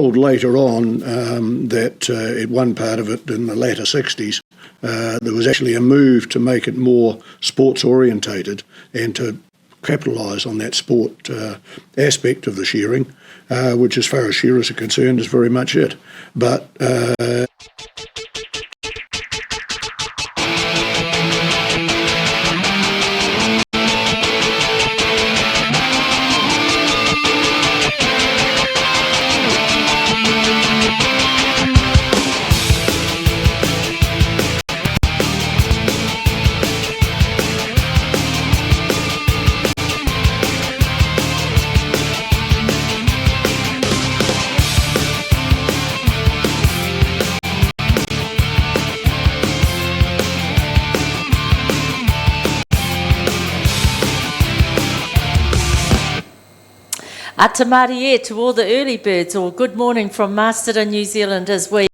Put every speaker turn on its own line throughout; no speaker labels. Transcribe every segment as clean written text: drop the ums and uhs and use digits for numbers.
told later on that at one part of it in the latter 60s, there was actually a move to make it more sports orientated and to capitalise on that sport aspect of the shearing, which as far as shearers are concerned is very much it. But
Atamarie to all the early birds, or good morning from Masterton, New Zealand, as we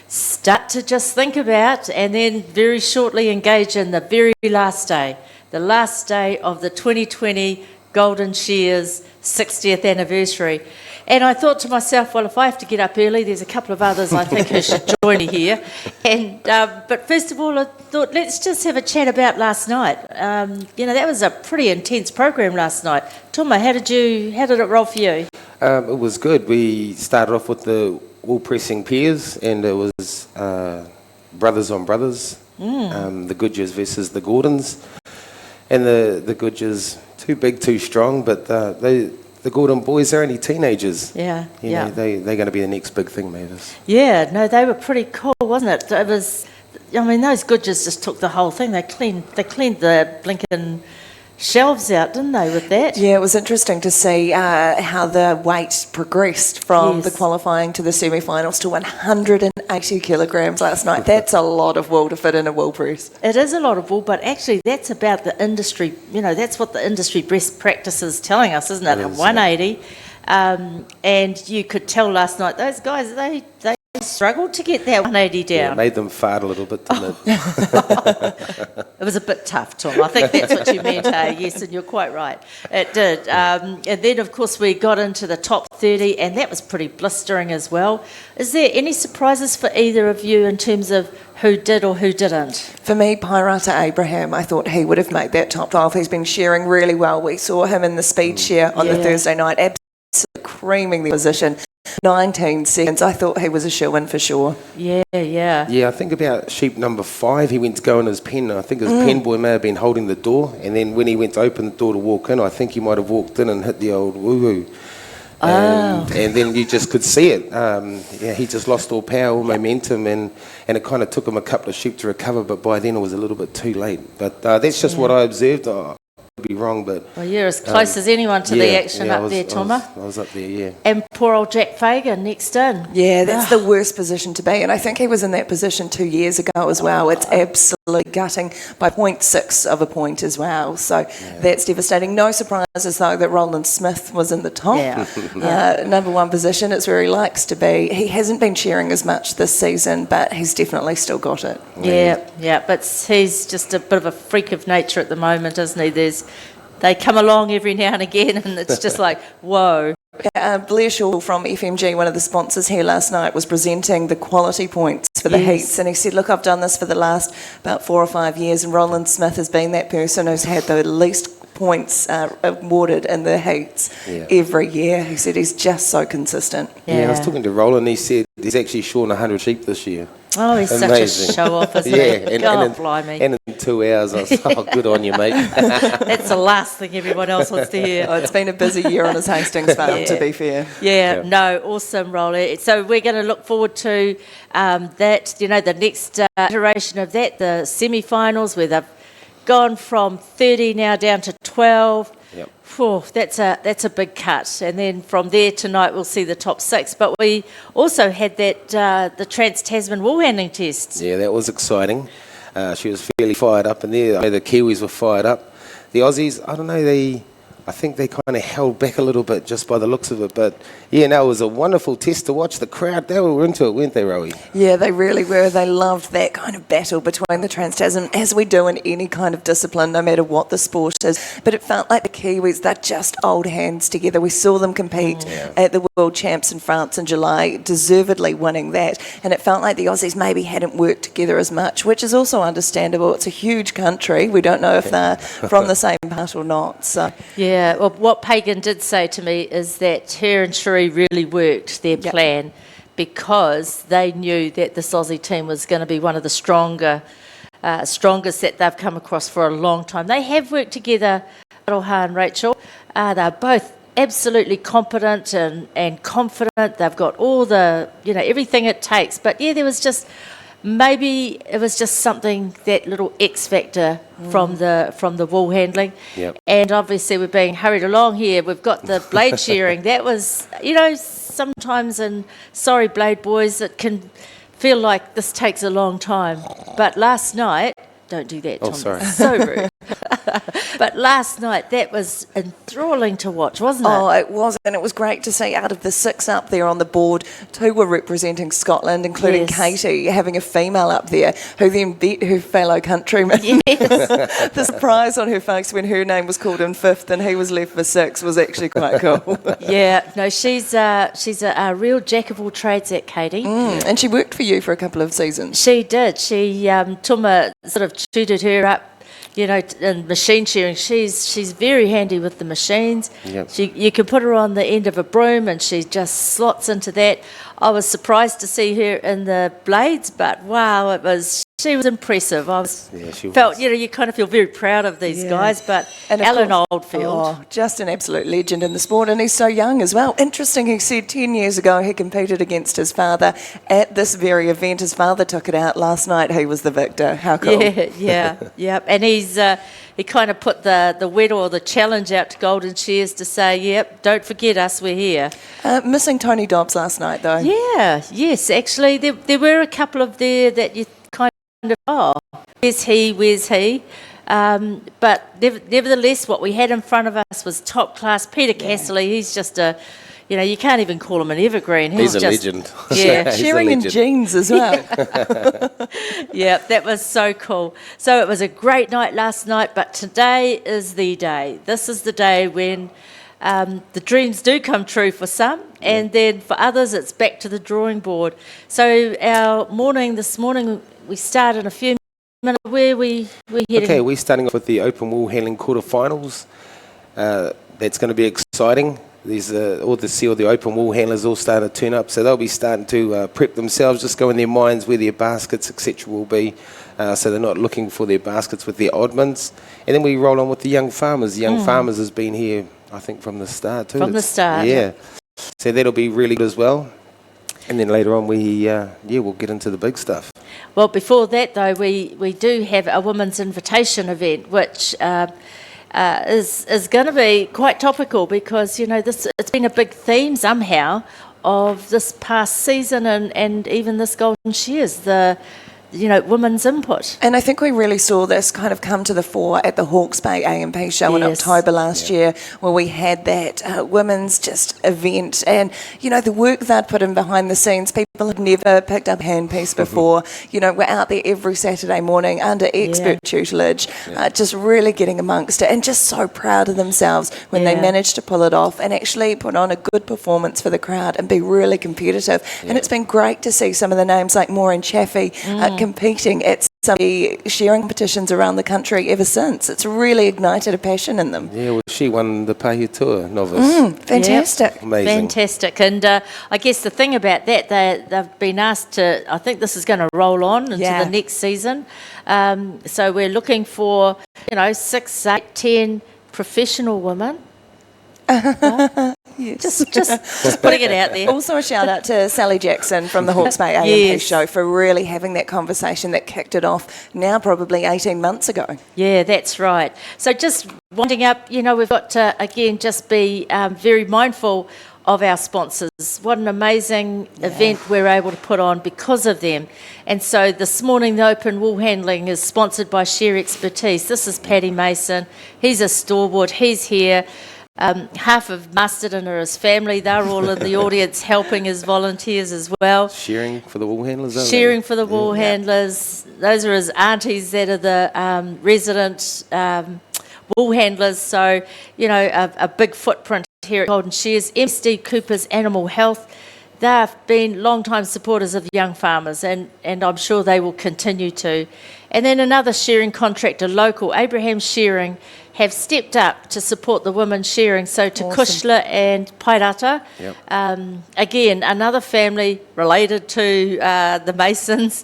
start to just think about and then very shortly engage in the very last day, the last day of the 2020 Golden Shears 60th anniversary. And I thought to myself, well, if I have to get up early, there's a couple of others I think who should join me here. And but first of all, I thought, let's just have a chat about last night. That was a pretty intense program last night. Toma, how did it roll for you?
It was good. We started off with the wool pressing pairs, and it was brothers on brothers, the Goodyears versus the Gordons. And the Goodyears, too big, too strong, but the Gordon boys are only teenagers.
Yeah,
they're going to be the next big thing, Mavis.
Yeah, no, they were pretty cool, wasn't it? It was, those Goodyears just took the whole thing. They cleaned the blinking shelves out, didn't they, with that?
Yeah, it was interesting to see how the weight progressed from the qualifying to the semi-finals to 180 kilograms last night. That's a lot of wool to fit in a wool press.
It is a lot of wool, but actually that's about the industry, that's what the industry best practice is telling us, isn't it? 180. And you could tell last night, those guys, they struggled to get that 180 down.
Yeah, it made them fart a little bit, didn't it?
It was a bit tough, Tom. I think that's what you meant, yes, and you're quite right. It did. And then, of course, we got into the top 30, and that was pretty blistering as well. Is there any surprises for either of you in terms of who did or who didn't?
For me, Wairarapa Abraham, I thought he would have made that top 12. He's been shearing really well. We saw him in the speed shear on the Thursday night, absolutely creaming the position. 19 seconds. I thought he was a shoe-in for sure.
Yeah.
Yeah, I think about sheep number 5, he went to go in his pen. I think his pen boy may have been holding the door, and then when he went to open the door to walk in, I think he might have walked in and hit the old woo-woo. And then you just could see it. He just lost all power, all momentum, and it kind of took him a couple of sheep to recover, but by then it was a little bit too late. But that's just what I observed. I could be wrong, but...
Well, you're as close as anyone to the action up there, Toma.
I was up there, yeah.
And poor old Jack Fagan next in.
Yeah, that's the worst position to be, and I think he was in that position 2 years ago as well. It's absolutely gutting by 0.6 of a point as well, so that's devastating. No surprises, though, that Roland Smith was in the top. Number 1 position. It's where he likes to be. He hasn't been shearing as much this season, but he's definitely still got it.
Yeah, but he's just a bit of a freak of nature at the moment, isn't he? They come along every now and again, and it's just like, whoa.
Blair Shaw from FMG, one of the sponsors here last night, was presenting the quality points for the heats, and he said, look, I've done this for the last about 4 or 5 years, and Roland Smith has been that person who's had the least points awarded in the heats every year. He said he's just so consistent.
I was talking to Roland, he said he's actually shorn 100 sheep this year.
Oh, he's
amazing.
Such a show-off, isn't he? God, blimey.
And in 2 hours, I was good on you, mate.
That's the last thing everyone else wants to hear.
It's been a busy year on his Hastings farm, to be fair.
No, awesome, Rolly. So we're going to look forward to that, the next iteration of that, the semi-finals, where they've gone from 30 now down to 12. Whew, that's a big cut, and then from there tonight we'll see the top 6. But we also had that the Trans-Tasman Woolhandling tests.
Yeah, that was exciting. She was fairly fired up in there. I know the Kiwis were fired up. The Aussies, I don't know, I think they kind of held back a little bit just by the looks of it. But, yeah, no, it was a wonderful test to watch. The crowd, they were into it, weren't they, Rowie?
Yeah, they really were. They loved that kind of battle between the Trans-Tasman, as we do in any kind of discipline, no matter what the sport is. But it felt like the Kiwis, they're just old hands together. We saw them compete at the World Champs in France in July, deservedly winning that. And it felt like the Aussies maybe hadn't worked together as much, which is also understandable. It's a huge country. We don't know if they're from the same part or not. So
Yeah, well, what Pagan did say to me is that her and Sheree really worked their plan because they knew that this Aussie team was going to be one of the strongest that they've come across for a long time. They have worked together, Aroha and Rachel. They're both absolutely competent and confident. They've got all the, everything it takes. But yeah, there was just, maybe it was just something, that little X factor from the wool handling.
Yep.
And obviously we're being hurried along here. We've got the blade shearing. That was, sometimes, and sorry, blade boys, it can feel like this takes a long time. But last night, don't do that, Tom.
Oh, sorry.
So rude. But last night, that was enthralling to watch, wasn't it?
Oh, it was, and it was great to see out of the 6 up there on the board, 2 were representing Scotland, including
Yes.
Katie, having a female up there, who then beat her fellow countryman.
Yes.
The surprise on her face when her name was called in 5th and he was left for 6th was actually quite cool.
Yeah, no, she's a real jack of all trades, that Katie.
And she worked for you for a couple of seasons.
She did. Tuma sort of tutored her up, in machine shearing. She's very handy with the machines.
Yep.
You can put her on the end of a broom and she just slots into that. I was surprised to see her in the blades, but wow, she was impressive.
She
felt,
was.
you kind of feel very proud of these guys, but
And of
Alan
course-
Oldfield.
Just an absolute legend in the sport, and he's so young as well. Interesting, he said 10 years ago he competed against his father at this very event. His father took it out last night. He was the victor. How cool.
Yeah. And he kind of put the wet or the challenge out to Golden Shears to say, yep, don't forget us, we're here.
Missing Tony Dobbs last night, though.
Yeah, yes, actually, there were a couple of there that you kind of, where's he? But nevertheless, what we had in front of us was top class. Peter Casserly, he's just you can't even call him an evergreen.
He's a
just,
legend.
Yeah.
He's a
Shearing in
legend.
jeans as well.
Yeah, that was so cool. So it was a great night last night, but today is the day. This is the day when the dreams do come true for some, and then for others it's back to the drawing board. So our morning this morning, we start in a few minutes. Where we're heading?
Okay, we're starting off with the open wool handling quarterfinals. That's going to be exciting. There's all the open wool handlers all starting to turn up, so they'll be starting to prep themselves, just go in their minds where their baskets, etc. will be, so they're not looking for their baskets with their oddments. And then we roll on with the young farmers. The young farmers has been here, I think, from the start too.
From the start.
Yeah. So that'll be really good as well. And then later on we'll get into the big stuff.
Well, before that though, we do have a women's invitation event, which is going to be quite topical because it's been a big theme somehow of this past season and even this Golden Shears, the women's input.
And I think we really saw this kind of come to the fore at the Hawke's Bay AMP show in
Yes.
October last year, where we had that women's just event. And, the work they'd put in behind the scenes, people had never picked up a handpiece before. We're out there every Saturday morning under expert tutelage, just really getting amongst it and just so proud of themselves when they managed to pull it off and actually put on a good performance for the crowd and be really competitive. And it's been great to see some of the names like Maureen Chaffee competing at some of the shearing competitions around the country ever since. It's really ignited a passion in them.
Yeah, well, she won the Pahu Tour novice.
Fantastic.
Yep.
Amazing.
Fantastic. And I guess the thing about that, they've been asked to, I think this is going to roll on into the next season. So we're looking for, 6, 8, 10 professional women.
Yes.
Just putting it out there.
Also a shout out to Sally Jackson from the Hawke's Bay AMP
Yes.
show for really having that conversation that kicked it off now probably 18 months ago.
Yeah, that's right. So just winding up, we've got to, again, just be very mindful of our sponsors. What an amazing event we're able to put on because of them. And so this morning, the Open Wool Handling is sponsored by Shear Expertise. This is Paddy Mason. He's a stalwart. He's here. Half of Masterton are his family. They're all in the audience helping as volunteers as well.
Shearing for the wool handlers, aren't
Shearing
they?
for the wool handlers. Those are his aunties that are the resident wool handlers. So, you know, a big footprint here at Golden Shears. MSD Cooper's Animal Health. They've been long-time supporters of young farmers, and I'm sure they will continue to. And then another shearing contractor, local, Abraham Shearing, have stepped up to support the women shearing. So to Kushla and Pairata, again, another family related to the Masons.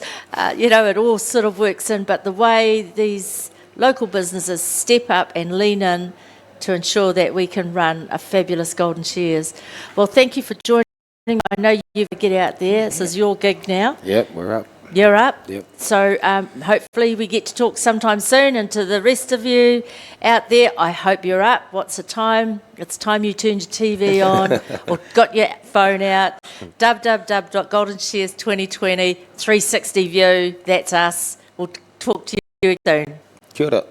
You know, it all sort of works in, but the way these local businesses step up and lean in to ensure that we can run a fabulous Golden Shears. Well, thank you for joining. I know you get out there. This is your gig now.
Yep, we're up.
You're up.
Yep.
So hopefully we get to talk sometime soon. And to the rest of you out there, I hope you're up. What's the time? It's time you turned your TV on or got your phone out. www.goldenshares2020 360 view. That's us. We'll talk to you soon.
Kia ora.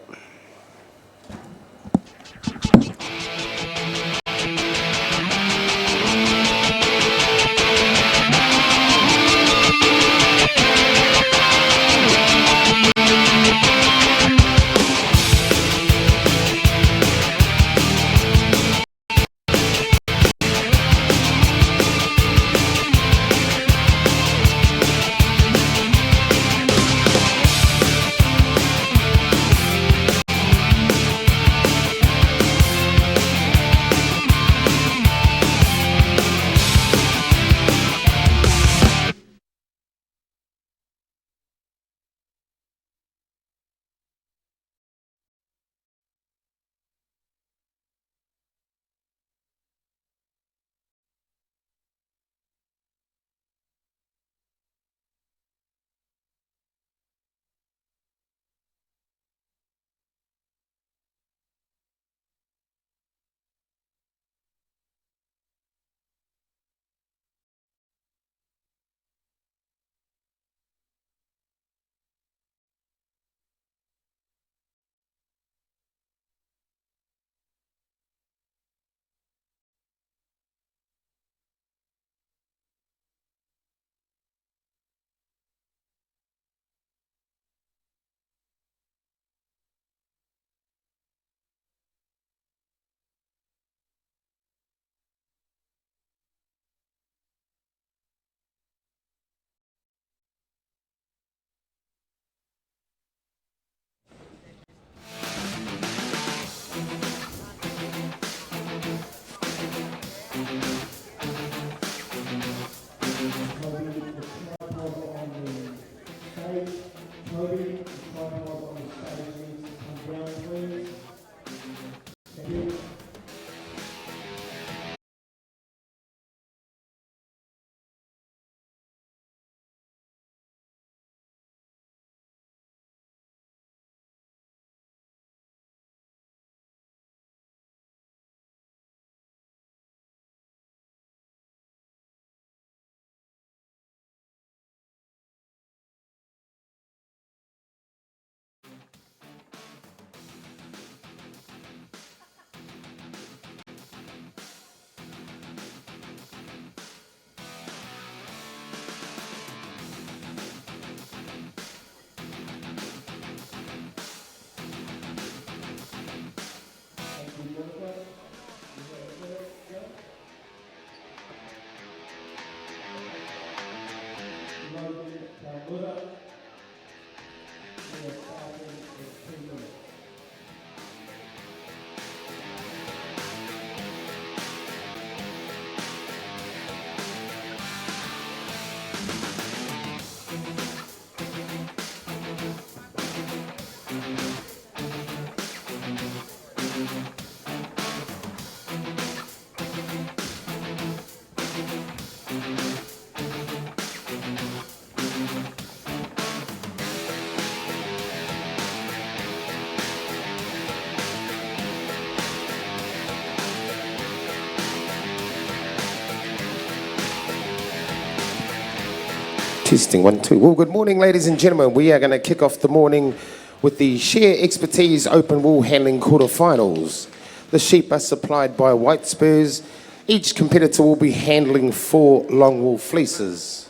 Testing 1 2. Well, good morning, ladies and gentlemen. We are going to kick off the morning with the Shear Expertise Open Wool Handling quarterfinals. The sheep are supplied by white spurs. Each competitor will be handling 4 long wool fleeces.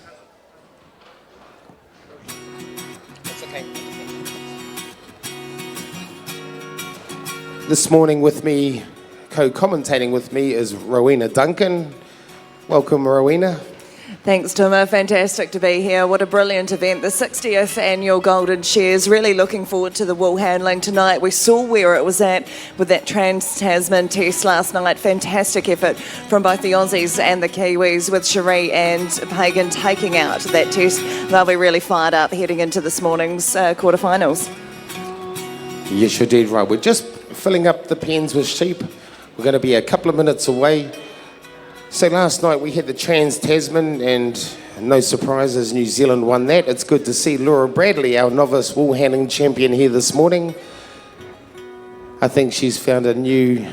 That's okay. This morning with me, co-commentating with me, is Rowena Duncan. Welcome, Rowena.
Thanks, Tuma. Fantastic to be here. What a brilliant event. The 60th annual Golden Shears. Really looking forward to the Woolhandling tonight. We saw where it was at with that Trans-Tasman test last night. Fantastic effort from both the Aussies and the Kiwis, with Shearing and Pagan taking out that test. They'll be really fired up heading into this morning's quarterfinals.
Yes, you did right. We're just filling up the pens with sheep. We're going to be a couple of minutes away. So last night we had the Trans-Tasman, and no surprises, New Zealand won that. It's good to see Laura Bradley, our novice woolhandling champion, here this morning. I think she's found a new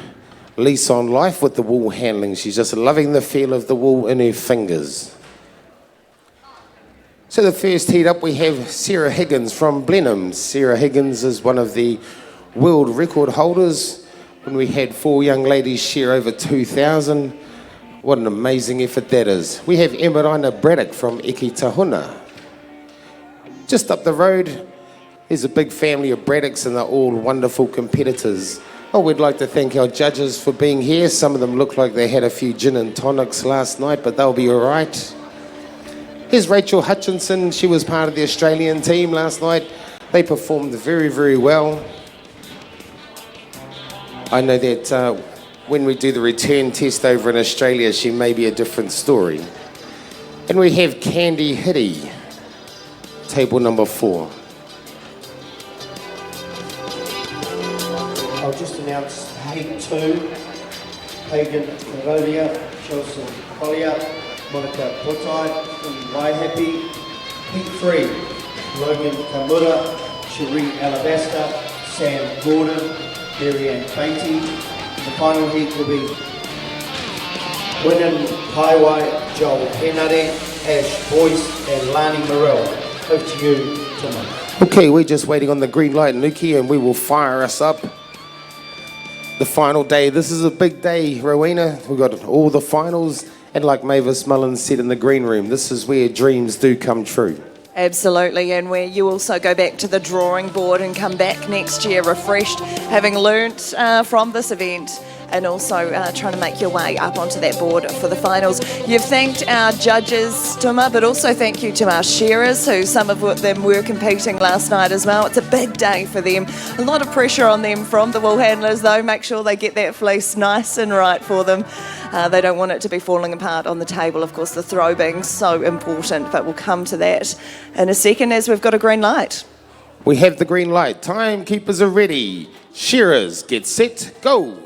lease on life with the wool handling. She's just loving the feel of the wool in her fingers. So the first heat up, we have Sarah Higgins from Blenheim. Sarah Higgins is one of the world record holders when we had 4 young ladies shear over 2,000. What an amazing effort that is. We have Marino Braddock from Ekitahuna. Just up the road, there's a big family of Braddocks, and they're all wonderful competitors. Oh, we'd like to thank our judges for being here. Some of them look like they had a few gin and tonics last night, but they'll be all right. Here's Rachel Hutchinson. She was part of the Australian team last night. They performed very, very well. I know that when we do the return test over in Australia, she may be a different story. And we have Candy Hiddy, table number 4.
I'll just announce Heat 2, Pagan Cambodia, Chelsea Collier, Monica Potai from Waihappy. Heat 3, Logan Kamura, Cherie Alabaster, Sam Gordon, Marianne Beatty. The final heat will be Wynnum Kaiwai, Joel Henare, Ash Boyce and Lani Morell. Over to you, Timo.
Okay, we're just waiting on the green light, Nuki, and we will fire us up. The final day. This is a big day, Rowena. We've got all the finals, and like Mavis Mullins said in the green room, this is where dreams do come true.
Absolutely, and where you also go back to the drawing board and come back next year refreshed, having learnt from this event, and also trying to make your way up onto that board for the finals. You've thanked our judges, Tuma, but also thank you to our shearers, who some of them were competing last night as well. It's a big day for them. A lot of pressure on them from the wool handlers, though. Make sure they get that fleece nice and right for them. They don't want it to be falling apart on the table. Of course, the throw being so important, but we'll come to that in a second as we've got a green light.
We have the green light. Timekeepers are ready. Shearers, get set, go.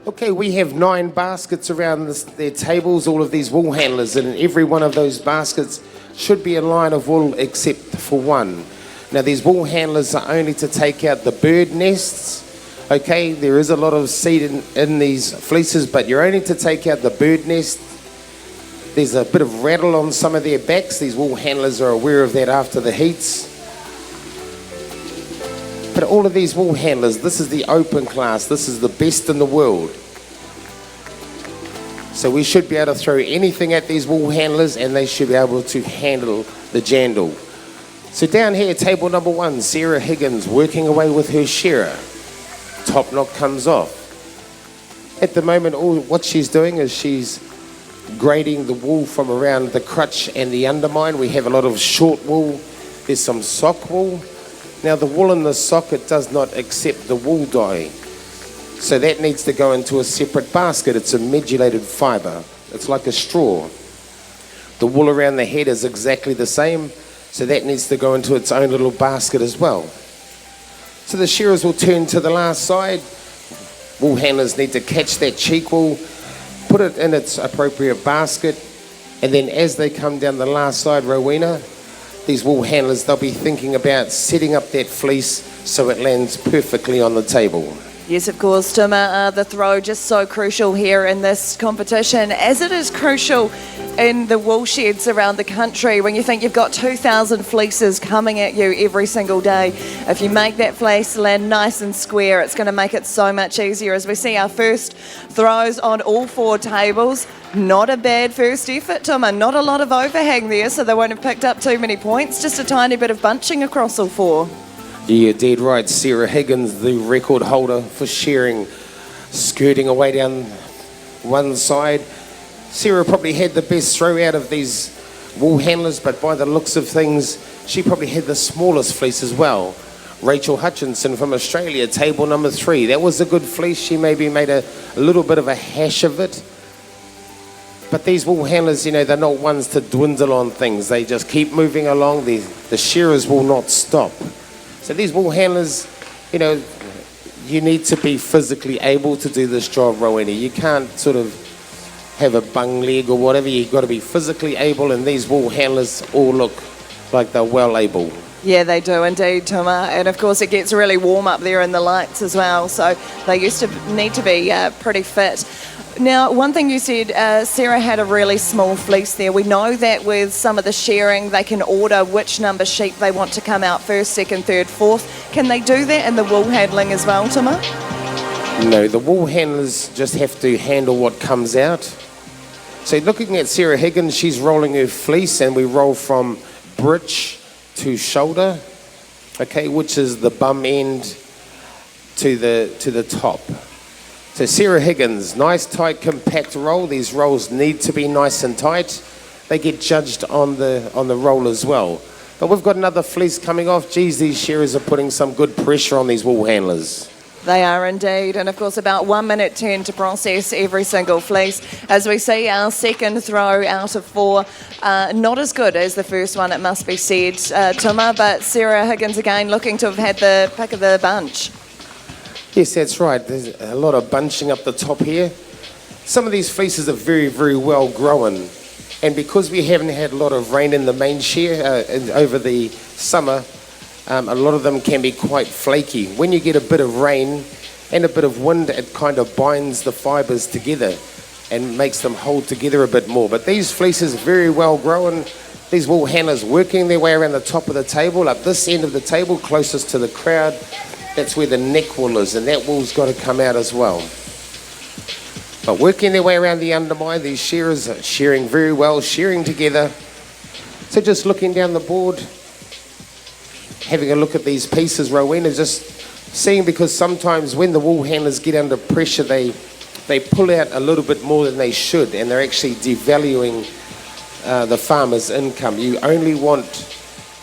Okay, we have 9 baskets around their tables, all of these wool handlers, and in every one of those baskets should be a line of wool except for one. Now, these wool handlers are only to take out the bird nests. Okay, there is a lot of seed in these fleeces, but you're only to take out the bird nest. There's a bit of rattle on some of their backs. These wool handlers are aware of that after the heats. But all of these wool handlers, this is the open class. This is the best in the world. So we should be able to throw anything at these wool handlers, and they should be able to handle the jandal. So down here, table number 1, Sarah Higgins working away with her shearer. Top knot comes off. At the moment, what she's doing is she's grading the wool from around the crutch and the undermine. We have a lot of short wool. There's some sock wool. Now, the wool in the sock, it does not accept the wool dye. So that needs to go into a separate basket. It's a modulated fibre. It's like a straw. The wool around the head is exactly the same, so that needs to go into its own little basket as well. So the shearers will turn to the last side. Wool handlers need to catch that cheek wool, put it in its appropriate basket, and then as they come down the last side, Rowena, these wool handlers, they'll be thinking about setting up that fleece so it lands perfectly on the table.
Yes, of course, Tuma, the throw just so crucial here in this competition, as it is crucial in the wool sheds around the country when you think you've got 2,000 fleeces coming at you every single day. If you make that fleece land nice and square, it's going to make it so much easier. As we see our first throws on all 4 tables, not a bad first effort, Tuma. Not a lot of overhang there, so they won't have picked up too many points, just a tiny bit of bunching across all 4.
Yeah, dead right. Sarah Higgins, the record holder for shearing, skirting away down one side. Sarah probably had the best throw out of these wool handlers, but by the looks of things, she probably had the smallest fleece as well. Rachel Hutchinson from Australia, table number 3. That was a good fleece. She maybe made a little bit of a hash of it. But these wool handlers, you know, they're not ones to dwindle on things. They just keep moving along. The shearers will not stop. So these wool handlers, you know, you need to be physically able to do this job, Rowena. You can't sort of have a bung leg or whatever. You've got to be physically able, and these wool handlers all look like they're well able.
Yeah, they do indeed, Tuma. And of course, it gets really warm up there in the lights as well. So they used to need to be pretty fit. Now, one thing you said, Sarah had a really small fleece there. We know that with some of the shearing, they can order which number sheep they want to come out first, second, third, fourth. Can they do that in the wool handling as well, Tuma?
No, the wool handlers just have to handle what comes out. So looking at Sarah Higgins, she's rolling her fleece, and we roll from breech to shoulder, okay, which is the bum end to the top. So Sarah Higgins, nice, tight, compact roll. These rolls need to be nice and tight. They get judged on the roll as well. But we've got another fleece coming off. Geez, these shearers are putting some good pressure on these wool handlers.
They are indeed, and of course about 1 minute 10 to process every single fleece. As we see our second throw out of 4, not as good as the first one, it must be said, Tuma, but Sarah Higgins again looking to have had the pick of the bunch.
Yes, that's right. There's a lot of bunching up the top here. Some of these fleeces are very, very well grown, and because we haven't had a lot of rain in the main shear over the summer, a lot of them can be quite flaky. When you get a bit of rain and a bit of wind, it kind of binds the fibres together and makes them hold together a bit more. But these fleeces are very well grown. These wool handlers working their way around the top of the table, up this end of the table, closest to the crowd. That's where the neck wool is, and that wool's got to come out as well. But working their way around the undermine, these shearers are shearing very well, shearing together. So just looking down the board, having a look at these pieces, Rowena, just seeing, because sometimes when the wool handlers get under pressure, they pull out a little bit more than they should, and they're actually devaluing the farmer's income. You only want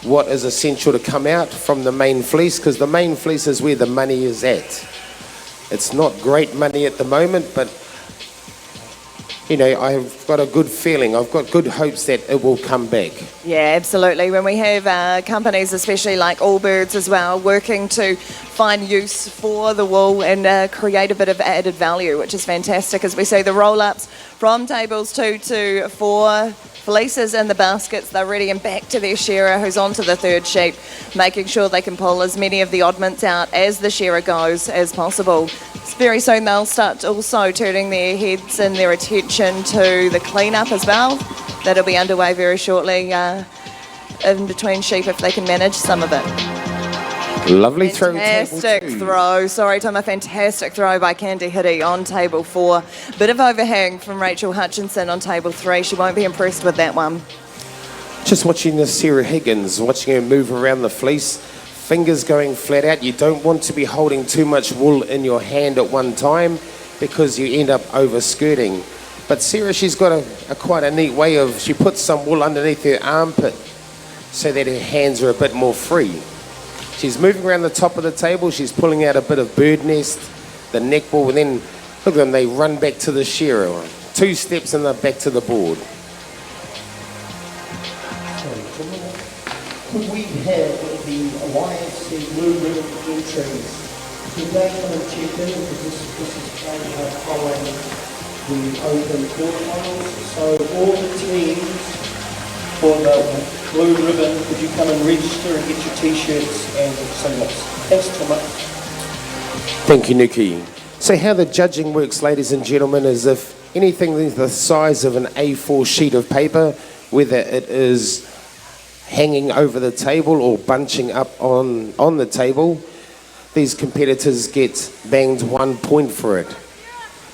what is essential to come out from the main fleece, because the main fleece is where the money is at. It's not great money at the moment, but you know, I've got a good feeling, I've got good hopes that it will come back.
Yeah, absolutely. When we have companies, especially like Allbirds as well, working to find use for the wool and create a bit of added value, which is fantastic. As we see the roll-ups from tables 2 to 4, fleeces in the baskets, they're ready and back to their shearer who's on to the third sheep, making sure they can pull as many of the oddments out as the shearer goes as possible. Very soon they'll start also turning their heads and their attention to the clean-up as well. That'll be underway very shortly in between sheep if they can manage some of it.
Lovely throw.
Fantastic throw. Sorry, Tom, a fantastic throw by Candy Hiddy on table 4. Bit of overhang from Rachel Hutchinson on table 3. She won't be impressed with that one.
Just watching this Sarah Higgins, watching her move around the fleece, fingers going flat out. You don't want to be holding too much wool in your hand at one time because you end up over skirting. But Sarah, she's got a quite a neat way of, she puts some wool underneath her armpit so that her hands are a bit more free. She's moving around the top of the table, she's pulling out a bit of bird nest, the neck wool, and then look at them, they run back to the shearer. 2 steps and they're back to the board.
Could we have the YFC Blue Ribbon entries? Could they come and check in, because this is following the open quarterfinals. So all the teams for the Blue Ribbon, could you come and register and get your t-shirts and singlets? Thanks so much.
Thank you, Nikki. So how the judging works, ladies and gentlemen, is if anything the size of an A4 sheet of paper, whether it is hanging over the table or bunching up on the table, these competitors get banged 1 point for it.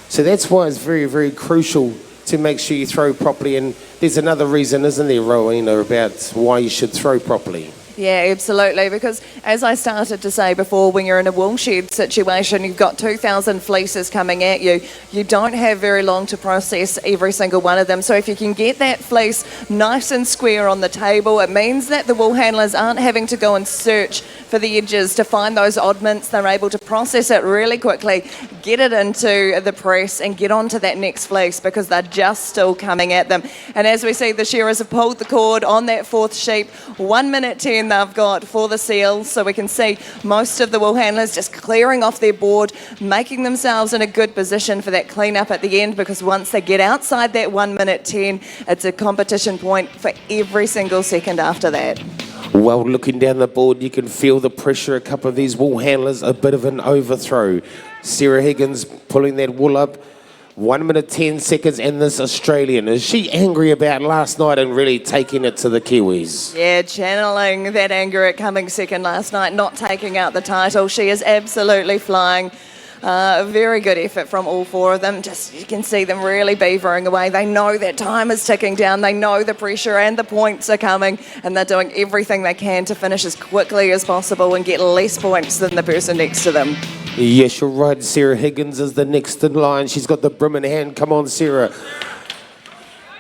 So that's why it's very, very crucial to make sure you throw properly. And there's another reason, isn't there, Rowena, about why you should throw properly?
Yeah, absolutely, because as I started to say before, when you're in a wool shed situation, you've got 2,000 fleeces coming at you. You don't have very long to process every single one of them. So if you can get that fleece nice and square on the table, it means that the wool handlers aren't having to go and search for the edges to find those oddments. They're able to process it really quickly, get it into the press and get onto that next fleece because they're just still coming at them. And as we see, the shearers have pulled the cord on that fourth sheep. 1 minute 10 they've got for the seal, so we can see most of the wool handlers just clearing off their board, making themselves in a good position for that clean up at the end, because once they get outside that 1 minute 10, it's a competition point for every single second after that.
Well, looking down the board, you can feel the pressure. A couple of these wool handlers, a bit of an overthrow. Sarah Higgins pulling that wool up. 1 minute 10 seconds, and this Australian, is she angry about last night and really taking it to the Kiwis?
Yeah, channeling that anger at coming second last night, not taking out the title. She is absolutely flying. A very good effort from all four of them. Just, you can see them really beavering away. They know that time is ticking down. They know the pressure and the points are coming, and they're doing everything they can to finish as quickly as possible and get less points than the person next to them.
Yes, you're right. Sarah Higgins is the next in line. She's got the brim in hand. Come on, Sarah.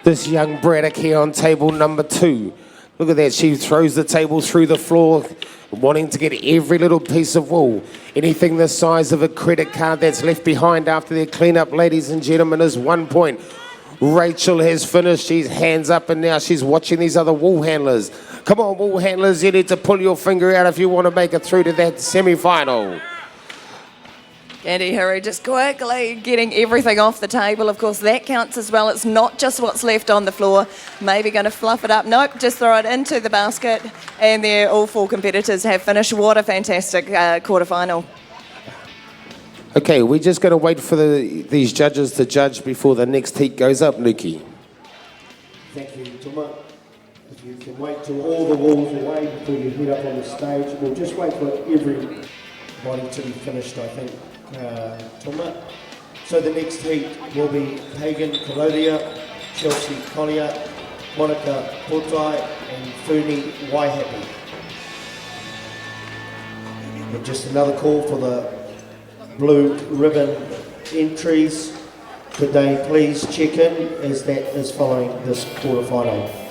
This young Braddock here on table number 2. Look at that. She throws the table through the floor, wanting to get every little piece of wool. Anything the size of a credit card that's left behind after their cleanup, ladies and gentlemen, is 1 point. Rachel has finished. She's hands up, and now she's watching these other wool handlers. Come on, wool handlers. You need to pull your finger out if you want to make it through to that semi-final.
Andy Hurry just quickly getting everything off the table. Of course, that counts as well. It's not just what's left on the floor. Maybe going to fluff it up. Nope, just throw it into the basket. And there, all four competitors have finished. What a fantastic quarterfinal.
Okay, we're just going to wait for these judges to judge before the next heat goes up, Nikki.
Thank you, Tuma. If you can wait till all the walls are away before you head up on the stage, we'll just wait for everybody to be finished, I think. Tuma. So the next heat will be Hagen Kalodia, Chelsea Collier, Monica Potai and Funi Waihapi. And just another call for the blue ribbon entries. Could they please check in as that is following this quarterfinal.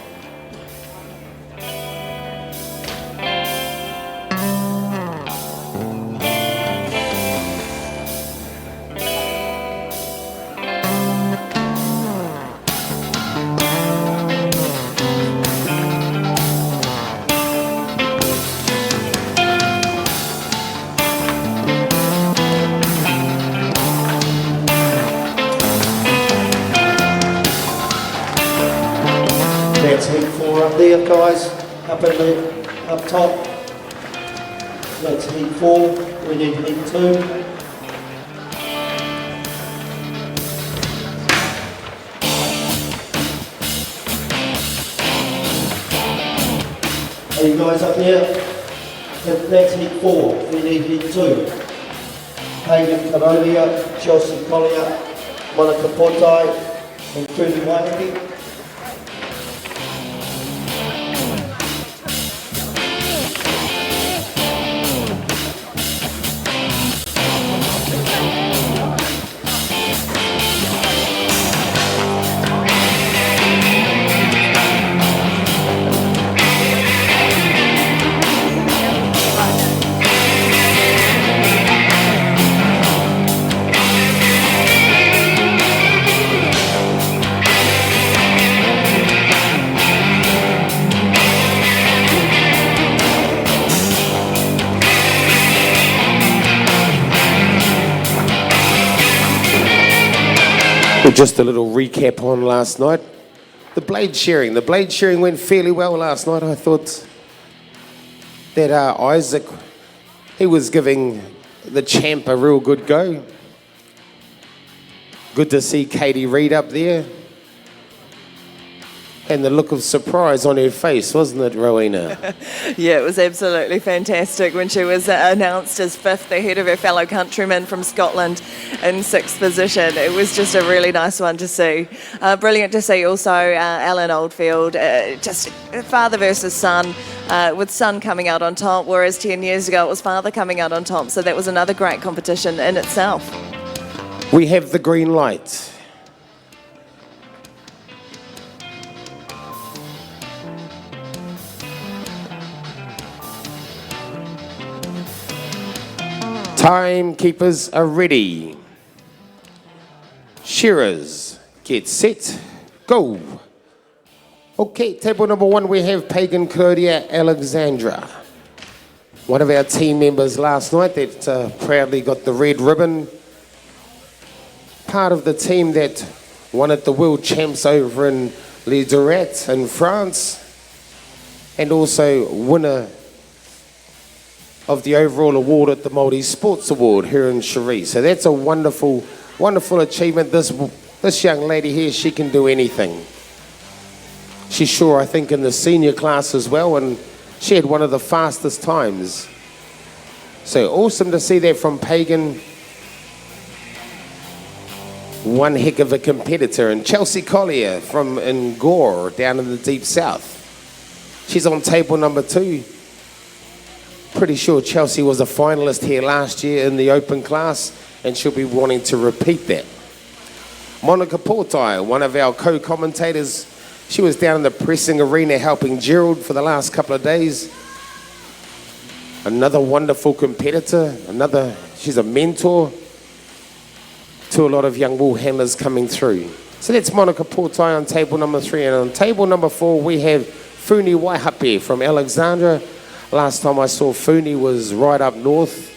That's heat 4 up there, guys, up top. That's heat 4, we need heat 2. Are you guys up here? That's heat 4, we need heat 2. Hagen Kanolia, Chelsea Collier, Monica Potai and Trudy Waihapi.
Just a little recap on last night. The blade shearing. The blade shearing went fairly well last night. I thought that Isaac, he was giving the champ a real good go. Good to see Katie Reid up there. And the look of surprise on her face, wasn't it, Rowena?
Yeah, it was absolutely fantastic when she was announced as fifth ahead of her fellow countryman from Scotland in sixth position. It was just a really nice one to see. Brilliant to see also Alan Oldfield, just father versus son, with son coming out on top, whereas 10 years ago it was father coming out on top. So that was another great competition in itself.
We have the green light. Timekeepers are ready. Shearers, get set, go. Okay, table number one, we have Pagan Claudia Alexandra. One of our team members last night that proudly got the red ribbon. Part of the team that won at the World Champs over in Les Durats in France. And also winner of the overall award at the Māori Sports Award here in Cherie. So that's a wonderful, wonderful achievement. This young lady here, she can do anything. She's sure, I think, in the senior class as well, and she had one of the fastest times. So awesome to see that from Pagan. One heck of a competitor. And Chelsea Collier from Gore down in the deep south. She's on table number two. Pretty sure Chelsea was a finalist here last year in the open class, and she'll be wanting to repeat that. Monica Portai, one of our co-commentators, she was down in the pressing arena helping Gerald for the last couple of days. Another wonderful competitor, she's a mentor to a lot of young wool handlers coming through. So that's Monica Portai on table number three, and on table number four we have Funi Waihape from Alexandra. Last time I saw Funi was right up north,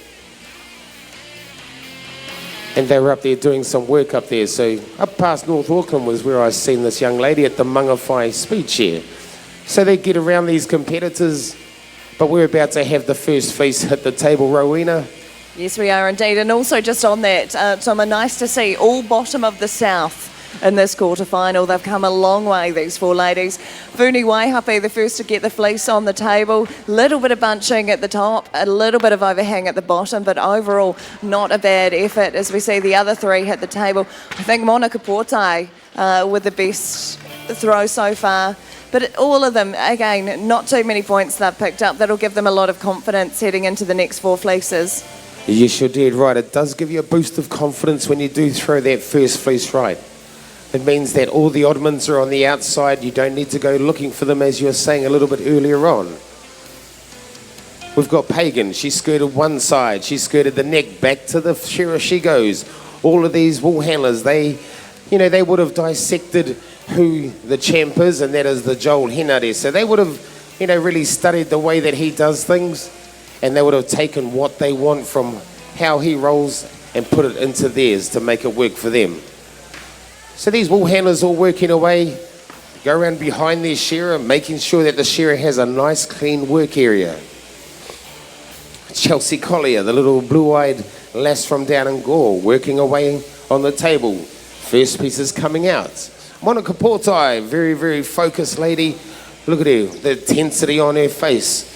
and they were up there doing some work up there. So up past North Auckland was where I seen this young lady at the Mangawhai Speed Shear. So they get around these competitors, but we're about to have the first fleece hit the table, Rowena.
Yes, we are indeed. And also just on that, Tom, nice to see all bottom of the south in this quarterfinal. They've come a long way, these four ladies. Funi Waihape, the first to get the fleece on the table. Little bit of bunching at the top, a little bit of overhang at the bottom, but overall not a bad effort as we see the other three hit the table. I think Monica Portai with the best throw so far. But all of them, again, not too many points they've picked up. That'll give them a lot of confidence heading into the next four fleeces.
Yes, you're dead right. It does give you a boost of confidence when you do throw that first fleece right. It means that all the oddmans are on the outside. You don't need to go looking for them, as you were saying a little bit earlier on. We've got Pagan. She skirted one side. She skirted the neck. Back to the shearer she goes. All of these wool handlers, they would have dissected who the champ is, and that is the Joel Henare. So they would have, really studied the way that he does things, and they would have taken what they want from how he rolls and put it into theirs to make it work for them. So these wool handlers all working away, go around behind their shearer, making sure that the shearer has a nice clean work area. Chelsea Collier, the little blue-eyed lass from down in Gore, working away on the table. First piece is coming out. Monica Portai, very, very focused lady. Look at her, the intensity on her face.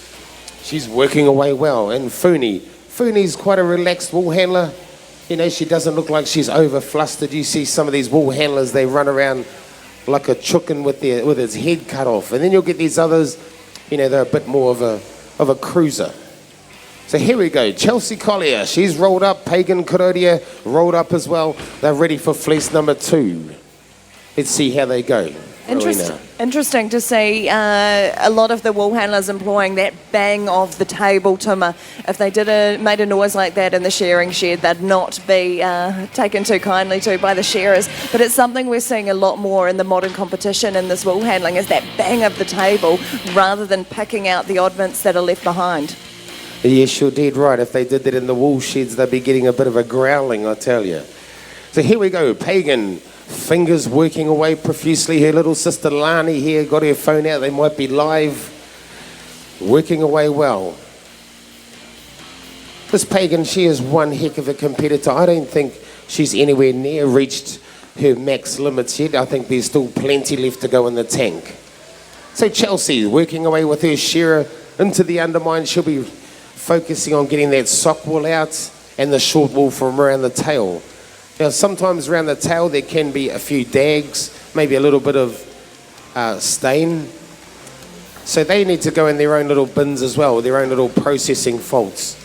She's working away well. And Funi's quite a relaxed wool handler. She doesn't look like she's over flustered. You see some of these wool handlers, they run around like a chicken with its head cut off. And then you'll get these others, they're a bit more of a cruiser. So here we go, Chelsea Collier, she's rolled up. Pagan Korodia rolled up as well. They're ready for fleece number two. Let's see how they go.
Interesting to see a lot of the wool handlers employing that bang of the table, Tuma. If they made a noise like that in the shearing shed, they'd not be taken too kindly to by the shearers. But it's something we're seeing a lot more in the modern competition in this wool handling, is that bang of the table rather than picking out the oddments that are left behind.
Yes, you're dead right. If they did that in the wool sheds, they'd be getting a bit of a growling, I tell you. So here we go, Pagan. Fingers working away profusely. Her little sister Lani here got her phone out. They might be live. Working away well. This Pagan, she is one heck of a competitor. I don't think she's anywhere near reached her max limits yet. I think there's still plenty left to go in the tank. So Chelsea, working away with her shearer into the undermine, she'll be focusing on getting that sock wool out and the short wool from around the tail. Now, sometimes around the tail there can be a few dags, maybe a little bit of stain. So they need to go in their own little bins as well, their own little processing faults.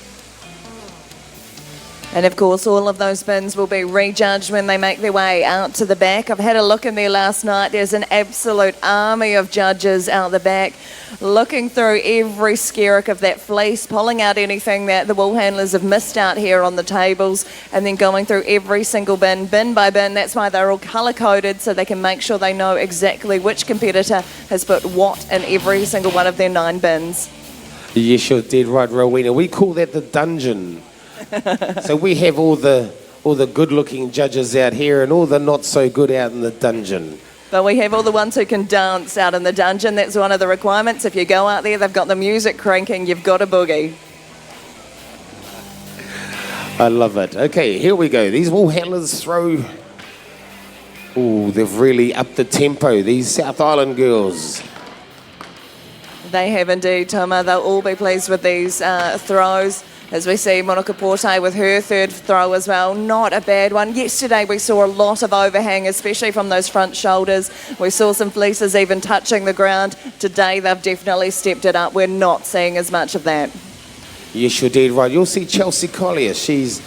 And of course, all of those bins will be rejudged when they make their way out to the back. I've had a look in there last night. There's an absolute army of judges out the back, looking through every skerrick of that fleece, pulling out anything that the wool handlers have missed out here on the tables, and then going through every single bin, bin by bin. That's why they're all colour-coded, so they can make sure they know exactly which competitor has put what in every single one of their 9 bins.
Yes, you're dead right, Rowena. We call that the dungeon. So we have all the good-looking judges out here and all the not-so-good out in the dungeon.
But we have all the ones who can dance out in the dungeon. That's one of the requirements. If you go out there, they've got the music cranking, you've got a boogie.
I love it. Okay, here we go. These wool handlers throw... Ooh, they've really upped the tempo, these South Island girls.
They have indeed, Toma. They'll all be pleased with these throws. As we see Monica Porte with her third throw as well. Not a bad one. Yesterday we saw a lot of overhang, especially from those front shoulders. We saw some fleeces even touching the ground. Today they've definitely stepped it up. We're not seeing as much of that.
Yes, you're dead right. You'll see Chelsea Collier. She's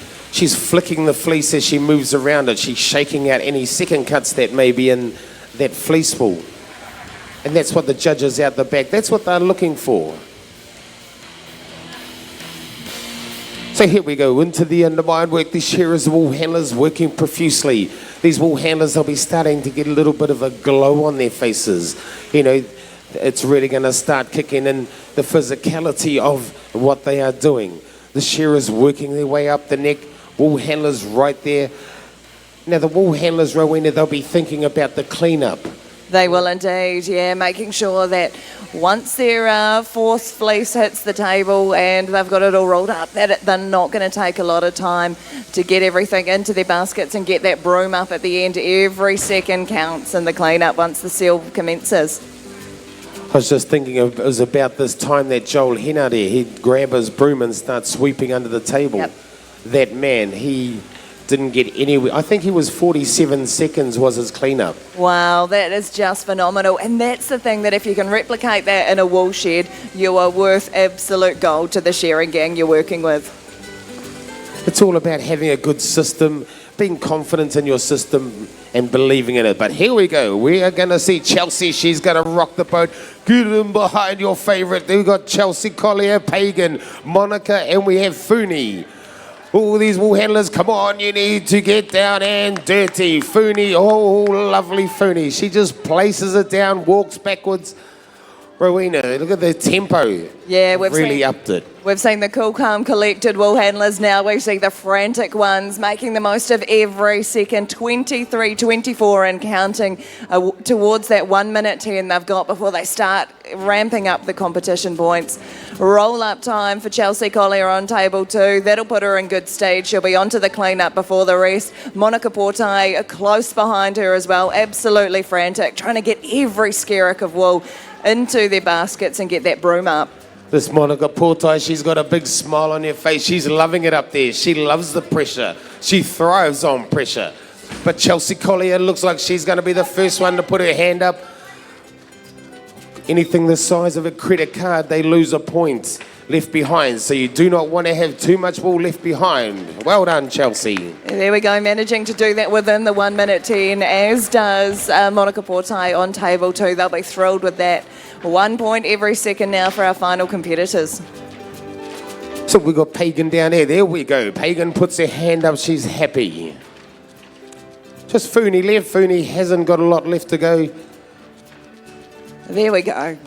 flicking the fleece as she moves around it. She's shaking out any second cuts that may be in that fleece wool. And that's what the judges out the back, that's what they're looking for. So here we go, into the undermine work. These shearers, wool handlers working profusely. These wool handlers, they'll be starting to get a little bit of a glow on their faces. You know, it's really going to start kicking in the physicality of what they are doing. The shearers working their way up the neck, wool handlers right there. Now the wool handlers, Rowena, they'll be thinking about the cleanup.
They will indeed, yeah, making sure that once their fourth fleece hits the table and they've got it all rolled up, that they're not going to take a lot of time to get everything into their baskets and get that broom up at the end. Every second counts in the cleanup once the seal commences.
I was just thinking it was about this time that Joel Hennard here, he'd grab his broom and start sweeping under the table.
Yep.
That man, he didn't get anywhere. I think he was 47 seconds was his cleanup.
Wow, that is just phenomenal. And that's the thing, that if you can replicate that in a wool shed, you are worth absolute gold to the shearing gang you're working with.
It's all about having a good system, being confident in your system and believing in it. But here we go. We are going to see Chelsea. She's going to rock the boat. Get in behind your favourite. We've got Chelsea Collier, Pagan, Monica, and we have Funi. All these wool handlers, come on, you need to get down and dirty. Funi, oh, lovely Funi. She just places it down, walks backwards. Rowena, look at the tempo.
Yeah, we've
really upped it.
We've seen the cool, calm, collected wool handlers. Now we see the frantic ones making the most of every second. 23, 24 and counting towards that 1 minute 10 they've got before they start ramping up the competition points. Roll up time for Chelsea Collier on table 2. That'll put her in good stead. She'll be onto the clean-up before the rest. Monica Porte close behind her as well. Absolutely frantic, trying to get every skerrick of wool into their baskets and get that broom up.
This Monica Porte, she's got a big smile on her face. She's loving it up there. She loves the pressure. She thrives on pressure. But Chelsea Collier looks like she's going to be the first one to put her hand up. Anything the size of a credit card, they lose a point left behind. So you do not want to have too much wool left behind. Well done, Chelsea.
There we go, managing to do that within the 1 minute 10, as does Monica Porte on table 2. They'll be thrilled with that. 1 point every second now for our final competitors.
So we've got Pagan down there. There we go. Pagan puts her hand up. She's happy. Just Funi left. Funi hasn't got a lot left to go.
There we go.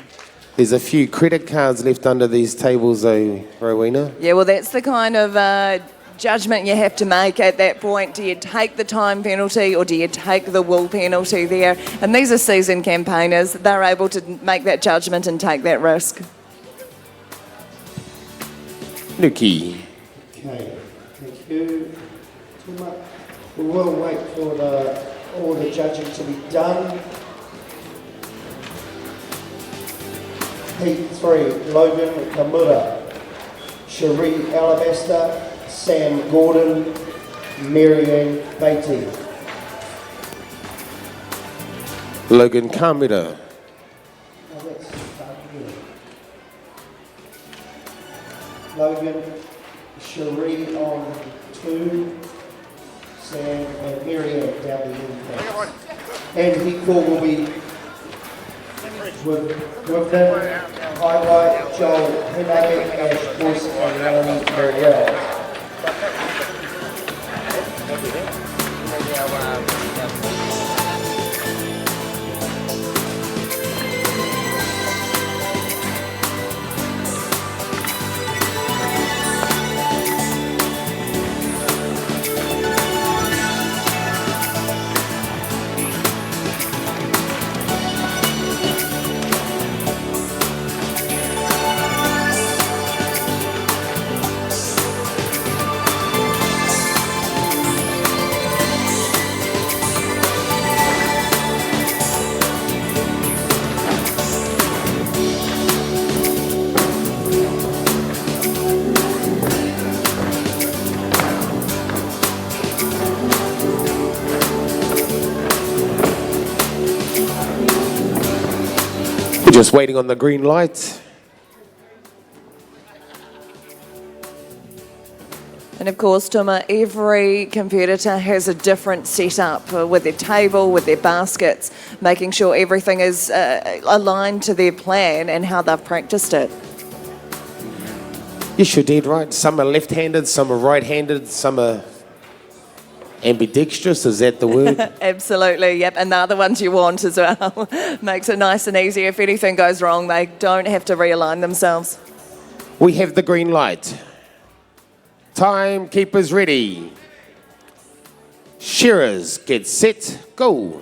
There's a few credit cards left under these tables though, Rowena.
Yeah, well, that's the kind of judgment you have to make at that point. Do you take the time penalty or do you take the wool penalty there? And these are seasoned campaigners. They're able to make that judgment and take that risk.
Nuki,
Okay, thank you. Too much. We will wait for all the judging to be done. Heat 3, Logan Kamura, Cherie Alabaster, Sam Gordon, Marianne Beatty.
Logan Kamura.
Logan, Cherie on 2, Sam and Marianne down the end. And Heat 4 will be with them, Highlight, Joel, Henare, Ash, Boyce, and Melanie Marielle.
Just waiting on the green light.
And of course, Tuma, every competitor has a different setup with their table, with their baskets, making sure everything is aligned to their plan and how they've practiced it.
Yes, you're dead right. Some are left-handed, some are right-handed, some are ambidextrous, is that the word?
Absolutely, yep, and they're the ones you want as well. Makes it nice and easy. If anything goes wrong, they don't have to realign themselves.
We have the green light. Timekeepers ready. Shearers, get set, go.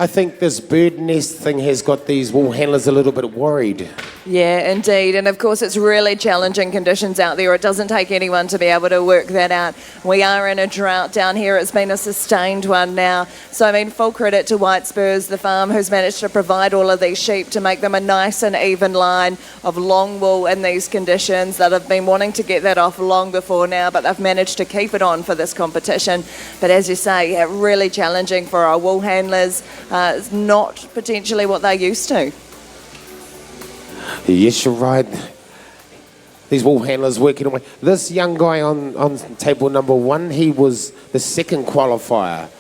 I think this bird nest thing has got these wool handlers a little bit worried.
Yeah, indeed. And of course, it's really challenging conditions out there. It doesn't take anyone to be able to work that out. We are in a drought down here. It's been a sustained one now. So, I mean, full credit to White Spurs, the farm, who's managed to provide all of these sheep to make them a nice and even line of long wool in these conditions that have been wanting to get that off long before now, but they've managed to keep it on for this competition. But as you say, yeah, really challenging for our wool handlers. It's not potentially what they're used to.
Yes, you're right. These wool handlers working away. This young guy on table number 1, he was the second qualifier.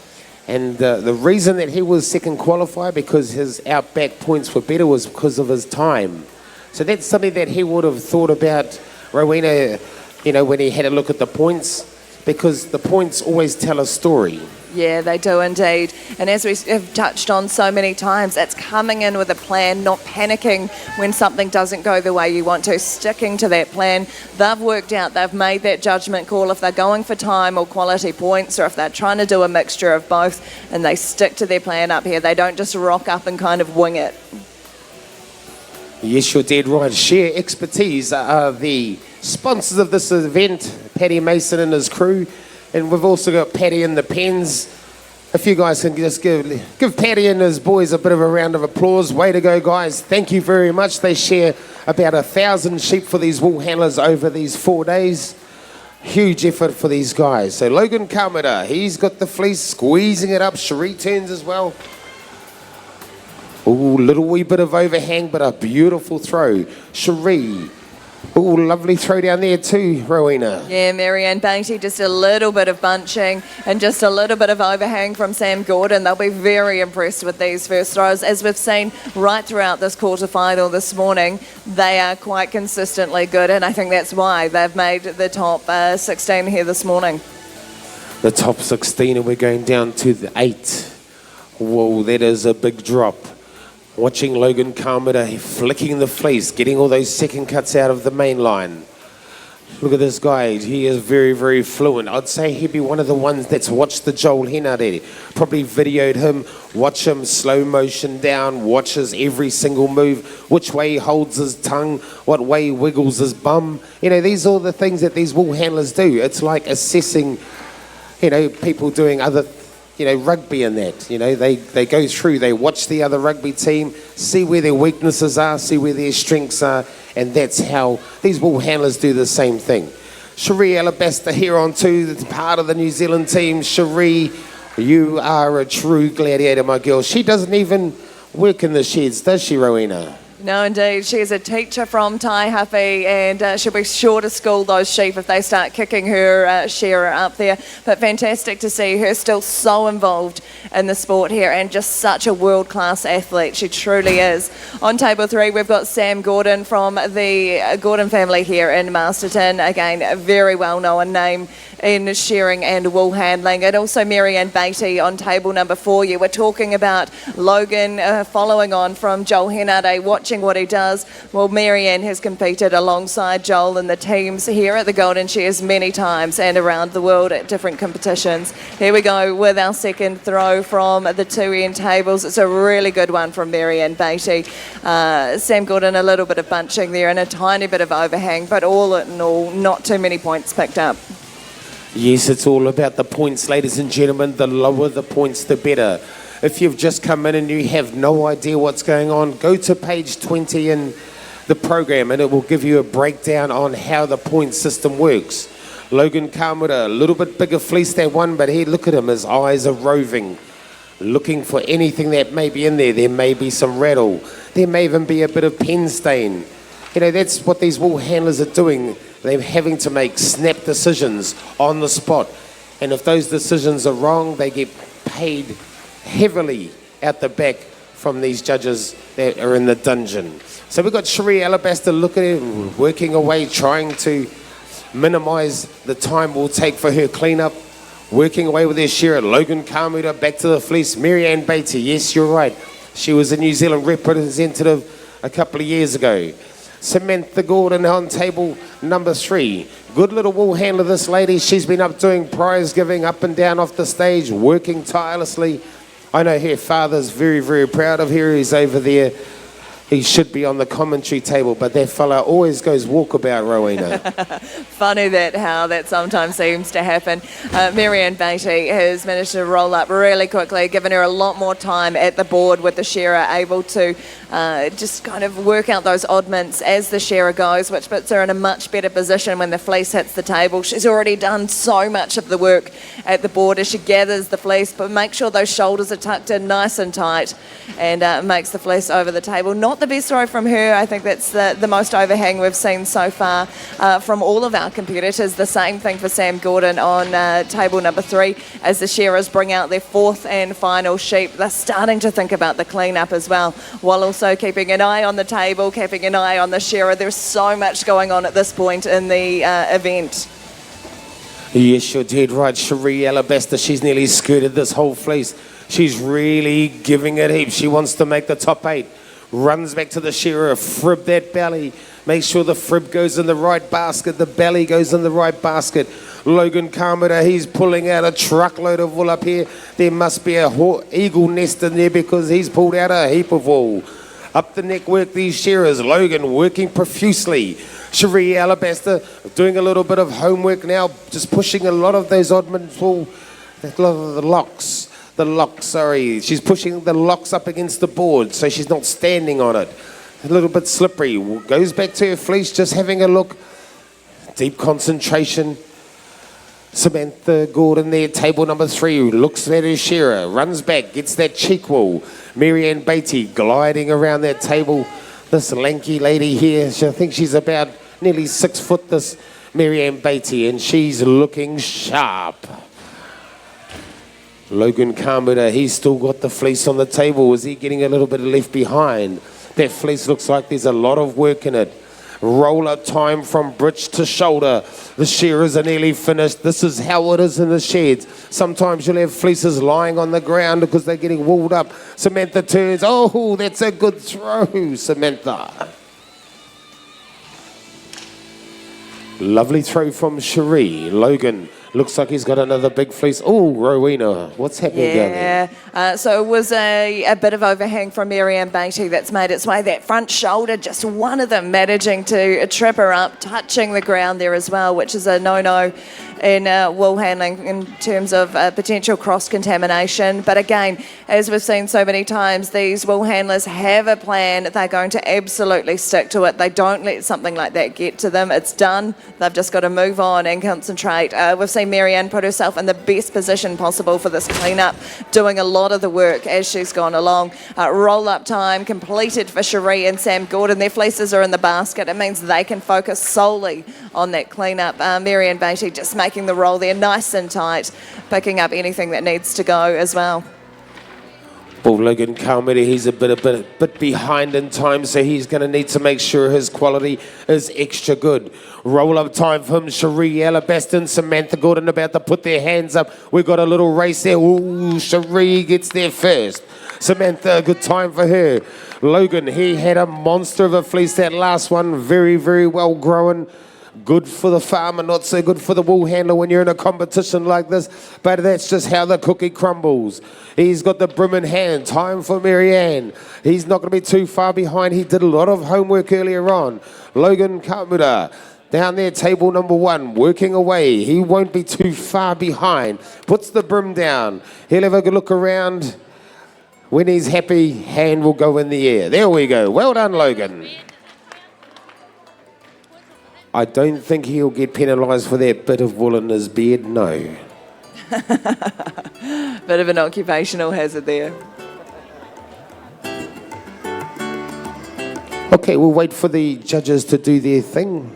And the reason that he was second qualifier, because his outback points were better, was because of his time. So that's something that he would have thought about, Rowena, you know, when he had a look at the points, because the points always tell a story.
Yeah, they do indeed. And as we have touched on so many times, it's coming in with a plan, not panicking when something doesn't go the way you want to, sticking to that plan. They've worked out, they've made that judgment call if they're going for time or quality points, or if they're trying to do a mixture of both, and they stick to their plan up here. They don't just rock up and kind of wing it.
Yes, you're dead right. Shear Expertise are the sponsors of this event, Paddy Mason and his crew. And we've also got Paddy in the pens. If you guys can just give Paddy and his boys a bit of a round of applause. Way to go, guys. Thank you very much. They share about 1,000 sheep for these wool handlers over these 4 days. Huge effort for these guys. So Logan Kamada, he's got the fleece, squeezing it up. Cherie turns as well. Ooh, little wee bit of overhang, but a beautiful throw. Cherie. Ooh, lovely throw down there too, Rowena.
Yeah, Marianne Beatty, just a little bit of bunching and just a little bit of overhang from Sam Gordon. They'll be very impressed with these first throws. As we've seen right throughout this quarterfinal this morning, they are quite consistently good, and I think that's why they've made the top 16 here this morning.
The top 16, and we're going down to the 8. Whoa, that is a big drop. Watching Logan Kamada flicking the fleece, getting all those second cuts out of the main line. Look at this guy. He is very, very fluent. I'd say he'd be one of the ones that's watched the Joel Henare. Probably videoed him, watch him slow motion down, watches every single move, which way he holds his tongue, what way he wiggles his bum. You know, these are all the things that these wool handlers do. It's like assessing, you know, people doing other, you know, rugby and that. You know, they go through, they watch the other rugby team, see where their weaknesses are, see where their strengths are, and that's how these wool handlers do the same thing. Cherie Alabaster here on too, that's part of the New Zealand team. Cherie, you are a true gladiator, my girl. She doesn't even work in the sheds, does she, Rowena?
No, indeed. She's a teacher from Taihape, and she'll be sure to school those sheep if they start kicking her shearer up there. But fantastic to see her still so involved in the sport here, and just such a world-class athlete. She truly is. On table 3, we've got Sam Gordon from the Gordon family here in Masterton. Again, a very well-known name in shearing and wool handling. And also Marianne Beatty on table number 4. You were talking about Logan following on from Joel Henare, watching what he does. Well, Marianne has competed alongside Joel in the teams here at the Golden Shears many times and around the world at different competitions. Here we go with our second throw from the 2 end tables. It's a really good one from Marianne Beatty. Sam Gordon, a little bit of bunching there and a tiny bit of overhang, but all in all, not too many points picked up.
Yes, it's all about the points, ladies and gentlemen. The lower the points, the better. If you've just come in and you have no idea what's going on, go to page 20 in the program and it will give you a breakdown on how the point system works. Logan Kamura, a little bit bigger fleece, that one, but here, look at him. His eyes are roving, looking for anything that may be in there. There may be some rattle. There may even be a bit of pen stain. You know, that's what these wool handlers are doing. They're having to make snap decisions on the spot. And if those decisions are wrong, they get paid heavily out the back from these judges that are in the dungeon. So we've got Cherie Alabaster looking at him, working away, trying to minimise the time we'll take for her cleanup, working away with her shearer. Logan Kamura back to the fleece. Marianne Beatty, yes, you're right. She was a New Zealand representative a couple of years ago. Samantha Gordon on table number 3. Good little wool handler, this lady. She's been up doing prize giving up and down off the stage, working tirelessly. I know her father's very, very proud of her. He's over there. He should be on the commentary table, but that fella always goes walkabout, Rowena.
Funny how that sometimes seems to happen. Marianne Beatty has managed to roll up really quickly, given her a lot more time at the board with the shearer, able to just kind of work out those oddments as the shearer goes, which puts her in a much better position when the fleece hits the table. She's already done so much of the work at the board as she gathers the fleece, but make sure those shoulders are tucked in nice and tight and makes the fleece over the table. Not the best throw from her. I think that's the most overhang we've seen so far from all of our competitors. The same thing for Sam Gordon on table number 3 as the shearers bring out their 4th and final sheep. They're starting to think about the cleanup as well, while also keeping an eye on the table, keeping an eye on the shearer. There's so much going on at this point in the event.
Yes, you're dead right, Cherie Alabaster. She's nearly skirted this whole fleece. She's really giving it heaps. She wants to make the top 8. Runs back to the shearer, frib that belly. Make sure the frib goes in the right basket. The belly goes in the right basket. Logan Kamura, he's pulling out a truckload of wool up here. There must be a eagle nest in there because he's pulled out a heap of wool. Up the neck work these shearers. Logan working profusely. Cherie Alabaster doing a little bit of homework now, just pushing a lot of those oddments wool, a lot of the locks. She's pushing the locks up against the board so she's not standing on it. A little bit slippery. Goes back to her fleece, just having a look. Deep concentration. Samantha Gordon there, table number 3, looks at her shearer, runs back, gets that cheek wool. Marianne Beatty gliding around that table. This lanky lady here, I think she's about nearly 6 foot, this Marianne Beatty, and she's looking sharp. Logan Kamura, he's still got the fleece on the table. Is he getting a little bit left behind? That fleece looks like there's a lot of work in it. Roller time from bridge to shoulder. The shearers are nearly finished. This is how it is in the sheds. Sometimes you'll have fleeces lying on the ground because they're getting wooled up. Samantha turns. Oh, that's a good throw, Samantha. Lovely throw from Cherie. Logan looks like he's got another big fleece. Oh, Rowena, what's happening down there?
Yeah, so it was a bit of overhang from Marianne Beatty that's made its way. That front shoulder, just one of them managing to trip her up, touching the ground there as well, which is a no-no in wool handling in terms of potential cross-contamination. But again, as we've seen so many times, these wool handlers have a plan. They're going to absolutely stick to it. They don't let something like that get to them. It's done. They've just got to move on and concentrate. We've seen Marianne put herself in the best position possible for this clean-up, doing a lot of the work as she's gone along. Roll-up time completed for Cherie and Sam Gordon. Their fleeces are in the basket. It means they can focus solely on that clean-up. Marianne Beatty just making the roll there nice and tight, picking up anything that needs to go as well.
Well, Logan Calmedy, he's a bit behind in time, so he's going to need to make sure his quality is extra good. Roll-up time from Cherie Alabaston, Samantha Gordon about to put their hands up. We've got a little race there. Ooh, Cherie gets there first. Samantha, good time for her. Logan, he had a monster of a fleece, that last one, very, very well grown. Good for the farmer, not so good for the wool handler when you're in a competition like this. But that's just how the cookie crumbles. He's got the brim in hand. Time for Marianne. He's not going to be too far behind. He did a lot of homework earlier on. Logan Kamuda down there, table number 1, working away. He won't be too far behind. Puts the brim down. He'll have a good look around. When he's happy, hand will go in the air. There we go. Well done, Logan. I don't think he'll get penalised for that bit of wool in his beard, no.
Bit of an occupational hazard there.
Okay, we'll wait for the judges to do their thing.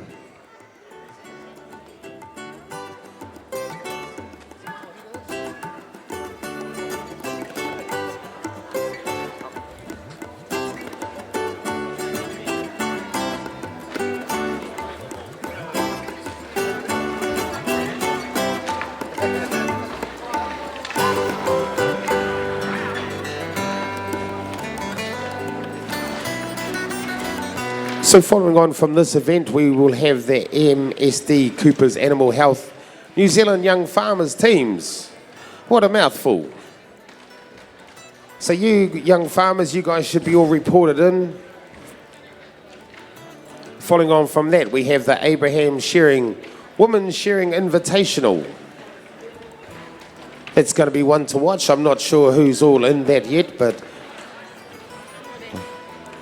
So following on from this event, we will have the MSD Cooper's Animal Health New Zealand Young Farmers teams. What a mouthful. So you young farmers, you guys should be all reported in. Following on from that, we have the Abraham Shearing Women's Shearing Invitational. It's going to be one to watch. I'm not sure who's all in that yet, but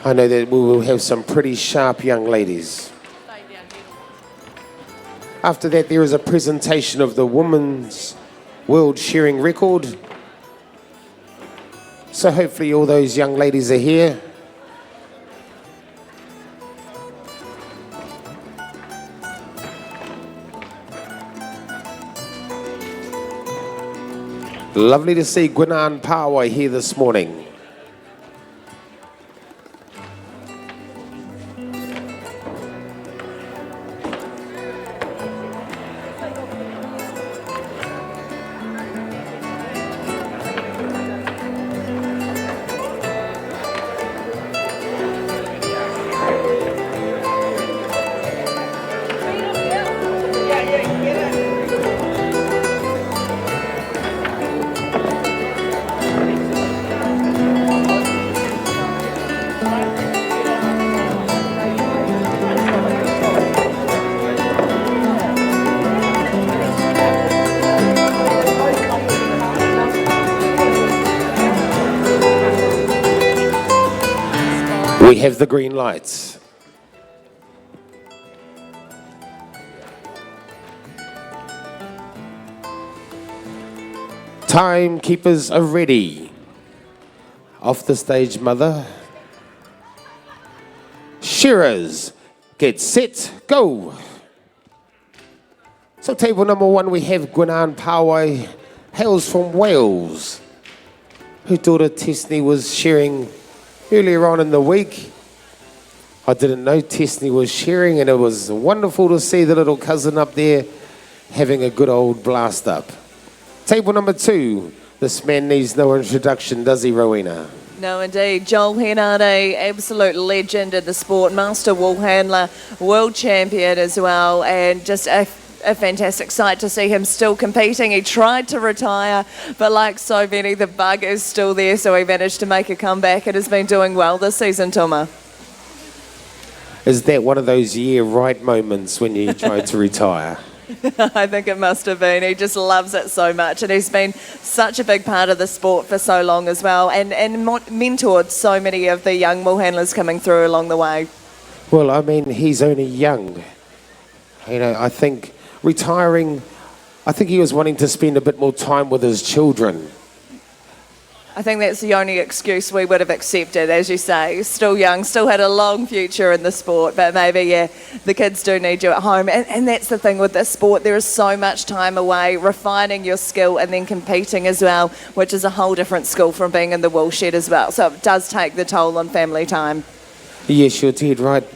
I know that we will have some pretty sharp young ladies. After that, there is a presentation of the Women's World Shearing Record. So hopefully all those young ladies are here. Lovely to see Gwinan Pawa here this morning. We have the green lights. Timekeepers are ready. Off the stage, mother. Shearers, get set, go. So table number 1, we have Gwinan Pawa, hails from Wales. Her daughter Tessney was shearing earlier on in the week. I didn't know Tessney was shearing, and it was wonderful to see the little cousin up there having a good old blast up. Table number 2, this man needs no introduction, does he, Rowena?
No, indeed. Joel Henare, absolute legend in the sport, master wool handler, world champion as well, and just a fantastic sight to see him still competing. He tried to retire, but like so many, the bug is still there, so he managed to make a comeback and has been doing well this season, Tuma.
Is that one of those right moments when you try to retire?
I think it must have been. He just loves it so much, and he's been such a big part of the sport for so long as well, and mentored so many of the young wool handlers coming through along the way.
Well, I mean, he's only young. You know, I think retiring, I think he was wanting to spend a bit more time with his children.
I think that's the only excuse we would have accepted, as you say. Still young, still had a long future in the sport, but maybe, yeah, the kids do need you at home. And that's the thing with this sport. There is so much time away, refining your skill and then competing as well, which is a whole different skill from being in the wool shed as well. So it does take the toll on family time.
Yes, you're dead right.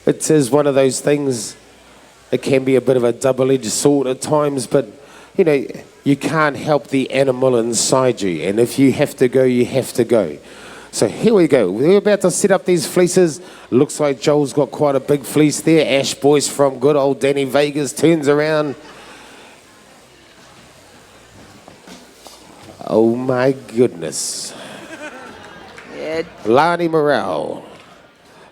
It is one of those things, it can be a bit of a double-edged sword at times, but, you know, you can't help the animal inside you, and if you have to go, you have to go. So here we go. We're about to set up these fleeces. Looks like Joel's got quite a big fleece there. Ash Boyce from good old Danny Vegas turns around. Oh my goodness.
Yeah.
Lani Morel.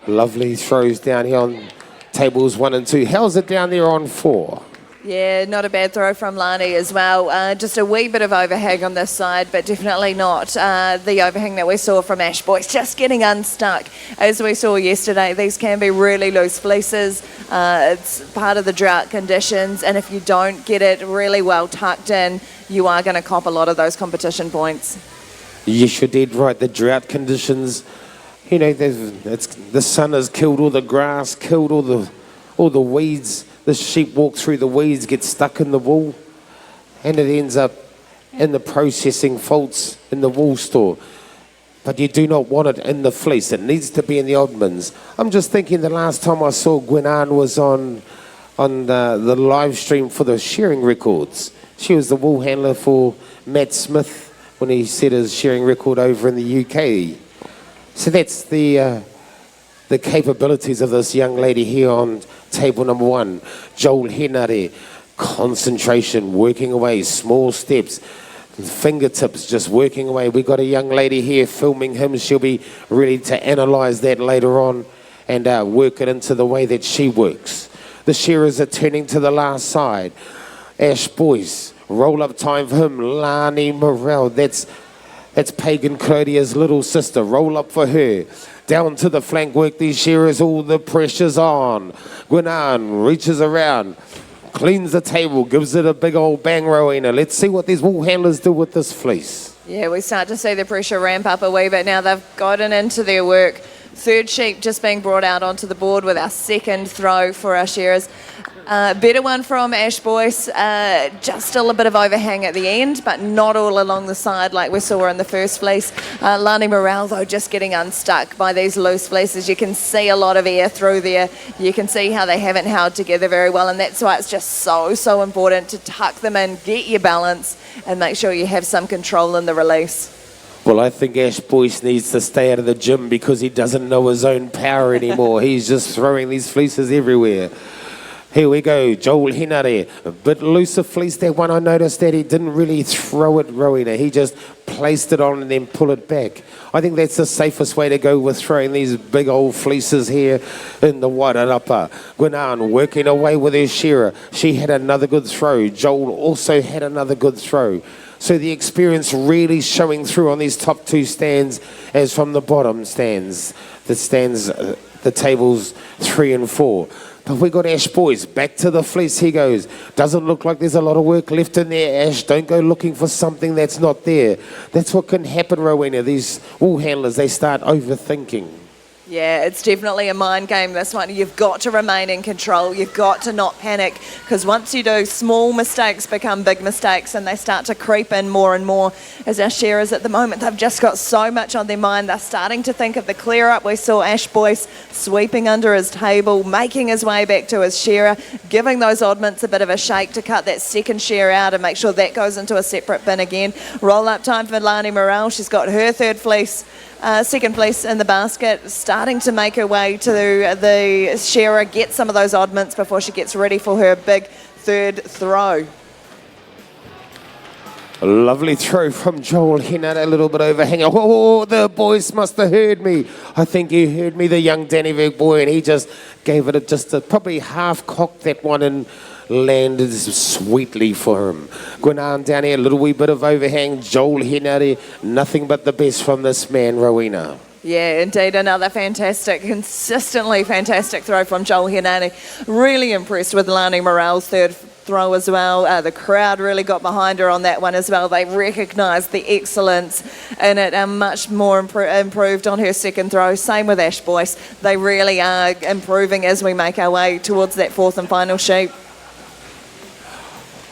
Lovely throws down here on tables 1 and 2. How's it down there on 4?
Yeah, not a bad throw from Lani as well. Just a wee bit of overhang on this side, but definitely not the overhang that we saw from Ash Boyce. Just getting unstuck. As we saw yesterday, these can be really loose fleeces. It's part of the drought conditions, and if you don't get it really well tucked in, you are going to cop a lot of those competition points.
Yes, you did right. The drought conditions, you know, the sun has killed all the grass, killed all the weeds. The sheep walk through the weeds, get stuck in the wool, and it ends up in the processing faults in the wool store. But you do not want it in the fleece. It needs to be in the oddmans. I'm just thinking the last time I saw Gwenanne was on the live stream for the shearing records. She was the wool handler for Matt Smith when he set his shearing record over in the UK. So that's the capabilities of this young lady here on table number 1. Joel Henare, concentration, working away, small steps, fingertips just working away. We got a young lady here filming him. She'll be ready to analyse that later on and work it into the way that she works. The shearers are turning to the last side. Ash Boyce, roll up time for him. Lani Morel, that's Pagan Claudia's little sister. Roll up for her. Down to the flank work, these shearers, all the pressure's on. Gwenanne reaches around, cleans the table, gives it a big old bang, Rowena. Let's see what these wool handlers do with this fleece.
Yeah, we start to see the pressure ramp up a wee bit now. They've gotten into their work. Third sheep just being brought out onto the board with our second throw for our shearers. Better one from Ash Boyce. Just still a bit of overhang at the end, but not all along the side like we saw in the first fleece. Lani Morel, though, just getting unstuck by these loose fleeces. You can see a lot of air through there. You can see how they haven't held together very well, and that's why it's just so important to tuck them in, get your balance, and make sure you have some control in the release.
Well, I think Ash Boyce needs to stay out of the gym because he doesn't know his own power anymore. He's just throwing these fleeces everywhere. Here we go, Joel Henare, a bit looser fleece. That one I noticed that he didn't really throw it, Rowena. He just placed it on and then pull it back. I think that's the safest way to go with throwing these big old fleeces here in the Wairarapa. Gwenanne working away with her shearer. She had another good throw. Joel also had another good throw. So the experience really showing through on these top 2 stands as from the bottom stands. The tables 3 and 4. But we got Ash Boyce back to the fleece. He goes. Doesn't look like there's a lot of work left in there, Ash. Don't go looking for something that's not there. That's what can happen, Rowena. These wool handlers, they start overthinking.
Yeah, it's definitely a mind game, this one. You've got to remain in control. You've got to not panic, because once you do, small mistakes become big mistakes and they start to creep in more and more. As our shearers at the moment, they've just got so much on their mind. They're starting to think of the clear up. We saw Ash Boyce sweeping under his table, making his way back to his shearer, giving those oddments a bit of a shake to cut that second shear out and make sure that goes into a separate bin again. Roll up time for Lani Morrell. She's got her second fleece in the basket, starting to make her way to the shearer, get some of those oddments before she gets ready for her big third throw.
A lovely throw from Joel Hennard, a little bit overhanging. Oh, the boys must have heard me. I think he heard me, the young Dannyberg boy, and he just gave it probably half-cocked that one and landed sweetly for him. Gwinan down here, a little wee bit of overhang. Joel Hennard, nothing but the best from this man, Rowena.
Yeah, indeed, another consistently fantastic throw from Joel Hennard. Really impressed with Lani Morrell's third throw as well. The crowd really got behind her on that one as well. They recognised the excellence in it and much more improved on her second throw. Same with Ash Boyce. They really are improving as we make our way towards that fourth and final sheep.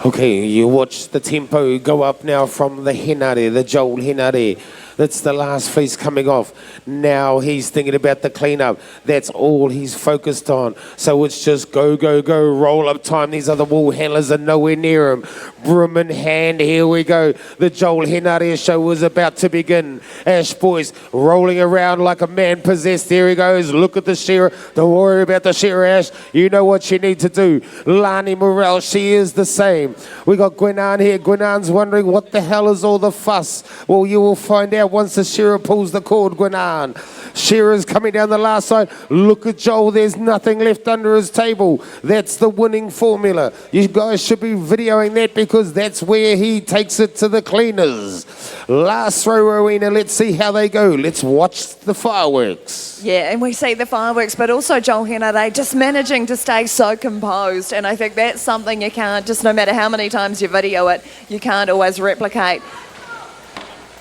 Okay, you watch the tempo go up now from the Henare, the Joel Henare. That's the last fleece coming off. Now he's thinking about the cleanup. That's all he's focused on. So it's just go, go, go, roll up time. These other wool handlers are nowhere near him. Broom in hand, here we go. The Joel Henare show was about to begin. Ash Boyce rolling around like a man possessed. There he goes. Look at the shearer. Don't worry about the shearer, Ash. You know what you need to do. Lani Morrell, she is the same. We got Gwinan here. Gwinan's wondering what the hell is all the fuss. Well, you will find out once the shearer pulls the cord, Gwinan. Shearer's coming down the last side. Look at Joel. There's nothing left under his table. That's the winning formula. You guys should be videoing that because that's where he takes it to the cleaners. Last throw, Rowena. Let's see how they go. Let's watch the fireworks.
Yeah, and we see the fireworks, but also Joel Hennard just managing to stay so composed. And I think that's something you can't, just no matter how many times you video it, you can't always replicate.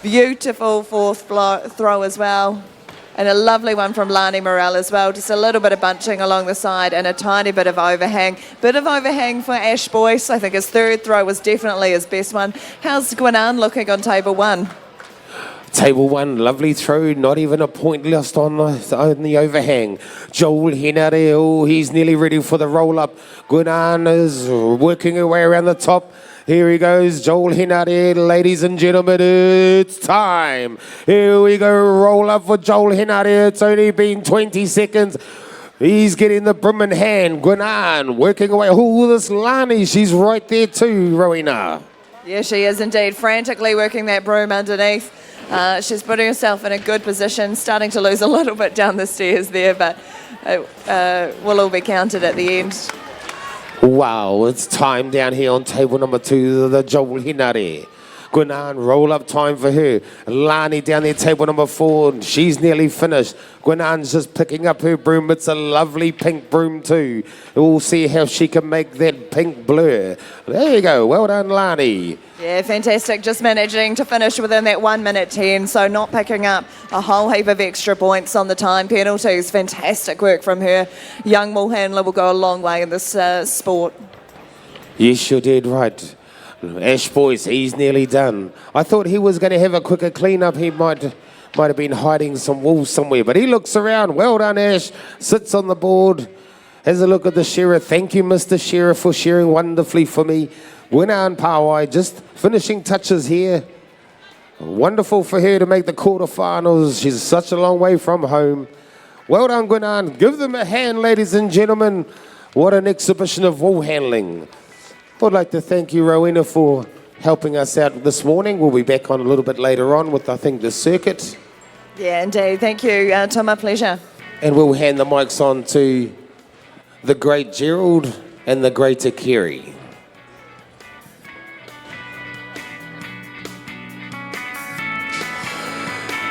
Beautiful fourth throw as well. And a lovely one from Lani Morrell as well. Just a little bit of bunching along the side and a tiny bit of overhang. Bit of overhang for Ash Boyce. I think his third throw was definitely his best one. How's Gwinan looking on table one?
Table one, lovely throw, not even a point lost on the overhang. Joel Hennard, oh, he's nearly ready for the roll-up. Gwinan is working her way around the top. Here he goes, Joel Hennard, ladies and gentlemen, it's time. Here we go, roll up for Joel Hennard. It's only been 20 seconds. He's getting the broom in hand. Gwinan working away. Oh, this Lani, she's right there too, Rowena.
Yeah, she is indeed, frantically working that broom underneath. She's putting herself in a good position, starting to lose a little bit down the stairs there, but it will all be counted at the end.
Wow, it's time down here on table number 2, the Joel Hennard. Gwinan, roll up time for her. Lani down there, table number 4. She's nearly finished. Gwinan's just picking up her broom. It's a lovely pink broom too. We'll see how she can make that pink blur. There you go. Well done, Lani.
Yeah, fantastic. Just managing to finish within that 1 minute 10, so not picking up a whole heap of extra points on the time penalties. Fantastic work from her. Young Woolhandler will go a long way in this sport.
Yes, you did right. Ash Boyce, he's nearly done. I thought he was going to have a quicker clean-up. He might have been hiding some wool somewhere, but he looks around. Well done, Ash. Sits on the board. Has a look at the shearer. Thank you, Mr. Shearer, for shearing wonderfully for me. Gwinan Powai, just finishing touches here. Wonderful for her to make the quarterfinals. She's such a long way from home. Well done, Gwinan. Give them a hand, ladies and gentlemen. What an exhibition of wool handling. I'd like to thank you, Rowena, for helping us out this morning. We'll be back on a little bit later on with, I think, the circuit.
Yeah, indeed. Thank you, Tom. A pleasure.
And we'll hand the mics on to the great Gerald and the greater Kerry.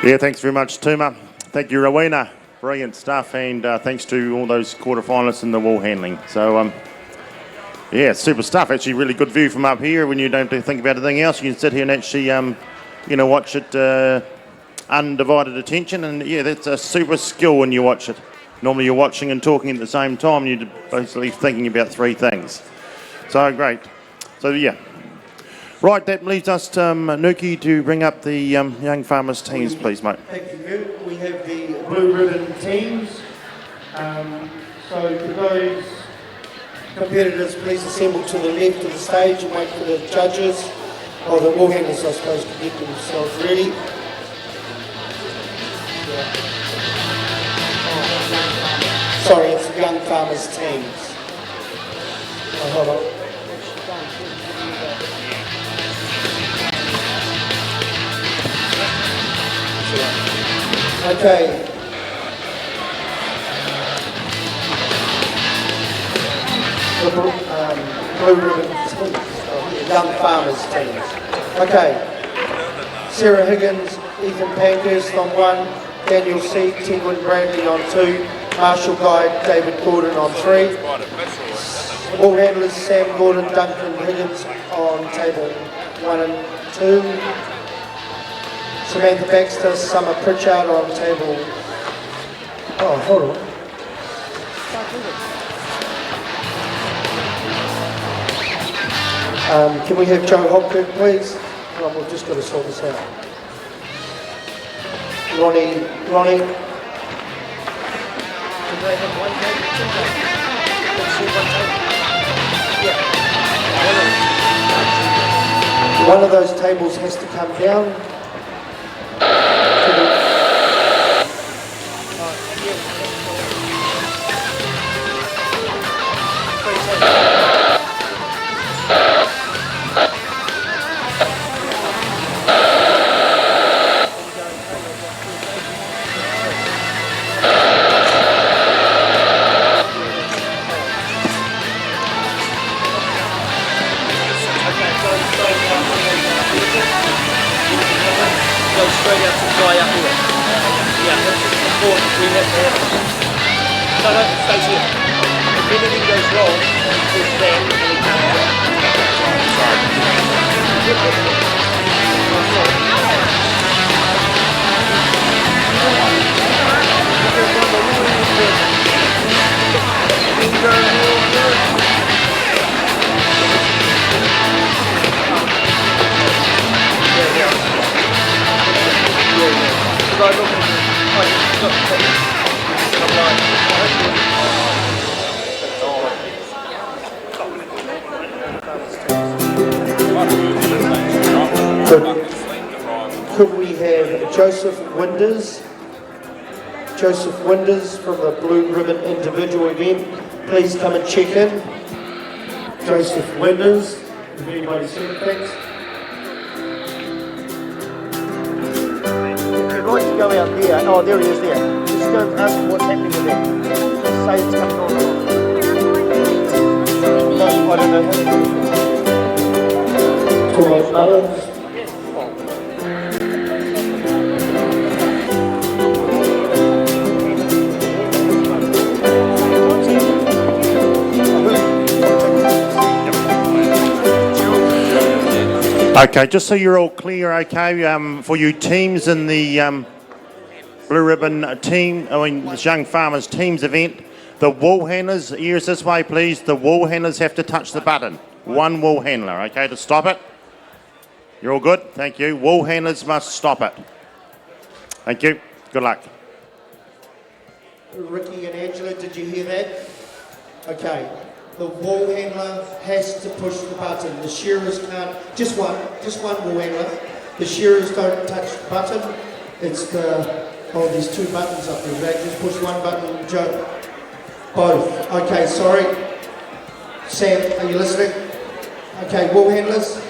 Yeah, thanks very much, Tuma. Thank you, Rowena. Brilliant stuff, and thanks to all those quarterfinalists in the wool handling. So, yeah, super stuff. Actually, really good view from up here when you don't have to think about anything else. You can sit here and actually, watch it undivided attention, and yeah, that's a super skill when you watch it. Normally you're watching and talking at the same time, and you're basically thinking about three things. So great. So yeah. Right, that leaves us to Nuki to bring up the young farmers teams, please, mate.
Thank you. We have the blue ribbon teams. So for those competitors, please assemble to the left of the stage and wait for the judges, or the Woolhandlers, I suppose, to get themselves ready. Sorry, it's the young farmers teams. Oh, hold on. Okay. The blue ribbon teams, young farmers teams. Okay. Sarah Higgins, Ethan Pankhurst on 1, Daniel C, Tegwin Bradley on 2, Marshall Guide, David Gordon on 3. All handlers, Sam Gordon, Duncan Higgins on table 1 and 2. Samantha Baxter, Summer Pritchard on table. Oh, hold on. Can we have Joe Hopkirk, please? Oh, we've just got to sort this out. Ronnie. One of those tables has to come down.
Straight out to dry up here. Yeah, that's important. We have to have it. No, it stays here. If anything goes wrong, push back and it comes
Could we have Joseph Winders from the Blue Ribbon Individual event, please come and check in. Joseph Winders, if anybody seen it, thanks.
You'd like to go out there. Oh, there he is there. Just go and ask him what's happening with that. Just say it's coming on. No, I don't know.
Too much others.
Okay, just so you're all clear, okay, for you teams in the Blue Ribbon team, the Young Farmers teams event, the wool handlers, ears this way please, the wool handlers have to touch the button. One wool handler, okay, to stop it. You're all good? Thank you. Wool handlers must stop it. Thank you. Good luck.
Ricky and Angela, did you hear that? Okay. The wool handler has to push the button. The shearers can't, just one wool handler. The shearers don't touch the button. It's there's two buttons up there. They just push one button, Joe. Both. Okay, sorry. Sam, are you listening? Okay, wool handlers.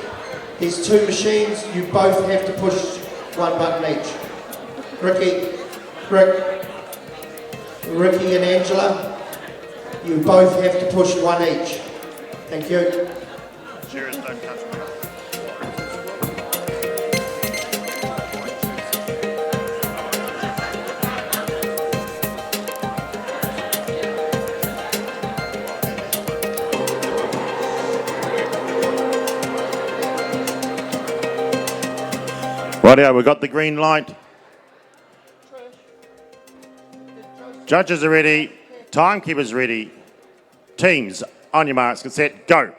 There's two machines. You both have to push one button each. Ricky and Angela. You both have to push one each. Thank you.
Shearers don't touch me. Rightio, we've got the green light. Judges are ready. Timekeepers ready. Teams, on your marks, get set, go.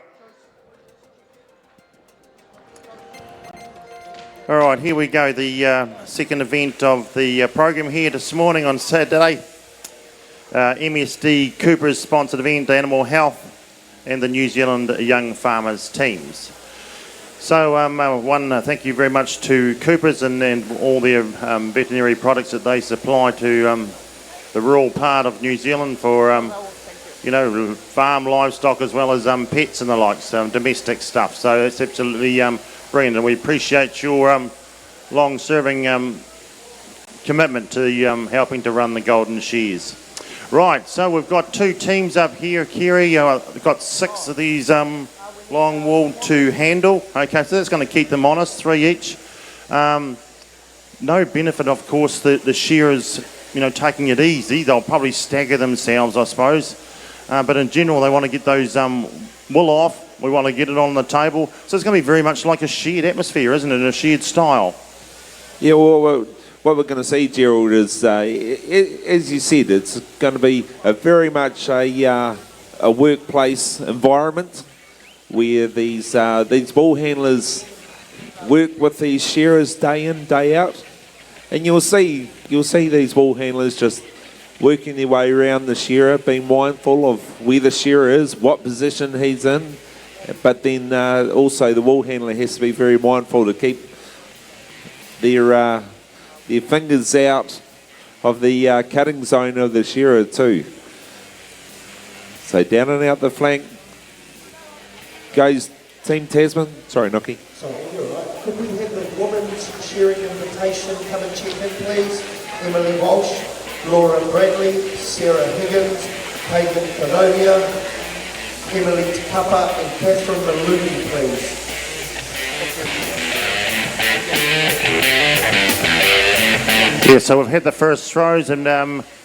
All right, here we go. The second event of the program here this morning on Saturday. MSD Cooper's sponsored event, Animal Health and the New Zealand Young Farmers teams. So thank you very much to Cooper's and all their veterinary products that they supply to the rural part of New Zealand for farm livestock as well as pets and the likes, domestic stuff. So it's absolutely brilliant, and we appreciate your long-serving commitment to helping to run the Golden Shears. Right, so we've got two teams up here, Kerry. We've got 6 of these long wool to handle. Okay, so that's going to keep them honest, 3 each. No benefit, of course, the shearers, taking it easy. They'll probably stagger themselves, I suppose. But in general, they want to get those wool off. We want to get it on the table. So it's going to be very much like a sheared atmosphere, isn't it? A sheared style.
Yeah, well, what we're going to see, Gerald, is, as you said, it's going to be very much a workplace environment where these ball handlers work with these shearers day in, day out, and you'll see these ball handlers just working their way around the shearer, being mindful of where the shearer is, what position he's in, but then also the wool handler has to be very mindful to keep their fingers out of the cutting zone of the shearer too. So down and out the flank goes Team Tasman. Sorry, Nookie.
Sorry, you're right. Could we have the women's shearing invitation come and check in, please? Emily Walsh, Laura Bradley, Sarah Higgins, Pagan Canonia, Emily Takapa and Catherine Maludi, please.
Yeah, so we've had the first throws, and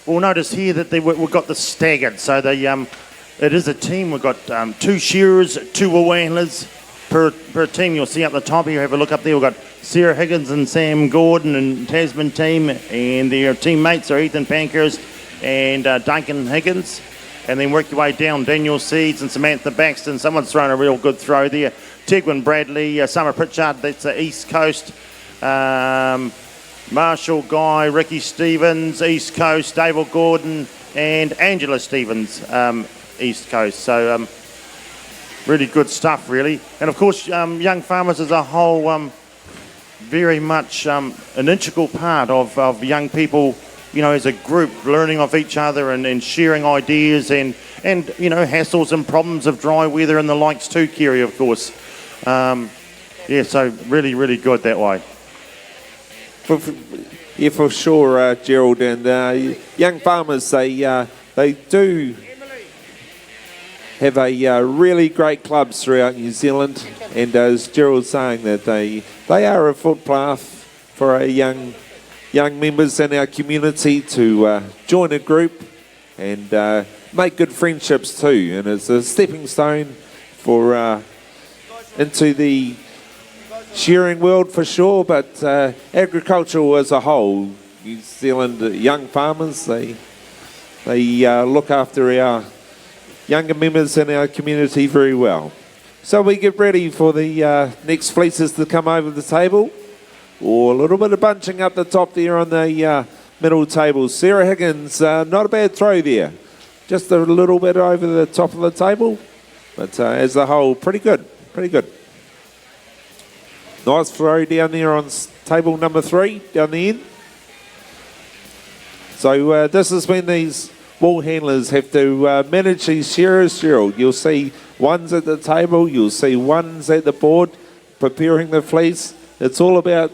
we'll notice here that we've got the staggered. So it is a team. We've got 2 shearers, 2 wool handlers per team. You'll see up the top here. Have a look up there. We've got Sarah Higgins and Sam Gordon and Tasman team, and their teammates are Ethan Pankhurst and Duncan Higgins. And then work your way down. Daniel Seeds and Samantha Baxton. Someone's thrown a real good throw there. Tegwin Bradley, Summer Pritchard. That's the East Coast. Marshall Guy, Ricky Stevens, East Coast, David Gordon, and Angela Stevens, East Coast. So really good stuff, really. And of course, Young Farmers as a whole, very much an integral part of young people, as a group, learning off each other and sharing ideas and hassles and problems of dry weather and the likes too, Kerry, of course. So really, really good that way.
For sure, Gerald. And Young Farmers, they do have a really great clubs throughout New Zealand. And as Gerald's saying, that they are a footpath for our young members in our community to join a group and make good friendships too. And it's a stepping stone for into the shearing world for sure, but agricultural as a whole, New Zealand young farmers, they look after our younger members in our community very well. So we get ready for the next fleeces to come over the table, or a little bit of bunching up the top there on the middle table. Sarah Higgins, not a bad throw there, just a little bit over the top of the table, but as a whole, pretty good. Nice throw down there on table number 3, down the end. So this is when these wool handlers have to manage these shearers, Gerald. You'll see ones at the table, you'll see ones at the board preparing the fleece. It's all about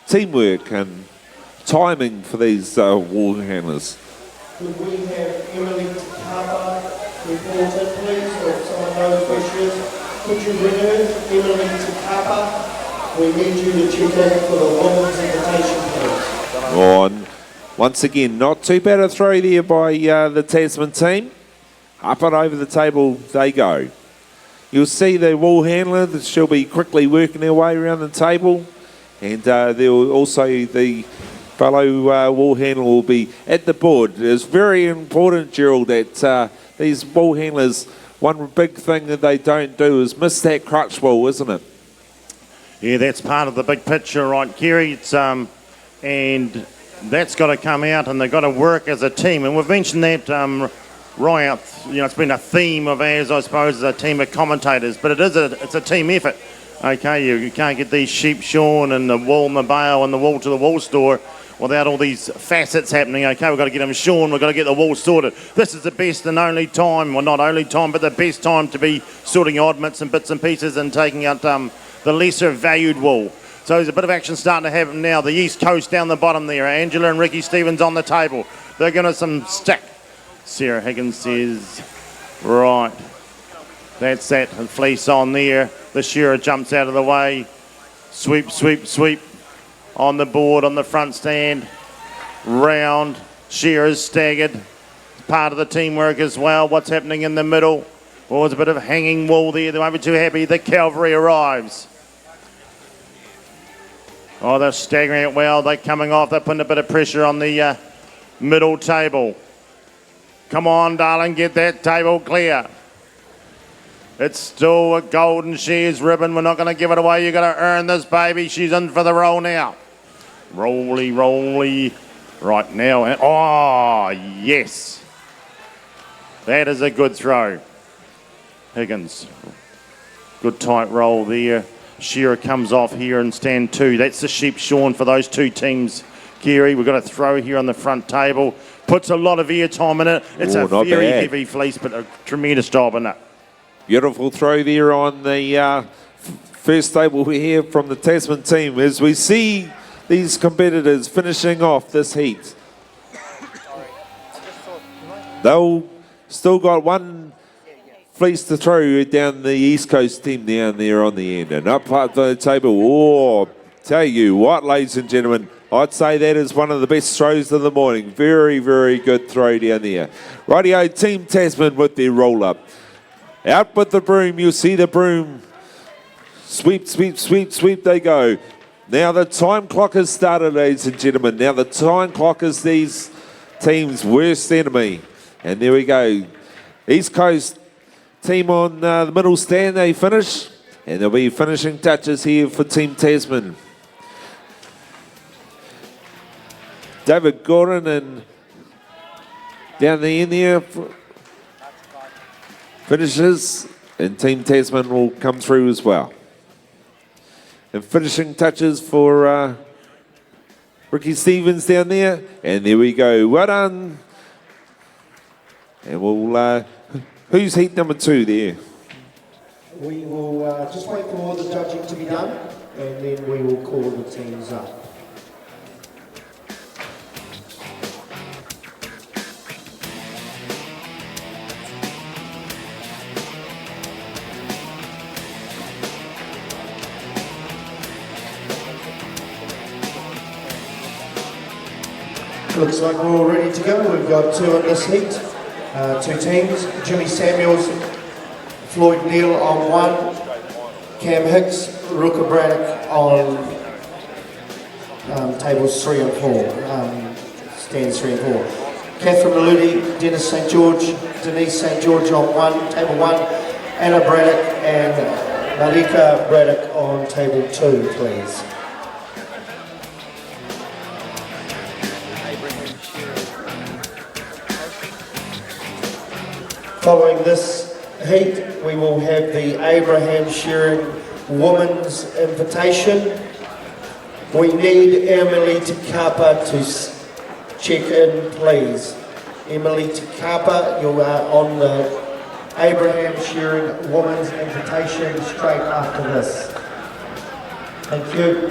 teamwork and timing for these wool handlers.
Could we have Emily Takapa report in, please, or if someone knows where she is? Could you bring her, Emily Takapa? We need you to check in for the women's invitation, please.
Once again, not too bad a throw there by the Tasman team. Up and over the table they go. You'll see the wool handler, that she'll be quickly working her way around the table. And there will also the fellow Woolhandler will be at the board. It's very important, Gerald, that these Woolhandlers, one big thing that they don't do is miss that crutch wool, isn't it?
Yeah, that's part of the big picture, right, Kerry? It's and that's got to come out, and they've got to work as a team. And we've mentioned that right out. You know, it's been a theme of ours, I suppose, as a team of commentators. But it's a team effort. Okay, you can't get these sheep shorn and the wool and the bale and the wool to the wool store without all these facets happening. Okay, we've got to get them shorn, we've got to get the wool sorted. This is the best and only time, well, not only time, but the best time to be sorting oddments and bits and pieces and taking out the lesser valued wool. So there's a bit of action starting to happen now. The East Coast down the bottom there. Angela and Ricky Stevens on the table. They're going to some stick. Sarah Higgins says, right, that's that fleece on there. The shearer jumps out of the way. Sweep, sweep, sweep on the board, on the front stand. Round. Shearers staggered. Part of the teamwork as well. What's happening in the middle? Well, there's a bit of hanging wool there. They won't be too happy. The cavalry arrives. Oh, they're staggering it well. They're coming off. They're putting a bit of pressure on the middle table. Come on, darling, get that table clear. It's still a Golden Shears ribbon. We're not going to give it away. You've got to earn this, baby. She's in for the roll now. Rolly, rolly. Right now. Oh, yes. That is a good throw. Higgins. Good tight roll there. Shearer comes off here in stand 2. That's the sheep shorn for those two teams, Kerry. We've got a throw here on the front table. Puts a lot of air time in it. It's a very heavy fleece, but a tremendous job in it.
Beautiful throw there on the first table here from the Tasman team as we see these competitors finishing off this heat. They'll still got one fleece to throw down the East Coast team down there on the end. And up the table, oh, tell you what, ladies and gentlemen, I'd say that is one of the best throws of the morning. Very, very good throw down there. Rightio, Team Tasman with their roll-up. Out with the broom, you'll see the broom. Sweep, sweep, sweep, sweep they go. Now the time clock has started, ladies and gentlemen. Now the time clock is these teams' worst enemy. And there we go. East Coast team on the middle stand, they finish. And there'll be finishing touches here for Team Tasman. David Gordon and down the end there finishes, and Team Tasman will come through as well. And finishing touches for Ricky Stevens down there, and there we go. Well done. And we'll who's heat number 2 there?
We will just wait for all the judging to be done, and then we will call the teams up. Looks like we're all ready to go. We've got 2 in this heat, 2 teams. Jimmy Samuels, Floyd Neal on 1, Cam Hicks, Ruka Braddock on tables 3 and 4, stands 3 and 4. Catherine Maludi, Dennis St. George, Denise St. George on 1, table 1, Anna Braddock and Marika Braddock on table 2, please. Following this heat, we will have the Abraham Shearing Women's Invitation. We need Emily Takapa to check in, please. Emily Takapa, you are on the Abraham Shearing Women's Invitation straight after this. Thank you.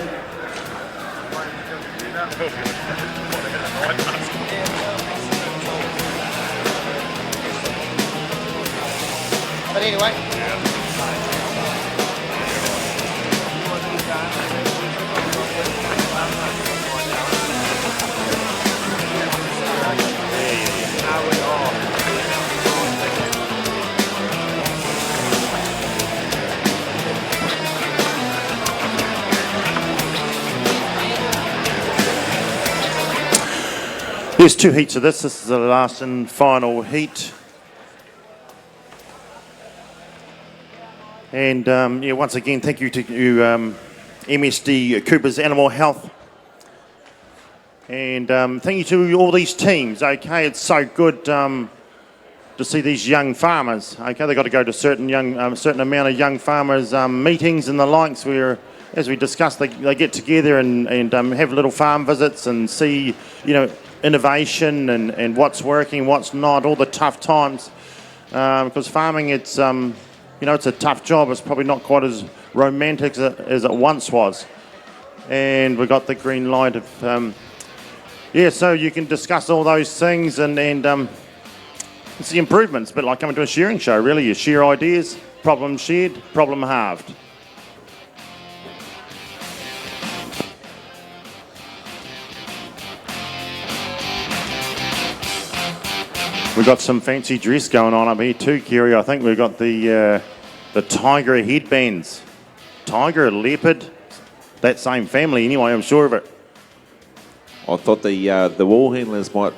But anyway.
There's 2 heats of this. This is the last and final heat. And yeah, once again, thank you to you, MSD Cooper's Animal Health. And thank you to all these teams. Okay, it's so good to see these young farmers. Okay, they've got to go to certain amount of young farmers meetings and the likes where, as we discussed, they get together and have little farm visits and see, you know, innovation and what's working, what's not, all the tough times. Because farming, it's you know, it's a tough job. It's probably not quite as romantic as it once was. And we got the green light of, yeah, so you can discuss all those things and it's the improvements, but like coming to a shearing show, really. You share ideas, problem shared, problem halved. We've got some fancy dress going on up here too, Kerry. I think we've got the tiger headbands. Tiger, leopard, that same family anyway, I'm sure of it.
I thought the wall handlers might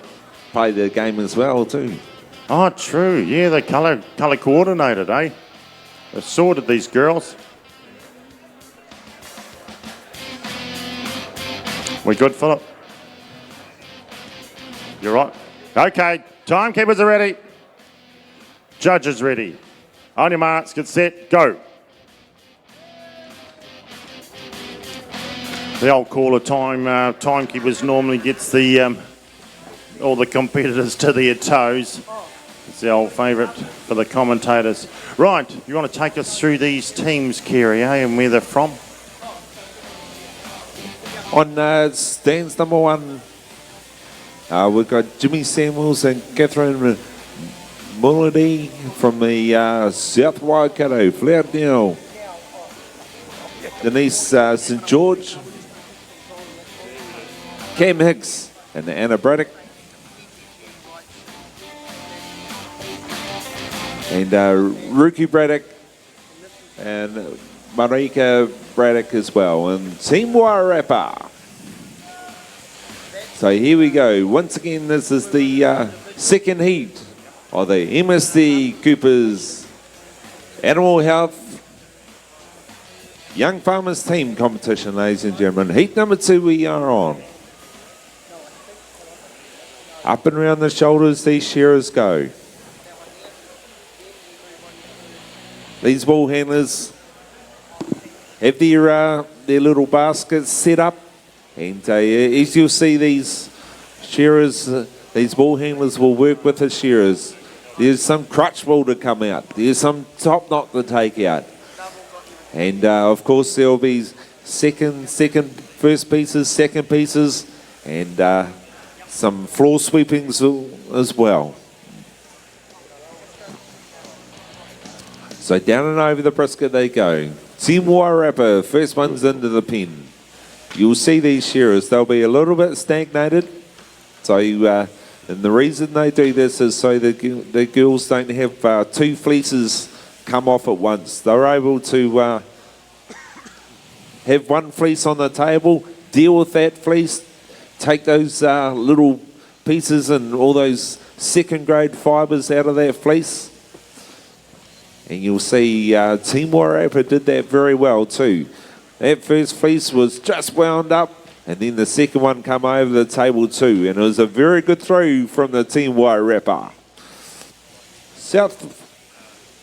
play the game as well too.
Oh, true. Yeah, they colour coordinated, eh? They've sorted these girls. We good, Philip? You're right. Okay, timekeepers are ready. Judges ready. On your marks, get set, go. The old caller timekeepers normally gets the all the competitors to their toes. It's the old favourite for the commentators. Right, you want to take us through these teams, Kerry, eh, and where they're from?
On stands number 1, we've got Jimmy Samuels and Catherine Mulledy from the South Waikato, Flairdown. Denise St George, Cam Hicks and Anna Braddock. And Ruki Braddock and Marika Braddock as well. And Team Wairarapa. So here we go. Once again, this is the second heat of the MSD Coopers Animal Health Young Farmers Team competition, ladies and gentlemen. Heat number 2 we are on. Up and around the shoulders these shearers go. These wool handlers have their little baskets set up, and as you'll see, these shearers, these wool handlers will work with the shearers. There's some crutch wool to come out. There's some top knot to take out, and of course there'll be first pieces, second pieces, and some floor sweepings as well. So down and over the brisket they go. Team Wairarapa, first one's into the pen. You'll see these shearers, they'll be a little bit stagnated. So, and the reason they do this is so the girls don't have 2 fleeces come off at once. They're able to have 1 fleece on the table, deal with that fleece, take those little pieces and all those second grade fibres out of that fleece. And you'll see Team Wairarapa did that very well too. That first fleece was just wound up, and then the second one come over the table too. And it was a very good throw from the Team Wairarapa. South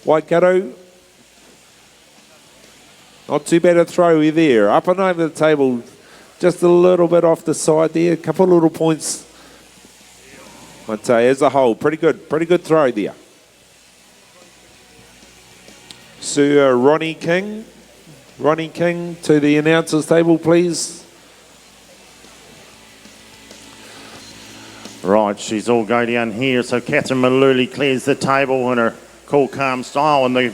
Waikato, not too bad a throw there. Up and over the table, just a little bit off the side there. A couple of little points. I'd say as a whole, pretty good throw there. Sir Ronnie King to the announcers table, please.
Right, she's all go down here. So Catherine Maluli clears the table in her cool, calm style. And they're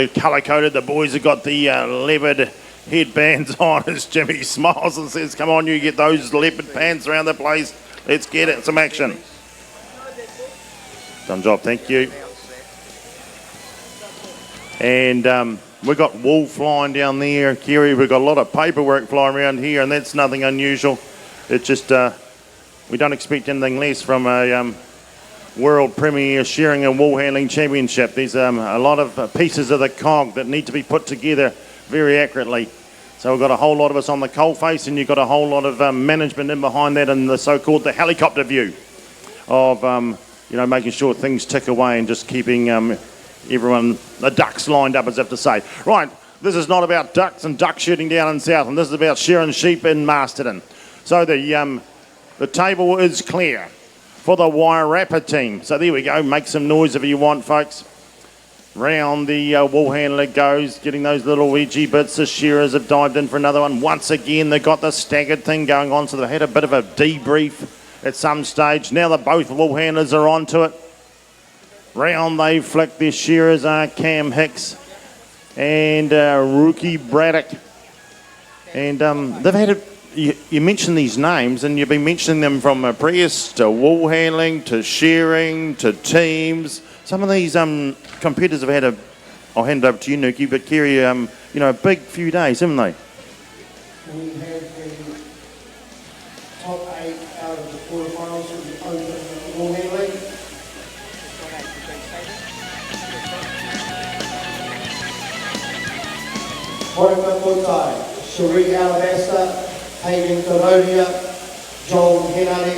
colour-coded. The boys have got the leopard headbands on as Jimmy smiles and says, come on, you get those leopard pants around the place. Let's get it, some action. Done job, thank you. And we've got wool flying down there, Kerry. We've got a lot of paperwork flying around here, and that's nothing unusual. It's just we don't expect anything less from a World Premier Shearing and Woolhandling Championship. There's a lot of pieces of the cog that need to be put together very accurately. So we've got a whole lot of us on the coalface, and you've got a whole lot of management in behind that, and the so-called the helicopter view of making sure things tick away and just keeping everyone, the ducks lined up, as if to say. Right, this is not about ducks and duck shooting down in Southland. This is about shearing sheep in Masterton. So the table is clear for the Wairarapa team. So there we go. Make some noise if you want, folks. Round the wool handler goes, getting those little wedgy bits. The shearers have dived in for another one. Once again, they've got the staggered thing going on, so they've had a bit of a debrief at some stage. Now that both wool handlers are onto it. Round they flick. Their shearers are Cam Hicks and Rookie Braddock. And they've had you mentioned these names, and you've been mentioning them from press to wool handling to shearing to teams. Some of these competitors have had I'll hand it over to you, Nuki, but Kerry, a big few days, haven't they?
We have the top 8 out of the quarterfinals of the Open Woolhandling. Wairarapa, Shearing Alabasta, Hagen Corodia, Joel Henare,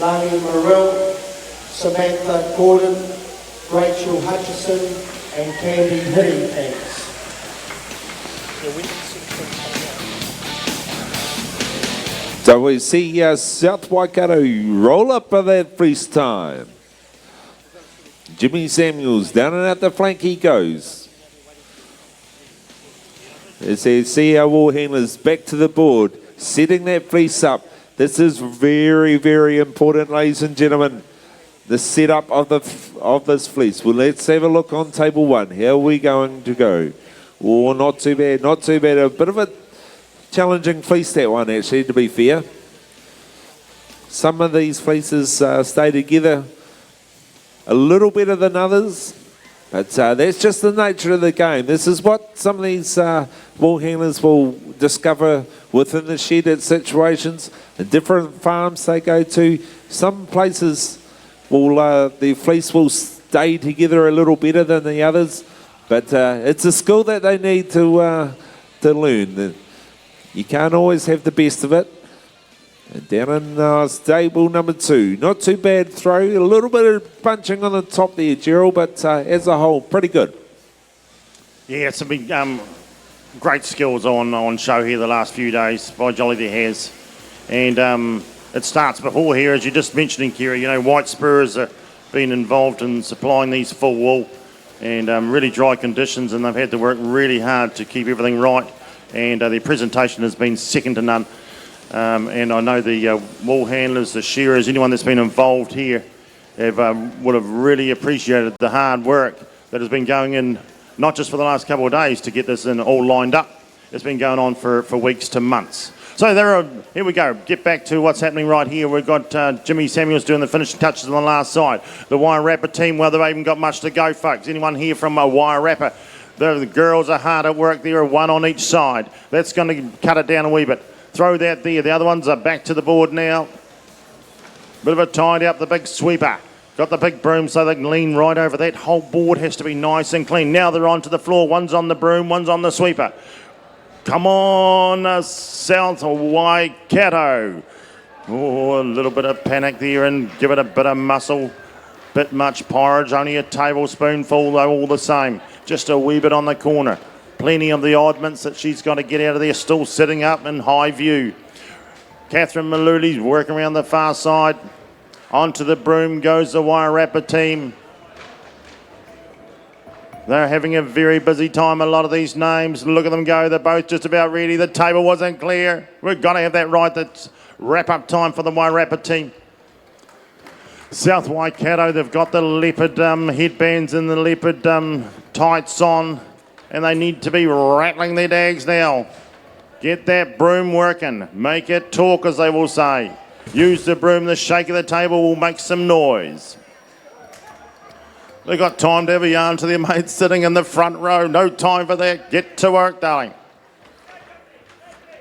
Lani Marino, Samantha Gordon, Rachel Hutchison, and Candy Hitty. Thanks.
So we see South Waikato roll up for that freeze time. Jimmy Samuels down and out the flank he goes. As they see our wool handlers back to the board, setting that fleece up. This is very, very important, ladies and gentlemen. The setup of this fleece. Well, let's have a look on table one. How are we going to go? Oh, not too bad, not too bad. A bit of a challenging fleece, that one, actually, to be fair. Some of these fleeces stay together a little better than others, but that's just the nature of the game. This is what some of these wool handlers will discover within the shedded situations. The different farms they go to, some places the fleece will stay together a little better than the others, but it's a skill that they need to learn. You can't always have the best of it. And down in stable number 2, not too bad throw, a little bit of punching on the top there, Gerald, but as a whole, pretty good.
Yeah, it's been great skills on show here the last few days by Jolly there has, and it starts before here, as you just mentioned, Kerry. White Spurs have been involved in supplying these full wool and really dry conditions, and they've had to work really hard to keep everything right, and their presentation has been second to none. And I know the wool handlers, the shearers, anyone that's been involved here would have really appreciated the hard work that has been going in, not just for the last couple of days to get this in all lined up. It's been going on for weeks to months. So here we go. Get back to what's happening right here. We've got Jimmy Samuels doing the finishing touches on the last side. The Wairarapa team, well, they've even got much to go, folks. Anyone here from Wairarapa? The girls are hard at work there, one on each side. That's going to cut it down a wee bit. Throw that there. The other ones are back to the board now. Bit of a tidy up, the big sweeper. Got the big broom so they can lean right over that. Whole board has to be nice and clean. Now they're onto the floor. One's on the broom, one's on the sweeper. Come on, South Waikato. Oh, a little bit of panic there and give it a bit of muscle. Bit much porridge, only a tablespoonful though, all the same. Just a wee bit on the corner. Plenty of the oddments that she's got to get out of there, still sitting up in high view. Catherine Maluli's working around the far side. Onto the broom goes the Wairarapa team. They're having a very busy time, a lot of these names. Look at them go, they're both just about ready. The table wasn't clear. We've got to have that right. That's wrap-up time for the Wairarapa team. South Waikato, they've got the leopard headbands and the leopard tights on, and they need to be rattling their dags now. Get that broom working. Make it talk, as they will say. Use the broom, the shake of the table will make some noise. They've got time to have a yarn to their mates sitting in the front row. No time for that. Get to work, darling.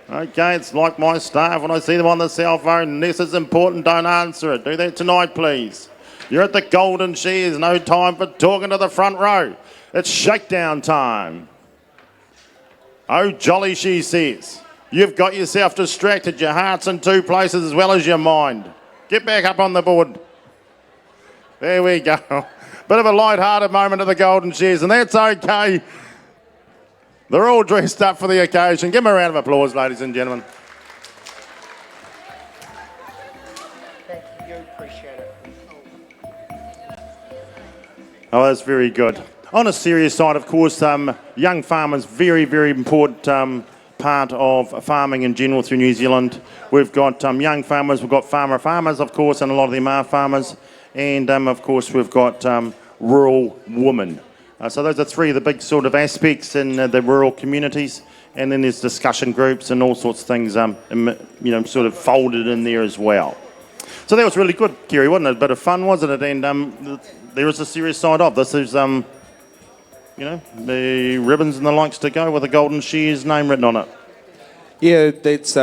Okay, it's like my staff when I see them on the cell phone. This is important, don't answer it. Do that tonight, please. You're at the Golden Shears, no time for talking to the front row. It's shakedown time. Oh, jolly, she says. You've got yourself distracted. Your heart's in two places as well as your mind. Get back up on the board. There we go. Bit of a light-hearted moment of the Golden Shears, and that's okay. They're all dressed up for the occasion. Give them a round of applause, ladies and gentlemen.
Thank you, appreciate it.
Oh, that's very good. On a serious side, of course, young farmers, very, very important part of farming in general through New Zealand. We've got young farmers, we've got farmers, of course, and a lot of them are farmers. And, of course, we've got rural women. So those are three of the big sort of aspects in the rural communities. And then there's discussion groups and all sorts of things, sort of folded in there as well. So that was really good, Kerry, wasn't it? A bit of fun, wasn't it? And there is a serious side of this. Is, the ribbons and the likes to go with the Golden Shears name written on it.
Yeah, that's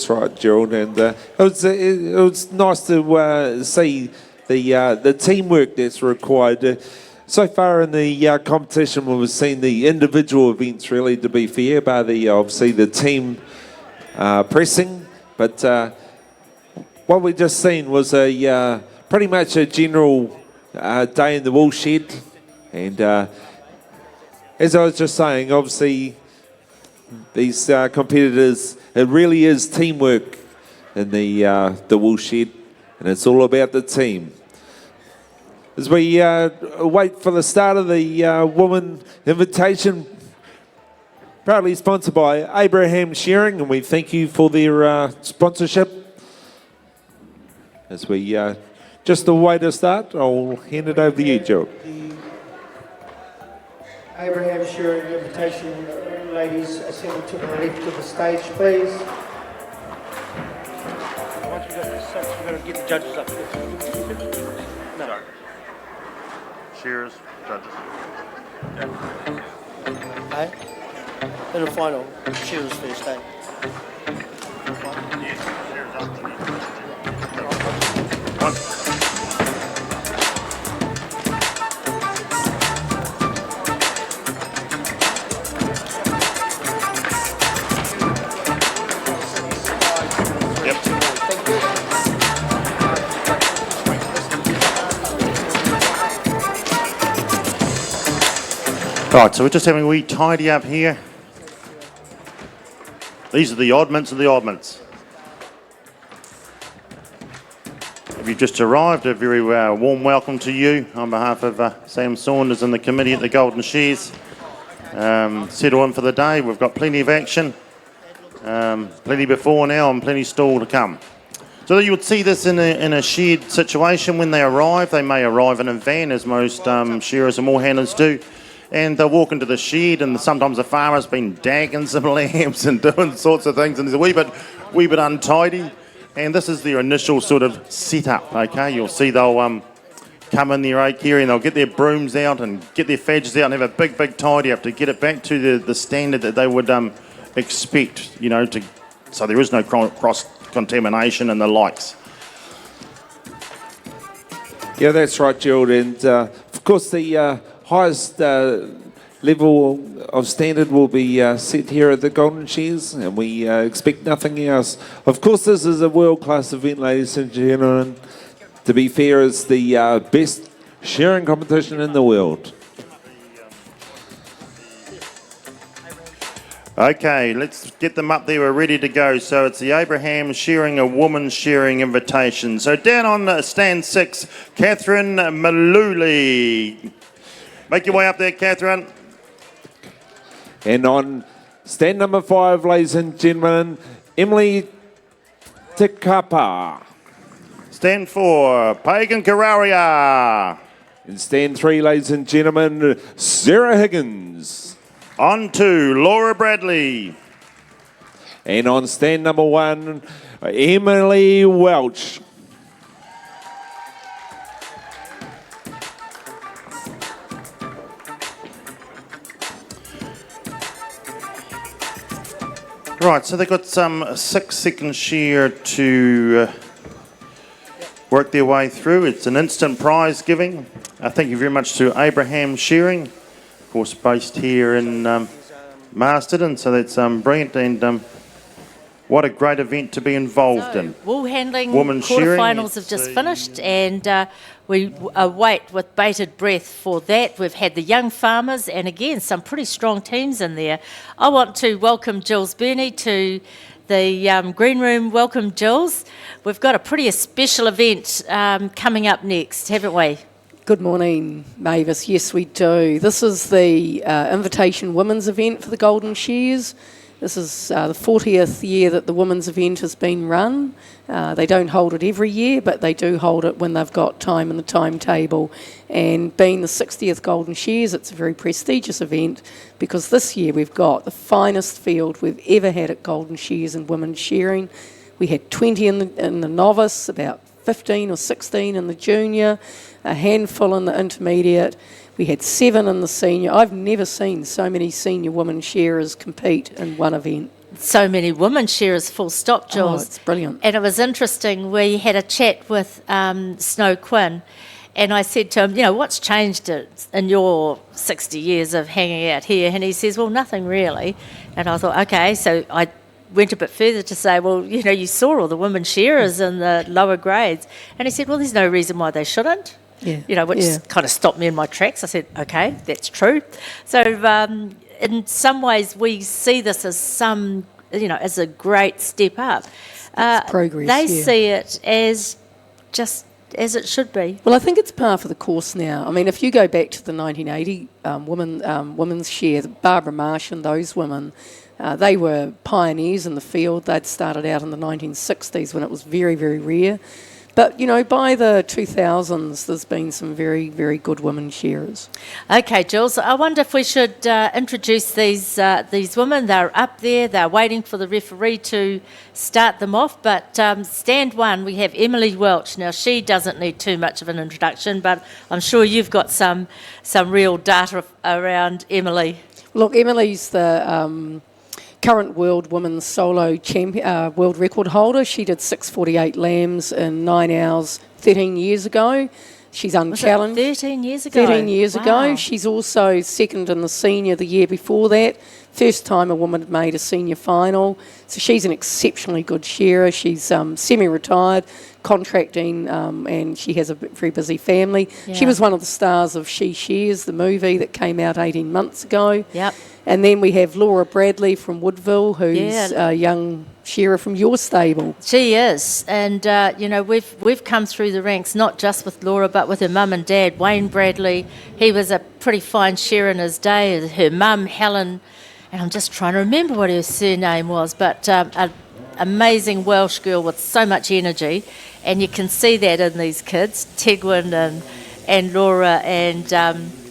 right, Gerald. And it was nice to see the teamwork that's required. So far in the competition, we've seen the individual events really, to be fair, by obviously the team pressing. But what we just seen was pretty much a general day in the wool shed. And as I was just saying, obviously these competitors, it really is teamwork in the wool shed, and it's all about the team. As we wait for the start of the Women Invitation, proudly sponsored by Abraham Shearing, and we thank you for their sponsorship. As we just await to start, I'll hand it over to you, Gerald.
Abraham Shearing Invitation, ladies, assemble to the left of the stage, please.
Once we've got the six, we've got to get the judges up. No.
Shears, judges.
Hey? In the final, Shears first, eh?
Yes, Shears up. Right, so we're just having a wee tidy up here. These are the oddments of the oddments. If you've just arrived, a very warm welcome to you on behalf of Sam Saunders and the committee at the Golden Shears. Settle in for the day. We've got plenty of action, plenty before now and plenty still to come. So you would see this in a shared situation when they arrive. They may arrive in a van, as most shearers and Woolhandlers do. And they'll walk into the shed, and sometimes the farmer's been dagging some lambs and doing sorts of things, and it's a wee bit untidy. And this is their initial sort of setup, okay? You'll see they'll come in there, Kerry, and they'll get their brooms out and get their fadges out and have a big tidy up to get it back to the standard that they would expect, so there is no cross-contamination and the likes.
Yeah, that's right, Gerald. And of course, the highest level of standard will be set here at the Golden Shears, and we expect nothing else. Of course, this is a world-class event, ladies and gentlemen. To be fair, it's the best shearing competition in the world.
Okay, let's get them up there. We're ready to go. So it's the Abraham Shearing, a woman's shearing invitation. So down on stand 6, Catherine Maluli. Make your way up there, Catherine.
And on stand number 5, ladies and gentlemen, Emily Tikapa.
Stand 4, Pagan Kararia.
And stand 3, ladies and gentlemen, Sarah Higgins.
On 2, Laura Bradley.
And on stand number 1, Emily Welch.
Right, so they've got some 6 seconds shear to work their way through. It's an instant prize giving. Thank you very much to Abraham Shearing, of course based here in Masterton, so that's brilliant, and what a great event to be involved in.
Woolhandling
Women's shearing,
quarterfinals have just finished, and we await with bated breath for that. We've had the young farmers, and again, some pretty strong teams in there. I want to welcome Jules Burney to the green room. Welcome, Jules. We've got a pretty special event coming up next, haven't we?
Good morning, Mavis. Yes, we do. This is the Invitation Women's event for the Golden Shears. This is the 40th year that the women's event has been run. They don't hold it every year, but they do hold it when they've got time in the timetable. And being the 60th Golden Shears, it's a very prestigious event because this year we've got the finest field we've ever had at Golden Shears in women's shearing. We had 20 in the novice, about 15 or 16 in the junior, a handful in the intermediate. We had 7 in the senior. I've never seen so many senior women shearers compete in one event.
So many women shearers, full stop, Jules.
Oh, it's brilliant.
And it was interesting. We had a chat with Snow Quinn, and I said to him, you know, what's changed in your 60 years of hanging out here? And he says, well, nothing really. And I thought, okay, so I went a bit further to say, well, you know, you saw all the women shearers in the lower grades. And he said, well, there's no reason why they shouldn't.
Yeah.
You know, which kind of stopped me in my tracks. I said, okay, that's true. So in some ways we see this as as a great step up.
Progress,
They see it as just as it should be.
Well, I think it's par for the course now. I mean, if you go back to the 1980 women's shear, Barbara Marsh and those women, they were pioneers in the field. They'd started out in the 1960s when it was very, very rare. But, you know, by the 2000s, there's been some very, very good women shearers.
Okay, Jules, I wonder if we should introduce these women. They're up there. They're waiting for the referee to start them off. But stand one, we have Emily Welch. Now, she doesn't need too much of an introduction, but I'm sure you've got some real data around Emily.
Look, Emily's the current world women's solo champion, world record holder. She did 6:48 lambs in 9 hours 13 years ago. She's unchallenged.
Was it 13 years ago?
13 years ago. She's also second in the senior the year before that. First time a woman had made a senior final. So she's an exceptionally good shearer. She's semi-retired, contracting, and she has a very busy family.
Yeah.
She was one of the stars of She Shears, the movie that came out 18 months ago.
Yep.
And then we have Laura Bradley from Woodville, who's a young shearer from your stable.
She is, and we've come through the ranks not just with Laura, but with her mum and dad. Wayne Bradley, he was a pretty fine shearer in his day. Her mum, Helen, and I'm just trying to remember what her surname was, but an amazing Welsh girl with so much energy, and you can see that in these kids, Tegwyn and Laura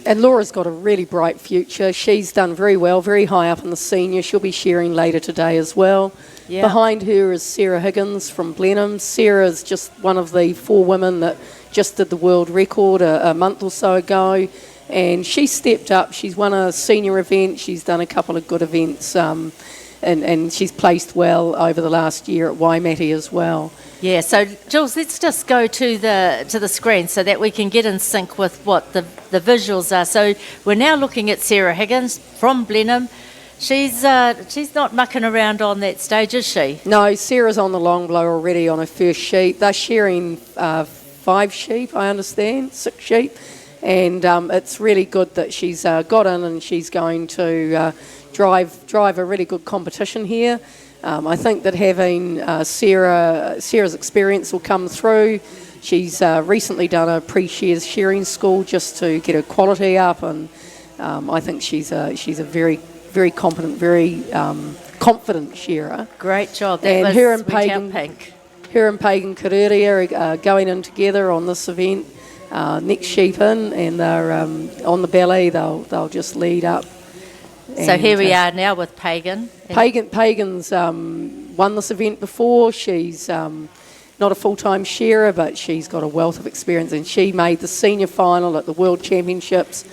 And Laura's got a really bright future. She's done very well, very high up in the senior. She'll be shearing later today as well.
Yeah.
Behind her is Sarah Higgins from Blenheim. Sarah's just one of the 4 women that just did the world record a month or so ago. And she stepped up. She's won a senior event. She's done a couple of good events. And she's placed well over the last year at Waimate as well.
Yeah, so Jules, let's just go to the screen so that we can get in sync with what the visuals are. So we're now looking at Sarah Higgins from Blenheim. She's not mucking around on that stage, is she?
No, Sarah's on the long blow already on her first sheep. They're shearing 5 sheep, I understand, 6 sheep. And it's really good that she's got in and she's going to drive a really good competition here. I think that having Sarah's experience will come through. She's recently done a pre-shears shearing school just to get her quality up, and I think she's a very, very competent, very confident shearer.
Great job.
And her and Pagan Karuria are going in together on this event. Next sheep in, and they're on the belly. They'll just lead up.
So here we are now with Pagan.
Pagan's won this event before. She's not a full-time shearer, but she's got a wealth of experience, and she made the senior final at the World Championships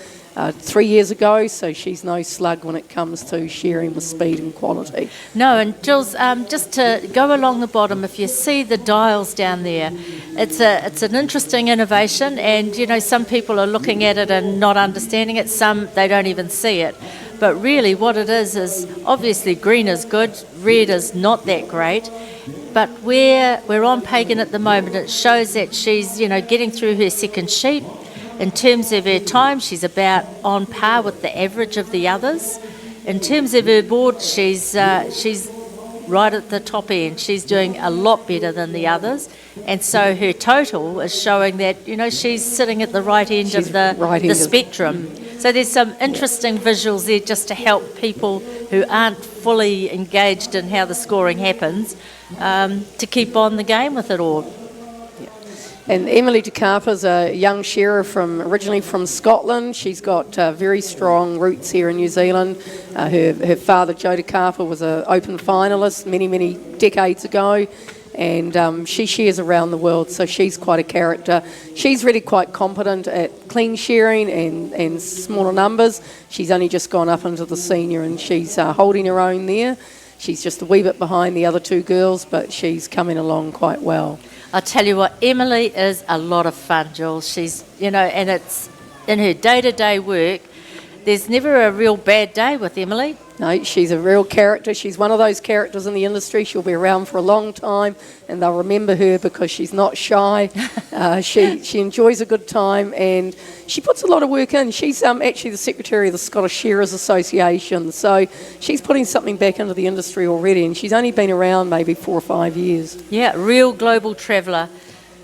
3 years ago, so she's no slug when it comes to shearing with speed and quality.
No, and Jules, just to go along the bottom, if you see the dials down there, it's an interesting innovation, and you know some people are looking at it and not understanding it. Some they don't even see it, but really what it is obviously green is good, red is not that great. But we're on Pagan at the moment. It shows that she's getting through her second sheet. In terms of her time, she's about on par with the average of the others. In terms of her board, she's right at the top end. She's doing a lot better than the others. And so her total is showing that, she's sitting at the right end of the spectrum. So there's some interesting visuals there just to help people who aren't fully engaged in how the scoring happens to keep on the game with it all.
And Emily De Carper's a young shearer originally from Scotland. She's got very strong roots here in New Zealand. Her father, Joe De Carper, was an open finalist many, many decades ago. And she shears around the world, so she's quite a character. She's really quite competent at clean shearing and smaller numbers. She's only just gone up into the senior and she's holding her own there. She's just a wee bit behind the other two girls, but she's coming along quite well.
I'll tell you what, Emily is a lot of fun, Jules. She's, and it's in her day-to-day work, there's never a real bad day with Emily.
No, she's a real character. She's one of those characters in the industry. She'll be around for a long time, and they'll remember her because she's not shy. She enjoys a good time, and she puts a lot of work in. She's actually the secretary of the Scottish Shearers Association, so she's putting something back into the industry already, and she's only been around maybe 4 or 5 years.
Yeah, real global traveller,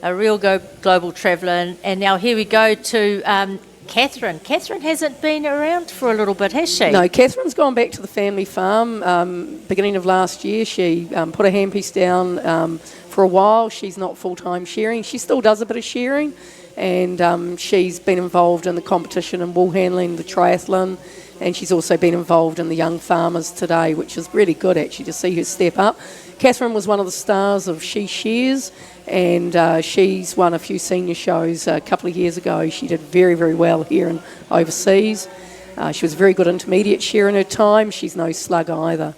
global traveller. And now here we go to Catherine. Catherine hasn't been around for a little bit, has she?
No, Catherine's gone back to the family farm beginning of last year. She put a handpiece down for a while. She's not full-time shearing. She still does a bit of shearing, and she's been involved in the competition in Woolhandling, the triathlon, and she's also been involved in the Young Farmers today, which is really good actually to see her step up. Catherine was one of the stars of She Shears, and she's won a few senior shows a couple of years ago. She did very, very well here and overseas. She was a very good intermediate shearer in her time. She's no slug either.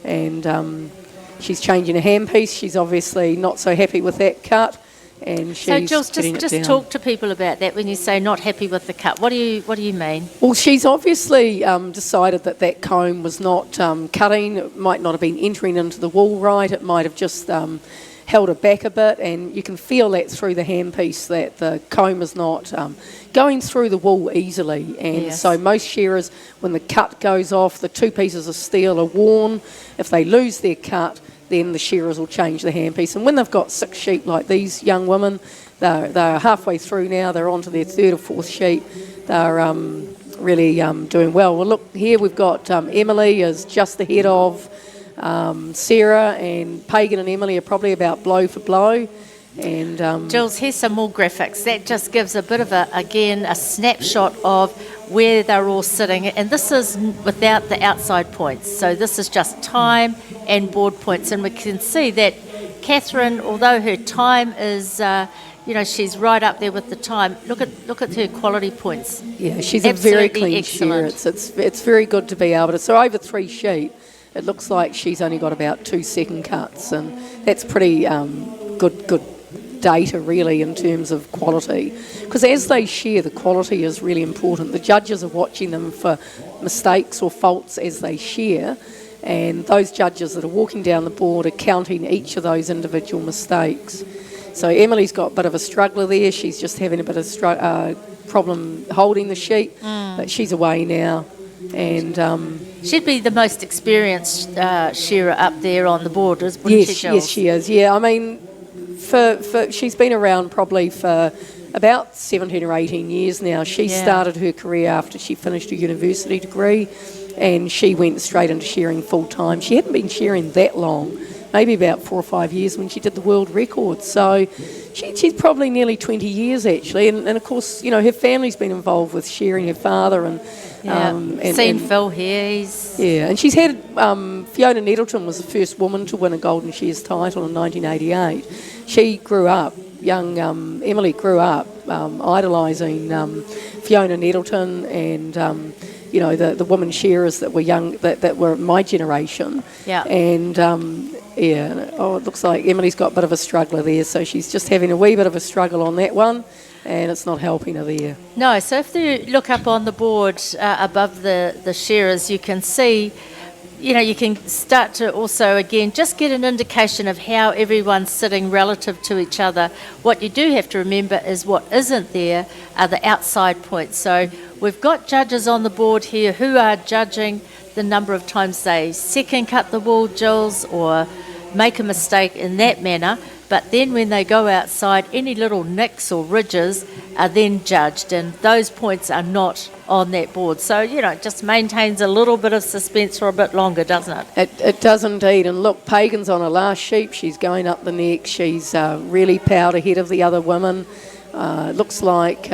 And she's changing a handpiece. She's obviously not so happy with that cut. And she's
so Jules,
getting
just
it down.
talk to people about that when you say not happy with the cut. What do you mean?
Well, she's obviously decided that comb was not cutting. It might not have been entering into the wool right. It might have just held her back a bit, and you can feel that through the handpiece that the comb is not going through the wool easily. And so most shearers, when the cut goes off, the two pieces of steel are worn. If they lose their cut, then the shearers will change the handpiece. And when they've got 6 sheep like these young women, they're halfway through now, they're on to their 3rd or 4th sheep, they're really doing well. Well, look, here we've got Emily is just ahead of Sarah, and Pagan and Emily are probably about blow for blow. And
Jules, here's some more graphics. That just gives a bit of a snapshot of where they're all sitting, and this is without the outside points. So this is just time and board points, and we can see that Catherine, although her time is, she's right up there with the time. Look at her quality points.
Yeah, she's
absolutely
a very clean shearer. It's very good to be able to. So over 3 sheep, it looks like she's only got about 2 second cuts, and that's pretty good data really in terms of quality, because as they shear, the quality is really important. The judges are watching them for mistakes or faults as they shear, and those judges that are walking down the board are counting each of those individual mistakes. So Emily's got a bit of a struggler there. She's just having a bit of problem holding the sheep, but she's away now, and
she'd be the most experienced shearer up there on the board, wouldn't she, Jules?
Yes, she is. Yeah, I mean, for she's been around probably for about 17 or 18 years now. She started her career after she finished her university degree, and she went straight into shearing full time. She hadn't been shearing that long, maybe about 4 or 5 years when she did the world record. So she's probably nearly 20 years actually, and of course, her family's been involved with shearing, her father and
seen Phil here.
And she's had Fiona Nettleton was the first woman to win a Golden Shears title in 1988. She grew up, young Emily grew up idolising Fiona Nettleton and you know, the women shearers that were young, that were my generation.
Yeah.
And it looks like Emily's got a bit of a struggler there, so she's just having a wee bit of a struggle on that one, and it's not helping her there.
No, so if you look up on the board above the shearers, you can see, you know, you can start to also, again, just get an indication of how everyone's sitting relative to each other. What you do have to remember is what isn't there are the outside points. So we've got judges on the board here who are judging the number of times they second cut the wool, Jules, or make a mistake in that manner. But then when they go outside, any little nicks or ridges are then judged, and those points are not on that board. So, you know, it just maintains a little bit of suspense for a bit longer, doesn't it?
It does indeed. And look, Pagan's on her last sheep. She's going up the neck. She's really powered ahead of the other women. It looks like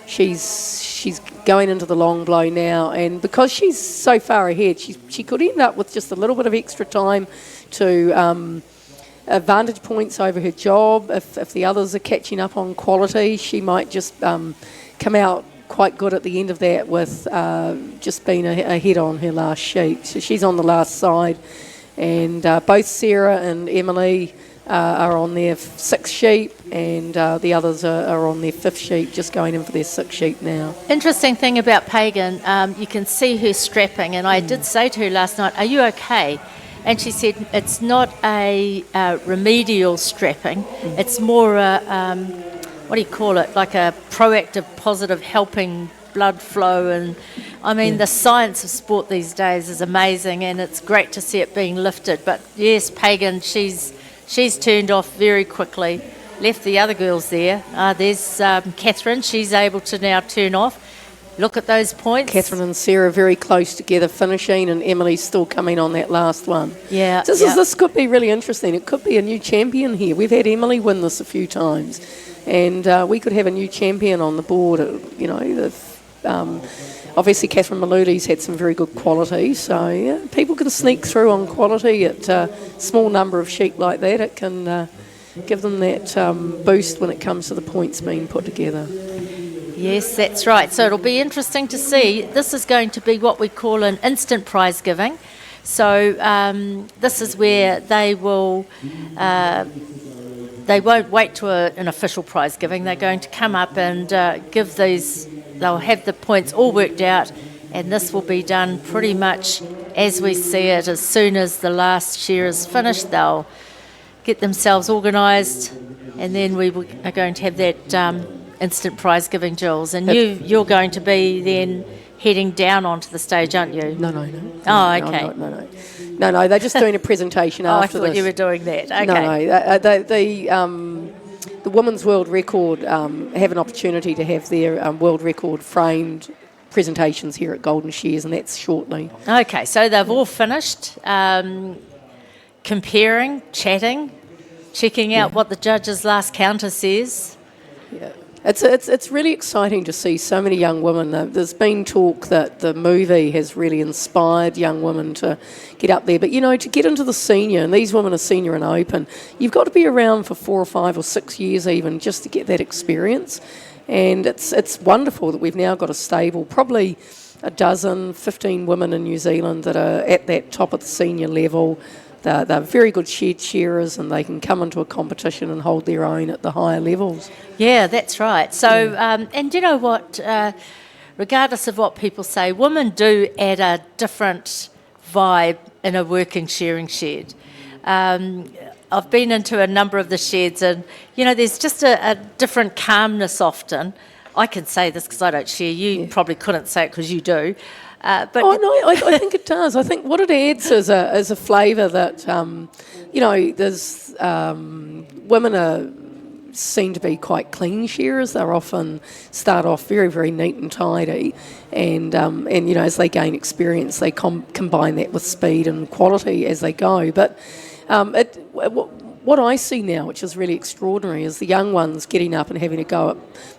she's going into the long blow now. And because she's so far ahead, she could end up with just a little bit of extra time to advantage points over her job. If the others are catching up on quality, she might just come out quite good at the end of that with just being ahead on her last sheep. So she's on the last side, and both Sarah and Emily are on their 6th sheep, and the others are on their 5th sheep, just going in for their 6th sheep now.
Interesting thing about Pagan, you can see her strapping, and I did say to her last night, "Are you okay?" And she said it's not a remedial strapping, it's more what do you call it, like a proactive, positive, helping blood flow. And I mean, the science of sport these days is amazing, and it's great to see it being lifted. But yes, Pagan, she's turned off very quickly, left the other girls there. There's Catherine, she's able to now turn off. Look at those points.
Catherine and Sarah very close together finishing, and Emily's still coming on that last one.
Yeah.
This could be really interesting. It could be a new champion here. We've had Emily win this a few times, and we could have a new champion on the board. You know, obviously Catherine Maloudi's had some very good quality, so yeah, people can sneak through on quality at a small number of sheep like that. It can give them that boost when it comes to the points being put together.
Yes, that's right. So it'll be interesting to see. This is going to be what we call an instant prize giving. So this is where they will, they won't wait to an official prize giving. They're going to come up and give these, they'll have the points all worked out, and this will be done pretty much as we see it. As soon as the last shear is finished, they'll get themselves organised, and then we are going to have that instant prize giving, Jules, and you're going to be then heading down onto the stage, aren't you?
No.
Oh, okay.
No, they're just doing a presentation after this.
I thought you were doing that. Okay.
No. The Women's World Record have an opportunity to have their world record framed presentations here at Golden Shears, and that's shortly.
Okay, so they've all finished comparing, chatting, checking out what the judge's last counter says.
Yeah. It's really exciting to see so many young women. There's been talk that the movie has really inspired young women to get up there. But, you know, to get into the senior, and these women are senior and open, you've got to be around for 4 or 5 or 6 years even just to get that experience. And it's wonderful that we've now got a stable, probably 15 women in New Zealand that are at that top of the senior level. They're very good shearers, and they can come into a competition and hold their own at the higher levels.
Yeah, that's right. So, and you know what, regardless of what people say, women do add a different vibe in a working shearing shed. I've been into a number of the sheds, and, you know, there's just a different calmness often. I can say this because I don't shear. You probably couldn't say it because you do. But
I think it does. I think what it adds is a flavour that, you know, there's women seem to be quite clean shearers. They're often start off very, very neat and tidy, and you know, as they gain experience, they combine that with speed and quality as they go. But what I see now, which is really extraordinary, is the young ones getting up and having a go at,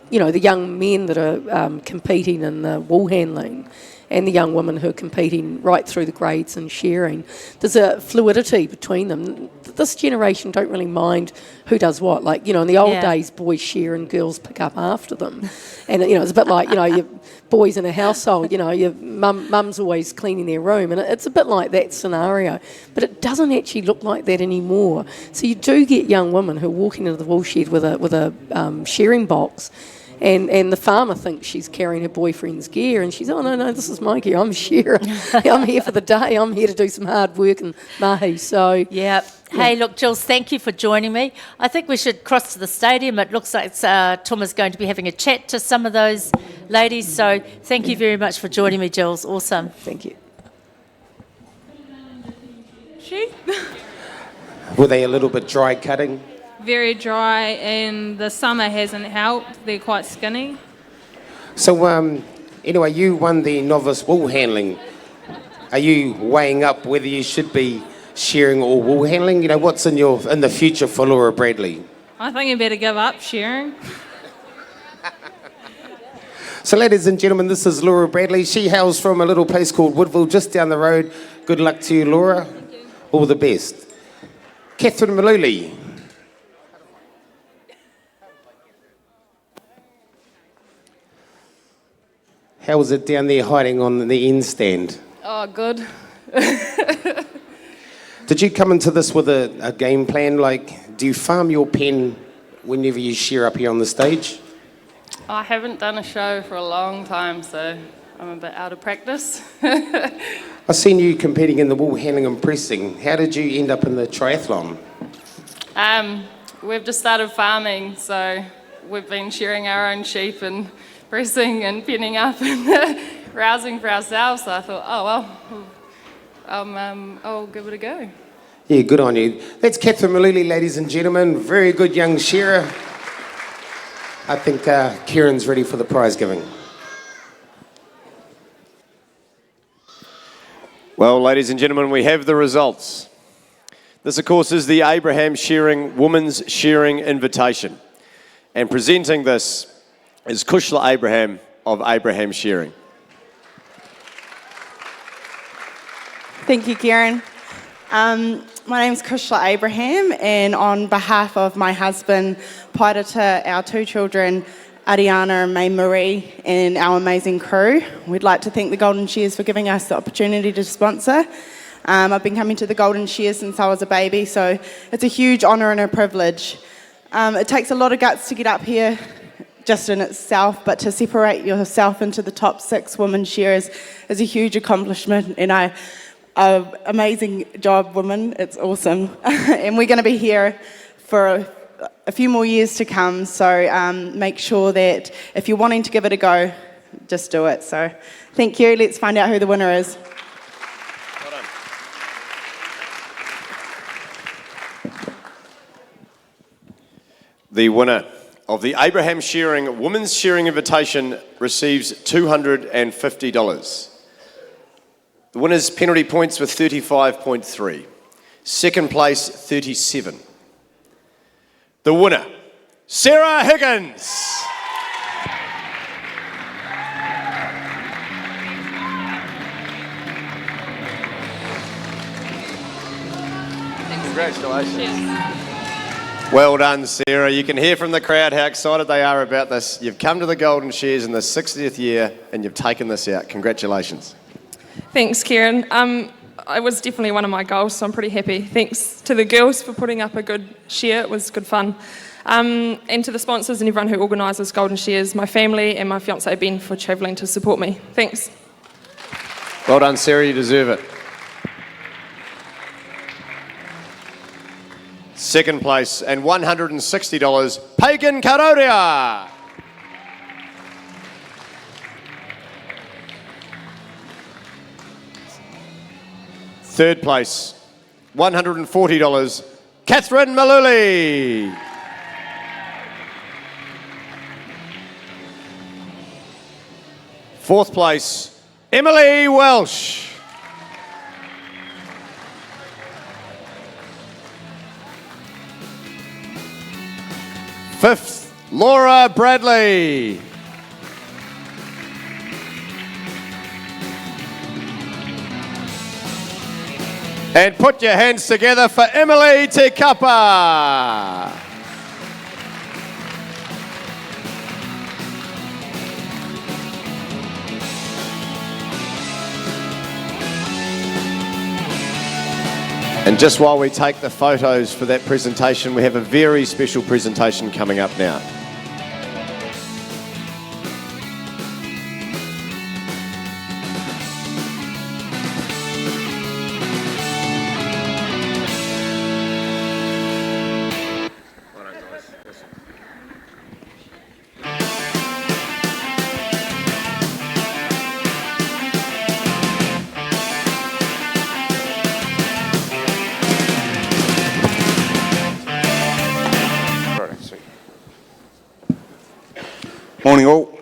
you know, the young men that are competing in the Woolhandling, and the young women who are competing right through the grades and shearing. There's a fluidity between them. this generation don't really mind who does what. Like, in the old
Yeah.
days, boys shear and girls pick up after them. And, it's a bit like, your boys in a household, your mum's always cleaning their room. And it's a bit like that scenario. But it doesn't actually look like that anymore. So you do get young women who are walking into the wool shed with a shearing box. And the farmer thinks she's carrying her boyfriend's gear, and she's, oh, no, this is my gear. I'm a shearer. I'm here for the day. I'm here to do some hard work and mahi. So,
Yeah. Hey, look, Jules, thank you for joining me. I think we should cross to the stadium. It looks like Tuma's going to be having a chat to some of those ladies. So thank you very much for joining me, Jules. Awesome.
thank you.
Were they a little bit dry cutting?
Very dry, and the summer hasn't helped. They're quite skinny.
So, anyway, you won the novice wool handling. Are you weighing up whether you should be shearing or wool handling? What's in the future for Laura Bradley?
I think you better give up shearing.
So, ladies and gentlemen, this is Laura Bradley. She hails from a little place called Woodville, just down the road. Good luck to you, Laura. All the best. Catherine Maluli. How was it down there hiding on the end stand?
Oh, good.
Did you come into this with a game plan? Like, do you farm your pen whenever you shear up here on the stage?
I haven't done a show for a long time, so I'm a bit out of practice.
I've seen you competing in the wool handling and pressing. How did you end up in the triathlon?
We've just started farming, so we've been shearing our own sheep and pressing and penning up and rousing for ourselves. So I thought, oh well, I'll give it a go.
Yeah, good on you. That's Catherine Maluli, ladies and gentlemen. Very good young shearer. I think Kieran's ready for the prize giving.
Well, ladies and gentlemen, we have the results. This, of course, is the Abraham Shearing Women's Shearing Invitation. And presenting this is Kushla Abraham of Abraham Shearing.
Thank you, Kieran. My name's Kushla Abraham, and on behalf of my husband, Pairata, our two children, Ariana and May Marie, and our amazing crew, we'd like to thank the Golden Shears for giving us the opportunity to sponsor. I've been coming to the Golden Shears since I was a baby, so it's a huge honour and a privilege. It takes a lot of guts to get up here just in itself, but to separate yourself into the top 6 women shearers is a huge accomplishment, and amazing job, women. It's awesome. And we're going to be here for a few more years to come, so make sure that if you're wanting to give it a go, just do it. So thank you. Let's find out who the winner is.
Well done. The winner of the Abraham Shearing Women's Shearing Invitation receives $250. The winner's penalty points were 35.3. Second place, 37. The winner, Sarah Higgins. Congratulations. Well done, Sarah. You can hear from the crowd how excited they are about this. You've come to the Golden Shears in the 60th year and you've taken this out. Congratulations.
Thanks, Kieran. It was definitely one of my goals, so I'm pretty happy. Thanks to the girls for putting up a good shear. It was good fun. And to the sponsors and everyone who organises Golden Shears, my family and my fiancé Ben for travelling to support me. Thanks.
Well done, Sarah. You deserve it. Second place and $160, Pagan Karoria. Third place, $140, Catherine Maluli. Fourth place, Emily Welsh. Fifth, Laura Bradley. And put your hands together for Emily Te Kapa. And just while we take the photos for that presentation, we have a very special presentation coming up now.
Morning all.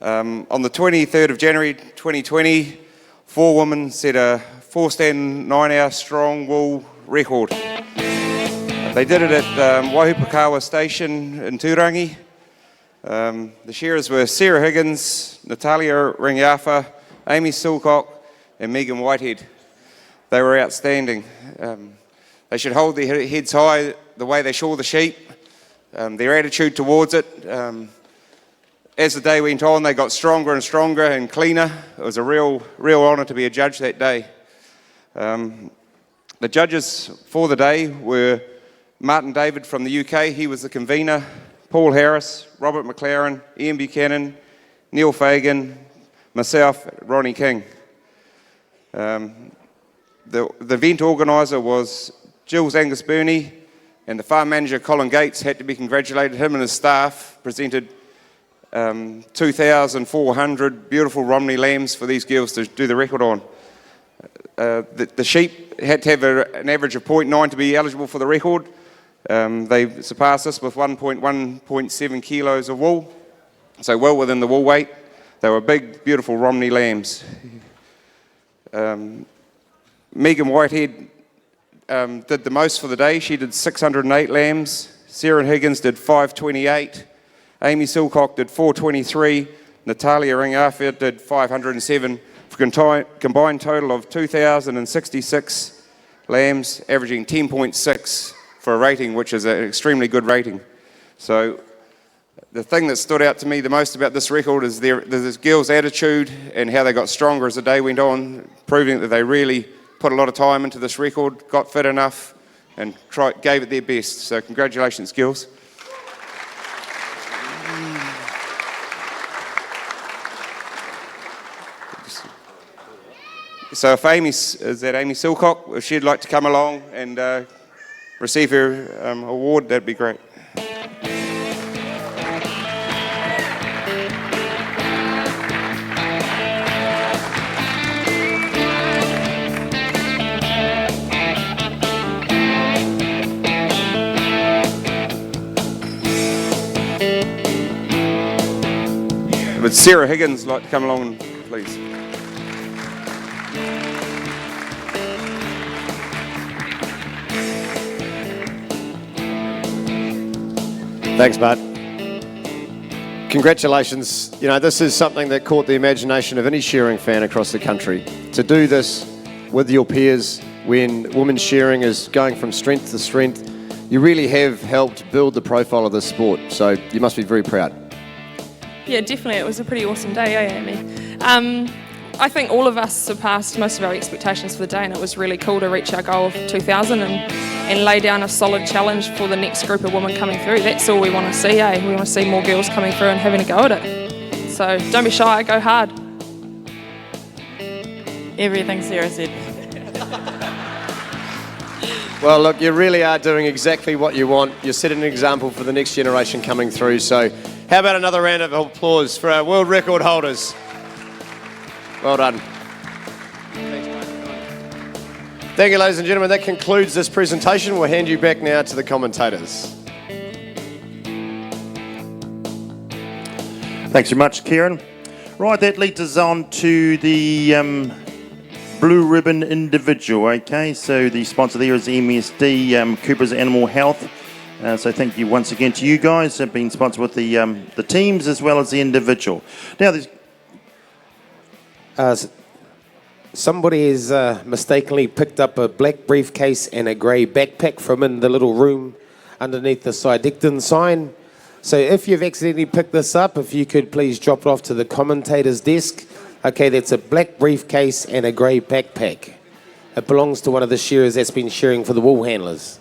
On the 23rd of January 2020, 4 women set a 4-stand 9-hour strong wool record. They did it at Wairarapa Station in Turangi. The shearers were Sarah Higgins, Natalia Ringiafa, Amy Silcock and Megan Whitehead. They were outstanding. They should hold their heads high the way they shore the sheep, their attitude towards it. As the day went on, they got stronger and stronger and cleaner. It was a real honour to be a judge that day. The judges for the day were Martin David from the UK, he was the convener, Paul Harris, Robert McLaren, Ian Buchanan, Neil Fagan, myself, Ronnie King. The event organiser was Jules Angus Burney, and the farm manager Colin Gates had to be congratulated. Him and his staff presented 2,400 beautiful Romney lambs for these girls to do the record on. The sheep had to have an average of 0.9 to be eligible for the record. They surpassed us with 1.7 kilos of wool, so well within the wool weight. They were big, beautiful Romney lambs. Megan Whitehead did the most for the day. She did 608 lambs. Sarah Higgins did 528. Amy Silcock did 423, Natalia Ringafa did 507, for a combined total of 2,066 lambs, averaging 10.6 for a rating, which is an extremely good rating. So the thing that stood out to me the most about this record is this girls' attitude and how they got stronger as the day went on, proving that they really put a lot of time into this record, got fit enough, and gave it their best. So congratulations, girls. So if Amy Silcock, if she'd like to come along and receive her award, that'd be great. Would Sarah Higgins like to come along, please?
Thanks, Bart. Congratulations. You know, this is something that caught the imagination of any shearing fan across the country. To do this with your peers when women's shearing is going from strength to strength, you really have helped build the profile of this sport. So you must be very proud.
Yeah, definitely. It was a pretty awesome day, Amy? I think all of us surpassed most of our expectations for the day, and it was really cool to reach our goal of 2,000 and lay down a solid challenge for the next group of women coming through. That's all we want to see, eh? We want to see more girls coming through and having a go at it. So don't be shy, go hard.
Everything Sarah said.
Well, look, you really are doing exactly what you want. You're setting an example for the next generation coming through. So how about another round of applause for our world record holders? Well done. Thank you, ladies and gentlemen. That concludes this presentation. We'll hand you back now to the commentators.
Thanks very much, Kieran. Right, that leads us on to the blue ribbon individual, okay? So the sponsor there is MSD, Cooper's Animal Health. So thank you once again to you guys. Have been sponsored with the teams as well as the individual. Now, there's
Somebody has mistakenly picked up a black briefcase and a grey backpack from in the little room underneath the Sidecton sign. So if you've accidentally picked this up, if you could please drop it off to the commentator's desk. Okay, that's a black briefcase and a grey backpack. It belongs to one of the shearers that's been shearing for the wool handlers.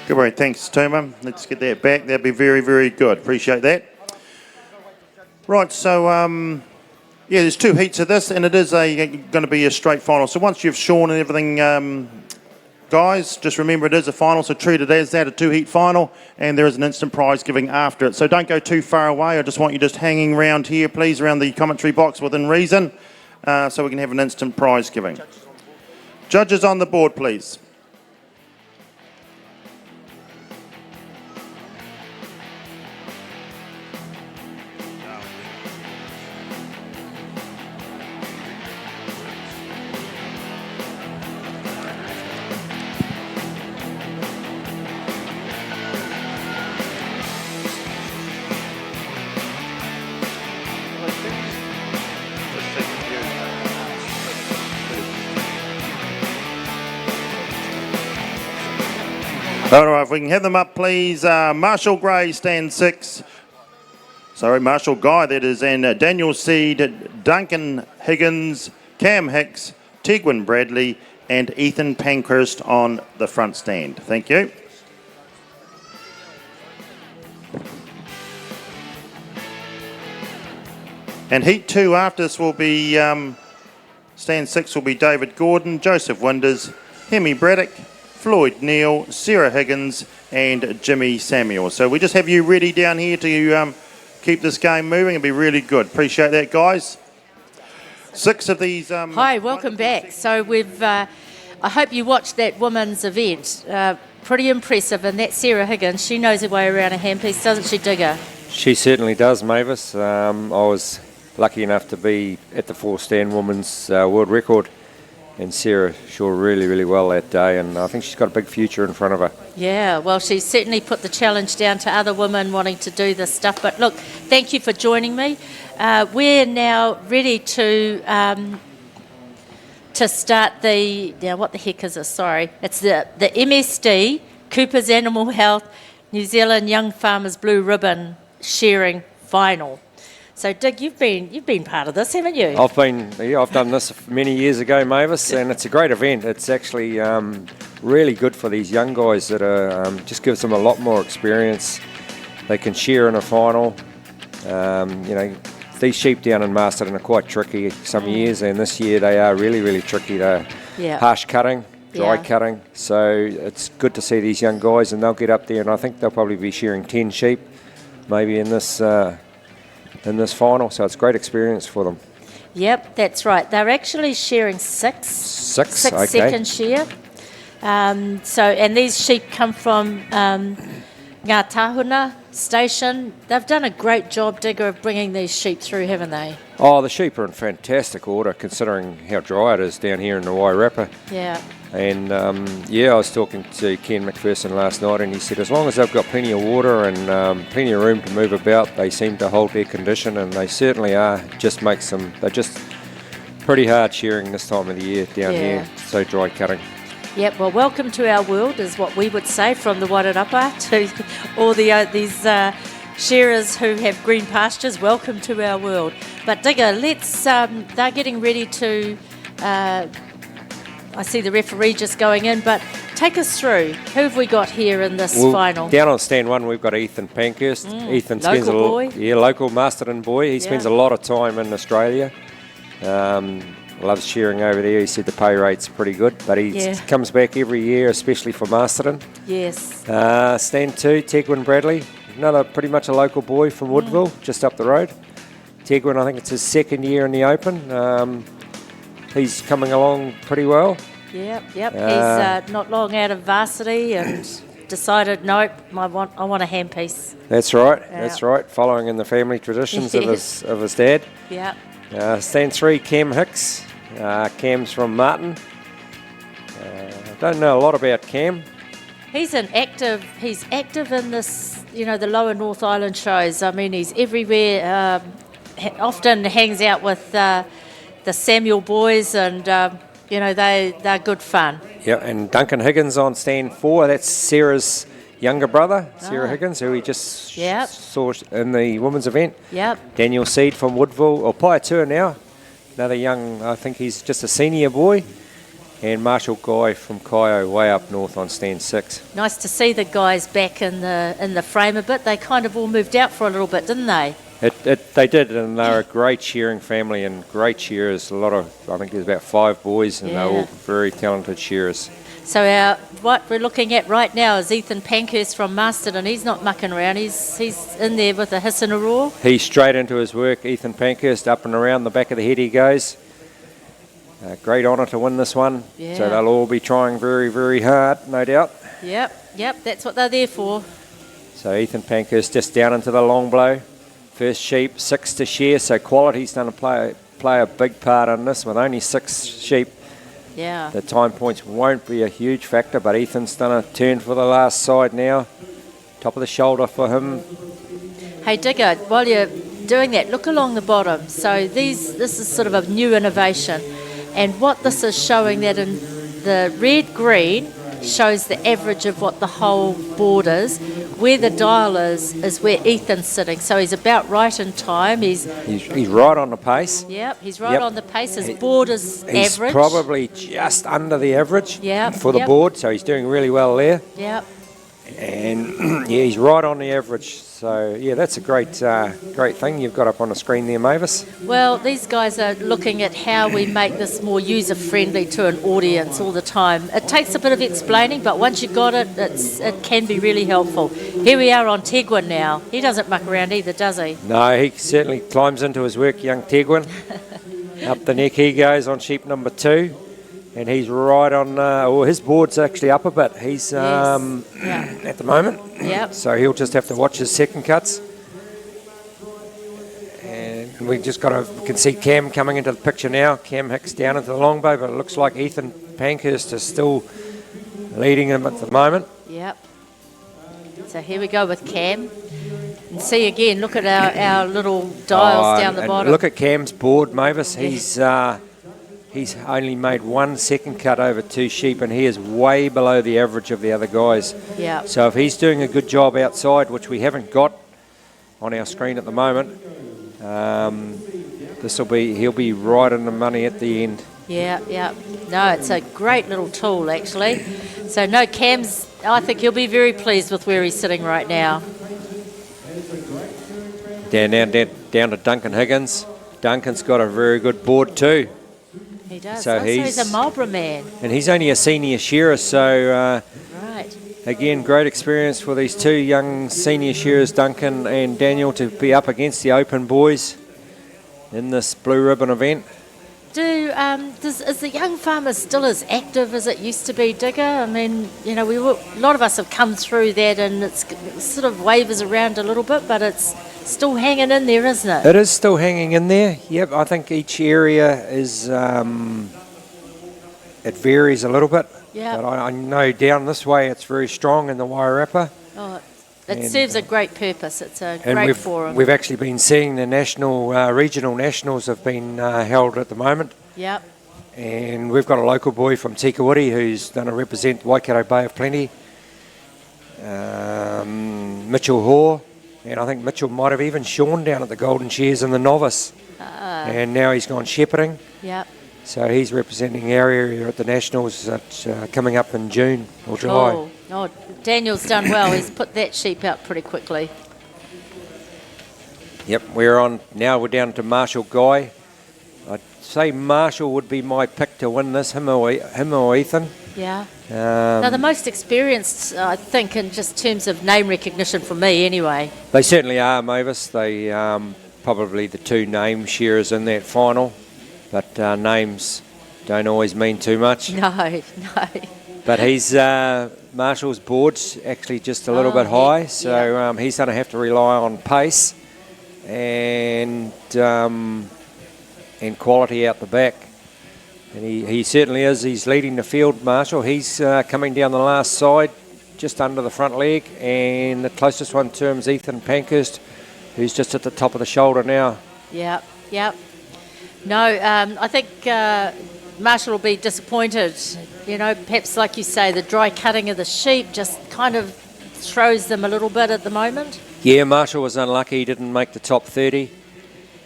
Good work, thanks, Tuma. Let's get that back. That'd be very, very good. Appreciate that. Right, so yeah, there's 2 heats of this, and it is going to be a straight final. So once you've shorn and everything, guys, just remember it is a final, so treat it as that, a 2-heat final, and there is an instant prize giving after it. So don't go too far away. I just want you just hanging around here, please, around the commentary box within reason, so we can have an instant prize giving. Judges on the board, please. All right, if we can have them up, please. Marshall Gray, stand 6. Sorry, Marshall Guy, that is, and Daniel Seed, Duncan Higgins, Cam Hicks, Tegwin Bradley, and Ethan Pankhurst on the front stand. Thank you. And Heat 2 after this will be, stand 6 will be David Gordon, Joseph Winders, Hemi Braddock, Floyd Neal, Sarah Higgins, and Jimmy Samuel. So we just have you ready down here to keep this game moving. It'll be really good. Appreciate that, guys. 6 of these...
Hi, welcome back. So we've... I hope you watched that women's event. Pretty impressive. And that Sarah Higgins, she knows her way around a handpiece, doesn't she, Digger?
She certainly does, Mavis. I was lucky enough to be at the 4-stand women's world record. And Sarah shore really, really well that day, and I think she's got a big future in front of her.
Yeah, well, she's certainly put the challenge down to other women wanting to do this stuff. But look, thank you for joining me. We're now ready to start the... Now, what the heck is this? Sorry. It's the MSD, Cooper's Animal Health, New Zealand Young Farmers Blue Ribbon Shearing Final. So, Dig, you've been part of this, haven't you?
I've done this many years ago, Mavis, and it's a great event. It's actually really good for these young guys that are just gives them a lot more experience. They can shear in a final. These sheep down in Masterton are quite tricky some years, and this year they are really, really tricky. They're harsh cutting, dry cutting. So it's good to see these young guys, and they'll get up there, and I think they'll probably be shearing 10 sheep, maybe in this final, so it's a great experience for them.
Yep, that's right. They're actually shearing 6 second shear. And these sheep come from Ngā Tahuna station. They've done a great job, Digger, of bringing these sheep through, haven't they?
Oh, the sheep are in fantastic order considering how dry it is down here in the Wairarapa.
Yeah.
And I was talking to Ken McPherson last night, and he said as long as they've got plenty of water and plenty of room to move about, they seem to hold their condition, and they certainly are. They're just pretty hard shearing this time of the year down here, so dry cutting.
Yep, well, welcome to our world is what we would say, from the Wairarapa to all these shearers who have green pastures. Welcome to our world. But Digger, they're getting ready to... I see the referee just going in, but take us through. Who have we got here in this final?
Down on stand 1, we've got Ethan Pankhurst. Ethan spends local Masterton boy. He spends a lot of time in Australia. Loves shearing over there. He said the pay rate's pretty good, but he comes back every year, especially for Masterton.
Yes.
Stand 2, Tegwin Bradley, another pretty much a local boy from Woodville, just up the road. Tegwin, I think it's his 2nd year in the Open. He's coming along pretty well.
Yep. He's not long out of varsity and decided, nope, I want a handpiece.
That's right. That's right. Following in the family traditions of his dad.
Yeah.
Stand 3, Cam Hicks. Cam's from Martin. I don't know a lot about Cam.
He's active in this, the lower North Island shows. I mean, he's everywhere. often hangs out with the Samuel boys, and they're good fun.
Yeah, and Duncan Higgins on stand 4. That's Sarah's younger brother, Sarah Higgins, who we just saw in the women's event.
Yep.
Daniel Seed from Woodville, or Paiatua now. Another young, I think he's just a senior boy. And Marshall Guy from Kaio, way up north on stand 6.
Nice to see the guys back in the frame a bit. They kind of all moved out for a little bit, didn't they?
They did, and they're a great shearing family and great shearers. I think there's about 5 boys, and they're all very talented shearers.
So what we're looking at right now is Ethan Pankhurst from Masterton. He's not mucking around. He's in there with a hiss and a roar.
He's straight into his work. Ethan Pankhurst, up and around the back of the head he goes. Great honour to win this one.
Yeah.
So they'll all be trying very, very hard, no doubt.
Yep, that's what they're there for.
So Ethan Pankhurst just down into the long blow. First sheep, 6 to shear, so quality's going to play a big part in this. With only 6 sheep, the time points won't be a huge factor, but Ethan's done a turn for the last side now. Top of the shoulder for him.
Hey Digger, while you're doing that, look along the bottom. So this is sort of a new innovation, and what this is showing, that in the red-green shows the average of what the whole board is. Where the dial is where Ethan's sitting. So he's about right in time. He's
right on the pace.
Yep, he's right on the pace. His board is
he's
average.
Probably just under the average for the
Yep.
board, so he's doing really well there.
Yep.
And he's right on the average. So that's a great thing you've got up on the screen there, Mavis.
Well, these guys are looking at how we make this more user-friendly to an audience all the time. It takes a bit of explaining, but once you've got it, it can be really helpful. Here we are on Tegwin now. He doesn't muck around either, does he?
No, he certainly climbs into his work, young Tegwin. Up the neck he goes on sheep number 2. And he's right on, his board's actually up a bit. He's at the moment.
Yep.
So he'll just have to watch his second cuts. And we can see Cam coming into the picture now. Cam Hicks down into the longbow, but it looks like Ethan Pankhurst is still leading him at the moment.
Yep. So here we go with Cam. And see again, look at our little dials down the bottom.
Look at Cam's board, Mavis. He's only made 1 second cut over 2 sheep, and he is way below the average of the other guys.
Yeah.
So if he's doing a good job outside, which we haven't got on our screen at the moment, he'll be right in the money at the end.
Yeah. No, it's a great little tool actually. So no, I think he'll be very pleased with where he's sitting right now.
Down to Duncan Higgins. Duncan's got a very good board too.
He does.
So
he's a Marlborough man.
And he's only a senior shearer, so
right.
Again, great experience for these 2 young senior shearers, Duncan and Daniel, to be up against the open boys in this blue ribbon event.
Is the young farmer still as active as it used to be, Digger? I mean, a lot of us have come through that, and it sort of wavers around a little bit, but it's still hanging in there, isn't it?
It is still hanging in there. Yep, I think each area is it varies a little bit.
Yeah.
But I know down this way it's very strong in the Wairarapa.
Oh, it serves a great purpose. It's a great forum.
We've actually been seeing the regional nationals have been held at the moment.
Yep.
And we've got a local boy from Tikawiti who's going to represent Waikato Bay of Plenty. Mitchell Hoare. And I think Mitchell might have even shorn down at the Golden Shears in the novice. And now he's gone shepherding.
Yep.
So he's representing our area at the Nationals coming up in June or July.
Cool. Oh, Daniel's done well. He's put that sheep out pretty quickly.
Yep, we're down to Marshall Guy. I'd say Marshall would be my pick to win this, him or Ethan.
Yeah. Now, the most experienced, I think, in just terms of name recognition for me anyway.
They certainly are, Mavis. They probably the 2 name shearers in that final, but names don't always mean too much.
No.
But he's Marshall's board's actually just a little bit high, so he's going to have to rely on pace and quality out the back. And he certainly is. He's leading the field, Marshall. He's coming down the last side, just under the front leg. And the closest one to him is Ethan Pankhurst, who's just at the top of the shoulder now.
Yeah, yeah. No, I think Marshall will be disappointed. You know, perhaps like you say, the dry cutting of the sheep just kind of throws them a little bit at the moment.
Yeah, Marshall was unlucky. He didn't make the top 30.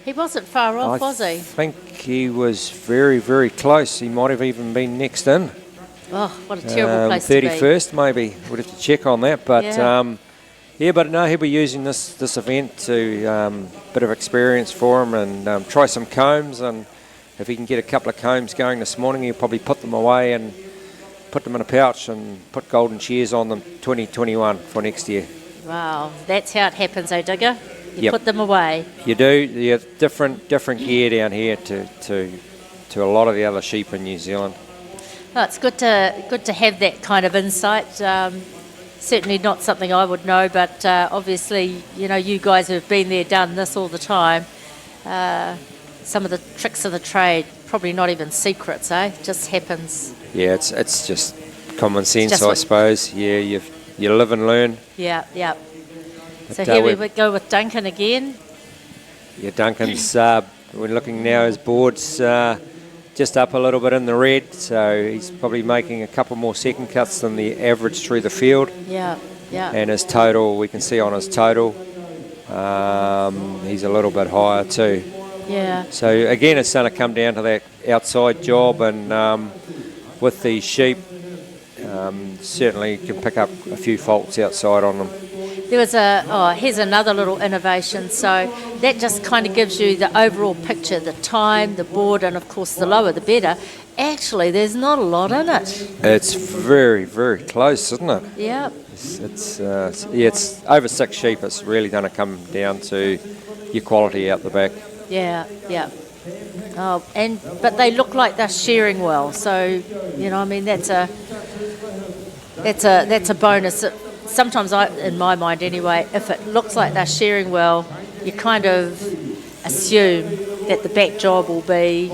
He wasn't far off, was he?
I think he was very, very close. He might have even been next in.
Oh, what a terrible place to be.
31st maybe. We'd have to check on that. But
Yeah.
but no, he'll be using this event to bit of experience for him and try some combs. And if he can get a couple of combs going this morning, he'll probably put them away and put them in a pouch and put Golden Shears on them 2021 for next year.
Wow, that's how it happens, eh, Digger? You
Yep.
put them away.
You do. You have different gear down here to a lot of the other sheep in New Zealand.
Oh, it's good to have that kind of insight. Certainly not something I would know, but obviously, you know, you guys who have been there, done this all the time. Some of the tricks of the trade, probably not even secrets, eh? Just happens.
Yeah, it's just common sense,
just
I suppose. Yeah, you live and learn.
Yeah, yeah. So
But,
here we
we're-
would go with Duncan again.
Yeah, Duncan's, we're looking now, his board's just up a little bit in the red, so he's probably making a couple more second cuts than the average through the field.
Yeah, yeah.
And his total, we can see on his total, he's a little bit higher too.
Yeah.
So again, it's going to come down to that outside job, and with these sheep, certainly can pick up a few faults outside on them.
There was here's another little innovation. So that just kind of gives you the overall picture, the time, the board, and of course the lower the better. Actually, there's not a lot in it.
It's very, very close, isn't it?
Yeah.
It's over 6 sheep. It's really going to come down to your quality out the back.
Yeah, yeah. Oh, but they look like they're shearing well. So, you know, I mean, that's a bonus. Sometimes, in my mind anyway, if it looks like they're shearing well, you kind of assume that the back job will be...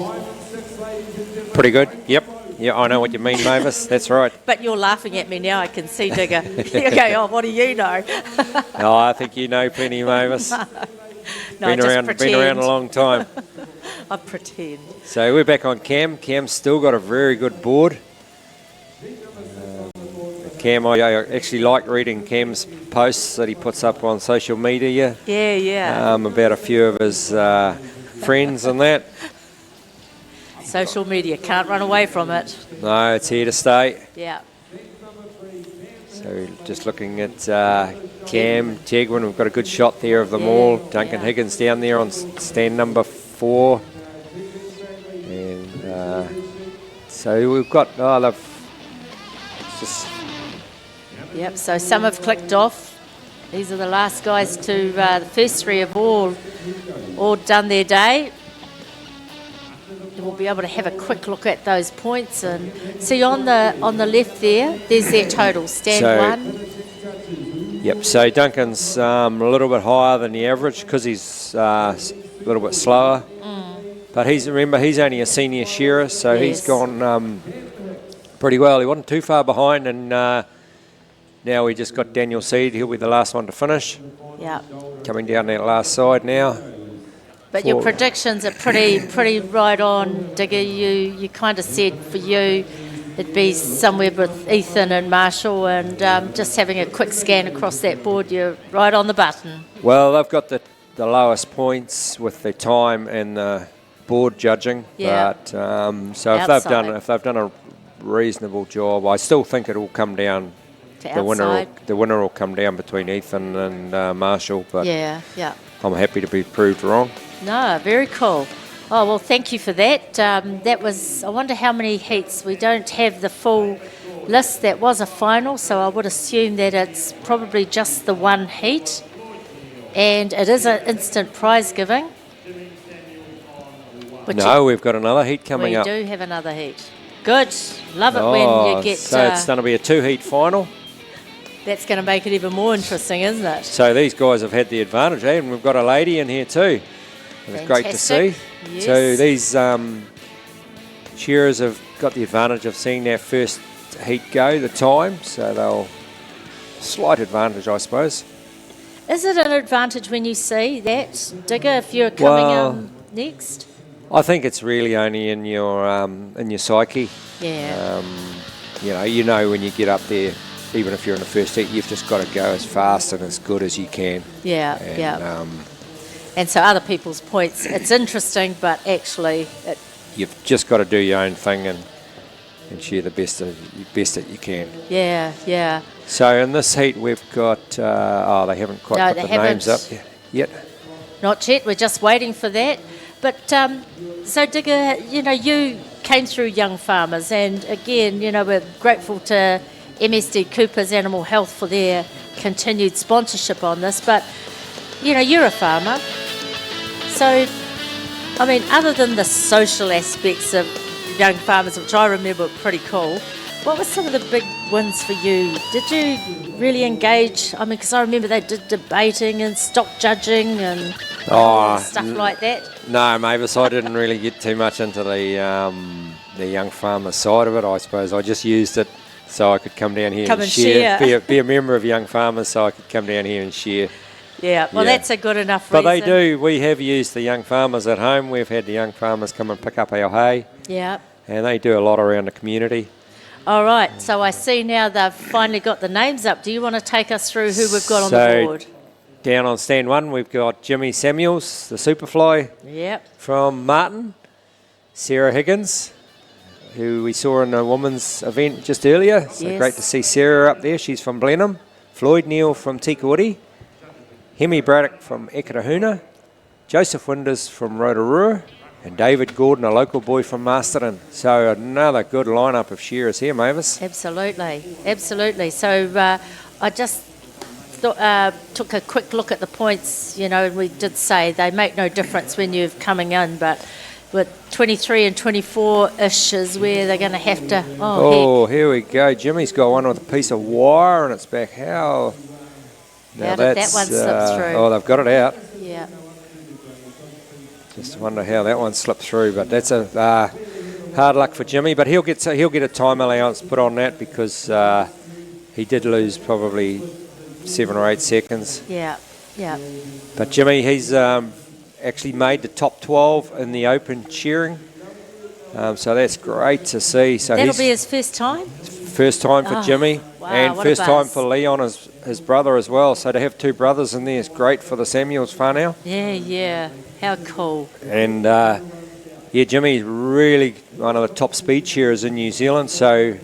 Pretty good. Yep. Yeah, I know what you mean, Mavis. That's right.
But you're laughing at me now, I can see, Digger. You're going, oh, what do you know?
No, I think you know plenty, Mavis.
No, I just pretend.
Been around a long time.
I pretend.
So we're back on Cam. Cam's still got a very good board. Cam, I actually like reading Cam's posts that he puts up on social media.
Yeah, yeah.
About a few of his friends and that.
Social media, can't run away from it.
No, it's here to stay.
Yeah.
So just looking at Cam, Tegwin, we've got a good shot there of them all. Duncan Higgins down there on stand number 4. And so we've got,
Yep, so some have clicked off. These are the last guys to, the first 3 have all done their day. We'll be able to have a quick look at those points and see on the left there, there's their total, stand 1.
Yep, so Duncan's a little bit higher than the average because he's a little bit slower. But he's only a senior shearer, so he's gone pretty well. He wasn't too far behind, and now we just got Daniel Seed. He'll be the last one to finish.
Yeah.
Coming down that last side now.
But your predictions are pretty right on, Digger. You kind of said for you it'd be somewhere with Ethan and Marshall, and just having a quick scan across that board, you're right on the button.
Well, they've got the lowest points with the time and the board judging.
Yeah.
But so if they've done a reasonable job, I still think it will come down. The winner will come down between Ethan and Marshall. But
yeah.
I'm happy to be proved wrong.
No, very cool. Oh, well, thank you for that. That was, I wonder how many heats. We don't have the full list. That was a final, so I would assume that it's probably just the one heat. And it is an instant prize giving.
No, we've got another heat coming up.
We do have another heat. Good. Love it when you get...
So it's going to be a 2-heat final.
That's going to make it even more interesting, isn't it?
So these guys have had the advantage, eh? And we've got a lady in here too. It's great to see.
Yes.
So these shearers have got the advantage of seeing their first heat go, the time. So they'll... Slight advantage, I suppose.
Is it an advantage when you see that, Digger, if you're coming next?
I think it's really only in your psyche.
Yeah.
You know when you get up there, even if you're in the first heat, you've just got to go as fast and as good as you can.
Yeah, and so other people's points, it's interesting, but actually...
You've just got to do your own thing and share the best that you can.
Yeah.
So in this heat we've got... they haven't quite put the names up yet.
Not yet, we're just waiting for that. But, so Digger, you came through Young Farmers, and again, we're grateful to MSD Cooper's Animal Health for their continued sponsorship on this, but, you're a farmer. So, I mean, other than the social aspects of Young Farmers, which I remember were pretty cool, what were some of the big wins for you? Did you really engage? I mean, because I remember they did debating and stock judging and stuff like that.
No, Mavis, I didn't really get too much into the Young Farmer side of it. I suppose I just used it so I could come down here and share. Be a member of Young Farmers so I could come down here and share.
Yeah, well, that's a good enough reason.
But they do. We have used the Young Farmers at home. We've had the Young Farmers come and pick up our hay.
Yeah.
And they do a lot around the community.
All right, so I see now they've finally got the names up. Do you want to take us through who we've got on the board?
Down on stand 1, we've got Jimmy Samuels, the Superfly from Martin. Sarah Higgins, who we saw in a women's event just earlier. So great to see Sarah up there. She's from Blenheim. Floyd Neal from Tikawiti. Hemi Braddock from Ekatahuna. Joseph Winders from Rotorua. And David Gordon, a local boy from Masterton. So another good lineup of shearers here, Mavis.
Absolutely. So I just took a quick look at the points, and we did say they make no difference when you're coming in, but with 23 and 24-ish is where they're going to have to...
Here we go. Jimmy's got one with a piece of wire on its back. How
did that one slip through?
Oh, they've got it out.
Yeah.
Just wonder how that one slipped through, but that's a hard luck for Jimmy. But he'll get a time allowance put on that because he did lose probably 7 or 8 seconds.
Yeah.
But Jimmy, he's actually made the top 12 in the open shearing, so that's great to see. So
that'll be his first time.
First time for Jimmy, and first time for Leon, his brother as well. So to have 2 brothers in there is great for the Samuels whānau.
Yeah. How cool.
And Jimmy's really one of the top speed shearers in New Zealand. So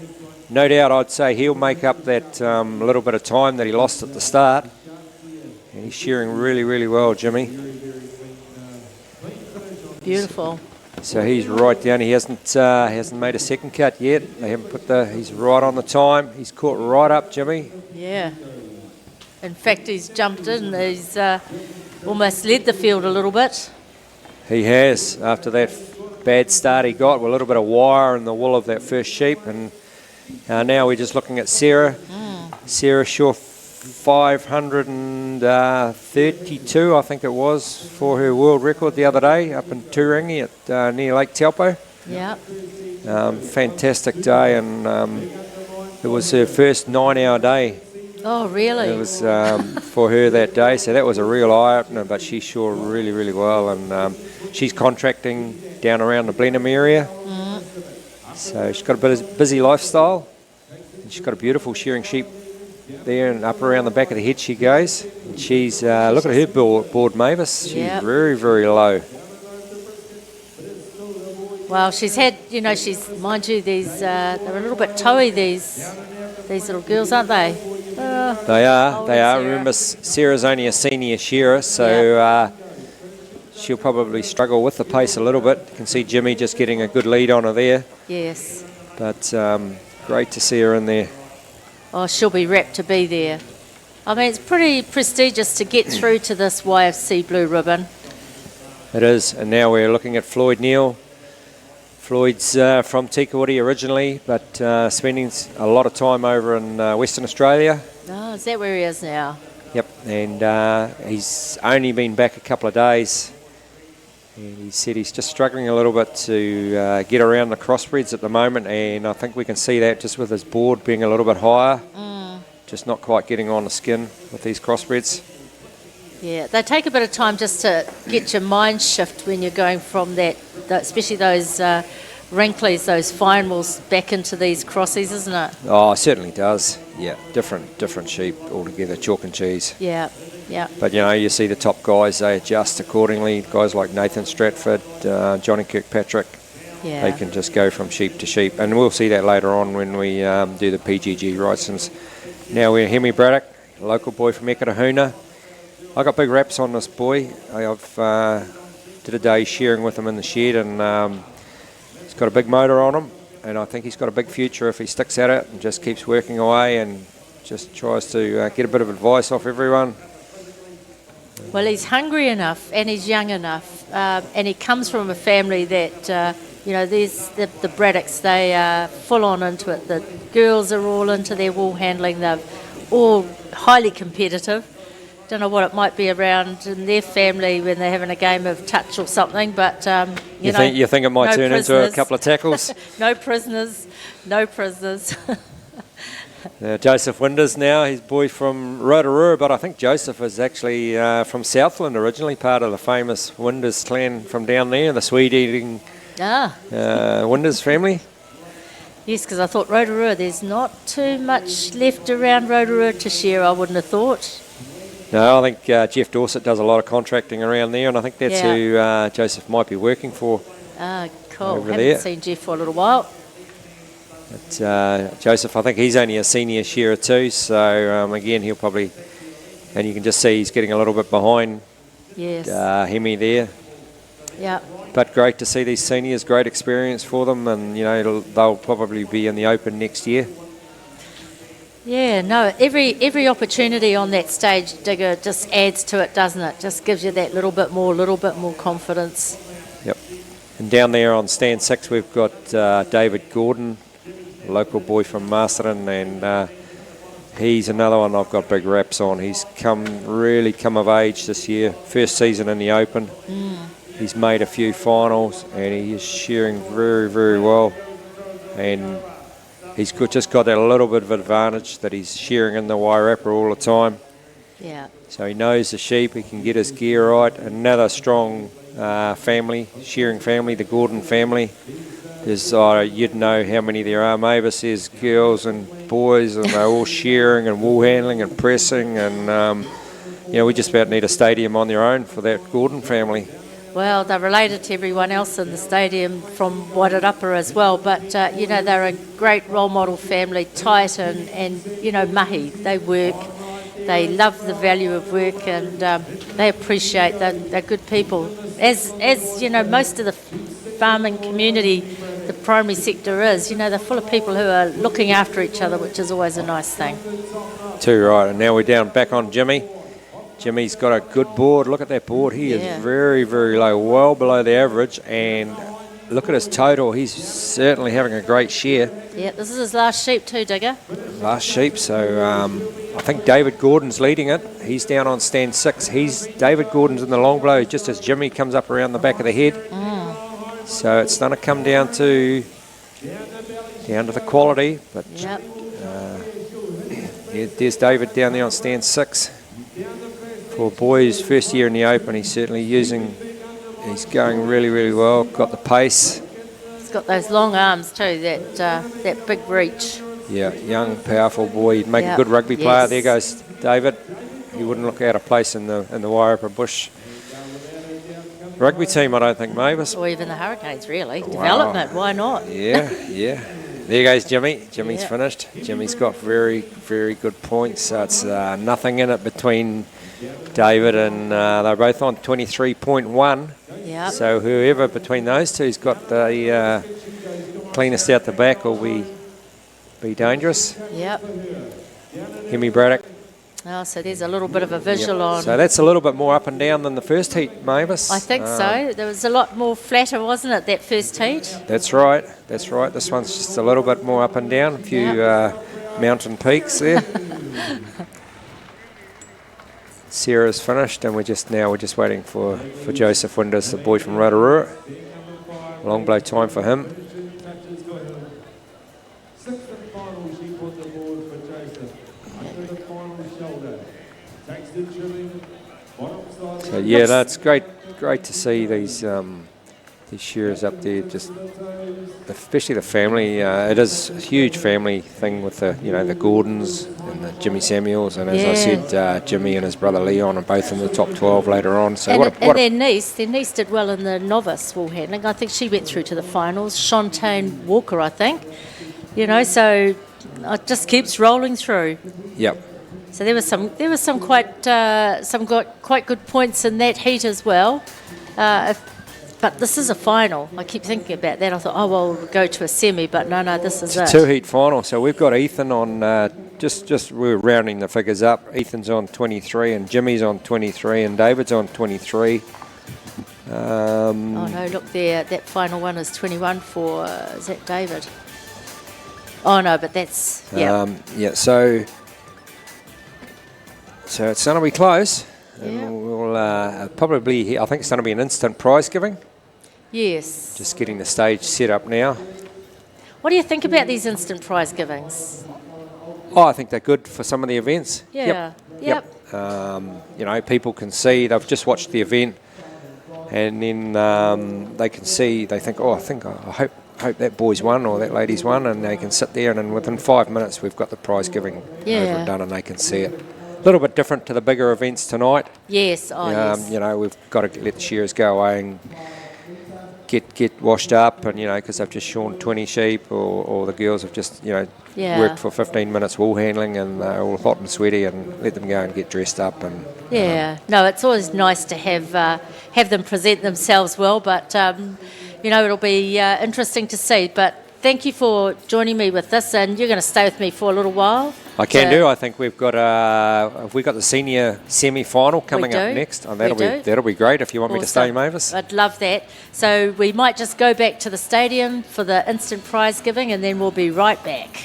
no doubt I'd say he'll make up that little bit of time that he lost at the start. And he's shearing really, really well, Jimmy.
Beautiful.
So he's right down. He hasn't made a second cut yet. They haven't put he's right on the time. He's caught right up, Jimmy.
Yeah. In fact, he's jumped in. He's almost led the field a little bit.
He has, after that bad start he got with a little bit of wire in the wool of that first sheep. And now we're just looking at Sarah. Sarah Shaw, 532, I think it was, for her world record the other day up in Turangi at near Lake Taupo.
Yeah.
Fantastic day, and it was her first 9-hour day.
Oh, really?
It was for her that day, so that was a real eye-opener, but she shore really, really well, and she's contracting down around the Blenheim area. So she's got a bit of busy lifestyle. She's got a beautiful shearing sheep there, and up around the back of the head she goes. And she's, look at her board, Mavis. She's very, very low.
Well, she's had, mind you, these, they're a little bit toey, these little girls, aren't they?
They are. Remember, Sarah's only a senior shearer, so she'll probably struggle with the pace a little bit. You can see Jimmy just getting a good lead on her there.
Yes.
But great to see her in there.
Oh, she'll be rapt to be there. I mean, it's pretty prestigious to get through to this YFC Blue Ribbon.
It is, and now we're looking at Floyd Neal. Floyd's from Tikawiti originally, but spending a lot of time over in Western Australia.
Oh, is that where he is now?
Yep, and he's only been back a couple of days. And he said he's just struggling a little bit to get around the crossbreds at the moment, and I think we can see that just with his board being a little bit higher. Just not quite getting on the skin with these crossbreds.
Yeah, they take a bit of time just to get your mind shift when you're going from that especially those wrinklies, those finals, back into these crossies, isn't it?
Oh, it certainly does. Yeah, different sheep altogether, chalk and cheese.
Yeah, yeah.
But, you know, you see the top guys, they adjust accordingly. Guys like Nathan Stratford, Johnny Kirkpatrick,
Yeah.
they can just go from sheep to sheep. And we'll see that later on when we do the PGG licence. Now we're Hemi Braddock, a local boy from Ekatahuna. I got big raps on this boy. I've did a day shearing with him in the shed, and he's got a big motor on him, and I think he's got a big future if he sticks at it and just keeps working away and just tries to get a bit of advice off everyone.
Well, he's hungry enough and he's young enough, and he comes from a family that, you know, there's the Braddocks, they are full on into it. The girls are all into their wool handling. They're all highly competitive. Don't know what it might be around in their family when they're having a game of touch or something, but you know,
you think it might
no
turn
prisoners.
into a couple of tackles?
No prisoners, no prisoners.
Joseph Winders now, he's boy from Rotorua, but I think Joseph is actually from Southland originally, part of the famous Winders clan from down there, the Swede-eating Winders family.
Yes, because I thought Rotorua, there's not too much left around Rotorua to share, I wouldn't have thought.
No, I think Jeff Dorset does a lot of contracting around there, and I think that's who Joseph might be working for.
Ah, cool.
Over
Haven't
there.
seen Jeff for a little while.
But Joseph, I think he's only a senior shearer too, so again, he'll probably, and you can just see he's getting a little bit behind
Yes.
Hemi there.
Yeah.
But great to see these seniors, great experience for them, and you know they'll probably be in the Open next year.
Yeah, no, every opportunity on that stage, Digger, just adds to it, doesn't it? Just gives you that little bit more confidence.
Yep. And down there on stand 6, we've got David Gordon, a local boy from Masterton, and he's another one I've got big raps on. He's really come of age this year, first season in the Open. He's made a few finals, and he is shearing very, very well. And he's just got that little bit of advantage that he's shearing in the Wairarapa all the time.
Yeah.
So he knows the sheep, he can get his gear right. Another strong family, shearing family, the Gordon family. There's, you'd know how many there are, Mavis. There's girls and boys, and they're all shearing and wool handling and pressing. And, you know, we just about need a stadium on their own for that Gordon family.
Well, they're related to everyone else in the stadium from Wairarapa as well, but, you know, they're a great role model family, tight and you know, mahi. They work, they love the value of work, and they appreciate that they're good people. As, you know, most of the farming community, the primary sector is, you know, they're full of people who are looking after each other, which is always a nice thing.
Too right, and now we're down back on Jimmy. Jimmy's got a good board. Look at that board. He is very, very low, well below the average. And look at his total. He's certainly having a great shear.
Yeah, this is his last sheep too, Digger.
Last sheep. So I think David Gordon's leading it. He's down on stand 6. David Gordon's in the long blow just as Jimmy comes up around the back of the head. So it's going to come down to the quality. But there's David down there on stand 6. For boys, first year in the Open, he's certainly he's going really, really well, got the pace.
He's got those long arms too, that big reach.
Yeah, young, powerful boy. He'd make a good rugby player. There goes David. He wouldn't look out of place in the Wairarapa bush. Rugby team, I don't think, Mavis.
Or even the Hurricanes, really. Wow. Development, why not?
Yeah. There goes Jimmy. Jimmy's finished. Jimmy's got very, very good points. So it's nothing in it between David and they're both on 23.1.
Yeah.
So whoever between those two's got the cleanest out the back will be dangerous.
Yep.
Hemi Braddock.
Oh, so there's a little bit of a visual on.
So that's a little bit more up and down than the first heat, Mavis.
I think so. There was a lot more flatter, wasn't it, that first heat?
That's right. This one's just a little bit more up and down. A few mountain peaks there. Sarah's finished, and we're just waiting for Joseph Winders, the boy from Rotorua. Long blow time for him.
Takes the trimming, bottom
So yeah, no, it's great to see these shearers up there. Just especially the family. It is a huge family thing with the Gordons and the Jimmy Samuels, and as I said, Jimmy and his brother Leon are both in the top 12 later on. So
their niece did well in the novice Woolhandling. I think she went through to the finals. Shantae Walker, I think. So it just keeps rolling through.
Yep.
So there was some quite good points in that heat as well. But this is a final. I keep thinking about that. I thought, we'll go to a semi, but no, this is
it's a two-heat final. So we've got Ethan on, just we're rounding the figures up. Ethan's on 23 and Jimmy's on 23 and David's on 23.
Oh no, look there, that final one is 21 for, is that David? Oh no, but that's,
so it's going to be close. And we'll probably, I think it's going to be an instant prize giving.
Yes.
Just getting the stage set up now.
What do you think about these instant prize givings?
I think they're good for some of the events.
Yeah.
Yep. People can see, they've just watched the event, and then they can see, they think, I hope that boy's won or that lady's won, and they can sit there and within 5 minutes we've got the prize giving over and done, and they can see it. A little bit different to the bigger events tonight.
Yes, yes.
We've got to let the shearers go away and get washed up, and because they've just shorn 20 sheep, or the girls have just worked for 15 minutes wool handling and they're all hot and sweaty, and let them go and get dressed up. And
no, it's always nice to have them present themselves well, but it'll be interesting to see. But thank you for joining me with this, and you're going to stay with me for a little while.
I can do. I think we've got the senior semi-final coming up next. Oh, that'll be great if you want me to stay, Mavis.
I'd love that. So we might just go back to the stadium for the instant prize giving, and then we'll be right back.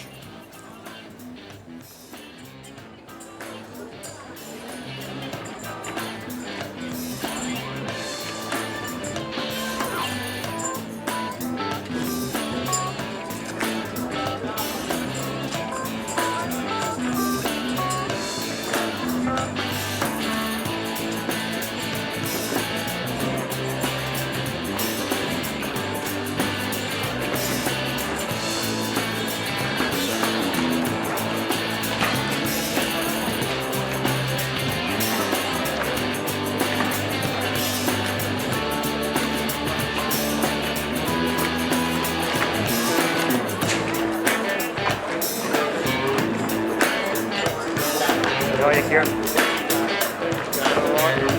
Kieran.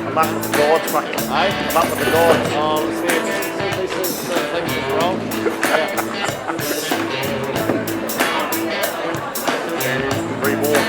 I'm up with the gourds, mate. I'm up with the gourds.
Oh, let's see. This is things is wrong.
Three more.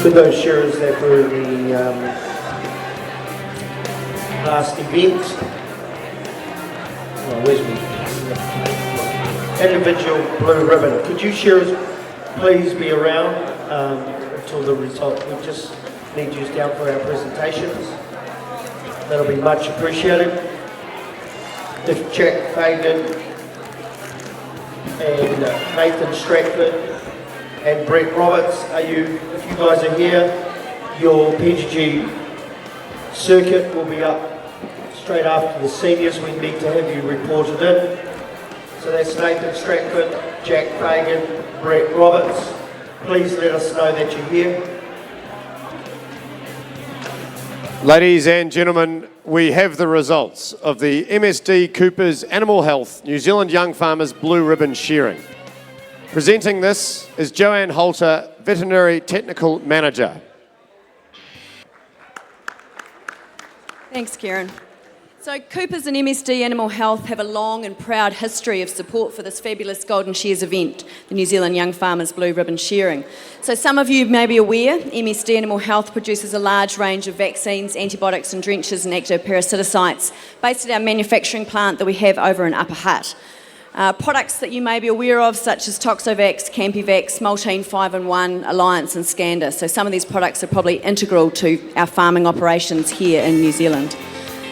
Could those shearers that were in the last event, where's me? Individual blue ribbon. Could you shearers please be around? until the result. We just need you down for our presentations. That'll be much appreciated. If Jack Fagan and Nathan Stratford and Brett Roberts, if you guys are here, your PGG circuit will be up straight after the seniors. We need to have you reported in. So that's Nathan Stratford, Jack Fagan, Brett Roberts. Please let us know that you're here.
Ladies and gentlemen, we have the results of the MSD Coopers Animal Health New Zealand Young Farmers Blue Ribbon Shearing. Presenting this is Joanne Holter, Veterinary Technical Manager.
Thanks, Kieran. So Coopers and MSD Animal Health have a long and proud history of support for this fabulous Golden Shears event, the New Zealand Young Farmers Blue Ribbon Shearing. So some of you may be aware, MSD Animal Health produces a large range of vaccines, antibiotics and drenches and ectoparasiticides based at our manufacturing plant that we have over in Upper Hutt. Products that you may be aware of, such as Toxovax, Campivax, Multine 5-in-1, Alliance and Scanda. So some of these products are probably integral to our farming operations here in New Zealand.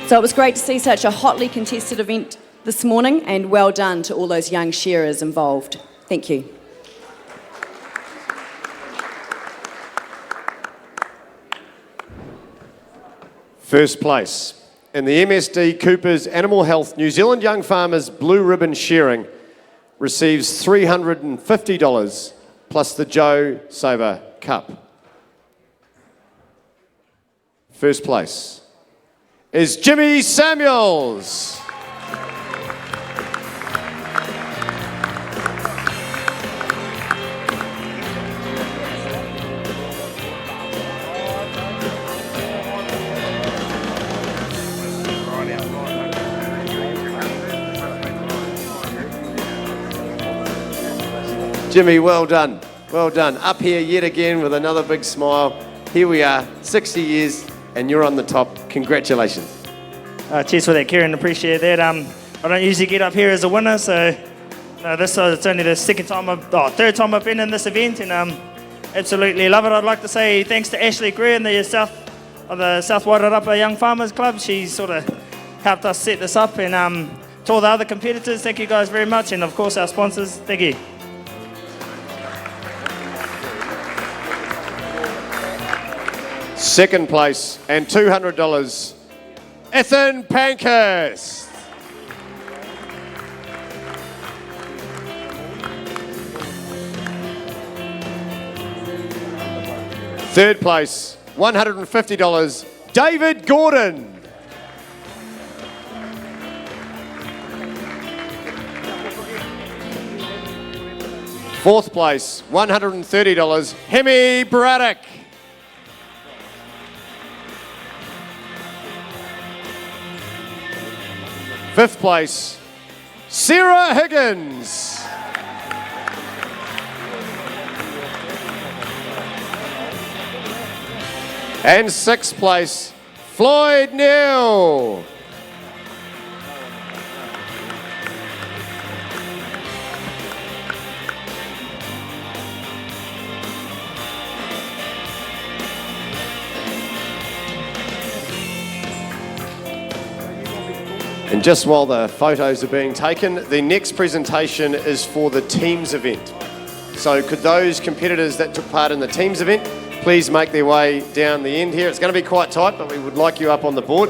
So it was great to see such a hotly contested event this morning, and well done to all those young shearers involved. Thank you.
First place in the MSD Coopers Animal Health New Zealand Young Farmers Blue Ribbon Shearing receives $350 plus the Joe Saver Cup. First place is Jimmy Samuels. Jimmy, well done. Well done. Up here yet again with another big smile. Here we are, 60 years, and you're on the top. Congratulations.
Cheers for that, Kieran. Appreciate that. I don't usually get up here as a winner, so it's only the third time I've been in this event, and absolutely love it. I'd like to say thanks to Ashley Greer and the South Wairarapa Young Farmers Club. She sort of helped us set this up, and to all the other competitors, thank you guys very much, and of course our sponsors, thank you.
Second place and $200, Ethan Pankhurst. Third place, $150, David Gordon. Fourth place, $130, Hemi Braddock. Fifth place, Sarah Higgins. And sixth place, Floyd Neal. And just while the photos are being taken, the next presentation is for the teams event. So could those competitors that took part in the teams event please make their way down the end here. It's going to be quite tight, but we would like you up on the board.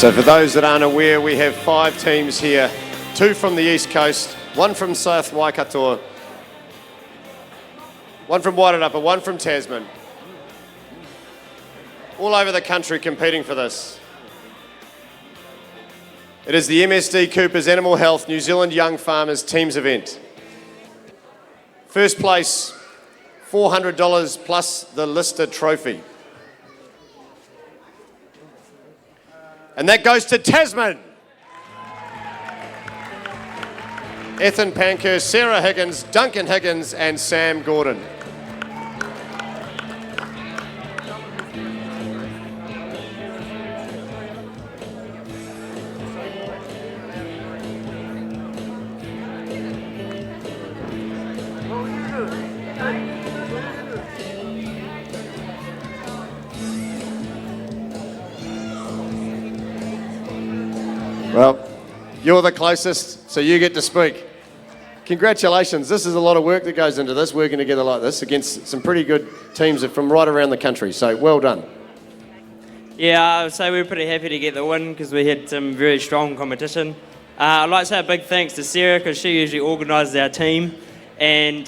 So for those that aren't aware, we have 5 teams here, 2 from the East Coast, 1 from South Waikato, 1 from Wairarapa, 1 from Tasman. All over the country competing for this. It is the MSD Coopers Animal Health New Zealand Young Farmers Teams event. First place, $400 plus the Lister Trophy. And that goes to Tasman. Ethan Pankhurst, Sarah Higgins, Duncan Higgins and Sam Gordon. Well, you're the closest, so you get to speak. Congratulations. This is a lot of work that goes into this, working together like this against some pretty good teams from right around the country, so well done.
Yeah, I would say we were pretty happy to get the win because we had some very strong competition. I'd like to say a big thanks to Sarah because she usually organises our team, and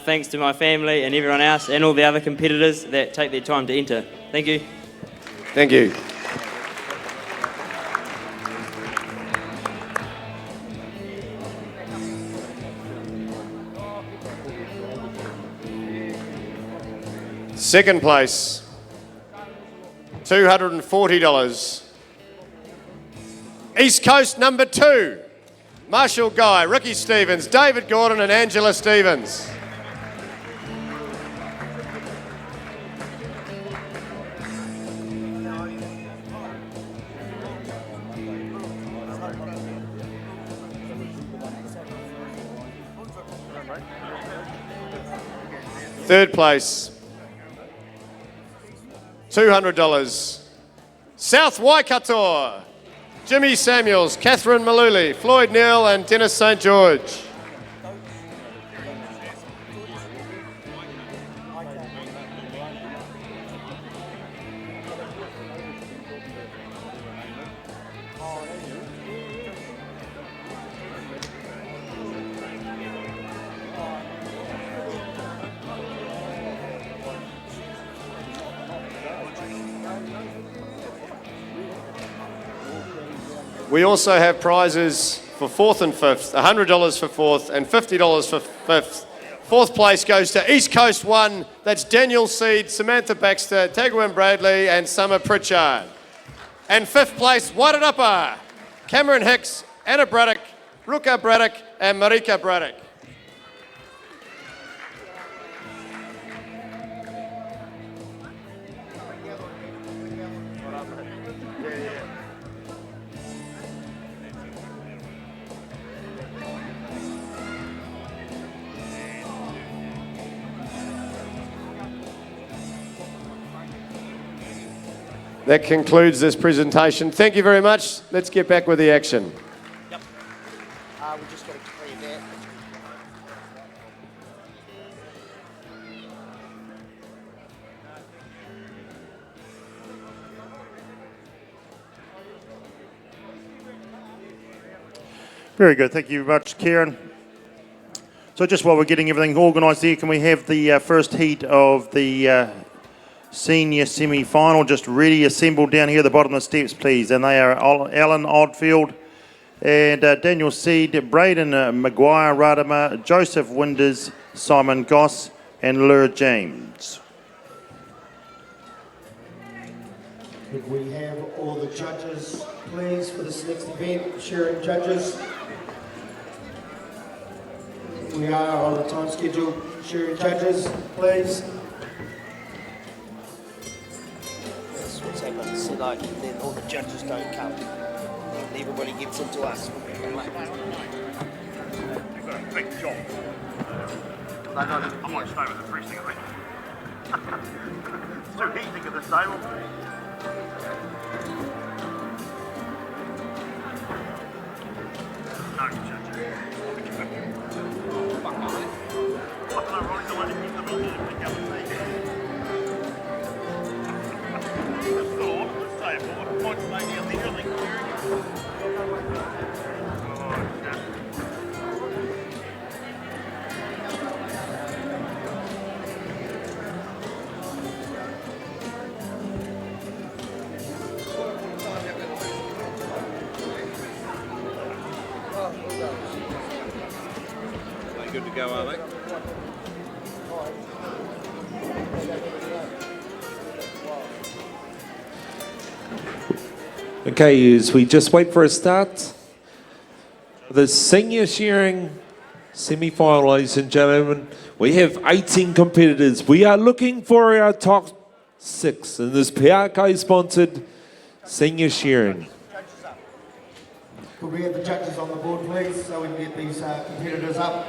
thanks to my family and everyone else and all the other competitors that take their time to enter. Thank you.
Thank you. Second place, $240. East Coast number 2, Marshall Guy, Ricky Stevens, David Gordon and Angela Stevens. Third place, $200. South Waikato, Jimmy Samuels, Catherine Maluli, Floyd Neal and Dennis St. George. We also have prizes for 4th and 5th, $100 for 4th and $50 for 5th. 4th place goes to East Coast 1, that's Daniel Seed, Samantha Baxter, Tagwin Bradley and Summer Pritchard. And 5th place, Wairarapa, Cameron Hicks, Anna Braddock, Ruka Braddock and Marika Braddock. That concludes this presentation. Thank you very much. Let's get back with the action.
Yep. We just got to clear that.
Very good. Thank you very much, Kieran. So just while we're getting everything organised here, can we have the first heat of the senior semi-final just ready assembled down here at the bottom of the steps, please? And they are Alan Oddfield and Daniel Seed, Braden Maguire Radama, Joseph Winders, Simon Goss and Lur James.
Could we have all the judges, please, for this next event, shearing judges? We are on the time schedule. Shearing judges, please. That's what's happened. So like, then all the judges don't come. And everybody gets into us.
You've got a big job. I might stay with the fresh thing, I think. It's too hectic at this table. No judges. Let's say, what points maybe on the early clearing?
go, are they? Okay, as we just wait for a start, the senior shearing semi-final, ladies and gentlemen, we have 18 competitors. We are looking for our top 6 in this PRK-sponsored senior shearing.
Could we have the judges on the board, please, so we can get these competitors up?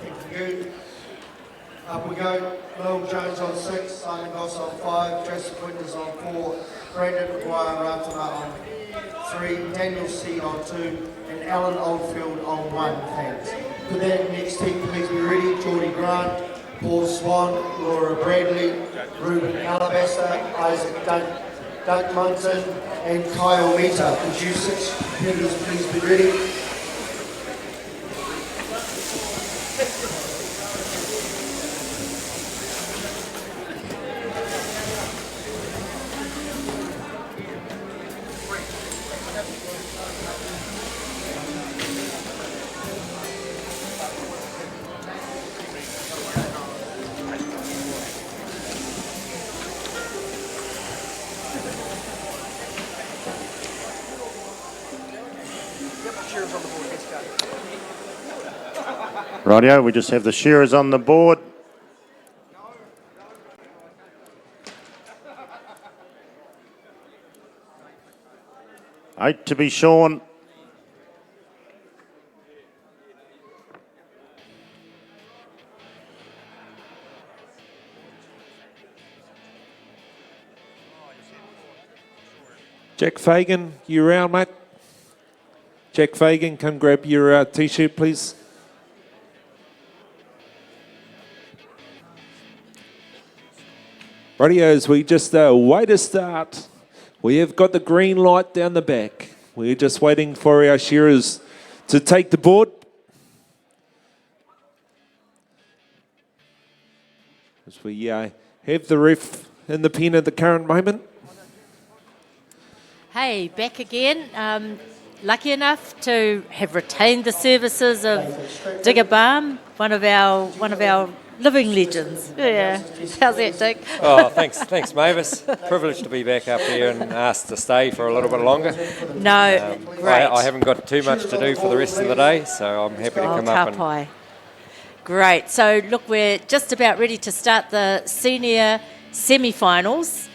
Thank you. Up we go. Will Jones on 6, Simon Goss on 5, Joseph Winters on 4, Brandon Wairarapa on 3, Daniel C on 2, and Alan Oldfield on 1. Thanks. Could that next team please be ready? Geordie Grant, Paul Swan, Laura Bradley, Ruben Alabasta, Isaac Doug Munson, and Kyle Meta. Could you 6 competitors please be ready?
Rightio, we just have the shearers on the board. Eight to be shorn.
Jack Fagan, you around, mate? Jack Fagan, come grab your T-shirt, please. Rightio, as we just wait to start, we have got the green light down the back. We're just waiting for our shearers to take the board. As we have the ref in the pen at the current moment.
Hey, back again. Lucky enough to have retained the services of Digger Balm, one of our living legends. Yeah. How's that, Dick?
Oh, thanks, Mavis. Privileged to be back up here and asked to stay for a little bit longer.
No, great.
I haven't got too much to do for the rest of the day, so I'm happy to come up and...
Great. So, look, we're just about ready to start the senior semi-finals.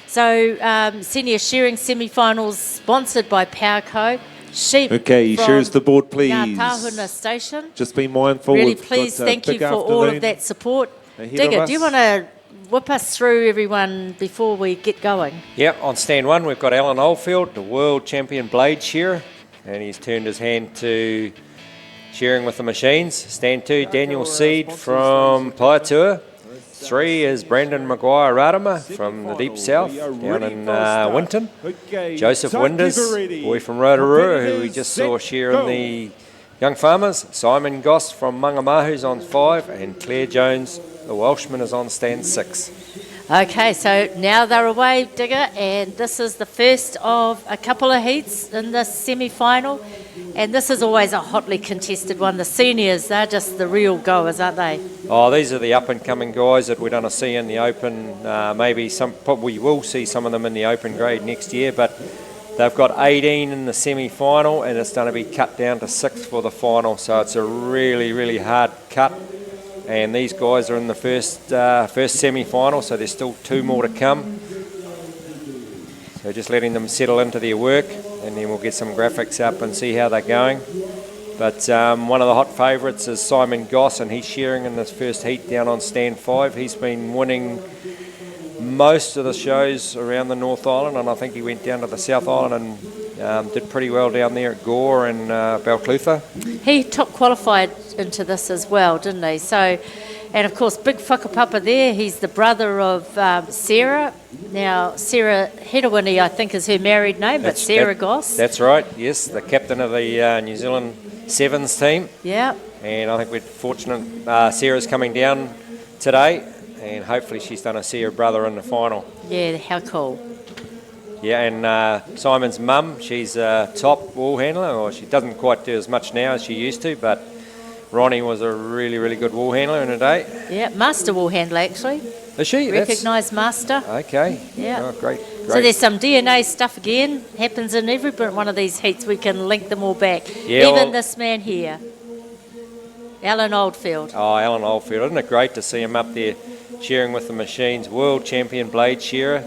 So, senior shearing semi-finals sponsored by Powerco. Sheep.
Okay, shears the board, please.
Ngā Station.
Just be mindful.
Really pleased. Thank you for all of that support. Digger, do you want to whip us through everyone before we get going?
Yep, on stand 1 we've got Alan Oldfield, the world champion blade shearer, and he's turned his hand to shearing with the machines. Stand 2, Daniel Seed from Paiatua. 3 is Brandon Wairarapa from the deep south down in Winton. Joseph Winters, boy from Rotorua, who we just saw shear in the young farmers. Simon Goss from Mangamahu's on 5, and Claire Jones, the Welshman, is on stand 6.
Okay, so now they're away, Digger, and this is the first of a couple of heats in the semi-final, and this is always a hotly contested one. The seniors, they're just the real goers, aren't they?
Oh, these are the up-and-coming guys that we're going to see in the Open. We will see some of them in the Open grade next year, but they've got 18 in the semi-final, and it's going to be cut down to 6 for the final, so it's a really, really hard cut. And these guys are in the first semi-final, so there's still 2 more to come. So just letting them settle into their work, and then we'll get some graphics up and see how they're going. But one of the hot favourites is Simon Goss, and he's shearing in this first heat down on stand 5. He's been winning most of the shows around the North Island, and I think he went down to the South Island and did pretty well down there at Gore and Balclutha.
He qualified into this as well, didn't he? So, and of course, big whakapapa there. He's the brother of Sarah. Now, Sarah Hedawini, I think, is her married name, but Sarah Goss.
That's right, yes, the captain of the New Zealand Sevens team.
Yeah.
And I think we're fortunate Sarah's coming down today, and hopefully she's going to see her brother in the final.
Yeah, how cool.
Yeah, and Simon's mum, she's a top wool handler, or she doesn't quite do as much now as she used to, but Ronnie was a really, really good wool handler in her day.
Yeah, master wool handler actually.
Is she?
Recognised master.
Okay.
Yeah.
Oh, great.
So there's some DNA stuff again, happens in every one of these heats. We can link them all back.
Yeah,
Even
well-
this man here, Alan Oldfield.
Oh, Alan Oldfield. Isn't it great to see him up there shearing with the machines? World champion blade shearer.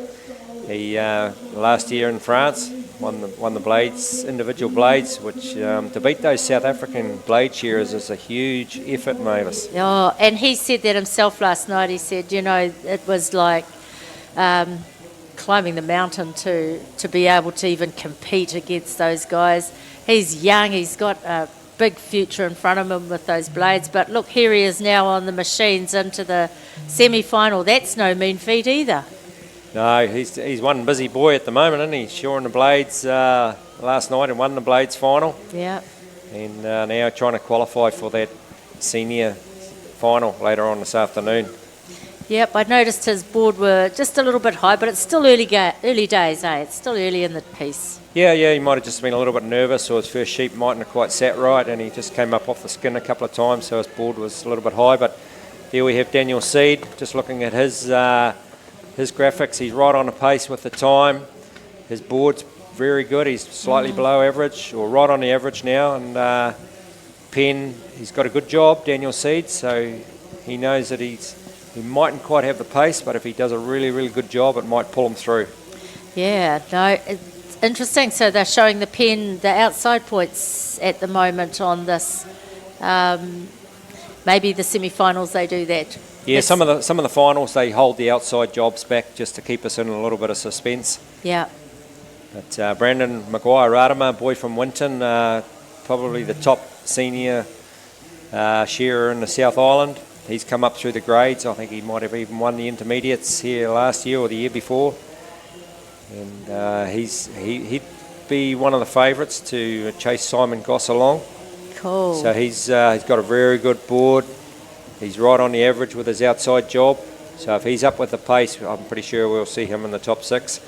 He, last year in France, won the blades, individual blades, which to beat those South African blade shearers is a huge effort, Mavis.
Oh, and he said that himself last night. He said, you know, it was like climbing the mountain to be able to even compete against those guys. He's young, he's got a big future in front of him with those blades, but look, here he is now on the machines into the semi-final. That's no mean feat either.
No, he's one busy boy at the moment, isn't he? Shoring the blades last night and won the blades final.
Yeah.
And now trying to qualify for that senior final later on this afternoon.
Yep, I noticed his board were just a little bit high, but it's still early days, eh? It's still early in the piece.
Yeah, he might have just been a little bit nervous, or his first sheep mightn't have quite sat right, and he just came up off the skin a couple of times, so his board was a little bit high. But there we have Daniel Seed, just looking at his graphics. He's right on the pace with the time. His board's very good. He's slightly below average, or right on the average now. And Penn, he's got a good job, Daniel Seed, so he knows that he mightn't quite have the pace, but if he does a really, really good job, it might pull him through.
Yeah, no, it's interesting. So they're showing the pen, the outside points at the moment on this. Maybe the semi-finals they do that.
Yeah, some of the finals they hold the outside jobs back just to keep us in a little bit of suspense.
Yeah.
But Brandon Wairarapa, boy from Winton, probably the top senior shearer in the South Island. He's come up through the grades. I think he might have even won the intermediates here last year or the year before. And he'd be one of the favourites to chase Simon Goss along.
Cool.
So he's got a very good board. He's right on the average with his outside job. So if he's up with the pace, I'm pretty sure we'll see him in the top 6.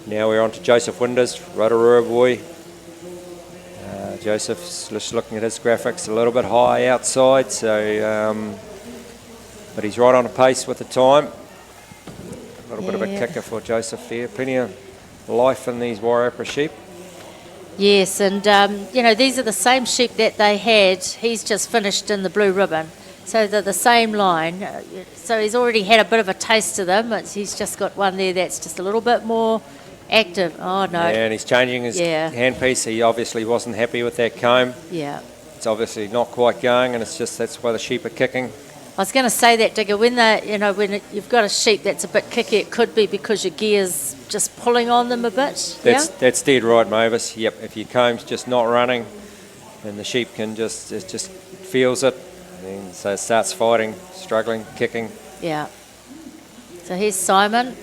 Now we're on to Joseph Winders, Rotorua boy. Joseph's just looking at his graphics, a little bit high outside, so but he's right on the pace with the time. A little bit of a kicker for Joseph there. Plenty of life in these Wairarapa sheep.
Yes, and these are the same sheep that they had. He's just finished in the blue ribbon. So they're the same line. So he's already had a bit of a taste of them. He's just got one there that's just a little bit more active. Oh, no.
Yeah, and he's changing his handpiece. He obviously wasn't happy with that comb.
Yeah.
It's obviously not quite going, and it's just that's why the sheep are kicking.
I was going to say that, Digger, when you've got a sheep that's a bit kicky, it could be because your gear's just pulling on them a bit.
That's dead right, Mavis. Yep, if your comb's just not running, and the sheep it just feels it, and so it starts fighting, struggling, kicking.
Yeah. So here's Simon.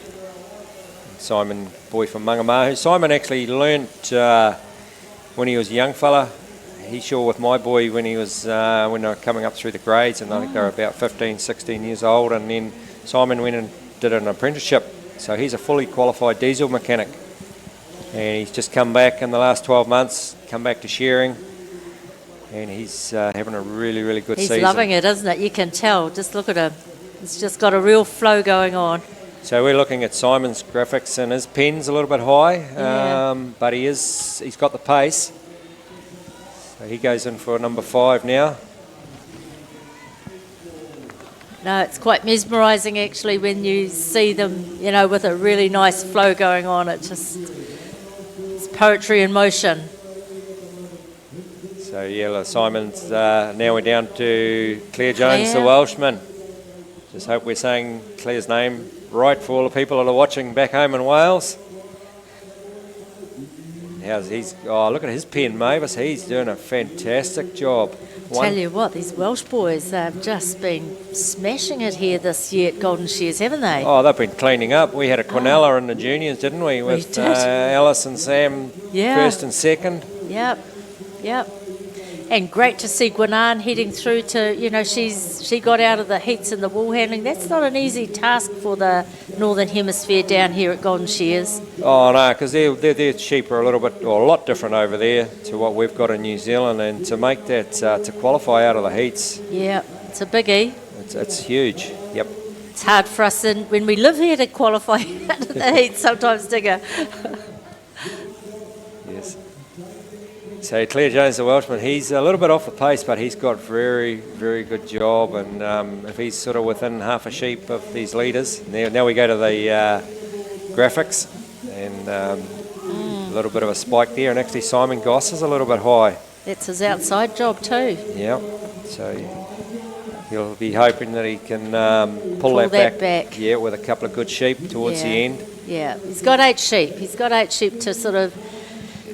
Simon, boy from Mangamahu. Simon actually learnt when he was a young fella. He shore with my boy when he was when they were coming up through the grades, and I think they were about 15, 16 years old. And then Simon went and did an apprenticeship. So he's a fully qualified diesel mechanic. And he's just come back in the last 12 months, come back to shearing. And he's having a really, really good season.
He's loving it, isn't it? You can tell. Just look at him. He's just got a real flow going on.
So we're looking at Simon's graphics, and his pen's a little bit high, but he's got the pace. So he goes in for number 5 now.
No, it's quite mesmerising actually when you see them, with a really nice flow going on. It's poetry in motion.
So yeah, Simon's now we're down to Claire Jones, the Welshman. Just hope we're saying Claire's name right for all the people that are watching back home in Wales. Look at his pen, Mavis. He's doing a fantastic job.
Tell you what, these Welsh boys, they've just been smashing it here this year at Golden Shears, haven't they?
Oh, they've been cleaning up. We had a Quinella in the juniors, didn't we? With Alice and Sam first and second.
Yep. And great to see Gwinan heading through to, she got out of the heats in the wool handling. That's not an easy task for the Northern Hemisphere down here at Golden Shears.
Oh no, because their sheep are a lot different over there to what we've got in New Zealand, and to make that to qualify out of the heats.
Yeah, it's a biggie.
It's huge. Yep.
It's hard for us when we live here to qualify out of the heats sometimes, Digger.
Yes. So Claire Jones, the Welshman, he's a little bit off the pace, but he's got very, very good job. And if he's sort of within half a sheep of these leaders, now we go to the graphics, and a little bit of a spike there. And actually Simon Goss is a little bit high.
That's his outside job too.
Yeah. So he'll be hoping that he can pull that back. Yeah, with a couple of good sheep towards the end.
Yeah, he's got 8 sheep. He's got 8 sheep to sort of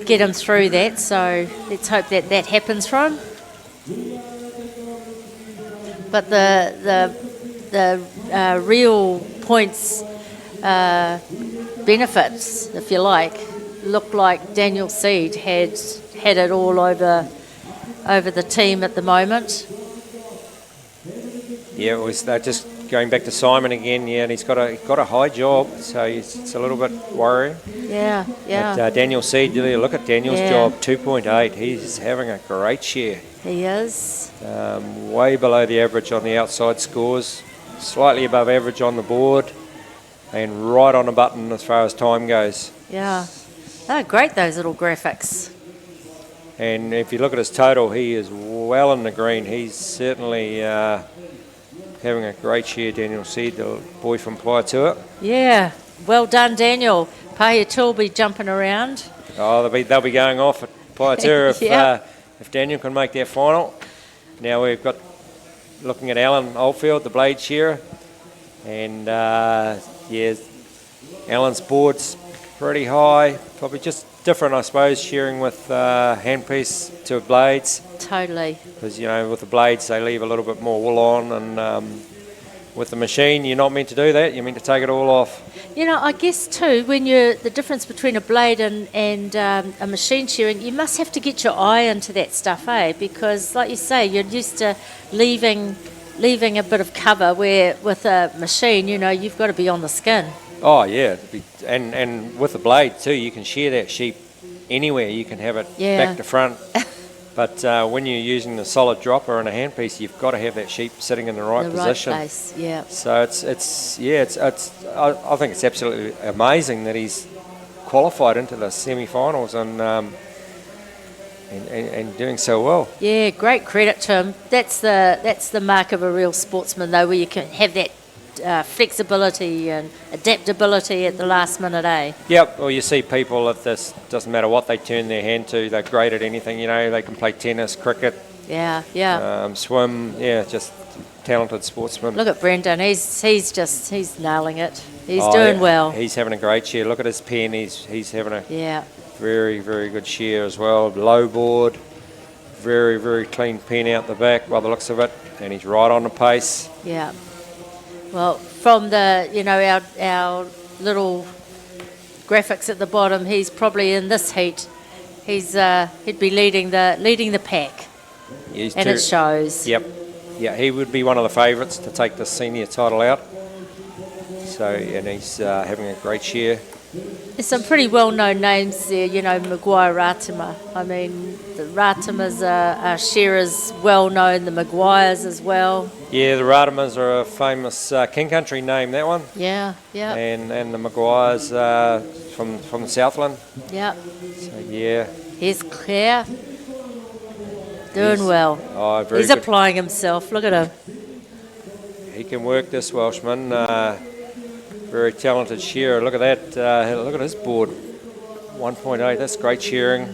get him through that, so let's hope that happens for him. But the real points benefits, if you like, look like Daniel Seed had it all over the team at the moment.
Yeah, they're just going back to Simon again. Yeah, and he's got a high job, so it's a little bit worrying.
Yeah.
But Daniel Seed, look at Daniel's job, 2.8. He's having a great shear.
He is.
Way below the average on the outside scores, slightly above average on the board, and right on the button as far as time goes.
Yeah. Oh, great, those little graphics.
And if you look at his total, he is well in the green. He's certainly having a great shear, Daniel Seed, the boy from Plaitua.
Yeah, well done, Daniel. Pahiatua will be jumping around.
Oh, they'll be going off at Plaitua if Daniel can make their final. Now we've got looking at Alan Oldfield, the blade shearer, and Alan's board's pretty high, probably just different, I suppose, shearing with handpiece to blades.
Totally.
Because, with the blades, they leave a little bit more wool on, and with the machine, you're not meant to do that. You're meant to take it all off.
I guess, too, when the difference between a blade and a machine shearing, you must have to get your eye into that stuff, Because, like you say, you're used to leaving a bit of cover, where with a machine, you've got to be on the skin.
Oh, yeah. And with the blade, too, you can shear that sheep anywhere. You can have it back to front. But when you're using the solid dropper and a handpiece, you've got to have that sheep sitting in the right position.
Right place, yeah.
So I think it's absolutely amazing that he's qualified into the semi-finals and doing so well.
Yeah, great credit to him. That's the mark of a real sportsman, though, where you can have that flexibility and adaptability at the last minute,
Yep, well, you see people at this, doesn't matter what they turn their hand to, they're great at anything, they can play tennis, cricket, swim, just talented sportsman.
Look at Brendan, he's nailing it. He's doing well.
He's having a great shear. Look at his pen, he's having a very, very good shear as well. Low board, very, very clean pen out the back by the looks of it, and he's right on the pace.
Yeah. Well, from the our little graphics at the bottom, he's probably in this heat. He'd be leading the pack, and it shows.
Yep, yeah, he would be one of the favourites to take the senior title out. So, and he's having a great shear.
There's some pretty well-known names there, Maguire Ratama. I mean, the Ratamas are shearers well-known, the Maguires as well.
Yeah, the Ratamas are a famous King Country name, that one.
Yeah.
And the Maguires from the Southland.
Yeah.
So, yeah.
Here's Claire. Doing well.
Oh, very
He's
good.
applying himself. Look at him.
He can work, this Welshman. Very talented shearer. Look at that. Look at his board. 1.8. That's great shearing.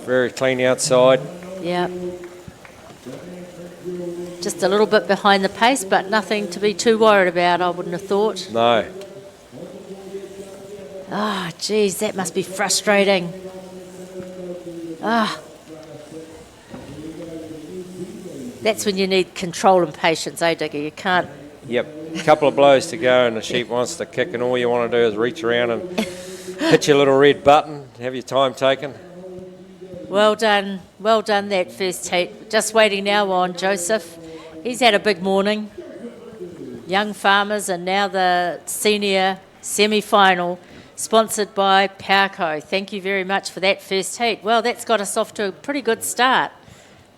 Very clean outside.
Yeah. Just a little bit behind the pace, but nothing to be too worried about, I wouldn't have thought.
No.
Ah, geez, that must be frustrating. That's when you need control and patience, Digger? You can't...
Yep. A couple of blows to go and the sheep wants to kick, and all you want to do is reach around and hit your little red button, have your time taken.
Well done that first heat. Just waiting now on Joseph. He's had a big morning. Young Farmers and now the senior semi-final, sponsored by Powerco. Thank you very much for that first heat. Well, that's got us off to a pretty good start.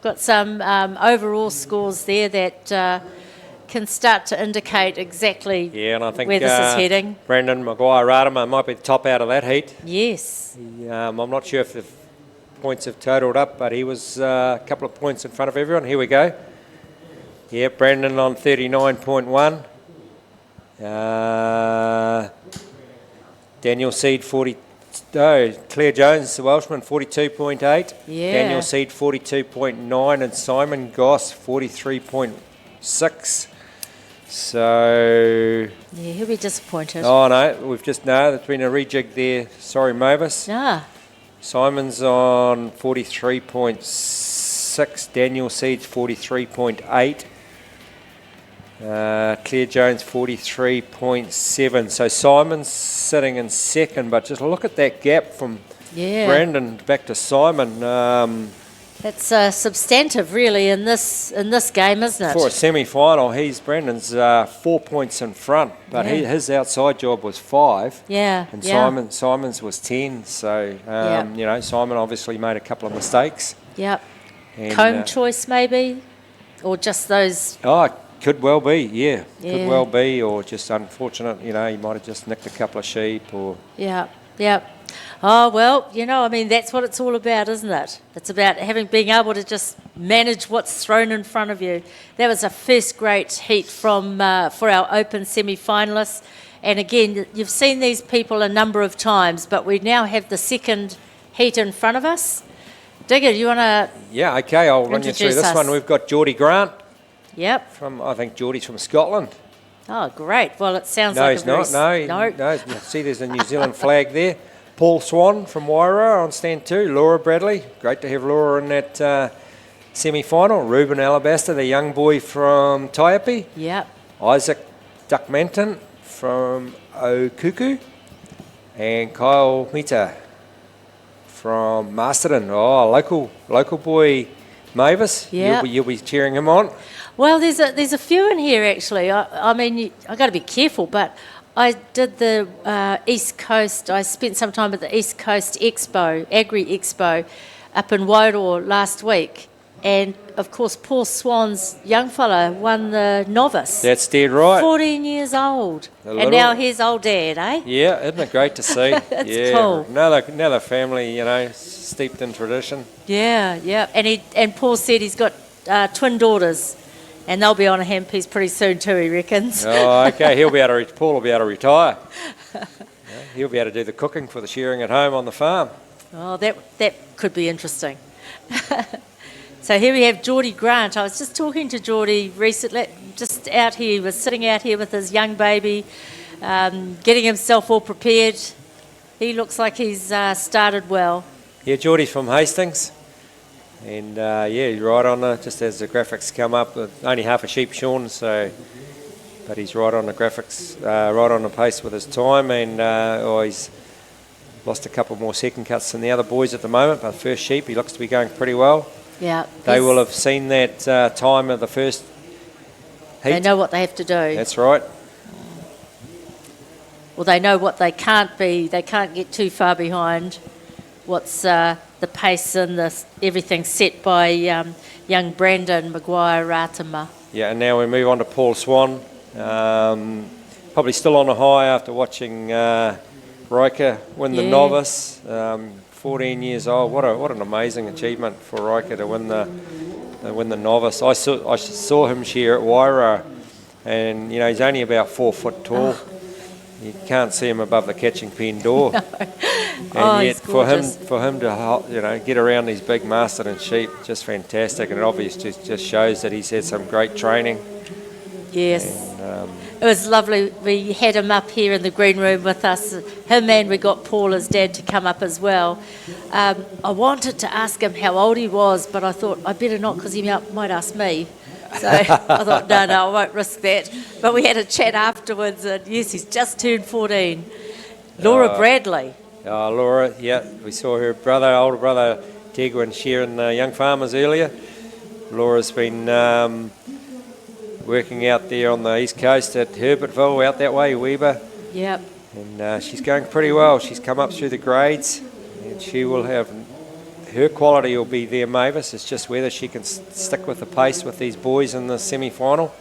Got some overall scores there that can start to indicate exactly
Yeah, and I think
where this is heading.
Brendan Wairarapa might be the top out of that heat.
Yes.
I'm not sure if the points have totalled up, but he was a couple of points in front of everyone. Here we go. Yeah, Brendan on 39.1. Daniel Seed 40. Oh, Claire Jones, the Welshman, 42.8.
Yeah.
Daniel Seed 42.9, and Simon Goss 43.6. So.
Yeah, he'll be disappointed.
Oh no, we've just there's been a rejig there. Sorry, Mavis.
Ah.
Simon's on 43.6. Daniel Seed's 43.8. Claire Jones 43.7. So Simon's sitting in second, but just look at that gap from Brandon back to Simon.
That's substantive, really, in this game, isn't it?
For a semi-final, Brandon's 4 points in front, but his outside job was 5.
Yeah.
And Simon's was 10. So Simon obviously made a couple of mistakes.
Yep.
And,
Comb choice, maybe, or just those.
Oh, could well be, yeah. Could well be, or just unfortunate, he might have just nicked a couple of sheep or...
Yeah. Oh, well, that's what it's all about, isn't it? It's about being able to just manage what's thrown in front of you. That was a first great heat for our open semi-finalists. And again, you've seen these people a number of times, but we now have the second heat in front of us. Digger, you want to...
Yeah, okay, I'll run you through this one. We've got Geordie Grant.
Yep.
I think Geordie's from Scotland.
Oh, great. Well, it sounds
no,
like
he's not. No. See, there's a New Zealand flag there. Paul Swan from Wairarapa on stand 2. Laura Bradley. Great to have Laura in that semi-final. Ruben Alabaster, the young boy from Taiapi.
Yep.
Isaac Duckmanton from Okuku. And Kyle Mita from Masterton. Oh, local boy Mavis.
Yeah.
You'll be cheering him on.
Well, there's a few in here actually. I got to be careful, but I did the East Coast. I spent some time at the East Coast Expo, Agri Expo, up in Wairarapa last week, and of course Paul Swan's young fella won the novice.
That's dead right.
14 years old, and now he's old dad, eh?
Yeah, isn't it great to see?
It's cool.
Another family, steeped in tradition.
Yeah, and Paul said he's got twin daughters. And they'll be on a handpiece pretty soon too, he reckons.
Oh, okay. Paul will be able to retire. He'll be able to do the cooking for the shearing at home on the farm.
Oh, that could be interesting. So here we have Geordie Grant. I was just talking to Geordie recently, just out here. He was sitting out here with his young baby, getting himself all prepared. He looks like he's started well.
Yeah, Geordie's from Hastings. And he's right on just as the graphics come up, only half a sheep shorn, but he's right on the graphics, right on the pace with his time, and he's lost a couple more second cuts than the other boys at the moment, but first sheep, he looks to be going pretty well.
Yeah.
They will have seen that time of the first heat.
They know what they have to do.
That's right.
Well, they know what they can't be. They can't get too far behind what's the pace and everything set by young Brandon Maguire-Ratama.
Yeah, and now we move on to Paul Swan. Probably still on a high after watching Riker win the novice. 14 years old. What an amazing achievement for Riker to win the novice. I saw him shear at Wairarapa, and he's only about 4 foot tall. Oh. You can't see him above the catching pen door. No. And yet for him to get around these big Masterton sheep, just fantastic, and it obviously just shows that he's had some great training.
Yes. And, it was lovely. We had him up here in the green room with us. Him, and we got Paul, his dad, to come up as well. I wanted to ask him how old he was, but I thought I better not, because he might ask me. So I thought, no, I won't risk that. But we had a chat afterwards, and yes, he's just turned 14. Laura Bradley.
Laura, yeah, we saw her older brother, Tegua and Shear and the young farmers earlier. Laura's been working out there on the east coast at Herbertville, out that way, Weber.
Yep.
And she's going pretty well. She's come up through the grades, and she will have, her quality will be there, Mavis. It's just whether she can stick with the pace with these boys in the semi-final.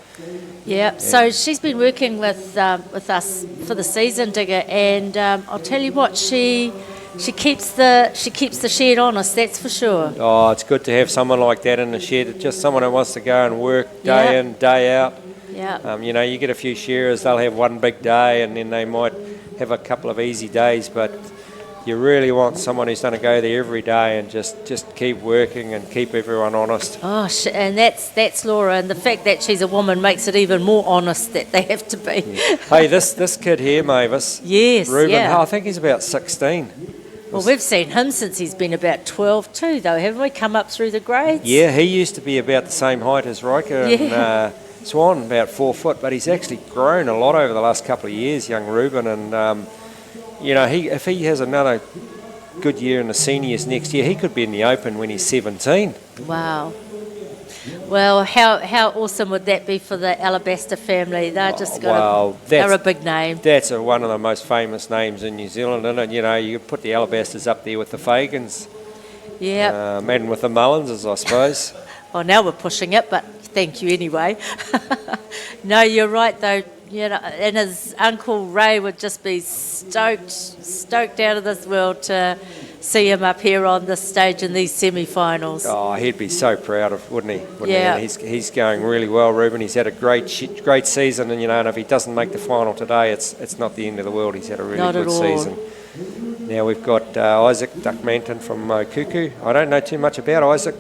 Yeah, so she's been working with us for the season, Digger, and I'll tell you what, she keeps the shed honest, that's for sure.
Oh, it's good to have someone like that in the shed. Just someone who wants to go and work day in, day out.
Yeah.
You know, you get a few shearers, they'll have one big day and then they might have a couple of easy days, but you really want someone who's going to go there every day and just keep working and keep everyone honest.
Oh, and that's Laura, and the fact that she's a woman makes it even more honest that they have to be.
Yeah. Hey, this kid here, Mavis.
Yes,
Ruben,
yeah.
I think he's about 16.
Well, we've seen him since he's been about 12 too, though, haven't we? Come up through the grades.
Yeah, he used to be about the same height as Riker and Swan, about 4 foot, but he's actually grown a lot over the last couple of years, young Ruben, and you know, if he has another good year in the seniors next year, he could be in the Open when he's 17.
Wow. Well, how awesome would that be for the Alabaster family? They're just they're a big name.
That's one of the most famous names in New Zealand, isn't it? You know, you put the Alabasters up there with the Fagans.
Yeah.
And with the Mullenses, I suppose.
Well, now we're pushing it, but thank you anyway. No, you're right though. You know, and his uncle Ray would just be stoked out of this world to see him up here on this stage in these semi-finals.
Oh, he'd be so proud of, wouldn't he?
Yeah.
He's going really well, Ruben. He's had a great season, and you know, and if he doesn't make the final today, it's not the end of the world. He's had a really good season. Now we've got Isaac Duckmanton from Kuku. I don't know too much about Isaac.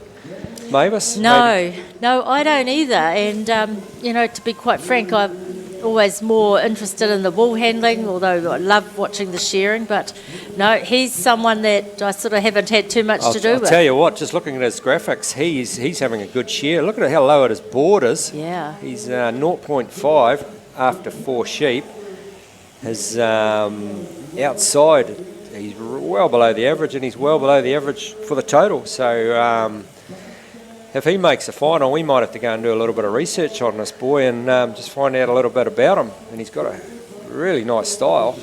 Mavis?
No, I don't either. And you know, to be quite frank, I'm always more interested in the wool handling, although I love watching the shearing. But no, he's someone that I sort of haven't had too much to do with.
I'll tell you what, just looking at his graphics, he's having a good shear. Look at how low his board is.
Yeah.
He's 0.5 after 4 sheep. His outside, he's well below the average, and he's well below the average for the total. So if he makes the final, we might have to go and do a little bit of research on this boy and just find out a little bit about him. And he's got a really nice style.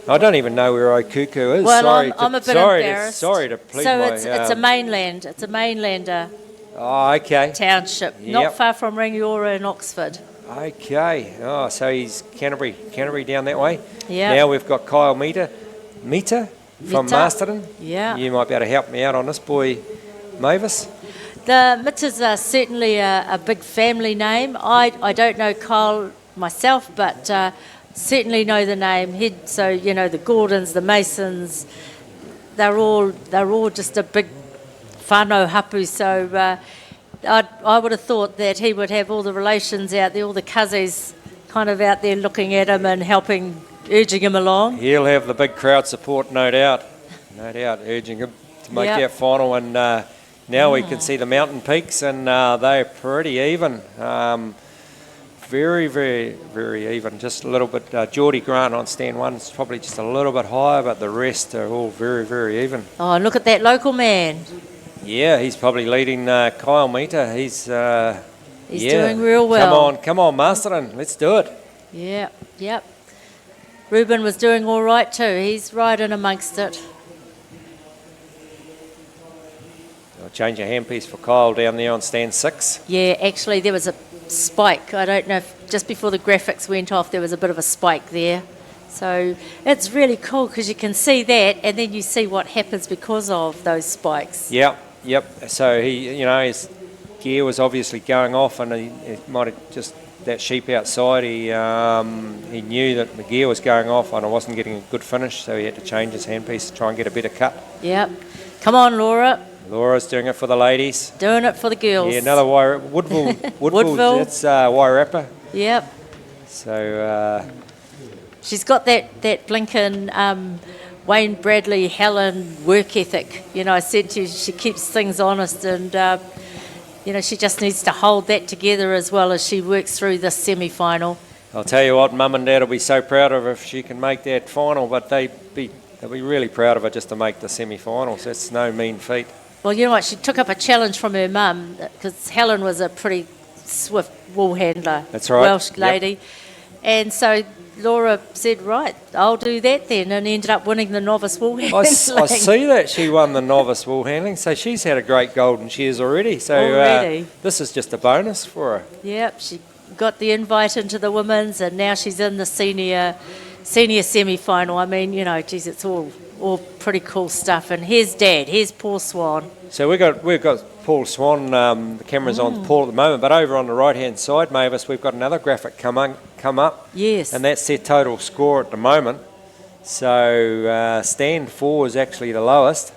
I don't even know where Okuku is.
Well, I'm a bit embarrassed.
Sorry to plead
so
my...
it's a mainland. It's a mainlander.
Oh, okay.
Township, not far from Rangiora in Oxford.
Okay. Oh, so he's Canterbury down that way.
Yeah.
Now we've got Kyle Meter from Masterton.
Yeah.
You might be able to help me out on this boy, Mavis.
The Mittas are certainly a big family name. I don't know Kyle myself, but certainly know the name. So you know the Gordons, the Masons, they're all just a big whānau hapu. So I would have thought that he would have all the relations out there, all the cousins kind of out there looking at him and urging him along.
He'll have the big crowd support, no doubt, urging him to make that final. And now we can see the mountain peaks, and they're pretty even. Very, very, very even. Just a little bit. Geordie Grant on stand 1 is probably just a little bit higher, but the rest are all very, very even.
Oh, and look at that local man.
Yeah, he's probably leading Kyle Meter. He's
doing real well.
Come on, Masterton. Let's do it.
Yeah, yep. Ruben was doing all right too. He's right in amongst it.
I'll change a handpiece for Kyle down there on stand 6.
Yeah, actually there was a spike. I don't know if just before the graphics went off there was a bit of a spike there. So it's really cool because you can see that and then you see what happens because of those spikes.
Yep. So his gear was obviously going off, and he might have just that sheep outside. He knew that the gear was going off and I wasn't getting a good finish, so he had to change his handpiece to try and get a better cut.
Yep. Come on, Laura.
Laura's doing it for the ladies.
Doing it for the girls.
Yeah, another Woodville. That's Wairarapa.
Yep.
So
she's got that blinking Wayne Bradley Helen work ethic. You know, I said to you, she keeps things honest, and she just needs to hold that together as well as she works through this semi-final.
I'll tell you what, Mum and Dad will be so proud of her if she can make that final, but they'd be They'll be really proud of her just to make the semi-finals. That's no mean feat.
Well, you know what? She took up a challenge from her mum because Helen was a pretty swift wool handler.
That's right.
Welsh
Yep.
lady. And so Laura said, right, I'll do that then, and ended up winning the novice wool handling.
I see that she won the novice wool handling, so she's had a great Golden Shears already. So this is just a bonus for her.
Yep, she got the invite into the women's, and now she's in the senior semi-final. I mean, you know, geez, it's all pretty cool stuff. And here's Dad, here's Paul Swan.
So we've got Paul Swan. The camera's on Paul at the moment, but over on the right-hand side, Mavis, we've got another graphic come up.
Yes.
And that's their total score at the moment. So stand 4 is actually the lowest.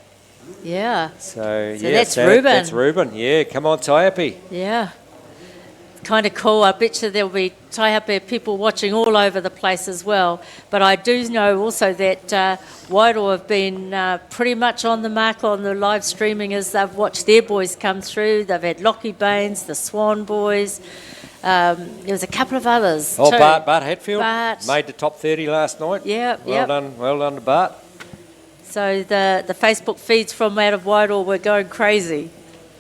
Yeah.
So
that's Ruben.
That's Ruben. Yeah, come on, Taiapi. Yeah.
Kind of cool. I bet you there'll be Taihape people watching all over the place as well. But I do know also that Wairarapa have been pretty much on the mark on the live streaming as they've watched their boys come through. They've had Lockie Baines, the Swan boys. There was a couple of others too.
Bart Hatfield
Bart.
made the top 30 last night.
Well
done to Bart.
So the Facebook feeds from out of Wairarapa were going crazy.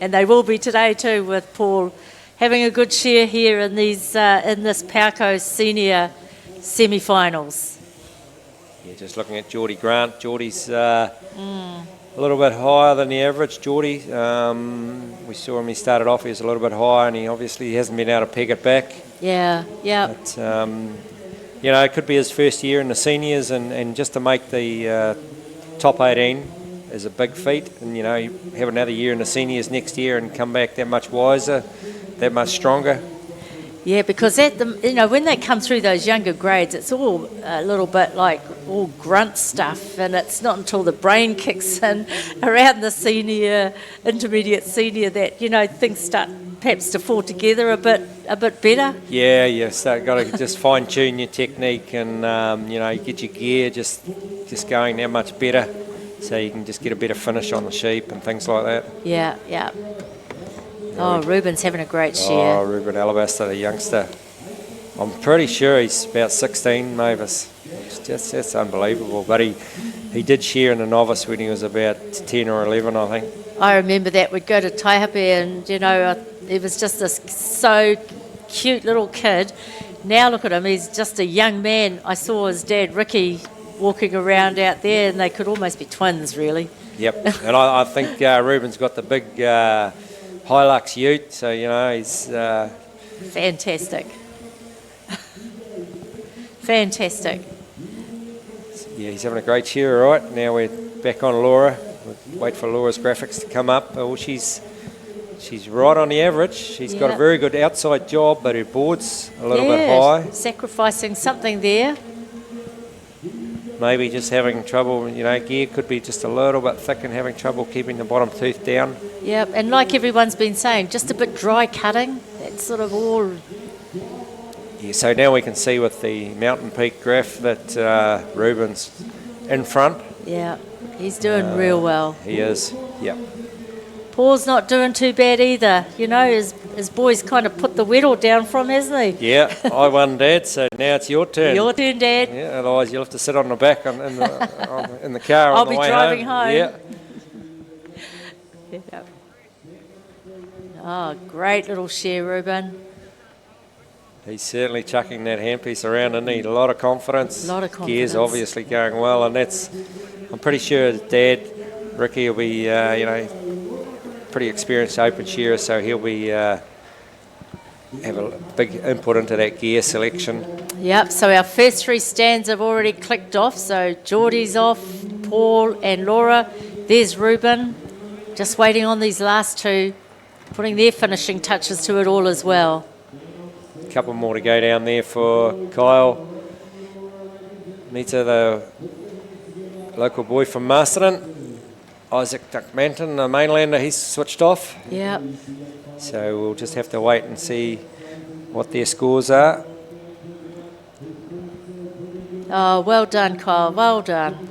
And they will be today too, with Paul having a good share here in these in this Pauco senior semi-finals.
Yeah, just looking at Geordie Grant. Geordie's a little bit higher than the average. Geordie, we saw him, he started off, he was a little bit higher, and he obviously hasn't been able to peg it back.
Yeah.
But, you know, it could be his first year in the seniors, and just to make the top 18 is a big feat. And, you know, you have another year in the seniors next year and come back that much wiser, that much stronger.
Yeah, because when they come through those younger grades, it's all a little bit like all grunt stuff, and it's not until the brain kicks in around the intermediate senior that, you know, things start perhaps to fall together a bit better.
Yeah, got to just fine tune your technique and you know, get your gear just going that much better, so you can just get a better finish on the sheep and things like that.
Yeah. Oh, Ruben's having a great share.
Oh, Ruben Alabaster, the youngster. I'm pretty sure he's about 16, Mavis. That's unbelievable. But he did share in the novice when he was about 10 or 11, I think.
I remember that. We'd go to Taihape and, you know, he was just this so cute little kid. Now look at him. He's just a young man. I saw his dad, Ricky, walking around out there, and they could almost be twins, really.
Yep. And I think Ruben's got the big Hilux ute, so, you know, he's...
Fantastic. Fantastic.
Yeah, he's having a great year, all right. Now we're back on Laura. We'll wait for Laura's graphics to come up. Oh, she's right on the average. She's got a very good outside job, but her board's a little bit high.
Sacrificing something there.
Maybe just having trouble, you know, gear could be just a little bit thick and having trouble keeping the bottom tooth down.
Yep, and like everyone's been saying, just a bit dry cutting. That's sort of all...
Yeah, so now we can see with the Mountain Peak graph that Ruben's in front.
Yeah, he's doing real well.
He is, yep.
Paul's not doing too bad either. You know, his boy's kind of put the whittle down from, hasn't he?
Yeah, I won, Dad, so now it's your turn.
Your turn, Dad.
Yeah, otherwise you'll have to sit on the back in the car on the way home.
I'll be driving home.
Yeah.
Oh, great little share, Ruben.
He's certainly chucking that handpiece around, isn't he? A lot of confidence.
A lot of confidence.
Gear's obviously going well, and I'm pretty sure Dad, Ricky, will be, you know, pretty experienced open shearer, so he'll be have a big input into that gear selection.
Yep, so our first 3 stands have already clicked off. So Geordie's off, Paul and Laura. There's Ruben, just waiting on these last 2, putting their finishing touches to it all as well.
A couple more to go down there for Kyle. Nita, the local boy from Masterton. Isaac Duckmanton, the mainlander, he's switched off.
Yep.
So we'll just have to wait and see what their scores are.
Oh, well done, Kyle. Well done.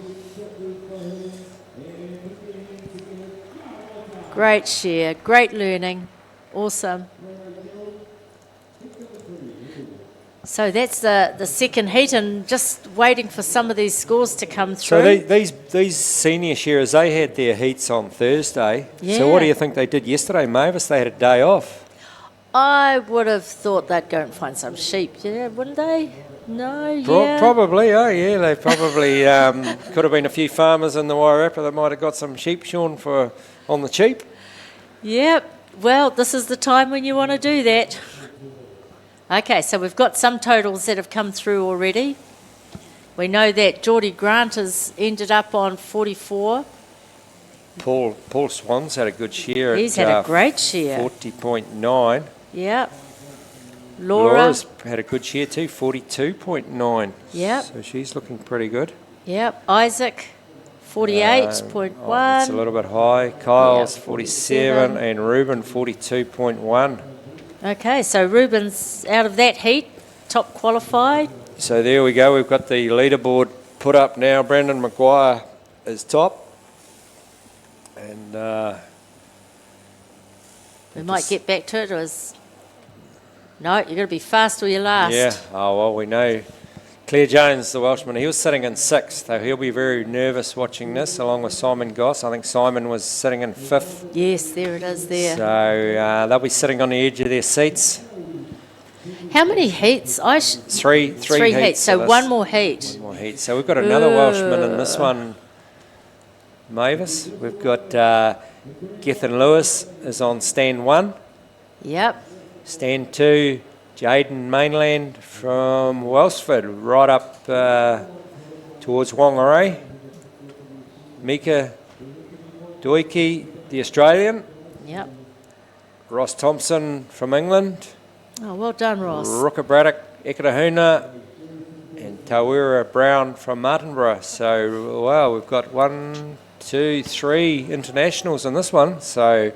Great share. Great learning. Awesome. So that's the second heat, and just waiting for some of these scores to come through.
So these senior shearers, they had their heats on Thursday.
Yeah.
So what do you think they did yesterday, Mavis? They had a day off.
I would have thought they'd go and find some sheep, yeah, wouldn't they? No, yeah.
Probably, oh yeah, they probably could have been a few farmers in the Wairarapa that might have got some sheep shorn on the cheap.
Yep. Well, this is the time when you want to do that. Okay, so we've got some totals that have come through already. We know that Geordie Grant has ended up on 44.
Paul Swan's had a good shear.
He's
at,
had a great shear.
40.9.
Yep.
Laura's had a good shear too, 42.9.
Yep.
So she's looking pretty good.
Yep. Isaac, 48.1.
It's a little bit high. Kyle's
47.
47 and Ruben 42.1.
Okay, so Ruben's out of that heat, top qualified.
So there we go. We've got the leaderboard put up now. Brendan Maguire is top. And
we might get back to it. No, you've got to be fast or you're last.
yeah, oh well, we know. Claire Jones, the Welshman, he was sitting in 6th, so he'll be very nervous watching this, along with Simon Goss. I think Simon was sitting in 5th.
Yes, there it is there.
So they'll be sitting on the edge of their seats.
How many heats?
Three heats.
So one more heat.
One more heat. So we've got another Welshman in this one, Mavis. We've got Gethin Lewis is on stand 1.
Yep.
Stand 2, Jaden Mainland from Welsford, right up towards Whangarei. Mika Doiki, the Australian.
Yep.
Ross Thompson from England.
Oh, well done, Ross.
Ruka Braddock, Ekatahuna, and Tawira Brown from Martinborough. So, wow, we've got 1, 2, 3 internationals in this one. So,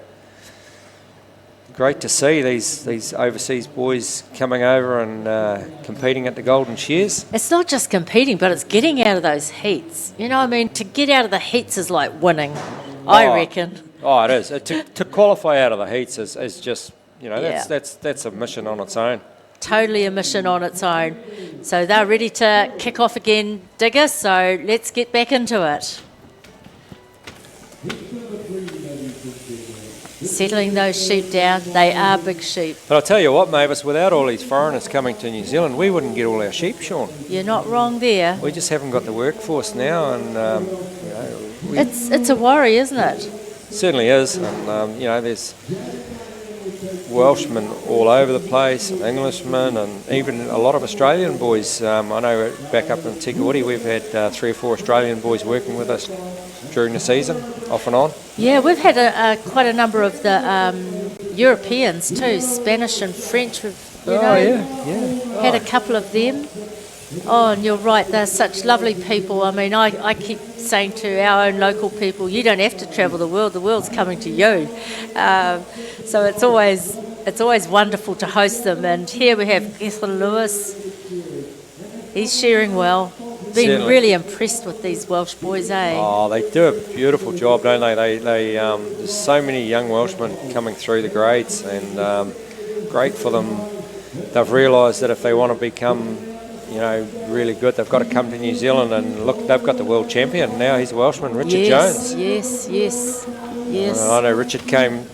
great to see these overseas boys coming over and competing at the Golden Shears.
It's not just competing, but it's getting out of those heats. You know what I mean? To get out of the heats is like winning, I reckon.
Oh, it is. To qualify out of the heats is just, you know,
Yeah.
that's a mission on its own.
Totally a mission on its own. So they're ready to kick off again, Digger, so let's get back into it. Settling those sheep down. They are big sheep.
But I'll tell you what, Mavis, without all these foreigners coming to New Zealand, we wouldn't get all our sheep shorn.
You're not wrong there.
We just haven't got the workforce now, and you know,
It's a worry, isn't it?
certainly is. And you know, there's Welshmen all over the place, and Englishmen, and even a lot of Australian boys. I know back up in Tikawiti, we've had 3 or 4 Australian boys working with us during the season, off and on.
Yeah, we've had quite a number of the Europeans too, Spanish and French. Had a couple of them. Oh, and you're right, they're such lovely people. I mean, I keep saying to our own local people, you don't have to travel the world's coming to you. So it's always wonderful to host them. And here we have Ethan Lewis. He's shearing well. Been
Certainly.
really impressed with these Welsh boys, eh?
Oh, they do a beautiful job, don't they? There's so many young Welshmen coming through the grades, and great for them. They've realised that if they want to become, you know, really good, they've got to come to New Zealand, and look, they've got the world champion now. He's a Welshman, Richard Jones.
Yes.
I know Richard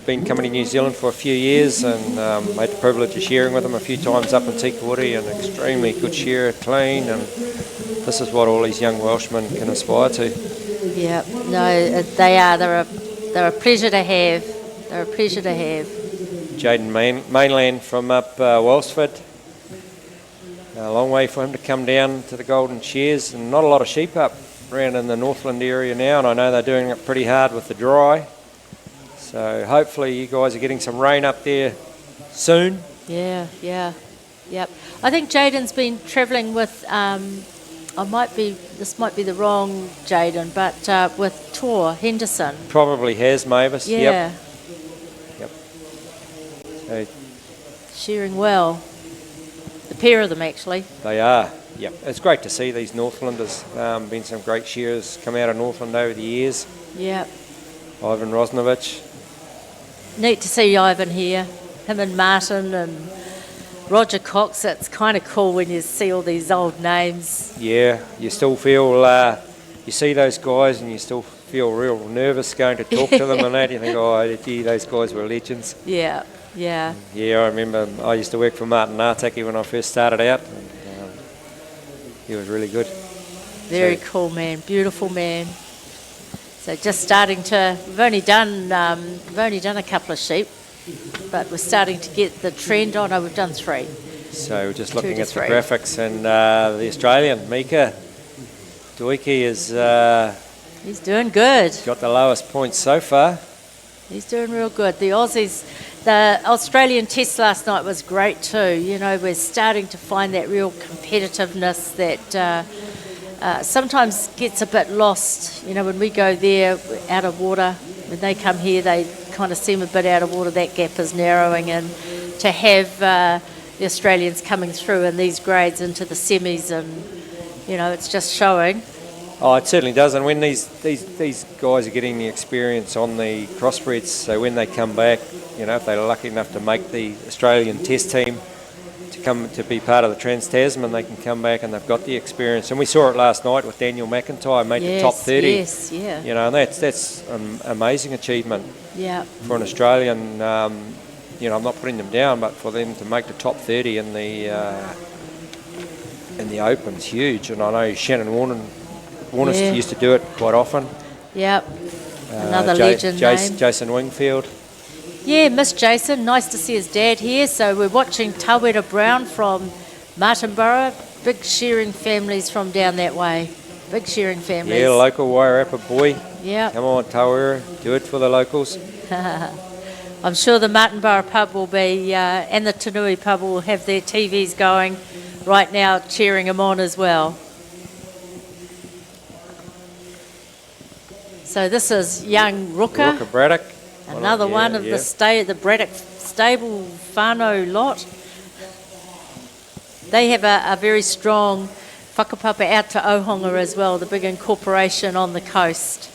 been coming to New Zealand for a few years, and had the privilege of shearing with him a few times up in Tikawiti, and extremely good shearer, clean, and this is what all these young Welshmen can aspire to.
Yeah, no, they are. They're a pleasure to have. They're a pleasure to have.
Jaden Mainland from up Welsford. A long way for him to come down to the Golden Shears, and not a lot of sheep up around in the Northland area now, and I know they're doing it pretty hard with the dry. So hopefully you guys are getting some rain up there soon.
Yeah. Yep. I think Jaden's been travelling with, this might be the wrong Jaden, but with Tor Henderson.
Probably has, Mavis.
Yeah.
Yep. So
Shearing well. The pair of them, actually.
they are. Yep. It's great to see these Northlanders. Been some great shearers come out of Northland over the years.
Yep.
Ivan Rosnovich.
Neat to see Ivan here. Him and Martin and Roger Cox, it's kind of cool when you see all these old names.
Yeah, you still feel, you see those guys and you still feel real nervous going to talk to them and that. You think, oh, gee, those guys were legends.
Yeah, yeah.
Yeah, I remember I used to work for Martin Artaki when I first started out. And, he was really good.
Very cool man, beautiful man. So just starting to, we've only done a couple of sheep, but we're starting to get the trend on. Oh, we've done 3.
So we're just looking
2 to
at
3.
the graphics, and the Australian, Mika Duiki, is...
he's doing good.
Got the lowest points so far.
He's doing real good. The Aussies, the Australian test last night was great too. You know, we're starting to find that real competitiveness that sometimes gets a bit lost. You know, when we go there out of water, when they come here, they kind of seem a bit out of water. That gap is narrowing, and to have the Australians coming through in these grades into the semis, and you know, it's just showing.
Oh, it certainly does. And when these guys are getting the experience on the crossbreds, so when they come back, you know, if they're lucky enough to make the Australian test team to come to be part of the Trans-Tasman, they can come back and they've got the experience. And we saw it last night with Daniel McIntyre, made the top 30.
Yes, yeah.
You know, and that's an amazing achievement.
Yeah.
For an Australian, you know, I'm not putting them down, but for them to make the top 30 in the Open's huge. And I know Shannon Warner used to do it quite often.
Yep. Another legend name.
Jason Wingfield.
Yeah, Miss Jason. Nice to see his dad here. So we're watching Tawera Brown from Martinborough. Big shearing families from down that way. Big shearing families.
Yeah, local Wairarapa boy.
Yeah.
Come on, Tawera. Do it for the locals.
I'm sure the Martinborough pub will be, and the Tanui pub will have their TVs going right now, cheering them on as well. So this is young Rooker.
Rooker Braddock.
Another one of the Braddock stable whānau lot. They have a very strong whakapapa out to Ohonga as well, the big incorporation on the coast.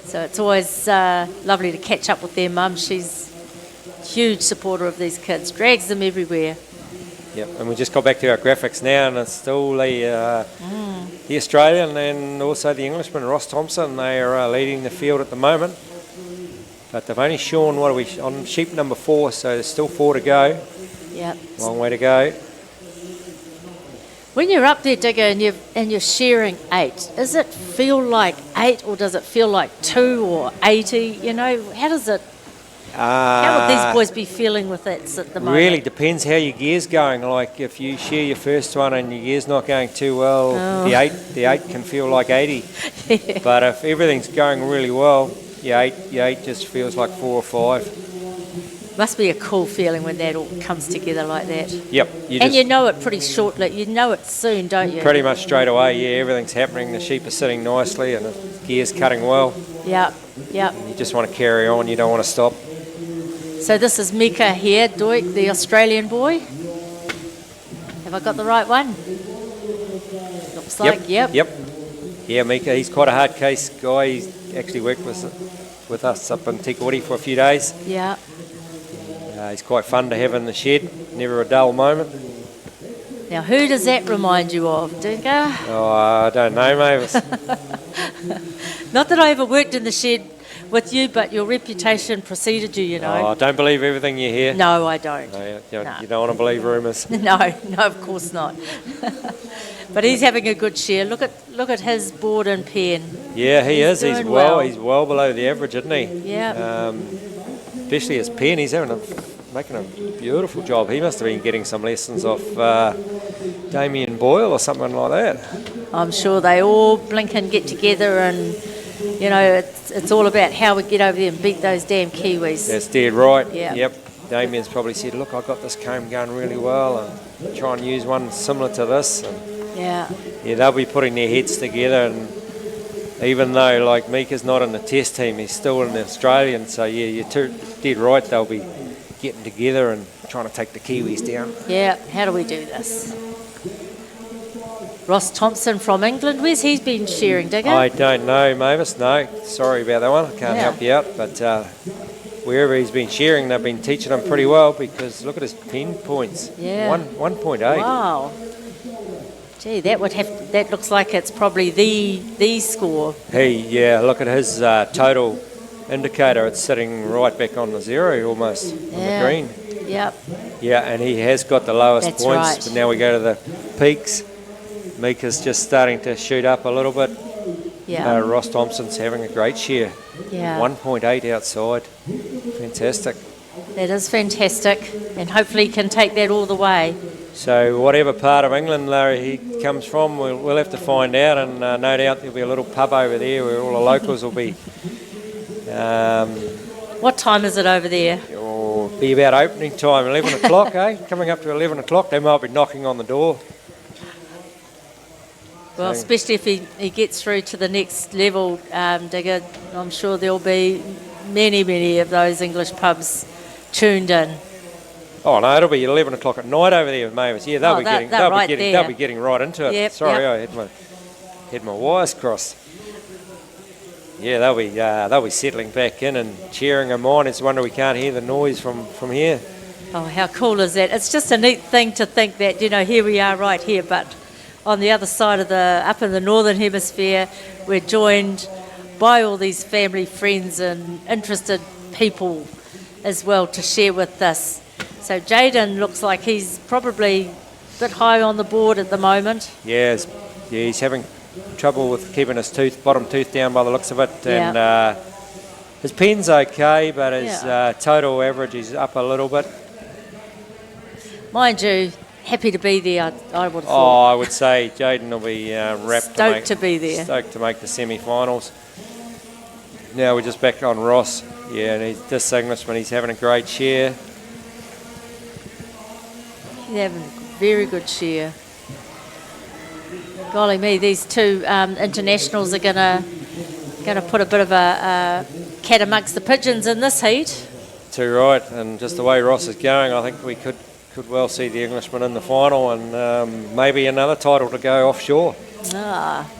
So it's always lovely to catch up with their mum. She's a huge supporter of these kids, drags them everywhere.
Yep, and we just got back to our graphics now, and it's still the Australian and also the Englishman, Ross Thompson. They are leading the field at the moment. But they've only shorn, what are we, on sheep number 4, so there's still 4 to go.
Yep.
Long way to go.
When you're up there, Digger, and you're shearing 8, does it feel like 8 or does it feel like 2 or 80? You know, how does it... how would these boys be feeling with it at the moment?
Really depends how your gear's going. Like if you shear your first one and your gear's not going too well, the eight can feel like 80. But if everything's going really well, your eight just feels like 4 or 5.
Must be a cool feeling when that all comes together like that.
Yep.
You know it pretty shortly. You know it soon, don't you?
Pretty much straight away, yeah. Everything's happening. The sheep are sitting nicely and the gear's cutting well.
Yep, yep.
You just want to carry on. You don't want to stop.
So this is Mika here, Doik, the Australian boy. Have I got the right one? Looks like, yep.
Yep. Yeah, Mika, he's quite a hard case guy. He's actually worked with us up in Tikori for a few days.
Yeah.
He's quite fun to have in the shed. Never a dull moment.
Now, who does that remind you of, Digger?
Oh, I don't know, Mavis.
Not that I ever worked in the shed with you, but your reputation preceded you, you know.
Oh, don't believe everything you hear.
No, I don't.
No,
No.
you don't want to believe rumours.
No, of course not. But he's having a good shear. Look at his board and pen.
Yeah, he's
doing
He's well below the average, isn't he?
Yeah.
Especially his pen. He's making a beautiful job. He must have been getting some lessons off Damien Boyle or something like that.
I'm sure they all blink and get together, and you know it's all about how we get over there and beat those damn Kiwis.
That's dead right.
Yeah.
Yep. Damien's probably said, look, I've got this comb going really well and try and use one similar to this. And
yeah,
they'll be putting their heads together, and even though like Mika's not in the test team, he's still in the Australian, so yeah, you're dead right, they'll be getting together and trying to take the Kiwis down.
Yeah, how do we do this? Ross Thompson from England, where's he been shearing, Digger?
I don't know, Mavis, no, sorry about that one, I can't help you out, but wherever he's been shearing, they've been teaching him pretty well because look at his pen points.
Yeah.
1.8.
Wow. Gee, that looks like it's probably the score.
Yeah, look at his total indicator. It's sitting right back on the zero almost on the green.
Yep.
Yeah, and he has got the lowest
That's
points.
right.
But now we go to the peaks. Mika's just starting to shoot up a little bit.
Yeah.
Ross Thompson's having a great shear.
Yeah.
1.8 outside. Fantastic.
That is fantastic, and hopefully he can take that all the way.
So whatever part of England, Larry, he comes from, we'll have to find out, and no doubt there'll be a little pub over there where all the locals will be.
What time is it over there?
It'll be about opening time, 11 o'clock, eh? Coming up to 11 o'clock, they might be knocking on the door.
Well, especially if he gets through to the next level, Digger, I'm sure there'll be many of those English pubs tuned in.
Oh no, it'll be 11 o'clock at night over there with Mavis. Yeah, they'll be getting right into it.
Yep,
Sorry, I had my wires crossed. Yeah, they'll be settling back in and cheering them on. It's a wonder we can't hear the noise from here.
Oh, how cool is that? It's just a neat thing to think that, here we are right here, but on the other side of up in the northern hemisphere, we're joined by all these family, friends and interested people as well to share with us. So Jaden looks like he's probably a bit high on the board at the moment.
Yeah, he's having trouble with keeping his bottom tooth down by the looks of it.
Yeah.
And his pen's okay, but his total average is up a little bit.
Mind you, happy to be there, I would have
Oh,
thought.
I would say Jaden will be wrapped
Stoked to be there.
Stoked to make the semi-finals. Now we're just back on Ross. Yeah, and this Englishman, he's having a great shear.
He's having a very good shear. Golly me, these two internationals are gonna put a bit of a cat amongst the pigeons in this heat.
Too right, and just the way Ross is going, I think we could well see the Englishman in the final and maybe another title to go offshore.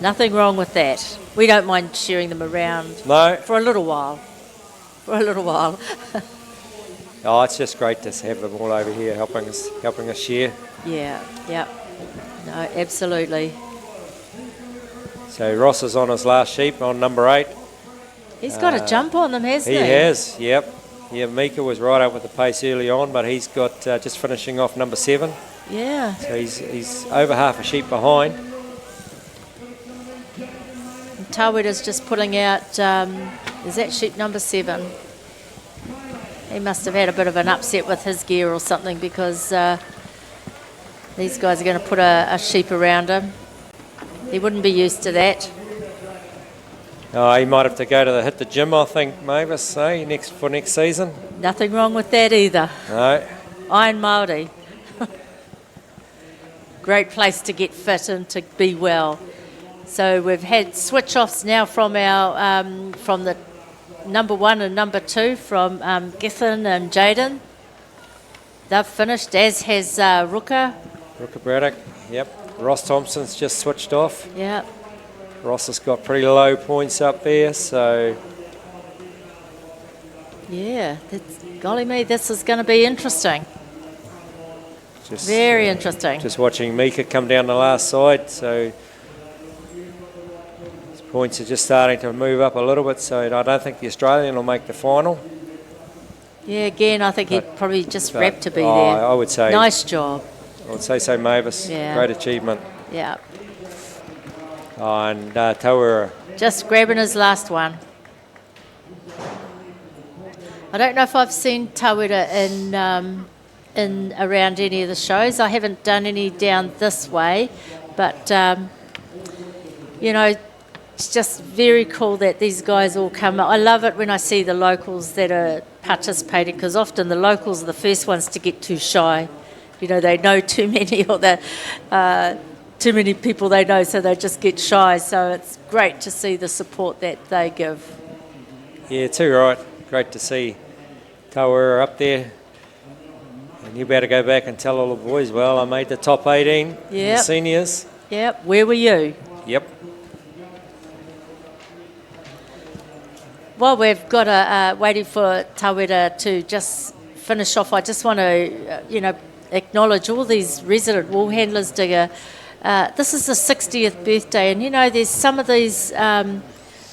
Nothing wrong with that. We don't mind shearing them around.
No.
For a little while.
Oh, it's just great to have them all over here helping us shear.
Yeah. No, absolutely.
So Ross is on his last sheep on number 8.
He's got a jump on them, hasn't he?
He has, yep. Yeah, Mika was right up with the pace early on, but he's got just finishing off number 7.
Yeah.
So he's over half a sheep behind.
Tawira's just putting out, is that sheep number 7? He must have had a bit of an upset with his gear or something because these guys are going to put a sheep around him. He wouldn't be used to that.
Oh, he might have to go to hit the gym, I think, Mavis, for next season.
Nothing wrong with that either.
No.
Iron Māori. Great place to get fit and to be well. So we've had switch-offs now from our from the number 1 and number 2 from Githin and Jaden. They've finished, as has Ruka.
Ruka Braddock, yep. Ross Thompson's just switched off.
Yeah.
Ross has got pretty low points up there, so...
Yeah, golly me, this is going to be interesting. Very interesting.
Just watching Mika come down the last side, so... His points are just starting to move up a little bit, so I don't think the Australian will make the final.
Yeah, again, I think he'd probably just wrap to be there.
I would say...
Nice job.
I would say so, Mavis.
Yeah.
Great achievement.
Yeah.
And Tawira.
Just grabbing his last one. I don't know if I've seen Tawira in around any of the shows. I haven't done any down this way, but it's just very cool that these guys all come. I love it when I see the locals that are participating because often the locals are the first ones to get too shy. They know too many or too many people they know, so they just get shy. So it's great to see the support that they give.
Yeah, too right. Great to see Tawira up there. And you better go back and tell all the boys, well, I made the top 18 in the seniors.
Yep, where were you?
Yep.
while we've got waiting for Tawera to just finish off, I just want to, acknowledge all these resident wool handlers, Digger. This is the 60th birthday, and there's some of these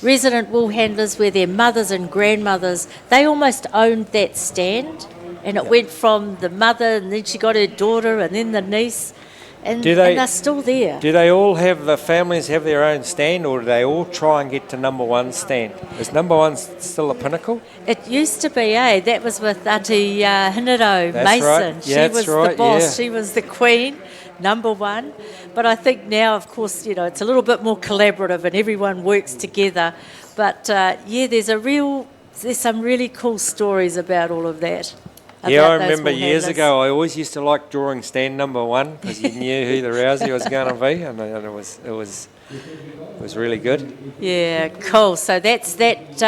resident wool handlers where their mothers and grandmothers, they almost owned that stand, and it went from the mother, and then she got her daughter, and then the niece, and they're still there.
Do they all have, the families have their own stand, or do they all try and get to number one stand? Is number one still the pinnacle?
It used to be, That was with Auntie Hinaro
That's
Mason.
right. Yeah,
she was
right,
the boss.
yeah.
She was the queen, number one. But I think now, of course, it's a little bit more collaborative and everyone works together. But there's some really cool stories about all of that.
Yeah, I
about those
remember
wool
years
handlers.
ago, I always used to like drawing stand number one because you knew who the rousey was going to be, and it was really good.
Yeah, cool. So that's that.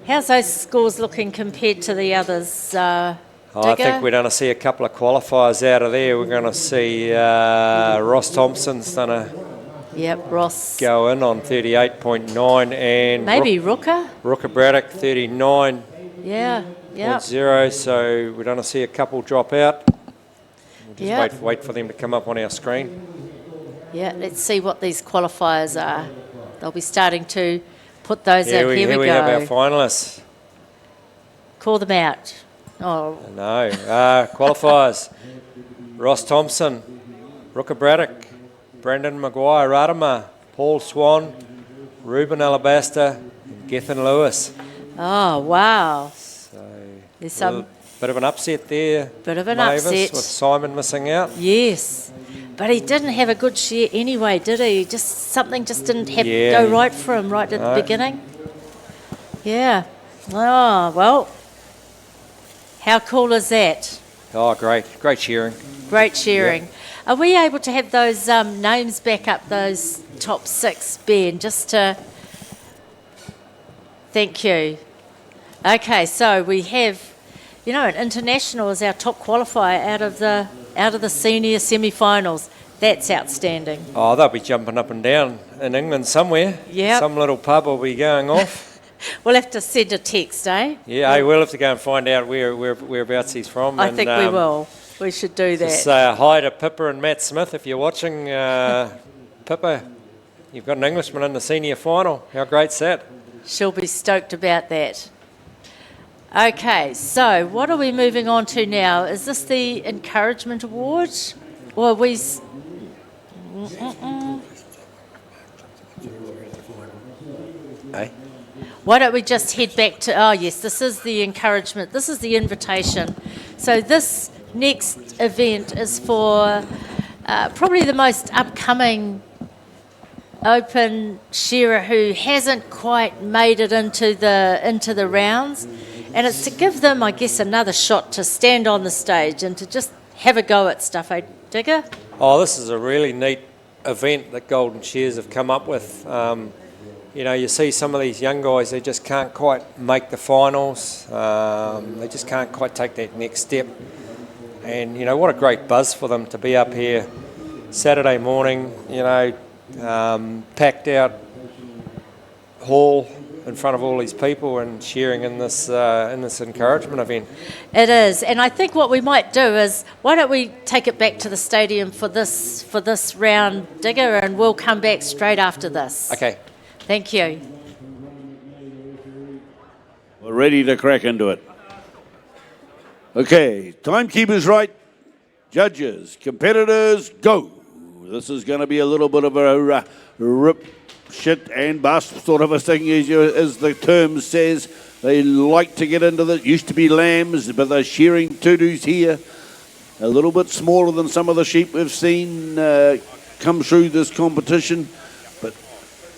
How's those scores looking compared to the others?
I
Digger?
think we're going to see a couple of qualifiers out of there. We're going to see Ross Thompson's going to
Ross
go in on 38.9, and
maybe Rooker
Braddock 39.0.
Yeah.
So we're going to see a couple drop out. We'll just wait for them to come up on our screen.
Yeah, let's see what these qualifiers are. They'll be starting to put those out. Here we go.
have our finalists.
Call them out. Oh.
No. Qualifiers. Ross Thompson, Rooker Braddock, Brendan Maguire Radama, Paul Swan, Ruben Alabaster, and Gethin Lewis.
Oh, wow. There's
A
some
bit of an upset there.
Bit of an
Mavis,
upset.
with Simon missing out.
Yes. But he didn't have a good shear anyway, did he? Something just didn't go right for him right at the beginning. Yeah. Oh, well. How cool is that?
Oh, great. Great shearing.
Great shearing. Yeah. Are we able to have those names back up, those top six, Ben, just to... Thank you. Okay, so we have, an international is our top qualifier out of the senior semi-finals. That's outstanding.
Oh, they'll be jumping up and down in England somewhere.
Yeah.
Some little pub will be going off.
We'll have to send a text, eh?
Yeah, we'll have to go and find out whereabouts he's from.
I think we will. We should do that.
Just hi to Pippa and Matt Smith if you're watching. Pippa, you've got an Englishman in the senior final. How great's that?
She'll be stoked about that. Okay, so what are we moving on to now? Is this the encouragement award? Or are we...
Hey?
Why don't we just head back to... Oh, yes, this is the encouragement. This is the invitation. So this next event is for probably the most upcoming open shearer who hasn't quite made it into the rounds. And it's to give them, I guess, another shot to stand on the stage and to just have a go at stuff, eh, Digger?
Oh, this is a really neat event that Golden Shears have come up with. You see some of these young guys, they just can't quite make the finals. They just can't quite take that next step. And, what a great buzz for them to be up here Saturday morning, packed out hall in front of all these people and sharing in this encouragement event.
It is, and I think what we might do is, why don't we take it back to the stadium for this round, Digger, and we'll come back straight after this.
Okay.
Thank you.
We're ready to crack into it. Okay, timekeepers right, judges, competitors, go. This is going to be a little bit of a rip, shit and bust sort of a thing, as the term says. They like to get into the, used to be lambs, but they're shearing to-dos here. A little bit smaller than some of the sheep we've seen come through this competition, but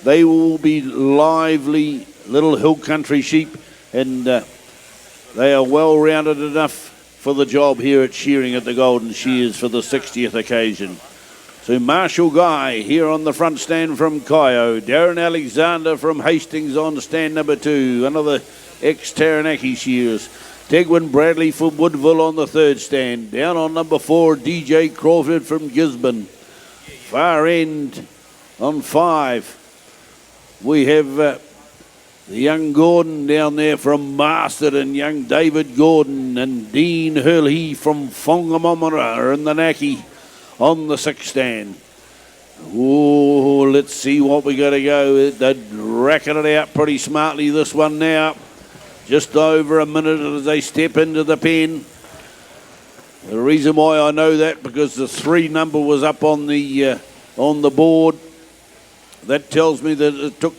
they will be lively little hill country sheep, and they are well rounded enough for the job here at shearing at the Golden Shears for the 60th occasion. So Marshall Guy here on the front stand from Kaio. Darren Alexander from Hastings on stand number 2. Another ex-Taranaki Shears. Tegwin Bradley from Woodville on the third stand. Down on number 4, DJ Crawford from Gisborne. Far end on 5. We have The young Gordon down there from Masterton, young David Gordon and Dean Hurley from Whangamomara are in the Naki on the 6 stand. Oh, let's see what we got to go. They're racking it out pretty smartly, this one now. Just over a minute as they step into the pen. The reason why I know that, because the 3 number was up on the board. That tells me that it took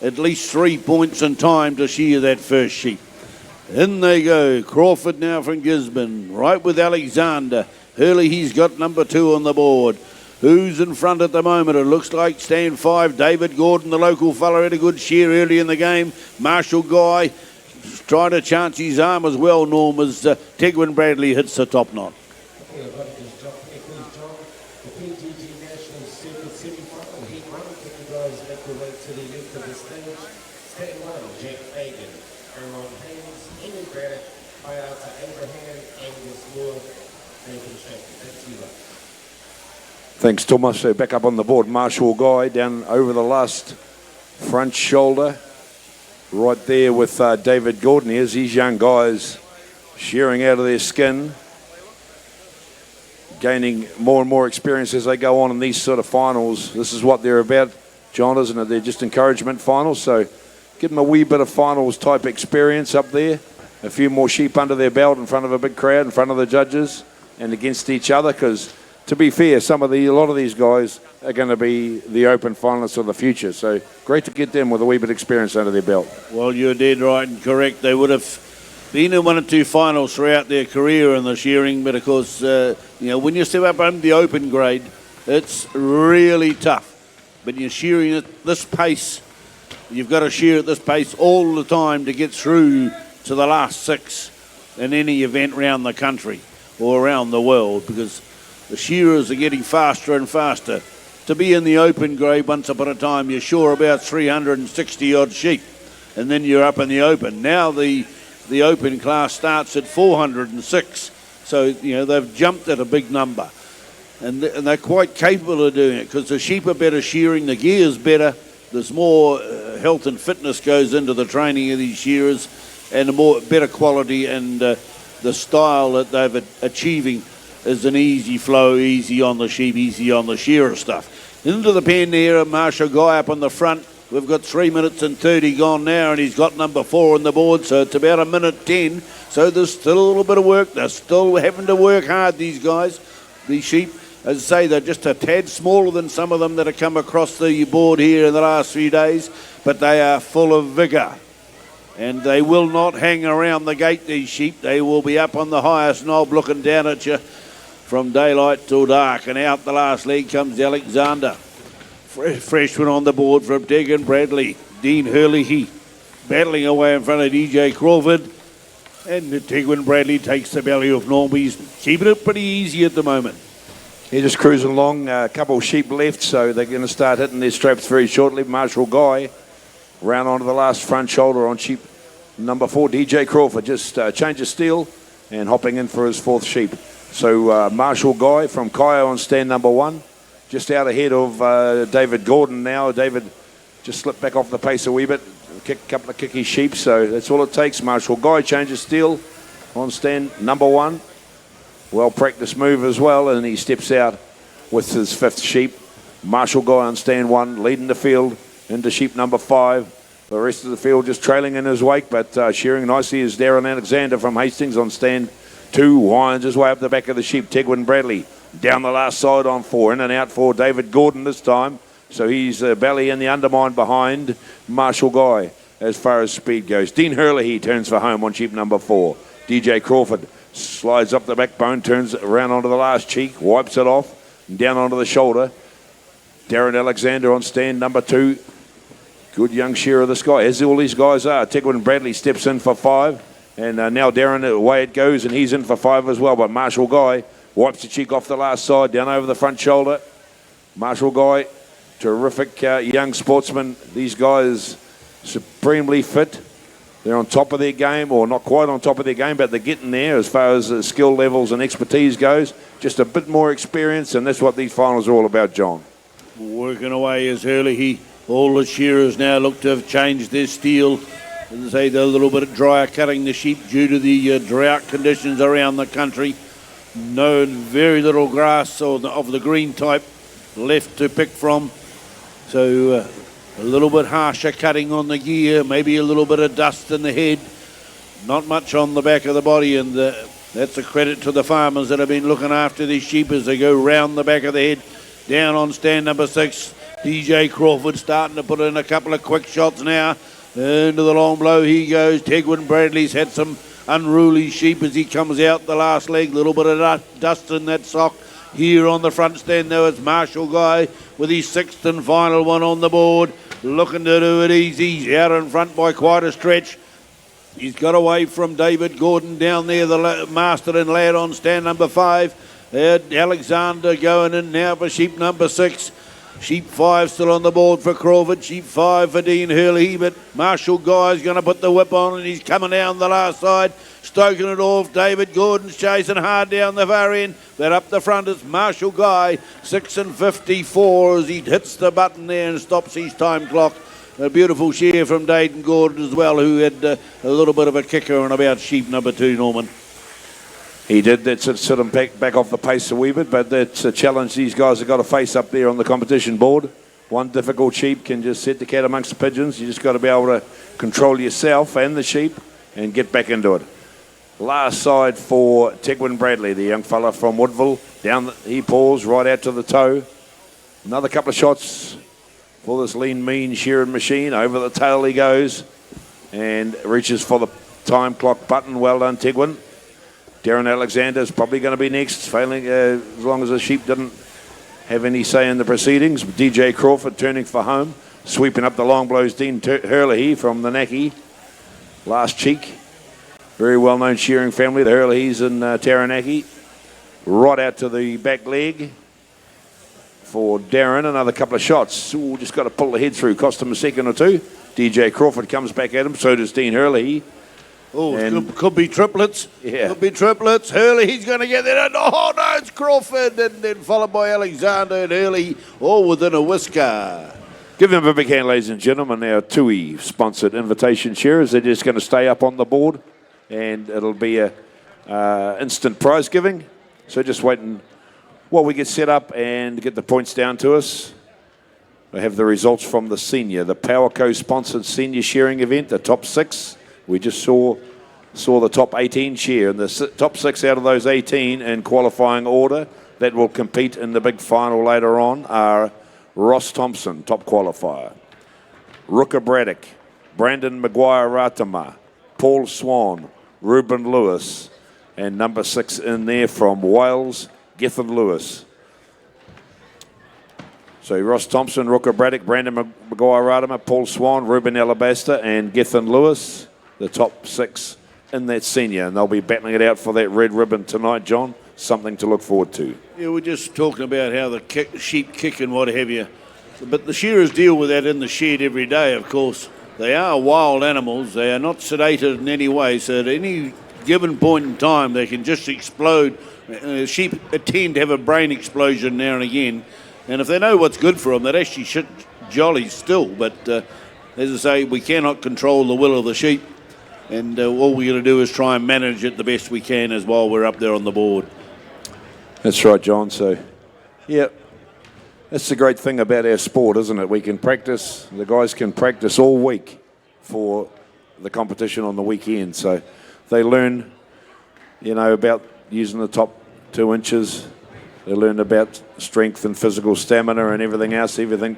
at least 3 points in time to shear that first sheep. In they go. Crawford now from Gisborne, right with Alexander. Hurley, he's got number 2 on the board. Who's in front at the moment? It looks like stand 5. David Gordon, the local fella, had a good shear early in the game. Marshall Guy trying to chance his arm as well, Norm, as Tegwin Bradley hits the top knot.
Thanks, Thomas. So back up on the board, Marshall Guy down over the last front shoulder. Right there with David Gordon. Here's these young guys shearing out of their skin, gaining more and more experience as they go on in these sort of finals. This is what they're about, John, isn't it? They're just encouragement finals, so give them a wee bit of finals type experience up there. A few more sheep under their belt in front of a big crowd, in front of the judges and against each other, because to be fair, a lot of these guys are going to be the open finalists of the future. So great to get them with a wee bit of experience under their belt.
Well, you're dead right and correct. They would have been in 1 or 2 finals throughout their career in the shearing, but of course, when you step up on the open grade, it's really tough. But you're shearing at this pace, you've got to shear at this pace all the time to get through to the last 6 in any event around the country or around the world, because the shearers are getting faster and faster. To be in the open grade once upon a time, you're sure about 360 odd sheep, and then you're up in the open. Now the open class starts at 406, so they've jumped at a big number, and they're quite capable of doing it because the sheep are better shearing, the gear's better, there's more health and fitness goes into the training of these shearers, and a better quality, and the style that they're achieving is an easy flow, easy on the sheep, easy on the shearer stuff. Into the pen there, Marshall Guy up on the front. We've got 3 minutes and 30 gone now, and he's got number 4 on the board, so it's about 1:10. So there's still a little bit of work. They're still having to work hard, these guys, these sheep. As I say, they're just a tad smaller than some of them that have come across the board here in the last few days, but they are full of vigour. And they will not hang around the gate, these sheep. They will be up on the highest knob looking down at you from daylight till dark. And out the last leg comes Alexander. Freshman on the board from Tegan Bradley. Dean Hurley battling away in front of DJ Crawford. And Tegwin Bradley takes the belly of Norm. He's keeping it pretty easy at the moment.
They're just cruising along. A couple of sheep left, so they're going to start hitting their straps very shortly. Marshall Guy round onto the last front shoulder on sheep number 4. DJ Crawford just change of steel and hopping in for his 4th sheep. So Marshall Guy from Kyo on stand number 1. Just out ahead of David Gordon now. David just slipped back off the pace a wee bit. A couple of kicky sheep, so that's all it takes. Marshall Guy changes steel on stand number 1. Well practiced move as well, and he steps out with his 5th sheep. Marshall Guy on stand 1, leading the field into sheep number 5. The rest of the field just trailing in his wake, but shearing nicely is Darren Alexander from Hastings on stand 2. Winds his way up the back of the sheep. Tegwin Bradley down the last side on 4. In and out for David Gordon this time. So he's belly in the undermine behind Marshall Guy as far as speed goes. Dean Hurley, he turns for home on sheep number 4. DJ Crawford slides up the backbone, turns around onto the last cheek, wipes it off, and down onto the shoulder. Darren Alexander on stand number 2. Good young shearer this guy, as all these guys are. Tegwin Bradley steps in for 5. And now Darren, away it goes, and he's in for 5 as well. But Marshall Guy wipes the cheek off the last side, down over the front shoulder. Marshall Guy, terrific young sportsman. These guys supremely fit. They're on top of their game, or not quite on top of their game, but they're getting there as far as skill levels and expertise goes. Just a bit more experience, and that's what these finals are all about, John.
Working away is Hurley. All the shearers now look to have changed their steel. As I say, they're a little bit drier cutting the sheep due to the drought conditions around the country. No, very little grass of the green type left to pick from. So a little bit harsher cutting on the gear, maybe a little bit of dust in the head. Not much on the back of the body, and that's a credit to the farmers that have been looking after these sheep as they go round the back of the head. Down on stand number 6, DJ Crawford starting to put in a couple of quick shots now. Into the long blow he goes. Tegwin Bradley's had some unruly sheep as he comes out the last leg. Little bit of dust in that sock. Here on the front stand though, it's Marshall Guy with his 6th and final one on the board. Looking to do it easy. He's out in front by quite a stretch. He's got away from David Gordon down there, the Masterton lad on stand number 5. Alexander going in now for sheep number 6. Sheep 5 still on the board for Crawford. Sheep 5 for Dean Hurley, but Marshall Guy's going to put the whip on and he's coming down the last side. Stoking it off. David Gordon's chasing hard down the far end. But up the front it's Marshall Guy, 6 and 54 as he hits the button there and stops his time clock. A beautiful shear from Dayton Gordon as well, who had a little bit of a kicker on about sheep number 2, Norman.
He did. That's sort of back off the pace a wee bit, but that's a challenge these guys have got to face up there on the competition board. One difficult sheep can just set the cat amongst the pigeons. You just got to be able to control yourself and the sheep and get back into it. Last side for Tegwin Bradley, the young fella from Woodville. He pulls right out to the toe. Another couple of shots for this lean, mean shearing machine. Over the tail he goes and reaches for the time clock button. Well done, Tegwin. Darren Alexander is probably going to be next, failing as long as the sheep didn't have any say in the proceedings. DJ Crawford turning for home, sweeping up the long blows. Dean Hurley from the Naki, last cheek. Very well-known shearing family, the Hurleys in Taranaki. Right out to the back leg for Darren. Another couple of shots. Ooh, just got to pull the head through. Cost him a second or two. DJ Crawford comes back at him. So does Dean Hurley.
Oh, could be triplets.
Yeah.
Could be triplets. Hurley, he's going to get there. Oh, no, it's Crawford. And then followed by Alexander and Hurley, all within a whisker.
Give him a big hand, ladies and gentlemen. Our TUI-sponsored invitation shearers. They're just going to stay up on the board. And it'll be a instant prize giving. So just waiting while we get set up and get the points down to us. I have the results from the senior, the Powerco sponsored senior shearing event, the top 6. We just saw the top 18 shear, and the top 6 out of those 18 in qualifying order that will compete in the big final later on are Ross Thompson, top qualifier, Rooker Braddock, Brandon Maguire-Ratama, Paul Swan, Ruben Lewis, and number 6 in there from Wales, Gethin Lewis. So Ross Thompson, Rooker Braddock, Brandon Maguire-Ratama, Paul Swan, Ruben Alabaster, and Gethin Lewis, the top 6 in that senior. And they'll be battling it out for that red ribbon tonight, John. Something to look forward to.
Yeah, we're just talking about how the sheep kick and what have you. But the shearers deal with that in the shed every day, of course. They are wild animals. They are not sedated in any way, so at any given point in time they can just explode. Sheep tend to have a brain explosion now and again, and if they know what's good for them, they'd actually shit jolly still. But as I say, we cannot control the will of the sheep, and all we're going to do is try and manage it the best we can as while we're up there on the board.
That's right, John. So, yeah. That's the great thing about our sport, isn't it? We can practice, the guys can practice all week for the competition on the weekend. So they learn, about using the top 2 inches. They learn about strength and physical stamina and everything else, everything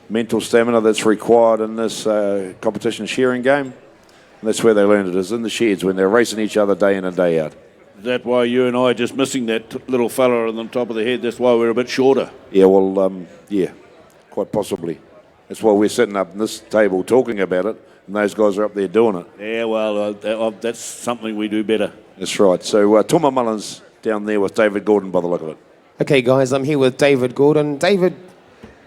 mental stamina that's required in this competition shearing game. And that's where they learn it, is in the sheds when they're racing each other day in and day out.
Is that why you and I are just missing that little fella on the top of the head? That's why we're a bit shorter.
Yeah, well, quite possibly. That's why we're sitting up at this table talking about it, and those guys are up there doing it.
Yeah, well, that's something we do better.
That's right. So Toma Mullins down there with David Gordon by the look of it.
Okay, guys, I'm here with David Gordon. David,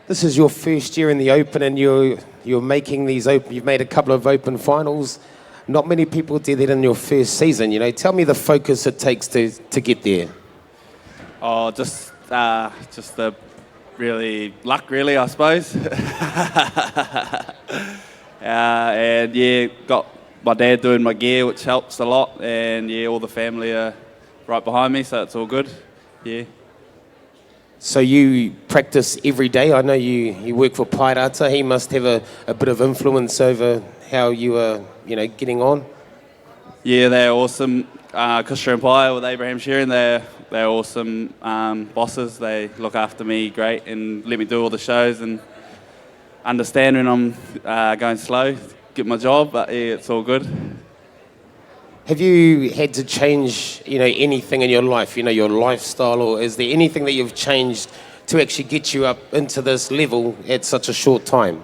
this is your first year in the Open, and you're making these open. You've made a couple of Open finals. Not many people did that in your first season. Tell me the focus it takes to get there.
Oh, just the really luck, really, I suppose. And yeah, got my dad doing my gear, which helps a lot, and yeah, all the family are right behind me, so it's all good. Yeah.
So you practice every day. I know you work for Wairarapa. He must have a bit of influence over how you are, getting on.
Yeah, they're awesome. Kushra and Pai with Abraham Shearing, they're awesome bosses. They look after me great and let me do all the shows and understand when I'm going slow, get my job, but yeah, it's all good.
Have you had to change, anything in your life, your lifestyle, or is there anything that you've changed to actually get you up into this level at such a short time?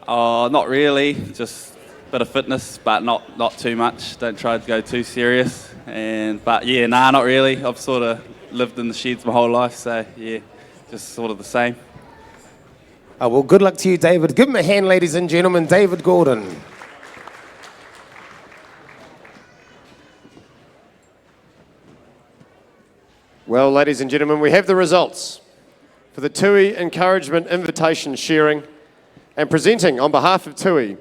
Not really, just a bit of fitness, but not too much. Don't try to go too serious. But yeah, not really. I've sort of lived in the sheds my whole life, so yeah, just sort of the same.
Oh, well, good luck to you, David. Give him a hand, ladies and gentlemen, David Gordon.
Well, ladies and gentlemen, we have the results for the TUI Encouragement Invitation Shearing, and presenting on behalf of TUI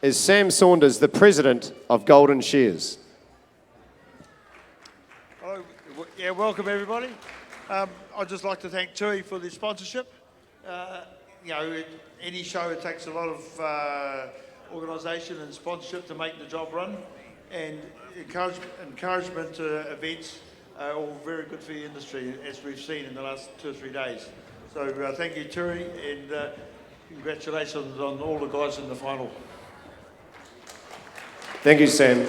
is Sam Saunders, the President of Golden Shears.
Hello. Yeah, welcome everybody. I'd just like to thank TUI for the sponsorship. Any show, it takes a lot of organisation and sponsorship to make the job run, and encouragement events are all very good for the industry, as we've seen in the last 2 or 3 days. So thank you, TUI, and congratulations on all the guys in the final.
Thank you, Sam.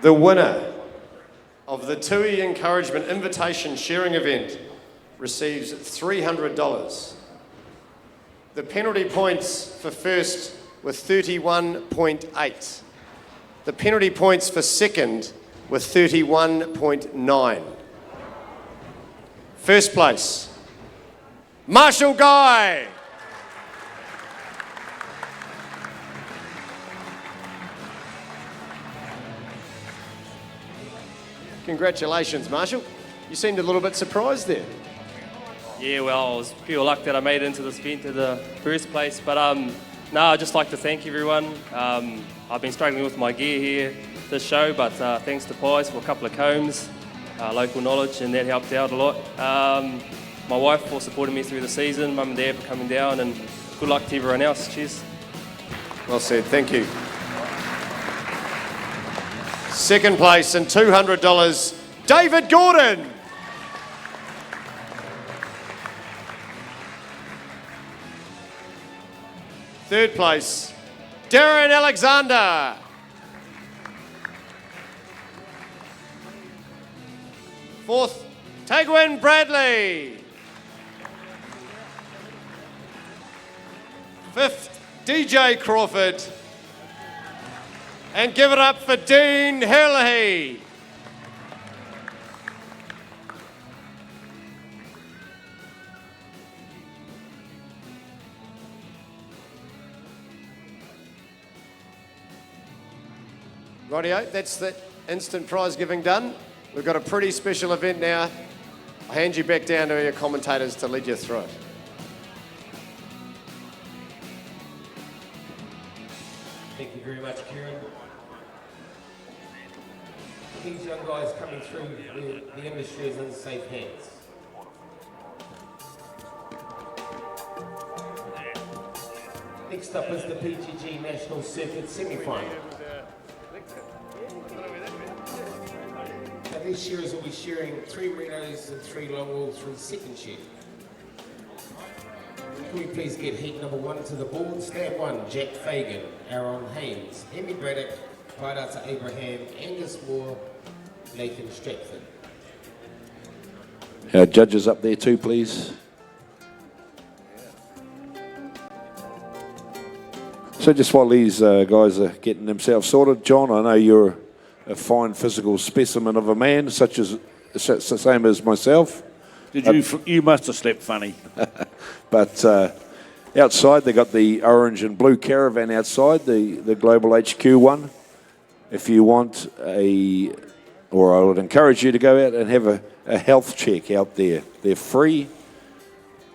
The winner of the TUI Encouragement Invitation Shearing event receives $300. The penalty points for first were 31.8. The penalty points for second were 31.9. First place, Marshall Guy. Congratulations, Marshall. You seemed a little bit surprised there.
Yeah, well, it was pure luck that I made it into this event in the first place. But I'd just like to thank everyone. I've been struggling with my gear here this show, but thanks to Pies for a couple of combs, local knowledge, and that helped out a lot. My wife for supporting me through the season, Mum and Dad for coming down, and good luck to everyone else. Cheers.
Well said, thank you. Second place and $200, David Gordon. Third place, Darren Alexander. Fourth, Tagwin Bradley. Fifth, DJ Crawford. And give it up for Dean Herlihy. Rightio, that's the instant prize giving done. We've got a pretty special event now. I'll hand you back down to your commentators to lead you through it.
Thank you very much, Kieran. These young guys coming through, the industry is in safe hands. Next up is the PGG National Circuit semi-final. Now these shearers will be shearing 3 Marinos and 3 longwalls from second shift. Can we please get heat number 1 to the board? Stand 1, Jack Fagan, Aaron Haynes, Emmy Braddock, Wairarapa Abraham, Angus Moore, Nathan Stratford.
Our judges up there too, please. So just while these guys are getting themselves sorted, John, I know you're a fine physical specimen of a man, such as same as myself.
You must have slept funny.
But outside they got the orange and blue caravan outside, the Global HQ one. If you want or I would encourage you to go out and have a health check out there. They're free,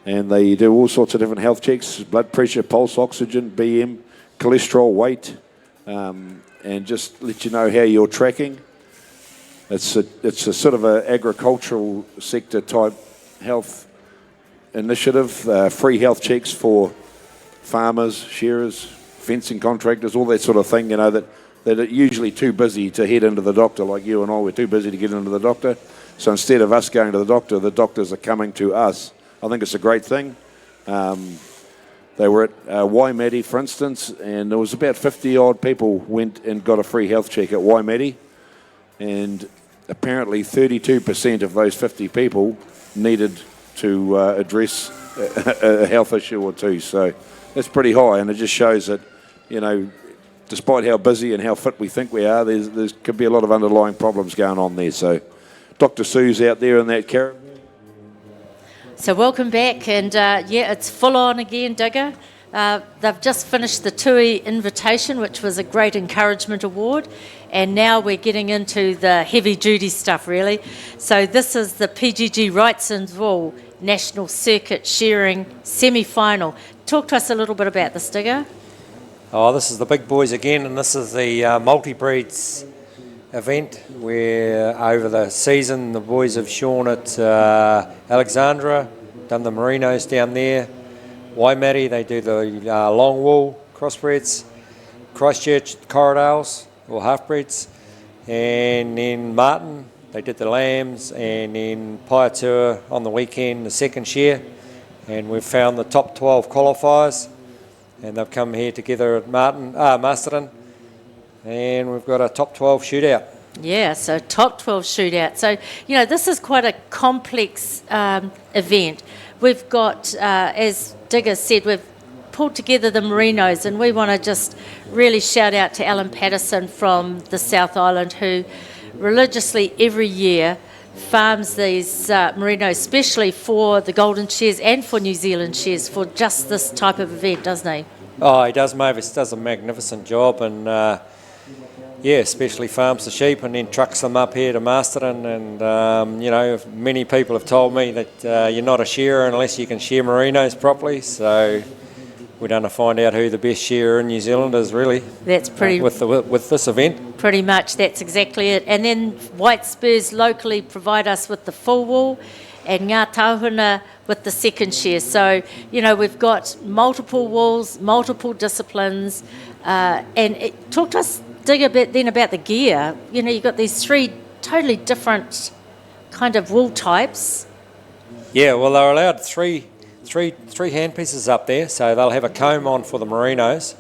and they do all sorts of different health checks: blood pressure, pulse oxygen, BM, cholesterol, weight, and just let you know how you're tracking. It's a sort of a agricultural sector type health initiative. Free health checks for farmers, shearers, fencing contractors, all that sort of thing. You know that are usually too busy to head into the doctor, like you and I. We're too busy to get into the doctor. So instead of us going to the doctors are coming to us. I think it's a great thing. They were at Waimate, for instance, and there was about 50-odd people went and got a free health check at Waimate, and apparently 32% of those 50 people needed to address a health issue or two. So that's pretty high, and it just shows that, you know, despite how busy and how fit we think we are, there could be a lot of underlying problems going on there. So Dr. Sue's out there in that caravan.
So welcome back, and yeah, it's full on again, Digger. They've just finished the Tui invitation, which was a great encouragement award, and now we're getting into the heavy duty stuff, really. So this is the PGG Rights and Wool National Circuit Shearing semi-final. Talk to us a little bit about this, Digger.
Oh, this is the big boys again, and this is the multi-breeds event where over the season the boys have shorn at Alexandra, done the Marinos down there, Waimate, they do the long wool crossbreds, Christchurch Corridales or half-breeds, and then Martin, they did the lambs, and then Paeatua on the weekend, the second shear, and we've found the top 12 qualifiers, and they've come here together at Masterton, and we've got a top 12 shootout.
Yeah, so top 12 shootout. So, you know, this is quite a complex event. We've got, as Digger said, we've pulled together the Marinos, and we want to just really shout out to Alan Patterson from the South Island, who religiously every year farms these Marinos, especially for the Golden Shears and for New Zealand Shears, for just this type of event, doesn't he?
Oh, he does, Mavis does a magnificent job, and yeah, especially farms the sheep and then trucks them up here to Masterton, and you know, many people have told me that you're not a shearer unless you can shear Marinos properly, so we're going to find out who the best shearer in New Zealand is, really.
That's pretty...
with this event.
Pretty much, that's exactly it. And then White Spurs locally provide us with the full wool, and Ngā Tāhuna with the second shear. So, you know, we've got multiple wools, multiple disciplines, and talk to us, Dig, a bit then about the gear. You know, you've got these three totally different kind of wool types.
Yeah, well, they're allowed three handpieces up there, so they'll have a comb on for the Marinos,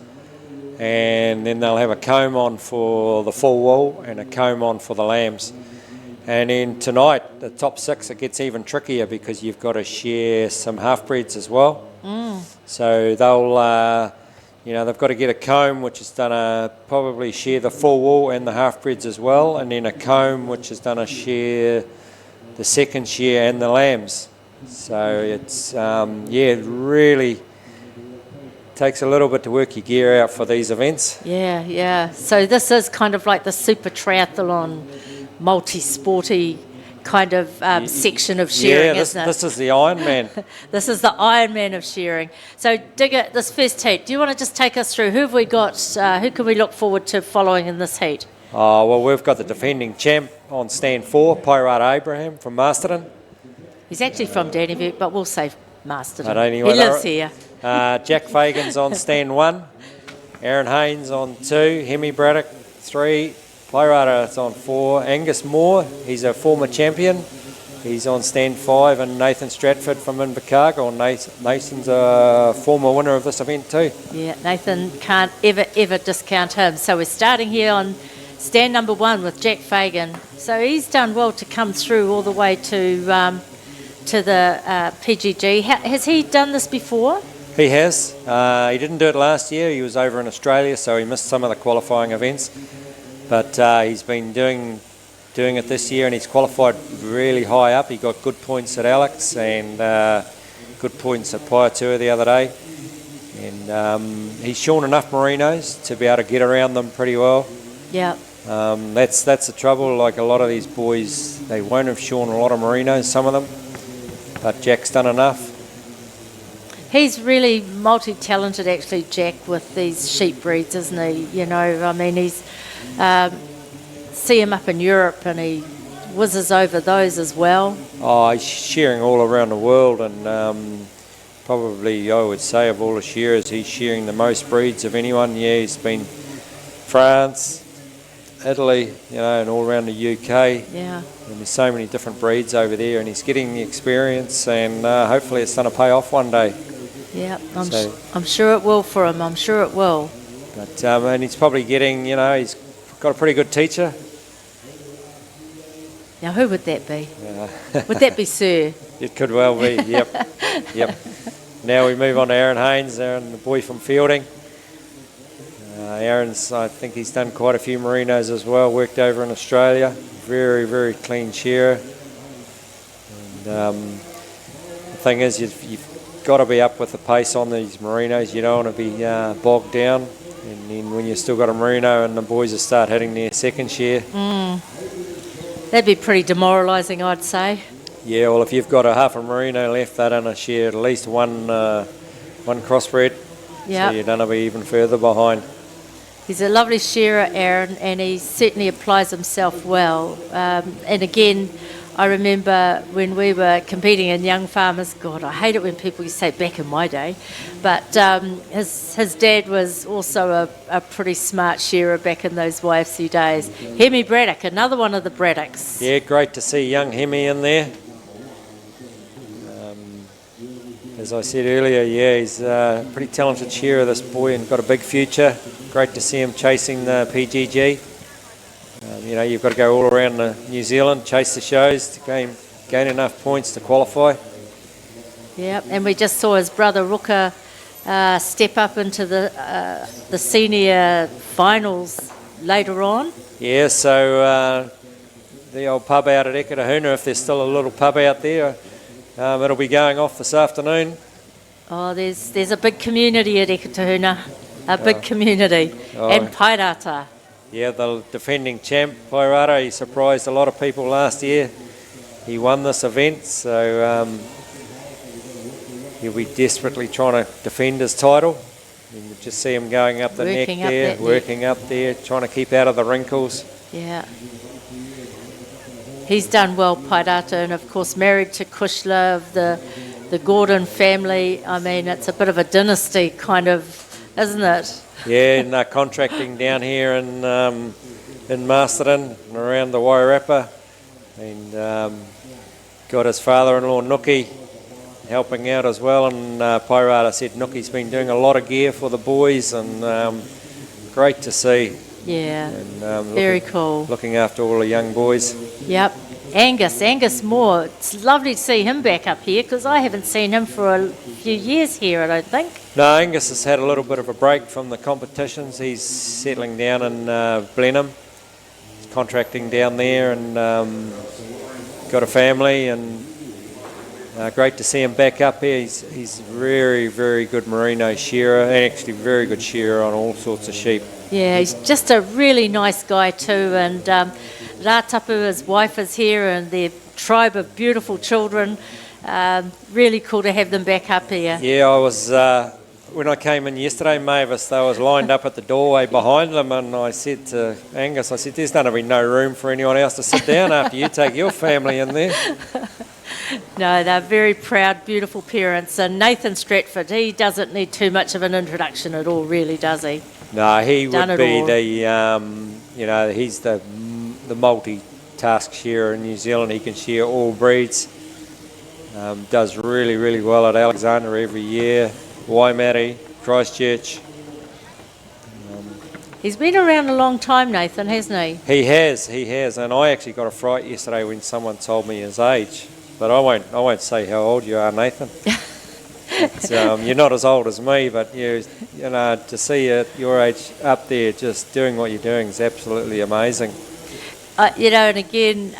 and then they'll have a comb on for the full wool and a comb on for the lambs. And then tonight, the top six, it gets even trickier because you've got to shear some half-breeds as well. So they'll, you know, they've got to get a comb which is done to probably shear the full wool and the half-breeds as well, and then a comb which is done to shear the second shear and the lambs. So it's, yeah, really takes a little bit to work your gear out for these events.
Yeah, yeah. So this is kind of like the super triathlon, multi-sporty kind of section of shearing, isn't it?
This is the Ironman.
This is the Ironman of shearing. So, Digger, this first heat, do you want to just take us through who have we got, who can we look forward to following in this heat?
Well, we've got the defending champ on stand 4, Wairarapa Abraham from Masterton.
He's actually from Dannyville, but we'll say Masterton.
But anyway,
he lives here.
Jack Fagan's on stand 1, Aaron Haynes on 2, Hemi Braddock 3, Wairarapa's on 4, Angus Moore, he's a former champion, he's on stand 5, and Nathan Stratford from Invercargill. Nathan's a former winner of this event too.
Yeah, Nathan can't ever discount him. So we're starting here on stand number 1 with Jack Fagan. So he's done well to come through all the way to the PGG. Has he done this before?
He has. He didn't do it last year. He was over in Australia, so he missed some of the qualifying events. But he's been doing it this year, and he's qualified really high up. He got good points at Alex and good points at Paeatua the other day. And he's shorn enough Marinos to be able to get around them pretty well.
Yeah.
That's the trouble. Like a lot of these boys, they won't have shorn a lot of Merinos, some of them, but Jack's done enough.
He's really multi-talented, actually, Jack, with these sheep breeds, isn't he? You know, I mean, he's see him up in Europe, and he whizzes over those as well.
Oh, he's shearing all around the world, and probably, I would say, of all the shearers, he's shearing the most breeds of anyone. Yeah, he's been France, Italy, you know, and all around the UK.
Yeah.
And there's so many different breeds over there, and he's getting the experience, and hopefully it's going to pay off one day.
Yeah, I'm sure it will for him. I'm sure it will.
But and he's probably getting, you know, he's got a pretty good teacher.
Now, who would that be? Would that be Sir?
It could well be, yep. Yep. Now we move on to Aaron Haynes, Aaron, the boy from Fielding. Aaron's, I think he's done quite a few Merinos as well, worked over in Australia. Very, very clean shearer. And the thing is, you've got to be up with the pace on these Merinos. You don't want to be bogged down. And then when you've still got a Merino and the boys will start hitting their second shear.
That'd be pretty demoralising, I'd say.
Yeah, well, if you've got a half a Merino left, they're going to shear at least one crossbred.
Yeah.
So you're going to be even further behind.
He's a lovely shearer, Aaron, and he certainly applies himself well. And again, I remember when we were competing in Young Farmers, God, I hate it when people say back in my day, but his dad was also a pretty smart shearer back in those YFC days. Hemi Braddock, another one of the Braddocks.
Yeah, great to see young Hemi in there. As I said earlier, yeah, he's a pretty talented shearer, this boy, and got a big future. Great to see him chasing the PGG. You know, you've got to go all around New Zealand, chase the shows to gain enough points to qualify.
Yeah, and we just saw his brother Ruka step up into the senior finals later on.
Yeah, so the old pub out at Ekatahuna, if there's still a little pub out there, it'll be going off this afternoon.
Oh, there's a big community at Ekatahuna, a big community, and Pairata.
Yeah, the defending champ, Wairarapa, he surprised a lot of people last year. He won this event, so he'll be desperately trying to defend his title. You can just see him going up the neck there, working up there, trying to keep out of the wrinkles.
Yeah. He's done well, Pairata, and of course married to Kushla of the Gordon family. I mean, it's a bit of a dynasty kind of, isn't it?
Yeah, and contracting down here in Masterton and around the Wairarapa, and got his father-in-law Nookie helping out as well. And Pairata said Nookie's been doing a lot of gear for the boys, and great to see.
Yeah,
and,
very cool.
Looking after all the young boys.
Yep. Angus Moore. It's lovely to see him back up here because I haven't seen him for a few years here, I don't think.
No, Angus has had a little bit of a break from the competitions. He's settling down in Blenheim. He's contracting down there and got a family, and great to see him back up here. He's very, very good Merino shearer, and actually very good shearer on all sorts of sheep.
Yeah, he's just a really nice guy too, and Rātapu, his wife, is here, and their tribe of beautiful children. Really cool to have them back up here.
Yeah, I was when I came in yesterday, Mavis, they was lined up at the doorway behind them, and I said to Angus, I said, there's going to be no room for anyone else to sit down after you take your family in there.
No, they're very proud, beautiful parents, and Nathan Stratford, he doesn't need too much of an introduction at all, really, does he?
No, he would be the, he's the multi-task shearer in New Zealand. He can shear all breeds. Does really, really well at Alexander every year. Waimate, Christchurch.
He's been around a long time, Nathan, hasn't he?
He has. And I actually got a fright yesterday when someone told me his age. But I won't say how old you are, Nathan. You're not as old as me, but to see you at your age up there just doing what you're doing is absolutely amazing.
And again,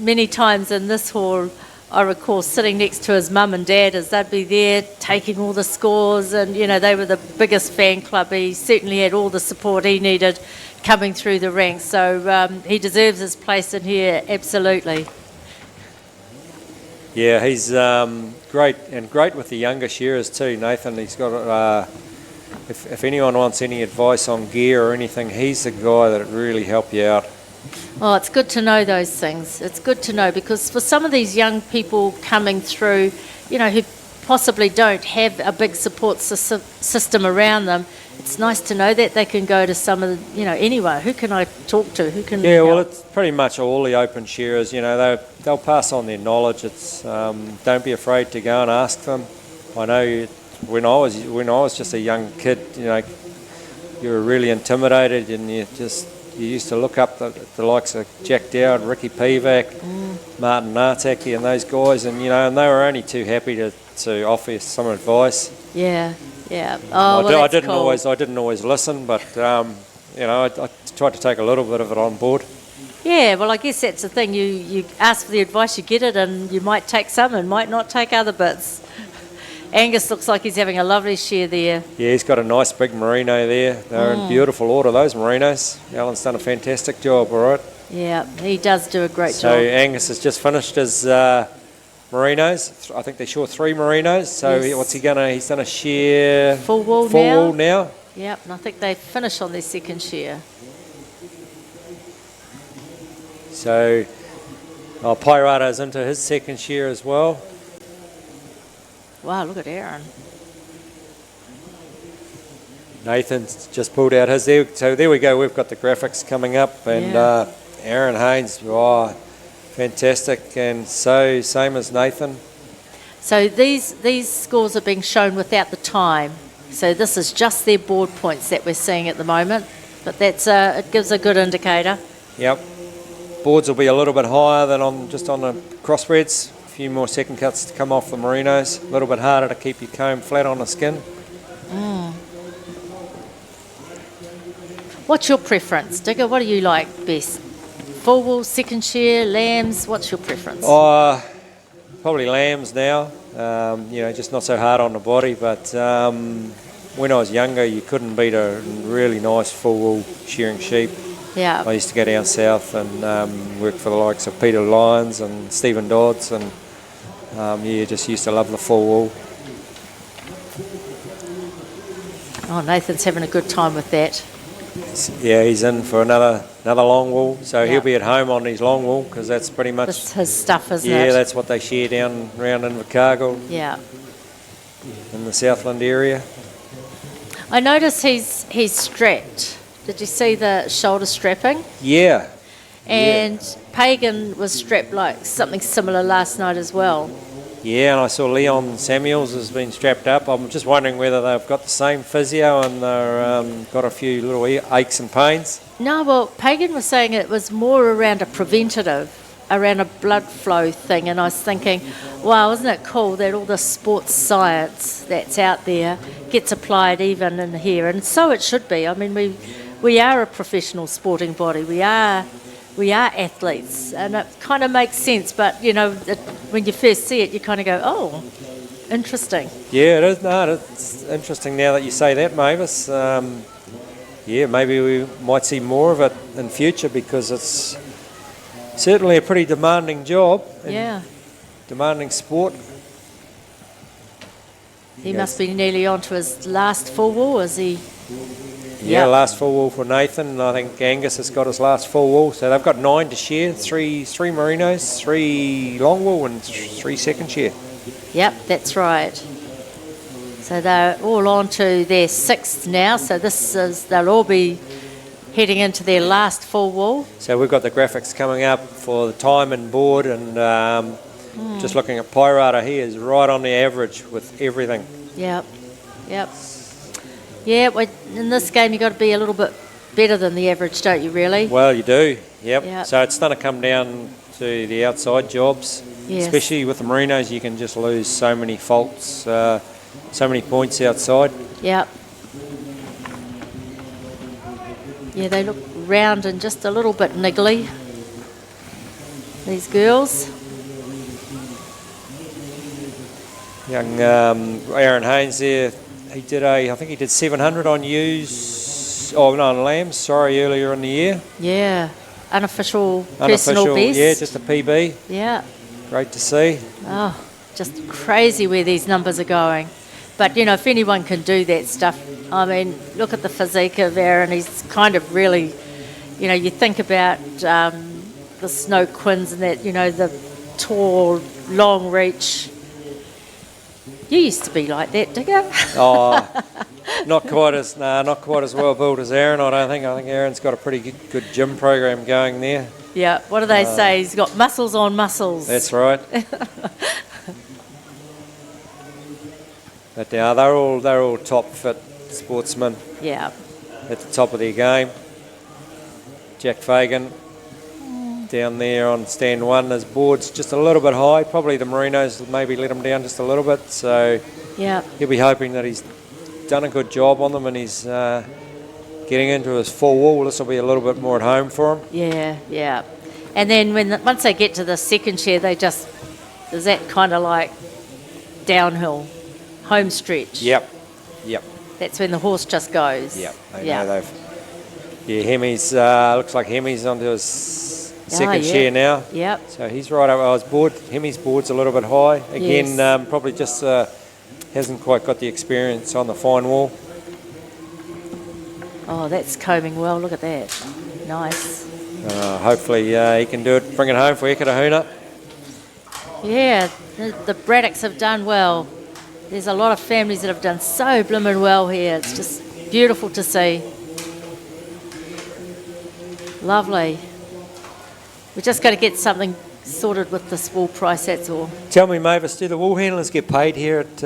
many times in this hall, I recall sitting next to his mum and dad as they'd be there taking all the scores, and they were the biggest fan club. He certainly had all the support he needed coming through the ranks. So he deserves his place in here, absolutely.
Yeah, he's great, and great with the younger shearers too, Nathan. He's got, if anyone wants any advice on gear or anything, he's the guy that really help you out.
Oh, it's good to know those things. It's good to know, because for some of these young people coming through, you know, who possibly don't have a big support system around them, it's nice to know that they can go to some of the, you know, anyone. Who can I talk to? Who can
Yeah,
help?
well, it's pretty much all the open shearers. You know, they'll pass on their knowledge. It's don't be afraid to go and ask them. I know when I was just a young kid, you know, you were really intimidated, and you used to look up the likes of Jack Dowd, Ricky Pivac, Martin Nartaki, and those guys, and you know, and they were only too happy to offer you some advice.
Yeah, yeah. Oh, well,
I didn't always listen, but you know, I tried to take a little bit of it on board.
Yeah, well, I guess that's the thing. You ask for the advice, you get it, and you might take some and might not take other bits. Angus looks like he's having a lovely shear there.
Yeah, he's got a nice big merino there. They're in beautiful order, those merinos. Alan's done a fantastic job, all right?
Yeah, he does do a great job.
So Angus has just finished his merinos. I think they shore 3 merinos. So
Yes.
what's he gonna? He's done a shear
Full wool
now.
Yep, and I think they finish on their second shear.
So Wairarapa's into his second shear as well.
Wow, look at Aaron.
Nathan's just pulled out his there. So there we go. We've got the graphics coming up, and Aaron Haynes, fantastic, and so same as Nathan.
So these scores are being shown without the time. So this is just their board points that we're seeing at the moment, but that's it gives a good indicator.
Yep. Boards will be a little bit higher than on the crossbreds. A few more second cuts to come off the merinos. A little bit harder to keep your comb flat on the skin.
What's your preference, Digger? What do you like best? Full wool, second shear, lambs? What's your preference?
Probably lambs now. You know, just not so hard on the body. But when I was younger, you couldn't beat a really nice full wool shearing sheep.
Yeah.
I used to go down south and work for the likes of Peter Lyons and Stephen Dodds, and just used to love the full wool.
Oh, Nathan's having a good time with that.
Yeah, he's in for another long wool, so he'll be at home on his long wool, because that's pretty much
That's his stuff, isn't it?
Yeah, that's what they shear down around in Invercargill.
Yeah.
In the Southland area.
I notice he's strapped. Did you see the shoulder strapping?
Yeah.
And Pagan was strapped like something similar last night as well.
Yeah, and I saw Leon Samuels has been strapped up. I'm just wondering whether they've got the same physio and they've got a few little aches and pains.
No, well, Pagan was saying it was more around a preventative, around a blood flow thing, and I was thinking, wow, isn't it cool that all the sports science that's out there gets applied even in here? And so it should be. I mean, we are a professional sporting body. We are athletes, and it kind of makes sense. But you know, when you first see it, you kind of go, "Oh, interesting."
Yeah, it is. No, it's interesting now that you say that, Mavis. Yeah, maybe we might see more of it in future, because it's certainly a pretty demanding job.
Yeah.
Demanding sport.
He must be nearly on to his last full wool, is he?
Yeah, last full wool for Nathan, and I think Angus has got his last full wool. So they've got 9 to shear, three merinos, 3 long wool and 3 second shear.
Yep, that's right. So they're all on to their 6th now, so they'll all be heading into their last full wool.
So we've got the graphics coming up for the time and board, and just looking at Wairarapa, he is right on the average with everything.
Yep. Yeah, well, in this game you've got to be a little bit better than the average, don't you, really?
Well, you do, yep.
Yep.
So it's going to come down to the outside jobs.
Yes.
Especially with the merinos, you can just lose so many faults, so many points outside.
Yep. Yeah, they look round and just a little bit niggly, these girls.
Young Aaron Haynes there, I think he did 700 on ewes on lambs, sorry, earlier in the year.
Yeah. Unofficial personal best.
Yeah, just a PB.
Yeah.
Great to see.
Oh, just crazy where these numbers are going. But, if anyone can do that stuff, I mean, look at the physique of Aaron. He's kind of really, you think about the snow quins and that, the tall, long reach. You used to be like that, did you?
Oh, not quite as well built as Aaron, I don't think. I think Aaron's got a pretty good gym program going there.
Yeah, what do they say? He's got muscles on muscles.
That's right. But now they're all top fit sportsmen.
Yeah.
At the top of their game. Jack Fagan down there on stand 1. His board's just a little bit high. Probably the Marinos maybe let him down just a little bit. So
yeah, he'll
be hoping that he's done a good job on them and he's getting into his full wall. This will be a little bit more at home for him.
Yeah, yeah. And then once they get to the second shear, there's that kind of like downhill, home stretch.
Yep.
That's when the horse just goes.
Yep. Hemi's looks like Hemi's onto his second shear now.
Yep.
So he's right up his board. Hemi's board's a little bit high. Again,
Yes.
Probably just hasn't quite got the experience on the fine wall.
Oh, that's combing well. Look at that. Nice.
Hopefully he can do it, bring it home for Ekatahuna.
Yeah, the Braddocks have done well. There's a lot of families that have done so bloomin' well here. It's just beautiful to see. Lovely. We're just going to get something sorted with this wool price, that's all.
Tell me, Mavis, do the wool handlers get paid here at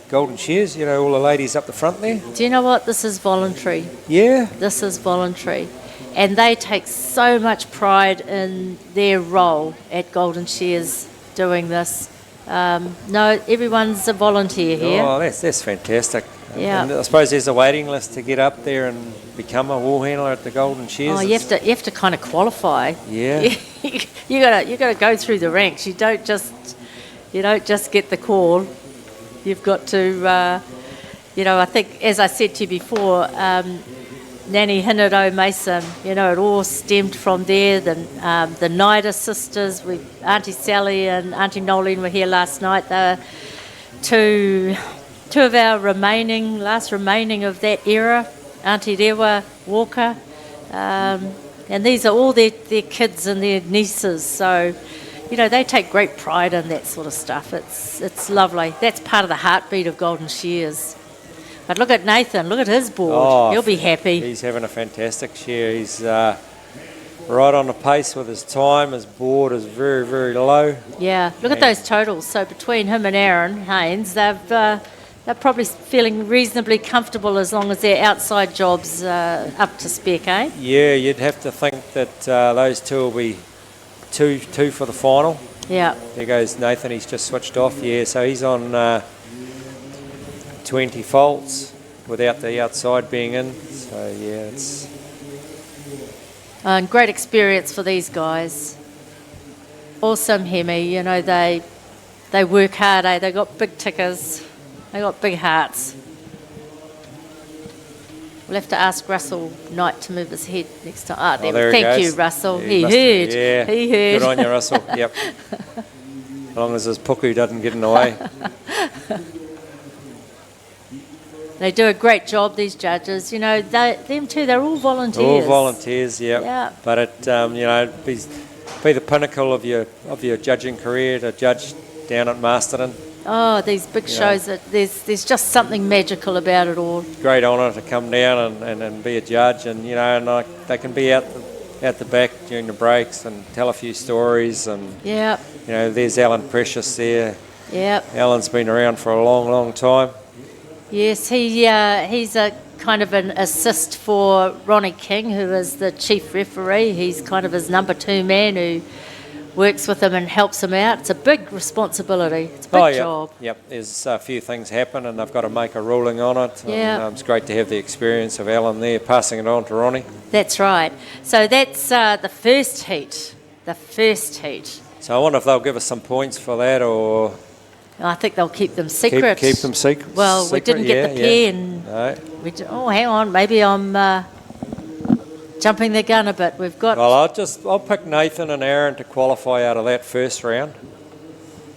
Golden Shears? All the ladies up the front there?
Do you know what? This is voluntary.
Yeah?
This is voluntary. And they take so much pride in their role at Golden Shears doing this. No, everyone's a volunteer here.
Oh, that's fantastic.
Yeah.
And I suppose there's a waiting list to get up there and become a wool handler at the Golden Shears.
Oh, you have to kind of qualify.
Yeah.
you gotta go through the ranks. You don't just get the call. You've got to, I think, as I said to you before, Nanny Hinado Mason, it all stemmed from there. The Nida sisters, Auntie Sally and Auntie Nolene were here last night. They were two of our last remaining of that era. Auntie Rewa Walker. And these are all their kids and their nieces. So, they take great pride in that sort of stuff. It's lovely. That's part of the heartbeat of Golden Shears. But look at Nathan, look at his board.
Oh,
he'll be happy.
He's having a fantastic shear. He's right on the pace with his time. His board is very, very low.
Yeah, look at those totals. So between him and Aaron Haynes, they're probably feeling reasonably comfortable as long as their outside job's up to spec, eh?
Yeah, you'd have to think that those two will be two for the final.
Yeah.
There goes Nathan, he's just switched off. Yeah, so he's on 20 faults without the outside being in. So, yeah, it's...
And great experience for these guys. Awesome Hemi, they work hard, eh? They got big tickers. They got big hearts. We'll have to ask Russell Knight to move his head next time. Ah,
there
thank
he
you,
goes.
Russell.
Yeah,
He heard.
Yeah,
He heard.
Good on you, Russell. Yep. As long as his puku doesn't get in the way.
They do a great job, these judges. Them too, they're all volunteers.
All volunteers, yep.
Yeah.
But it, be the pinnacle of your judging career to judge down at Masterton.
Oh, these big shows, there's just something magical about it all.
Great honour to come down and be a judge, and they can be out the back during the breaks and tell a few stories, and
yeah.
There's Alan Precious there.
Yeah.
Alan's been around for a long, long time.
Yes, he's a kind of an assist for Ronnie King, who is the chief referee. He's kind of his number 2 man who works with him and helps him out. It's a big responsibility. It's a big job.
Yep, there's a few things happen and they've got to make a ruling on it.
Yeah.
And, it's great to have the experience of Alan there, passing it on to Ronnie.
That's right. So that's the first heat. The first heat.
So I wonder if they'll give us some points for that, or...
I think they'll keep them secret.
Keep them secret.
Well, we didn't get the pair, and
no.
hang on, maybe I'm jumping the gun a bit. We've got
Well, I'll pick Nathan and Aaron to qualify out of that first round.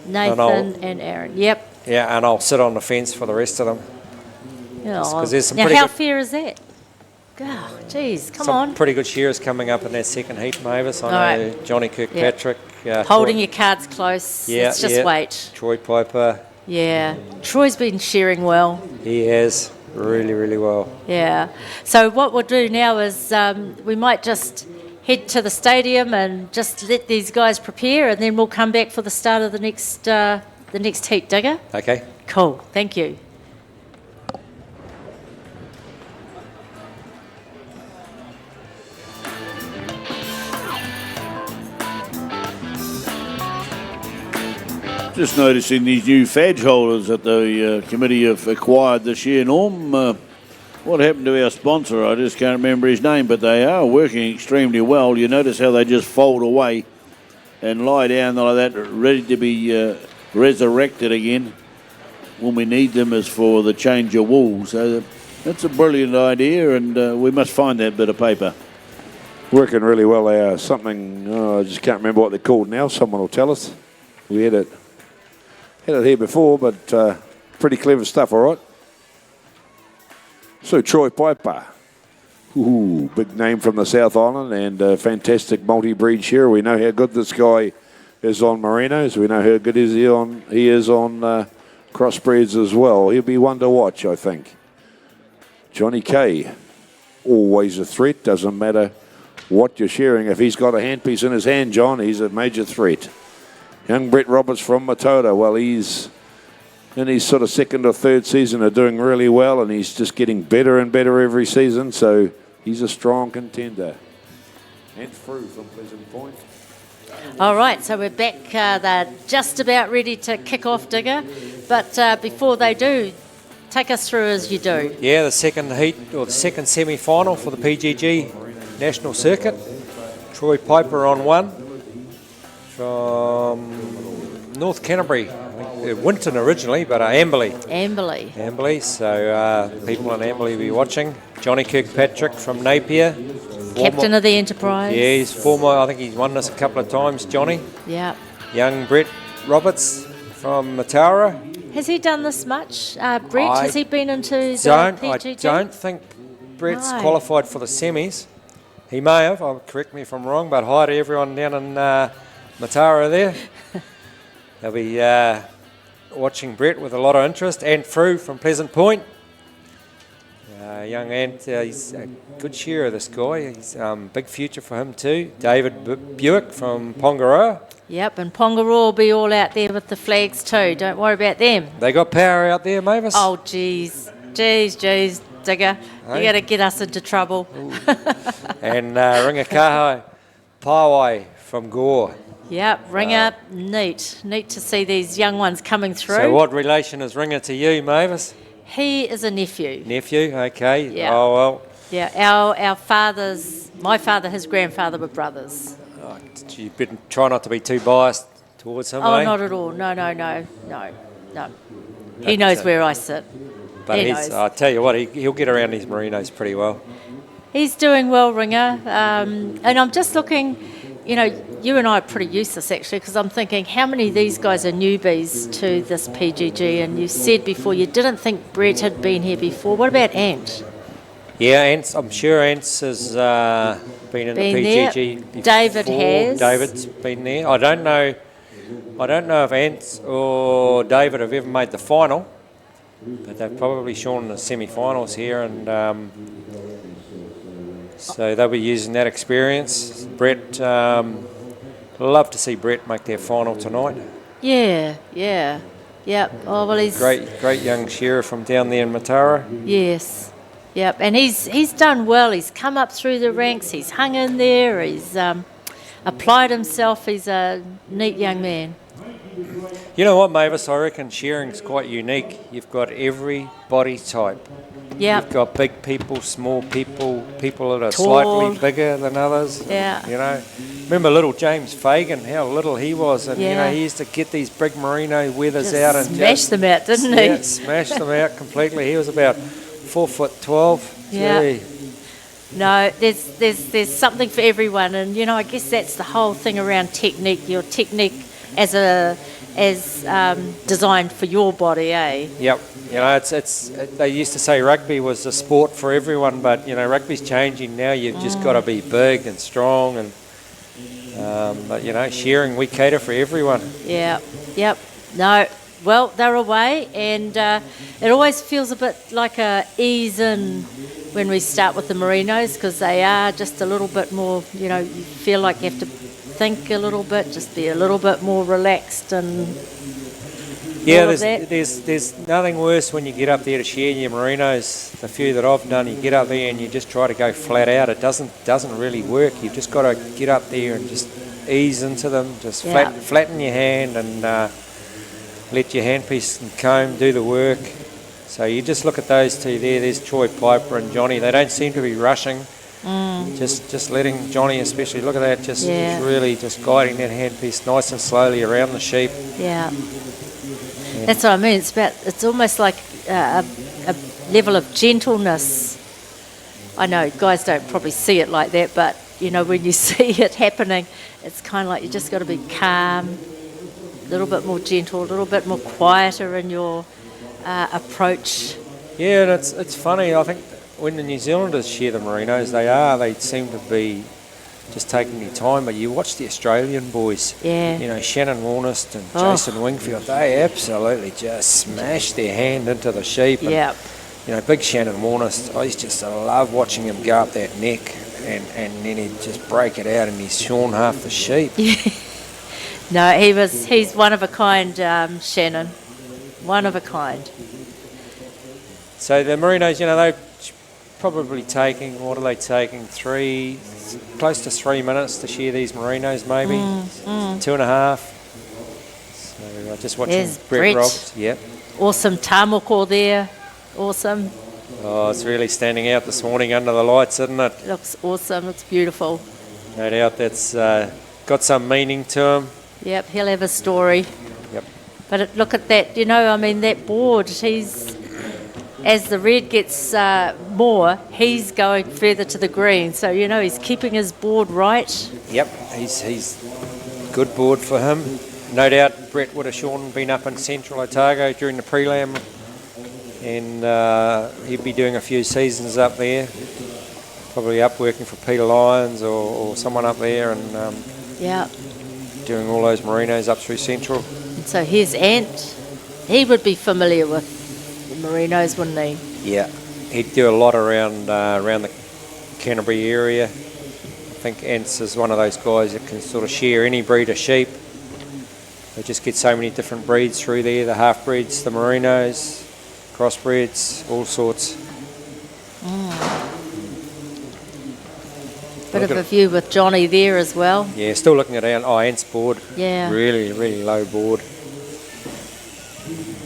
Nathan and Aaron. Yep.
Yeah, and I'll sit on the fence for the rest of them.
Oh.
'Cause there's some
Now,
pretty
how
good-
fair is that? Oh, geez, come
Some
on.
pretty good shearers coming up in that second heat, Mavis. I
All
know
right.
Johnny Kirkpatrick.
Holding
Troy,
your cards close. Let's just wait.
Troy Piper.
Yeah. Troy's been shearing well.
He has really, really well.
Yeah. So what we'll do now is we might just head to the stadium and just let these guys prepare, and then we'll come back for the start of the next heat, Digger.
Okay.
Cool. Thank you.
Just noticing these new fadge holders that the committee have acquired this year, Norm. What happened to our sponsor? I just can't remember his name, but they are working extremely well. You notice how they just fold away and lie down like that, ready to be resurrected again when we need them as for the change of wool. So that's a brilliant idea, and we must find that bit of paper.
Working really well. They are something, I just can't remember what they're called now. Someone will tell us. We had it here before, but pretty clever stuff, all right. So Troy Piper, ooh, big name from the South Island and a fantastic multi-breed shearer. We know how good this guy is on Marinos. We know how good he is on crossbreds as well. He'll be one to watch, I think. Johnny Kay, always a threat. Doesn't matter what you're shearing. If he's got a handpiece in his hand, John, he's a major threat. Young Brett Roberts from Matoda, well, he's in his sort of second or third season of doing really well, and he's just getting better and better every season, so he's a strong contender. And through from Pleasant Point.
All right, so we're back. They're just about ready to kick off, Digger. But before they do, take us through as you do.
Yeah, the second heat, or the second semi-final for the PGG National Circuit. Troy Piper on one from North Canterbury. Winton originally, but Amberley. Amberley, so people in Amberley will be watching. Johnny Kirkpatrick from Napier.
Captain of the Enterprise.
Yeah, he's former, I think he's won this a couple of times, Johnny.
Yeah.
Young Brett Roberts from Mataura.
Has he done this much, Brett? Has he been into the PGG?
I don't think Brett's
No.
qualified for the semis. He may have, correct me if I'm wrong, but hi to everyone down in Mataura there. They'll be watching Brett with a lot of interest. Ant Frew from Pleasant Point. Young Ant, he's a good shearer, this guy. He's big future for him too. David Buick from Pongaroa.
Yep, and Pongaroa will be all out there with the flags too. Don't worry about them.
They got power out there, Mavis.
Oh, jeez, Digger.
Hey.
You got to get us into trouble.
And Ringakahi Pawai from Gore.
Yep, Ringer, neat to see these young ones coming through.
So what relation is Ringer to you, Mavis?
He is a nephew.
Nephew, okay.
Yeah.
Oh, well.
Yeah, our fathers, my father, his grandfather were brothers.
You better try not to be too biased towards him,
Oh,
eh?
not at all. No. He knows where I sit.
But
He knows.
I tell you what, he'll get around these Marinos pretty well.
He's doing well, Ringer. And I'm just looking, you and I are pretty useless actually, because I'm thinking how many of these guys are newbies to this PGG, and you said before you didn't think Brett had been here before. What about Ant?
Yeah, Ants. I'm sure Ants has been in the PGG before.
David has.
David's been there. I don't know if Ants or David have ever made the final, but they've probably shown the semi-finals here, and so they'll be using that experience. Brett, love to see Brett make their final tonight.
Yeah. Oh well, he's
Great young shearer from down there in Mataura.
Yes. Yep, and he's done well. He's come up through the ranks. He's hung in there. He's applied himself. He's a neat young man.
You know what, Mavis? I reckon shearing's quite unique. You've got every body type.
Yeah.
You've got big people, small people, people that are
Tall.
slightly bigger than others.
Yeah.
Remember little James Fagan, how little he was, and he used to get these big merino weathers out and
smash them out, didn't he?
Smash them out completely. He was about 4'12".
Yeah.
Gee.
No, there's something for everyone, and I guess that's the whole thing around technique. Your technique as designed for your body, eh?
Yep. They used to say rugby was a sport for everyone, but rugby's changing now. You've just got to be big and strong, and but shearing, we cater for everyone.
Yeah. Yep. No. Well, they're away, and it always feels a bit like a ease in when we start with the Marinos, because they are just a little bit more, you feel like you have to think a little bit, just be a little bit more relaxed and
there's nothing worse when you get up there to shear your Marinos. The few that I've done, you get up there and you just try to go flat out. It doesn't really work. You've just got to get up there and just ease into them, just flatten your hand and let your handpiece and comb do the work. So you just look at those two there. There's Troy Piper and Johnny. They don't seem to be rushing. Just letting Johnny especially, look at that, just really just guiding that handpiece nice and slowly around the sheep.
Yeah. That's what I mean. It's almost like a level of gentleness. I know guys don't probably see it like that, but when you see it happening, it's kind of like you just got to be calm, a little bit more gentle, a little bit more quieter in your approach.
Yeah, and it's funny. I think when the New Zealanders shear the Marinos, they seem to be just taking their time. But you watch the Australian boys, Shannon Warnest and Jason Wingfield, they absolutely just smash their hand into the sheep.
Yeah.
Big Shannon Warnest, I used to love watching him go up that neck and then he'd just break it out and he's shorn half the sheep.
No, he's one of a kind, Shannon. One of a kind.
So the Marinos, they're probably taking, what are they taking? Close to 3 minutes to shear these Marinos, maybe 2.5. So I just watching Brett Roberts. Yep.
Awesome tamoko there. Awesome.
Oh, it's really standing out this morning under the lights, isn't it?
Looks awesome. It's beautiful.
No doubt that's got some meaning to him.
Yep, he'll have a story.
Yep.
But look at that, that board, as the red gets more, he's going further to the green. So, he's keeping his board right.
Yep, he's good board for him. No doubt Brett would have been up in Central Otago during the prelim, and he'd be doing a few seasons up there. Probably up working for Peter Lyons or someone up there, and doing all those Marinos up through Central.
And so here's Ant. He would be familiar with the Marinos, wouldn't he?
Yeah, he'd do a lot around the Canterbury area. I think Ants is one of those guys that can sort of shear any breed of sheep. They just get so many different breeds through there, the half-breeds, the Marinos, crossbreds, all sorts.
Bit of a view with Johnny there as well.
Yeah, still looking at Ant's board.
Yeah.
Really, really low board.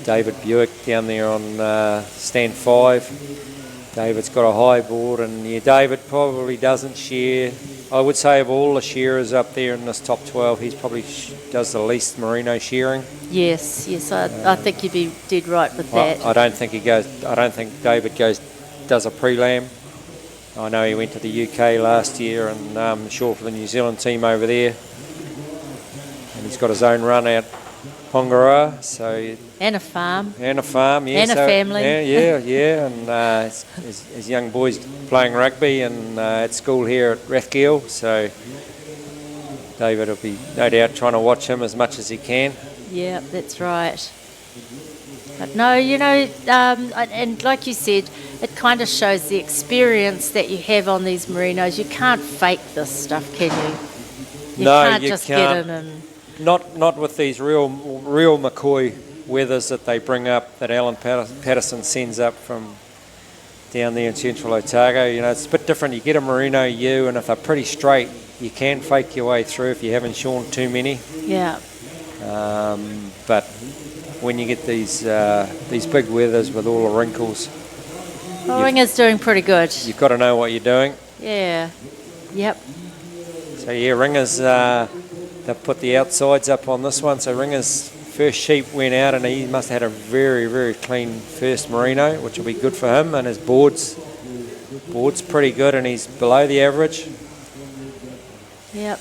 David Buick down there on stand 5. David's got a high board, and David probably doesn't shear. I would say of all the shearers up there in this top 12, he's probably does the least Merino shearing.
Yes, I think you'd be dead right with that.
I don't think David does a prelam. I know he went to the UK last year and sure for the New Zealand team over there. And he's got his own run out Pongaroa, so...
And a farm.
And a farm, yeah.
And a family.
Yeah. And his young boys playing rugby and at school here at Rathgill, so David will be no doubt trying to watch him as much as he can.
Yeah, that's right. But no, and like you said, it kind of shows the experience that you have on these Marinos. You can't fake this stuff, can you? You can't just get in and...
Not with these real McCoy weathers that they bring up, that Alan Patterson sends up from down there in Central Otago. It's a bit different. You get a Merino ewe, and if they're pretty straight, you can fake your way through if you haven't shorn too many.
Yeah.
But when you get these big weathers with all the wrinkles,
Ringer's doing pretty good.
You've got to know what you're doing.
Yeah. Yep.
So Ringer's they've put the outsides up on this one. So Ringer's first sheep went out, and he must have had a very, very clean first Merino, which will be good for him. And his board's board's pretty good and he's below the average.
Yep.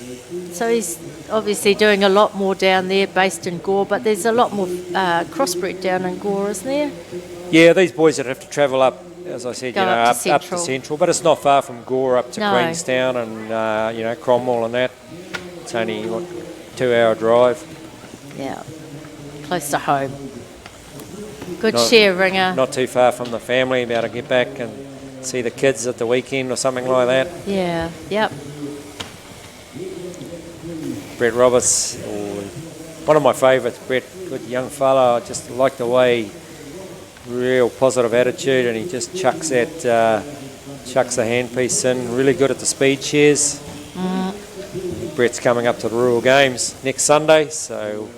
So he's obviously doing a lot more down there based in Gore, but there's a lot more crossbred down in Gore, isn't there?
Yeah, these boys that have to travel up, as I said,
Go
you know,
up to
up to Central, but it's not far from Gore up to
No.
Queenstown and, you know, Cromwell and that. It's only, 2-hour drive.
Yeah. Close to home. Good
Not-
shear ringer.
Not too far from the family, about to get back and see the kids at the weekend or something like that.
Yeah. Yep.
Brett Roberts, one of my favourites, Brett, good young fella. I just like the way, real positive attitude, and he just chucks the handpiece in. Really good at the speed shears. Brett's coming up to the Rural Games next Sunday, so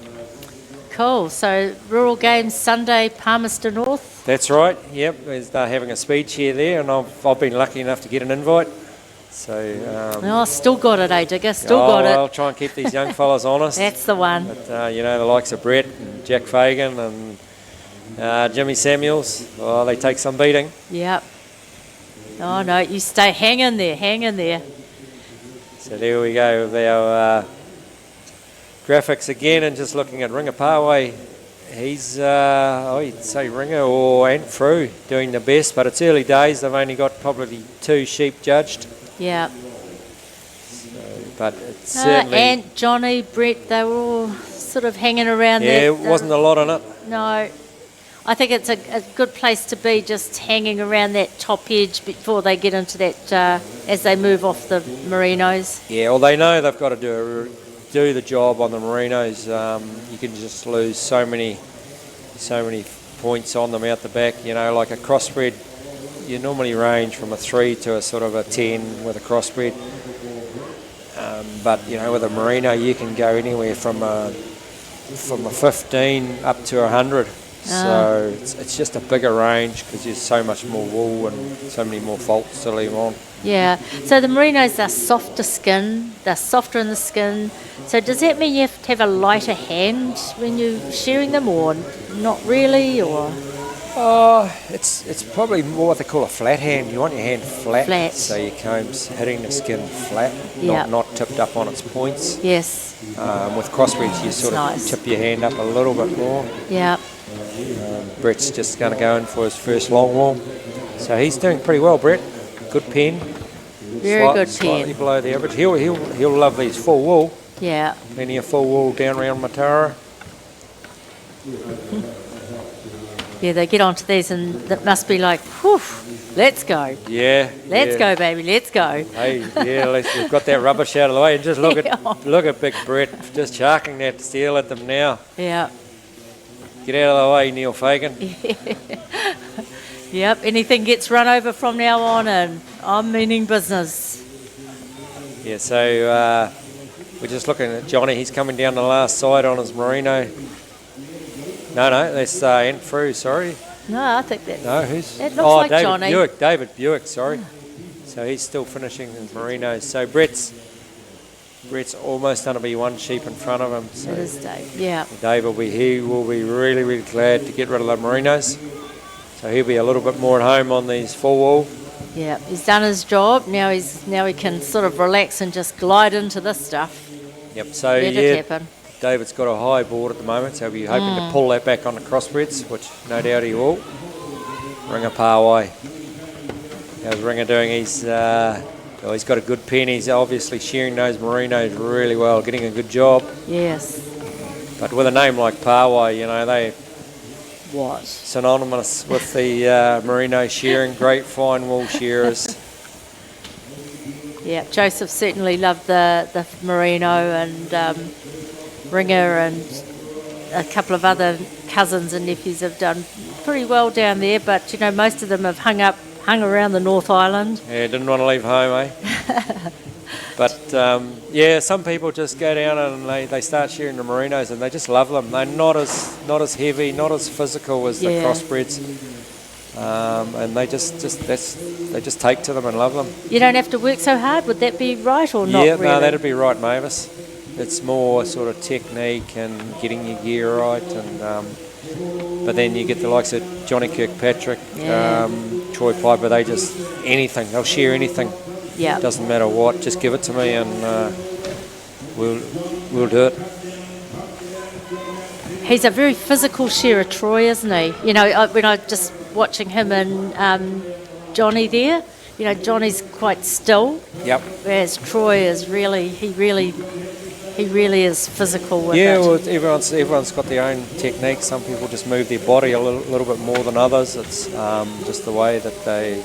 Cool. So Rural Games Sunday, Palmerston North.
that's right. Yep, they're having a speed shear there, and I've been lucky enough to get an invite. So
Oh, still got it, eh, Digger? Still got it.
I'll try and keep these young fellas honest.
That's the one.
But, you know, the likes of Brett and Jack Fagan and Jimmy Samuels, oh, they take some beating.
Yep. Oh, no, you stay hanging there, hanging there.
So there we go with our graphics again, and just looking at Ringa Parway. He's, you'd say Ringa or Antfru doing the best, but it's early days. They've only got probably 2 sheep judged.
Yeah.
But it's certainly...
Ant, Johnny, Brett, they were all sort of hanging around there.
Yeah, wasn't a lot on it.
No. I think it's a good place to be, just hanging around that top edge before they get into that, as they move off the Marinos.
Yeah, well, they know they've got to do the job on the Marinos. You can just lose so many points on them out the back. You know, like a crossbred, you normally range from a 3 to a sort of a 10 with a crossbred. But you know, with a Merino, you can go anywhere from a 15 up to 100. So it's just a bigger range because there's so much more wool and so many more faults to leave on.
Yeah. So the Merinos are softer skin. They're softer in the skin. So does that mean you have to have a lighter hand when you're shearing them, or not really, or?
It's probably more what they call a flat hand. You want your hand flat. So your comb's hitting the skin flat,
Yep.
not tipped up on its points.
Yes.
With crossbreds, you sort of
nice.
tip your hand up a little bit more.
Yeah.
Brett's just going to go in for his first long wall. So he's doing pretty well, Brett. Good pen.
Very good pen.
Slightly below the average. He'll love these full wool.
Yeah.
Plenty of full wool down around Matara.
Yeah, they get onto these and that must be like, whew, let's go.
Yeah.
Let's go, baby, let's go.
Hey, yeah, we've got that rubbish out of the way, and just look at big Brett just sharking that steel at them now.
Yeah.
Get out of the way, Neil Fagan.
Yep, anything gets run over from now on, and I'm meaning business.
Yeah, so we're just looking at Johnny. He's coming down the last side on his Marino. No, that's Antfru, sorry.
No, I think that.
No, who's?
It looks like
David
Johnny.
Buick. David Buick, sorry. So he's still finishing his Marinos. So Brett's almost going to be one sheep in front of him. So
It is Dave, yeah.
Dave will be really, really glad to get rid of the Marinos. So he'll be a little bit more at home on these full wool.
Yeah, he's done his job. Now he can sort of relax and just glide into this stuff.
Yep. So
Let it happen.
David's got a high board at the moment, so he'll be hoping to pull that back on the crossbreds, which no doubt he will. Ringa Parway. How's Ringa doing? He's got a good pen. He's obviously shearing those Marinos really well, getting a good job.
Yes.
But with a name like Parway, you know, they
What?
synonymous with the Merino shearing, great fine wool shearers.
Yeah, Joseph certainly loved the Marino, and Ringer and a couple of other cousins and nephews have done pretty well down there, but you know, most of them have hung around the North Island.
Yeah, didn't want to leave home, eh? But yeah, some people just go down and they start shearing the Marinos and they just love them. They're not as heavy, not as physical as the crossbreds, and they just take to them and love them.
You don't have to work so hard. Would that be right or not?
Yeah,
really?
no, that'd be right, Mavis. It's more sort of technique and getting your gear right, and But then you get the likes of Johnny Kirkpatrick, Troy Piper, they just, anything, they'll shear anything.
Yeah.
Doesn't matter what, just give it to me and we'll do it.
He's a very physical shearer, Troy, isn't he? You know, when I just watching him and Johnny there, you know, Johnny's quite still.
Yep.
Whereas Troy is really, he really is physical with it.
Well, everyone's got their own technique. Some people just move their body a little bit more than others. It's just the way that they've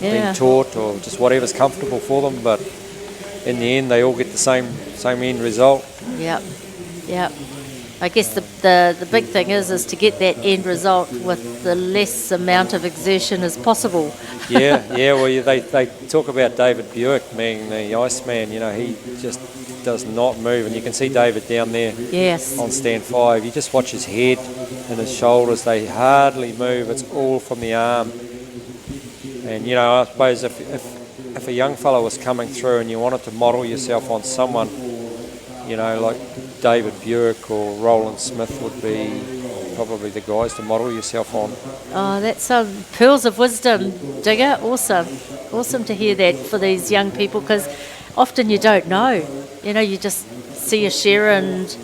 been taught, or just whatever's comfortable for them. But in the end, they all get the same end result.
Yep. I guess the big thing is to get that end result with the less amount of exertion as possible.
Well, they talk about David Buick being the Iceman. You know, he just does not move, and you can see David down there on stand 5. You just watch his head and his shoulders; they hardly move. It's all from the arm. And you know, I suppose if a young fellow was coming through and you wanted to model yourself on someone, you know, like David Buick or Roland Smith would be probably the guys to model yourself on.
Oh, that's some pearls of wisdom, Digger. Awesome to hear that for these young people, because often you don't know. You know, you just see a shearer and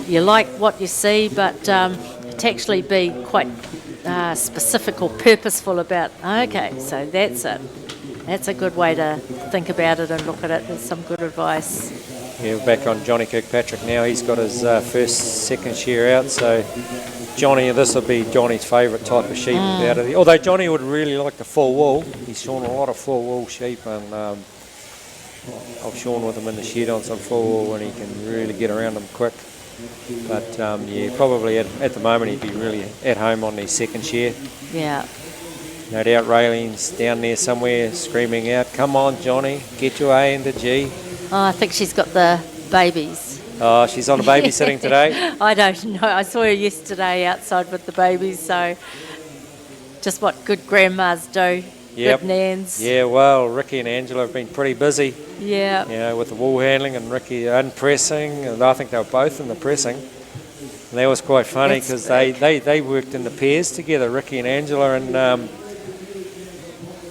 you like what you see, but to actually be quite specific or purposeful about, okay, so that's it. That's a good way to think about it and look at it. There's some good advice.
Yeah, back on Johnny Kirkpatrick now. He's got his second shear out, so Johnny, this will be Johnny's favourite type of sheep out of the. Although Johnny would really like the full wool. He's shorn a lot of full wool sheep, and I've shorn with him in the shed on some full wool, and he can really get around them quick. But probably at the moment he'd be really at home on his second shear.
Yeah.
No doubt Rayleen's down there somewhere screaming out, "Come on, Johnny, get your A and the G."
Oh, I think she's got the babies.
Oh, she's on a babysitting today?
I don't know. I saw her yesterday outside with the babies, so just what good grandmas do.
Yep.
Good nans.
Yeah, well, Ricky and Angela have been pretty busy.
Yeah.
You know, with the wool handling and Ricky unpressing, and I think they were both in the pressing. And that was quite funny because they worked in the pairs together, Ricky and Angela, and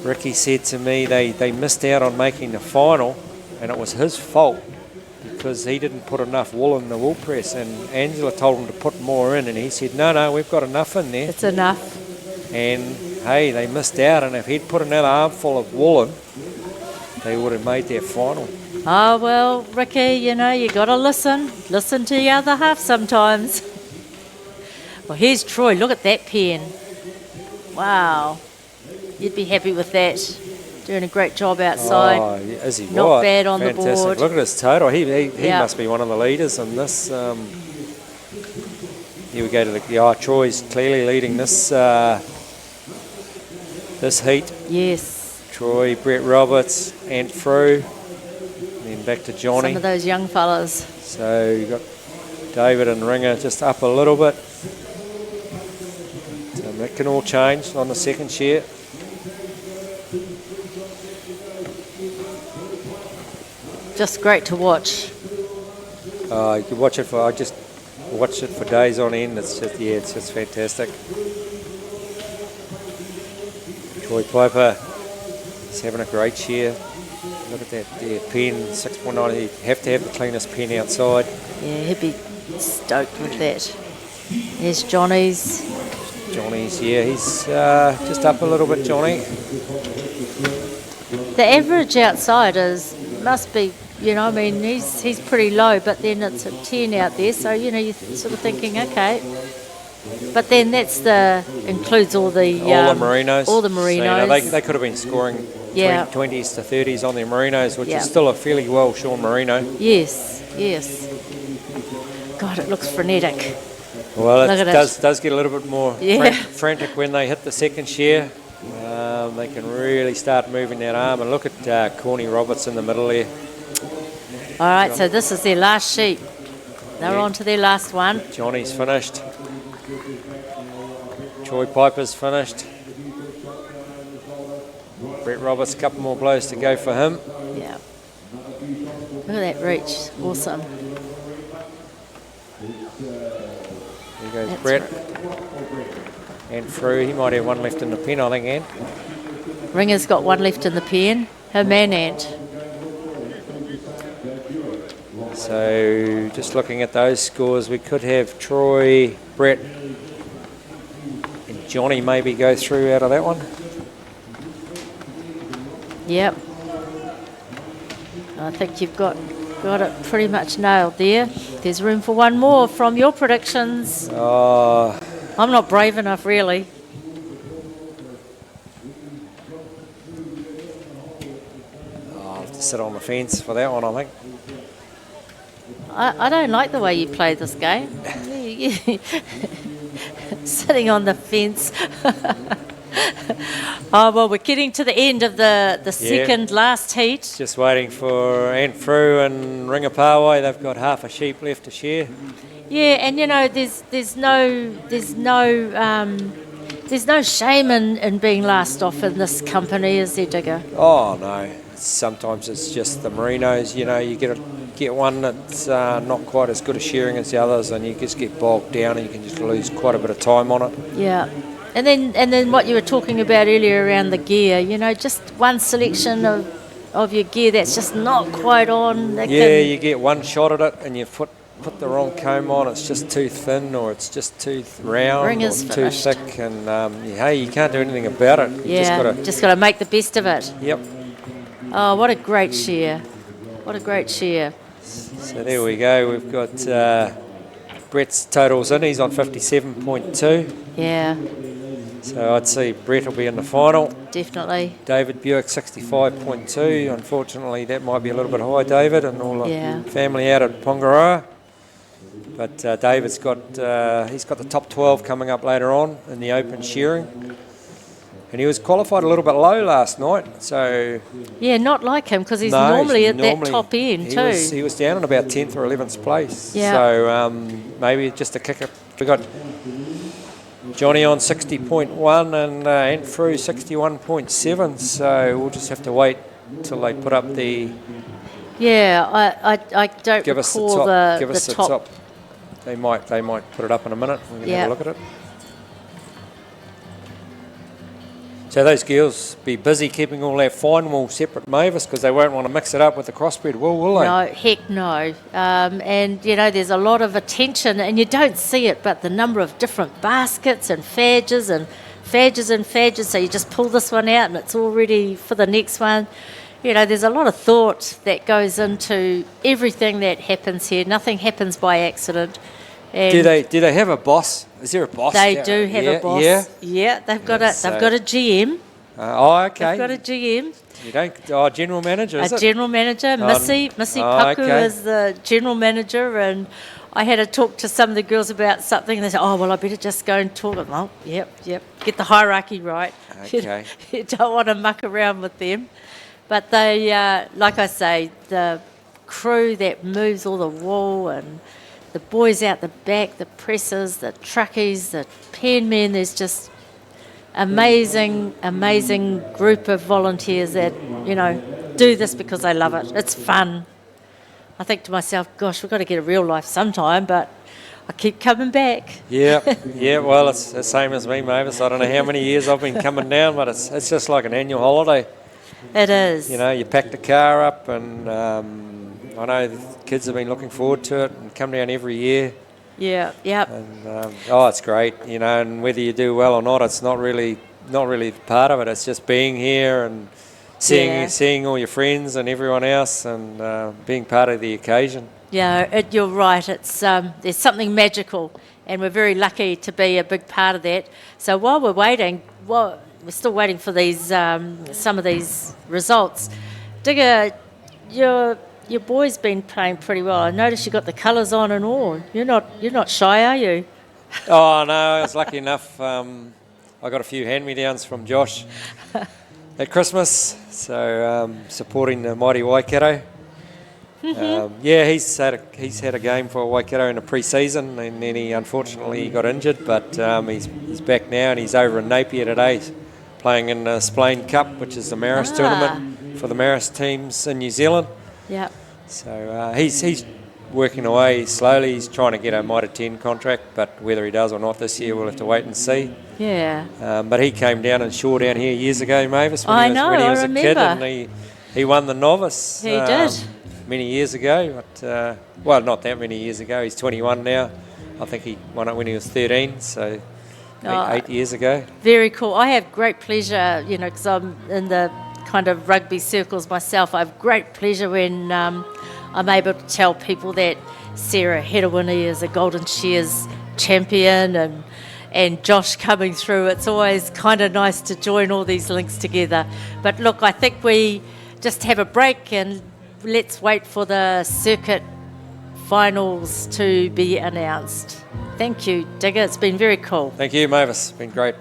Ricky said to me they missed out on making the final, and it was his fault because he didn't put enough wool in the wool press, and Angela told him to put more in, and he said, no, we've got enough in there.
It's enough.
And hey, they missed out, and if he'd put another armful of wool in, they would have made their final.
Oh, well, Ricky, you know, you got to listen to the other half sometimes. Well, here's Troy. Look at that pen. Wow. You'd be happy with that. Doing a great job outside.
Oh, is he?
Not bad on
Fantastic.
the board.
Look at his total. He must be one of the leaders in this. Here we go to the Troy's clearly leading this this heat.
Yes.
Troy, Brett Roberts, Ant Frew, and then back to Johnny.
Some of those young fellas.
So you got David and Ringer just up a little bit. So that can all change on the second shear.
Just great to watch.
You can watch it for. I just watched it for days on end. It's just fantastic. Troy Piper is having a great shear. Look at that pen, 6.9. You have to have the cleanest pen outside.
Yeah, he'd be stoked with that. There's Johnny's.
Yeah, he's just up a little bit, Johnny.
The average outside must be, you know, I mean, he's pretty low, but then it's a 10 out there, so, you know, you're sort of thinking, okay. But then includes all the
Merinos.
All the Merinos.
So, you know, they could have been scoring 20s to 30s on their Merinos, which is still a fairly well shorn Merino.
Yes. God, it looks frenetic.
Well, it does get a little bit more frantic when they hit the second shear. They can really start moving that arm. And look at Corny Roberts in the middle there.
All right, so this is their last sheep. They're on to their last one.
Johnny's finished. Troy Piper's finished. Brett Roberts, a couple more blows to go for him.
Yeah. Look at that reach. Awesome.
There goes Brett. And through, he might have one left in the pen, I think, Ant.
Ringer's got one left in the pen. Her man, Ant.
So just looking at those scores, we could have Troy, Brett, and Johnny maybe go through out of that one.
Yep. I think you've got it pretty much nailed there. There's room for one more from your predictions.
Oh,
I'm not brave enough, really.
I'll have to sit on the fence for that one, I think.
I don't like the way you play this game. Sitting on the fence. Oh, well, we're getting to the end of the second last heat.
Just waiting for Anthru and Ringapawai. They've got half a sheep left to share.
Yeah, and you know, there's no shame in being last off in this company, is there, Digger?
Oh no, sometimes it's just the Marinos. You know, you get one that's not quite as good a shearing as the others, and you just get bogged down, and you can just lose quite a bit of time on it.
Yeah. And then what you were talking about earlier around the gear, you know, just one selection of your gear that's just not quite on.
You get one shot at it and you put the wrong comb on, it's just too thin or it's just too round
Ringer's
or too
finished.
thick, and hey, you can't do anything about it. You
just got to make the best of it.
Yep.
Oh, what a great shear. What a great shear.
So there we go, we've got Brett's totals in, he's on 57.2.
Yeah.
So I'd say Brett will be in the final.
Definitely.
David Buick 65.2. Unfortunately, that might be a little bit high, David, and all the family out at Pongaroa. But David's got he's got the top 12 coming up later on in the open shearing. And he was qualified a little bit low last night, so...
Yeah, not like him, because he's normally at that top end too.
He was down in about 10th or 11th place.
Yeah.
So maybe just a kicker. We got Johnny on 60.1 and Antfru 61.7, so we'll just have to wait till they put up the...
Yeah, I don't
give us the
recall
top. Give us
the
the top. They might put it up in a minute. We can have a look at it. So those girls be busy keeping all that fine wool separate, Mavis, because they won't want to mix it up with the crossbred wool, will they?
No, heck no. And, you know, there's a lot of attention, and you don't see it, but the number of different baskets and fadges and fadges, so you just pull this one out and it's all ready for the next one. You know, there's a lot of thought that goes into everything that happens here. Nothing happens by accident. And
do they have a boss? Is there a boss?
They do have a boss. Yeah, they've got a GM.
Okay.
They've got a GM.
You don't? General manager. Is
a
it?
general manager. Missy Paku
okay.
is the general manager, and I had to talk to some of the girls about something. And they said, "Oh, well, I better just go and talk." Oh, yep. Get the hierarchy right.
Okay.
You don't want to muck around with them, but they, like I say, the crew that moves all the wool and the boys out the back, the pressers, the truckies, the penmen, there's just amazing group of volunteers that, you know, do this because they love it. It's fun. I think to myself, gosh, we've got to get a real life sometime, but I keep coming back.
Yeah, well, it's the same as me, Mavis. I don't know how many years I've been coming down, but it's just like an annual holiday.
It is.
You know, you pack the car up and... I know the kids have been looking forward to it and come down every year.
Yeah.
And it's great, you know. And whether you do well or not, it's not really part of it. It's just being here and seeing all your friends and everyone else and being part of the occasion.
Yeah, you're right. It's there's something magical, and we're very lucky to be a big part of that. So while we're waiting, we're still waiting for these some of these results. Digger, your boy's been playing pretty well. I noticed you got the colours on and all. You're not shy, are you?
Oh no, I was lucky enough. I got a few hand-me-downs from Josh at Christmas, so supporting the mighty Waikato. He's had a game for Waikato in the pre-season, and then he unfortunately got injured, but he's back now, and he's over in Napier today, playing in the Splain Cup, which is the Maris tournament for the Maris teams in New Zealand.
Yeah.
So he's working away slowly. He's trying to get a Mitre 10 contract, but whether he does or not this year, we'll have to wait and see.
Yeah.
But he came down and shore down here years ago, Mavis, when he was a kid, and he won the novice.
He did.
Many years ago, but well, not that many years ago. He's 21 now. I think he won it when he was 13, so 8 years ago.
Very cool. I have great pleasure, you know, because I'm in the kind of rugby circles myself. I have great pleasure when I'm able to tell people that Sarah Hedawini is a Golden Shears champion and Josh coming through. It's always kind of nice to join all these links together. But look, I think we just have a break and let's wait for the circuit finals to be announced. Thank you, Digger. It's been very cool.
Thank you, Mavis. It's been great.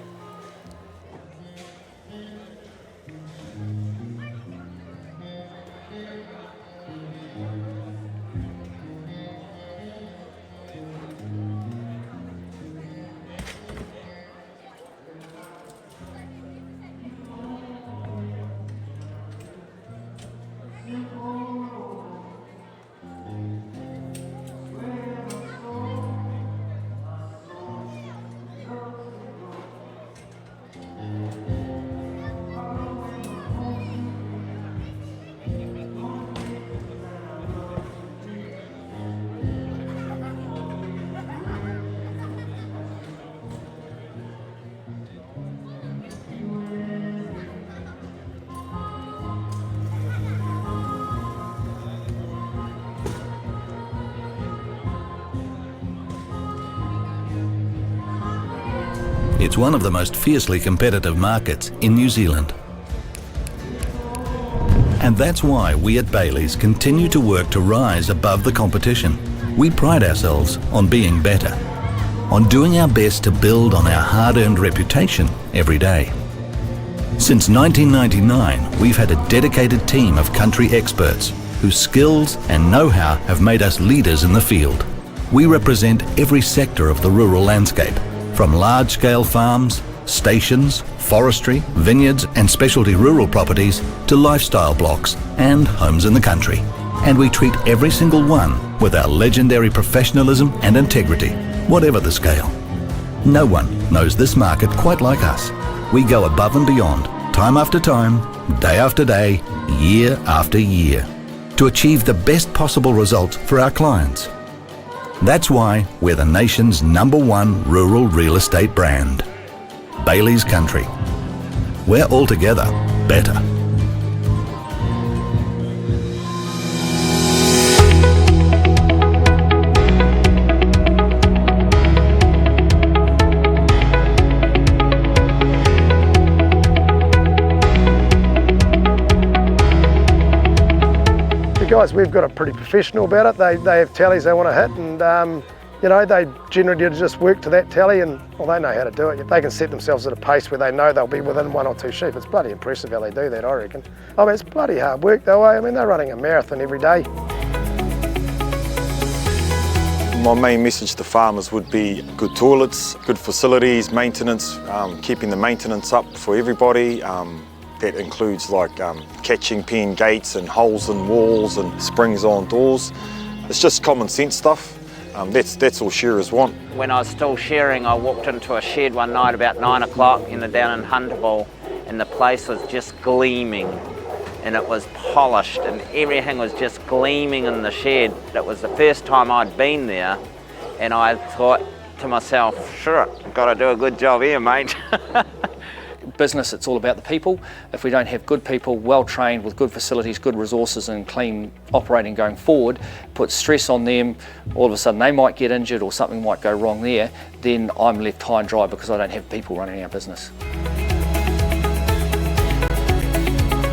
It's one of the most fiercely competitive markets in New Zealand. And that's why we at Bailey's continue to work to rise above the competition. We pride ourselves on being better, on doing our best to build on our hard-earned reputation every day. Since 1999, we've had a dedicated team of country experts whose skills and know-how have made us leaders in the field. We represent every sector of the rural landscape, from large-scale farms, stations, forestry, vineyards and specialty rural properties to lifestyle blocks and homes in the country. And we treat every single one with our legendary professionalism and integrity, whatever the scale. No one knows this market quite like us. We go above and beyond, time after time, day after day, year after year, to achieve the best possible results for our clients. That's why we're the nation's #1 rural real estate brand. Bailey's Country. We're altogether better.
Guys, we've got it pretty professional about it. They have tallies they want to hit, and you know, they generally just work to that tally, and well, they know how to do it. They can set themselves at a pace where they know they'll be within 1 or 2 sheep. It's bloody impressive how they do that, I reckon. I mean, it's bloody hard work though. I mean, they're running a marathon every day.
My main message to farmers would be good toilets, good facilities, maintenance, keeping the maintenance up for everybody. That includes like catching pen gates and holes in walls and springs on doors. It's just common sense stuff. That's all shearers want.
When I was still shearing, I walked into a shed one night about 9 o'clock down in Hunterville, and the place was just gleaming, and it was polished, and everything was just gleaming in the shed. It was the first time I'd been there, and I thought to myself, sure, I've got to do a good job here, mate.
Business, it's all about the people. If we don't have good people, well trained, with good facilities, good resources and clean operating going forward, put stress on them, all of a sudden they might get injured or something might go wrong there, then I'm left high and dry because I don't have people running our business.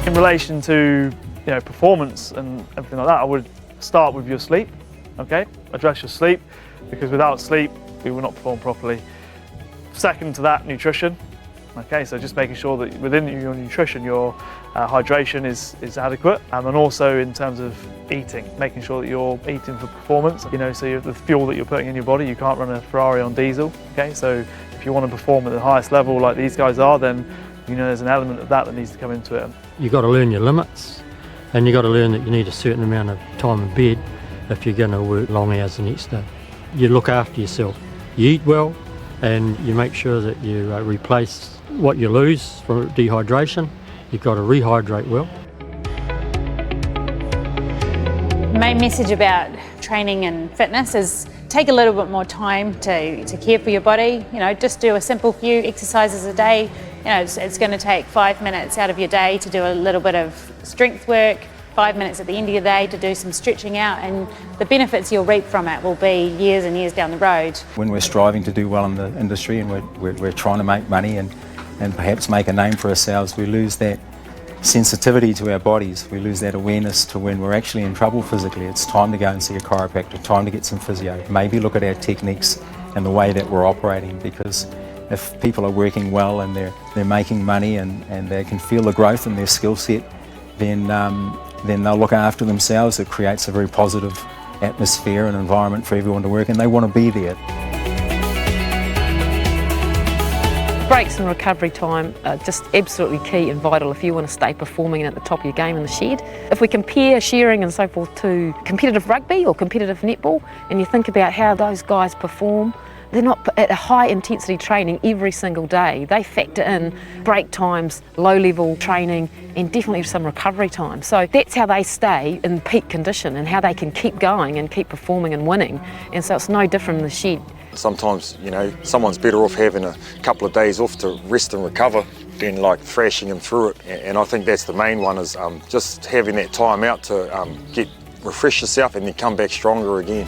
In relation to performance and everything like that, I would start with your sleep, okay? Address your sleep, because without sleep we will not perform properly. Second to that, nutrition. Okay, so just making sure that within your nutrition, your hydration is adequate, and also in terms of eating, making sure that you're eating for performance. So the fuel that you're putting in your body, you can't run a Ferrari on diesel. Okay, so if you want to perform at the highest level like these guys are, then there's an element of that needs to come into it.
You've got to learn your limits, and you've got to learn that you need a certain amount of time in bed
if you're going to work long hours the next day. You look after yourself. You eat well and you make sure that you replace what you lose from dehydration. You've got to rehydrate well.
My message about training and fitness is take a little bit more time to care for your body. You know, just do a simple few exercises a day. You know, it's going to take 5 minutes out of your day to do a little bit of strength work, 5 minutes at the end of your day to do some stretching out, and the benefits you'll reap from it will be years and years down the road.
When we're striving to do well in the industry and we're trying to make money and perhaps make a name for ourselves, we lose that sensitivity to our bodies. We lose that awareness to when we're actually in trouble physically. It's time to go and see a chiropractor, time to get some physio, maybe look at our techniques and the way that we're operating, because if people are working well and they're making money and they can feel the growth in their skill set, then they'll look after themselves. It creates a very positive atmosphere and environment for everyone to work, and they want to be there.
Breaks and recovery time are just absolutely key and vital if you want to stay performing at the top of your game in the shed. If we compare shearing and so forth to competitive rugby or competitive netball, and you think about how those guys perform, they're not at a high intensity training every single day. They factor in break times, low level training, and definitely some recovery time. So that's how they stay in peak condition and how they can keep going and keep performing and winning. And so it's no different in the shed.
Sometimes, you know, someone's better off having a couple of days off to rest and recover than like thrashing them through it. And I think that's the main one, is just having that time out to refresh yourself and then come back stronger again.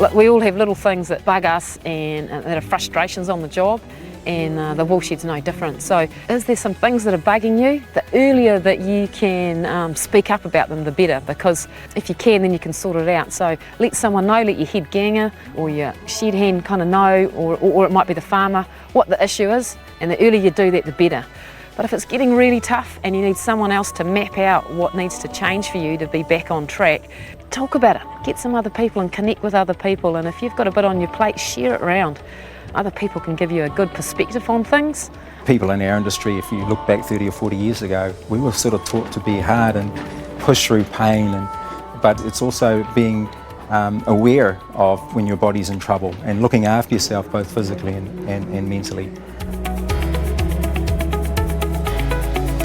Look, we all have little things that bug us and that are frustrations on the job, and the wool shed's no different. So is there some things that are bugging you? The earlier that you can speak up about them, the better, because if you can, then you can sort it out. So let someone know, let your head ganger or your shed hand kind of know, or it might be the farmer, what the issue is, and the earlier you do that, the better. But if it's getting really tough and you need someone else to map out what needs to change for you to be back on track, talk about it. Get some other people and connect with other people, and if you've got a bit on your plate, share it around. Other people can give you a good perspective on things.
People in our industry, if you look back 30 or 40 years ago, we were sort of taught to be hard and push through pain, but it's also being aware of when your body's in trouble and looking after yourself both physically and mentally.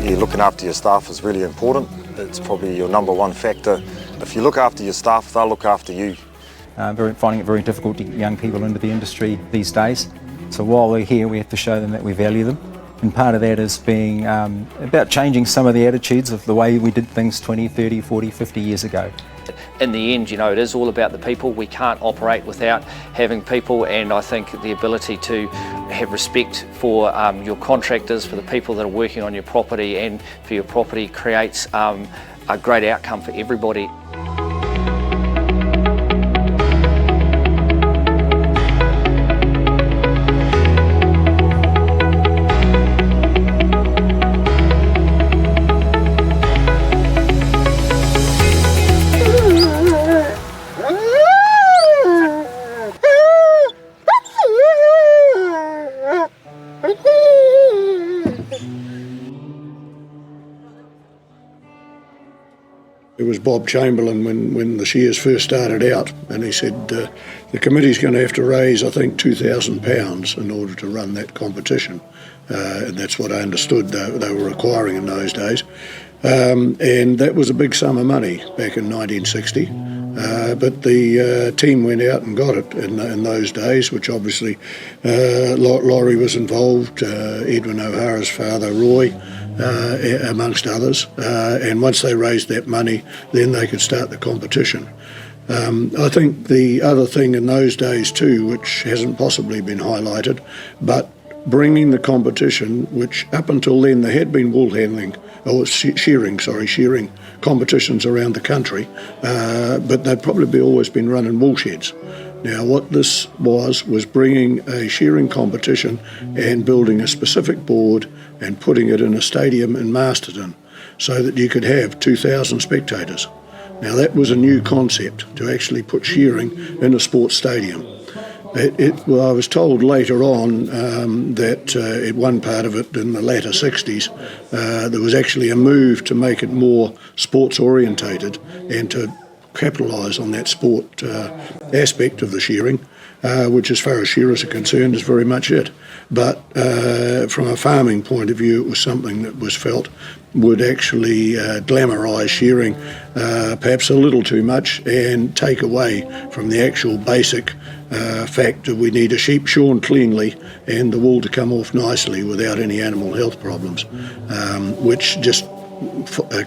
Yeah, looking after your staff is really important. It's probably your number one factor. If you look after your staff, they'll look after you.
Finding it very difficult to get young people into the industry these days. So while they're here, we have to show them that we value them. And part of that is being about changing some of the attitudes of the way we did things 20, 30, 40, 50 years ago.
In the end, you know, it is all about the people. We can't operate without having people, and I think the ability to have respect for your contractors, for the people that are working on your property and for your property creates a great outcome for everybody.
It was Bob Chamberlain when the Shears first started out, and he said the committee's going to have to raise, I think, £2,000 in order to run that competition. And that's what I understood they were requiring in those days. And that was a big sum of money back in 1960. But the team went out and got it in those days, which obviously Laurie was involved, Edwin O'Hara's father, Roy, amongst others. And once they raised that money, then they could start the competition. I think the other thing in those days too, which hasn't possibly been highlighted, but bringing the competition, which up until then there had been woolhandling, or shearing competitions around the country, but they'd probably always been run in wool sheds. Now what this was bringing a shearing competition and building a specific board and putting it in a stadium in Masterton so that you could have 2,000 spectators. Now that was a new concept, to actually put shearing in a sports stadium. Well, I was told later on that at one part of it in the latter 60s, there was actually a move to make it more sports orientated and to capitalise on that sport aspect of the shearing, which as far as shearers are concerned is very much it. But from a farming point of view, it was something that was felt would actually glamorise shearing perhaps a little too much and take away from the actual basic fact that we need a sheep shorn cleanly and the wool to come off nicely without any animal health problems, which just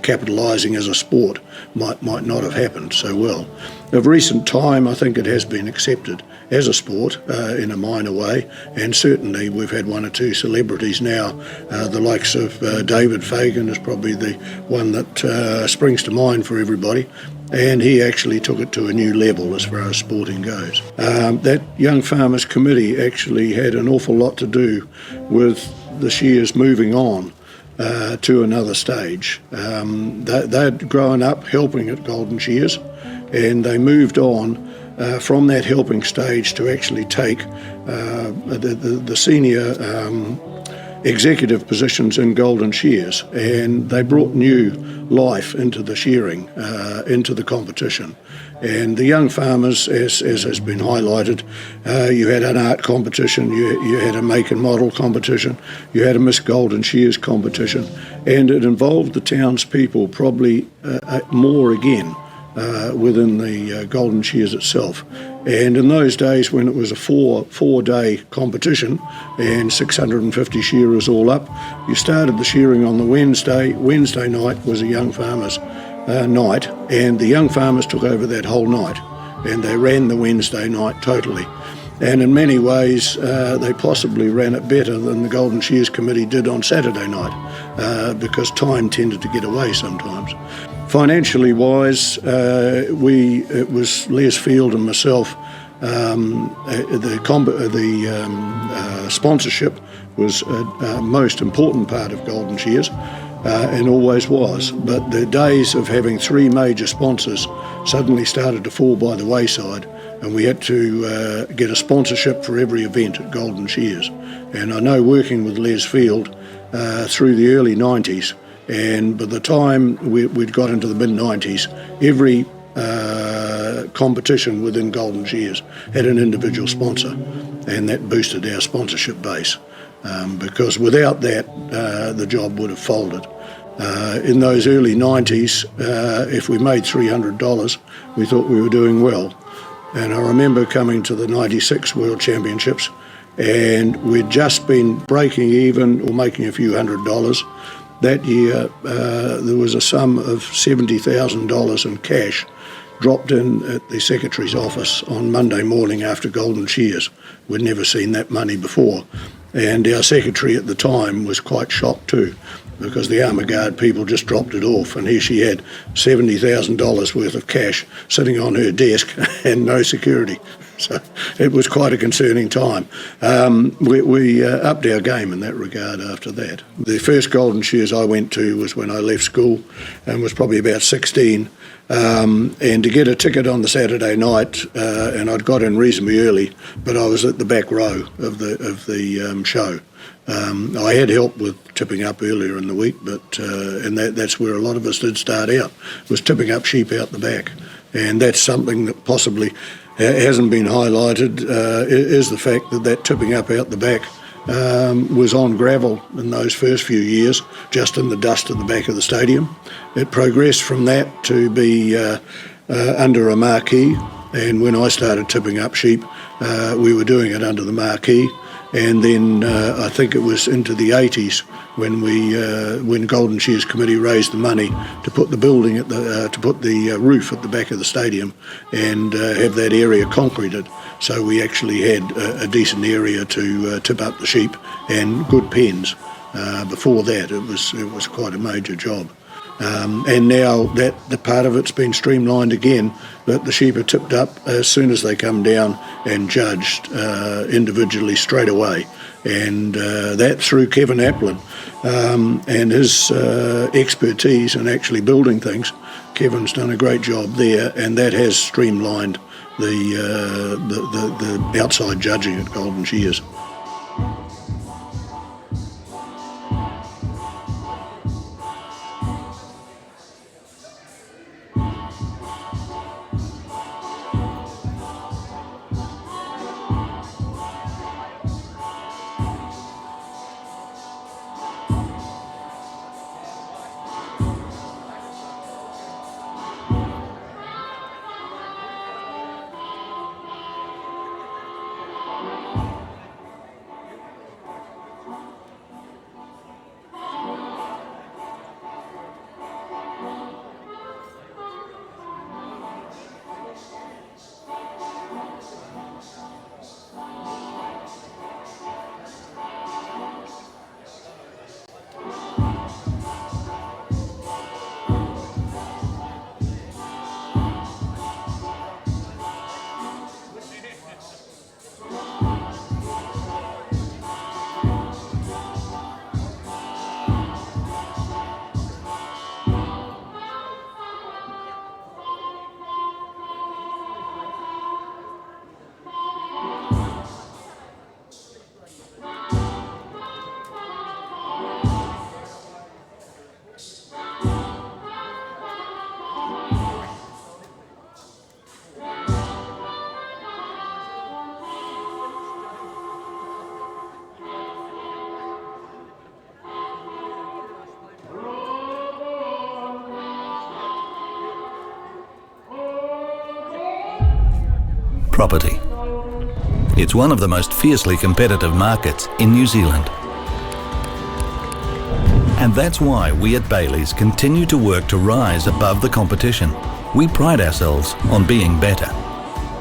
capitalising as a sport might not have happened so well. Of recent time, I think it has been accepted as a sport in a minor way, and certainly we've had one or two celebrities now. The likes of David Fagan is probably the one that springs to mind for everybody, and he actually took it to a new level as far as sporting goes. That Young Farmers Committee actually had an awful lot to do with the shears moving on to another stage. They'd grown up helping at Golden Shears, and they moved on from that helping stage to actually take the senior executive positions in Golden Shears, and they brought new life into the shearing, into the competition. And the young farmers, as has been highlighted, you had an art competition, you had a make and model competition, you had a Miss Golden Shears competition, and it involved the townspeople probably more again within the Golden Shears itself. And in those days when it was a four-day competition and 650 shearers all up, you started the shearing on the Wednesday. Wednesday night was a young farmers night, and the young farmers took over that whole night, and they ran the Wednesday night totally. And in many ways, they possibly ran it better than the Golden Shears Committee did on Saturday night, because time tended to get away sometimes. Financially wise, it was Les Field and myself. The sponsorship was a most important part of Golden Shears, and always was. But the days of having three major sponsors suddenly started to fall by the wayside, and we had to get a sponsorship for every event at Golden Shears. And I know, working with Les Field through the early 90s, and by the time we'd got into the mid-90s, every competition within Golden Shears had an individual sponsor, and that boosted our sponsorship base, because without that, the job would have folded. In those early 90s, if we made $300, we thought we were doing well. And I remember coming to the 96 World Championships, and we'd just been breaking even or making a few $100s. That year, there was a sum of $70,000 in cash dropped in at the Secretary's office on Monday morning after Golden Shears. We'd never seen that money before. And our Secretary at the time was quite shocked too, because the Armour Guard people just dropped it off, and here she had $70,000 worth of cash sitting on her desk and no security. So it was quite a concerning time. We upped our game in that regard after that. The first Golden Shears I went to was when I left school and was probably about 16. And to get a ticket on the Saturday night, and I'd got in reasonably early, but I was at the back row of the show. I had help with tipping up earlier in the week, but and that's where a lot of us did start out, was tipping up sheep out the back. And that's something that possibly hasn't been highlighted, is the fact that tipping up out the back was on gravel in those first few years, just in the dust at the back of the stadium. It progressed from that to be under a marquee, and when I started tipping up sheep, we were doing it under the marquee. And then I think it was into the 80s when Golden Shears Committee raised the money to put the building to put the roof at the back of the stadium and have that area concreted. So we actually had a decent area to tip up the sheep and good pens. Before that, it was quite a major job. And now that the part of it's been streamlined again, that the sheep are tipped up as soon as they come down and judged individually straight away. And that through Kevin Applin and his expertise in actually building things. Kevin's done a great job there, and that has streamlined the outside judging at Golden Shears.
Property. It's one of the most fiercely competitive markets in New Zealand. And that's why we at Bailey's continue to work to rise above the competition. We pride ourselves on being better,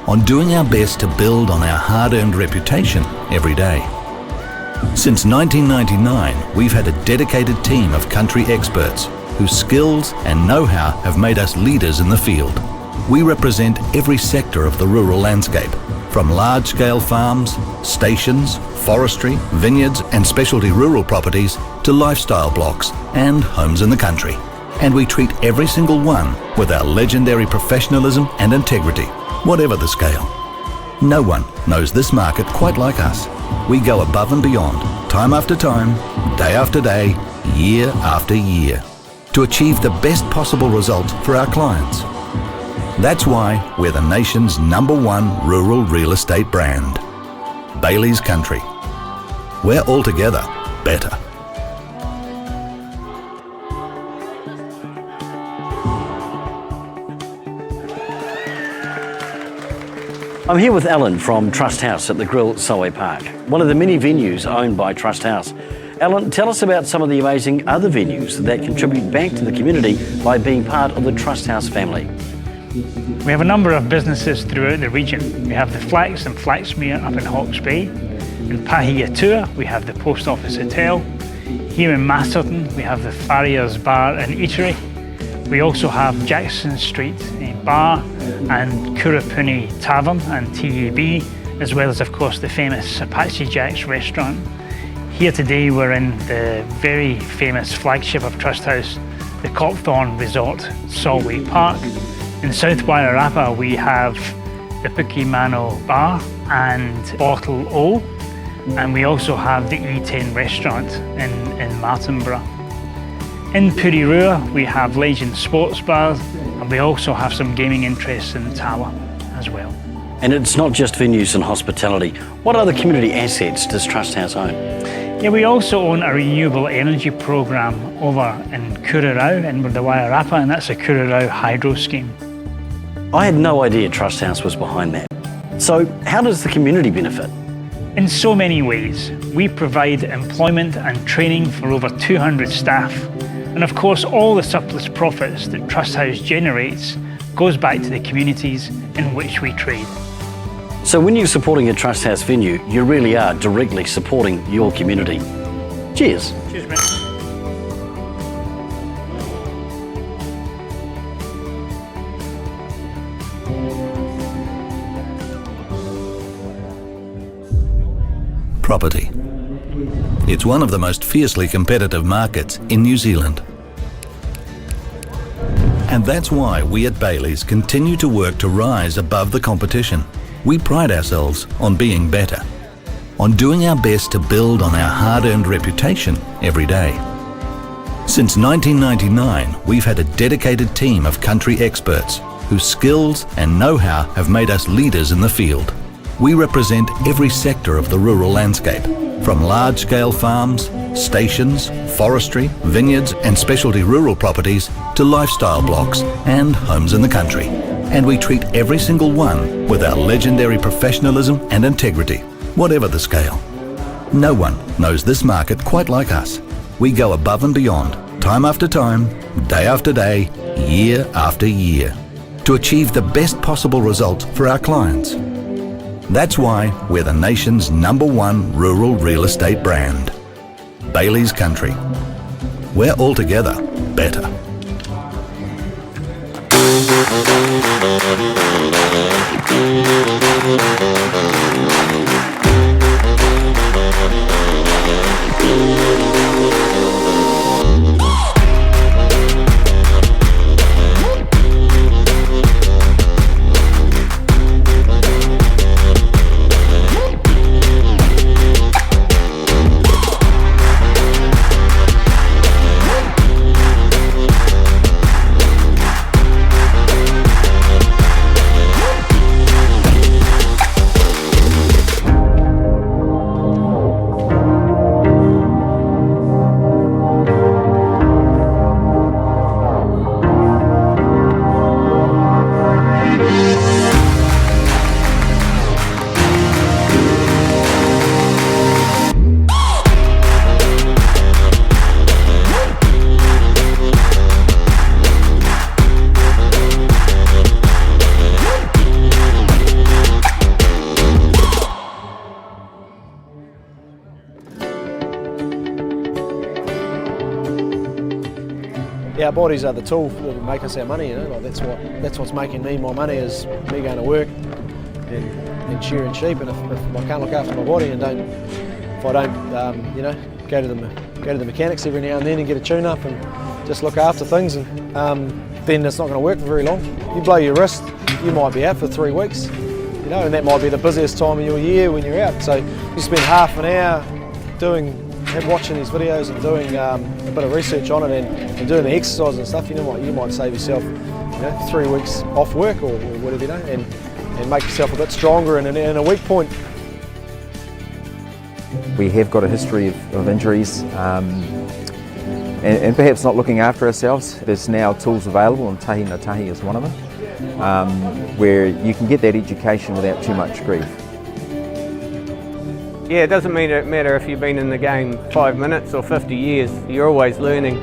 on doing our best to build on our hard-earned reputation every day. Since 1999, we've had a dedicated team of country experts whose skills and know-how have made us leaders in the field. We represent every sector of the rural landscape, from large-scale farms, stations, forestry, vineyards and specialty rural properties to lifestyle blocks and homes in the country. And we treat every single one with our legendary professionalism and integrity, whatever the scale. No one knows this market quite like us. We go above and beyond, time after time, day after day, year after year, to achieve the best possible result for our clients. That's why we're the nation's #1 rural real estate brand. Bailey's Country. We're altogether better.
I'm here with Alan from Trust House at the Grill, Solway Park, one of the many venues owned by Trust House. Alan, tell us about some of the amazing other venues that contribute back to the community by being part of the Trust House family.
We have a number of businesses throughout the region. We have the Flax and Flaxmere up in Hawke's Bay. In Pahiatua, we have the Post Office Hotel. Here in Masterton, we have the Farrier's Bar and Eatery. We also have Jackson Street Bar and Kurapuni Tavern and TAB, as well as, of course, the famous Apache Jack's restaurant. Here today, we're in the very famous flagship of Trust House, the Copthorne Resort, Solway Park. In South Wairarapa, we have the Pukimano Bar and Bottle O, and we also have the E10 restaurant in Martinborough. In Pururua, we have Legend Sports Bars, and we also have some gaming interests in Tawa as well.
And it's not just venues and hospitality. What other community assets does Trust House own?
Yeah, we also own a renewable energy program over in Kururau in the Wairarapa, and that's a Kururau hydro scheme.
I had no idea Trust House was behind that. So how does the community benefit?
In so many ways. We provide employment and training for over 200 staff. And of course, all the surplus profits that Trust House generates goes back to the communities in which we trade.
So when you're supporting a Trust House venue, you really are directly supporting your community. Cheers.
Cheers, mate.
Property. It's one of the most fiercely competitive markets in New Zealand. And that's why we at Bailey's continue to work to rise above the competition. We pride ourselves on being better, on doing our best to build on our hard-earned reputation every day. Since 1999, we've had a dedicated team of country experts whose skills and know-how have made us leaders in the field. We represent every sector of the rural landscape, from large-scale farms, stations, forestry, vineyards and specialty rural properties to lifestyle blocks and homes in the country. And we treat every single one with our legendary professionalism and integrity, whatever the scale. No one knows this market quite like us. We go above and beyond, time after time, day after day, year after year, to achieve the best possible result for our clients. That's why we're the nation's #1 rural real estate brand. Bailey's Country. We're altogether better.
Our bodies are the tool that will make us our money, you know. Like that's what's making me my money, is me going to work and shearing sheep. And if I can't look after my body and if I don't, you know, go to the mechanics every now and then and get a tune-up and just look after things, and then it's not going to work for very long. You blow your wrist, you might be out for 3 weeks, you know, and that might be the busiest time of your year when you're out. So you spend half an hour watching these videos and doing a bit of research on it and doing the exercise and stuff. You know what, you might save yourself, you know, 3 weeks off work or whatever, you know, and make yourself a bit stronger and a weak point.
We have got a history of injuries and perhaps not looking after ourselves. There's now tools available, and tahi na tahi is one of them, where you can get that education without too much grief.
Yeah, it doesn't matter if you've been in the game 5 minutes or 50 years, you're always learning,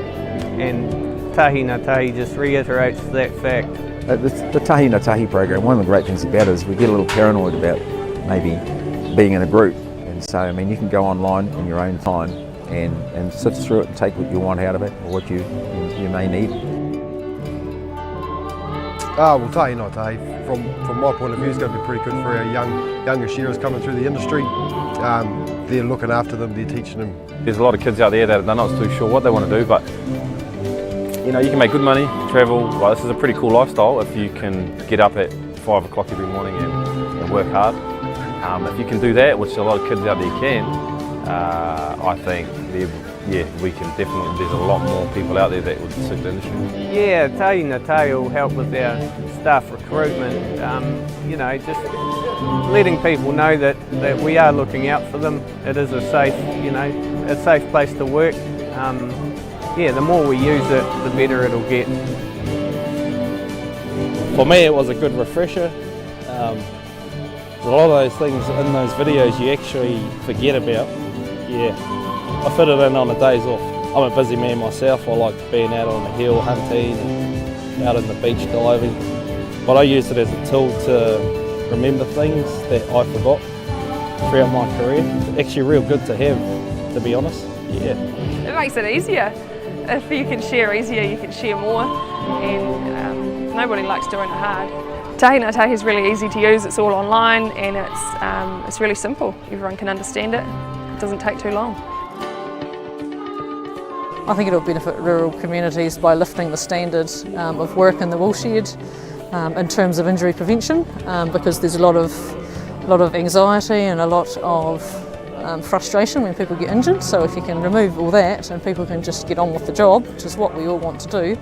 and tahi na tahi just reiterates that fact.
The tahi na tahi program, one of the great things about it is we get a little paranoid about maybe being in a group, and so I mean you can go online in your own time and sit through it and take what you want out of it or what you may need.
Well, tahi na tahi, from my point of view, is going to be pretty good for our younger shearers coming through the industry. They're looking after them, they're teaching them.
There's a lot of kids out there that they're not too sure what they want to do, but you know, you can make good money, travel. Well, this is a pretty cool lifestyle if you can get up at 5 o'clock every morning and work hard. If you can do that, which a lot of kids out there can, I think we can definitely, there's a lot more people out there that would suit the industry.
Yeah, tahi na tahi will help with our staff recruitment, you know, just letting people know that we are looking out for them. It is a safe, you know, a safe place to work. Yeah, the more we use it, the better it'll get.
For me, it was a good refresher. A lot of those things in those videos you actually forget about. Yeah, I fit it in on the days off. I'm a busy man myself. I like being out on the hill hunting and out in the beach diving. But I used it as a tool to remember things that I forgot throughout my career. It's actually real good to have, to be honest. Yeah.
It makes it easier. If you can share easier, you can share more, and nobody likes doing it hard. Tahi na tahi is really easy to use. It's all online, and it's really simple. Everyone can understand it. It doesn't take too long.
I think it'll benefit rural communities by lifting the standard of work in the wool shed in terms of injury prevention, because there's a lot of anxiety and a lot of frustration when people get injured. So if you can remove all that and people can just get on with the job, which is what we all want to do,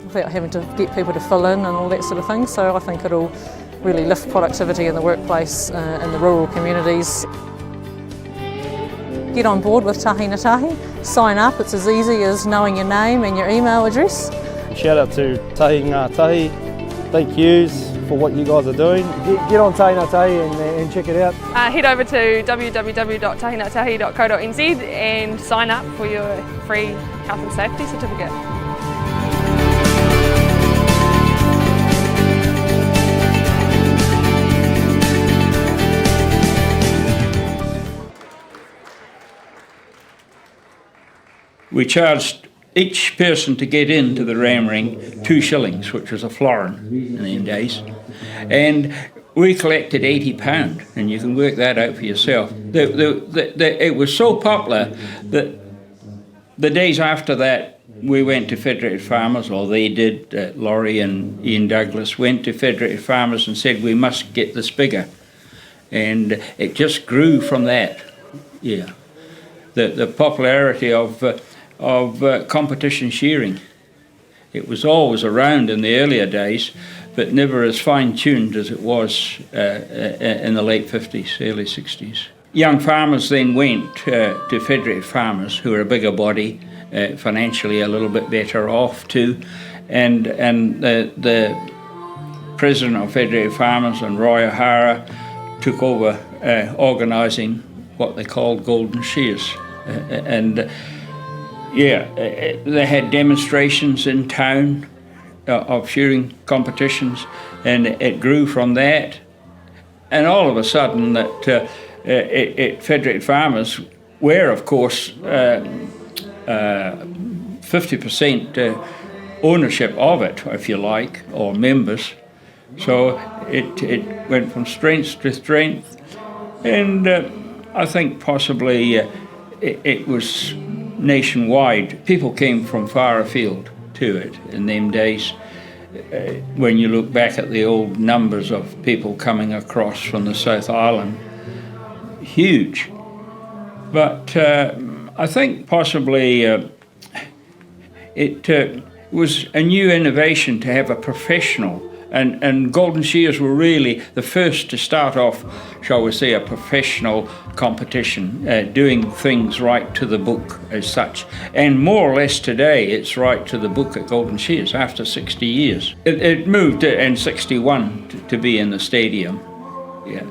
without having to get people to fill in and all that sort of thing. So I think it'll really lift productivity in the workplace in the rural communities. Get on board with Tahi na Tahi, sign up, it's as easy as knowing your name and your email address.
Shout out to Tahi Ngā Tahi, thank yous for what you guys are doing.
Get on Tahi na Tahi and check it out.
Head over to www.tahinatahi.co.nz and sign up for your free health and safety certificate.
We charged each person to get into the ram ring 2 shillings, which was a florin in them days. And we collected £80, and you can work that out for yourself. It was so popular that the days after that, we went to Federated Farmers, or they did, Laurie and Ian Douglas went to Federated Farmers and said, we must get this bigger. And it just grew from that, yeah. The popularity of competition shearing. It was always around in the earlier days, but never as fine-tuned as it was in the late 50s, early 60s. Young farmers then went to Federated Farmers, who are a bigger body, financially a little bit better off too, and the president of Federated Farmers, and Roy O'Hara, took over organising what they called Golden Shears. They had demonstrations in town of shearing competitions, and it grew from that. And all of a sudden, that Federated Farmers were, of course, 50% ownership of it, if you like, or members. So it went from strength to strength, and I think possibly it was nationwide. People came from far afield to it in them days. When you look back at the old numbers of people coming across from the South Island, huge. But I think possibly it was a new innovation to have a professional, and Golden Shears were really the first to start off, shall we say, a professional competition, doing things right to the book as such. And more or less today, it's right to the book at Golden Shears after 60 years. It moved in 61 to be in the stadium. Yeah.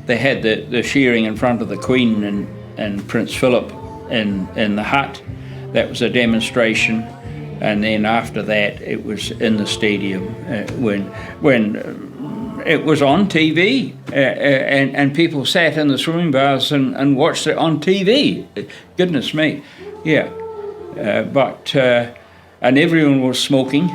They had the shearing in front of the Queen and Prince Philip in the hut. That was a demonstration. And then after that, it was in the stadium when it was on TV, and people sat in the swimming baths and watched it on TV. Goodness me, yeah. And everyone was smoking.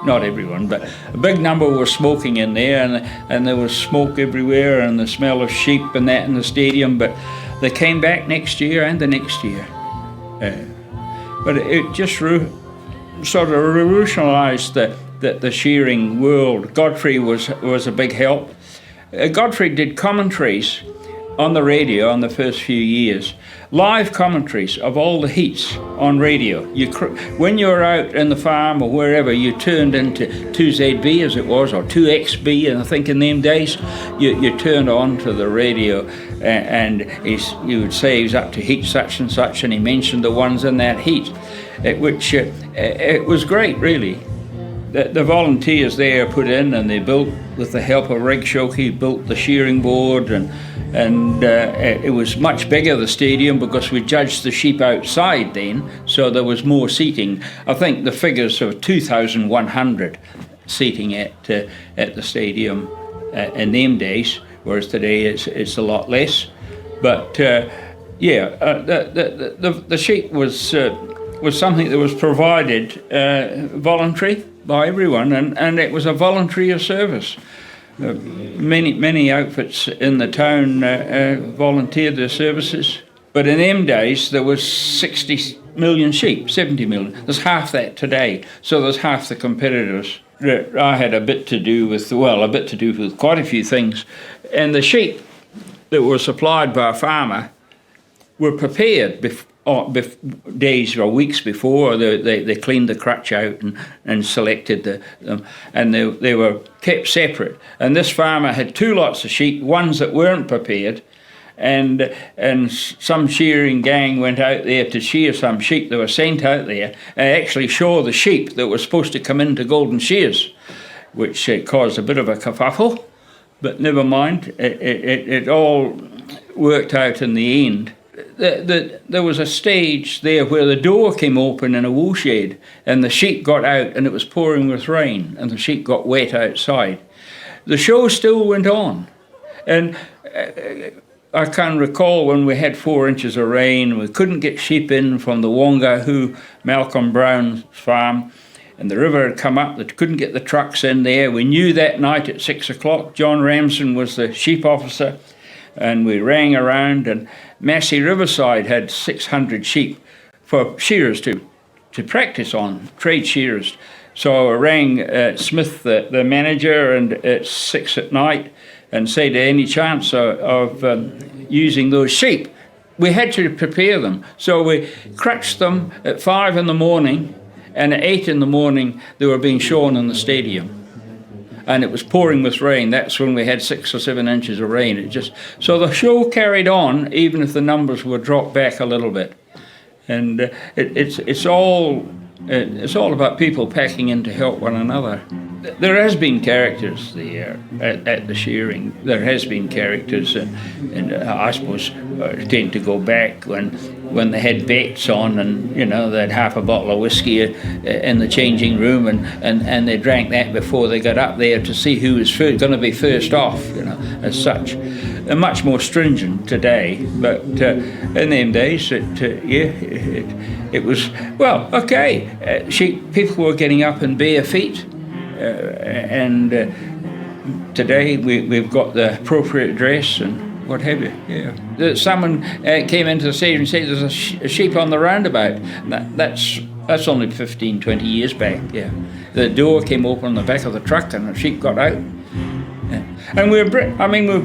Not everyone, but a big number were smoking in there, and there was smoke everywhere, and the smell of sheep and that in the stadium. But they came back next year and the next year. But it just sort of revolutionised the shearing world. Godfrey was a big help. Godfrey did commentaries on the radio on the first few years, live commentaries of all the heats on radio. When you were out in the farm or wherever, you turned into 2ZB as it was, or 2XB, and I think in them days, you turned on to the radio, and you would say he was up to heat such and such, and he mentioned the ones in that heat, which it was great, really. The volunteers there put in, and they built, with the help of Reg Shoki, built the shearing board, and it was much bigger, the stadium, because we judged the sheep outside then, so there was more seating. I think the figures of 2,100 seating at the stadium in them days, whereas today it's a lot less. But the sheep was something that was provided voluntary by everyone, and it was a voluntary service. Many outfits in the town volunteered their services But in them days, there was 60 million sheep, 70 million. There's half that today. So there's half the competitors. I had a bit to do with quite a few things. And the sheep that were supplied by a farmer were prepared days or weeks before. They cleaned the crutch out and selected them, and they were kept separate. And this farmer had 2 lots of sheep, ones that weren't prepared, and some shearing gang went out there to shear some sheep that were sent out there and actually shore the sheep that were supposed to come into Golden Shears, which caused a bit of a kerfuffle, but never mind, it all worked out in the end. There was a stage there where the door came open in a wool shed and the sheep got out and it was pouring with rain and the sheep got wet outside. The show still went on, and I can recall when we had 4 inches of rain, we couldn't get sheep in from the Wongahu, Malcolm Brown's farm, and the river had come up, they couldn't get the trucks in there. We knew that night at 6 o'clock, John Ramson was the sheep officer, and we rang around, and Massey Riverside had 600 sheep for shearers to practice on, trade shearers. So I rang Smith, the manager, and at 6 at night, and said, any chance of using those sheep? We had to prepare them. So we crutched them at 5 in the morning, and at 8 in the morning they were being shorn in the stadium. And it was pouring with rain. That's when we had 6 or 7 inches of rain. So the show carried on, even if the numbers were dropped back a little bit. And it's all about people packing in to help one another. There has been characters there at the shearing. There has been characters, and I suppose tend to go back when they had bets on, and they had half a bottle of whiskey in the changing room, and they drank that before they got up there to see who was going to be first off, as such. They're much more stringent today, but in them days, it was, well, okay. People were getting up in bare feet, and today we've got the appropriate dress and what have you. Yeah. Someone came into the stadium and said there's a sheep on the roundabout. That's only 15, 20 years back. Yeah, the door came open on the back of the truck and the sheep got out. Yeah. And we've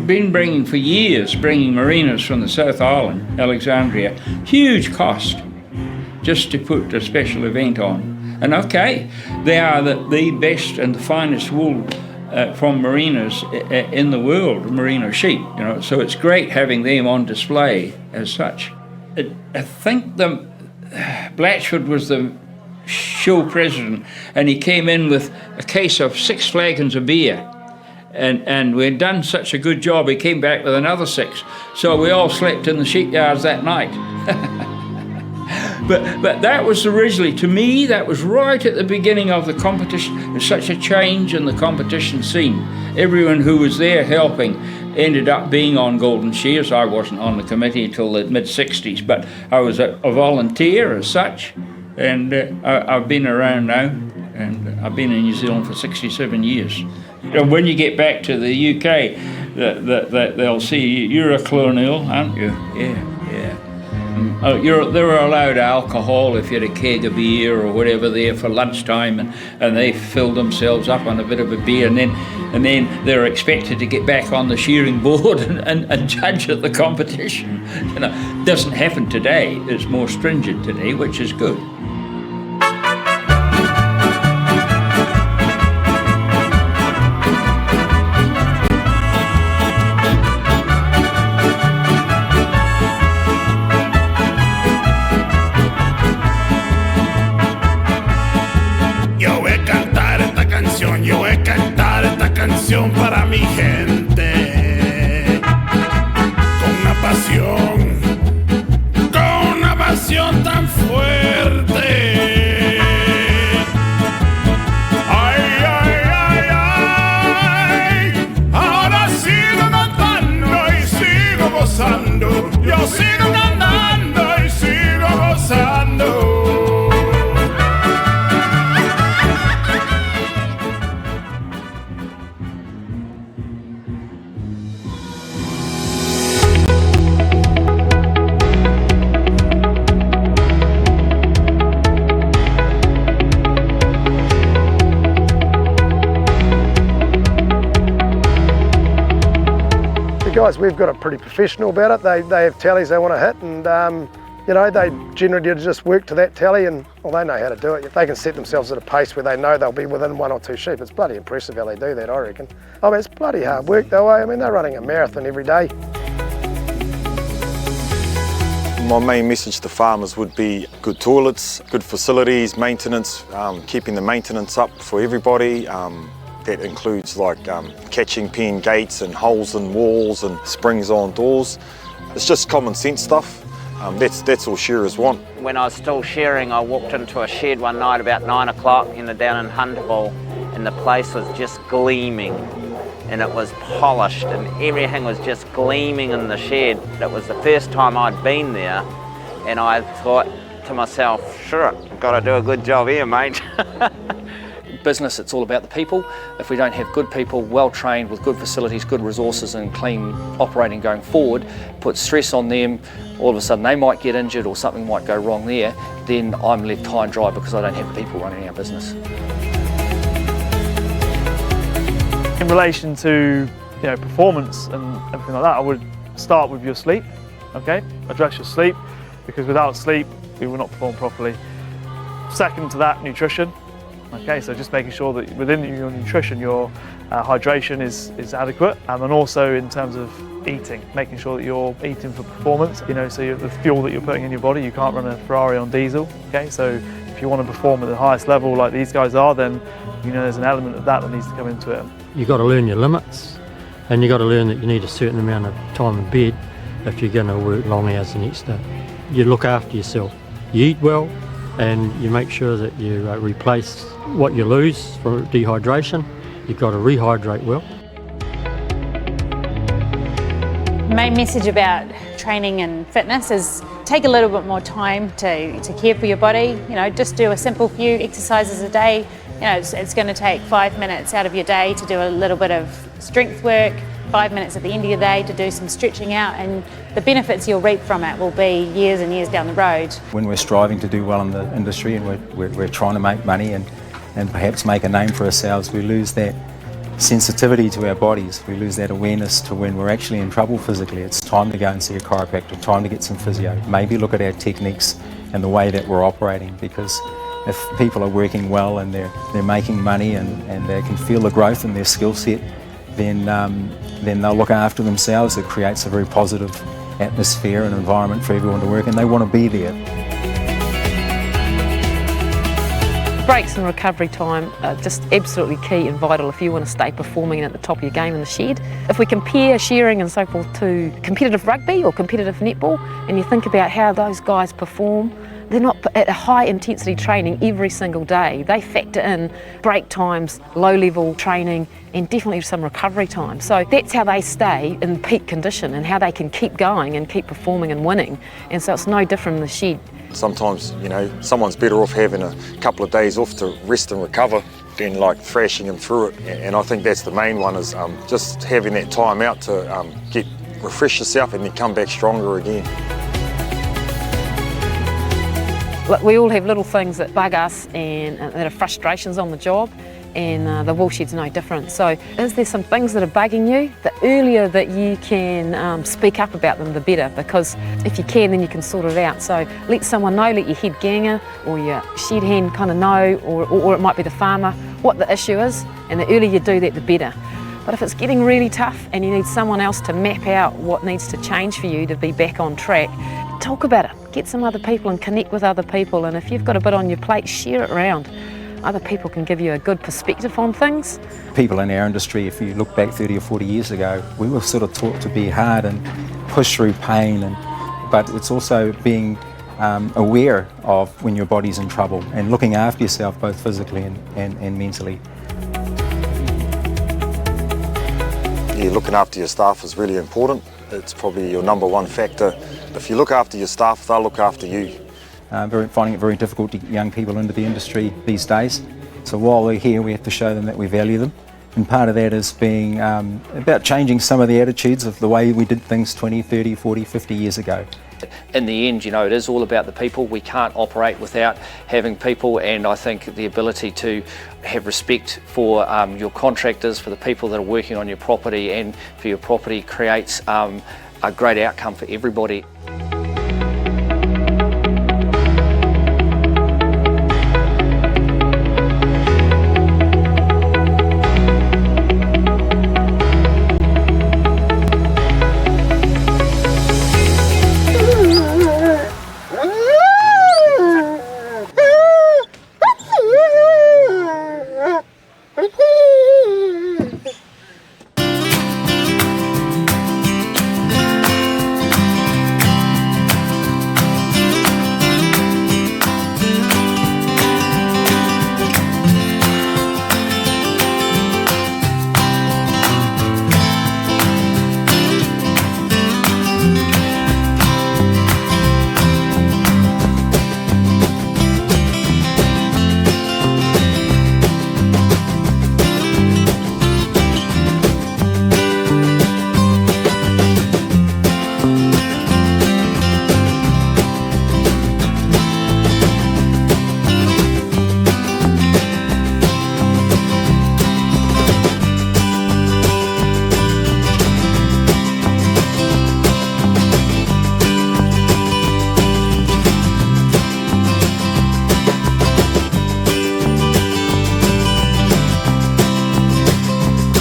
been bringing for years, Marinos from the South Island, Alexandria, huge cost, just to put a special event on. And okay, they are the best and the finest wool from Marinos in the world, Merino sheep. So it's great having them on display as such. I think Blatchford was the show president, and he came in with a case of 6 flagons of beer. And we'd done such a good job, he came back with another 6. So we all slept in the sheep yards that night. But that was originally, to me, that was right at the beginning of the competition. There's such a change in the competition scene. Everyone who was there helping ended up being on Golden Shears. I wasn't on the committee until the mid-60s, but I was a volunteer as such. And I've been around now, and I've been in New Zealand for 67 years. And when you get back to the UK, they'll see you're a colonial, aren't you? Yeah. They were allowed alcohol if you had a keg of beer or whatever there for lunchtime, and they filled themselves up on a bit of a beer, and then they're expected to get back on the shearing board and judge at the competition. It doesn't happen today. It's more stringent today, which is good.
Para mi gente, con una pasión tan fuerte. Ay, ay, ay, ay, ahora sigo cantando y sigo gozando, yo sigo cantando y sigo gozando.
guys we've got it pretty professional about it. They have tallies they want to hit, and you know, they generally just work to that tally, and well, they know how to do it. If they can set themselves at a pace where they know they'll be within 1 or 2 sheep, it's bloody impressive how they do that, I reckon. I mean, it's bloody hard work though. I mean, they're running a marathon every day.
My main message to farmers would be good toilets, good facilities, maintenance, keeping the maintenance up for everybody. That includes like catching pen gates and holes in walls and springs on doors. It's just common sense stuff. That's all shearers want.
When I was still shearing, I walked into a shed one night about 9 o'clock down in Hunterville, and the place was just gleaming, and it was polished and everything was just gleaming in the shed. It was the first time I'd been there, and I thought to myself, sure, I've got to do a good job here, mate.
Business, it's all about the people. If we don't have good people, well trained, with good facilities, good resources and clean operating going forward, put stress on them, all of a sudden they might get injured or something might go wrong there, then I'm left high and dry because I don't have the people running our business.
In relation to performance and everything like that, I would start with your sleep, okay? Address your sleep, because without sleep we will not perform properly. Second to that, nutrition. Okay, so just making sure that within your nutrition, your hydration is adequate, and also in terms of eating, making sure that you're eating for performance. So the fuel that you're putting in your body, you can't run a Ferrari on diesel. Okay, so if you want to perform at the highest level like these guys are, then there's an element of that needs to come into it.
You've got to learn your limits, and you've got to learn that you need a certain amount of time in bed if you're going to work long hours the next day. You look after yourself. You eat well, and you make sure that you replace what you lose from dehydration. You've got to rehydrate well.
Main message about training and fitness is take a little bit more time to care for your body. Just do a simple few exercises a day. It's going to take 5 minutes out of your day to do a little bit of strength work, 5 minutes at the end of your day to do some stretching out, and the benefits you'll reap from it will be years and years down the road.
When we're striving to do well in the industry and we're trying to make money and perhaps make a name for ourselves, we lose that sensitivity to our bodies. We lose that awareness to when we're actually in trouble physically. It's time to go and see a chiropractor, time to get some physio, maybe look at our techniques and the way that we're operating, because if people are working well and they're making money and they can feel the growth in their skill set, then they'll look after themselves. It creates a very positive atmosphere and environment for everyone to work, and they want to be there.
Breaks and recovery time are just absolutely key and vital if you want to stay performing at the top of your game in the shed. If we compare shearing and so forth to competitive rugby or competitive netball, and you think about how those guys perform, they're not at a high intensity training every single day. They factor in break times, low level training, and definitely some recovery time. So that's how they stay in peak condition and how they can keep going and keep performing and winning. And so it's no different in the shed.
Sometimes, someone's better off having a couple of days off to rest and recover than like thrashing them through it. And I think that's the main one, is just having that time out to refresh yourself and then come back stronger again.
Look, we all have little things that bug us and that are frustrations on the job, and the wool shed's no different. So is there some things that are bugging you? The earlier that you can speak up about them, the better, because if you can, then you can sort it out. So let someone know, let your head ganger or your shed hand kind of know, or it might be the farmer, what the issue is, and the earlier you do that, the better. But if it's getting really tough and you need someone else to map out what needs to change for you to be back on track, talk about it. Get some other people and connect with other people, and if you've got a bit on your plate, share it around. Other people can give you a good perspective on things.
People in our industry, if you look back 30 or 40 years ago, we were sort of taught to be hard and push through pain, but it's also being aware of when your body's in trouble and looking after yourself both physically and mentally.
Yeah, looking after your staff is really important. It's probably your number one factor. If you look after your staff, they'll look after you.
Finding it very difficult to get young people into the industry these days. So while they're here, we have to show them that we value them, And part of that is being about changing some of the attitudes of the way we did things 20, 30, 40, 50 years ago.
In the end, you know, it is all about the people. We can't operate without having people, and I think the ability to have respect for your contractors, for the people that are working on your property and for your property creates a great outcome for everybody.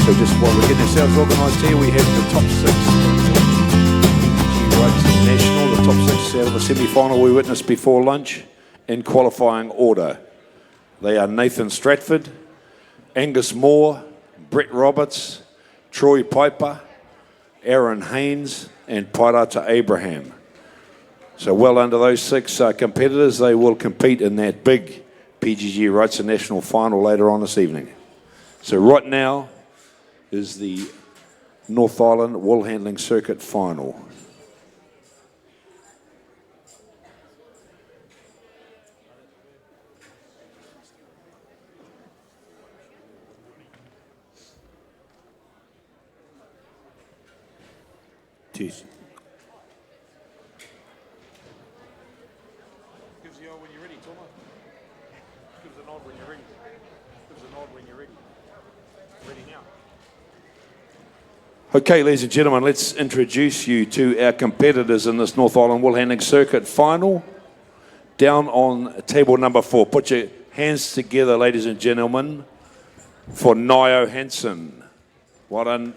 So just while we're getting ourselves organised here, we have the top six. National, the top six out of the semi-final we witnessed before lunch in qualifying order. They are Nathan Stratford, Angus Moore, Brett Roberts, Troy Piper, Aaron Haynes and Pairata Abraham. So well under those six competitors, they will compete in that big PGG Wrightson National final later on this evening. So right now is the North Island Woolhandling Circuit final. Jeez. Gives the nod when you're ready, Tomo. Gives the nod when you're ready. Gives the nod when you're ready. Ready now. Okay, ladies and gentlemen, let's introduce you to our competitors in this North Island Woolhandling Circuit final. Down on table number 4. Put your hands together, ladies and gentlemen, for Nio Hansen. Well done,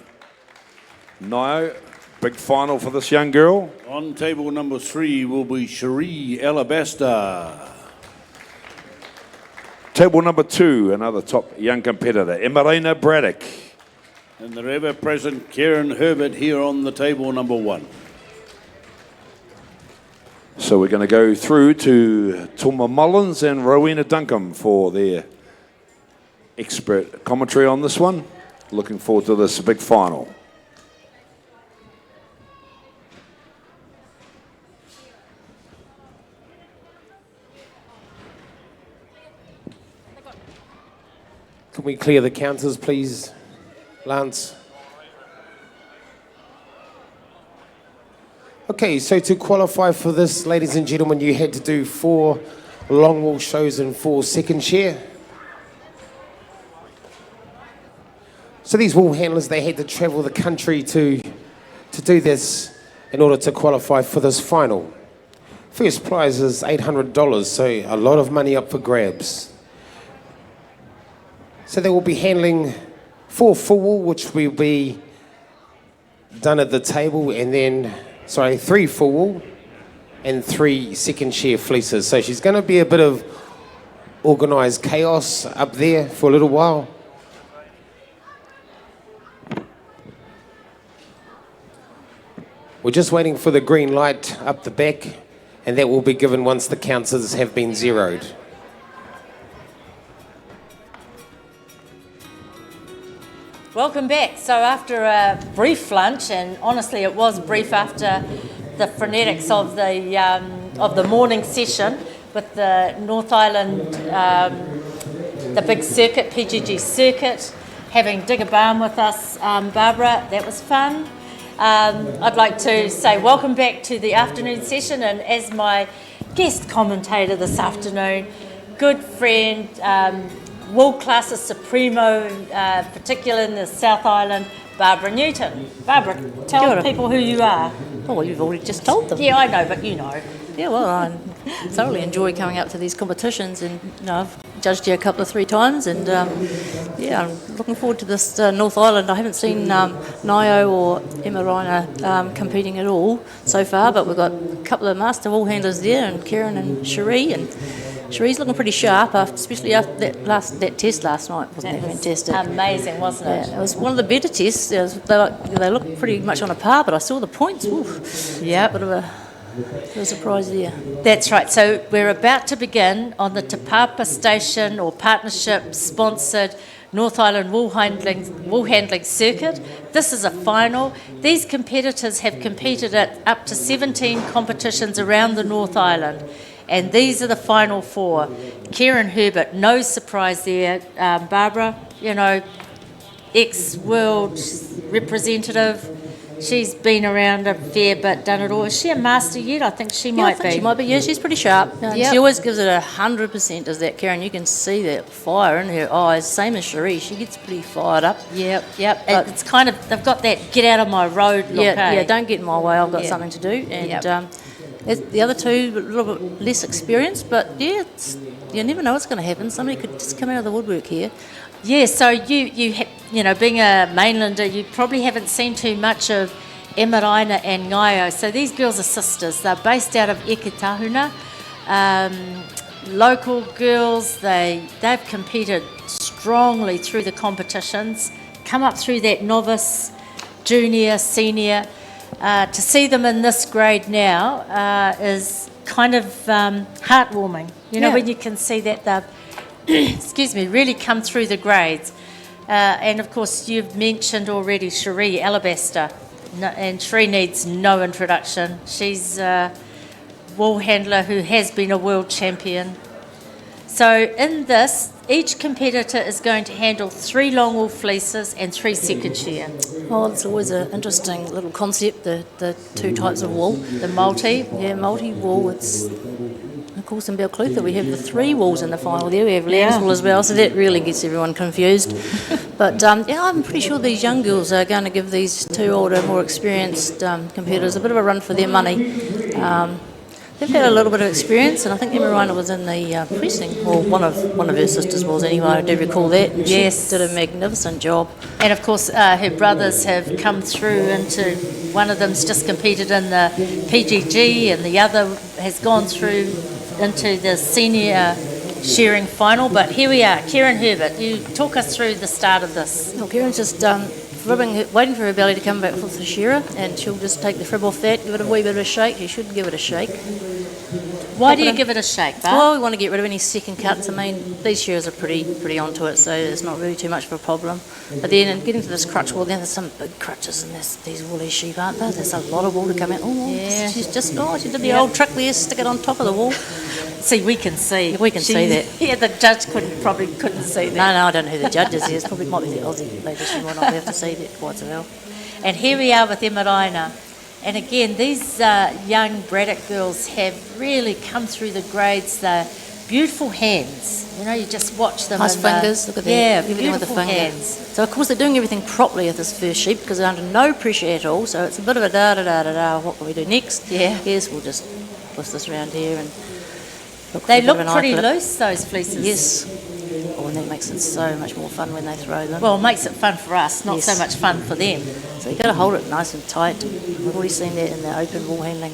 Nio. Big final for this young girl.
On table number 3 will be Cherie Alabasta.
Table number 2, another top young competitor, Marino Braddock.
And the ever-present Kieran Herbert here on the table number 1.
So we're going to go through to Tuma Mullins and Rowena Duncombe for their expert commentary on this one. Looking forward to this big final.
Can we clear the counters, please, Lance? Okay, so to qualify for this, ladies and gentlemen, you had to do 4 long wall shows and 4 second shear. So these wool handlers, they had to travel the country to do this in order to qualify for this final. First prize is $800, so a lot of money up for grabs. So they will be handling 4 full wool, which will be done at the table, and then, 3 full wool and 3 second shear fleeces. So she's going to be a bit of organised chaos up there for a little while. We're just waiting for the green light up the back, and that will be given once the counters have been zeroed.
Welcome back. So after a brief lunch, and honestly it was brief after the frenetics of the morning session with the North Island, the big circuit, PGG circuit, having Digger Barn with us, Barbara. That was fun. I'd like to say welcome back to the afternoon session, and as my guest commentator this afternoon, good friend, World Classes Supremo, particularly in the South Island, Barbara Newton. Barbara, tell people who you are.
Oh, well, you've already just told them.
Yeah, I know, but you know.
Yeah, well, I thoroughly enjoy coming up to these competitions, and I've judged here a couple of 3 times, and yeah, I'm looking forward to this North Island. I haven't seen Nio or Marino competing at all so far, but we've got a couple of master wool handlers there, and Kieran and Cherie, and Cherie's looking pretty sharp, especially after that test last night. Wasn't that fantastic?
Amazing, wasn't it?
Yeah, it was one of the better tests. They looked pretty much on a par, but I saw the points. Yeah, bit of a surprise there.
That's right. So we're about to begin on the Te Papa Station or partnership sponsored North Island wool handling circuit. This is a final. These competitors have competed at up to 17 competitions around the North Island, and these are the final 4. Kieran Herbert, no surprise there. Barbara, you know, ex-world representative. She's been around a fair bit, done it all. Is she a master yet? I think she might be.
She might be. Yeah, she's pretty sharp.
Yep.
She always gives it 100%, does that, Karen? You can see that fire in her eyes. Same as Cherie. She gets pretty fired up.
Yep. And it's kind of, they've got that get out of my road look,
Yeah, don't get in my way. I've got something to do. And the other 2, a little bit less experienced, but yeah, you never know what's going to happen. Somebody could just come out of the woodwork here.
Yeah, so you know, being a mainlander, you probably haven't seen too much of Marino and Ngaio. So these girls are sisters. They're based out of Eketahuna. Local girls, they've competed strongly through the competitions, come up through that novice, junior, senior. To see them in this grade now is kind of heartwarming. You know, when you can see that they've really come through the grades. And of course, you've mentioned already Cherie Alabaster, and Cherie needs no introduction. She's a wool handler who has been a world champion. So in this, each competitor is going to handle 3 long wool fleeces and 3 second shear.
Well, it's always an interesting little concept, the 2 types of wool.
The multi?
Yeah, multi-wool. It's, of course, in Belclutha we have the 3 wools in the final there. We have lamb's wool as well, so that really gets everyone confused. But yeah, I'm pretty sure these young girls are going to give these 2 older, more experienced competitors a bit of a run for their money. They've had a little bit of experience, and I think Marino was in the pressing, or one of her sisters was anyway, I do recall that. And she did a magnificent job.
And of course, her brothers have come through into, one of them's just competed in the PGG, and the other has gone through into the senior shearing final. But here we are, Kieran Herbert, you talk us through the start of this.
Well, Kieran's just waiting for her belly to come back with the shearer, and she'll just take the frib off that, give it a wee bit of a shake. You should give it a shake.
Why do you give it a shake, Bart?
Well, we want to get rid of any second cuts. I mean, these shearers are pretty onto it, so it's not really too much of a problem. But then, getting to this crutch wool, then there's some big crutches in these woolly sheep, aren't there? There's a lot of wool to come out. Oh, yeah. She did the old trick there, stick it on top of the wool.
See, we can see.
Yeah, we can see that.
Yeah, the judge probably couldn't see that.
No, I don't know who the judge is. It probably might be the Aussie lady. She might not be able to see that quite so well.
And here we are with Marino. And again, these young Braddock girls have really come through the grades. They're beautiful hands. You know, you just watch them.
Nice fingers. Look at that.
Yeah,
everything with the
beautiful
finger.
hands.
So of course they're doing everything properly with this first sheep because they're under no pressure at all. So it's a bit of a da. What can we do next?
Yeah.
Yes, we'll just twist this around here and.
They look pretty loose, those fleeces.
Yes. Oh, and that makes it so much more fun when they throw them.
Well, it makes it fun for us, not so much fun for them.
So you've got to hold it nice and tight. We've already seen that in the open wool handling.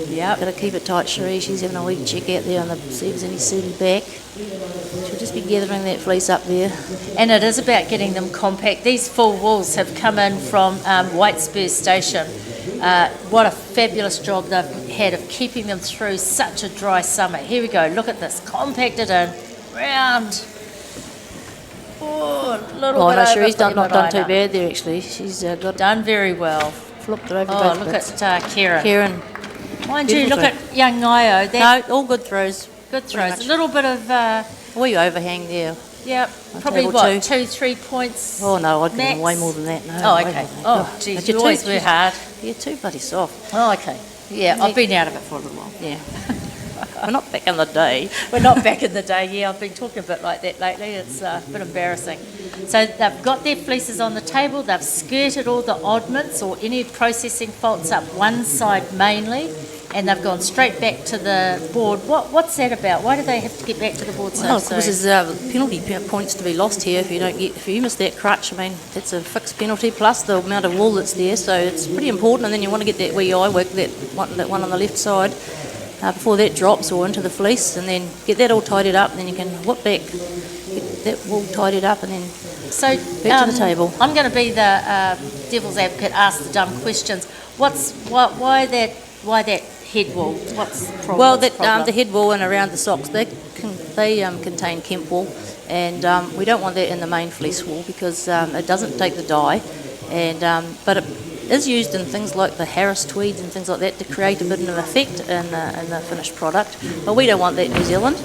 Yeah.
Got to keep it tight, Cherie. She's having a wee check out there on the see if there's any seedy back. She'll just be gathering that fleece up there.
And it is about getting them compact. These full wools have come in from White Spur Station. What a fabulous job they've had of keeping them through such a dry summer. Here we go, look at this, compacted in, round. Oh, a little bit over.
Cherie's done too bad there actually. She's
done very well.
Flipped it over.
Oh, look at Kieran.
Kieran.
Mind you, look at young Ngaio.
No, all good throws.
Good throws. A little bit of
wee overhang there.
Yeah,
On
probably
table
what,
2.
2-3 points?
Oh no, I'd give
max?
them way more than that. No,
Oh,
way
okay.
more than that.
Oh, geez,
But
you
you're
always
too-
were hard.
You're too bloody soft.
Oh, okay. Yeah, I've been out of it for a little while.
Yeah. We're not back in the day.
We're not back in the day, yeah. I've been talking a bit like that lately. It's a bit embarrassing. So they've got their fleeces on the table. They've skirted all the oddments or any processing faults up one side mainly, and they've gone straight back to the board. What's that about? Why do they have to get back to the board so
Well, of
soon?
course, there's penalty points to be lost here if you miss that crutch. I mean, that's a fixed penalty plus the amount of wool that's there, so it's pretty important. And then you want to get that wee eye work, that one on the left side, before that drops or into the fleece, and then get that all tidied up. And then you can whip back, get that wool tidied up, and then back to the table.
I'm going to be the devil's advocate, ask the dumb questions. Why that head wool? What's the problem?
Well, the head wool and around the socks, they contain Kemp wool, and we don't want that in the main fleece wool because it doesn't take the dye, and but it is used in things like the Harris tweeds and things like that to create a bit of an effect in the finished product. But we don't want that in New Zealand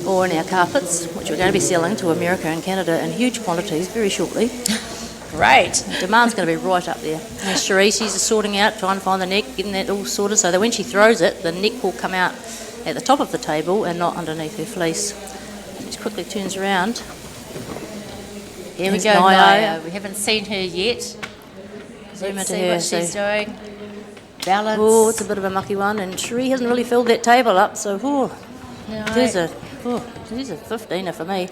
or in our carpets, which we're going to be selling to America and Canada in huge quantities very shortly.
Great.
Demand's going to be right up there. And Shearing, she's sorting out, trying to find the neck, getting that all sorted so that when she throws it, the neck will come out at the top of the table and not underneath her fleece. She quickly turns around.
Here we
There's
go,
Nio.
Nio. We haven't seen her yet.
Zoom
Let's
into
see
her,
what she's
so-
doing. Balance.
Oh, it's a bit of a mucky one, and Shearing hasn't really filled that table up, so there's a 15er for me.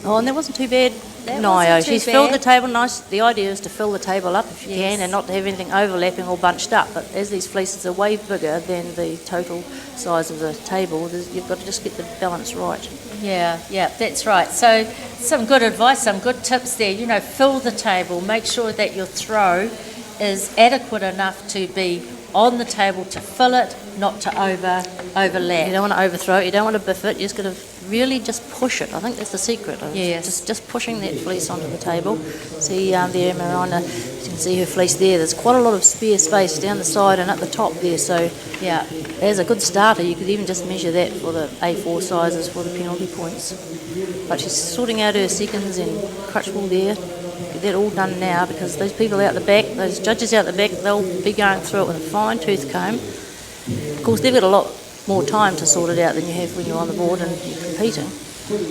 Oh, and that wasn't too bad.
That
Nio,
wasn't too
she's filled the
bad.
table nice. The idea is to fill the table up if you
Yes.
can and not to have anything overlapping or bunched up. But as these fleeces are way bigger than the total size of the table, you've got to just get the balance right.
Yeah, that's right. So some good advice, some good tips there. You know, fill the table. Make sure that your throw is adequate enough to be on the table to fill it, not to overlap.
You don't want to overthrow it, you don't want to biff it, you just got to really just push it. I think that's the secret.
Yes.
Just pushing that fleece onto the table. See there, Marino, you can see her fleece there. There's quite a lot of spare space down the side and at the top there. So
yeah,
as a good starter, you could even just measure that for the A4 sizes for the penalty points. But she's sorting out her seconds and crutch wool there. Get that all done now because those people out the back, those judges out the back, they'll be going through it with a fine tooth comb. Of course, they've got a lot more time to sort it out than you have when you're on the board and you're competing.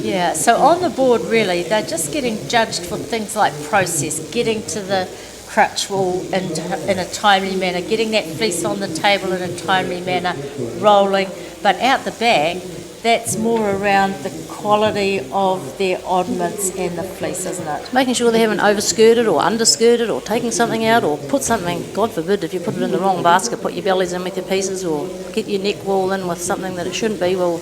Yeah, so on the board really, they're just getting judged for things like process, getting to the crutch wool in a timely manner, getting that fleece on the table in a timely manner, rolling. But out the back, that's more around the quality of their oddments and the fleece, isn't it?
Making sure they haven't overskirted or underskirted or taken something out or put something, God forbid, if you put it in the wrong basket, put your bellies in with your pieces or get your neck wool in with something that it shouldn't be, well,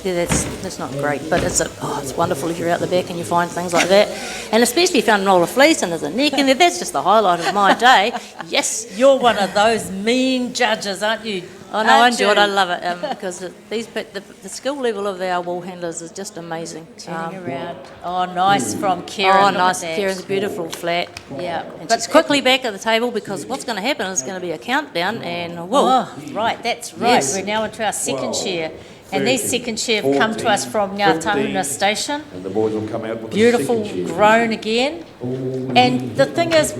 yeah, that's not great. But it's wonderful if you're out the back and you find things like that. And especially if you found an older fleece and there's a neck in there, that's just the highlight of my day. Yes.
You're one of those mean judges, aren't you?
Oh no, I enjoy it. I love it because the skill level of our wool handlers is just amazing.
Turning around. Oh, nice from Kieran.
Oh,
Look
nice.
at that.
Kieran's beautiful flat.
Yeah.
And she's quickly back at the table because what's going to happen is going to be a countdown and wool.
Oh, right, that's right.
Yes.
We're now into our second shear. And
13,
these second shear have come to us from Ngā Tahuna Station.
And the boys will come out with
Beautiful,
the second shear.
grown again. And the thing is,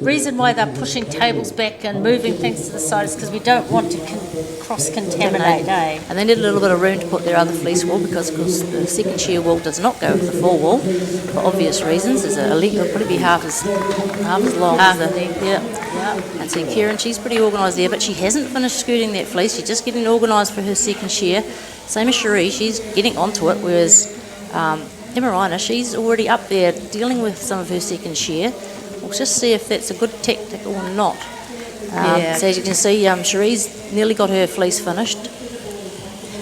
reason why they're pushing tables back and moving things to the side is because we don't want to cross-contaminate, eh?
And they need a little bit of room to put their other fleece wool because of course the second shear wool does not go with the full wool for obvious reasons. There's a length will probably be half as long as the And see Kieran, she's pretty organised there, but she hasn't finished skirting that fleece. She's just getting organised for her second shear. Same as Shearing, she's getting onto it, whereas Marino, she's already up there dealing with some of her second shear. We'll just see if that's a good tactic or not. So as you can see, Cherie's nearly got her fleece finished.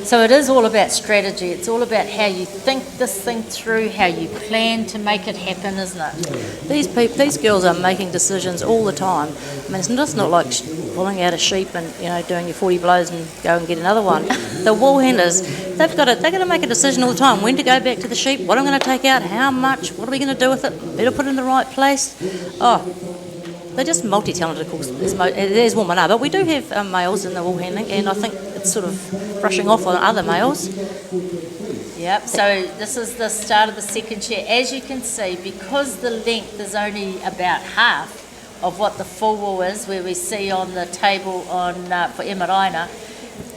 So it is all about strategy. It's all about how you think this thing through, how you plan to make it happen, isn't it?
These girls are making decisions all the time. I mean, it's just not like pulling out a sheep and doing your 40 blows and go and get another one. The wool handlers, they've got to make a decision all the time. When to go back to the sheep, what I'm going to take out, how much, what are we going to do with it? Better put it in the right place. They're just multi-talented, of course. There's women are, but we do have males in the wool handling, and I think it's sort of brushing off on other males.
Yep, so this is the start of the second shear. As you can see, because the length is only about half of what the full wool is, where we see on the table on for Marino,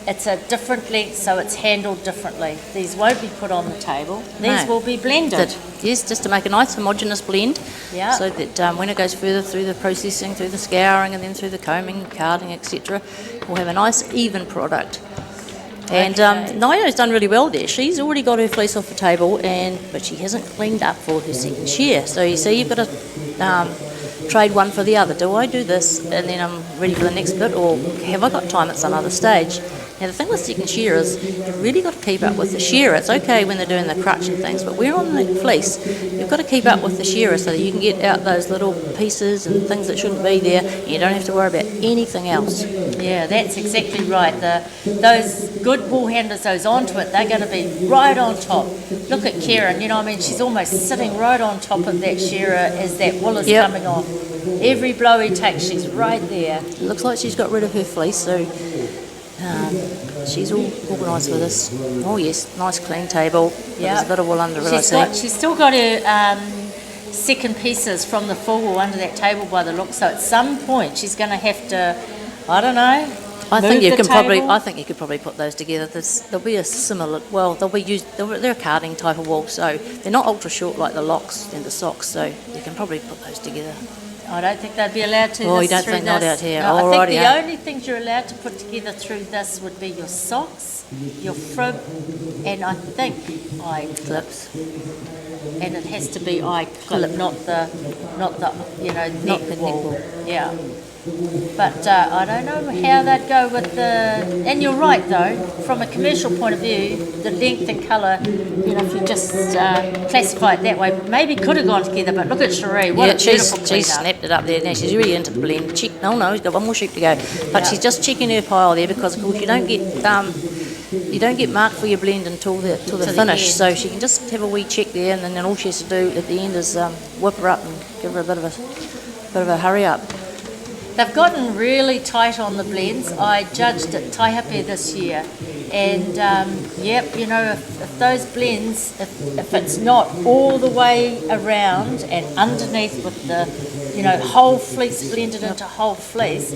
it's a different length, so it's handled differently. These won't be put on the table. These will be blended.
Yes, just to make a nice homogeneous blend.
Yeah.
So that when it goes further through the processing, through the scouring, and then through the combing, carding, etc., we'll have a nice even product. And Nao's done really well there. She's already got her fleece off the table, but she hasn't cleaned up for her second shear. So you see, you've got to trade one for the other. Do I do this and then I'm ready for the next bit, or have I got time at some other stage? Now the thing with second shear is you've really got to keep up with the shearer. It's okay when they're doing the crutch and things, but when on the fleece, you've got to keep up with the shearer so that you can get out those little pieces and things that shouldn't be there. You don't have to worry about anything else.
Yeah, that's exactly right. Those good wool handlers, those onto it, they're going to be right on top. Look at Kieran, you know, I mean, she's almost sitting right on top of that shearer as that wool is coming off. Every blow he takes, she's right there.
It looks like she's got rid of her fleece, so she's all organised for this. Oh yes, nice clean table. Yeah, there's a bit of wool under it.
She's still got her second pieces from the full wool under that table by the look. So at some point she's going to have to, I don't know.
I think you could probably put those together. There'll be a similar. Well, they'll be used. They're a carding type of wool, so they're not ultra short like the locks and the socks. So you can probably put those together.
I don't think they'd be allowed to.
Oh, you don't think not out here?
No, I think the only things you're allowed to put together through this would be your socks, your frib, and I think eye clips. And it has to be eye clip, not the neck wool. Yeah. But I don't know how they'd go with the. And you're right though, from a commercial point of view, the length and colour, you know, if you just classify it that way, maybe could have gone together. But look at Cherie, what a beautiful cleanup.
She's snapped it up there now. She's really into the blend. No, he's got one more sheep to go. But she's just checking her pile there because of course you don't get marked for your blend until the finish. So she can just have a wee check there, and then all she has to do at the end is whip her up and give her a bit of a hurry up.
They've gotten really tight on the blends. I judged at Taihape this year, and you know, if those blends, if it's not all the way around and underneath with the, you know, whole fleece blended into whole fleece,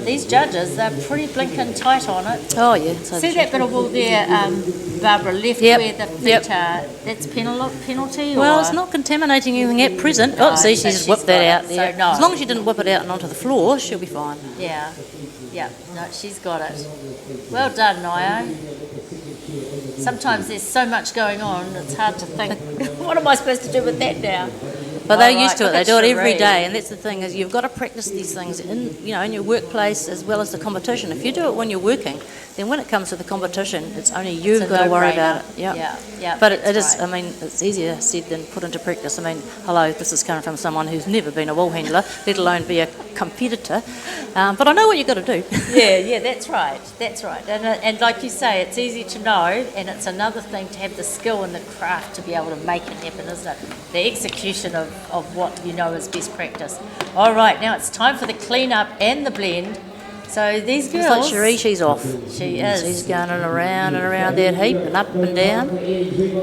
these judges, they're pretty blinking tight on it.
Oh yeah.
See that bit of wool there, Barbara, left where the feet are, that's penalty?
Well, it's not contaminating anything at present.
No,
see, she just whipped that out there.
So, no.
As long as she didn't whip it out and onto the floor, she'll be fine.
Yeah, no, she's got it. Well done, Nio. Sometimes there's so much going on, it's hard to think, what am I supposed to do with that now?
But they're used to it. They do it every day, and that's the thing, is you've got to practice these things in your workplace as well as the competition. If you do it when you're working, then when it comes to the competition, it's only you've got to worry about it.
Yeah.
But it is. Right. I mean, it's easier said than put into practice. I mean, hello, this is coming from someone who's never been a wool handler, let alone be a competitor. But I know what you've got to do.
Yeah, that's right. And like you say, it's easy to know, and it's another thing to have the skill and the craft to be able to make it happen, isn't it? The execution of what you know is best practice. All right, now it's time for the clean-up and the blend. So these girls...
It's like Cherie, she's off.
She is.
She's going around and around that heap and up and down,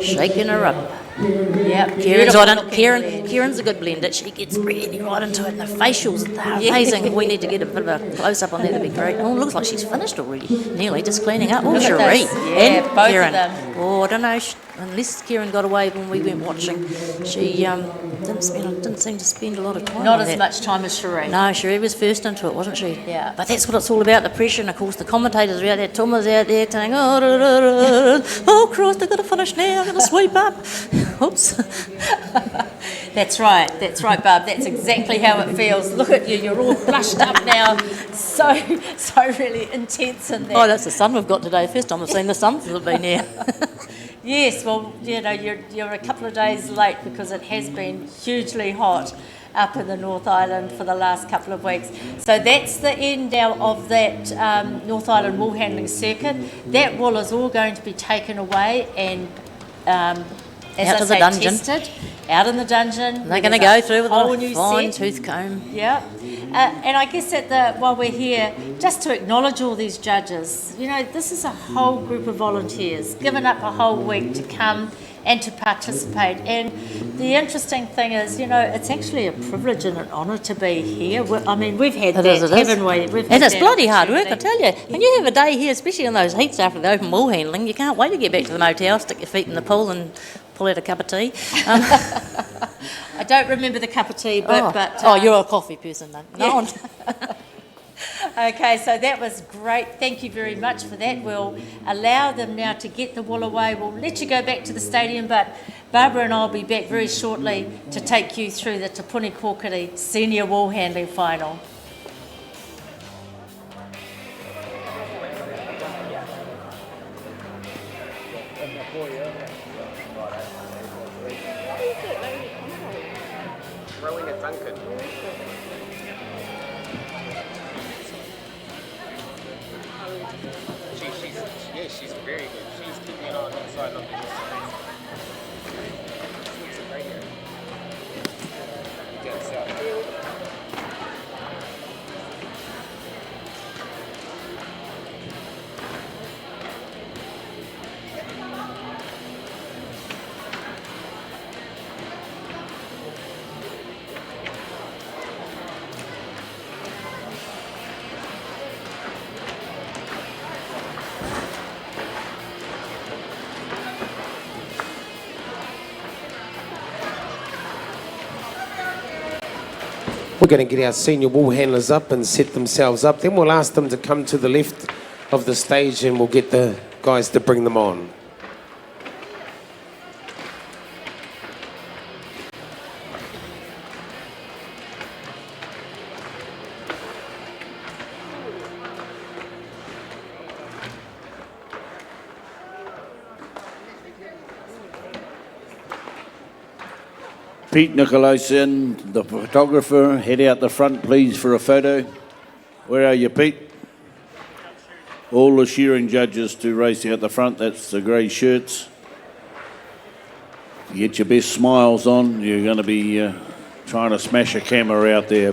shaking her up.
Yep.
Kieran's a good blender. She gets really right into it. And the facials, they're amazing. We need to get a bit of a close-up on that. That'd be great. Oh, looks like she's finished already. Nearly, just cleaning up. Oh, Cherie.
Yeah,
and
both
Kieran.
of them.
Oh, I don't know. Unless Kieran got away when we went watching, she didn't seem to spend a lot of time
Not
on
as
that.
much time as Cherie.
No, Cherie was first into it, wasn't she?
Yeah.
But that's what it's all about, the pressure, and of course the commentators are out there, Thomas out there saying, oh Christ, I've got to finish now, I've got to sweep up. Oops.
That's right, Barb. That's exactly how it feels. Look at you, you're all flushed up now. So really intense in there.
Oh, that's the sun we've got today. First time I've seen the sun since I've been here.
Yes, well, you know, you're a couple of days late because it has been hugely hot up in the North Island for the last couple of weeks. So that's the end now of that North Island wool handling circuit. That wool is all going to be taken away and tested out in the dungeon.
They're going to go through with a fine tooth comb.
Yeah. And I guess while we're here, just to acknowledge all these judges, you know, this is a whole group of volunteers given up a whole week to come and to participate. And the interesting thing is, you know, it's actually a privilege and an honour to be here. I mean, we've had haven't we?
And it's bloody hard work, I tell you. When you have a day here, especially on those heats after the open wool handling, you can't wait to get back to the motel, stick your feet in the pool and pull out a cup of tea.
I don't remember the cup of tea, but
you're a coffee person then. No.
Yeah. Okay, so that was great. Thank you very much for that. We'll allow them now to get the wool away. We'll let you go back to the stadium, but Barbara and I will be back very shortly to take you through the Te Puni Kōkiri Senior Wool Handling Final.
Rowena Duncan. She's very good. She's keeping it on the side of the right here. Down south. We're going to get our senior wool handlers up and set themselves up. Then we'll ask them to come to the left of the stage and we'll get the guys to bring them on.
Pete Nicolaisen, the photographer, head out the front please for a photo. Where are you, Pete? All the shearing judges to race out the front, that's the grey shirts. You get your best smiles on, you're going to be trying to smash a camera out there.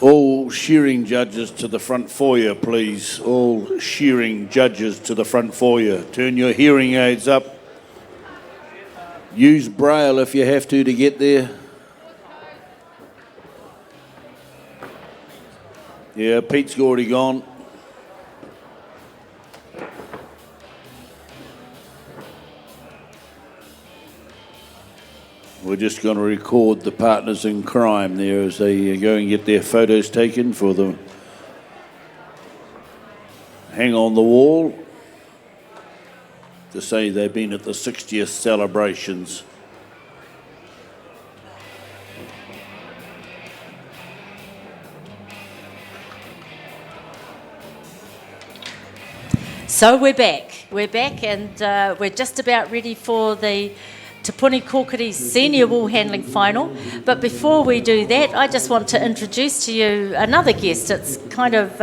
All shearing judges to the front foyer, please. All shearing judges to the front foyer. Turn your hearing aids up. Use braille if you have to get there. Yeah, Pete's already gone. We're just going to record the partners in crime there as they go and get their photos taken for the hang on the wall to say they've been at the 60th celebrations.
So we're back. We're back and we're just about ready for the Te Puni Kōkiri Senior Wool Handling Final. But before we do that, I just want to introduce to you another guest. It's kind of,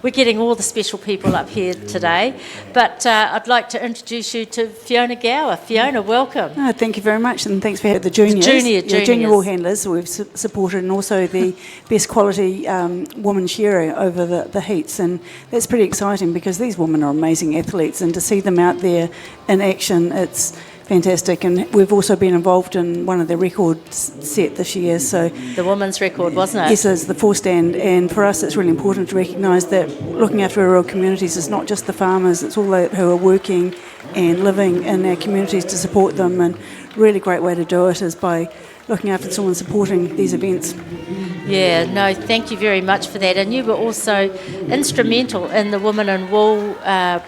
we're getting all the special people up here today. But I'd like to introduce you to Fiona Gower. Fiona, welcome.
Oh, thank you very much, and thanks for the juniors.
The
junior wool handlers we've supported, and also the best quality woman shearer over the heats. And that's pretty exciting because these women are amazing athletes, and to see them out there in action, it's fantastic. And we've also been involved in one of the records set this year. So
the women's record, wasn't it?
Yes, it's the 4-stand. And for us, it's really important to recognise that looking after our rural communities is not just the farmers, it's all those who are working and living in our communities to support them. And really great way to do it is by looking after someone supporting these events.
Yeah, no, thank you very much for that. And you were also instrumental in the Women in Wool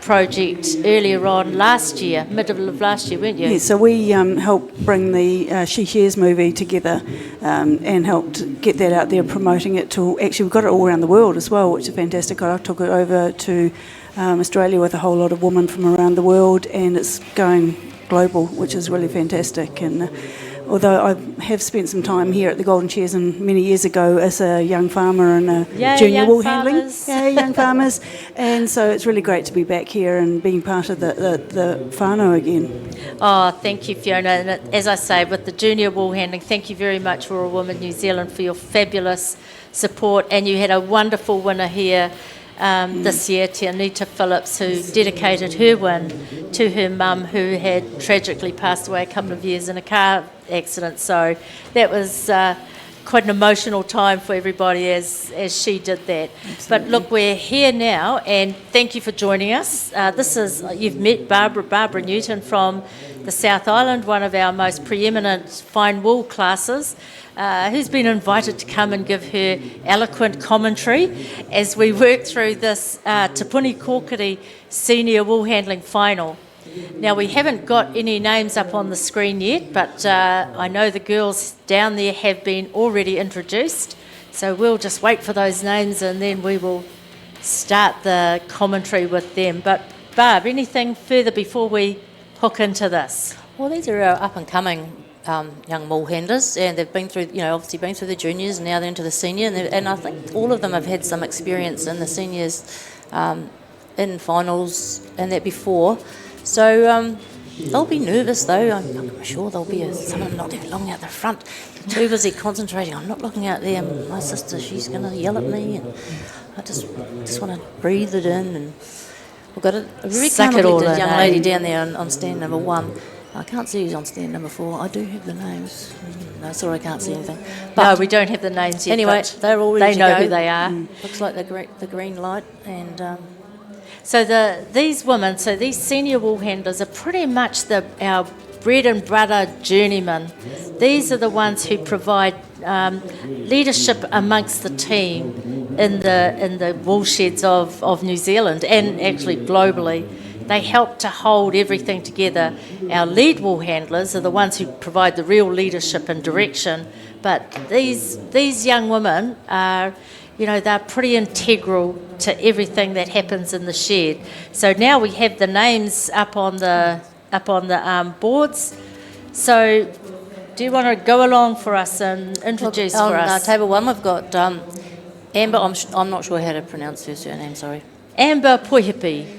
project earlier on last year, middle of last year, weren't you?
Yeah, so we helped bring the She Shares movie together and helped get that out there, promoting it to, actually we've got it all around the world as well, which is fantastic. I took it over to Australia with a whole lot of women from around the world, and it's going global, which is really fantastic. And although I have spent some time here at the Golden Shears and many years ago as a young farmer and a junior wool handling. Yeah, young farmers. And so it's really great to be back here and being part of the whānau again.
Oh, thank you, Fiona. And as I say, with the junior wool handling, thank you very much, Rural Women New Zealand, for your fabulous support. And you had a wonderful winner here this year, Tianita Phillips, who dedicated her win to her mum, who had tragically passed away a couple of years in a car accident. So that was quite an emotional time for everybody as she did that. Absolutely. But look, we're here now, and thank you for joining us. This is, you've met Barbara Newton from the South Island, one of our most preeminent fine wool classes, who's been invited to come and give her eloquent commentary as we work through this Te Puni Kōkiri Senior Wool Handling Final. Now, we haven't got any names up on the screen yet, but I know the girls down there have been already introduced, so we'll just wait for those names and then we will start the commentary with them. But Barb, anything further before we hook into this?
Well, these are our up-and-coming young wool handlers, and they've been through, obviously been through the juniors, and now they're into the senior, and I think all of them have had some experience in the seniors, in finals and that before. So they'll be nervous though. I'm sure there'll be some of them not that long out the front, too busy concentrating. I'm not looking out there. My sister, she's going to yell at me, and I just want to breathe it in. And we've got a very talented young lady down there on stand number 1. I can't see who's on stand number 4. I do have the names. No, sorry, I can't see anything.
But no, we don't have the names yet.
Anyway, they're all ready to go.
They know who they are.
Looks like the green light. And
so these women, so these senior wool handlers are pretty much our bread and butter journeymen. These are the ones who provide leadership amongst the team in the wool sheds of New Zealand and actually globally. They help to hold everything together. Our lead wool handlers are the ones who provide the real leadership and direction, but these young women are, they're pretty integral to everything that happens in the shed. So now we have the names up on the boards. So do you want to go along for us and introduce for us?
On table 1 we've got Amber, I'm not sure how to pronounce her surname, sorry.
Amber Puihipi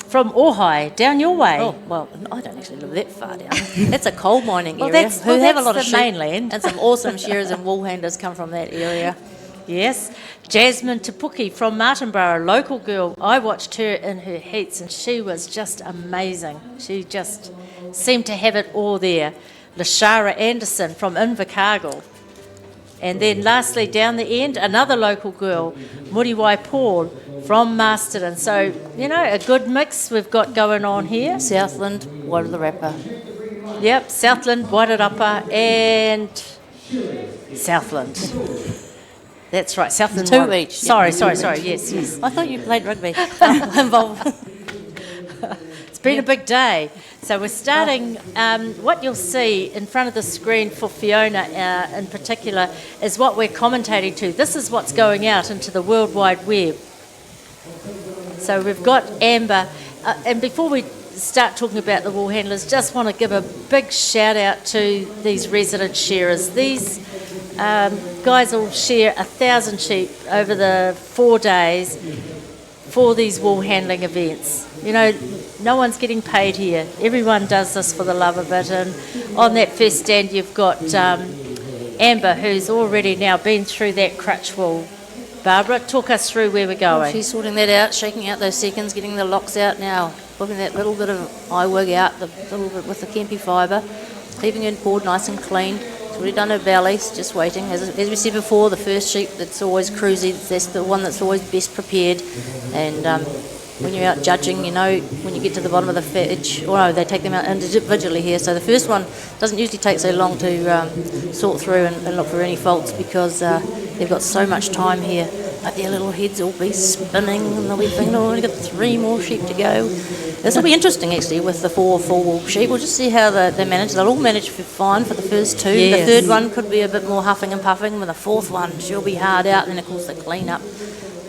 from Ōhai, down your way.
Oh, well, I don't actually live that far down. That's a coal mining area.
That's
have a lot of
the mainland.
And some awesome shearers and wool handlers come from that area.
Yes. Jasmine Tapuki from Martinborough, local girl. I watched her in her heats and she was just amazing. She just seemed to have it all there. Lashara Anderson from Invercargill. And then lastly, down the end, another local girl, Muriwai Paul from Masterton. So, a good mix we've got going on here.
Southland, Wairarapa.
Yep, Southland, Wairarapa and Southland. That's right, Southland.
2 each.
Sorry, yes.
I thought you played rugby.
It's been a big day. So we're starting, what you'll see in front of the screen for Fiona in particular is what we're commentating to. This is what's going out into the World Wide Web. So we've got Amber, and before we start talking about the wool handlers, just want to give a big shout out to these resident shearers. These guys will shear 1,000 sheep over the 4 days for these wool handling events. No one's getting paid here. Everyone does this for the love of it. And on that first stand, you've got Amber, who's already now been through that crutch wool. Barbara, talk us through where we're going.
She's sorting that out, shaking out those seconds, getting the locks out now, putting that little bit of eye wig out, the little bit with the Kempi fibre, keeping it poured nice and clean. She's already done her bellies, just waiting. As we said before, the first sheep that's always cruisy, that's the one that's always best prepared. And when you're out judging, when you get to the bottom of the fetch, they take them out individually here. So the first one doesn't usually take so long to sort through and look for any faults because They've got so much time here. Like their little heads will be spinning and they'll be thinking, oh, we've got 3 more sheep to go. This will be interesting actually with the 4 full wool sheep. We'll just see how they manage. They'll all manage fine for the first 2.
Yes.
The third one could be a bit more huffing and puffing, with the 4th one she'll be hard out, and then of course the clean up.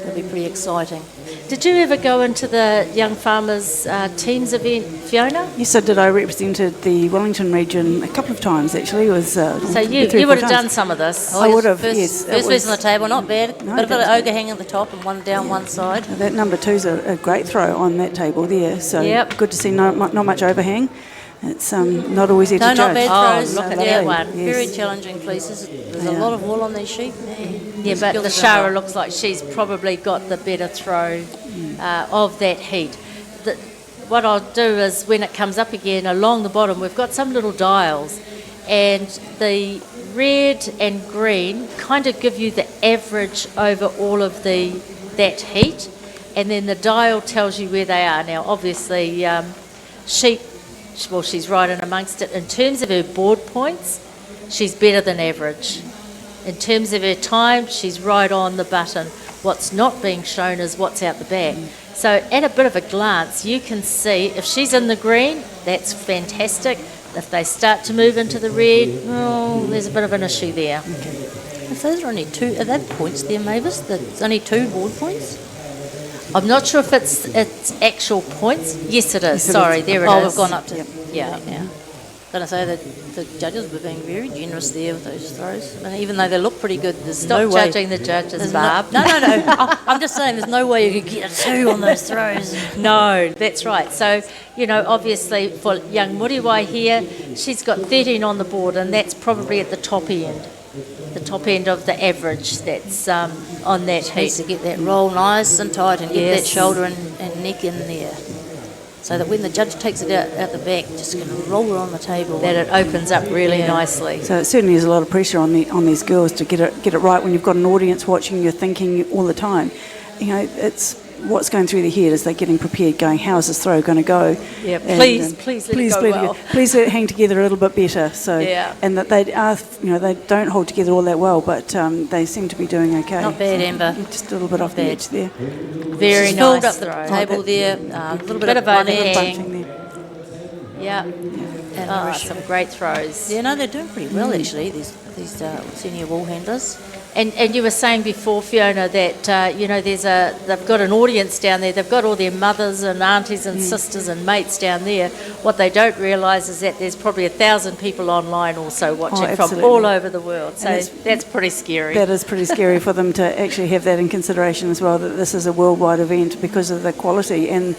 It'll be pretty exciting. Did you ever go into the Young Farmers Teams event, Fiona?
Yes, I did. I represented the Wellington region a couple of times actually. It was,
So you would have done some of this?
I would have,
first,
yes.
First piece on the table, not bad.
No,
Bit of an overhang at the top and one down one side.
That number 2's a great throw on that table there. So good to see not much overhang. It's not always easy to judge.
Not bad throws.
Look at that one. Very challenging fleeces. There's a lot of wool on these sheep. Yeah, but the Shara looks like she's probably got the better throw of that heat. What I'll do is when it comes up again along the bottom, we've got some little dials, and the red and green kind of give you the average over all of that heat, and then the dial tells you where they are. Now, obviously, sheep, well, she's right in amongst it. In terms of her board points, she's better than average. In terms of her time, she's right on the button. What's not being shown is what's out the back. So at a bit of a glance, you can see if she's in the green, that's fantastic. If they start to move into the red, well, there's a bit of an issue there. If those are only 2, are they points there, Mavis? There's only 2 board points? I'm not sure if it's actual points. Yes, it is. Sorry, there it is. We've gone up to... Yeah. Going to say that the judges were being very generous there with those throws. I mean, even though they look pretty good, there's no way... judging the judges, Barb.
No. I'm just saying there's no way you could get a 2 on those throws. No, that's right. So, obviously for young Muriwai here, she's got 13 on the board, and that's probably at the top end. The top end of the average that's on that heat.
To get that roll nice and tight and get that shoulder and neck in there. So that when the judge takes it out the back, just going to roll it on the table. That it opens up really nicely.
So it certainly is a lot of pressure on these girls to get it right when you've got an audience watching, you're thinking all the time. It's what's going through their head as they're getting prepared, going, how's this throw going to go?
Yeah, please let it go well.
Please let it hang together a little bit better. So, and that they are, they don't hold together all that well, but they seem to be doing okay.
Not bad, Amber.
Just a little bit off the edge there.
Very She's nice. Filled up the table there. A little bit of
bunching there.
Yeah. Some great throws.
Yeah, no, they're doing pretty well actually. These senior wool handlers.
And you were saying before, Fiona, that they've got an audience down there. They've got all their mothers and aunties and sisters and mates down there. What they don't realise is that there's probably 1,000 people online also watching from all over the world. So that's pretty scary.
That is pretty scary for them to actually have that in consideration as well, that this is a worldwide event because of the quality and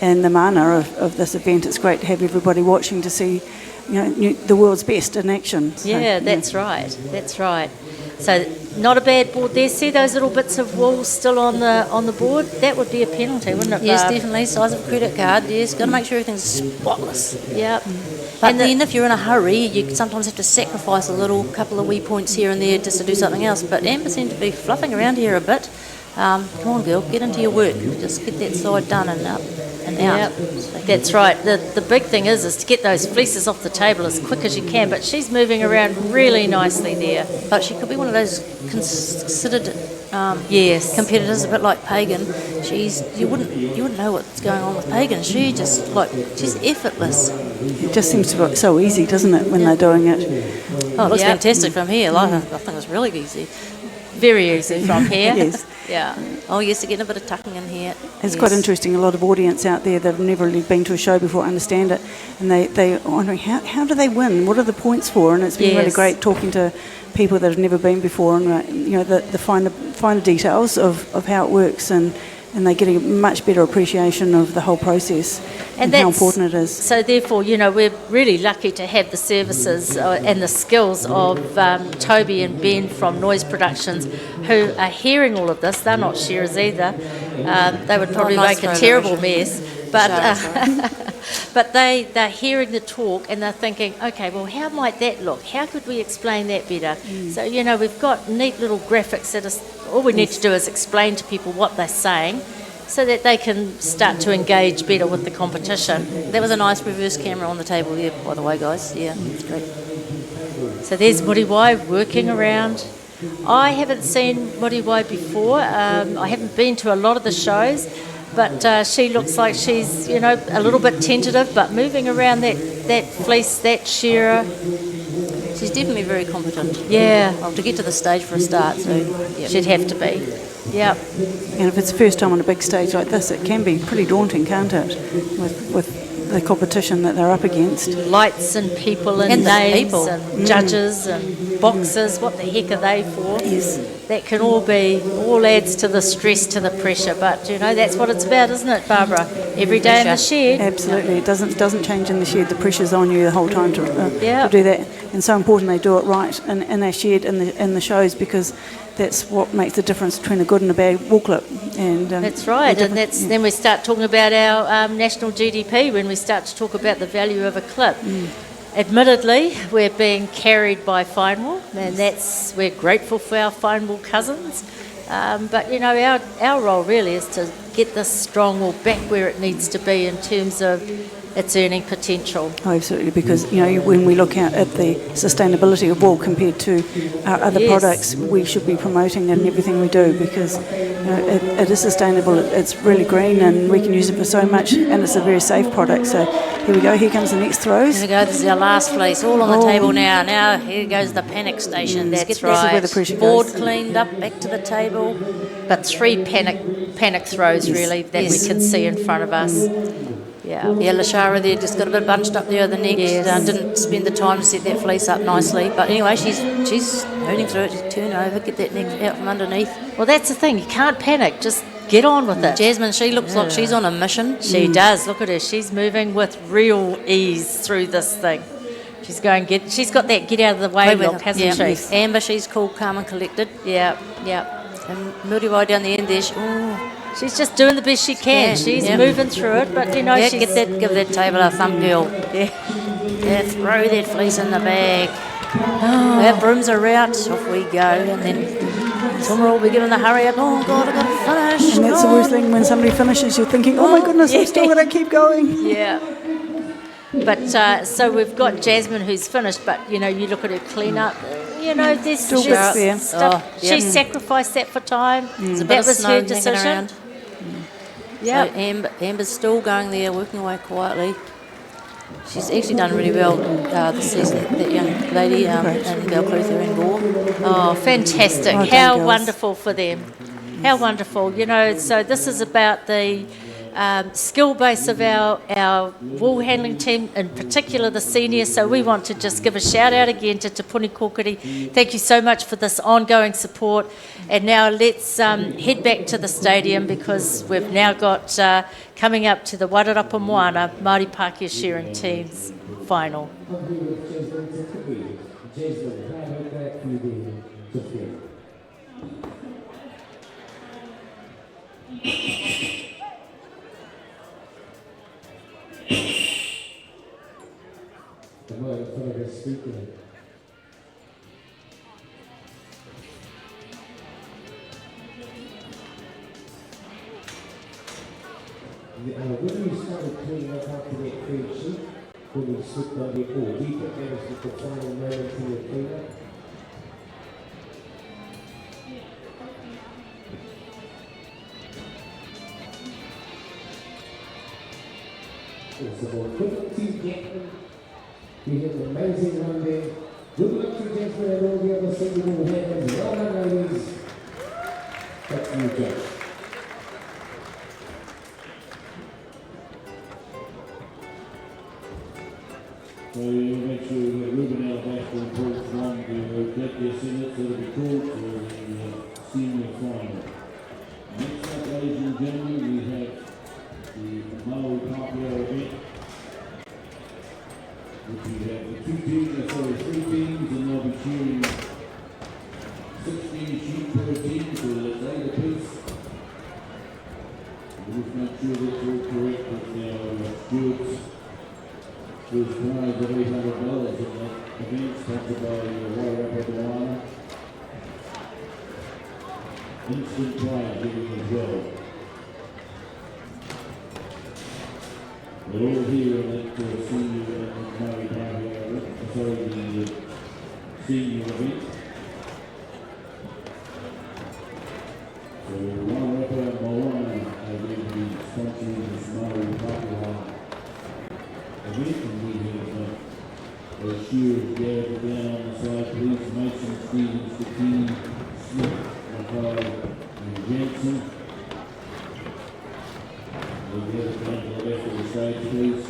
the mana of this event. It's great to have everybody watching to see the world's best in action. So,
that's right. That's right. So not a bad board there. See those little bits of wool still on the board? That would be a penalty, wouldn't it?
Yes, definitely. Size of a credit card. Yes, got to make sure everything's spotless.
Yep.
But then if you're in a hurry, you sometimes have to sacrifice a couple of wee points here and there just to do something else. But Amber seemed to be fluffing around here a bit. Come on, girl, get into your work. Just get that side done and up and out.
Yep. That's right. The big thing is to get those fleeces off the table as quick as you can. But she's moving around really nicely there.
But she could be one of those considered competitors, a bit like Pagan. You wouldn't know what's going on with Pagan. She's effortless.
It just seems to be so easy, doesn't it, when they're doing it?
Oh, it looks fantastic from here. I think it's really easy.
Very easy from here.
Yes.
Yeah.
Oh, yes, they're getting a bit of tucking in here.
It's quite interesting. A lot of audience out there, they've never really been to a show before, understand it, and they're wondering, how do they win? What are the points for? And it's been really great talking to people that have never been before and, the finer details of how it works, and they're getting a much better appreciation of the whole process and how important it is.
So therefore, we're really lucky to have the services and the skills of Toby and Ben from Noise Productions, who are hearing all of this. They're not shearers either. They would probably make a terrible mess. But they're hearing the talk and they're thinking, okay, well, how might that look? How could we explain that better? So, we've got neat little graphics all we need to do is explain to people what they're saying so that they can start to engage better with the competition.
That was a nice reverse camera on the table there, by the way, guys. Yeah, it's great.
So there's Muriwai working around. I haven't seen Muriwai before. I haven't been to a lot of the shows, but she looks like she's, you know, a little bit tentative, but moving around that fleece, that shearer.
She's definitely very competent.
Yeah.
Well, to get to the stage for a start, so yeah.
She'd have to be. Yep.
And if it's the first time on a big stage like this, it can be pretty daunting, can't it? With the competition that they're up against.
Lights and people and names and judges and boxes. What the heck are they for?
Yes.
That can all adds to the stress, to the pressure. But you know, that's what it's about, isn't it, Barbara? Every day in the shed.
Absolutely. It doesn't change in the shed. The pressure's on you the whole time to do that. And so important they do it right in a shed in the shows, because that's what makes the difference between a good and a bad wool clip. And
that's right, and then we start talking about our national GDP when we start to talk about the value of a clip. Admittedly, we're being carried by fine wool, and we're grateful for our fine wool cousins. But you know, our role really is to get this strong wool back where it needs to be in terms of its earning potential.
Oh, absolutely, because you know, when we look out at the sustainability of wool compared to our other products, we should be promoting it in everything we do, because you know, it is sustainable, it's really green, and we can use it for so much, and it's a very safe product. So here we go, here comes the next throws.
Here we go, this is our last fleece, all on the table now. Now here goes the panic station. That's right.
This is where the pressure
Board
goes.
cleaned up, back to the table. But 3 panic throws really that we can see in front of us. Yeah,
Lashara there just got a bit bunched up there at the neck.
Yes.
Didn't spend the time to set that fleece up nicely. But anyway, she's hurting through it. Just turn over, get that neck out from underneath.
Well, that's the thing. You can't panic. Just get on with it.
Jasmine, she looks like she's on a mission.
She does. Look at her. She's moving with real ease through this thing. She's got that get out of the way look, hasn't she?
Yes. Amber, she's cool, calm and collected.
Yeah.
And Muriwai down the end there.
She's just doing the best she can. She's moving through it, but you know,
give that table a thumb, girl. Yeah, throw that fleece in the bag. Our brooms are out, off we go, and then Tumara will be given the hurry up. Oh God, I've got to finish.
And that's the worst thing, when somebody finishes, you're thinking, oh my goodness, I'm still going to keep going.
Yeah. But so we've got Jasmine who's finished, but you know, you look at her clean up. You know, there's
still
just
there.
stuff. She sacrificed that for time. That was her decision.
Yeah, so Amber's still going there, working away quietly. She's actually done really well this season, that young lady in Belcrutha and Gore.
Oh, fantastic.
Well done,
How
girls.
wonderful for them. How wonderful. You know, so this is about the skill base of our wool handling team, in particular the seniors. So we want to just give a shout out again to Te Puni Kōkiri. Thank you so much for this ongoing support. And now let's head back to the stadium, because we've now got coming up to the Wairarapa Moana Māori Pākehā shearing teams final.
When we started cleaning up after that cream sheet, when we slipped on the we thought that was the final moment to the cleanup. It's about 15 Jackman. We had an amazing run there. Good luck to Jackman and all the other single hands. Well done, ladies. Back to you, Jack.
So you make sure that Ruben out of back will pull from the get this in it, so it'll be called for the senior final. Next up, ladies and gentlemen, we have the Maui Pākehā event, which we have the 3 teams, and they'll be shearing 16 sheep per team, so let's lay the piece. We'll just make sure that's all correct with our stewards. There's prize of $800 in that event, sponsored by Wairarapa Moana. Instant prize giving as well. We're all here at the senior Māori Pākehā, the senior event. the other down to the left of the stage, please.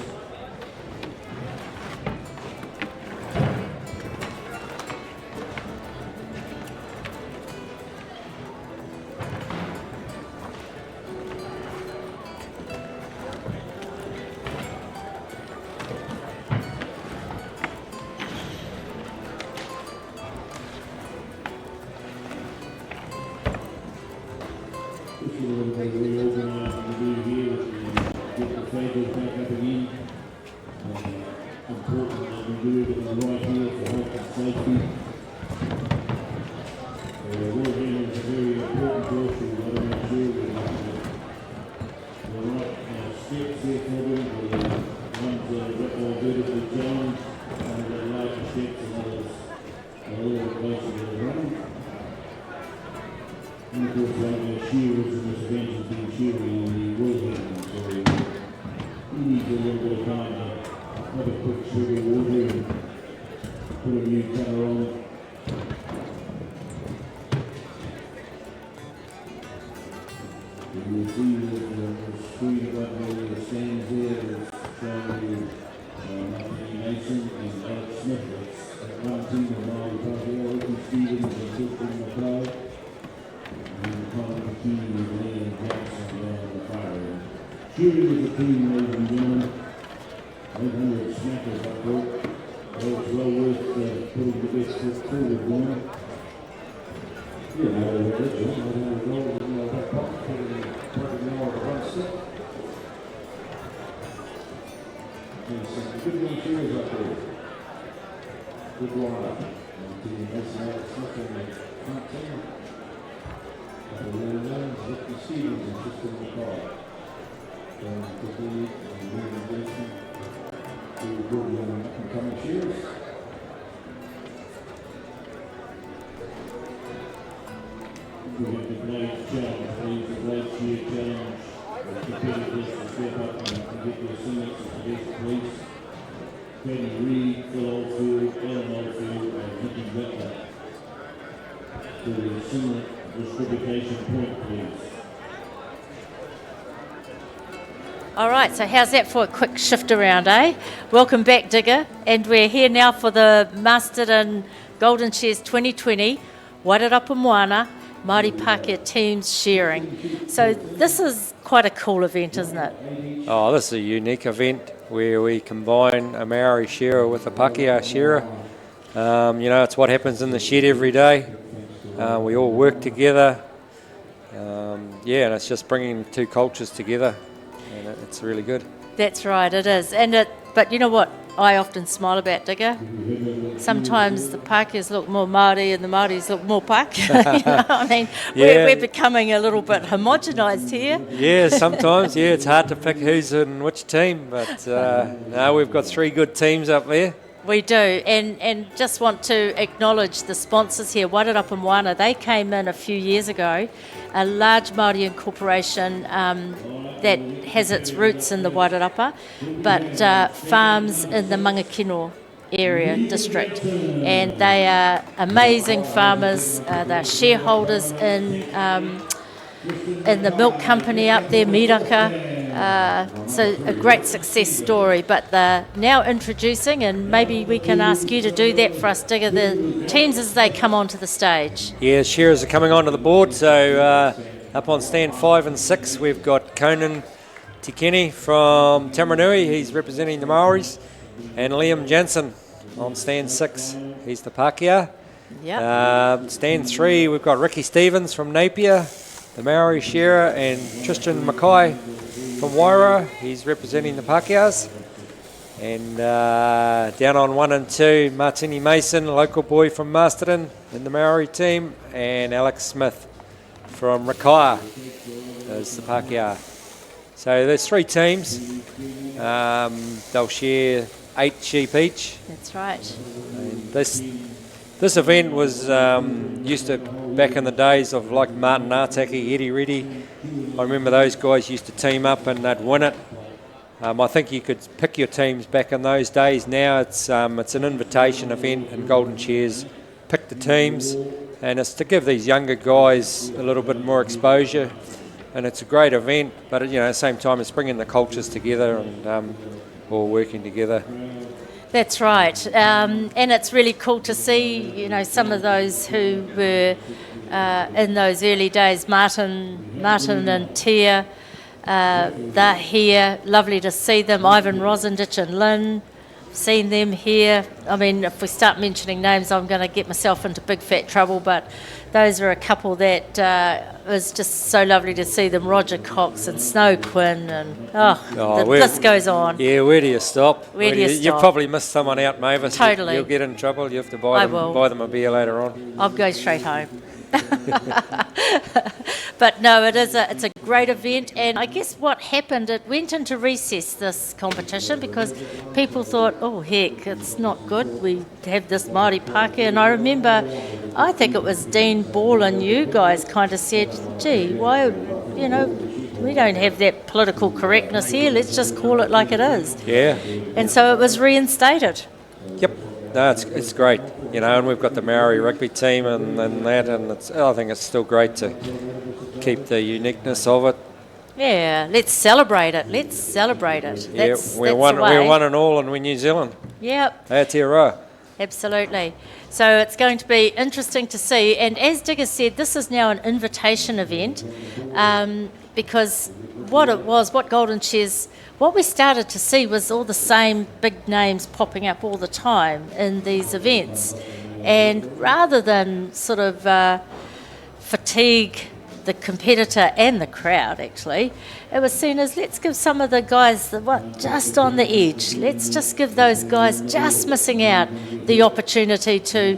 And of course, like shears in this event has been shearing in the Woolhandling, so he needs a little bit of time to have a quick swig of water and put a new colour on. And you'll see the screen above the stands there is showing you Anthony Mason and Alex Smith. That's one team of Wairarapa, Ricky Stevens and Clifton McLeod. And Colin McKean and Liam Jackson down the far end. Shearing is a team, ladies and gentlemen. 800 snappers up there. It's well worth putting the best foot forward one. You know, that's just not how it goes. You know, that box putting the more one step. There's some good one shears up there. Good one up. And Team Mason Alex Smith in the front team. The Williams, Ricky Stevens and Tristan McCall. To be and William Jason. To good up-and-coming shears. We have the Blade Challenge, please, the Blade Shear Challenge. The competitors to step up and get their summits at the best place. Kenny Reed, Phil Oldfield, Alan Oldfield, and Nicky Butler. To the summit distribution point, please.
All right, so how's that for a quick shift around, eh? Welcome back, Digger. And we're here now for the Masterton Golden Shears 2020 Wairarapa Moana Māori Pākehā Teams Shearing. So this is quite a cool event, isn't it?
Oh, this is a unique event where we combine a Maori shearer with a Pākehā shearer. You know, it's what happens in the shed every day. We all work together. Yeah, and it's just bringing two cultures together. And it's really good.
That's right, it is. But you know what I often smile about, Digger? Sometimes the Pākehās look more Māori and the Māoris look more Pākehā. You know? I mean,
Yeah.
we're becoming a little bit homogenised here.
Yeah, sometimes. Yeah, it's hard to pick who's in which team. But no, we've got three good teams up there.
We do, and just want to acknowledge the sponsors here. Wairarapa Moana, they came in a few years ago, a large Māori incorporation that has its roots in the Wairarapa, but farms in the Mangakino area district. And they are amazing farmers. They're shareholders in the milk company up there, Miraka. So a great success story, but they're now introducing, and maybe we can ask you to do that for us, Digger, the teams as they come onto the stage.
Yeah, shearers are coming onto the board. So up on stand 5 and 6, we've got Conan Tikeni from Tamaranui. He's representing the Maoris. And Liam Jansen on stand 6. He's the Pākehā.
Yep.
Stand 3, we've got Ricky Stevens from Napier, the Maori shearer, and Tristan Mackay from Wairarapa. He's representing the Pākehās. And down on 1 and 2, Martini Mason, local boy from Masterton in the Maori team, and Alex Smith from Rakaia is the Pākehā. So there's 3 teams. They'll share 8 sheep each.
That's right.
And this event was used to, back in the days of like Martin Artaki, Eddie Reddy. I remember those guys used to team up and they'd win it. I think you could pick your teams back in those days. Now it's an invitation event in Golden Shears. Pick the teams, and it's to give these younger guys a little bit more exposure. and it's a great event. But at the same time, it's bringing the cultures together and all working together.
That's right, and it's really cool to see, some of those who were in those early days. Martin and Tia, they're here. Lovely to see them. Ivan Rosendich and Lynn, seen them here. I mean, if we start mentioning names, I'm going to get myself into big fat trouble, but those are a couple that was just so lovely to see them. Roger Cox and Snow Quinn, and the list goes on.
Yeah, where do you stop?
Where do you stop?
You probably missed someone out, Mavis.
Totally.
You'll get in trouble. You have to buy them a beer later on.
I'll go straight home. But no, it's a great event, and I guess what happened, it went into recess, this competition, because people thought, oh heck, it's not good, we have this Māori Pākehā. And I remember, I think it was Dean Ball and you guys kind of said, gee, why, we don't have that political correctness here, let's just call it like it is.
Yeah.
And so it was reinstated.
Yep. No, it's great, and we've got the Maori rugby team and that, and I think it's still great to keep the uniqueness of it.
Yeah, let's celebrate it.
We're one and all, and we're New Zealand.
Yep.
Aotearoa.
Absolutely. So it's going to be interesting to see. And as Digger said, this is now an invitation event, because what Golden Shears, what we started to see was all the same big names popping up all the time in these events. And rather than sort of fatigue the competitor and the crowd, actually, it was seen as, let's give some of the guys just on the edge. Let's just give those guys just missing out the opportunity to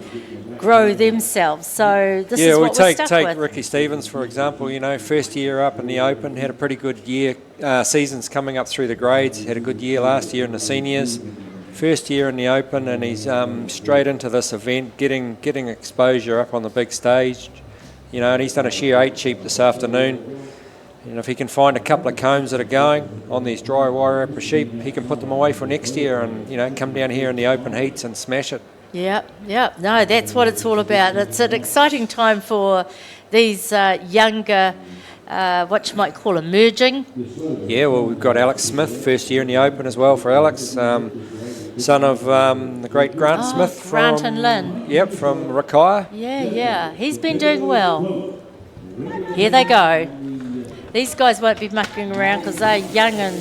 grow themselves. So this is what we're stuck with.
Take Ricky Stevens, for example. First year up in the Open, had a pretty good year. Seasons coming up through the grades, had a good year last year in the seniors. First year in the Open, and he's straight into this event, getting exposure up on the big stage. And he's done a shear 8 sheep this afternoon. And if he can find a couple of combs that are going on these dry Wairarapa sheep, he can put them away for next year and come down here in the open heats and smash it.
Yep. No, that's what it's all about. It's an exciting time for these younger, what you might call emerging.
Yeah, well, we've got Alex Smith, first year in the Open as well for Alex. Son of the great Grant Smith.
Grant and Lynn.
Yep, from Rakaya.
Yeah. He's been doing well. Here they go. These guys won't be mucking around because they're young and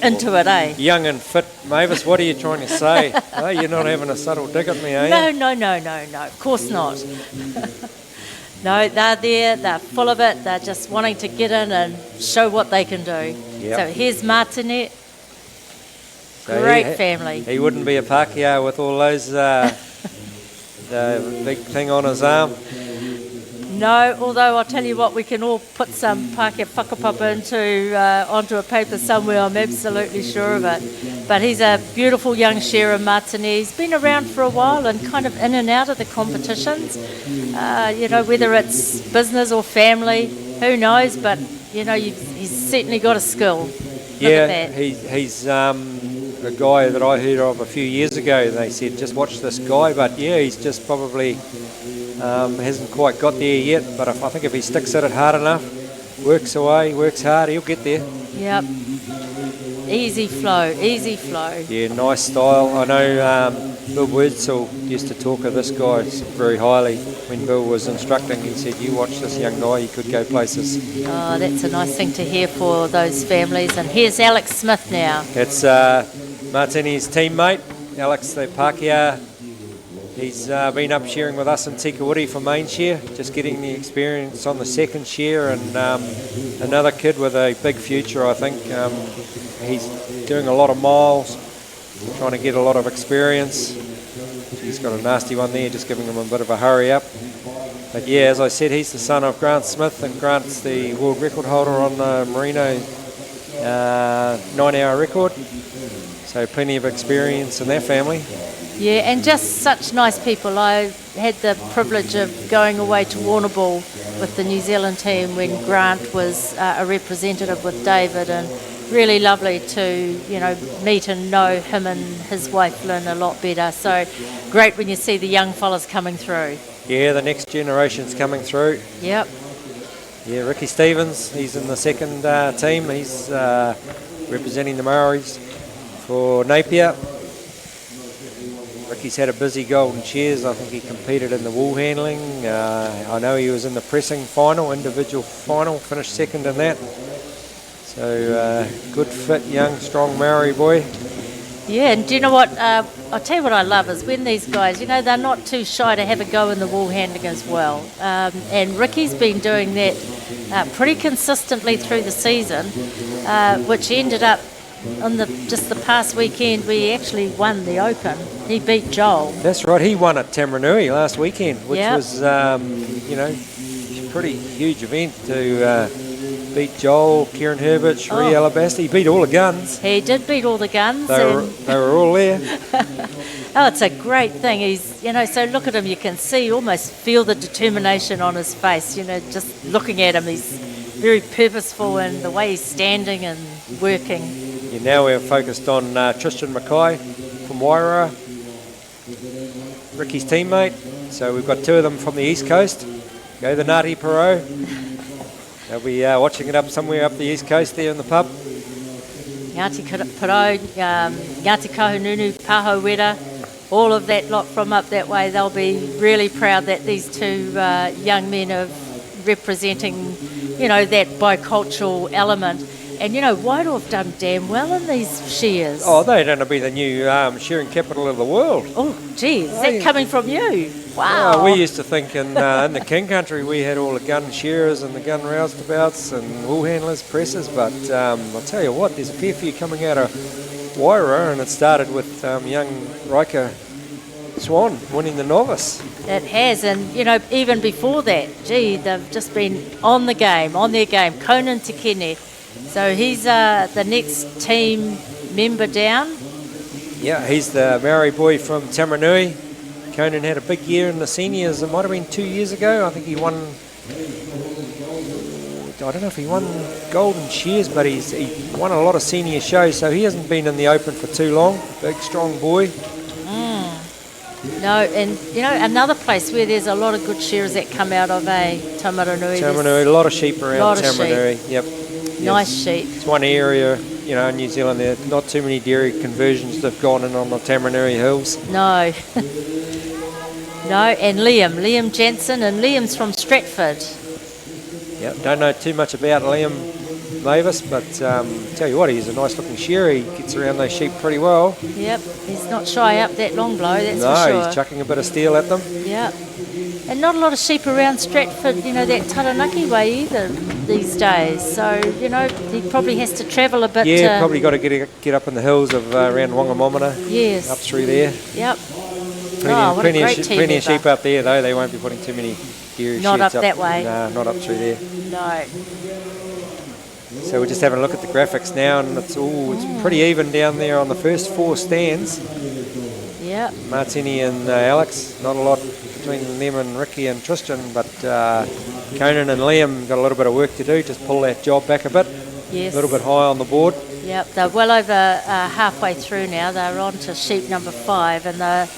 into it, eh?
Young and fit. Mavis, what are you trying to say? Oh, you're not having a subtle dig at me, are you?
No. Of course not. No, they're there. They're full of it. They're just wanting to get in and show what they can do.
Yep.
So here's Martinet. Great family.
He wouldn't be a Pākehā with all those the big thing on his arm.
No, although I'll tell you what, we can all put some Pākehā whakapapa onto a paper somewhere, I'm absolutely sure of it. But he's a beautiful young shearer, Martinet. He's been around for a while and kind of in and out of the competitions. Whether it's business or family, who knows, but, he's certainly got a skill. Look at that.
He's a guy that I heard of a few years ago. They said, just watch this guy, but he's just probably hasn't quite got there yet. But I think if he sticks at it hard enough, works away, works hard, he'll get there.
Yep. Easy flow.
Yeah, nice style. I know Bill Wurzel used to talk of this guy very highly. When Bill was instructing, he said, you watch this young guy, he could go places.
Oh, that's a nice thing to hear for those families. And here's Alex Smith now.
It's Martini's teammate, Alex the Pākehā. He's been up shearing with us in Tikawiri for main shear, just getting the experience on the second shear, and another kid with a big future, I think. He's doing a lot of miles, trying to get a lot of experience. He's got a nasty one there, just giving him a bit of a hurry up. But yeah, as I said, he's the son of Grant Smith, and Grant's the world record holder on the Marino 9-hour record. So plenty of experience in their family.
Yeah, and just such nice people. I had the privilege of going away to Warrnambool with the New Zealand team when Grant was a representative with David, and really lovely to, meet and know him and his wife Lynn a lot better. So great when you see the young fellas coming through.
Yeah, the next generation's coming through.
Yep.
Yeah, Ricky Stevens, he's in the second team. He's representing the Maoris for Napier. Ricky's had a busy Golden Shears. I think he competed in the Woolhandling. I know he was in the pressing final, individual final, finished second in that. So good, fit, young, strong Maori boy.
Yeah, and do you know what? I'll tell you what I love is when these guys, you know, they're not too shy to have a go in the Woolhandling as well. And Ricky's been doing that pretty consistently through the season, which ended up on just the past weekend we actually won the Open. He beat Joel.
That's right, he won at Tamaranui last weekend, which was, you know, a pretty huge event to beat Joel, Kieran Herbert, Sheree Alabasta. He beat all the guns.
He did beat all the guns.
They were all there.
Oh, it's a great thing. He's, you know, so look at him, you can see, almost feel the determination on his face, you know, just looking at him. He's very purposeful in the way he's standing and working.
Yeah, now we're focused on Tristan Mackay from Wairarapa, Ricky's teammate. So we've got two of them from the East Coast. Go the Ngāti Porou. They'll be watching it up somewhere up the East Coast there in the pub.
Ngāti Porou, Ngāti Kahununu, Paho Wera, all of that lot from up that way, they'll be really proud that these two young men are representing, you know, that bicultural element. And, you know, Wairoa have done damn well in these shears.
Oh, they're going to be the new shearing capital of the world.
Oh, gee, is that coming from you? Wow.
Oh, we used to think in the King Country we had all the gun shearers and the gun roustabouts and wool handlers, presses, but I'll tell you what, there's a fair few coming out of Wairarapa, and it started with young Riker Swan winning the novice.
It has, and, you know, even before that, gee, they've just been on their game. Conan Tekene. So he's the next team member down.
Yeah, he's the Maori boy from Tamaranui. Conan had a big year in the seniors. It might have been 2 years ago. I think he won, I don't know if he won Golden Shears, but he won a lot of senior shows, so he hasn't been in the Open for too long. Big, strong boy.
No, and, you know, another place where there's a lot of good shearers that come out of Tamaranui.
Tamaranui, a lot of sheep around Tamaranui. Yep.
Nice sheep.
It's one area, you know, in New Zealand, there are not too many dairy conversions that have gone in on the Tamaranui Hills.
No. No, and Liam Jensen, and Liam's from Stratford.
Yep, don't know too much about Liam Mavis, but tell you what, he's a nice looking shearer. He gets around those sheep pretty well.
Yep, he's not shy up that long blow, that's for sure.
No, he's chucking a bit of steel at them.
Yep. And not a lot of sheep around Stratford, you know, that Taranaki way either these days. So, you know, he probably has to travel a bit.
Yeah, probably got to get up in the hills of around Wangamomana.
Yes.
Up through there.
Yep.
Plenty of sheep up there, though. They won't be putting too many dairy sheds
Not up that way.
No, not up through there.
No.
So we're just having a look at the graphics now, and it's pretty even down there on the first four stands.
Yeah.
Martini and Alex, not a lot between them and Ricky and Tristan, but Conan and Liam got a little bit of work to do, just pull that job back a bit.
Yes.
A little bit high on the board.
Yep, they're well over halfway through now. They're on to sheep number 5, and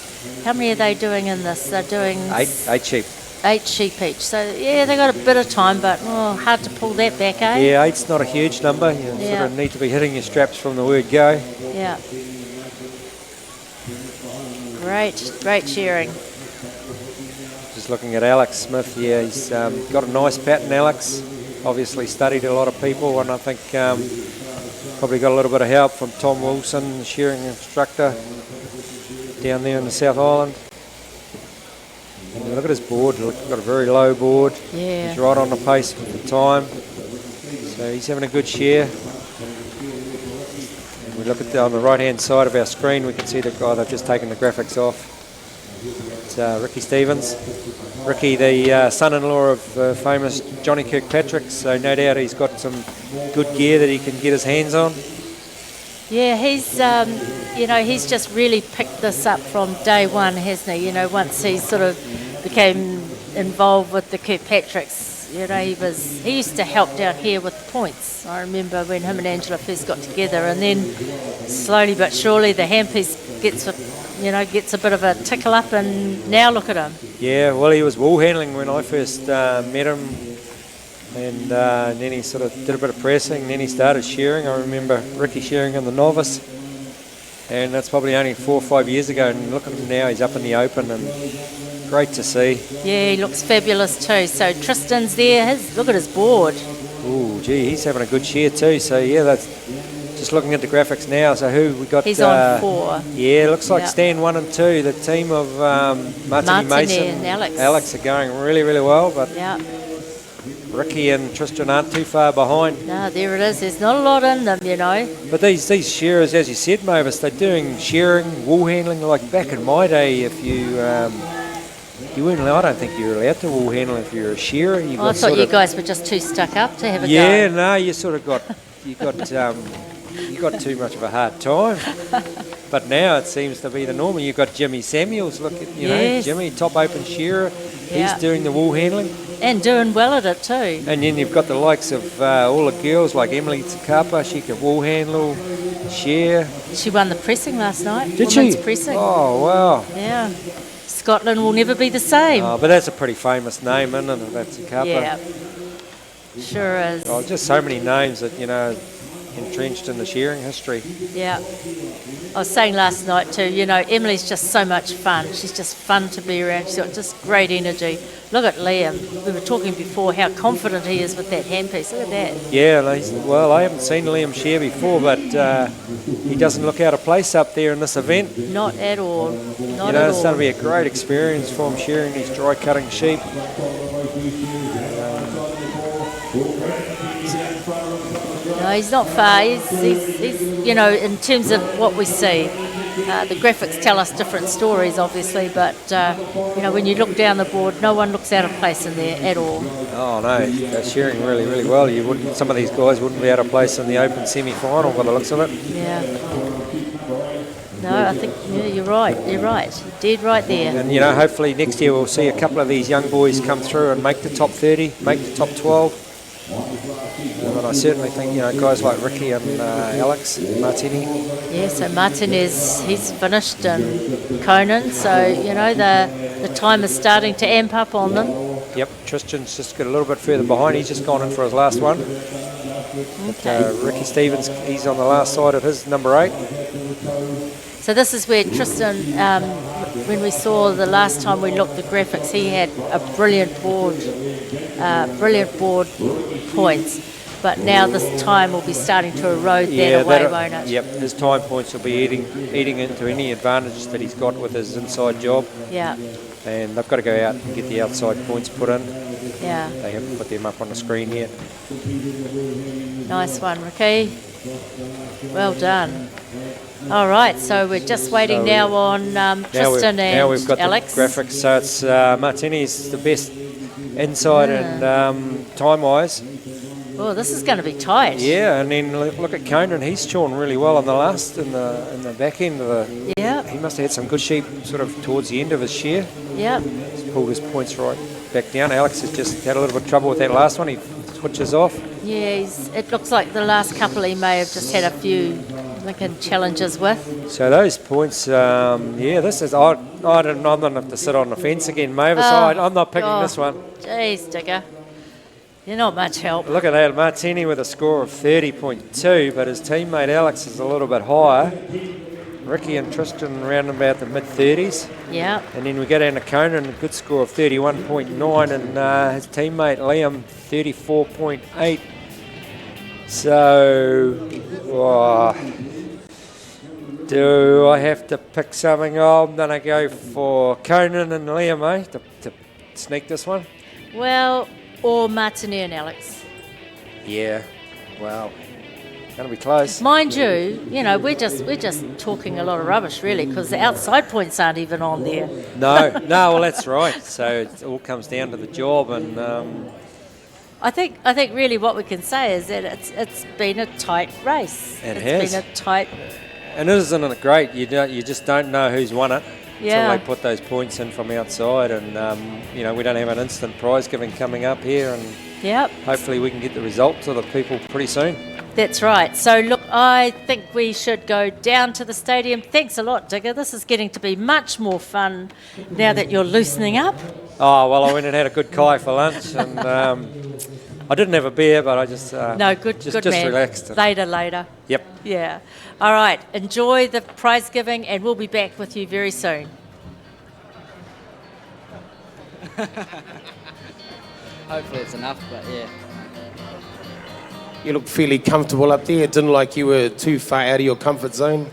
how many are they doing in this? They're doing
8 sheep.
8 sheep each. So, yeah, they got a bit of time, but hard to pull that back, eh?
Yeah, 8's not a huge number. You sort of need to be hitting your straps from the word go.
Yeah. Great shearing.
Just looking at Alex Smith, yeah, he's got a nice pattern, Alex. Obviously studied a lot of people, and I think probably got a little bit of help from Tom Wilson, the shearing instructor down there in the South Island. And look at his board, he's got a very low board.
Yeah.
He's right on the pace with the time. So he's having a good shear. And we look at on the right hand side of our screen, we can see the guy, they've just taken the graphics off. It's Ricky Stevens. Ricky, the son-in-law of famous Johnny Kirkpatrick, so no doubt he's got some good gear that he can get his hands on.
Yeah, he's, you know, he's just really picked this up from day one, hasn't he? You know, once he sort of became involved with the Kirkpatricks, you know, he used to help down here with the points. I remember when him and Angela first got together, and then slowly but surely the handpiece gets a bit of a tickle up, and now look at him.
Yeah, well, he was wool handling when I first met him And then he sort of did a bit of pressing, then he started shearing. I remember Ricky shearing in the novice, and that's probably only 4 or 5 years ago, and look at him now, he's up in the open, and great to see.
Yeah, he looks fabulous too. So Tristan's there, look at his board.
Oh, gee, he's having a good shear too, so yeah, that's just looking at the graphics now. So who we got?
He's on 4.
Yeah, looks like
Yep.
stand 1 and 2. The team of Martini Mason
and Alex.
Alex are going really, really well, but
Yeah.
Ricky and Tristan aren't too far behind.
No, there it is. There's not a lot in them, you know.
But these shearers, as you said, Mavis, they're doing shearing, wool handling. Like back in my day, if you weren't allowed, I don't think you were allowed to wool handle if you're a shearer. You
I thought you guys were just too stuck up to have a
yeah,
go.
no, you sort of got you got too much of a hard time. But now it seems to be the norm. You've got Jimmy Samuels. Look at
Yes.
Jimmy, top open shearer.
Yeah.
He's doing the wool handling.
And doing well at it too.
And then you've got the likes of all the girls like Emily Tsakapa. She can wool handle, shear.
She won the pressing last night.
Did
Women's
she?
pressing.
Oh, wow.
Yeah. Scotland will never be the same.
Oh, but that's a pretty famous name, isn't it? That's Tsakapa.
Yeah. Sure is.
Oh, just so many names that, entrenched in the shearing history.
Yeah. I was saying last night too, Emily's just so much fun. She's just fun to be around. She's got just great energy. Look at Liam. We were talking before how confident he is with that handpiece. Look at that.
Yeah, well, I haven't seen Liam shear before, but he doesn't look out of place up there in this event.
Not at all. Not at
It's
all.
going to be a great experience for him shearing these dry cutting sheep.
No, he's not far. He's in terms of what we see, the graphics tell us different stories, obviously, but, when you look down the board, no one looks out of place in there at all.
Oh, no, they're shearing really, really well. Some of these guys wouldn't be out of place in the open semi-final by the looks of it.
Yeah. No, I think you're right. You're right. You're dead right there.
And, hopefully next year we'll see a couple of these young boys come through and make the top 30, make the top 12. But I certainly think, guys like Ricky and Alex and Martini.
Yeah, so Martinez, he's finished in Conan, so, the time is starting to amp up on them.
Yep, Tristan's just got a little bit further behind. He's just gone in for his last one.
Okay.
Ricky Stevens, he's on the last side of his number 8.
So this is where Tristan, when we saw the last time we looked at the graphics, he had a brilliant board points. But now this time will be starting to erode that away, won't it?
Yep, his time points will be eating into any advantages that he's got with his inside job.
Yeah.
And they've got to go out and get the outside points put in.
Yeah.
They haven't put them up on the screen yet.
Nice one, Ricky. Well done. All right, so we're just waiting now on Tristan and
now we've got
Alex.
the graphics. So it's Martini's the best inside and time-wise.
Oh, this is going to be tight.
Yeah, and then look at Conan. He's shorn really well on the last in the back end of the.
Yeah.
He must have had some good sheep sort of towards the end of his shear.
Yeah.
He's pulled his points right back down. Alex has just had a little bit of trouble with that last one. He switches off.
Yeah, it looks like the last couple he may have just had a few challenges with.
So those points, this is. I'm not have to sit on the fence again, Mavis. I'm not picking this one.
Jeez, Digger. You're not much help.
Look at that, Martini with a score of 30.2, but his teammate Alex is a little bit higher. Ricky and Tristan around about the mid-30s.
Yeah.
And then we go down to Conan, a good score of 31.9, and his teammate Liam, 34.8. So, do I have to pick something? Oh, I'm going to go for Conan and Liam, to sneak this one.
Well, or Martini and Alex.
Yeah, well, going to be close.
Mind you, we're just talking a lot of rubbish, really, because the outside points aren't even on there.
No, well, that's right. So it all comes down to the job, and
I think really what we can say is that it's been a tight race.
It's
been a tight.
And isn't it great? You just don't know who's won it.
Yeah.
Until they put those points in from outside, and we don't have an instant prize giving coming up here, and hopefully we can get the result to the people pretty soon.
That's right. So look, I think we should go down to the stadium. Thanks a lot, Digger. This is getting to be much more fun now that you're loosening up.
Oh well, I went and had a good kai for lunch, and I I didn't have a beer, but I just
No, good
just
man.
relaxed.
Later.
Yep.
Yeah. All right. Enjoy the prize giving, and we'll be back with you very soon.
Hopefully it's enough, but yeah.
You look fairly comfortable up there. It didn't like you were too far out of your comfort zone.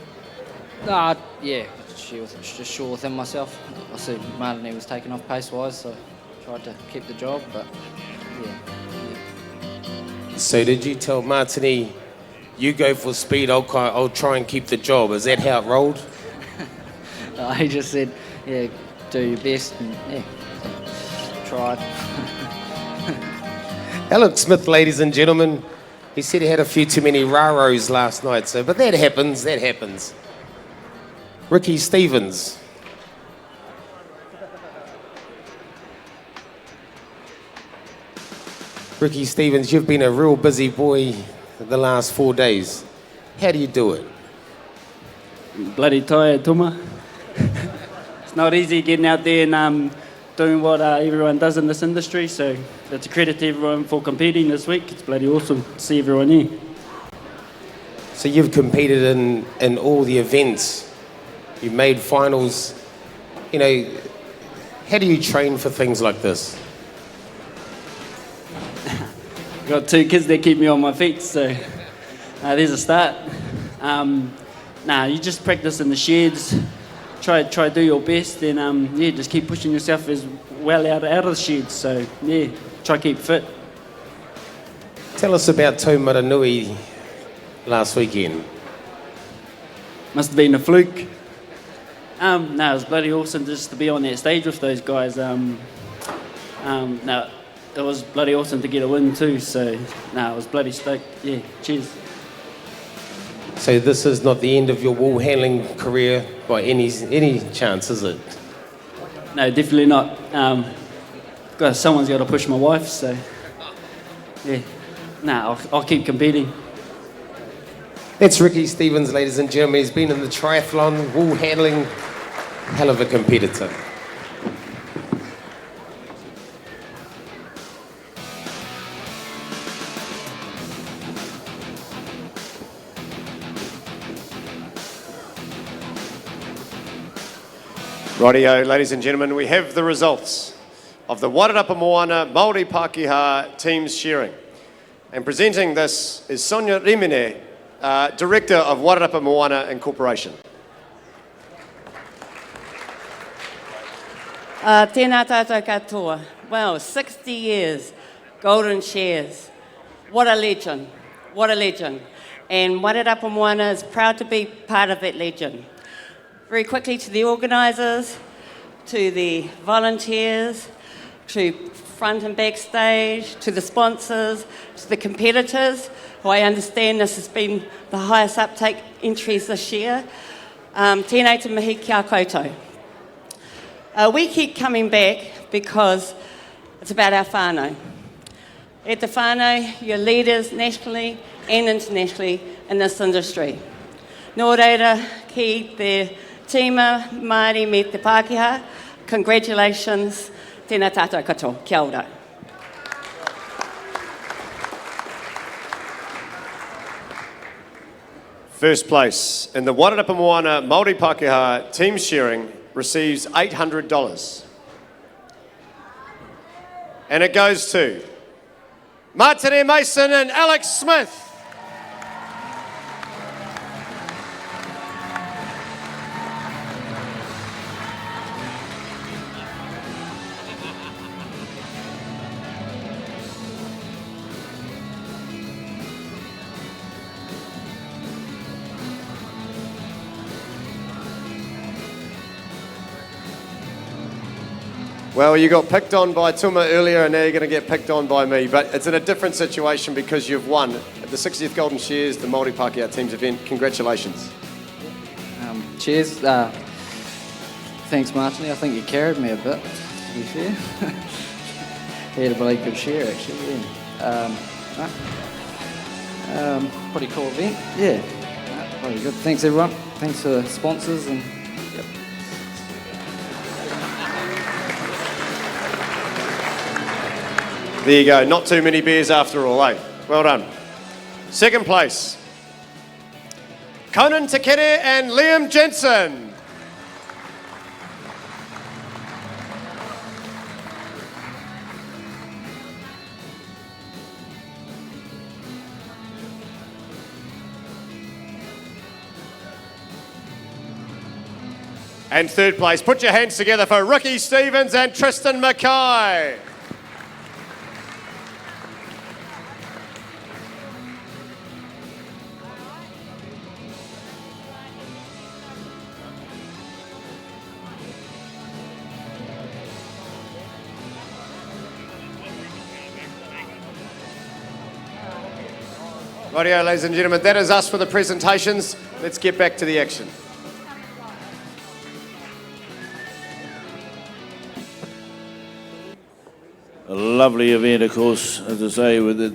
No, yeah, just sure within myself. I see Marino was taking off pace-wise, so tried to keep the job, but yeah.
So did you tell Martini, you go for speed, I'll try and keep the job? Is that how it rolled?
He just said, yeah, do your best, and yeah, tried.
Alex Smith, ladies and gentlemen, he said he had a few too many raros last night, but that happens. Ricky Stevens. Ricky Stevens, you've been a real busy boy the last 4 days. How do you do it?
Bloody tired, Tuma. It's not easy getting out there and doing what everyone does in this industry, so it's a credit to everyone for competing this week. It's bloody awesome to see everyone here.
So you've competed in all the events. You've made finals. You know, how do you train for things like this?
Got 2 kids that keep me on my feet, so there's a start. You just practice in the sheds, try to do your best, and just keep pushing yourself as well out of the sheds. So yeah, try to keep fit.
Tell us about Taumaranui last weekend.
Must have been a fluke. It was bloody awesome just to be on that stage with those guys. It was bloody awesome to get a win too, so I was bloody stoked. Yeah, cheers.
So this is not the end of your wool handling career by any chance, is it?
No, definitely not. Someone's got to push my wife, so yeah. I'll keep competing.
That's Ricky Stevens, ladies and gentlemen. He's been in the triathlon, wool handling, hell of a competitor.
Rightio, ladies and gentlemen, we have the results of the Wairarapa Moana Māori Pākehā teams shearing. And presenting this is Sonia Rimene, Director of Wairarapa Moana Incorporation.
Tēnā tātou katoa. Well, 60 years, Golden Shears. What a legend, what a legend. And Wairarapa Moana is proud to be part of that legend. Very quickly to the organisers, to the volunteers, to front and backstage, to the sponsors, to the competitors, who I understand this has been the highest uptake entries this year. Tēnei te mihi kia koutou. We keep coming back because it's about our whānau. At the whānau, your leaders nationally and internationally in this industry. Nō reira ki te tīma Māori me te Pākehā, congratulations, tēnā tātou katoa, kia ora.
First place in the Wairarapa Moana Māori Pākehā team shearing receives $800. And it goes to Martin Mason and Alex Smith. Well, you got picked on by Tuma earlier and now you're going to get picked on by me, but it's in a different situation because you've won at the 60th Golden Shears, the Māori Pākehā Teams event. Congratulations.
Cheers. Thanks, Martin. I think you carried me a bit, to be fair. He had a really good shear, actually. Yeah. Pretty cool event. Yeah. Very good. Thanks, everyone. Thanks to the sponsors and.
There you go. Not too many beers after all, eh? Well done. Second place, Conan Takere and Liam Jensen. And third place, put your hands together for Ricky Stevens and Tristan Mackay. Rightio, ladies and gentlemen, that is us for the presentations. Let's get back to the action.
A lovely event, of course, as I say, with it.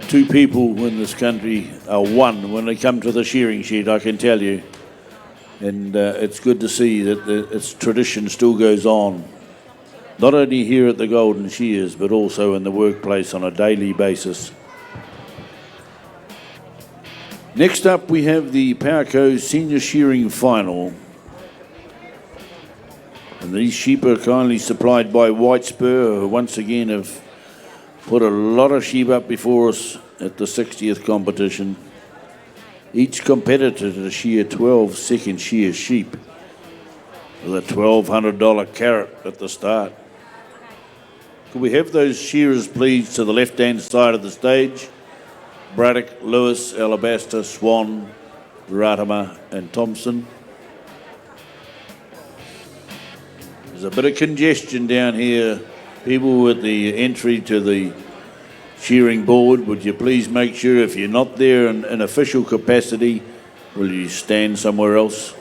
Two people in this country are one when they come to the shearing shed, I can tell you. And it's good to see that its tradition still goes on, not only here at the Golden Shears, but also in the workplace on a daily basis. Next up, we have the Powerco Senior Shearing Final. And these sheep are kindly supplied by White Spur, who once again have put a lot of sheep up before us at the 60th competition. Each competitor to shear 12 second shear sheep with a $1,200 carrot at the start. Could we have those shearers please to the left-hand side of the stage? Braddock, Lewis, Alabaster, Swan, Wairarapa and Thompson. There's a bit of congestion down here. People at the entry to the shearing board, would you please make sure if you're not there in official capacity, will you stand somewhere else?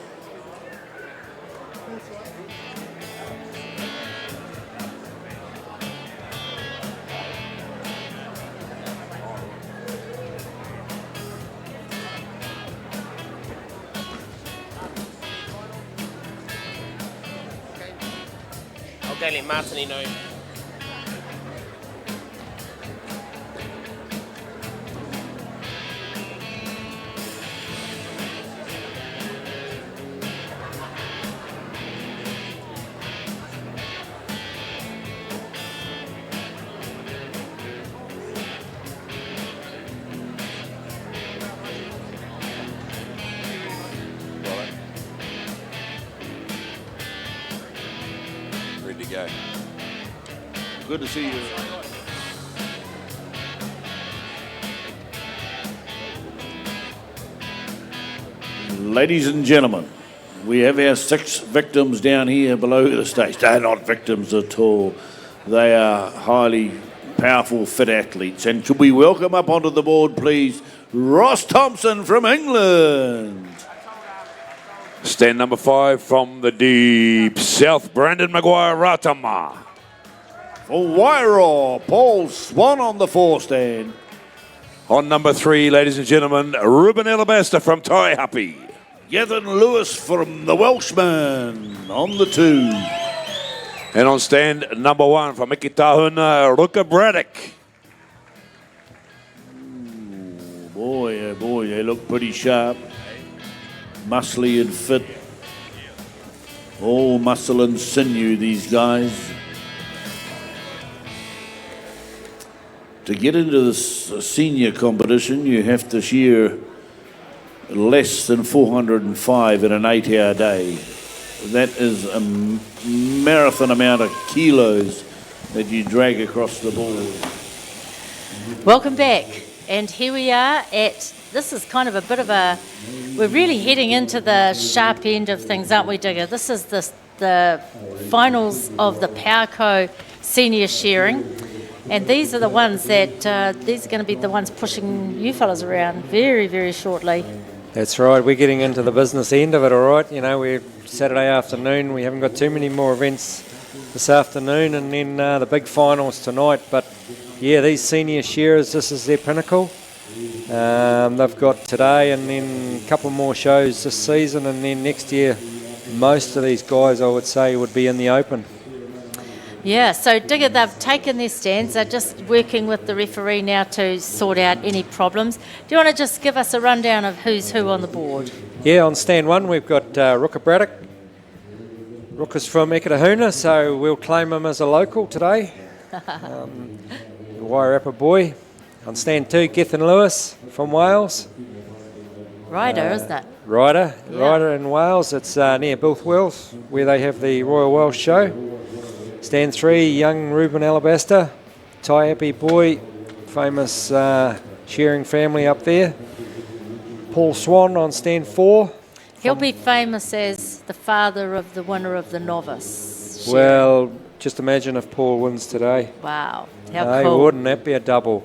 I'll let Martini know.
Ready to go.
Good to see you. Ladies and gentlemen, we have our 6 victims down here below the stage. They're not victims at all. They are highly powerful, fit athletes. And could we welcome up onto the board, please, Ross Thompson from England.
Stand number 5 from the deep south, Brandon Maguire Ratama.
For Wairarapa, Paul Swan on the 4 stand.
On number 3, ladies and gentlemen, Ruben Alabaster from Taihape.
Gethin Lewis from the Welshman on the 2.
And on stand number 1 from Ikitahuna, Ruka Braddock.
Oh boy, they look pretty sharp. Muscly and fit. All muscle and sinew, these guys. To get into this senior competition, you have to shear less than 405 in an 8-hour day. That is a marathon amount of kilos that you drag across the board.
Welcome back. And here we are at, this is kind of a bit of a, we're really heading into the sharp end of things, aren't we, Digger? This is the finals of the Powerco Senior Shearing. And these are the ones that, these are going to be the ones pushing you fellas around very, very shortly.
That's right, we're getting into the business end of it, all right. You know, we're Saturday afternoon, we haven't got too many more events this afternoon, and then the big finals tonight. But yeah, these senior shearers, this is their pinnacle. They've got today and then a couple more shows this season, and then next year most of these guys, I would say, would be in the open.
Yeah, so Digger, they've taken their stands. They're just working with the referee now to sort out any problems. Do you want to just give us a rundown of who's who on the board?
Yeah, on stand 1 we've got Rooker Braddock. Rooker's from Ekatahuna, so we'll claim him as a local today. Wairarapa boy. On stand 2, Gethin Lewis from Wales.
Ryder, isn't it?
Ryder in Wales. It's near Boothwells, where they have the Royal Welsh Show. Stand 3, young Ruben Alabaster, Taiapi boy, famous Shearing family up there. Paul Swan on stand 4.
He'll be famous as the father of the winner of the novice. Shearing.
Well, just imagine if Paul wins today.
Wow, how cool.
Wouldn't that be a double?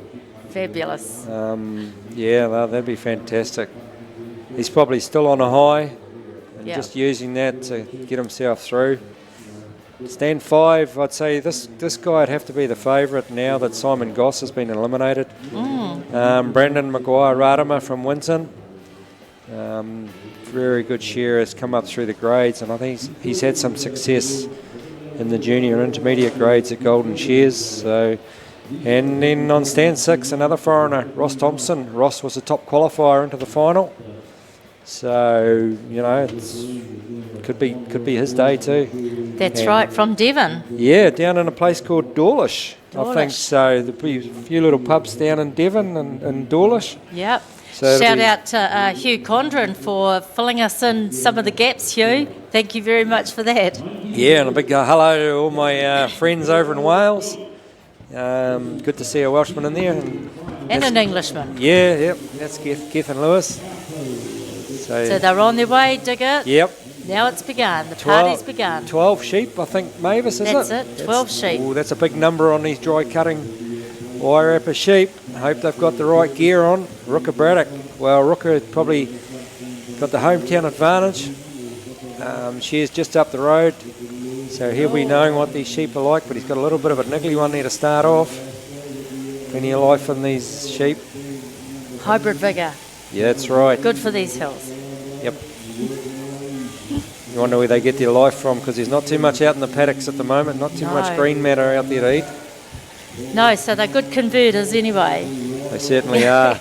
Fabulous.
Yeah, that'd be fantastic. He's probably still on a high and
Yep.
just using that to get himself through. Stand 5, I'd say this guy would have to be the favourite now that Simon Goss has been eliminated. Brandon Maguire-Radama from Winton. Very good shearer, has come up through the grades, and I think he's had some success in the junior and intermediate grades at Golden Shears. So, and then on stand 6, another foreigner, Ross Thompson. Ross was a top qualifier into the final. So, you know, could be his day too.
That's right, from Devon.
Yeah, down in a place called Dawlish. I think
Dawlish.
so. There'll be a few little pubs down in Devon and Dawlish.
Yep.
So
Shout out to Hugh Condren for filling us in some of the gaps, Hugh. Thank you very much for that.
Yeah, and a big hello to all my friends over in Wales. Good to see a Welshman in there.
And an Englishman.
Yeah, yep. That's Gethin Lewis.
So they're on their way, Digger.
Yep.
Now it's begun. The party's begun.
12 sheep, I think, Mavis, is
That's
it?
it, 12 sheep.
Oh, that's a big number on these dry cutting Wairarapa sheep. I hope they've got the right gear on. Rooker Braddock. Well, Rooker probably got the hometown advantage. She's just up the road, so he'll be knowing what these sheep are like, but he's got a little bit of a niggly one there to start off. Plenty of life in these sheep.
Hybrid vigour.
Yeah, that's right.
Good for these hills.
Yep. You wonder where they get their life from, because there's not too much out in the paddocks at the moment, not too much green matter out there to eat.
No, so they're good converters anyway.
They certainly are.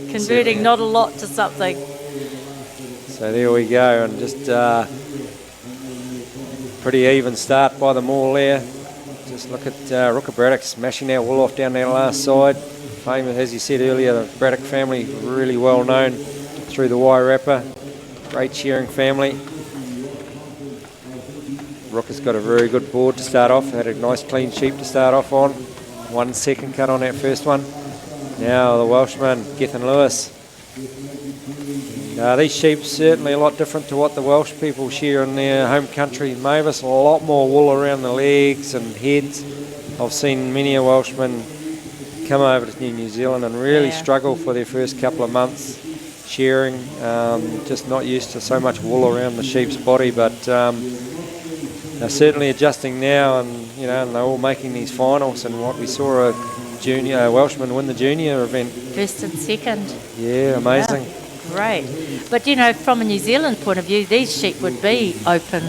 Converting not a lot to something.
So there we go, and just pretty even start by them all there. Just look at Rooker Braddock smashing that wool off down that last side. Famous, as you said earlier, the Braddock family, really well known through the Wairarapa. Great shearing family. Rooker's got a very good board to start off. Had a nice clean sheep to start off on. 1 second cut on that first one. Now the Welshman, Gethin Lewis. These sheep certainly a lot different to what the Welsh people shear in their home country. Mavis, a lot more wool around the legs and heads. I've seen many a Welshman come over to New Zealand and really struggle for their first couple of months shearing. Just not used to so much wool around the sheep's body, but they're certainly adjusting now, and you know, and they're all making these finals. And what we saw a junior Welshman win the junior event.
First and second.
Yeah, amazing.
Yeah, great. But you know, from a New Zealand point of view, these sheep would be open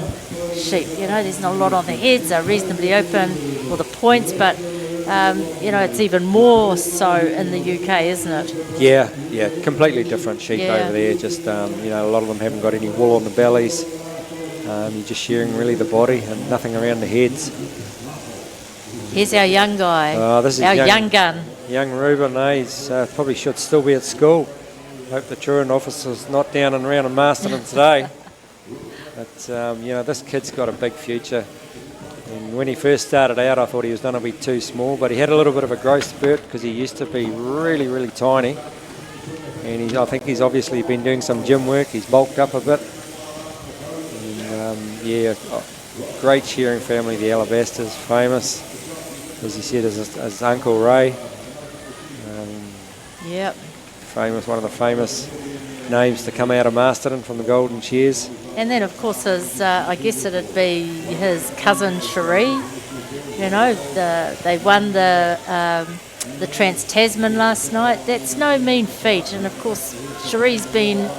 sheep. You know, there's not a lot on the heads. They're reasonably open for the points, but you know, it's even more so in the UK, isn't it?
Yeah, completely different sheep over there. Just you know, a lot of them haven't got any wool on the bellies. You're just shearing really the body and nothing around the heads.
Here's our young guy.
Oh, this is
our young gun.
Young Ruben, he's probably should still be at school. Hope the truant officer's not down and around in Masterton today. But you know, this kid's got a big future. And when he first started out, I thought he was going to be too small, but he had a little bit of a growth spurt because he used to be really, really tiny. And I think he's obviously been doing some gym work. He's bulked up a bit. And, yeah, great shearing family, the Alabasters, famous. As you said, his Uncle Ray.
Yep.
Famous, one of the famous names to come out of Masterton from the Golden Shears.
And then, of course, his, I guess it'd be his cousin Cherie. You know, they won the Trans-Tasman last night. That's no mean feat. And, of course, Cherie's been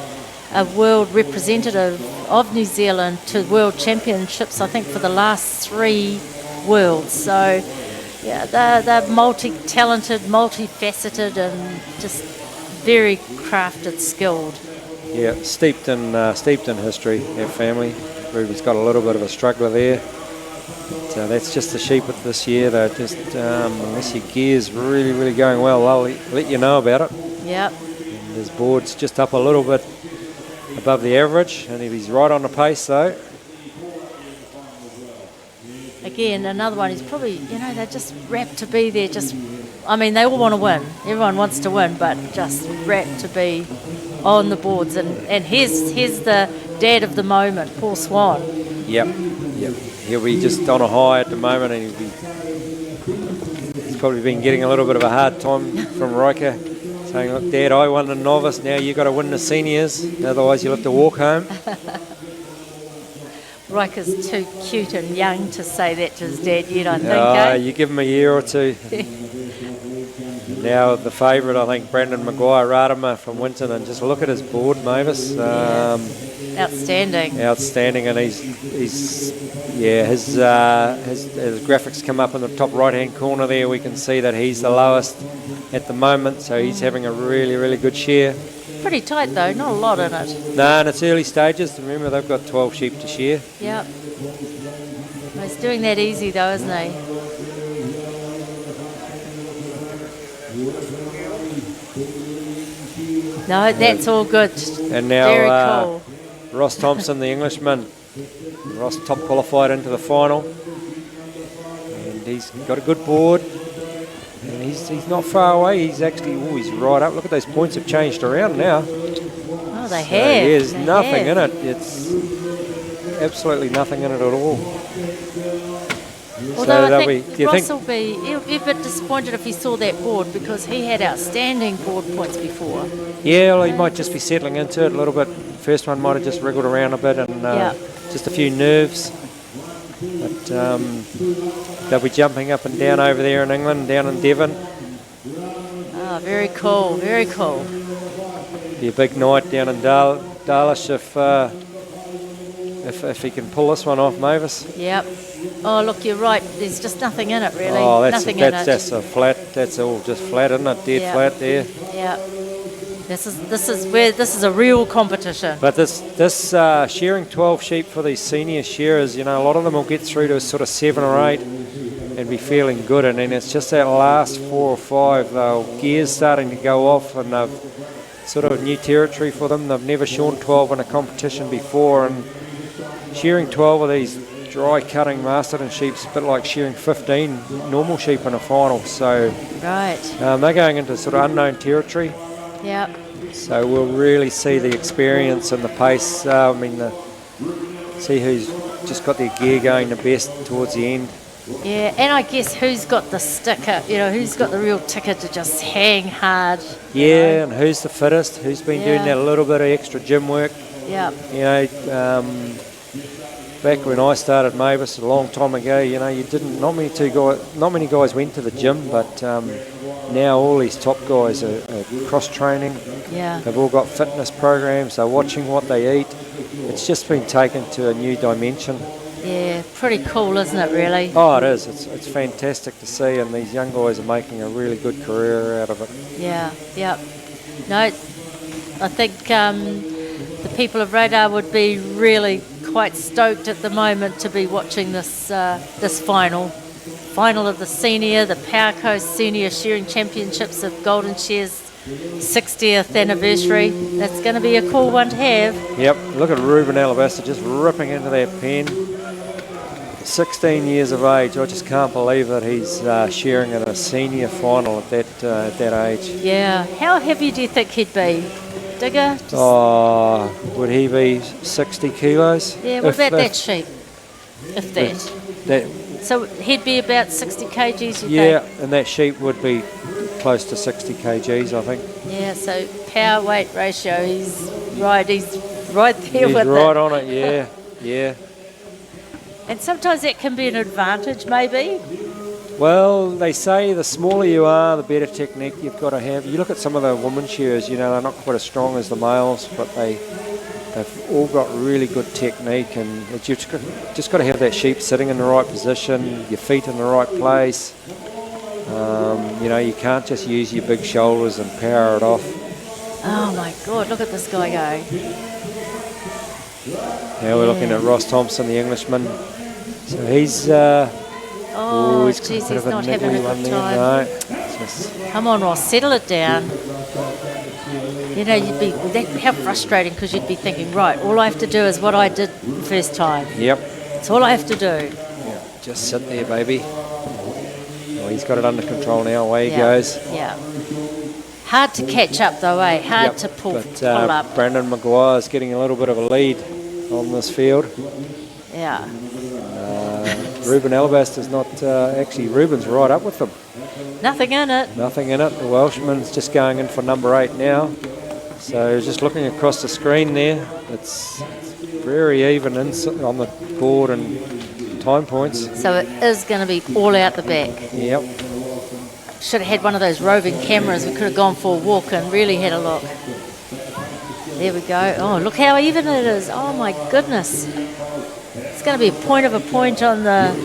a world representative of New Zealand to World Championships, I think, for the last 3 worlds. So, yeah, they're multi-talented, multifaceted, and just very crafted, skilled.
Yeah, steeped in history, our family. Ruby's got a little bit of a struggler there. But, that's just the sheep of this year. They're just, unless your gear's really, really going well, they'll let you know about it.
Yep.
And his board's just up a little bit above the average, and he's right on the pace though.
Again, another one is probably, they're just rapt to be there. They all want to win. Everyone wants to win, but just rapt to be on the boards. And here's the dad of the moment, Paul Swan.
Yep. He'll be just on a high at the moment, and he's probably been getting a little bit of a hard time from Riker, saying, look, Dad, I won the novice, now you've got to win the seniors, otherwise you'll have to walk home.
Riker's too cute and young to say that to his dad yet, I think.
You give him a year or two. Now the favourite, I think, Brandon Maguire, Wairarapa from Winton, and just look at his board, Mavis.
Outstanding.
Outstanding, and his graphics come up in the top right-hand corner there. We can see that he's the lowest at the moment, so he's having a really, really good shear.
Pretty tight though, not a lot in it.
No, and it's early stages. Remember, they've got 12 sheep to shear.
Yep. He's doing that easy though, isn't he? No, that's all good.
And now
very cool.
Ross Thompson, the Englishman. Ross top qualified into the final. And he's got a good board. And he's not far away. He's actually he's right up. Look at those points have changed around now.
Oh, they have.
There's nothing in it. It's absolutely nothing in it at all.
Although I think Ross will he'll be a bit disappointed if he saw that board, because he had outstanding board points before.
Yeah, well, he might just be settling into it a little bit. First one might have just wriggled around a bit and just a few nerves. But they'll be jumping up and down over there in England, down in Devon.
Oh, very cool, very cool.
Be a big night down in Darlish if he can pull this one off, Mavis.
Yep. Oh, look, you're right. There's just nothing in it, really.
Oh,
that's
a flat. That's all just flat, isn't it? Dead flat there.
Yeah. This is a real competition.
But this shearing 12 sheep for these senior shearers, a lot of them will get through to sort of 7 or 8 and be feeling good, and then it's just that last 4 or 5, gears starting to go off, and they've sort of new territory for them. They've never shorn 12 in a competition before, and shearing 12 of these dry cutting Masterton sheep is a bit like shearing 15 normal sheep in a final. So they're going into sort of unknown territory.
Yep.
So we'll really see the experience and the pace. See who's just got their gear going the best towards the end.
Yeah, and I guess who's got the sticker, who's got the real ticker to just hang hard.
Yeah, and who's the fittest, who's been doing that little bit of extra gym work.
Yeah.
Back when I started Mavis a long time ago, not many guys went to the gym, but now all these top guys are cross training.
Yeah.
They've all got fitness programs. They're watching what they eat. It's just been taken to a new dimension.
Yeah, pretty cool, isn't it, really?
Oh, it is. It's fantastic to see, and these young guys are making a really good career out of it.
Yeah, yeah. No, I think the people of Radar would be really quite stoked at the moment to be watching this final of the the Power Coast Senior Shearing Championships of Golden Shears 60th anniversary. That's going to be a cool one to have.
Yep, look at Ruben Alabaster just ripping into that pen. 16 years of age. I just can't believe that he's shearing in a senior final at that age.
Yeah. How heavy do you think he'd be? Digger?
Would he be 60 kilos?
Yeah, what about that sheep? If that. So he'd be about 60 kgs, you think?
Yeah, and that sheep would be close to 60 kgs, I think.
Yeah, so power weight ratio, he's right there with it.
He's right on it, yeah.
And sometimes that can be an advantage, maybe.
Well, they say the smaller you are, the better technique you've got to have. You look at some of the women shearers, you know, they're not quite as strong as the males, but they've all got really good technique, and you've just got to have that sheep sitting in the right position, your feet in the right place. You know, you can't just use your big shoulders and power it off.
Oh my God, look at this guy go.
Now we're looking at Ross Thompson, the Englishman. So he's...
oh,
he's
geez,
got a
he's
bit
not
of
having a
niggly
good
one there.
time.
No, it's just-
Come on, Ross, settle it down. You know, you'd be how frustrating, because you'd be thinking, right, all I have to do is what I did the first time.
Yep.
That's all I have to do.
Yeah, just sit there, baby. Oh, he's got it under control now. Away he goes.
Yeah. Hard to catch up though, eh? Hard
Yep,
to pull
but,
up.
Brandon Maguire's getting a little bit of a lead on this field.
Yeah.
Ruben Alabaster's not actually. Ruben's right up with them.
Nothing in it.
Nothing in it. The Welshman's just going in for number 8 now. So just looking across the screen there, it's very even on the board and time points.
So it is going to be all out the back.
Yep.
Should have had one of those roving cameras. We could have gone for a walk and really had a look. There we go. Oh, look how even it is. Oh my goodness. It's going to be a point on the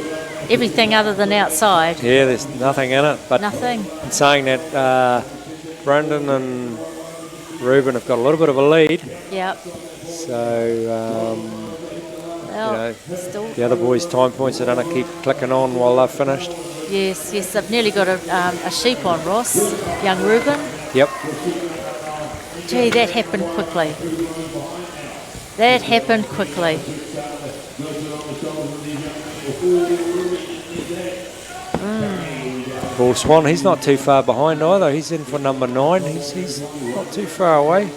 everything other than outside.
Yeah, there's nothing in it. But
Nothing.
in saying that, Brendan and Ruben have got a little bit of a lead.
Yep.
So,
Well, still.
the other boys' time points are going to keep clicking on while they're finished.
Yes, they've nearly got a sheep on, Ross. Young Ruben.
Yep.
Gee, that happened quickly. That happened quickly.
Paul Swan, he's not too far behind either. He's in for number 9. He's not too far away.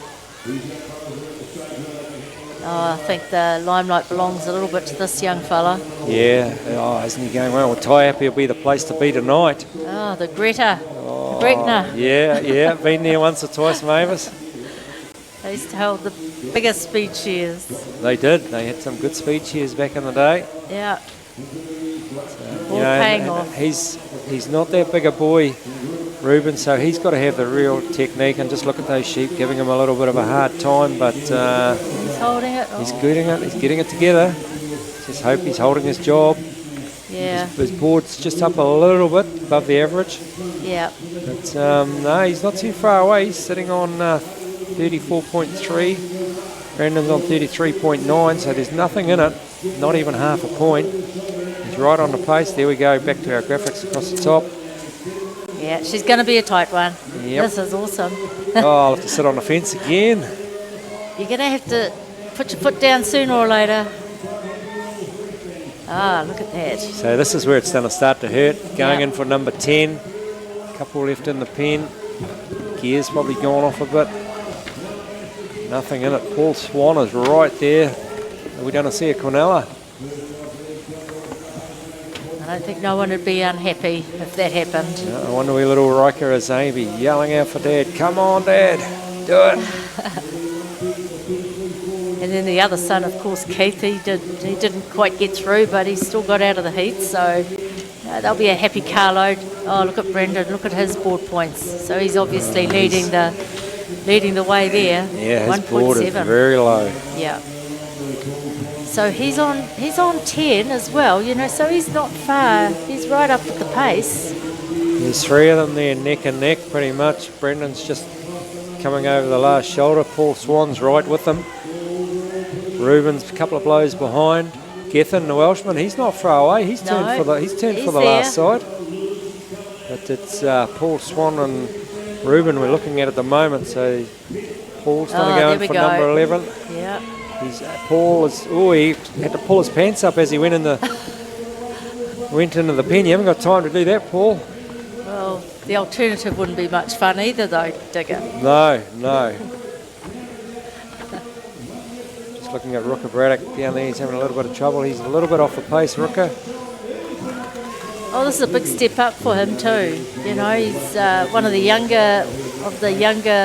Oh, I think the limelight belongs a little bit to this young fella.
Yeah. Oh, isn't he going well? Well, Taiapi will be the place to be tonight.
Oh, the Greta. The Gretna.
Yeah. Been there once or twice, Mavis.
They used to hold the biggest speed shears.
They did. They had some good speed shears back in the day.
Yeah.
You
All
know,
paying
and
off.
He's not that big a boy, Ruben, so he's got to have the real technique, and just look at those sheep giving him a little bit of a hard time, but
He's holding it.
he's getting it. He's getting it together. Just hope he's holding his job.
Yeah.
His board's just up a little bit above the average.
Yeah.
But no, he's not too far away. He's sitting on 34.3. Brandon's on 33.9, so there's nothing in it. Not even half a point. He's right on the pace. There we go. Back to our graphics across the top.
Yeah, she's going to be a tight one.
Yep.
This is awesome.
Oh, I'll have to sit on the fence again.
You're going to have to put your foot down sooner or later. Ah, look at that.
So this is where it's going to start to hurt. Going
Yep.
in for number 10. Couple left in the pen. Gear's probably gone off a bit. Nothing in it. Paul Swan is right there. Are we going to see a Quinella?
I don't think no one would be unhappy if that happened.
I wonder where little Riker is. He'll be yelling out for Dad. Come on, Dad. Do it.
And then the other son, of course, Keith, he didn't quite get through, but he still got out of the heat, so they'll be a happy carload. Oh, look at Brendan, look at his board points. So he's obviously leading the way there.
Yeah, his
1.7.
board is very low.
Yeah. So he's on 10 as well, you know, so he's not far. He's right up at the pace.
There's 3 of them there, neck and neck, pretty much. Brendan's just coming over the last shoulder. Paul Swan's right with them. Ruben's a couple of blows behind. Gethin, the Welshman, he's not far away. He's turned for the last side. But it's Paul Swan and Ruben we're looking at the moment. So Paul's going to go in for number 11.
Yeah.
He had to pull his pants up as he went into the pen. You haven't got time to do that, Paul.
Well, the alternative wouldn't be much fun either, though, Digger.
No. Just looking at Rooker Braddock down there. He's having a little bit of trouble. He's a little bit off the pace, Rooker.
Oh, this is a big step up for him too. You know, he's one of the younger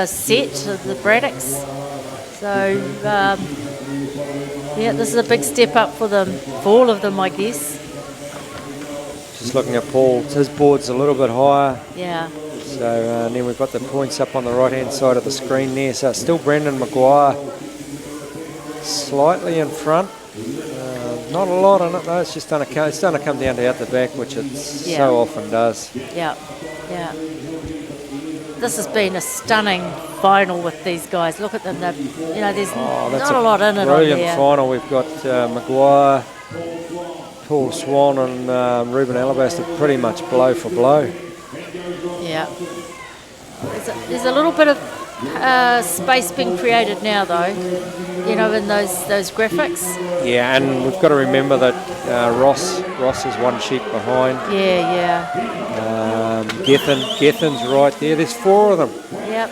set of the Braddocks. So, yeah, this is a big step up for them, for all of them, I guess.
Just looking at Paul, his board's a little bit higher.
Yeah.
So and then we've got the points up on the right-hand side of the screen there. So it's still Brendan Maguire slightly in front. Not a lot on it though. It's just going to come down to out the back, which it so often does.
Yeah, yeah. This has been a stunning final with these guys. Look at them. There's not a lot in it on
Brilliant
there.
final. We've got Maguire, Paul Swan, and Ruben Alabaster pretty much blow for blow.
Yeah. There's a little bit of space being created now, though. In those graphics.
Yeah, and we've got to remember that Ross is one sheet behind.
Yeah.
Gethin's right there. There's 4 of them.
Yep.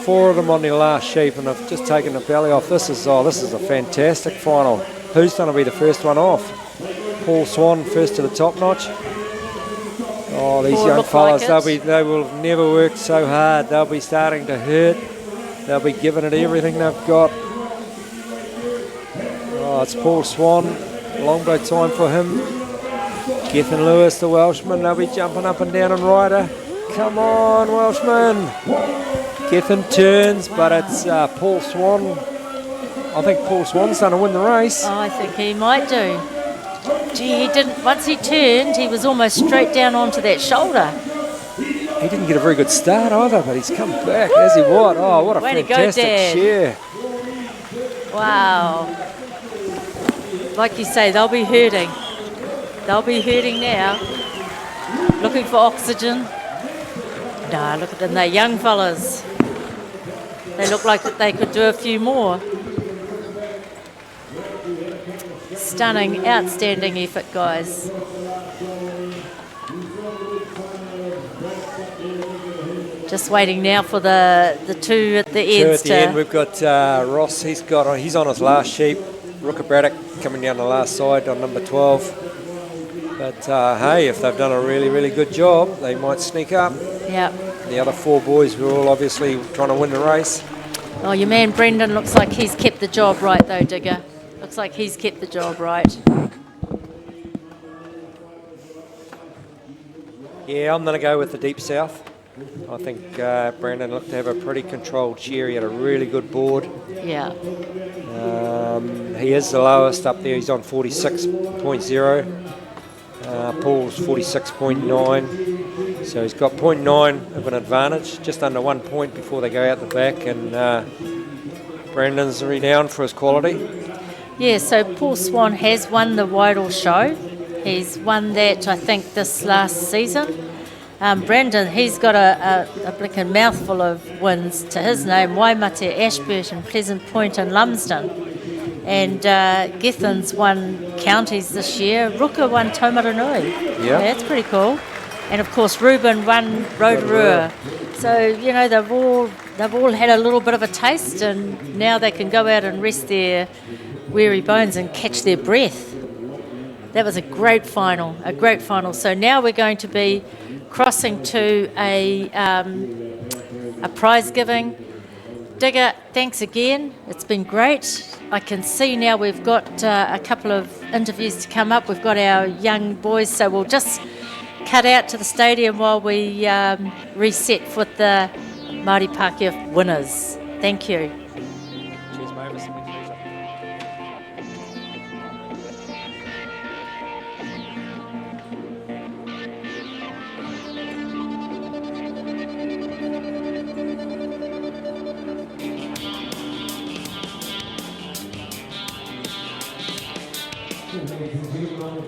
4 of them on their last sheep, and I've just taken the belly off. This is a fantastic final. Who's going to be the first one off? Paul Swan first to the top notch. Oh, these young fellas, they will have never worked so hard. They'll be starting to hurt. They'll be giving it everything they've got. Oh, it's Paul Swan. Longbow time for him. Gethin Lewis, the Welshman. They'll be jumping up and down on rider. Come on, Welshman. Gethin turns, but it's Paul Swan. I think Paul Swan's going to win the race.
Oh, I think he might do. Gee, he didn't. Once he turned, he was almost straight down onto that shoulder.
He didn't get a very good start either, but he's come back. Has he what? Oh, what a
Way
fantastic
to go,
shear.
Wow. Like you say, they'll be hurting. They'll be hurting now. Looking for oxygen. Nah, look at them. They're young fellas. They look like that they could do a few more. Stunning, outstanding effort, guys. Just waiting now for the 2 at the ends.
At the end, we've got Ross. He's on his last sheep. Rooker Braddock coming down the last side on number 12. But hey, if they've done a really, really good job, they might sneak up.
Yep.
The other 4 boys were all obviously trying to win the race.
Oh, your man Brendan looks like he's kept the job right, though, Digger. Looks like he's kept the job right.
Yeah, I'm going to go with the Deep South. I think Brandon looked to have a pretty controlled shear. He had a really good board.
Yeah.
He is the lowest up there. He's on 46.0. Paul's 46.9. So he's got 0.9 of an advantage, just under 1 point before they go out the back. And Brandon's renowned for his quality.
Yeah, so Paul Swan has won the Whitehall Show. He's won that, I think, this last season. Brandon, he's got a blinking mouthful of wins to his name. Waimate, Ashburton, Pleasant Point and Lumsden. And Gethin's won counties this year. Rooker won Taumaranui.
Yeah.
That's pretty cool. And of course, Ruben won Rotorua. So, they've all had a little bit of a taste, and now they can go out and rest their weary bones and catch their breath. That was a great final, So now we're going to be crossing to a prize giving. Digger, thanks again. It's been great. I can see now we've got a couple of interviews to come up. We've got our young boys, so we'll just cut out to the stadium while we reset with the Māori Pākehā winners. Thank you.
Cheers, Mavis.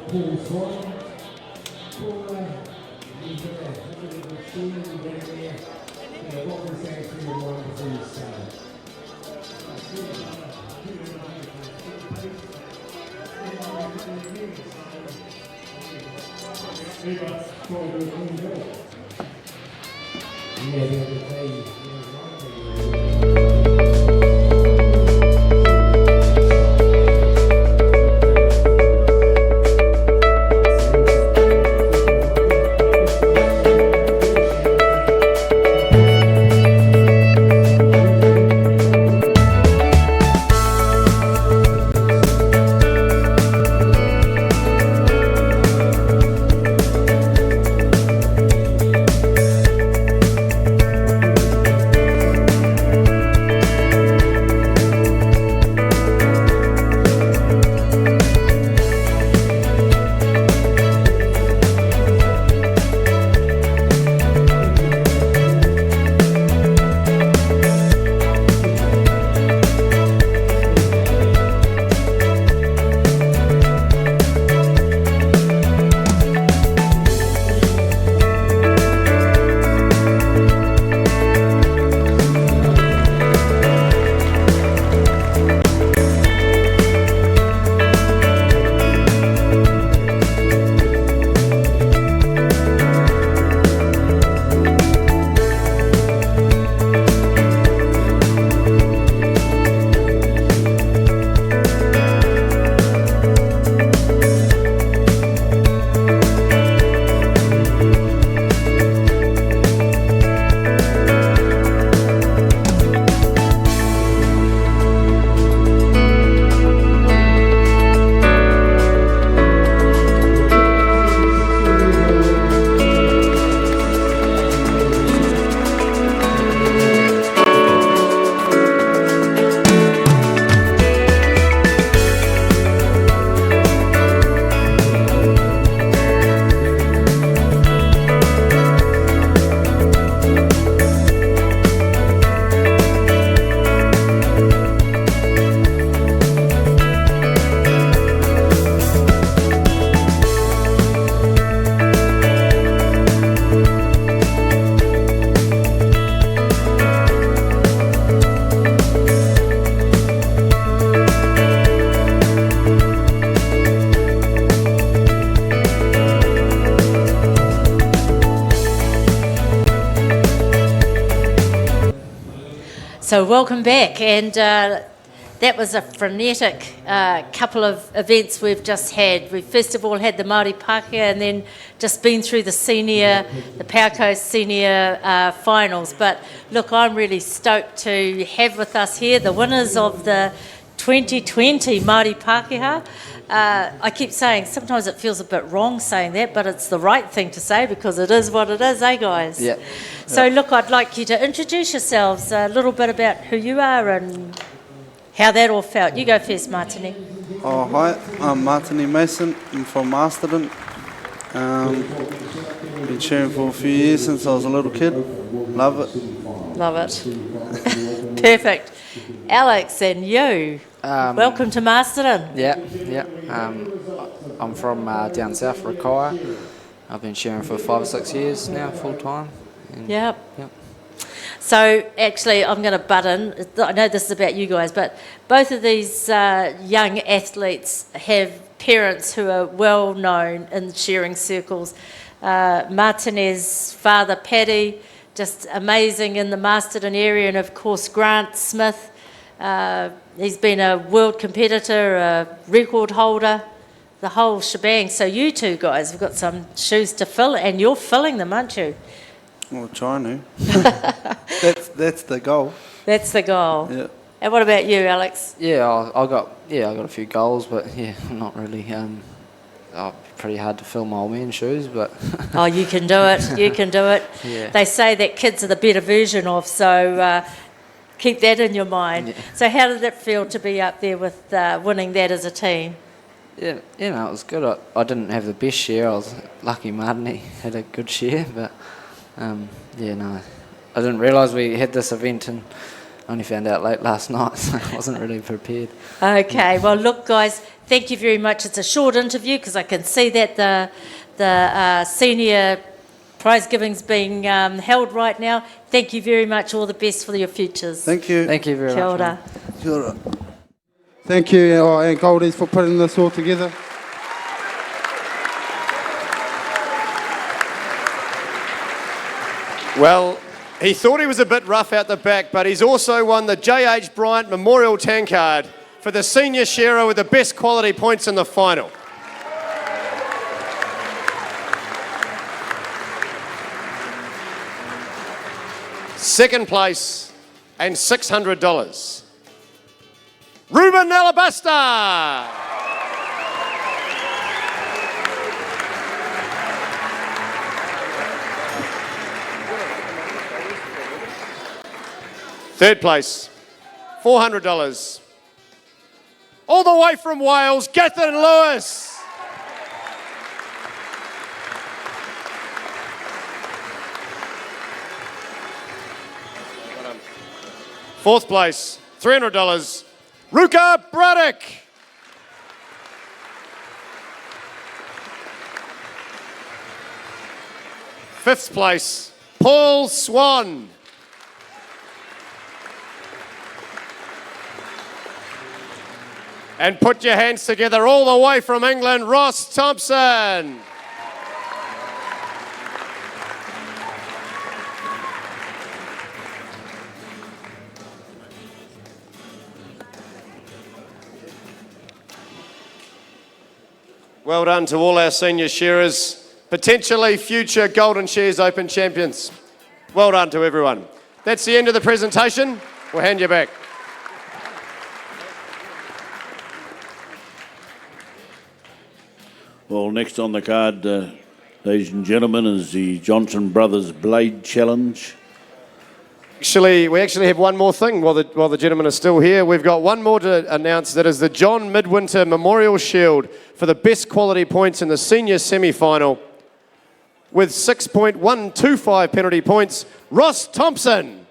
Paul Swan. What was that for your one before you start?
So welcome back, and that was a frenetic couple of events we've just had. We first of all had the Māori Pākehā and then just been through the Power Coast senior finals. But look, I'm really stoked to have with us here the winners of the 2020 Māori Pākehā. I keep saying, sometimes it feels a bit wrong saying that, but it's the right thing to say because it is what it is, eh guys?
Yeah.
So look, I'd like you to introduce yourselves, a little bit about who you are and how that all felt. You go first, Martini.
Oh, hi, I'm Martini Mason. I'm from Masterton. Been shearing for a few years since I was a little kid. Love it.
Love it. Perfect. Alex, and you. Welcome to Masterton.
Yeah. I'm from down south, Rakaia. I've been shearing for 5 or 6 years now, full time.
Yep. So actually, I'm going to butt in. I know this is about you guys, but both of these young athletes have parents who are well known in shearing circles. Martinez's father, Paddy, just amazing in the Masterton area, and of course Grant Smith. He's been a world competitor, a record holder, the whole shebang. So you two guys have got some shoes to fill, and you're filling them, aren't you?
Well, trying to. That's the goal.
That's the goal.
Yeah.
And what about you, Alex?
Yeah, I got a few goals, but yeah, not really. Pretty hard to fill my old man shoes, but.
Oh, you can do it. You can do it.
Yeah.
They say that kids are the better version of, so keep that in your mind.
Yeah.
So how did it feel to be up there with winning that as a team?
Yeah, it was good. I didn't have the best shear. I was lucky Martin had a good shear, but I didn't realise we had this event and only found out late last night, so I wasn't really prepared.
Okay, well look guys, thank you very much. It's a short interview because I can see that the senior prize giving's being held right now. Thank you very much. All the best for your futures.
Thank you.
Thank you very
Kia
much.
ora.
Kia ora. Thank you, and Goldies, for putting this all together.
Well, he thought he was a bit rough out the back, but he's also won the J.H. Bryant Memorial Tankard for the senior shearer with the best quality points in the final. Second place and $600. Ruben Alabaster. Third place, $400. All the way from Wales, Gathan Lewis. Fourth place, $300. Ruka Braddock. Fifth place, Paul Swan. And put your hands together all the way from England, Ross Thompson. Well done to all our senior shearers, potentially future Golden Shears Open champions. Well done to everyone. That's the end of the presentation. We'll hand you back.
Well, next on the card, ladies and gentlemen, is the Johnson Brothers Blade Challenge.
We actually have one more thing while the gentlemen are still here. We've got one more to announce. That is the John Midwinter Memorial Shield for the best quality points in the senior semi-final. With 6.125 penalty points, Ross Thompson.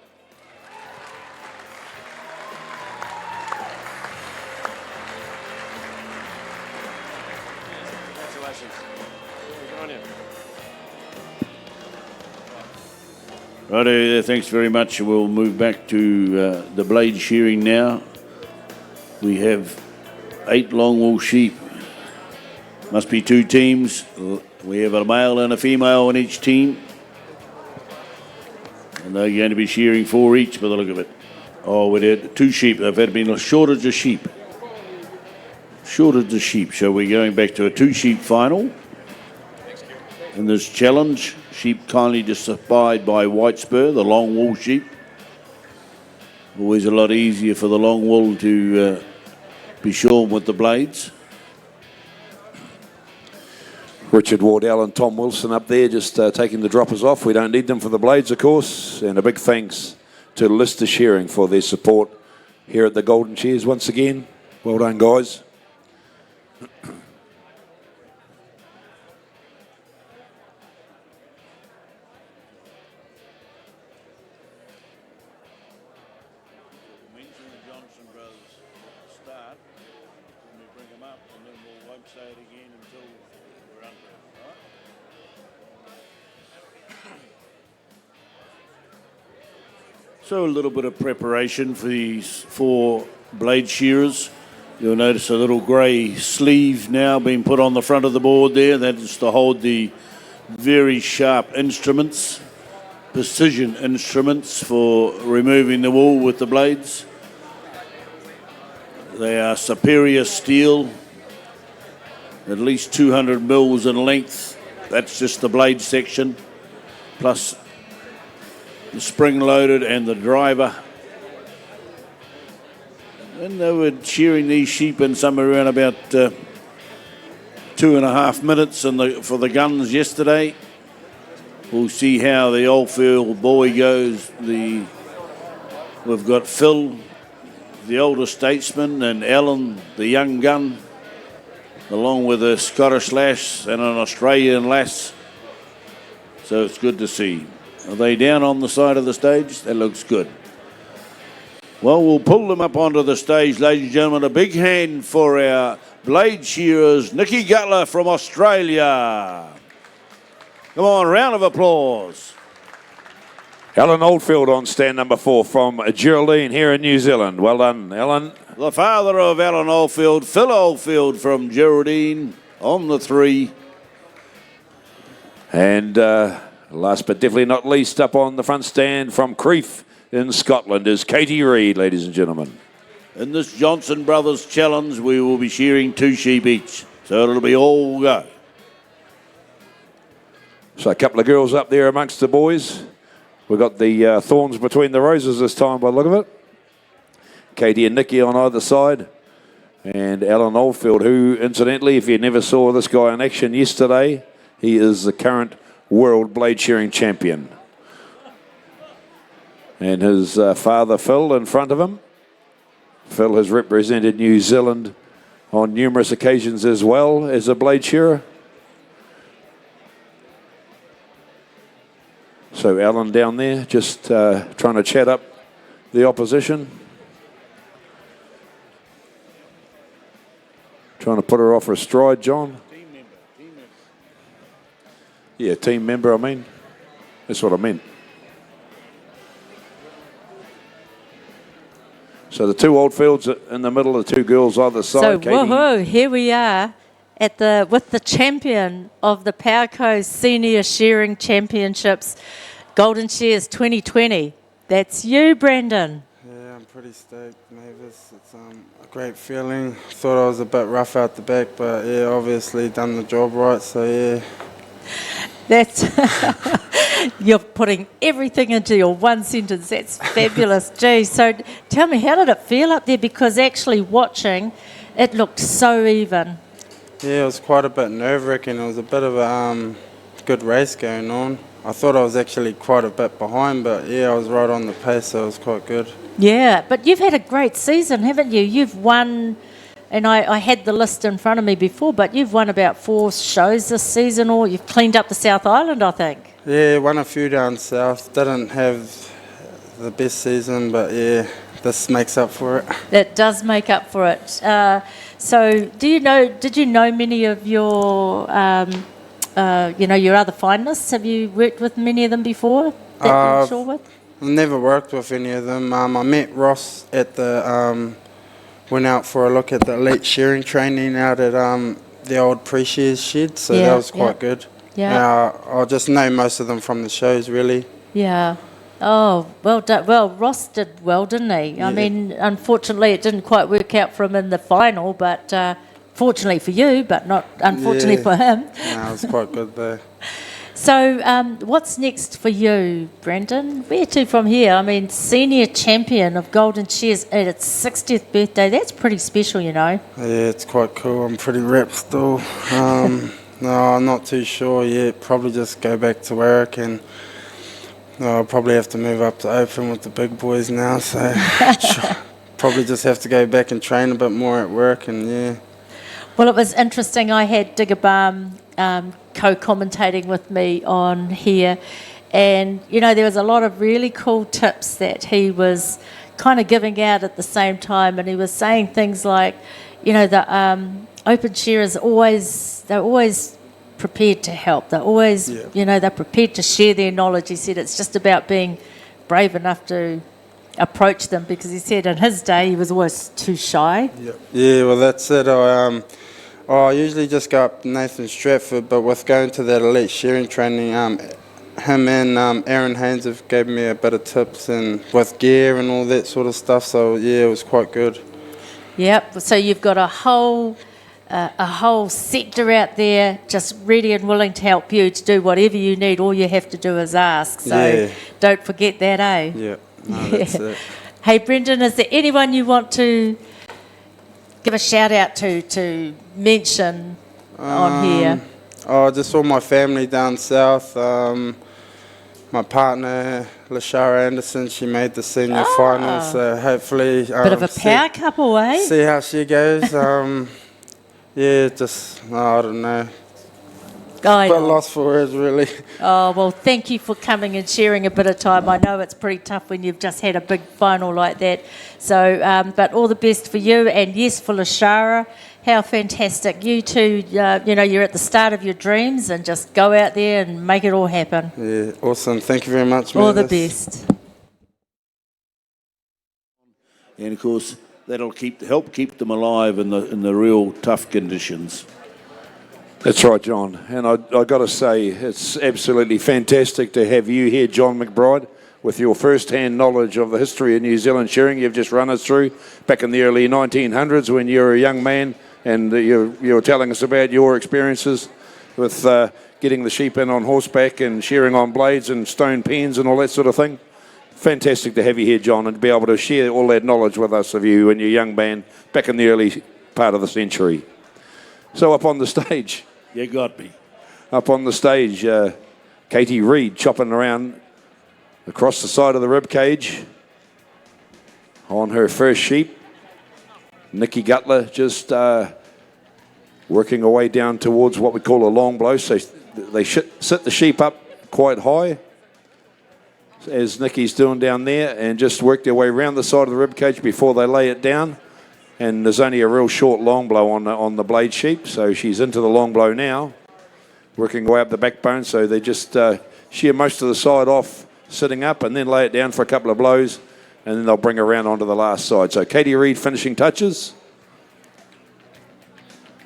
Righto, thanks very much. We'll move back to the blade shearing now. We have 8 long wool sheep. Must be 2 teams. We have a male and a female in each team. And they're going to be shearing 4 each by the look of it. Oh, we had 2 sheep. They've had been a shortage of sheep. Shortage of sheep. So we're going back to a 2-sheep final. In this challenge, sheep kindly just supplied by White Spur, the long wool sheep. Always a lot easier for the long wool to be shorn with the blades.
Richard Wardell and Tom Wilson up there just taking the droppers off. We don't need them for the blades, of course. And a big thanks to Lister Shearing for their support here at the Golden Shears once again. Well done, guys.
So a little bit of preparation for these 4 blade shearers. You'll notice a little grey sleeve now being put on the front of the board there. That is to hold the very sharp instruments, precision instruments for removing the wool with the blades. They are superior steel, at least 200 mils in length. That's just the blade section, plus the spring-loaded and the driver. And they were shearing these sheep in somewhere around about 2.5 minutes for the guns yesterday. We'll see how the Oldfield boy goes. We've got Phil, the older statesman, and Alan, the young gun, along with a Scottish lass and an Australian lass. So it's good to see. Are they down on the side of the stage? That looks good. Well, we'll pull them up onto the stage, ladies and gentlemen. A big hand for our blade shearers, Nikki Gutler from Australia. Come on, round of applause.
Alan Oldfield on stand number 4 from Geraldine here in New Zealand. Well done, Alan.
The father of Alan Oldfield, Phil Oldfield from Geraldine on the 3.
And last but definitely not least, up on the front stand from Crieff in Scotland is Katie Reid, ladies and gentlemen.
In this Johnson Brothers Challenge, we will be shearing 2 sheep each. So it'll be all go.
So a couple of girls up there amongst the boys. We've got the thorns between the roses this time by the look of it. Katie and Nikki on either side. And Alan Oldfield, who, incidentally, if you never saw this guy in action yesterday, he is the current world blade shearing champion. And his father, Phil, in front of him. Phil has represented New Zealand on numerous occasions as well as a blade shearer. So Alan down there just trying to chat up the opposition. Trying to put her off her stride, John. Yeah, team member, I mean. That's what I meant. So the 2 Oldfields in the middle, the 2 girls either side.
So,
Katie.
woohoo, here we are with the champion of the Powerco Senior Shearing Championships, Golden Shears 2020. That's you, Brandon.
Yeah, I'm pretty stoked, Mavis. It's a great feeling. Thought I was a bit rough out the back, but yeah, obviously done the job right, so yeah.
That's you're putting everything into your one sentence. That's fabulous. Gee, so tell me, how did it feel up there? Because actually watching, it looked so even.
Yeah, it was quite a bit nerve-wracking. It was a bit of a good race going on. I thought I was actually quite a bit behind, but yeah, I was right on the pace, so it was quite good.
Yeah, but you've had a great season, haven't you? You've won, and I had the list in front of me before, but you've won about 4 shows this season, or you've cleaned up the South Island, I think.
Yeah, won a few down south. Didn't have the best season, but yeah, this makes up for it.
It does make up for it. So, did you know many of your, your other finalists? Have you worked with many of them before that you're sure with?
I've never worked with any of them. I met Ross at the, went out for a look at the elite shearing training out at the old pre-shears shed, so that was quite good.
Yeah.
I just know most of them from the shows, really.
Yeah. Oh, well done. Well, Ross did well, didn't he? I mean, unfortunately, it didn't quite work out for him in the final, but fortunately for you, but not unfortunately for him.
No, it was quite good there.
So, what's next for you, Brendan? Where to from here? I mean, senior champion of Golden Shears at its 60th birthday. That's pretty special, you know.
Yeah, it's quite cool. I'm pretty wrapped still. No, I'm not too sure yet. Probably just go back to work, and I'll probably have to move up to Open with the big boys now. So probably just have to go back and train a bit more at work, and yeah.
Well, it was interesting. I had Digger Balm co-commentating with me on here, and you know, there was a lot of really cool tips that he was kind of giving out at the same time, and he was saying things like, you know, the open shearers they're always prepared to help. They're always, you know, they're prepared to share their knowledge. He said it's just about being brave enough to approach them, because he said in his day he was always too shy.
Yeah, well, that's it. I usually just go up to Nathan Stratford, but with going to that elite shearing training, him and Aaron Haynes have gave me a bit of tips and with gear and all that sort of stuff. So yeah, it was quite good.
Yep. So you've got a whole sector out there just ready and willing to help you to do whatever you need. All you have to do is ask. So don't forget that, eh?
Yeah. No, that's it.
Hey, Brendan, is there anyone you want to give a shout out to mention on here?
Oh, just all my family down south. My partner, Lashara Anderson, she made the senior final, so hopefully...
Bit of a power couple, eh?
See how she goes. Yeah, just, I don't know. But lost for words, really.
Oh, well, thank you for coming and sharing a bit of time. I know it's pretty tough when you've just had a big final like that. So, but all the best for you, and yes, for Lashara. How fantastic. You two, you know, you're at the start of your dreams, and just go out there and make it all happen.
Yeah, awesome. Thank you very much,
All the best.
And of course, that'll help keep them alive in the real tough conditions.
That's right, John. And I got to say, it's absolutely fantastic to have you here, John McBride, with your first-hand knowledge of the history of New Zealand shearing. You've just run us through back in the early 1900s when you were a young man, and you were telling us about your experiences with getting the sheep in on horseback and shearing on blades and stone pens and all that sort of thing. Fantastic to have you here, John, and to be able to share all that knowledge with us of you and your young man back in the early part of the century. So up on the stage...
You got me.
Up on the stage, Katie Reid chopping around across the side of the rib cage on her first sheep. Nikki Gutler just working her way down towards what we call a long blow. So they sit the sheep up quite high, as Nikki's doing down there, and just work their way around the side of the rib cage before they lay it down. And there's only a real short long blow on the blade sheep, so she's into the long blow now, working her way up the backbone. So they just shear most of the side off sitting up, and then lay it down for a couple of blows, and then they'll bring her around onto the last side. So Katie Reid finishing touches,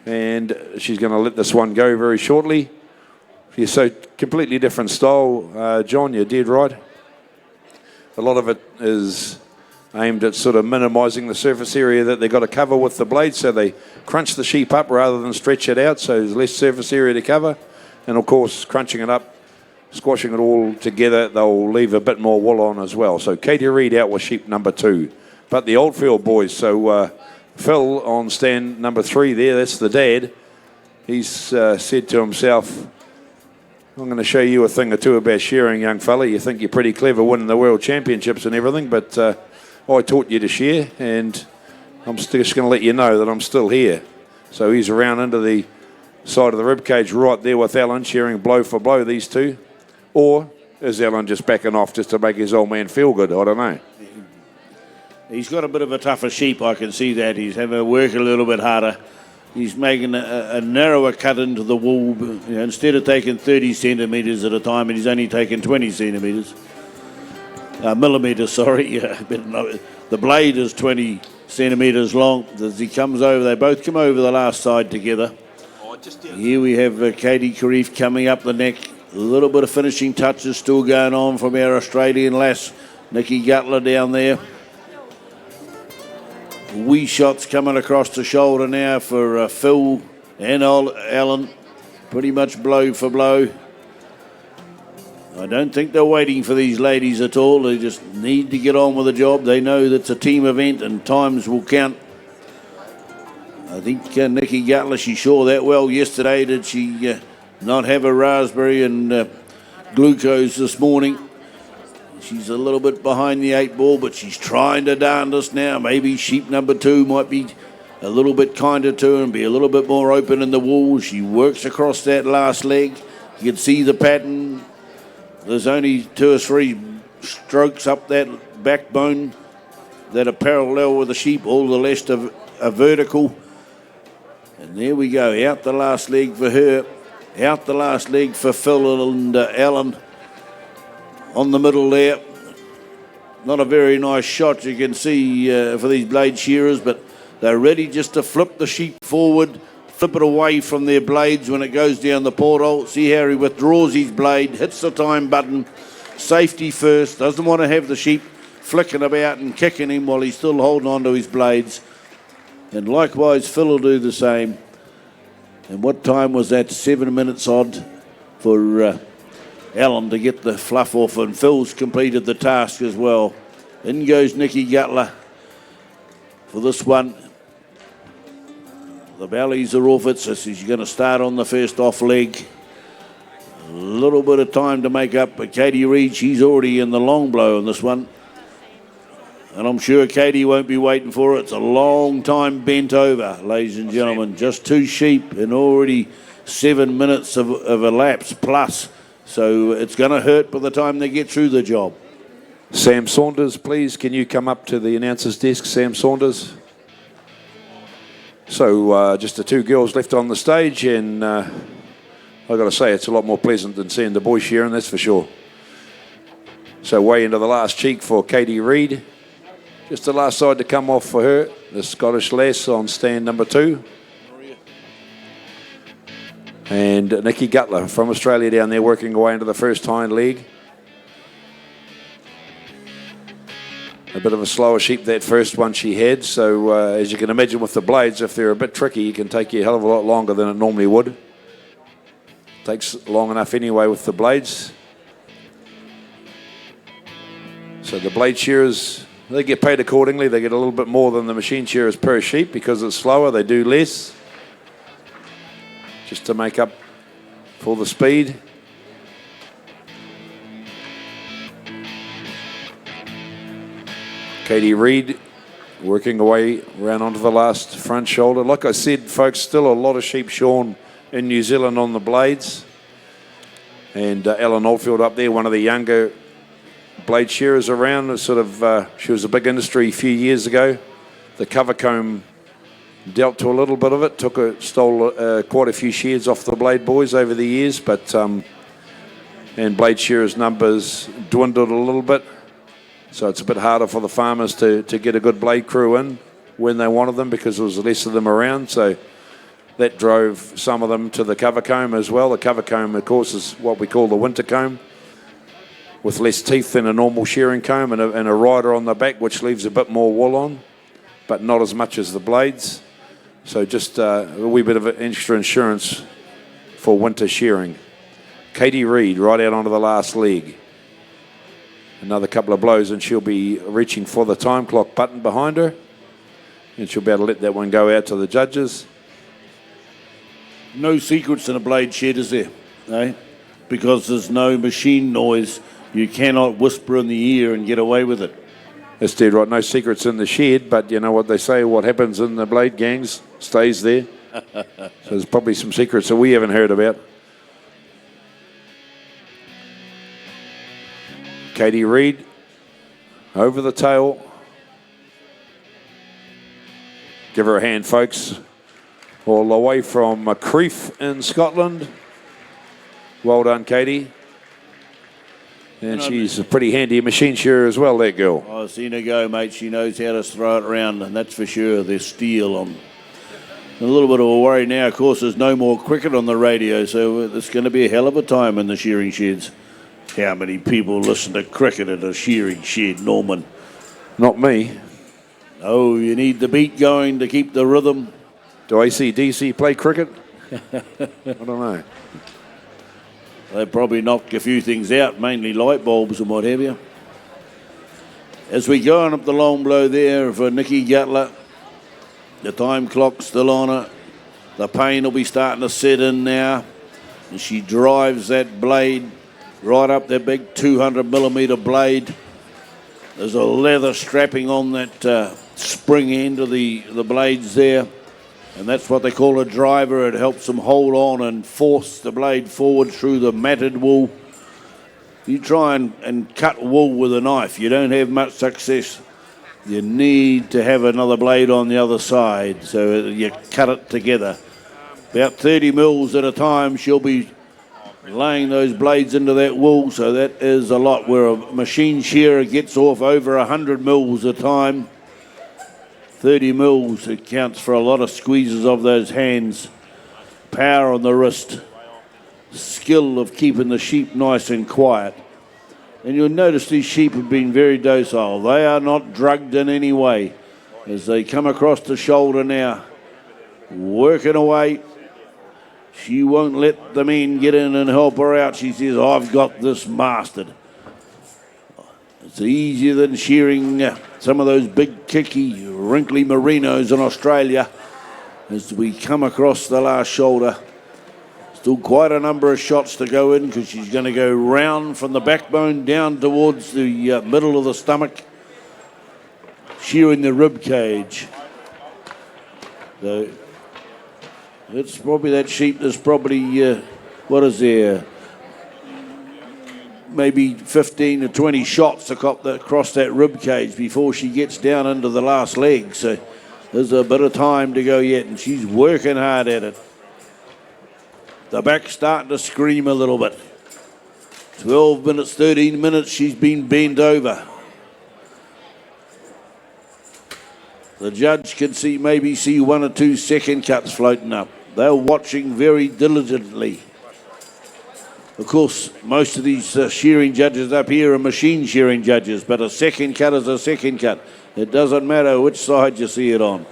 and she's going to let this one go very shortly. Yeah, so completely different style, John. You're dead right. A lot of it is aimed at sort of minimising the surface area that they've got to cover with the blade, so they crunch the sheep up rather than stretch it out, so there's less surface area to cover. And of course, crunching it up, squashing it all together, they'll leave a bit more wool on as well. So Katie Reid out with sheep number 2. But the Oldfield boys, so Phil on stand number 3 there, that's the dad. He's said to himself, I'm going to show you a thing or two about shearing, young fella. You think you're pretty clever winning the world championships and everything, but I taught you to shear, and I'm just going to let you know that I'm still here. So he's around into the side of the ribcage right there with Alan, shearing blow for blow, these two. Or is Alan just backing off just to make his old man feel good? I don't know.
He's got a bit of a tougher sheep, I can see that. He's having to work a little bit harder. He's making a narrower cut into the wool. You know, instead of taking 30 centimetres at a time, and he's only taking 20 centimetres. Millimetres, sorry. The blade is 20 centimetres long. As he comes over, they both come over the last side together. Here we have Katie Karif coming up the neck A little bit of finishing touches still going on from our Australian lass, Nikki Gutler down there. Wee shots coming across the shoulder now for Phil and Alan. Pretty much blow for blow. I don't think they're waiting for these ladies at all. They just need to get on with the job. They know that it's a team event and times will count. I think Nikki Gutler, she saw that well yesterday. Did she not have a raspberry and glucose this morning? She's a little bit behind the 8 ball, but she's trying to darn us now. Maybe sheep number 2 might be a little bit kinder to her and be a little bit more open in the wool. She works across that last leg. You can see the pattern. There's only 2 or 3 strokes up that backbone that are parallel with the sheep. All the rest are vertical. And there we go. Out the last leg for her. Out the last leg for Phil and Alan. On the middle there. Not a very nice shot you can see for these blade shearers, but they're ready just to flip the sheep forward, flip it away from their blades when it goes down the porthole. See how he withdraws his blade, hits the time button, safety first, doesn't want to have the sheep flicking about and kicking him while he's still holding on to his blades. And likewise, Phil will do the same. And what time was that? 7 minutes odd for Alan to get the fluff off, and Phil's completed the task as well. In goes Nikki Gutler for this one. The bellies are off it, so she's going to start on the first off leg. A little bit of time to make up, but Katie Reid, she's already in the long blow on this one. And I'm sure Katie won't be waiting for it. It's a long time bent over, ladies and gentlemen. Just 2 sheep and already 7 minutes of elapsed plus. So it's going to hurt by the time they get through the job.
Sam Saunders, please, can you come up to the announcer's desk, Sam Saunders? So just the 2 girls left on the stage, and I've got to say it's a lot more pleasant than seeing the boys shearing, that's for sure. So way into the last cheek for Katie Reid. Just the last side to come off for her, the Scottish lass on stand number 2. And Nikki Gutler from Australia down there working away into the first hind leg. A bit of a slower sheep that first one she had, so as you can imagine with the blades, if they're a bit tricky, it can take you a hell of a lot longer than it normally would. Takes long enough anyway with the blades. So the blade shearers, they get paid accordingly. They get a little bit more than the machine shearers per sheep because it's slower, they do less. Just to make up for the speed. Katie Reid working away around onto the last front shoulder. Like I said, folks, still a lot of sheep shorn in New Zealand on the blades. And Ellen Oldfield up there, one of the younger blade shearers around. Sort of, she was a big industry a few years ago. The cover comb dealt to a little bit of it, stole quite a few shears off the blade boys over the years, but and blade shearers' numbers dwindled a little bit. So it's a bit harder for the farmers to get a good blade crew in when they wanted them because there was less of them around. So that drove some of them to the cover comb as well. The cover comb, of course, is what we call the winter comb, with less teeth than a normal shearing comb and a rider on the back, which leaves a bit more wool on, but not as much as the blades. So just a wee bit of extra insurance for winter shearing. Katie Reid right out onto the last leg. Another couple of blows and she'll be reaching for the time clock button behind her. And she'll be able to let that one go out to the judges.
No secrets in a blade shed, is there? Eh? Because there's no machine noise. You cannot whisper in the ear and get away with it.
That's dead right. No secrets in the shed, but you know what they say, what happens in the blade gangs stays there. So there's probably some secrets that we haven't heard about. Katie Reid over the tail. Give her a hand, folks. All the way from Crieff in Scotland. Well done, Katie. And she's a pretty handy machine shearer as well, that girl.
I've seen her go, mate. She knows how to throw it around, and that's for sure. There's steel on A little bit of a worry now, of course, there's no more cricket on the radio, so it's going to be a hell of a time in the shearing sheds. How many people listen to cricket at a shearing shed, Norman?
Not me.
Oh, you need the beat going to keep the rhythm.
Do AC/DC play cricket? I don't know.
They probably knock a few things out, mainly light bulbs and what have you. As we go on up the long blow there for Nikki Gutler, the time clock's still on her. The pain will be starting to set in now. And she drives that blade right up, that big 200mm blade. There's a leather strapping on that spring end of the blades there. And that's what they call a driver. It helps them hold on and force the blade forward through the matted wool. You try and cut wool with a knife, you don't have much success. You need to have another blade on the other side, so you cut it together. About 30 mils at a time, she'll be laying those blades into that wool, so that is a lot. Where a machine shearer gets off over 100 mils a time, 30 mils, it counts for a lot of squeezes of those hands. Power on the wrist, skill of keeping the sheep nice and quiet. And you'll notice these sheep have been very docile. They are not drugged in any way. As they come across the shoulder now, working away. She won't let the men get in and help her out. She says, I've got this mastered. It's easier than shearing some of those big, kicky, wrinkly Marinos in Australia. As we come across the last shoulder, still quite a number of shots to go in because she's going to go round from the backbone down towards the middle of the stomach, shearing the rib cage. So it's probably that sheep that's probably, what is there, maybe 15 or 20 shots across that rib cage before she gets down into the last leg. So there's a bit of time to go yet, and she's working hard at it. The back's starting to scream a little bit. 12 minutes, 13 minutes, she's been bent over. The judge can maybe see 1 or 2 second cuts floating up. They're watching very diligently. Of course, most of these shearing judges up here are machine shearing judges, but a second cut is a second cut. It doesn't matter which side you see it on.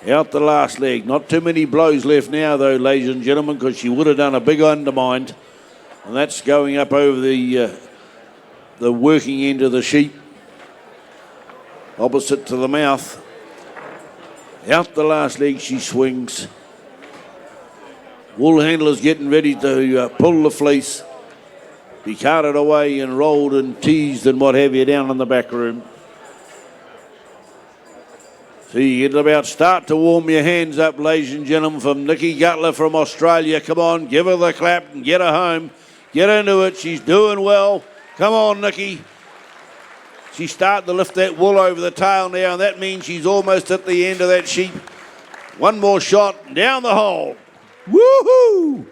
Out the last leg. Not too many blows left now, though, ladies and gentlemen, because she would have done a big undermine. And that's going up over the working end of the sheep, opposite to the mouth. Out the last leg she swings. Woolhandler's getting ready to pull the fleece. Be carted away and rolled and teased and what have you down in the back room. So you get about start to warm your hands up, ladies and gentlemen, from Nikki Gutler from Australia. Come on, give her the clap and get her home. Get into it. She's doing well. Come on, Nikki. She's starting to lift that wool over the tail now, and that means she's almost at the end of that sheep. One more shot, down the hole. Woohoo!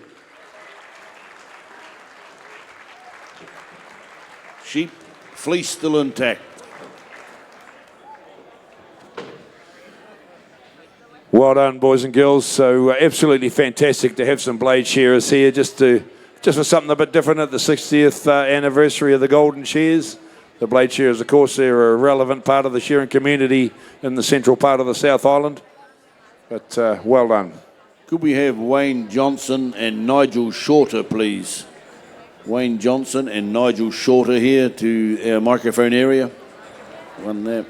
Sheep fleece still intact.
Well done, boys and girls. So absolutely fantastic to have some blade shearers here, just for something a bit different at the 60th anniversary of the Golden Shears. The blade shearers, of course, they're a relevant part of the shearing community in the central part of the South Island. But well done.
Could we have Wayne Johnson and Nigel Shorter, please? Wayne Johnson and Nigel Shorter here to our microphone area. One there.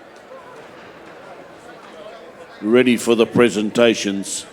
Ready for the presentations.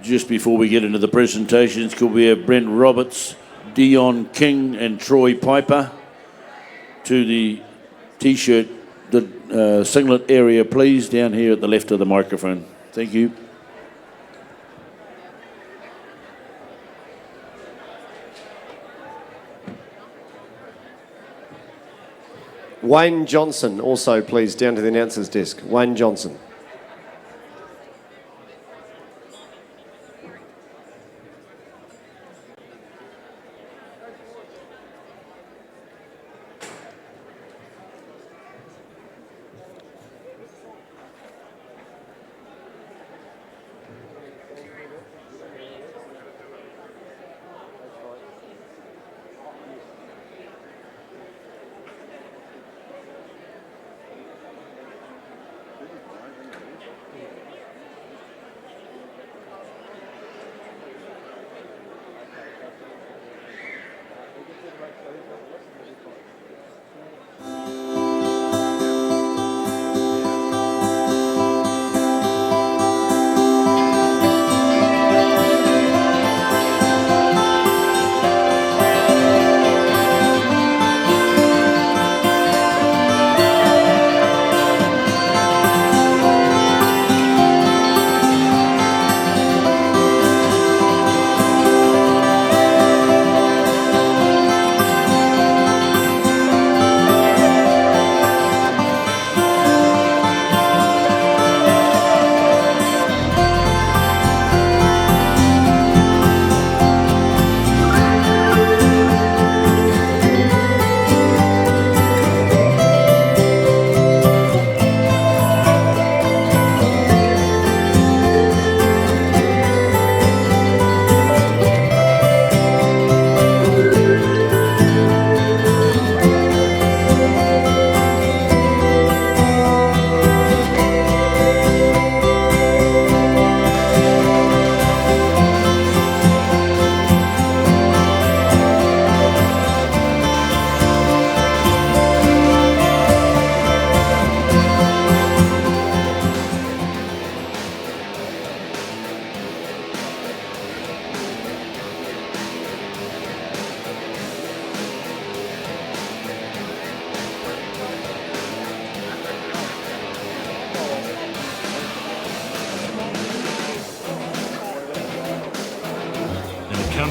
Just before we get into the presentations, could we have Brent Roberts, Dion King and Troy Piper to the T-shirt, the singlet area, please, down here at the left of the microphone. Thank you.
Wayne Johnson, also please, down to the announcer's desk. Wayne Johnson.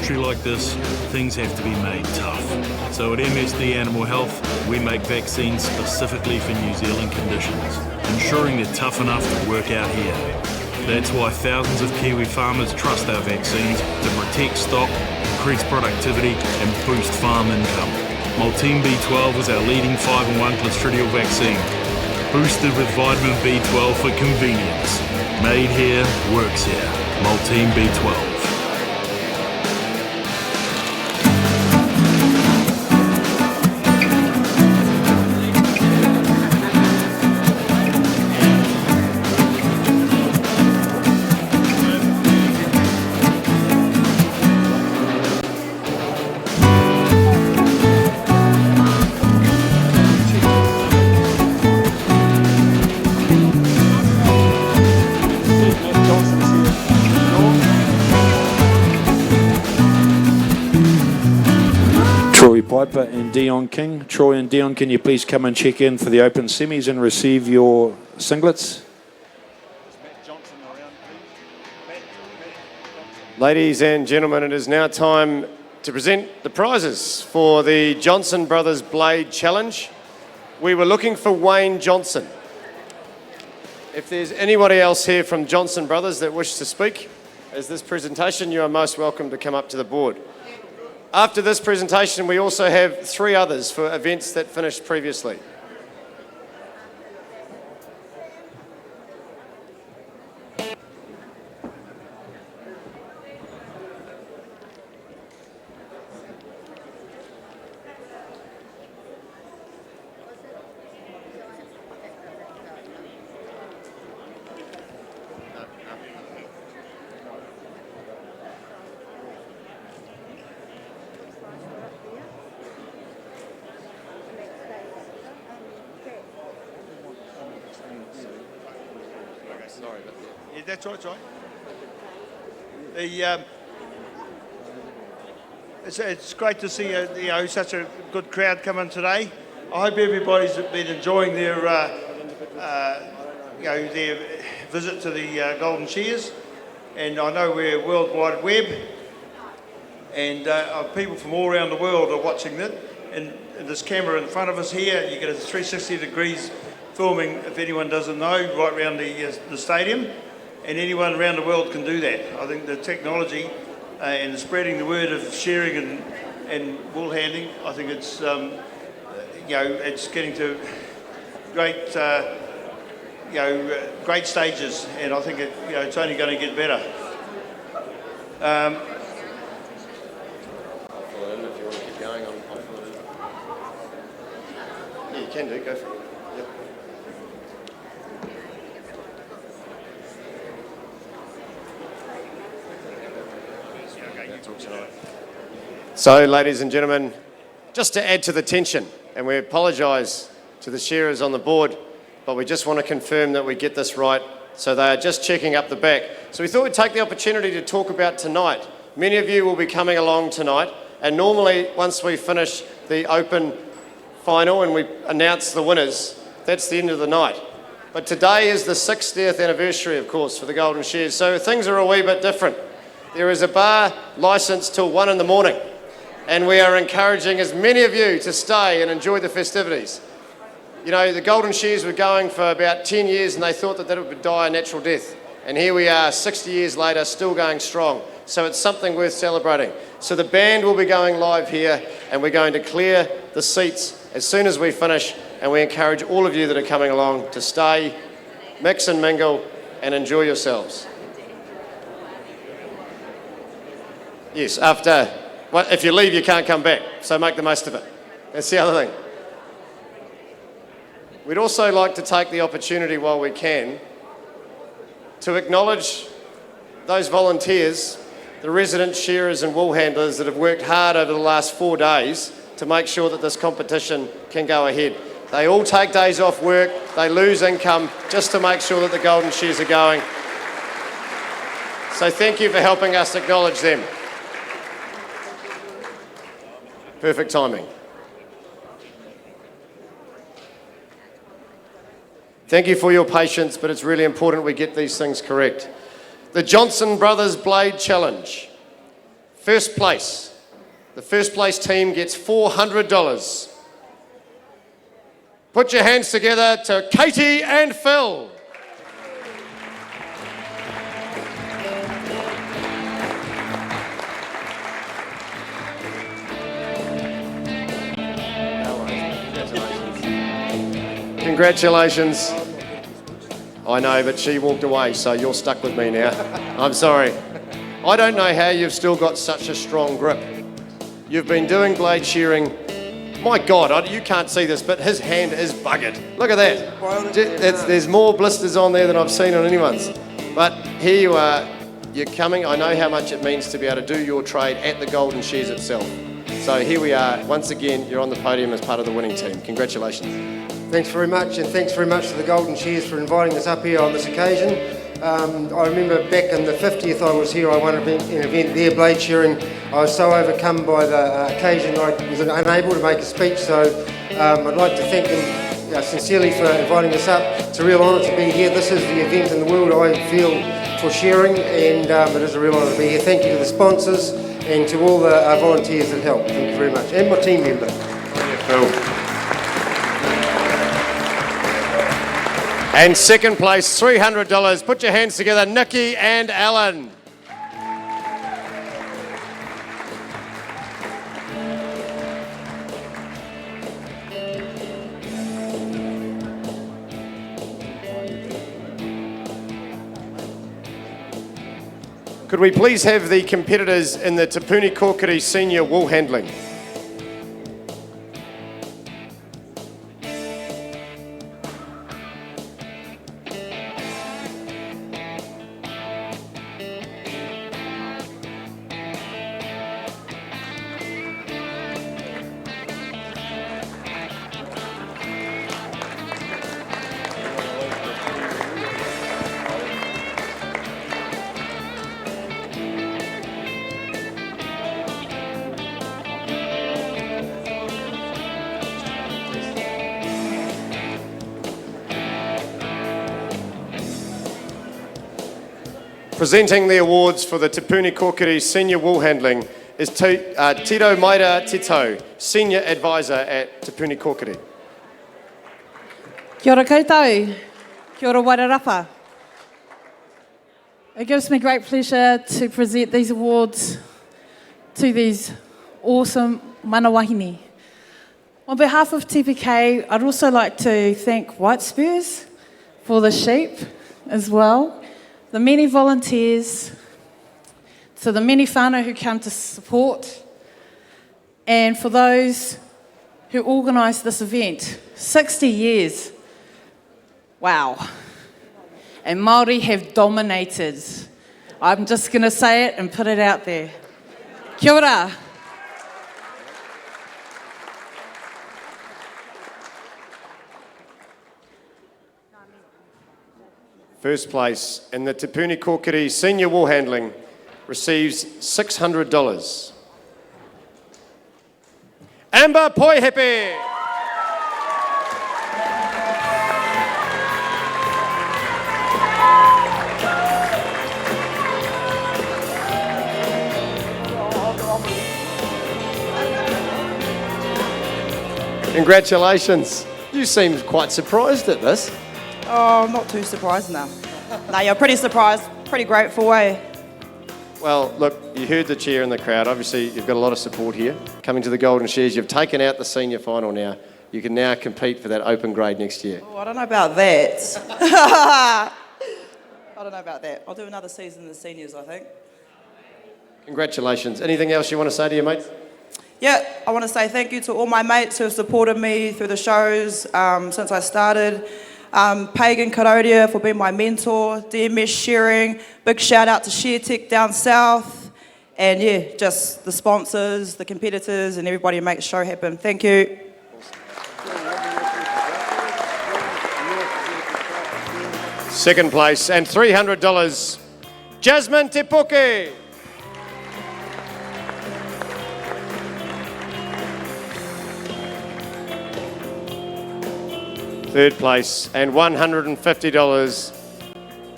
country like this, things have to be made tough. So at MSD Animal Health, we make vaccines specifically for New Zealand conditions, ensuring they're tough enough to work out here. That's why thousands of Kiwi farmers trust our vaccines to protect stock, increase productivity and boost farm income. Maltine B12 is our leading 5-in-1 clostridial vaccine, boosted with vitamin B12 for convenience. Made here, works here. Maltine B12.
Piper and Dion King. Troy and Dion, can you please come and check in for the open semis and receive your singlets?
Ladies and gentlemen, it is now time to present the prizes for the Johnson Brothers Blade Challenge. We were looking for Wayne Johnson. If there's anybody else here from Johnson Brothers that wish to speak as this presentation, you are most welcome to come up to the board. After this presentation, we also have 3 others for events that finished previously.
That's right, that's right.
It's great to see such a good crowd coming today. I hope everybody's been enjoying their their visit to the Golden Shears, and I know we're World Wide Web, and people from all around the world are watching it. And this camera in front of us here, you get a 360 degrees filming, if anyone doesn't know, right around the stadium, and anyone around the world can do that. I think the technology and spreading the word of shearing and wool handling, I think it's it's getting to great great stages, and I think it's only going to get better.
If you want to keep going, I'll follow it. Yeah, you can do. Go for it. Yep. So, ladies and gentlemen, just to add to the tension, and we apologise to the shearers on the board, but we just want to confirm that we get this right. So they are just checking up the back. So we thought we'd take the opportunity to talk about tonight. Many of you will be coming along tonight, and normally once we finish the open final and we announce the winners, that's the end of the night. But today is the 60th anniversary, of course, for the Golden Shears, so things are a wee bit different. There is a bar licence till 1 in the morning, and we are encouraging as many of you to stay and enjoy the festivities. You know, the Golden Shears were going for about 10 years and they thought that would die a natural death. And here we are, 60 years later, still going strong. So it's something worth celebrating. So the band will be going live here, and we're going to clear the seats as soon as we finish, and we encourage all of you that are coming along to stay, mix and mingle, and enjoy yourselves. Yes, after, well, if you leave, you can't come back, so make the most of it. That's the other thing. We'd also like to take the opportunity while we can to acknowledge those volunteers, the resident shearers and wool handlers that have worked hard over the last 4 days to make sure that this competition can go ahead. They all take days off work, they lose income just to make sure that the Golden Shears are going. So thank you for helping us acknowledge them. Perfect timing. Thank you for your patience, but it's really important we get these things correct. The Johnson Brothers Blade Challenge. First place. The first place team gets $400. Put your hands together to Katie and Phil. Congratulations. I know, but she walked away, so you're stuck with me now. I'm sorry. I don't know how you've still got such a strong grip. You've been doing blade shearing. My God, you can't see this, but his hand is buggered. Look at that. There's more blisters on there than I've seen on anyone's. But here you are. You're coming. I know how much it means to be able to do your trade at the Golden Shears itself. So here we are. Once again, you're on the podium as part of the winning team. Congratulations.
Thanks very much, and thanks very much to the Golden Shears for inviting us up here on this occasion. I remember back in the 50th I was here, I won an event there, blade shearing. I was so overcome by the occasion I was unable to make a speech, so I'd like to thank them sincerely for inviting us up. It's a real honour to be here. This is the event in the world I feel for shearing, and it is a real honour to be here. Thank you to the sponsors and to all the volunteers that helped. Thank you very much, and my team member.
Phil. And second place, $300. Put your hands together, Nikki and Alan. Could we please have the competitors in the Te Puni Kōkiri Senior Wool Handling? presenting the awards for the Te Puni Kōkiri Senior Wool Handling is Tito Maida Tito, Senior Advisor at Te Puni Kōkiri.
Kia ora koutou, kia ora Wairarapa. It gives me great pleasure to present these awards to these awesome manawahine. On behalf of TPK, I'd also like to thank White Spurs for the sheep as well, the many volunteers, to the many whānau who come to support, and for those who organised this event. 60 years. Wow. And Māori have dominated. I'm just going to say it and put it out there. Kia ora.
First place in the Te Puni Kōkiri Senior Wool Handling receives $600. Amber Poihepe. Congratulations. You seem quite surprised at this.
Oh, I'm not too surprised now. No, you're pretty surprised, pretty grateful, eh?
Well, look, you heard the chair in the crowd. Obviously, you've got a lot of support here. Coming to the Golden Shears, you've taken out the senior final now. You can now compete for that open grade next year.
Oh, I don't know about that. I don't know about that. I'll do another season in the seniors, I think.
Congratulations. Anything else you want to say to your mates?
Yeah, I want to say thank you to all my mates who have supported me through the shows since I started. Pagan Karodia for being my mentor, DMS Shearing, big shout out to Shear Tech down south, and yeah, just the sponsors, the competitors, and everybody who makes the show happen. Thank you.
Second place and $300, Jasmine Tepuke. Third place and $150,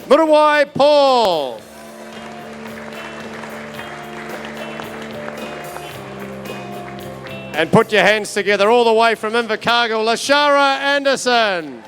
Murawai Paul. And put your hands together all the way from Invercargill, Lashara Anderson.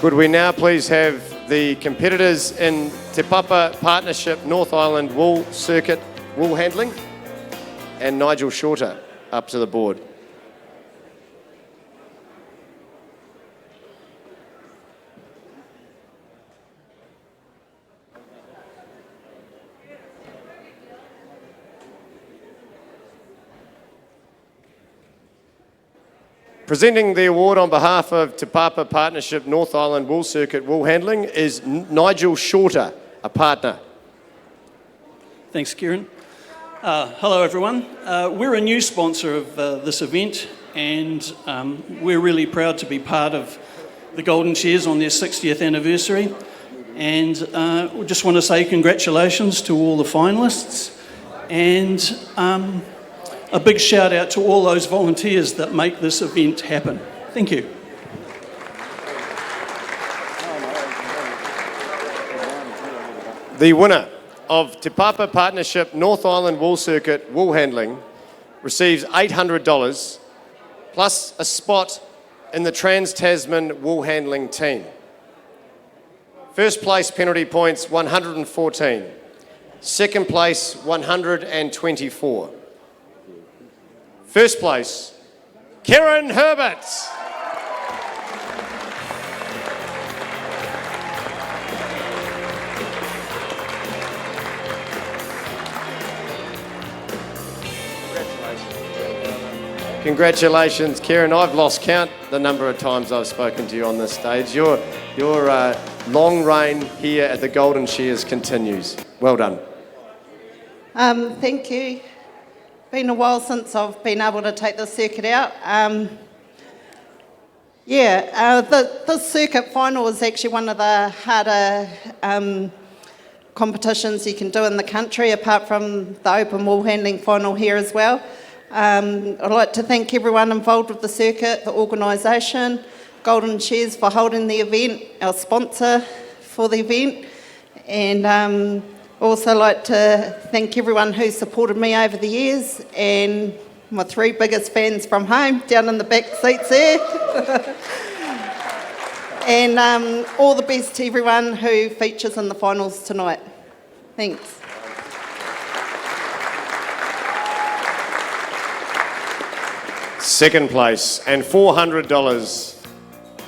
Could we now please have the competitors in Te Papa Partnership North Island Wool Circuit Wool Handling and Nigel Shorter up to the board. Presenting the award on behalf of Te Papa Partnership North Island Wool Circuit Wool Handling is Nigel Shorter, a partner.
Thanks, Kieran. Hello, everyone. We're a new sponsor of this event, and we're really proud to be part of the Golden Shears on their 60th anniversary. And we just want to say congratulations to all the finalists, and a big shout out to all those volunteers that make this event happen. Thank you.
The winner of Te Papa Partnership North Island Wool Circuit Wool Handling receives $800 plus a spot in the Trans-Tasman Wool Handling team. First place penalty points 114. Second place 124. First place, Karen Herbert. Congratulations, Karen. I've lost count the number of times I've spoken to you on this stage. Your long reign here at the Golden Shears continues. Well done.
Thank you. Been a while since I've been able to take the circuit out. The circuit final was actually one of the harder competitions you can do in the country, apart from the open wool handling final here as well. I'd like to thank everyone involved with the circuit, the organisation, Golden Shears for holding the event, our sponsor for the event, and also like to thank everyone who supported me over the years, and my 3 biggest fans from home, down in the back seats there. And all the best to everyone who features in the finals tonight. Thanks.
Second place and $400.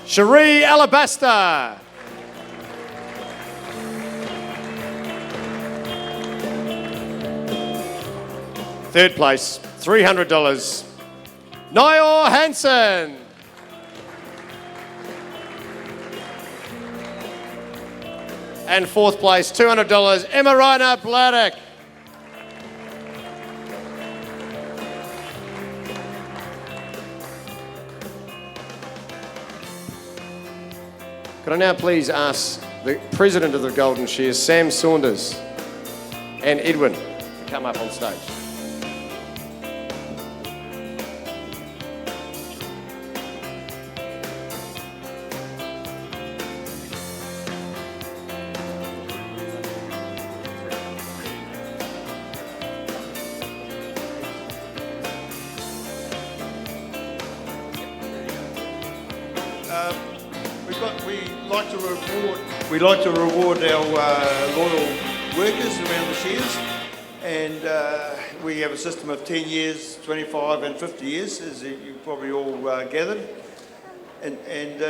Cherie Alabaster. Third place, $300. Niall Hansen. And fourth place, $200, Emarina Bladdock. Could I now please ask the president of the Golden Shears, Sam Saunders, and Edwin to come up on stage.
We like to reward our loyal workers around the shears, and we have a system of 10 years, 25 and 50 years, as you probably all gathered. And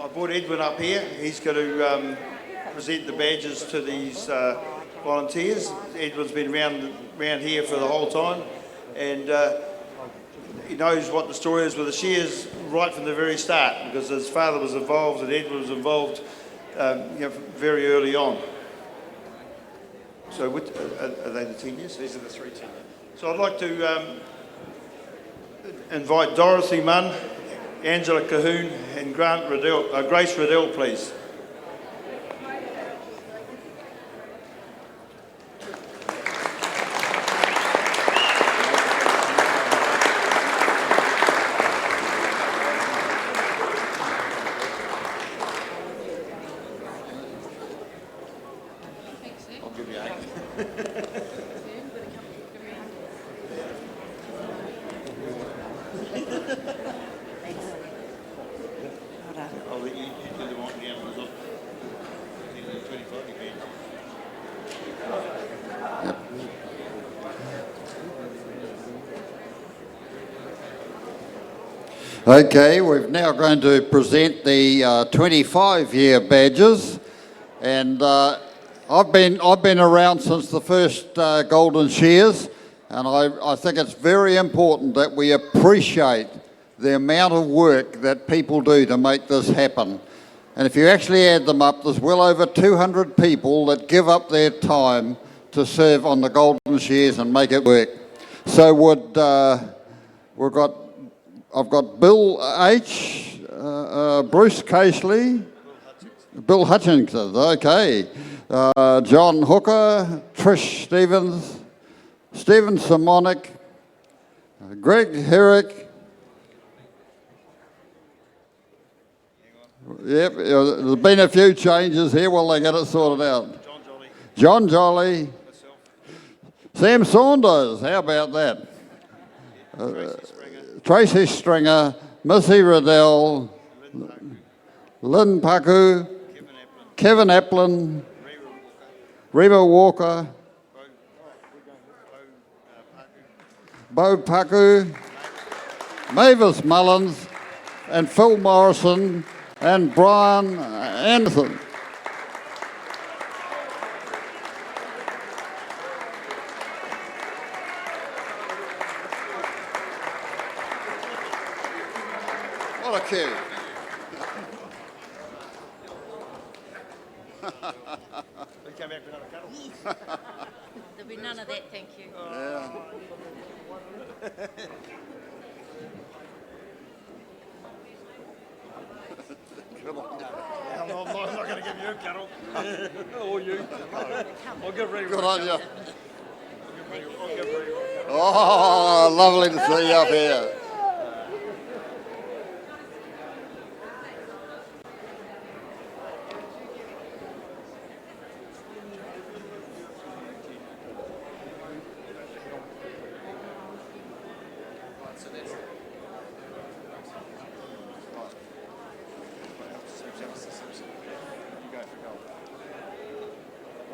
I brought Edwin up here. He's going to present the badges to these volunteers. Edwin's been around here for the whole time, and he knows what the story is with the shears right from the very start, because his father was involved and Edward was involved very early on. So are they the 10 years?
These are the 3 10 years.
So I'd like to invite Dorothy Munn, Angela Cahoon and Grace Riddell, please.
Okay, we're now going to present the 25-year badges, and I've been around since the first Golden Shears, and I think it's very important that we appreciate the amount of work that people do to make this happen. And if you actually add them up, there's well over 200 people that give up their time to serve on the Golden Shears and make it work. So I've got Bill H, Bruce Casely, Bill Hutchinson, okay, John Hooker, Trish Stevens, Stephen Simonic, Greg Herrick. Yep, there's been a few changes here while they get it sorted out. John Jolly, Sam Saunders, how about that? Tracy Stringer, Missy Riddell, Lynn Paku, Kevin Applin, Reba Walker, Bo Paku, Mavis Mullins, and Phil Morrison, and Brian Anderson. What a queue.
There'll be none of that, thank you.
Yeah.
I'm not going to give you a cuddle.
Or you. I'll give Ray
Good on you. Oh, lovely to see you up here.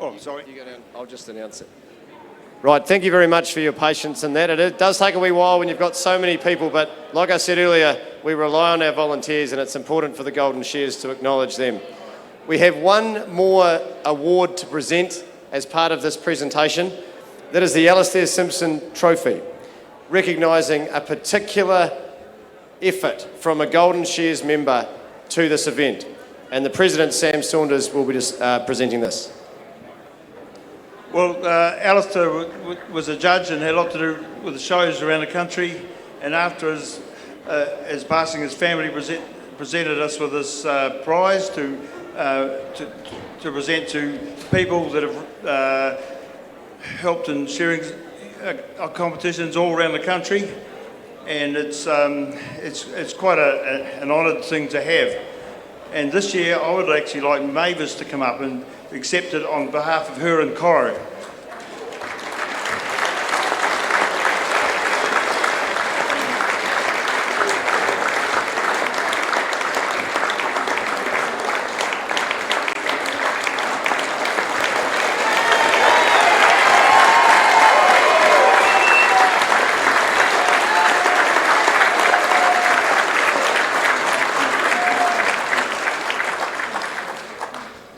Oh, sorry. You go down. I'll just announce it. Right, thank you very much for your patience in that. It does take a wee while when you've got so many people, but like I said earlier, we rely on our volunteers and it's important for the Golden Shears to acknowledge them. We have one more award to present as part of this presentation. That is the Alistair Simpson Trophy, recognising a particular effort from a Golden Shears member to this event. And the President, Sam Saunders, will be presenting this.
Well, Alistair was a judge and had a lot to do with the shows around the country. And after his passing, his family presented us with this prize to present to people that have helped in shearing competitions all around the country. And it's quite an honoured thing to have. And this year, I would actually like Mavis to come up and accept it on behalf of her and Cairo.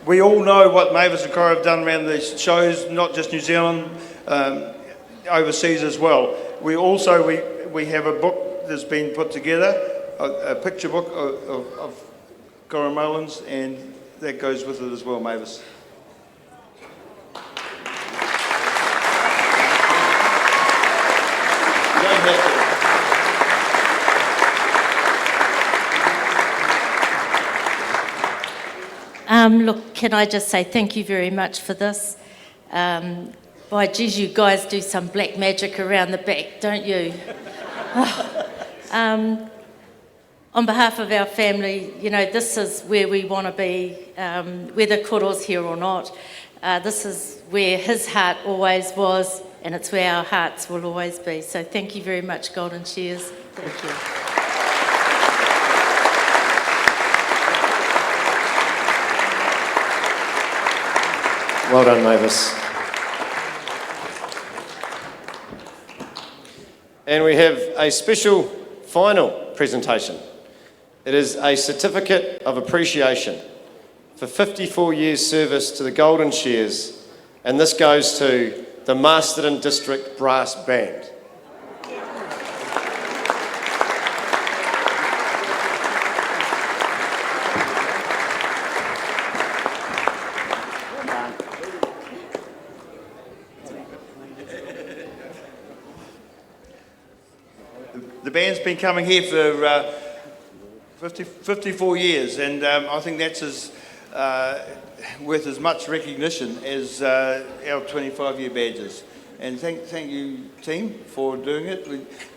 We all know what Mavis and Cairo have done around these shows, not just New Zealand, overseas as well. We have a book that's been put together, a picture book of Cairo Mullins, and that goes with it as well, Mavis. You don't have to.
Look, can I just say thank you very much for this. By geez, you guys do some black magic around the back, don't you? On behalf of our family, you know, this is where we want to be, whether Koro's here or not. This is where his heart always was, and it's where our hearts will always be. So thank you very much, Golden Shears. Thank you.
Well done, Mavis. And we have a special final presentation. It is a certificate of appreciation for 54 years service to the Golden Shears, and this goes to the Masterton District Brass Band.
The band's been coming here for 54 years, and I think that's worth as much recognition as our 25-year badges. And thank you, team, for doing it.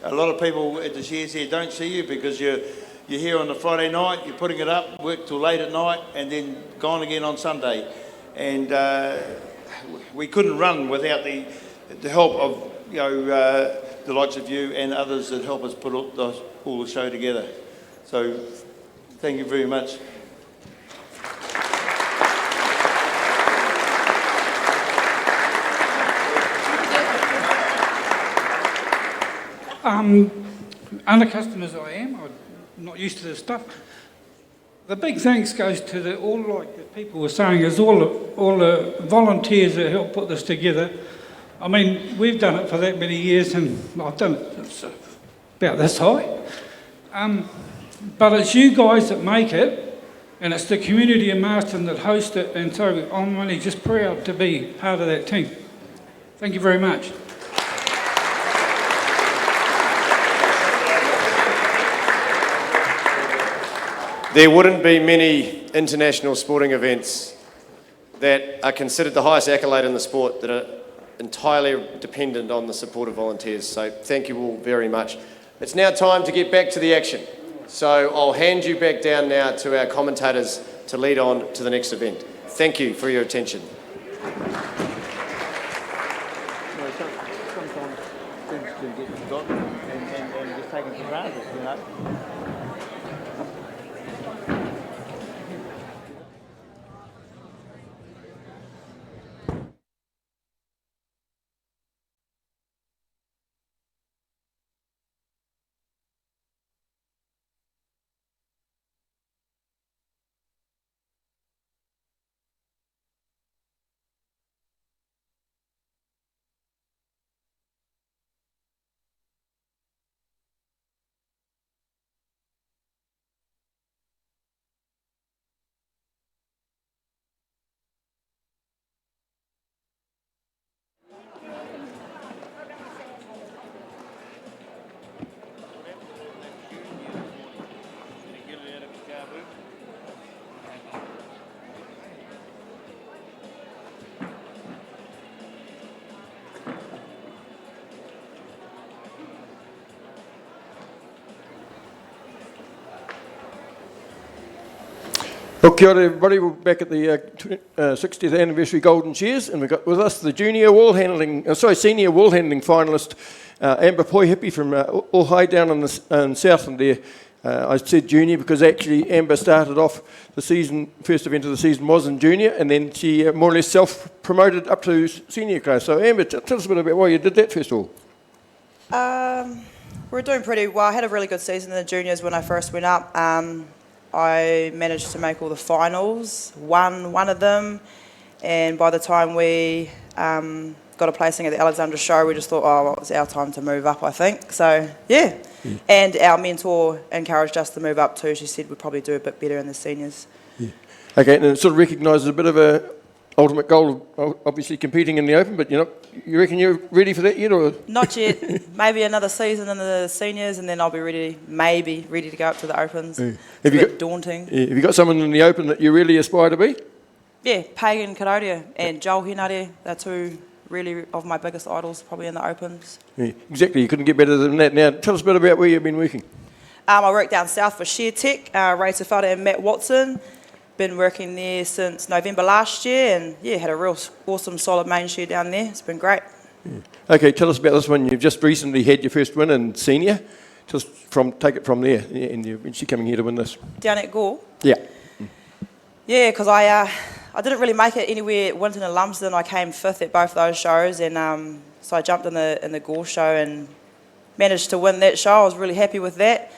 A lot of people at the Shears here don't see you because you're here on a Friday night, you're putting it up, work till late at night, and then gone again on Sunday. And we couldn't run without the help of the likes of you and others that help us put all the show together. So thank you very much.
Unaccustomed as I am, I'm not used to this stuff. The big thanks goes to the people were saying, is all the volunteers that helped put this together. I mean, we've done it for that many years, and I've done it about this high. But it's you guys that make it, and it's the community in Masterton that host it, and so I'm really just proud to be part of that team. Thank you very much.
There wouldn't be many international sporting events that are considered the highest accolade in the sport, that are entirely dependent on the support of volunteers. So thank you all very much. It's now time to get back to the action. So I'll hand you back down now to our commentators to lead on to the next event. Thank you for your attention.
Sometimes things do get forgotten and just taken for granted, you know.
Well, kia ora everybody, we're back at the 60th anniversary Golden Shears, and we've got with us the senior wool handling finalist, Amber Poihipi from Ohai down in Southland there. I said junior because actually Amber started off the season, first event of the season was in junior, and then she more or less self-promoted up to senior class. So Amber, tell us a bit about why you did that first of all.
We're doing pretty well. I had a really good season in the juniors when I first went up. I managed to make all the finals, won one of them, and by the time we got a placing at the Alexandra show, we just thought, oh, well, it was our time to move up, I think. So, yeah. And our mentor encouraged us to move up too. She said we'd probably do a bit better in the seniors.
Okay, and it sort of recognises a bit of a ultimate goal of obviously competing in the Open, but you reckon you're ready for that yet? Or?
Not yet. Maybe another season in the seniors, and then I'll be ready to go up to the Opens.
Yeah.
It's a bit daunting.
Have you got someone in the Open that you really aspire to be?
Yeah, Pagan Karodia and Joel Henare. They're two really of my biggest idols, probably in the Opens.
Yeah, exactly, you couldn't get better than that. Now, tell us a bit about where you've been working.
I work down south for Shear Tech, Ray Tafada and Matt Watson. Been working there since November last year, and yeah, had a real awesome solid main shear down there. It's been great.
Yeah. Okay, tell us about this one. You've just recently had your first win in senior. Take it from there, and you're actually coming here to win this.
Down at Gore?
Yeah.
Yeah, because I didn't really make it anywhere at Winton and Lumsden. I came fifth at both those shows, and so I jumped in the Gore show and managed to win that show. I was really happy with that.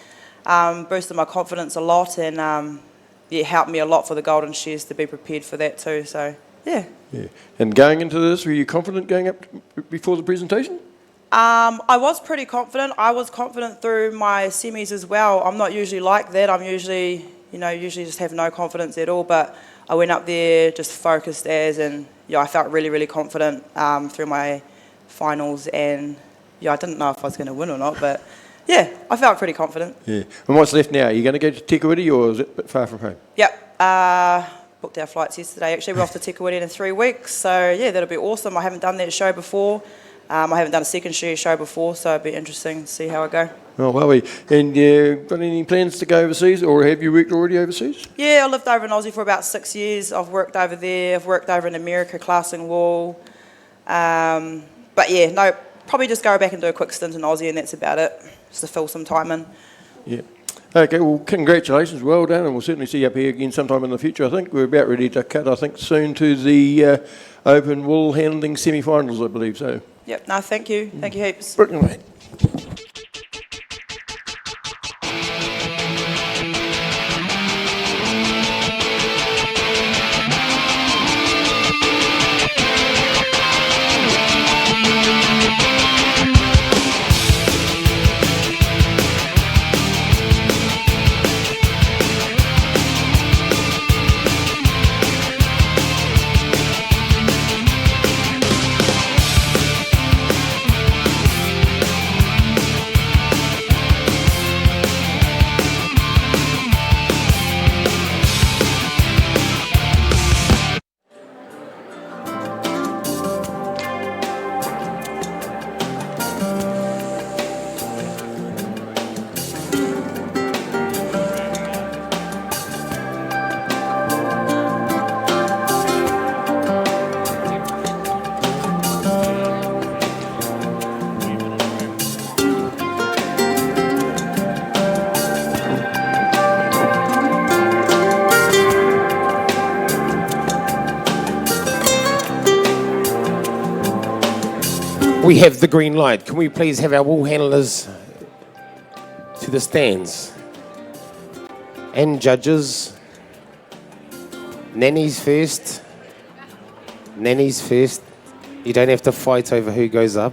Boosted my confidence a lot, and it helped me a lot for the Golden Shears to be prepared for that too. So yeah.
Yeah. And going into this, were you confident going up before the presentation?
I was pretty confident. I was confident through my semis as well. I'm not usually like that. I'm usually just have no confidence at all. But I went up there just focused and I felt really, really confident through my finals. And I didn't know if I was going to win or not, but yeah, I felt pretty confident.
Yeah. And what's left now? Are you going to go to Te Kuiti or is it a bit far from home?
Yep. Booked our flights yesterday. Actually, we're off to Te Kuiti in 3 weeks. So yeah, that'll be awesome. I haven't done that show before. I haven't done a second shear show before, so it'll be interesting to see how I go.
Oh, well, and got any plans to go overseas, or have you worked already overseas?
Yeah, I lived over in Aussie for about 6 years. I've worked over there. I've worked over in America, classing wool. But yeah, no, probably just go back and do a quick stint in Aussie, and that's about it, just to fill some time in.
Yeah. Okay, well, congratulations, well done, and we'll certainly see you up here again sometime in the future, I think. We're about ready to cut, I think, soon to the Open Woolhandling semi-finals, I believe, so.
Yep, no, thank you. Thank you heaps.
Brilliant, mate.
We have the green light. Can we please have our wool handlers to the stands? And judges. Nannies first. Nannies first. You don't have to fight over who goes up.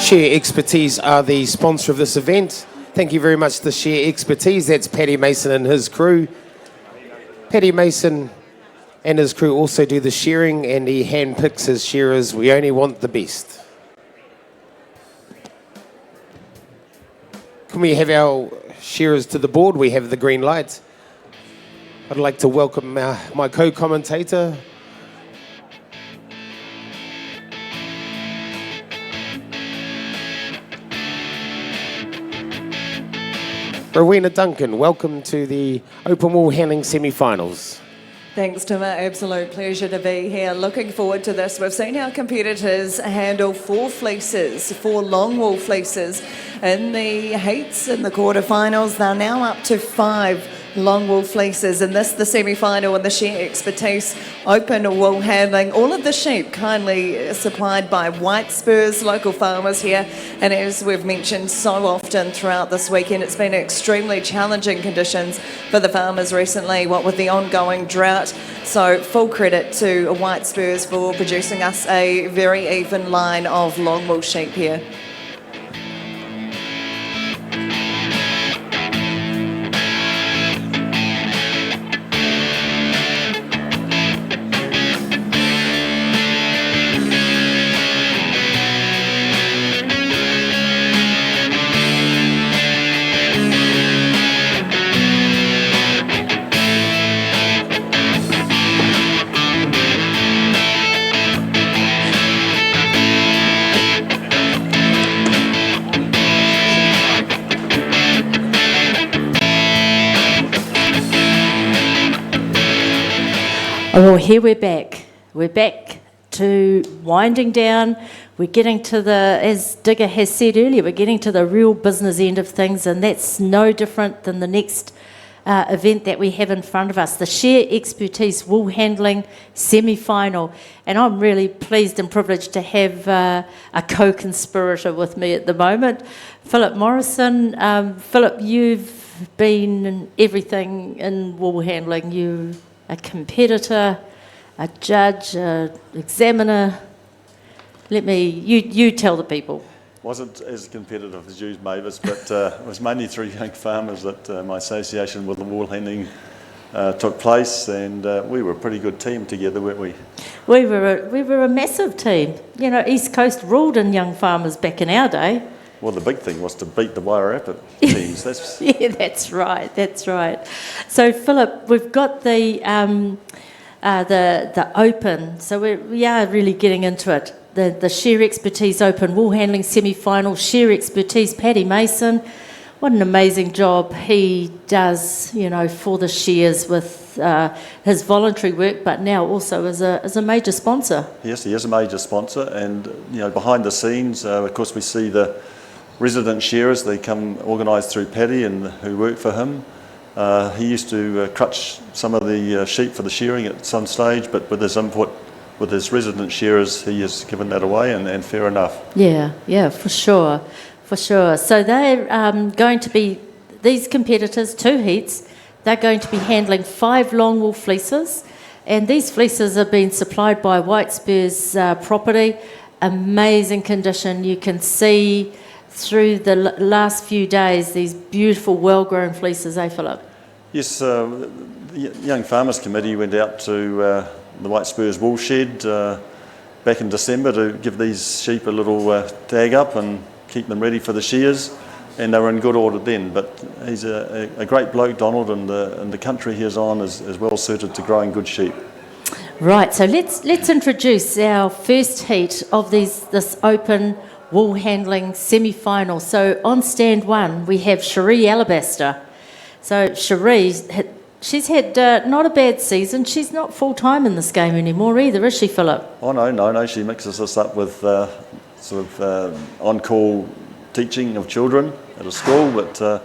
Shear Expertise are the sponsor of this event. Thank you very much to Shear Expertise. That's Paddy Mason and his crew. Paddy Mason and his crew also do the shearing, and he handpicks his shearers. We only want the best. Can we have our shearers to the board? We have the green light. I'd like to welcome my co-commentator, Rowena Duncan. Welcome to the Open Wool Handling semi-finals.
Thanks, Tim. Absolute pleasure to be here. Looking forward to this. We've seen our competitors handle 4 fleeces, 4 long wool fleeces in the heats, in the quarterfinals. They're now up to 5 long wool fleeces, and this the semi-final in the Shear Expertise Open Wool Handling. All of the sheep kindly supplied by White Spurs, local farmers here, and as we've mentioned so often throughout this weekend, it's been extremely challenging conditions for the farmers recently, what with the ongoing drought. So full credit to White Spurs for producing us a very even line of long wool sheep here.
Well, here we're back. We're back to winding down. We're getting to the, as Digger has said earlier, we're getting to the real business end of things, and that's no different than the next event that we have in front of us, the Shear Expertise Wool Handling semi-final. And I'm really pleased and privileged to have a co-conspirator with me at the moment, Philip Morrison. Philip, you've been in everything in wool handling. You a competitor, a judge, an examiner. You tell the people.
Wasn't as competitive as you, Mavis, but it was mainly through young farmers that my association with the wool handling took place, and we were a pretty good team together, weren't we?
We were a massive team. You know, East Coast ruled in young farmers back in our day.
Well, the big thing was to beat the Wairarapa teams. That's
yeah, that's right. That's right. So, Philip, we've got the Open. So we are really getting into it. The Shear Expertise Open Wool Handling semi-final. Shear Expertise, Paddy Mason. What an amazing job he does, you know, for the shears with his voluntary work, but now also as a major sponsor.
Yes, he is a major sponsor, and you know, behind the scenes, of course, we see the resident shearers. They come organised through Paddy and who work for him. He used to crutch some of the sheep for the shearing at some stage, but with his input, with his resident shearers, he has given that away, and fair enough.
Yeah, for sure. For sure. So they're going to be, these competitors, 2 heats, they're going to be handling 5 long wool fleeces, and these fleeces are being supplied by White Spurs property. Amazing condition. You can see through the last few days these beautiful, well-grown fleeces, Philip?
Yes, the Young Farmers Committee went out to the White Spurs wool shed back in December to give these sheep a little tag up and keep them ready for the shears, and they were in good order then. But he's a great bloke, Donald, and the country he is on is well suited to growing good sheep. Right,
so let's introduce our first heat of this Open Wool Handling semi-final. So on stand 1 we have Cherie Alabaster. So Cherie, she's had not a bad season. She's not full-time in this game anymore either, is she, Philip?
Oh, no. She mixes us up with on-call teaching of children at a school, but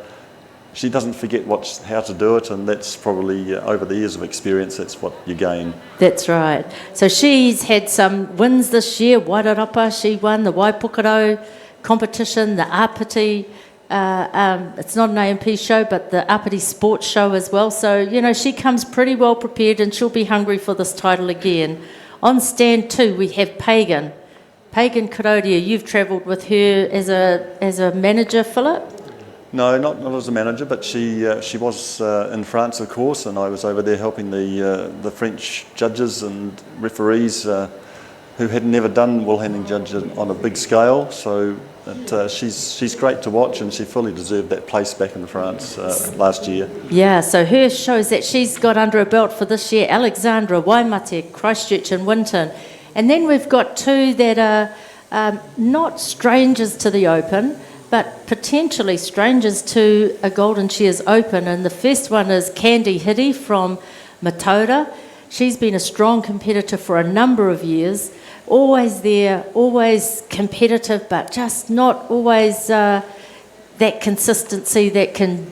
she doesn't forget how to do it, and that's probably, over the years of experience, that's what you gain.
That's right. So she's had some wins this year. Wairarapa, she won the Waipukaro competition, the Apiti. It's not an AMP show, but the Apiti sports show as well. So, she comes pretty well prepared, and she'll be hungry for this title again. On stand 2, we have Pagan. Pagan Karodia, you've travelled with her as a manager, Philip?
No, not as a manager, but she was in France, of course, and I was over there helping the French judges and referees who had never done woolhandling judging on a big scale. So she's great to watch, and she fully deserved that place back in France last year.
Yeah, so her shows that she's got under her belt for this year: Alexandra, Waimate, Christchurch and Winton. And then we've got 2 that are not strangers to the Open, but potentially strangers to a Golden Shears Open. And the first one is Candy Hiddy from Mataura. She's been a strong competitor for a number of years, always there, always competitive, but just not always that consistency that can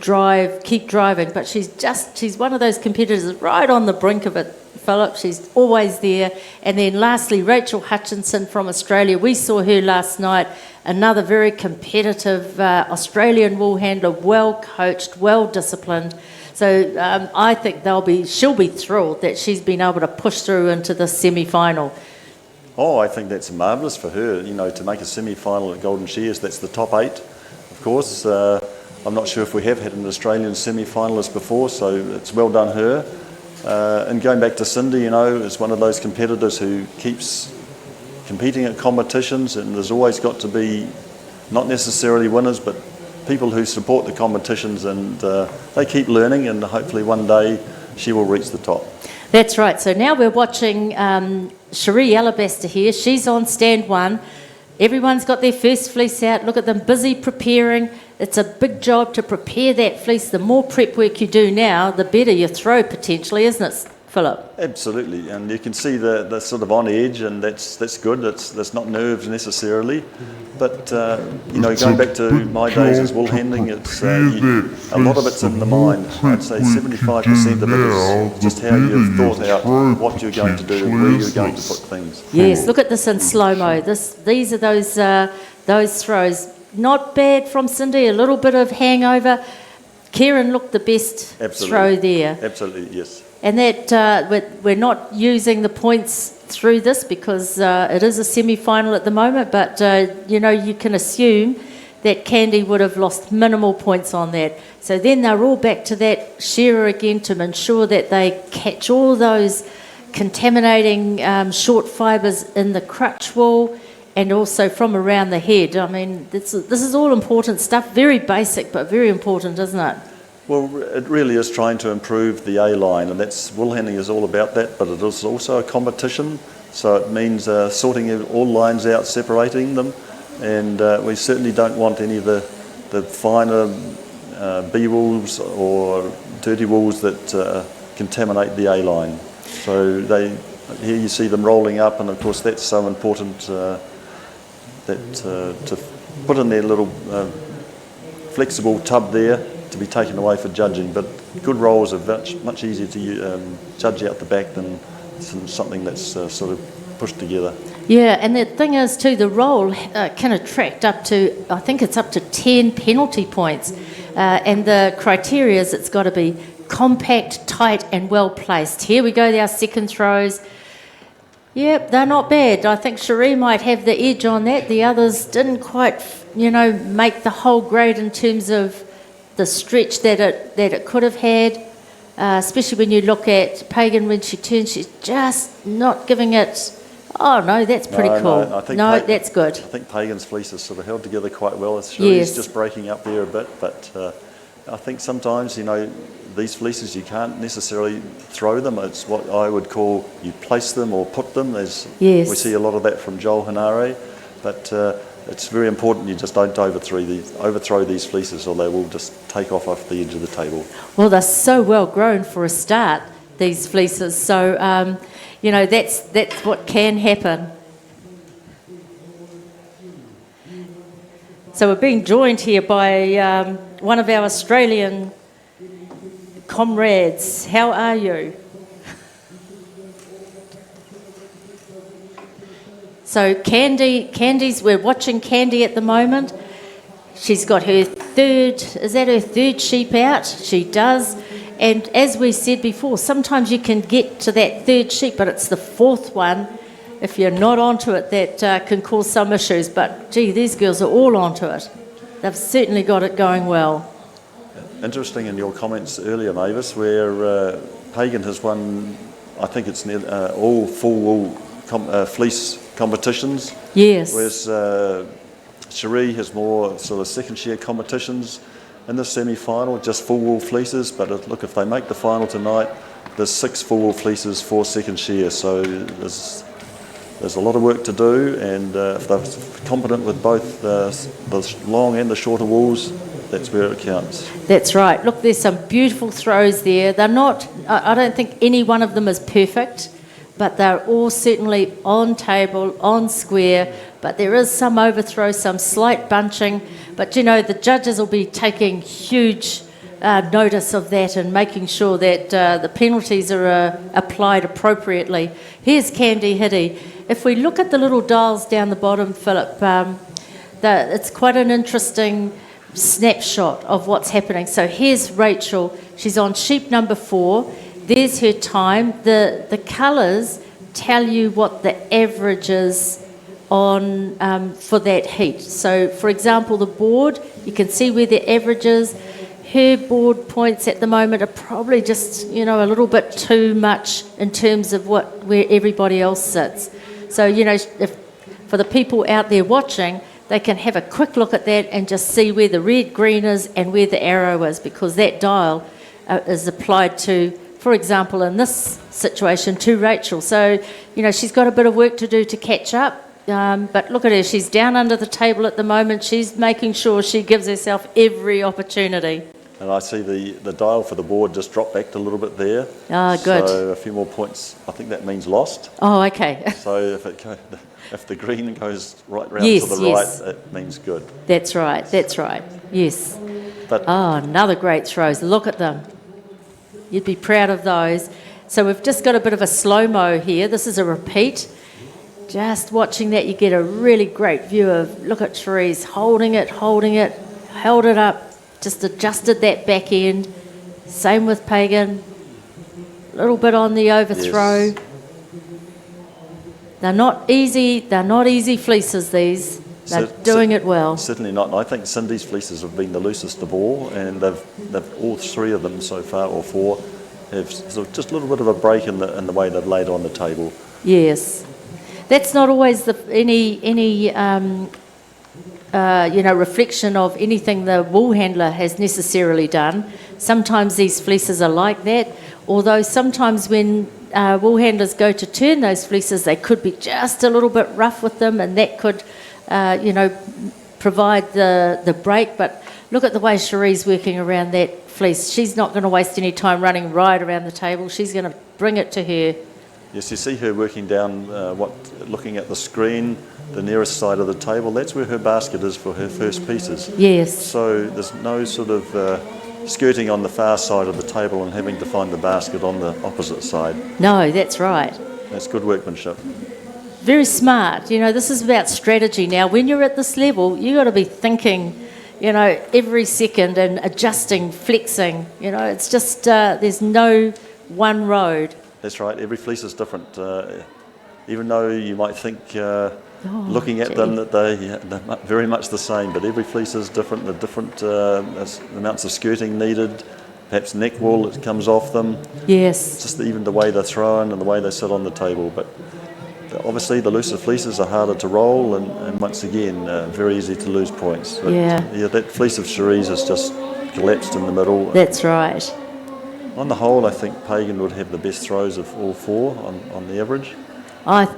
keep driving. But she's one of those competitors right on the brink of it, Philip. She's always there. And then lastly, Rachel Hutchinson from Australia. We saw her last night, another very competitive Australian wool handler, well coached, well disciplined. So I think she'll be thrilled that she's been able to push through into the semi-final.
Oh, I think that's marvellous for her, to make a semi-final at Golden Shears. That's the top 8, of course. I'm not sure if we have had an Australian semi-finalist before, so it's well done her. And going back to Cindy, is one of those competitors who keeps competing at competitions, and there's always got to be not necessarily winners, but people who support the competitions, and they keep learning, and hopefully one day she will reach the top.
That's right. So now we're watching Cherie Alabaster here. She's on stand 1. Everyone's got their first fleece out. Look at them busy preparing. It's a big job to prepare that fleece. The more prep work you do now, the better you throw potentially, isn't it, Philip?
Absolutely, and you can see the sort of on edge, and that's good. That's not nerves necessarily, but going back to my days as wool handling, it's a lot of it's in the mind. I'd say 75% of it is just how you've thought out what you're going to do and where you're going to put things.
Yes, look at this in slow mo. These are those throws. Not bad from Cindy. A little bit of hangover. Kieran looked the best throw there.
Absolutely, yes.
And that we're not using the points through this because it is a semi-final at the moment, but you can assume that Candy would have lost minimal points on that. So then they're all back to that shearer again to ensure that they catch all those contaminating short fibres in the crutch wool and also from around the head. I mean, this is all important stuff, very basic but very important, isn't it?
Well, it really is trying to improve the A-line, and that's wool handling is all about that, but it is also a competition, so it means sorting all lines out, separating them, and we certainly don't want any of the finer B-wools or dirty wools that contaminate the A-line. So here you see them rolling up, and of course that's so important to put in their little flexible tub there to be taken away for judging, but good rolls are much easier to judge out the back than something that's sort of pushed together.
Yeah, and the thing is too, the roll can attract up to, I think it's up to 10 penalty points, and the criteria is it's got to be compact, tight and well placed. Here we go, our second throws. Yep, they're not bad. I think Cherie might have the edge on that. The others didn't quite, make the whole grade in terms of the stretch that it could have had, especially when you look at Pagan when she turns, she's just not giving it. Oh no, that's pretty cool. That's good.
I think Pagan's fleece is sort of held together quite well. Cherie's just breaking up there a bit, but I think sometimes, these fleeces you can't necessarily throw them. It's what I would call you place them or put them. We see a lot of that from Joel Hanare, but it's very important you just don't overthrow these fleeces, or they will just take off the edge of the table.
Well, they're so well grown for a start, these fleeces. So, that's what can happen. So we're being joined here by one of our Australian comrades. How are you? So we're watching Candy at the moment. She's got her third sheep out? She does. And as we said before, sometimes you can get to that third sheep, but it's the fourth one, if you're not onto it, that can cause some issues. But, gee, these girls are all onto it. They've certainly got it going well.
Interesting in your comments earlier, Mavis, where Pagan has won, I think it's all full wool fleece competitions.
Yes.
Whereas Cherie has more sort of second shear competitions. In the semi-final, just full wool fleeces. But look, if they make the final tonight, there's 6 full wool fleeces, 4 second shear. So there's a lot of work to do. And if they're competent with both the long and the shorter wools, that's where it counts.
That's right. Look, there's some beautiful throws there. They're not, I don't think any one of them is perfect, but they're all certainly on table, on square, but there is some overthrow, some slight bunching. But, the judges will be taking huge notice of that and making sure that the penalties are applied appropriately. Here's Candy Hiddy. If we look at the little dials down the bottom, Philip, it's quite an interesting snapshot of what's happening. So here's Rachel. She's on sheep number 4. There's her time. The colours tell you what the average is on for that heat. So, for example, the board, you can see where the average is. Her board points at the moment are probably just, a little bit too much in terms of where everybody else sits. So, if for the people out there watching, they can have a quick look at that and just see where the red, green is and where the arrow is, because that dial is applied to, for example, in this situation, to Rachel. So, she's got a bit of work to do to catch up. But look at her, she's down under the table at the moment. She's making sure she gives herself every opportunity.
And I see the dial for the board just dropped back a little bit there.
Ah, good.
So a few more points, I think that means lost.
Oh, okay.
So if the green goes right round to the right, it means good.
That's right, yes.
But
another great throws. Look at them. You'd be proud of those. So we've just got a bit of a slow-mo here. This is a repeat. Just watching that, you get a really great view of, look at Therese holding it, held it up, just adjusted that back end. Same with Pagan. A little bit on the overthrow. Yes. They're not easy fleeces, these. They're doing it well.
Certainly not. And I think Cindy's fleeces have been the loosest of all, and they've all 3 of them so far, or 4, have sort of just a little bit of a break in the way they've laid on the table.
Yes. That's not always any reflection of anything the wool handler has necessarily done. Sometimes these fleeces are like that, although sometimes when wool handlers go to turn those fleeces, they could be just a little bit rough with them, and that could, provide the break. But look at the way Cherie's working around that fleece. She's not going to waste any time running right around the table. She's going to bring it to her.
Yes, you see her working down, looking at the screen, the nearest side of the table. That's where her basket is for her first pieces.
Yes.
So there's no sort of skirting on the far side of the table and having to find the basket on the opposite side.
No, that's right.
That's good workmanship.
Very smart. This is about strategy. Now, when you're at this level, you've got to be thinking, every second and adjusting, flexing. It's just, there's no one road.
That's right. Every fleece is different. Even though you might think, looking at them, that they're very much the same, but every fleece is different. The different amounts of skirting needed, perhaps neck wool that comes off them.
Yes.
Just even the way they're thrown and the way they sit on the table. But obviously the looser fleeces are harder to roll, and once again, very easy to lose points. But, that fleece of Cherie's has just collapsed in the middle.
That's right.
On the whole, I think Pagan would have the best throws of all 4 on the average.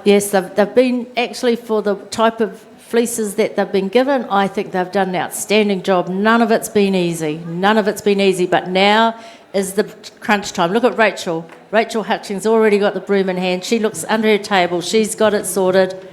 Yes, they've been actually for the type of fleeces that they've been given. I think they've done an outstanding job. None of it's been easy. But now is the crunch time. Look at Rachel. Rachel Hutchings already got the broom in hand. She looks under her table. She's got it sorted.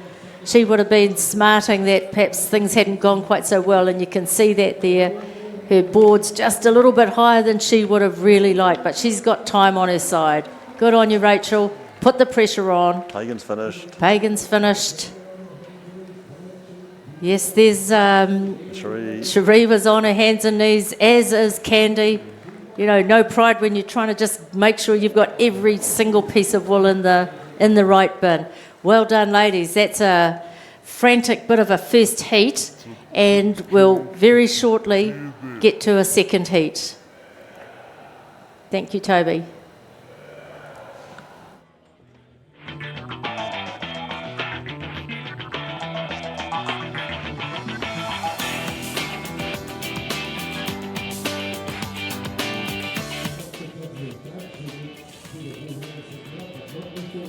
She would have been smarting that perhaps things hadn't gone quite so well, and you can see that there. Her board's just a little bit higher than she would have really liked, but she's got time on her side. Good on you, Rachel. Put the pressure on.
Pagan's finished.
Pagan's finished. Yes, there's Cherie was on her hands and knees, as is Candy. You know, no pride when you're trying to just make sure you've got every single piece of wool in the right bin. Well done, ladies. That's a frantic bit of a first heat, and we'll very shortly get to a second heat. Thank you, Toby.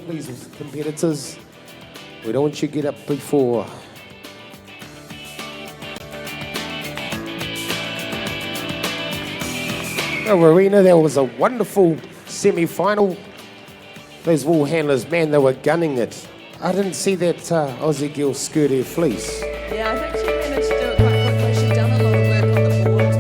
Please, competitors, we don't want you to get up before. Well, Marino, that was a wonderful semi-final. Those wool handlers, man, they were gunning it. I didn't see that Aussie girl skirt her fleece.
Yeah, I think she managed to do it quite quickly. She'd done a lot of work on the board.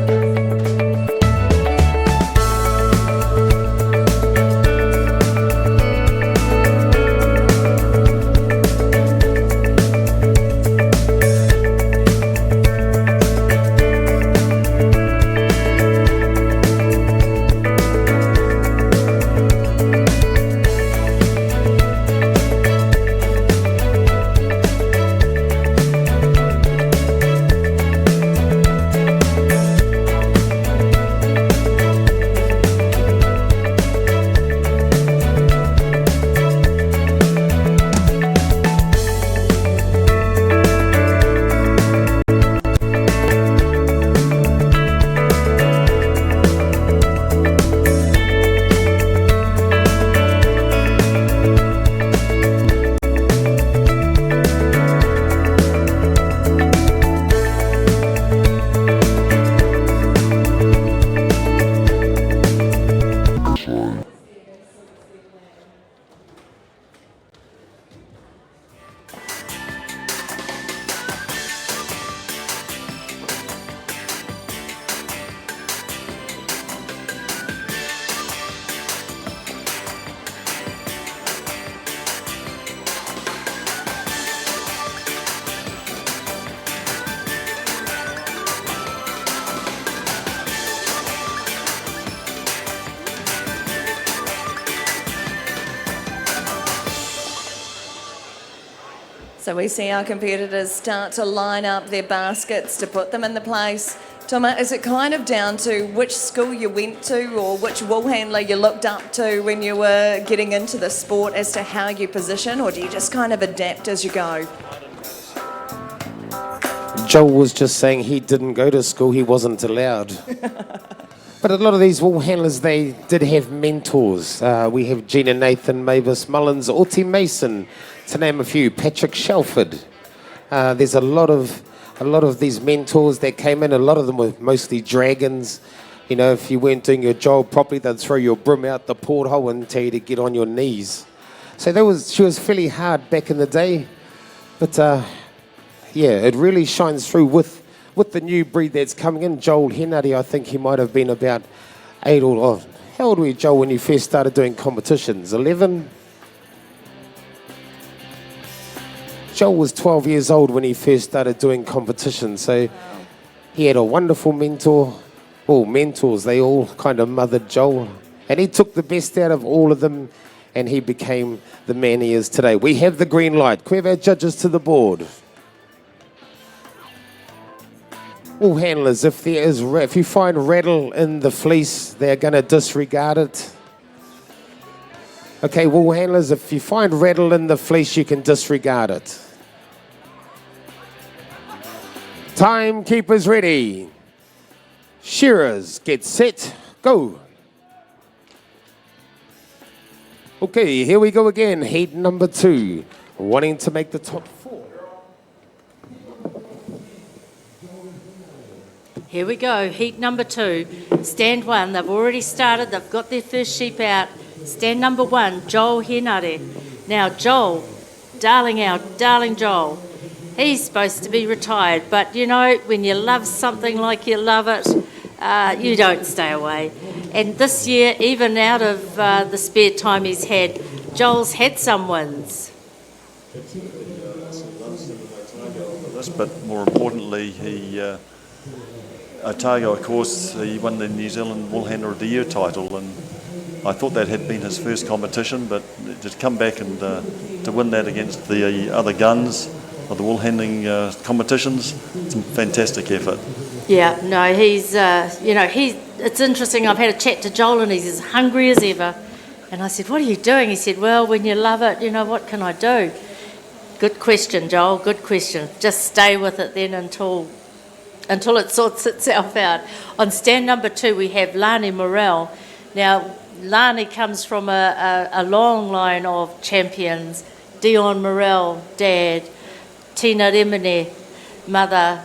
So we see our competitors start to line up their baskets to put them in the place. Toma, is it kind of down to which school you went to or which wool handler you looked up to when you were getting into the sport as to how you position, or do you just kind of adapt as you go?
Joel was just saying he didn't go to school, he wasn't allowed. But a lot of these wool handlers, they did have mentors. We have Gina Nathan, Mavis Mullins, Orty Mason, to name a few, Patrick Shelford. There's a lot of these mentors that came in. A lot of them were mostly dragons. You know, if you weren't doing your job properly, they'd throw your broom out the porthole and tell you to get on your knees. So she was fairly hard back in the day. But yeah, it really shines through with the new breed that's coming in. Joel Hennady, I think he might have been about 8 or... how old were you, Joel, when you first started doing competitions? 11? Joel was 12 years old when he first started doing competitions, so he had a wonderful mentor. Well, mentors, they all kind of mothered Joel. And he took the best out of all of them, and he became the man he is today. We have the green light. Can we have our judges to the board? Wool handlers, if you find rattle in the fleece, they're going to disregard it. Okay, wool handlers, if you find rattle in the fleece, you can disregard it. Timekeepers ready. Shearers, get set, go. Okay, here we go again. Heat number 2, wanting to make the top 4.
Here we go, heat number 2, stand 1. They've already started, they've got their first sheep out. Stand number 1, Joel Henare. Now, Joel, darling Joel, he's supposed to be retired, but you know, when you love something like you love it, you don't stay away. And this year, even out of the spare time he's had, Joel's had some wins.
But more importantly, Otago, of course, he won the New Zealand Woolhandler of the Year title, and I thought that had been his first competition, but to come back and to win that against the other guns of the woolhandling competitions, it's a fantastic effort.
Yeah, no, he's, it's interesting. I've had a chat to Joel and he's as hungry as ever. And I said, what are you doing? He said, well, when you love it, what can I do? Good question, Joel, good question. Just stay with it then until it sorts itself out. On stand number 2, we have Lani Morel. Now, Lani comes from a long line of champions. Dion Morel, dad. Tina Remene, mother.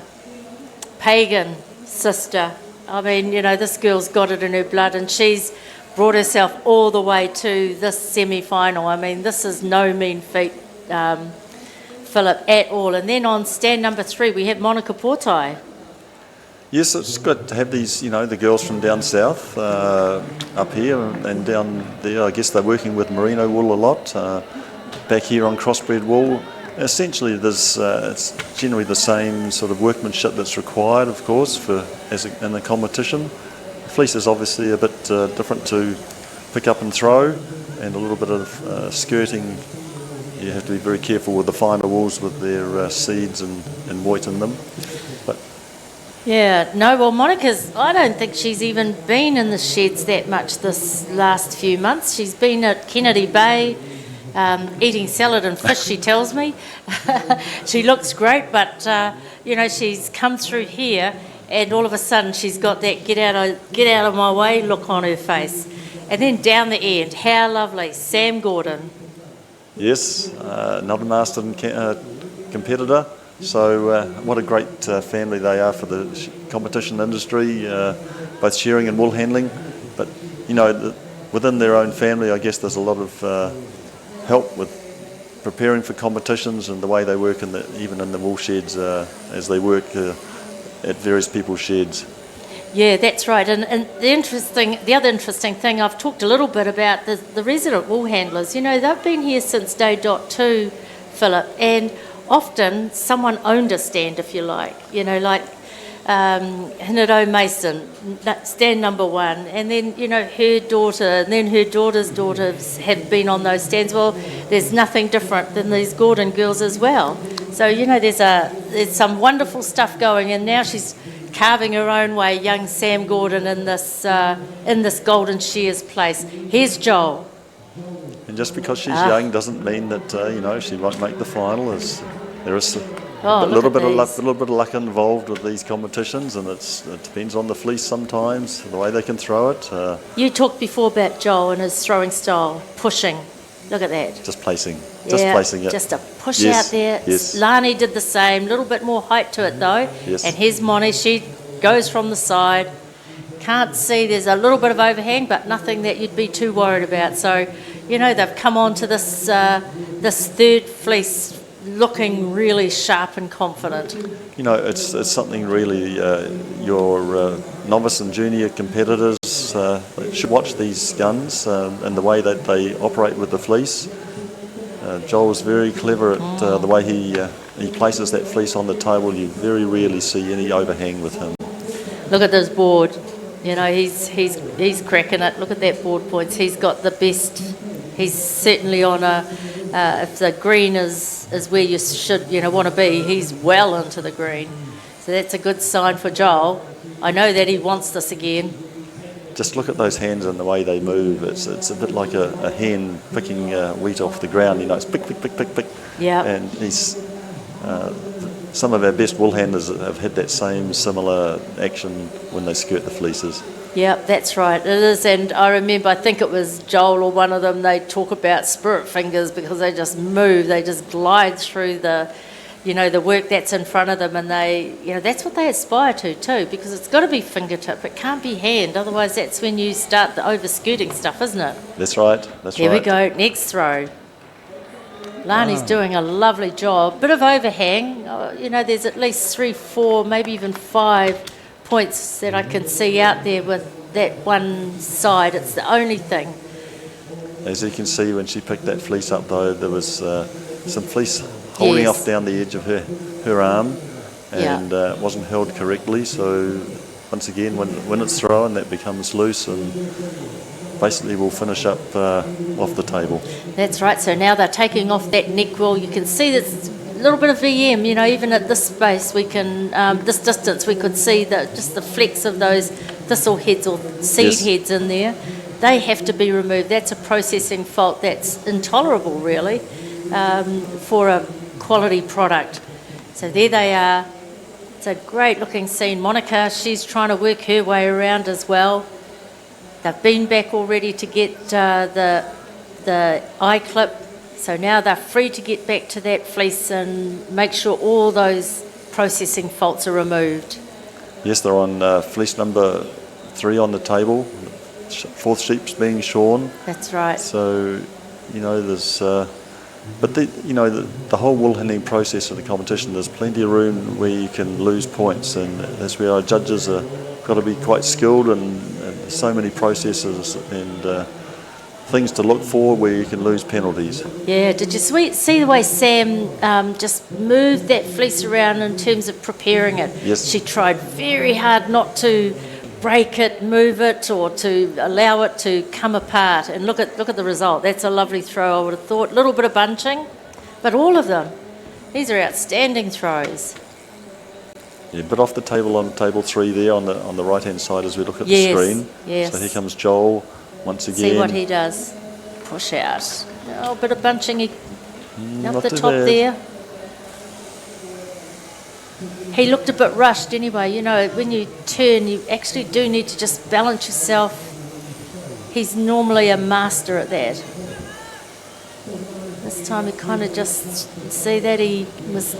Pagan, sister. I mean, this girl's got it in her blood, and she's brought herself all the way to this semi-final. I mean, this is no mean feat, Philip, at all. And then on stand number 3, we have Monica Portai.
Yes, it's good to have these, the girls from down south up here and down there. I guess they're working with Marino wool a lot. Back here on crossbred wool, essentially it's generally the same sort of workmanship that's required, of course, in the competition. Fleece is obviously a bit different to pick up and throw, and a little bit of skirting. You have to be very careful with the finer wools with their seeds and weight in them. But
yeah, no, well, I don't think she's even been in the sheds that much this last few months. She's been at Kennedy Bay, eating salad and fish, she tells me. She looks great, but, she's come through here and all of a sudden she's got that get out of my way look on her face. And then down the end, how lovely, Sam Gordon.
yes, another Masterton competitor. So what a great family they are for the competition industry, both shearing and wool handling. But, within their own family, I guess there's a lot of help with preparing for competitions and the way they work even in the wool sheds as they work at various people's sheds.
Yeah, that's right. And the other interesting thing, I've talked a little bit about the resident wool handlers. They've been here since day dot 2, Philip, and often someone owned a stand, if you like. Like Hinado Mason, stand number 1, and then her daughter, and then her daughter's daughters have been on those stands. Well, there's nothing different than these Gordon girls as well. So there's some wonderful stuff going, and now she's carving her own way, young Sam Gordon in this Golden Shears place. Here's Joel.
And just because she's young doesn't mean that she won't make the final. There is a little bit of luck involved with these competitions, and it depends on the fleece sometimes, the way they can throw it.
You talked before about Joel and his throwing style, pushing. Look at that.
Just placing it.
Just a push out there.
Yes.
Lani did the same, a little bit more height to it though.
Yes.
And here's Moni, she goes from the side. Can't see, there's a little bit of overhang, but nothing that you'd be too worried about. So, they've come on to this third fleece looking really sharp and confident.
It's something really your novice and junior competitors should watch these guns and the way that they operate with the fleece. Joel is very clever at the way he places that fleece on the table. You very rarely see any overhang with him.
Look at this board. He's cracking it. Look at that board points. He's got the best. He's certainly on if the green is where you should want to be, he's well into the green. So that's a good sign for Joel. I know that he wants this again.
Just look at those hands and the way they move. It's a bit like a hen picking wheat off the ground. It's pick, pick, pick, pick, pick.
Yeah.
And some of our best wool handlers have had that same similar action when they skirt the fleeces.
Yep, that's right. It is, and I remember, I think it was Joel or one of them, they talk about spirit fingers because they just move, they just glide through the, you know, the work that's in front of them, and they, you know, that's what they aspire to too, because it's got to be fingertip, it can't be hand, otherwise that's when you start the over-skirting stuff, isn't it?
That's right, that's
Here
right.
we go, next throw. Lani's doing a lovely job. Bit of overhang, you know, there's at least 3, 4, maybe even 5 points that I can see out there with that one side. It's the only thing.
As you can see, when she picked that fleece up though, there was some fleece holding
Yes.
off down the edge of her arm, and it wasn't held correctly, so once again, when it's thrown, that becomes loose and basically we'll finish up off the table.
That's right, so now they're taking off that neck wall. You can see there's a little bit of VM, you know, even at this space we can, this distance we could see just the flecks of those thistle heads or seed heads in there. They have to be removed. That's a processing fault that's intolerable really for a quality product. So there they are. It's a great looking scene. Monica, she's trying to work her way around as well. They've been back already to get the eye clip, so now they're free to get back to that fleece and make sure all those processing faults are removed.
Yes, they're on fleece number 3 on the table. Fourth sheep's being shorn.
That's right.
So, you know, there's, but the whole wool handling process of the competition, there's plenty of room where you can lose points, and that's where our judges are got to be quite skilled, and so many processes and things to look for where you can lose penalties.
Yeah, did you see the way Sam just moved that fleece around in terms of preparing it?
Yes.
She tried very hard not to break it, move it, or to allow it to come apart. And look at the result. That's a lovely throw, I would have thought. A little bit of bunching, but all of them. These are outstanding throws.
Yeah, but off the table on table 3 there on the right hand side as we look at the screen.
Yes.
So here comes Joel once again.
See what he does. Push out. Oh, a bit of bunching up
not
the
too
top
bad.
there. He looked a bit rushed anyway. You know, when you turn, you actually do need to just balance yourself. He's normally a master at that. This time he kind of just, see that he was,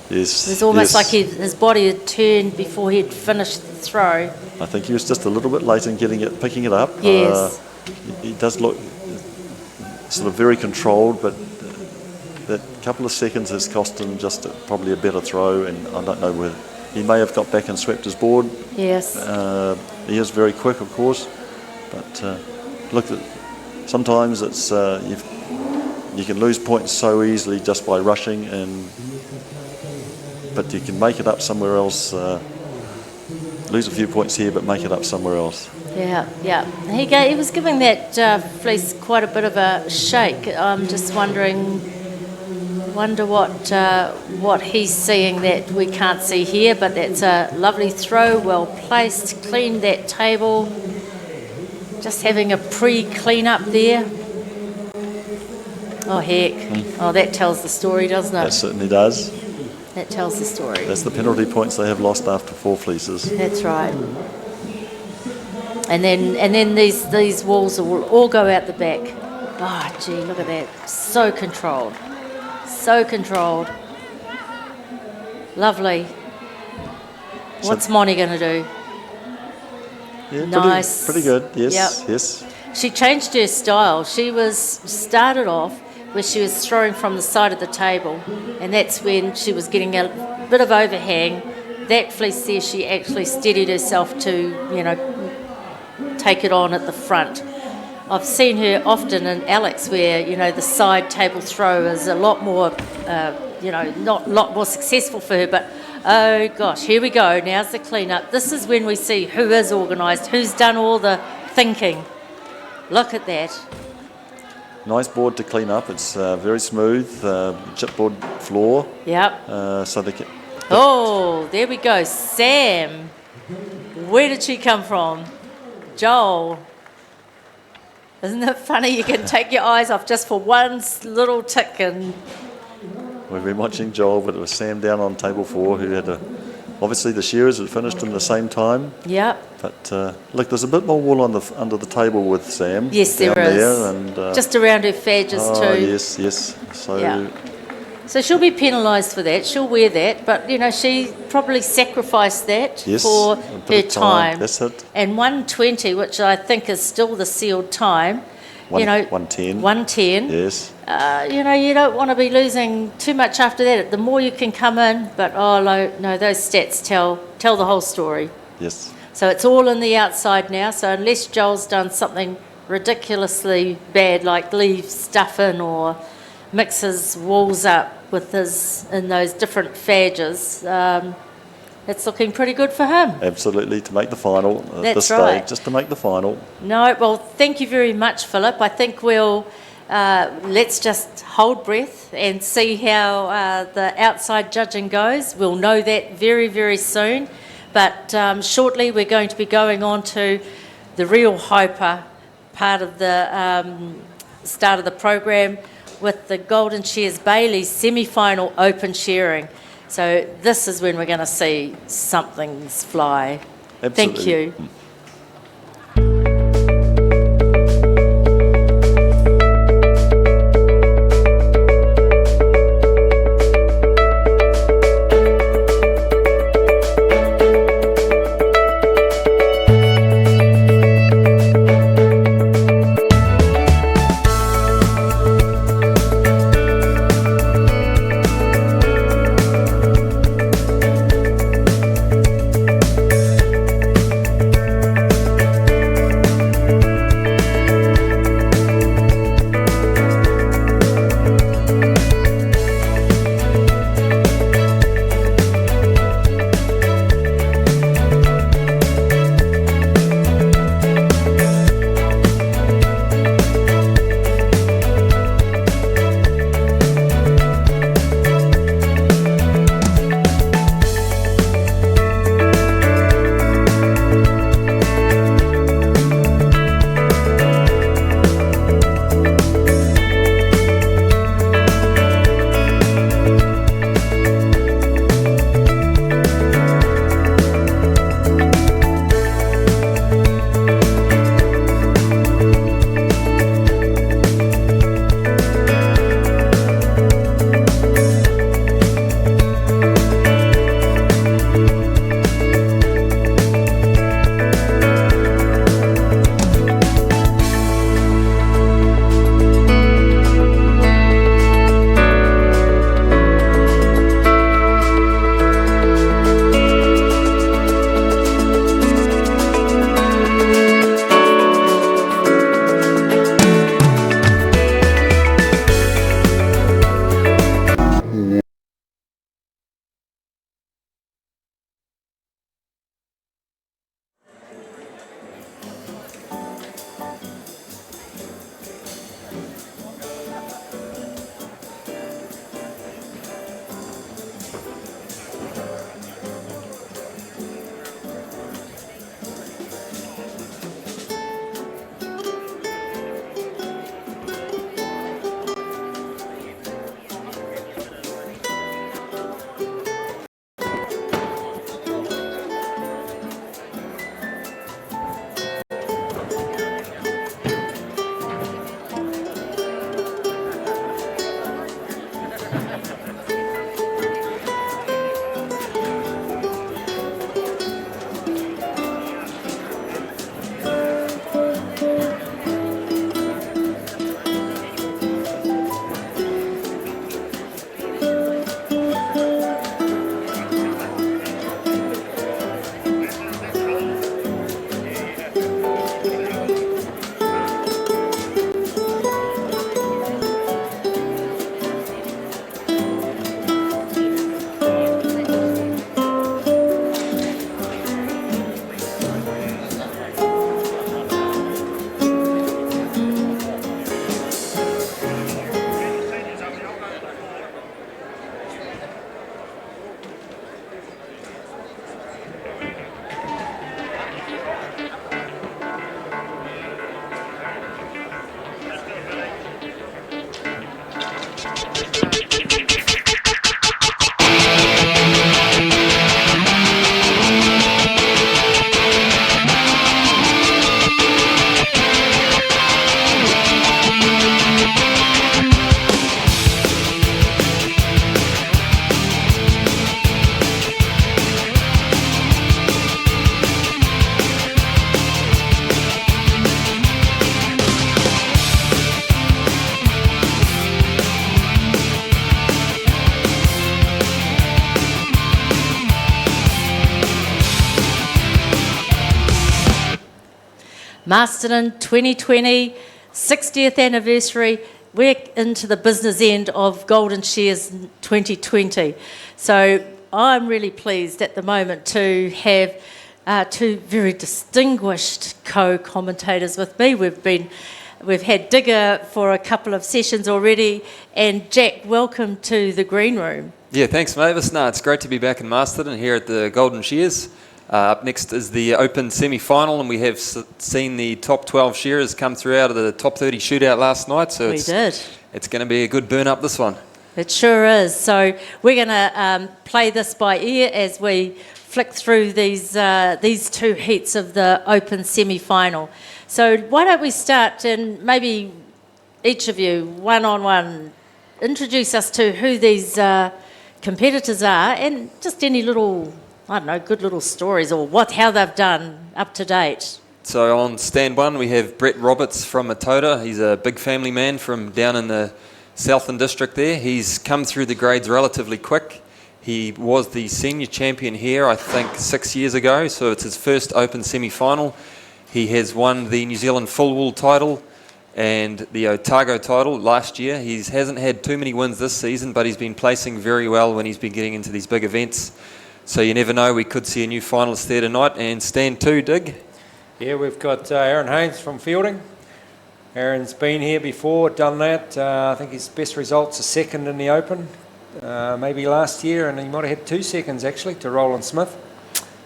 Yes.
it was almost
yes.
like his body had turned before he'd finished the throw.
I think he was just a little bit late in picking it up.
Yes.
He does look sort of very controlled, but that couple of seconds has cost him just probably a better throw, and I don't know whether he may have got back and swept his board.
Yes.
He is very quick, of course, but look, sometimes it's you can lose points so easily just by rushing, but you can make it up somewhere else. Lose a few points here, but make it up somewhere else.
Yeah, yeah. He was giving that fleece quite a bit of a shake. I'm just wonder what he's seeing that we can't see here, but that's a lovely throw, well placed, cleaned that table. Just having a pre-clean up there. Oh heck, oh that tells the story, doesn't it?
That certainly does.
That tells the story.
That's the penalty points they have lost after 4 fleeces.
That's right. And then these walls will all go out the back. Oh gee, look at that. So controlled. So controlled. Lovely. What's Moni going to do?
Yeah,
nice.
Pretty good. Yes,
Yep.
yes.
She changed her style. She started off where she was throwing from the side of the table, and that's when she was getting a bit of overhang. That fleece there, she actually steadied herself to, take it on at the front. I've seen her often in Alex where, the side table throw is a lot more, not a lot more successful for her, but oh gosh, here we go. Now's the clean-up. This is when we see who is organised, who's done all the thinking. Look at that.
Nice board to clean up. It's very smooth, chipboard floor.
Yep.
So they can.
Oh, there we go. Sam. Where did she come from? Joel. Isn't it funny? You can take your eyes off just for one little tick and...
We've been watching Joel, but it was Sam down on table 4 who had a Obviously, the shearers have finished in the same time.
Yeah.
But look, there's a bit more wool under the table with Sam.
Yes,
down
there is.
there, and
just around her fadges too.
Yes. So.
Yeah. So she'll be penalised for that. She'll wear that, but you know she probably sacrificed that
Yes,
for
a
her
bit of
time.
That's it.
And 1:20, which I think is still the sealed time.
1:10.
1:10.
Yes.
You don't want to be losing too much after that. The more you can come in, but no, those stats tell the whole story.
Yes.
So it's all in the outside now. So unless Joel's done something ridiculously bad, like leave stuff in or mix his walls up with in those different fadges, it's looking pretty good for him.
Absolutely, to make the final at
That's
this
right.
stage, just to make the final.
No, well, thank you very much, Philip. I think we'll let's just hold breath and see how the outside judging goes. We'll know that very, very soon. But shortly we're going to be going on to the real hyper part of the start of the program with the Golden Shears Bailey's semi-final open shearing. So this is when we're going to see something's fly.
Absolutely.
Thank you. Masterton 2020, 60th anniversary. We're into the business end of Golden Shears 2020. So I'm really pleased at the moment to have two very distinguished co-commentators with me. We've had Digger for a couple of sessions already, and Jack, welcome to the green room.
Yeah, thanks, Mavis. No, it's great to be back in Masterton here at the Golden Shears. Up next is the Open semi-final, and we have seen the top 12 shearers come through out of the top 30 shootout last night. So it's going to be a good burn up, this one.
It sure is. So we're going to play this by ear as we flick through these two heats of the Open semi-final. So why don't we start, and maybe each of you, one-on-one, introduce us to who these competitors are, and just any little, I don't know, good little stories or how they've done up to date.
So on stand one, we have Brett Roberts from Matota. He's a big family man from down in the Southern District there. He's come through the grades relatively quick. He was the senior champion here, I think, 6 years ago, so it's his first Open semi-final. He has won the New Zealand full wool title and the Otago title last year. He hasn't had too many wins this season, but he's been placing very well when he's been getting into these big events. So you never know, we could see a new finalist there tonight. And stand two, Dig.
Yeah, we've got Aaron Haynes from Fielding. Aaron's been here before, done that. I think his best results are second in the Open, maybe last year, and he might have had 2 seconds actually to Roland Smith.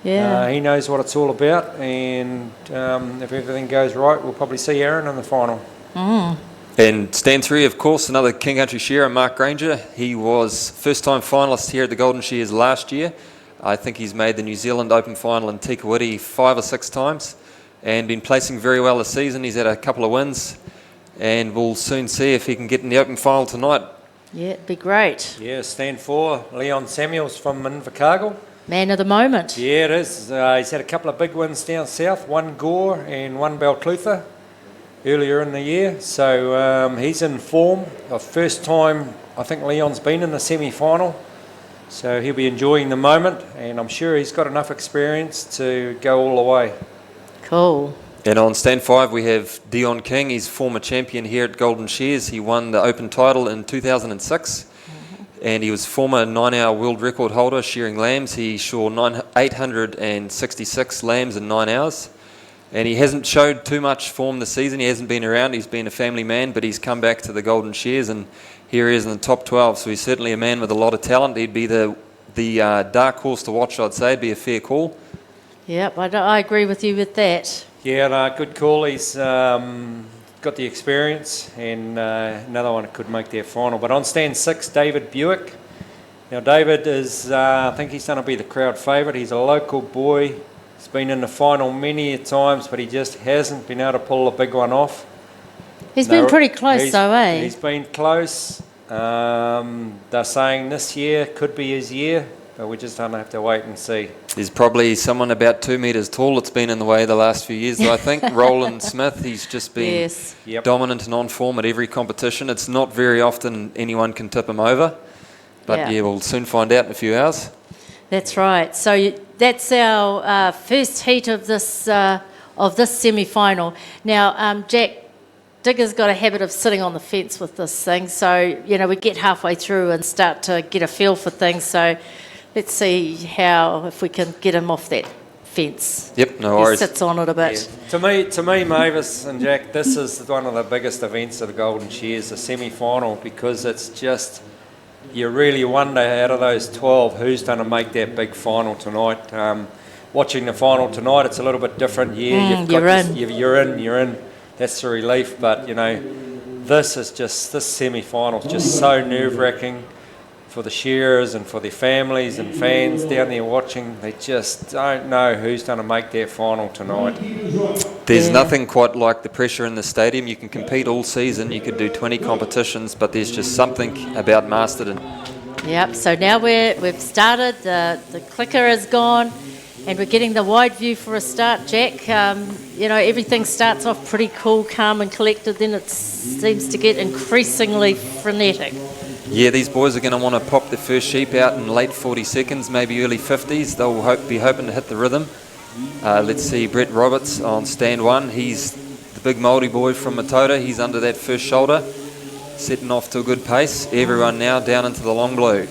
Yeah.
He knows what it's all about, and if everything goes right, we'll probably see Aaron in the final.
And stand three, of course, another King Country shearer, Mark Granger. He was first-time finalist here at the Golden Shears last year. I think he's made the New Zealand Open final in Tikawiti 5 or 6 times and been placing very well this season. He's had a couple of wins, and we'll soon see if he can get in the Open final tonight.
Yeah, it'd be great.
Yeah, stand 4, Leon Samuels from Invercargill.
Man of the moment.
Yeah, it is. He's had a couple of big wins down south, 1 Gore and 1 Balclutha earlier in the year. So he's in form. The first time I think Leon's been in the semi-final. So he'll be enjoying the moment, and I'm sure he's got enough experience to go all the way.
Cool.
And on stand 5, we have Dion King. He's former champion here at Golden Shears. He won the Open title in 2006. And he was former 9-hour world record holder shearing lambs. He shore 866 lambs in 9 hours. And he hasn't showed too much form this season. He hasn't been around. He's been a family man, but he's come back to the Golden Shears, and here he is in the top 12. So he's certainly a man with a lot of talent. He'd be the dark horse to watch, I'd say. It'd be a fair call.
Yep, I agree with you with that.
Yeah, no, good call. He's got the experience, and another one could make their final. But on stand 6, David Buick. Now David is, I think he's going to be the crowd favourite. He's a local boy. He's been in the final many times, but he just hasn't been able to pull a big one off.
He's been pretty close though, eh?
He's been close. They're saying this year could be his year, but we just don't have to wait and see.
There's probably someone about 2 metres tall that's been in the way the last few years, I think. Roland Smith, he's just been dominant and on form at every competition. It's not very often anyone can tip him over, but yeah, we'll soon find out in a few hours.
That's right. So that's our first heat of this semi-final. Now, Jack, Digger's got a habit of sitting on the fence with this thing, so we get halfway through and start to get a feel for things. So let's see if we can get him off that fence.
Yep, no worries.
He sits on it a bit.
Yeah. To me, Mavis and Jack, this is one of the biggest events of the Golden Shears, the semi-final, because it's just, you really wonder out of those 12 who's going to make that big final tonight. Watching the final tonight, it's a little bit different. Yeah, you're in. That's the relief, but this semi-final is just so nerve-wracking for the shearers and for their families and fans down there watching. They just don't know who's going to make their final tonight.
There's nothing quite like the pressure in the stadium. You can compete all season, you could do 20 competitions, but there's just something about Masterton.
Yep, so now we've started, the clicker is gone, and we're getting the wide view for a start, Jack. Everything starts off pretty cool, calm and collected, then it seems to get increasingly frenetic.
Yeah, these boys are going to want to pop the first sheep out in late 40 seconds, maybe early 50s. They'll be hoping to hit the rhythm. Let's see Brett Roberts on stand 1. He's the big Māori boy from Matota. He's under that first shoulder, setting off to a good pace. Everyone now down into the long blue.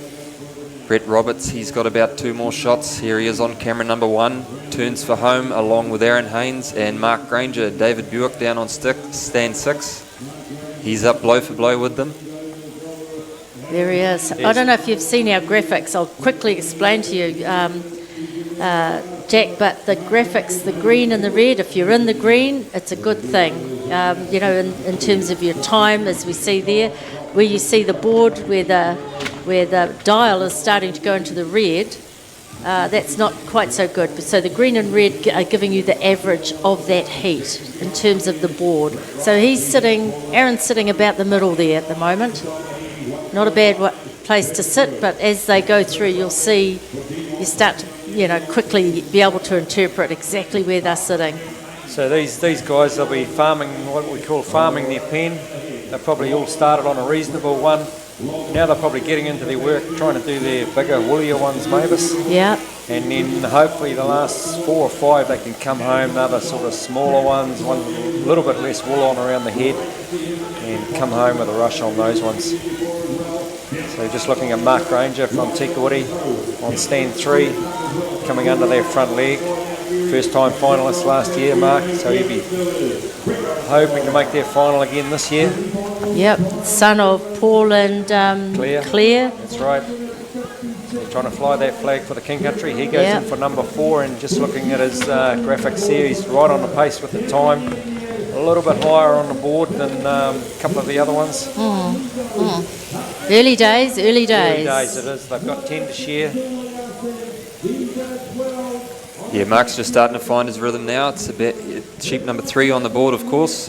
Brett Roberts, he's got about 2 more shots. Here he is on camera number 1. Turns for home along with Aaron Haynes and Mark Granger. David Buick down on stand 6. He's up blow for blow with them.
There he is. I don't know if you've seen our graphics. I'll quickly explain to you, Jack, but the graphics, the green and the red, if you're in the green, it's a good thing. You know, in terms of your time, as we see there, where you see the board where the dial is starting to go into the red, that's not quite so good. So the green and red are giving you the average of that heat in terms of the board. So Aaron's sitting about the middle there at the moment. Not a bad place to sit, but as they go through, you'll see, you start to, quickly be able to interpret exactly where they're sitting.
So these guys, they'll be farming, what we call farming their pen. They probably all started on a reasonable one. Now they're probably getting into their work, trying to do their bigger, woollier ones, Mavis.
Yeah.
And then hopefully the last 4 or 5, they can come home, another sort of smaller ones, one a little bit less wool on around the head, and come home with a rush on those ones. So just looking at Mark Granger from Tikawiti on stand 3, coming under their front leg. First time finalist last year, Mark, so he'll be hoping to make their final again this year.
Yep, son of Paul and Claire.
That's right. So he's trying to fly that flag for the King Country. He goes in for number 4, and just looking at his graphics here, he's right on the pace with the time. A little bit higher on the board than a couple of the other ones.
Early days.
Early days it is. They've got 10 to shear.
Yeah, Mark's just starting to find his rhythm now. It's about sheep number 3 on the board, of course.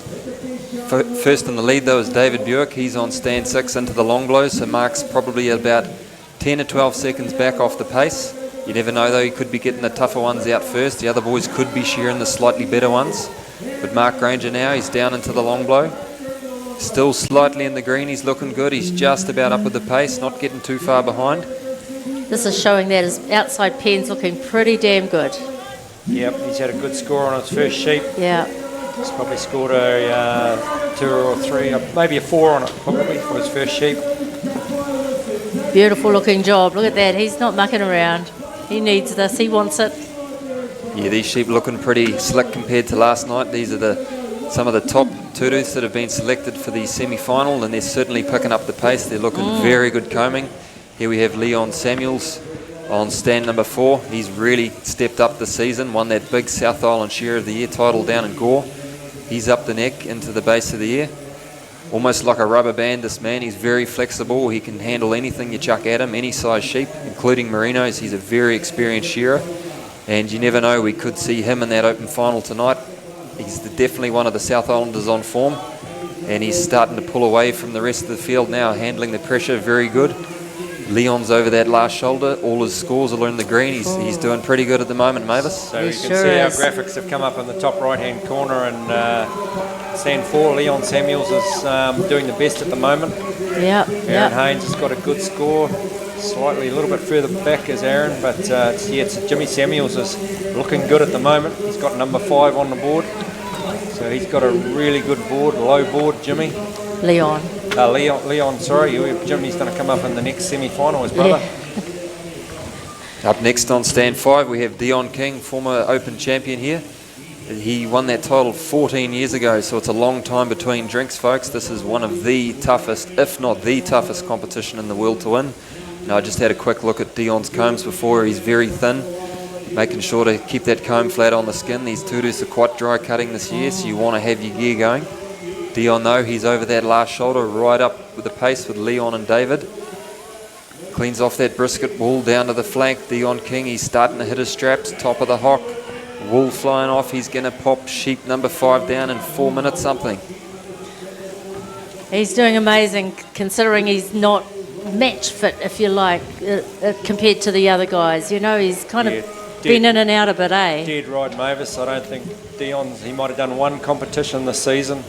First in the lead, though, is David Buick. He's on stand 6 into the long blow, so Mark's probably about 10 to 12 seconds back off the pace. You never know, though. He could be getting the tougher ones out first. The other boys could be shearing the slightly better ones. But Mark Granger now, he's down into the long blow. Still slightly in the green. He's looking good. He's just about up with the pace, not getting too far behind.
This is showing that his outside pen's looking pretty damn good.
Yep, he's had a good score on his first sheep.
Yeah.
He's probably scored a 2 or 3, maybe a 4 on it, probably, for his first sheep.
Beautiful looking job. Look at that. He's not mucking around. He needs this. He wants it.
Yeah, these sheep looking pretty slick compared to last night. These are some of the top turtles that have been selected for the semi-final, and they're certainly picking up the pace. They're looking very good combing. Here we have Leon Samuels on stand number 4. He's really stepped up this season, won that big South Island Shear of the Year title down in Gore. He's up the neck into the base of the ear. Almost like a rubber band, this man. He's very flexible. He can handle anything you chuck at him, any size sheep, including Marinos. He's a very experienced shearer. And you never know, we could see him in that open final tonight. He's definitely one of the South Islanders on form. And he's starting to pull away from the rest of the field now, handling the pressure very good. Leon's over that last shoulder. All his scores are in the green. He's doing pretty good at the moment, Mavis.
So you can see our graphics have come up in the top right-hand corner, and stand 4, Leon Samuels is doing the best at the moment.
Yeah.
Aaron Haynes has got a good score. Slightly a little bit further back as Aaron, but it's Jimmy Samuels is looking good at the moment. He's got number 5 on the board. So he's got a really good board, low board, Jimmy.
Leon,
sorry. Jimmy's going to come up in the next semi-final, his brother.
Yeah.
Up next on stand 5, we have Dion King, former Open champion here. He won that title 14 years ago, so it's a long time between drinks, folks. This is one of the toughest, if not the toughest competition in the world to win. Now, I just had a quick look at Dion's combs before. He's very thin, making sure to keep that comb flat on the skin. These turtles are quite dry cutting this year, so you want to have your gear going. Dion, though, he's over that last shoulder, right up with the pace with Leon and David. Cleans off that brisket wool down to the flank. Dion King, he's starting to hit his straps, top of the hock. Wool flying off. He's going to pop sheep number 5 down in 4 minutes something.
He's doing amazing, considering he's not match fit, if you like, compared to the other guys. You know, he's kind of been in and out a bit, eh?
Dead right, Mavis. I don't think he might have done one competition this season,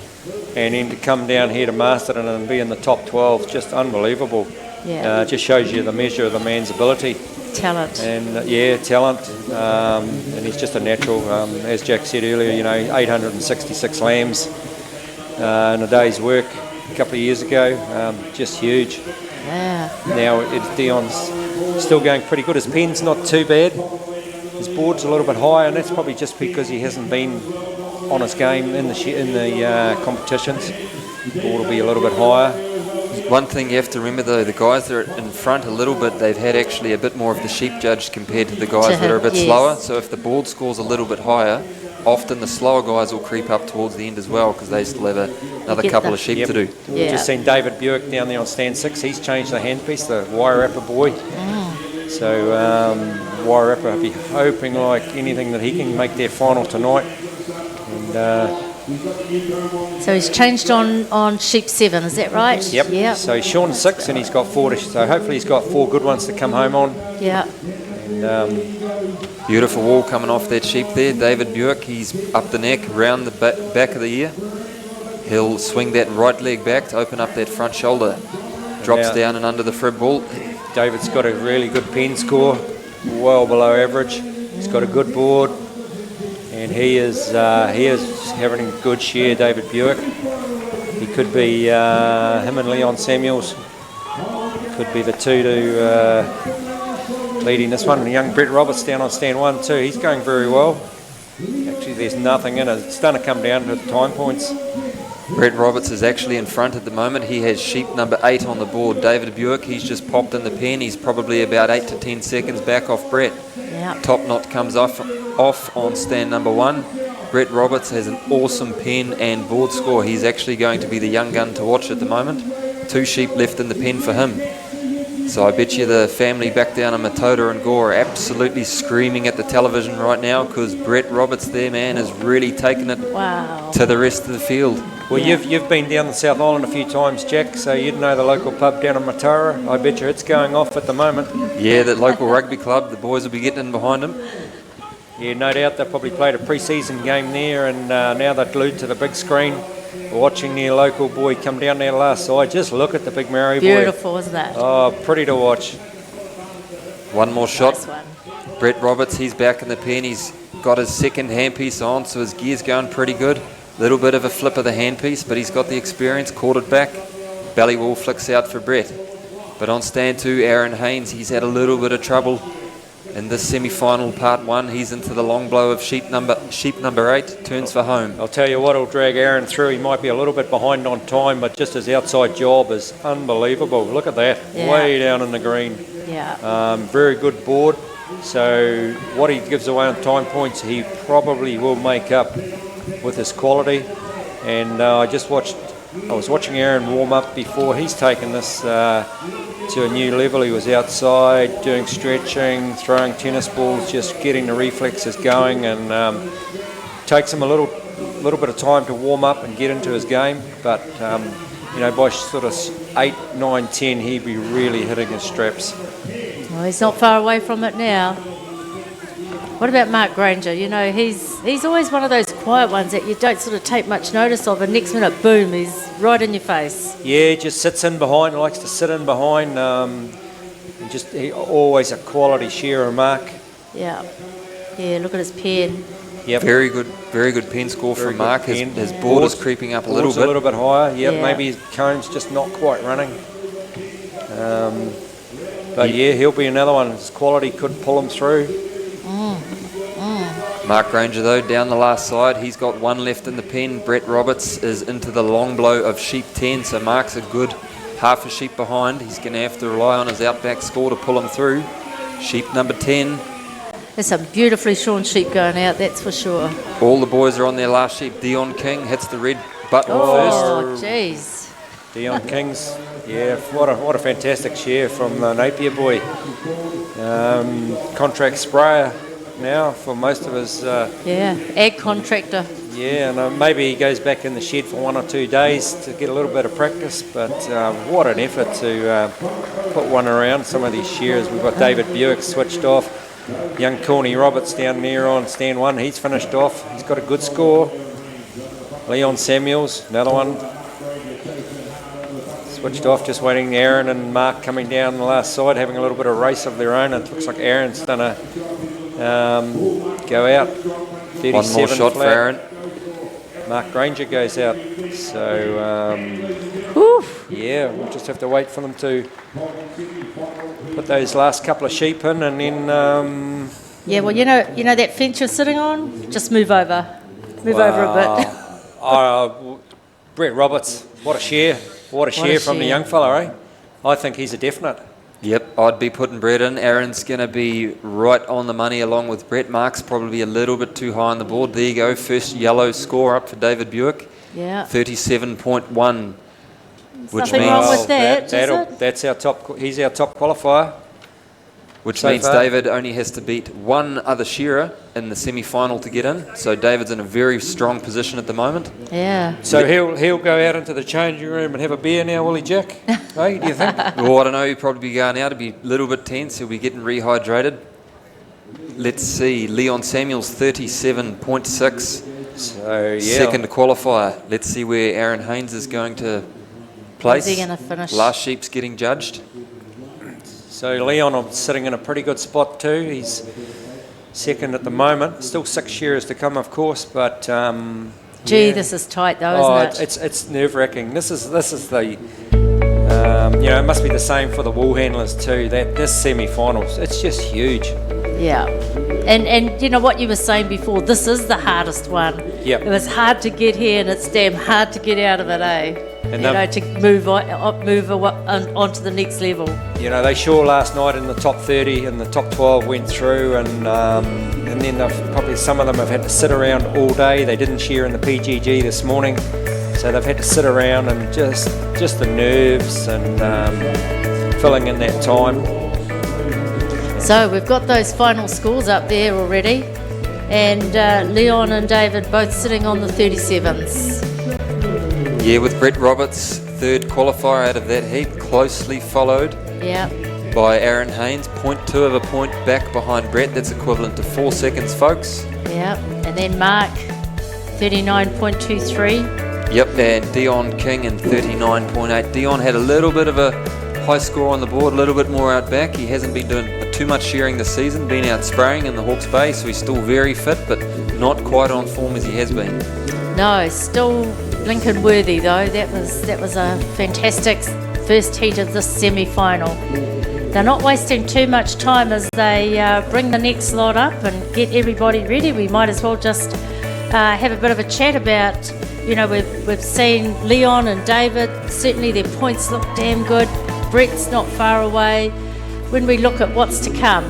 and then to come down here to Masterton and be in the top 12 is just unbelievable.
Yeah.
It just shows you the measure of the man's ability.
Talent.
And talent. And he's just a natural. As Jack said earlier, 866 lambs in a day's work a couple of years ago. Just huge.
Yeah.
Now Dion's still going pretty good. His pen's not too bad. His board's a little bit higher, and that's probably just because he hasn't been on his game in the competitions. The board will be a little bit higher.
One thing you have to remember though, the guys that are in front a little bit, they've had actually a bit more of the sheep judged compared to the guys that are a bit slower. So if the board score's a little bit higher, often the slower guys will creep up towards the end as well because they still have another couple of sheep to do.
We've just seen David Buick down there on stand 6. He's changed the handpiece, the Wairarapa boy. So Wairarapa will be hoping like anything that he can make their final tonight. And
so he's changed on sheep 7, is that right?
Yep. So he's shorn 6 and he's got 4 so hopefully he's got 4 good ones to come home on.
Yeah.
And beautiful wall coming off that sheep there. David Buick, he's up the neck, round the back of the ear. He'll swing that right leg back to open up that front shoulder. Drops down and under the frib ball.
David's got a really good pen score, well below average. He's got a good board. And he is having a good shear, David Buick. He could be him and Leon Samuels. Could be the two to leading this one. And young Brett Roberts down on stand 1 too. He's going very well. Actually, there's nothing in it. It's starting to come down to the time points.
Brett Roberts is actually in front at the moment. He has sheep number 8 on the board. David Buick, he's just popped in the pen. He's probably about 8 to 10 seconds back off Brett.
Yep.
Top knot comes off on stand number 1. Brett Roberts has an awesome pen and board score. He's actually going to be the young gun to watch at the moment. 2 sheep left in the pen for him. So I bet you the family back down in Matota and Gore are absolutely screaming at the television right now because Brett Roberts there, man, is really taking it to the rest of the field.
Well, you've been down the South Island a few times, Jack, so you'd know the local pub down in Matara. I bet you it's going off at the moment.
Yeah, the local rugby club, the boys will be getting in behind him.
Yeah, no doubt. They probably played a pre-season game there and now they're glued to the big screen watching their local boy come down there last side. Just look at the big Maori boy.
Beautiful, isn't that?
Oh, pretty to watch.
One more shot.
Nice one.
Brett Roberts, he's back in the pen. He's got his second handpiece on, so his gear's going pretty good. Little bit of a flip of the handpiece, but he's got the experience, caught it back. Belly wall flicks out for Brett. But on stand 2, Aaron Haynes, he's had a little bit of trouble in this semi-final part 1. He's into the long blow of sheep number 8, turns for home.
I'll tell you what will drag Aaron through. He might be a little bit behind on time, but just his outside job is unbelievable. Look at that, way down in the green.
Yeah.
Very good board. So what he gives away on time points, he probably will make up with his quality. And I was watching Aaron warm up before. He's taken this to a new level. He was outside doing stretching, throwing tennis balls, just getting the reflexes going, and takes him a little bit of time to warm up and get into his game. But by sort of 8, 9, 10, he'd be really hitting his straps.
Well, he's not far away from it now. What about Mark Granger? He's always one of those quiet ones that you don't sort of take much notice of, and next minute, boom, he's right in your face.
Yeah, he just sits in behind, likes to sit in behind. He always a quality shearer, Mark.
Yeah. Yeah, look at his pen.
Yep.
Very good pen score from Mark. His board is creeping up a little bit.
A little bit higher. Yep, maybe his cone's just not quite running. But he'll be another one. His quality could pull him through.
Mark Granger though, down the last side, he's got 1 left in the pen. Brett Roberts is into the long blow of sheep 10, so Mark's a good half a sheep behind. He's going to have to rely on his outback score to pull him through. Sheep number 10.
There's some beautifully shorn sheep going out, that's for sure.
All the boys are on their last sheep. Dion King hits the red button first.
Oh, jeez.
Dion King's, what a fantastic shear from the Napier boy. Contract sprayer now for most of his...
ag contractor.
Yeah, and maybe he goes back in the shed for 1 or 2 days to get a little bit of practice, but what an effort to put one around some of these shearers. We've got David Buick switched off. Young Corny Roberts down there on stand 1, he's finished off. He's got a good score. Leon Samuels, another one. switched off, just waiting. Aaron and Mark coming down the last side, having a little bit of race of their own. It looks like Aaron's done a go out. 37
One more shot for
flat.
Aaron.
Mark Granger goes out. So, yeah, we'll just have to wait for them to put those last couple of sheep in, and then...
Yeah, well, you know that fence you're sitting on? Just move over. Move over a bit.
Brett Roberts, what a share. What a share from the young fella, eh? I think he's a definite.
Yep, I'd be putting Brett in. Aaron's going to be right on the money along with Brett. Mark's probably a little bit too high on the board. There you go, first yellow score up for David Buick.
Yeah.
37.1. Which
Nothing
means
wrong with that, is it?
That's our top. He's our top qualifier.
Which
so
means
far.
David only has to beat one other shearer in the semi-final to get in. So David's in a very strong position at the moment.
Yeah.
So he'll go out into the changing room and have a beer now, will he, Jack? Hey, do you think?
Well, I don't know. He'll probably be going out. He'll be a little bit tense. He'll be getting rehydrated. Let's see. Leon Samuels, 37.6.
So, yeah.
Second qualifier. Let's see where Aaron Haynes is going to place.
Where's he going to finish?
Last sheep's getting judged.
So Leon sitting in a pretty good spot too. He's second at the moment. Still 6 shearers to come, of course, but
Gee, this is tight though, isn't it?
It's nerve-wracking. This is the it must be the same for the wool handlers too. That this semi-finals, it's just huge.
Yeah. And you know what you were saying before, this is the hardest one.
Yep.
It was hard to get here and it's damn hard to get out of it, eh?
And
to move onto the next level.
You know, they sure last night in the top 30 and the top 12 went through, and then probably some of them have had to sit around all day. They didn't shear in the PGG this morning, so they've had to sit around and just the nerves and filling in that time.
So we've got those final scores up there already, and Leon and David both sitting on the 37s.
Yeah, with Brett Roberts, third qualifier out of that heat, closely followed by Aaron Haynes, 0.2 of a point back behind Brett. That's equivalent to 4 seconds, folks.
Yeah, and then Mark, 39.23.
Yep, and Dion King in 39.8. Dion had a little bit of a high score on the board, a little bit more out back. He hasn't been doing too much shearing this season, been out spraying in the Hawke's Bay, so he's still very fit, but not quite on form as he has been.
No, still Lincoln worthy though. That was a fantastic first heat of this semi-final. They're not wasting too much time as they bring the next lot up and get everybody ready. We might as well just have a bit of a chat about, we've seen Leon and David, certainly their points look damn good. Brett's not far away. When we look at what's to come,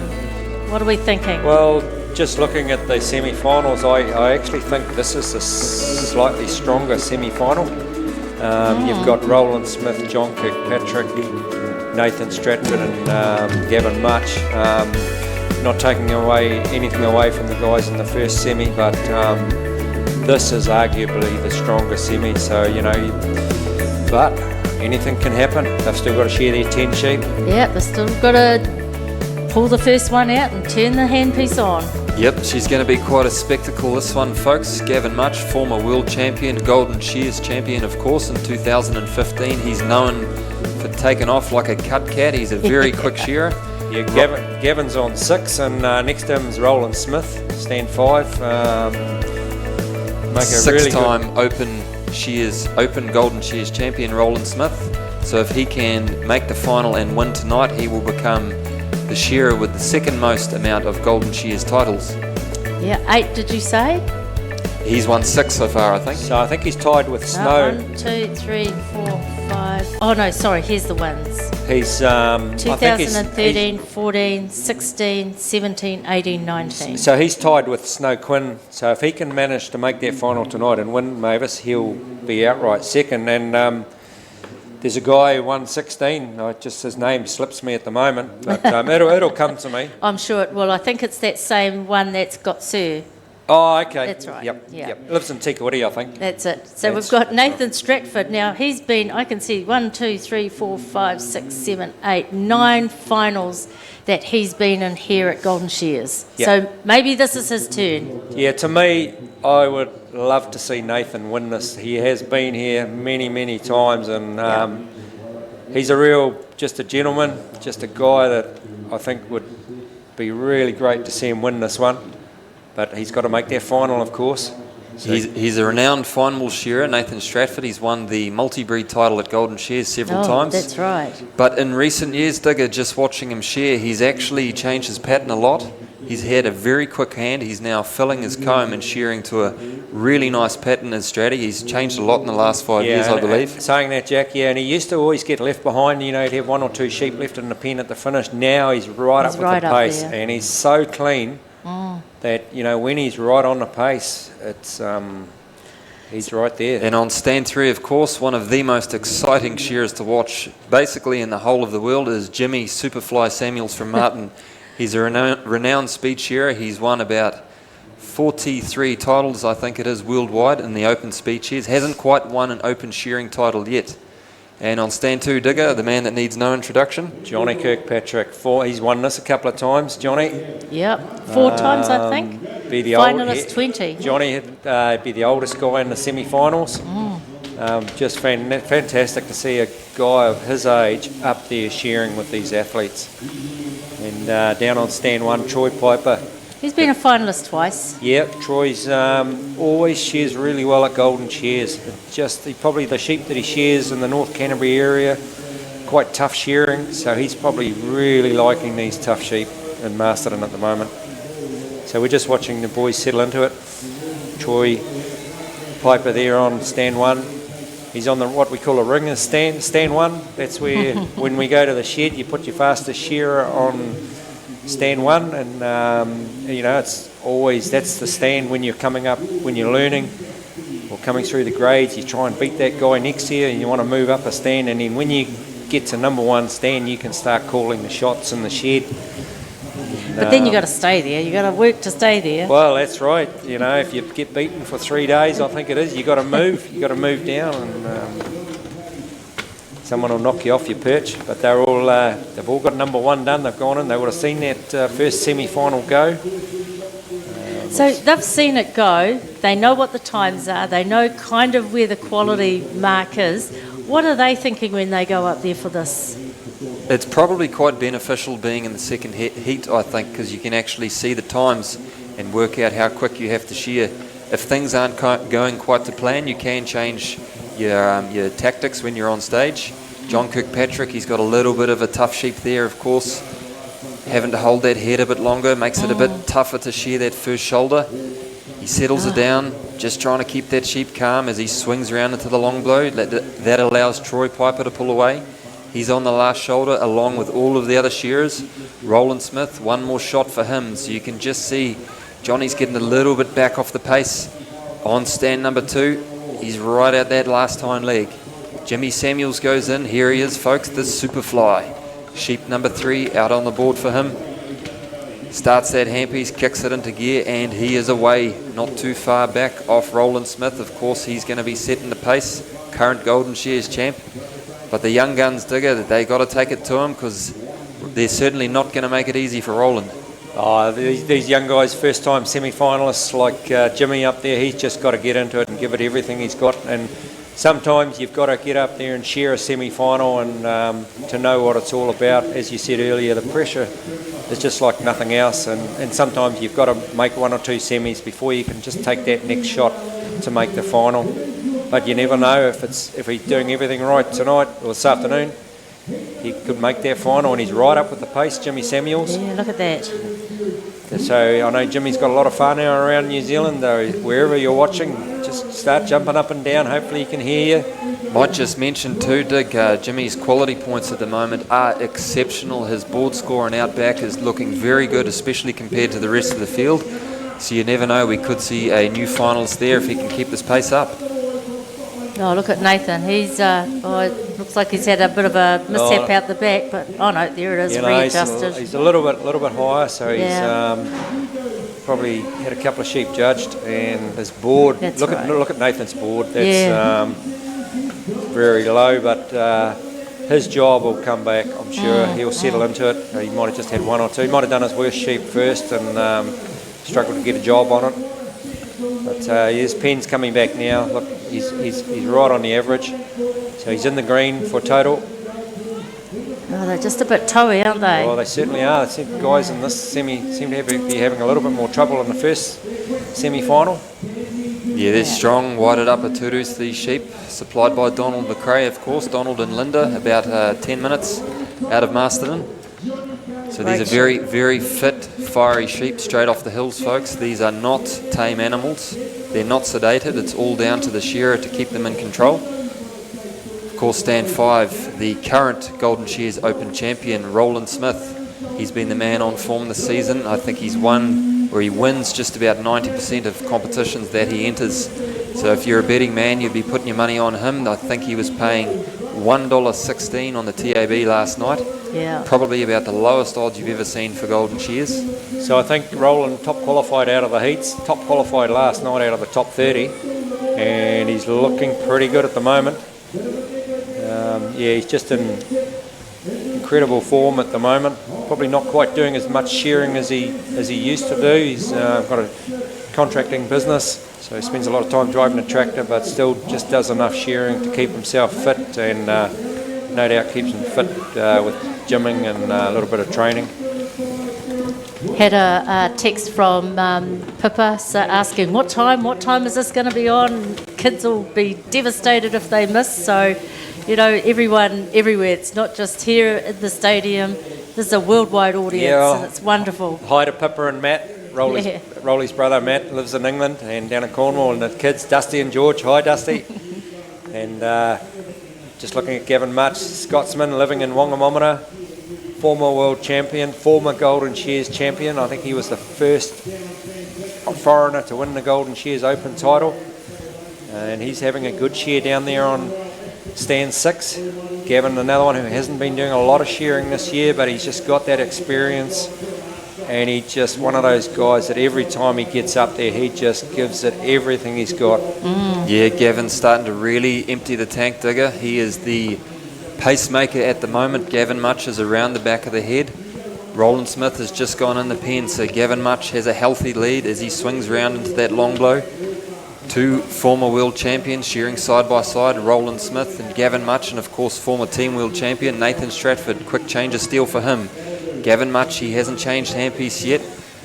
what are we thinking?
Well, just looking at the semi-finals, I actually think this is a slightly stronger semi-final. You've got Roland Smith, John Kirkpatrick, Nathan Stratford and Gavin Much. Not taking anything away from the guys in the first semi, but this is arguably the stronger semi, so, but anything can happen. They've still got to share their 10 sheep.
Yeah, they've still got to pull the first one out and turn the handpiece on.
Yep, she's going to be quite a spectacle, this one, folks. Gavin Much, former world champion, Golden Shears champion, of course, in 2015. He's known for taking off like a cut cat. He's a very quick shearer.
Yeah, Gavin's on 6, and next to him is Roland Smith, stand 5. Make a really
Six-time
good...
Open Golden Shears champion, Roland Smith. So if he can make the final and win tonight, he will become the shearer with the second most amount of Golden Shears titles.
Yeah, 8 did you say?
He's won 6 so far, I think.
So I think he's tied with Snow.
1, 2, 3, 4, 5. Oh no, sorry, here's the wins.
He's
2013, 14, 16, 17, 18, 19.
So he's tied with Snow Quinn. So if he can manage to make that final tonight and win Mavis, he'll be outright second. And there's a guy who won 16. Just his name slips me at the moment, but it'll come to me.
I'm sure it will. I think it's that same one that's got Sir.
Oh, okay.
That's right.
Yep. Lives in Tikawiti, I think.
That's it. So we've got Nathan Stratford. Now he's been, I can see 1, 2, 3, 4, 5, 6, 7, 8, 9 finals that he's been in here at Golden Shears.
Yep.
So maybe this is his turn.
Yeah, to me, I would love to see Nathan win this. He has been here many, many times, and
he's just a gentleman, just a guy that I think would be really great to see him win this one. But he's got to make that final, of course. So
He's a renowned final shearer, Nathan Stratford. He's won the multi-breed title at Golden Shears several times.
That's right.
But in recent years, Digger, just watching him shear, he's actually changed his pattern a lot. He's had a very quick hand. He's now filling his comb and shearing to a really nice pattern and strategy. He's changed a lot in the last 5 years, I believe.
Saying that, Jack, and he used to always get left behind. He'd have 1 or 2 sheep left in the pen at the finish. Now he's right up with the pace, and he's so clean that, when he's right on the pace, it's he's right there.
And on stand 3, of course, one of the most exciting shearers to watch, basically in the whole of the world, is Jimmy Superfly Samuels from Martin. He's a renowned speed shearer. He's won about 43 titles, I think it is, worldwide in the open speed shears. Hasn't quite won an open shearing title yet. And on stand 2, Digger, the man that needs no introduction,
Johnny Kirkpatrick. He's won this a couple of times, Johnny.
Yep, 4 times, I think. Finalist 20.
Johnny would be the oldest guy in the semi-finals. Just fantastic to see a guy of his age up there shearing with these athletes. And down on stand 1, Troy Piper.
He's been a finalist twice.
Yep, Troy's always shears really well at Golden Shears. Probably the sheep that he shears in the North Canterbury area, quite tough shearing, so he's probably really liking these tough sheep in Masterton at the moment. So we're just watching the boys settle into it. Troy Piper there on stand 1. He's on what we call a ringer stand 1. That's where when we go to the shed, you put your fastest shearer on stand 1, and it's always, that's the stand when you're coming up, when you're learning or coming through the grades. You try and beat that guy next to you, and you want to move up a stand, and then when you get to number 1 stand, you can start calling the shots in the shed.
But then you got to stay there. You got to work to stay there.
Well, that's right. If you get beaten for 3 days, I think it is, you got to move. You got to move down, and someone will knock you off your perch. But they've all got number 1 done. They've gone in. They would have seen that first semi-final go.
So they've seen it go. They know what the times are. They know kind of where the quality mark is. What are they thinking when they go up there for this?
It's probably quite beneficial being in the second heat, I think, because you can actually see the times and work out how quick you have to shear. If things aren't going quite to plan, you can change your tactics when you're on stage. John Kirkpatrick, he's got a little bit of a tough sheep there, of course. Having to hold that head a bit longer makes it a bit tougher to shear that first shoulder. He settles it down, just trying to keep that sheep calm as he swings around into the long blow. That allows Troy Piper to pull away. He's on the last shoulder along with all of the other shearers. Roland Smith, one more shot for him. So you can just see Johnny's getting a little bit back off the pace. On stand number 2, he's right at that last hind leg. Jimmy Samuels goes in. Here he is, folks, this Superfly. Sheep number 3 out on the board for him. Starts that handpiece, kicks it into gear, and he is away, not too far back off Roland Smith. Of course, he's going to be setting the pace. Current Golden Shears champ. But the young guns, Digger, they got to take it to him because they're certainly not going to make it easy for Roland.
These young guys, first time semi-finalists like Jimmy up there, he's just got to get into it and give it everything he's got. And sometimes you've got to get up there and share a semi-final and to know what it's all about. As you said earlier, the pressure is just like nothing else. And sometimes you've got to make 1 or 2 semis before you can just take that next shot to make the final. But you never know if he's doing everything right tonight or this afternoon. He could make that final, and he's right up with the pace, Jimmy Samuels.
Yeah, look at that.
So I know Jimmy's got a lot of fun now around New Zealand, though. Wherever you're watching, just start jumping up and down. Hopefully he can hear you.
Might just mention too, Dick, Jimmy's quality points at the moment are exceptional. His board score and outback is looking very good, especially compared to the rest of the field. So you never know, we could see a new finalist there if he can keep this pace up.
Oh, look at Nathan. He's, it looks like he's had a bit of a mishap out the back, but no, there it is, readjusted.
He's a little bit higher, so he's probably had a couple of sheep judged, and his board. Look at Nathan's board. That's very low, but his job will come back. I'm sure he'll settle into it. He might have just had 1 or 2. He might have done his worst sheep first and struggled to get a job on it. But his pen's coming back now. Look, he's right on the average. So he's in the green for total.
Oh, they're just a bit toey, aren't they?
Well, they certainly are. The guys in this semi seem to be having a little bit more trouble in the first semi-final.
Yeah, they're strong, Wairarapa turus, these sheep, supplied by Donald McRae, of course. Donald and Linda, about 10 minutes out of Masterton. So these are very, very fit, fiery sheep straight off the hills, folks. These are not tame animals. They're not sedated. It's all down to the shearer to keep them in control. Of course, stand 5, the current Golden Shears Open champion, Roland Smith. He's been the man on form this season. I think he wins just about 90% of competitions that he enters. So if you're a betting man, you'd be putting your money on him. I think he was paying $1.16 on the TAB last night.
Yeah.
Probably about the lowest odds you've ever seen for Golden Shears.
So I think Roland top qualified out of the heats, top qualified last night out of the top 30, and he's looking pretty good at the moment. Yeah, he's just in incredible form at the moment. Probably not quite doing as much shearing as he used to do. He's got a contracting business, so he spends a lot of time driving a tractor, but still just does enough shearing to keep himself fit, and no doubt keeps him fit with gymming and a little bit of training.
Had a text from Pippa asking what time is this going to be on? Kids will be devastated if they miss. So, you know, everyone everywhere. It's not just here at the stadium. This is a worldwide audience, and it's wonderful.
Hi to Pippa and Matt. Rolly's brother Matt lives in England and down in Cornwall, and the kids Dusty and George. Hi Dusty. And just looking at Gavin Much, Scotsman living in Whangamomina, former world champion, former Golden Shears champion. I think he was the first foreigner to win the Golden Shears Open title. And he's having a good shear down there on stand 6. Gavin, another one who hasn't been doing a lot of shearing this year, but he's just got that experience. And he's just one of those guys that every time he gets up there, he just gives it everything he's got.
Yeah, Gavin's starting to really empty the tank, Digger. He is the pacemaker at the moment. Gavin Much is around the back of the head. Roland Smith has just gone in the pen, so Gavin Much has a healthy lead as he swings round into that long blow. 2 former world champions shearing side by side, Roland Smith and Gavin Much, and of course former team world champion Nathan Stratford. Quick change of steel for him. Gavin Much, he hasn't changed handpiece yet.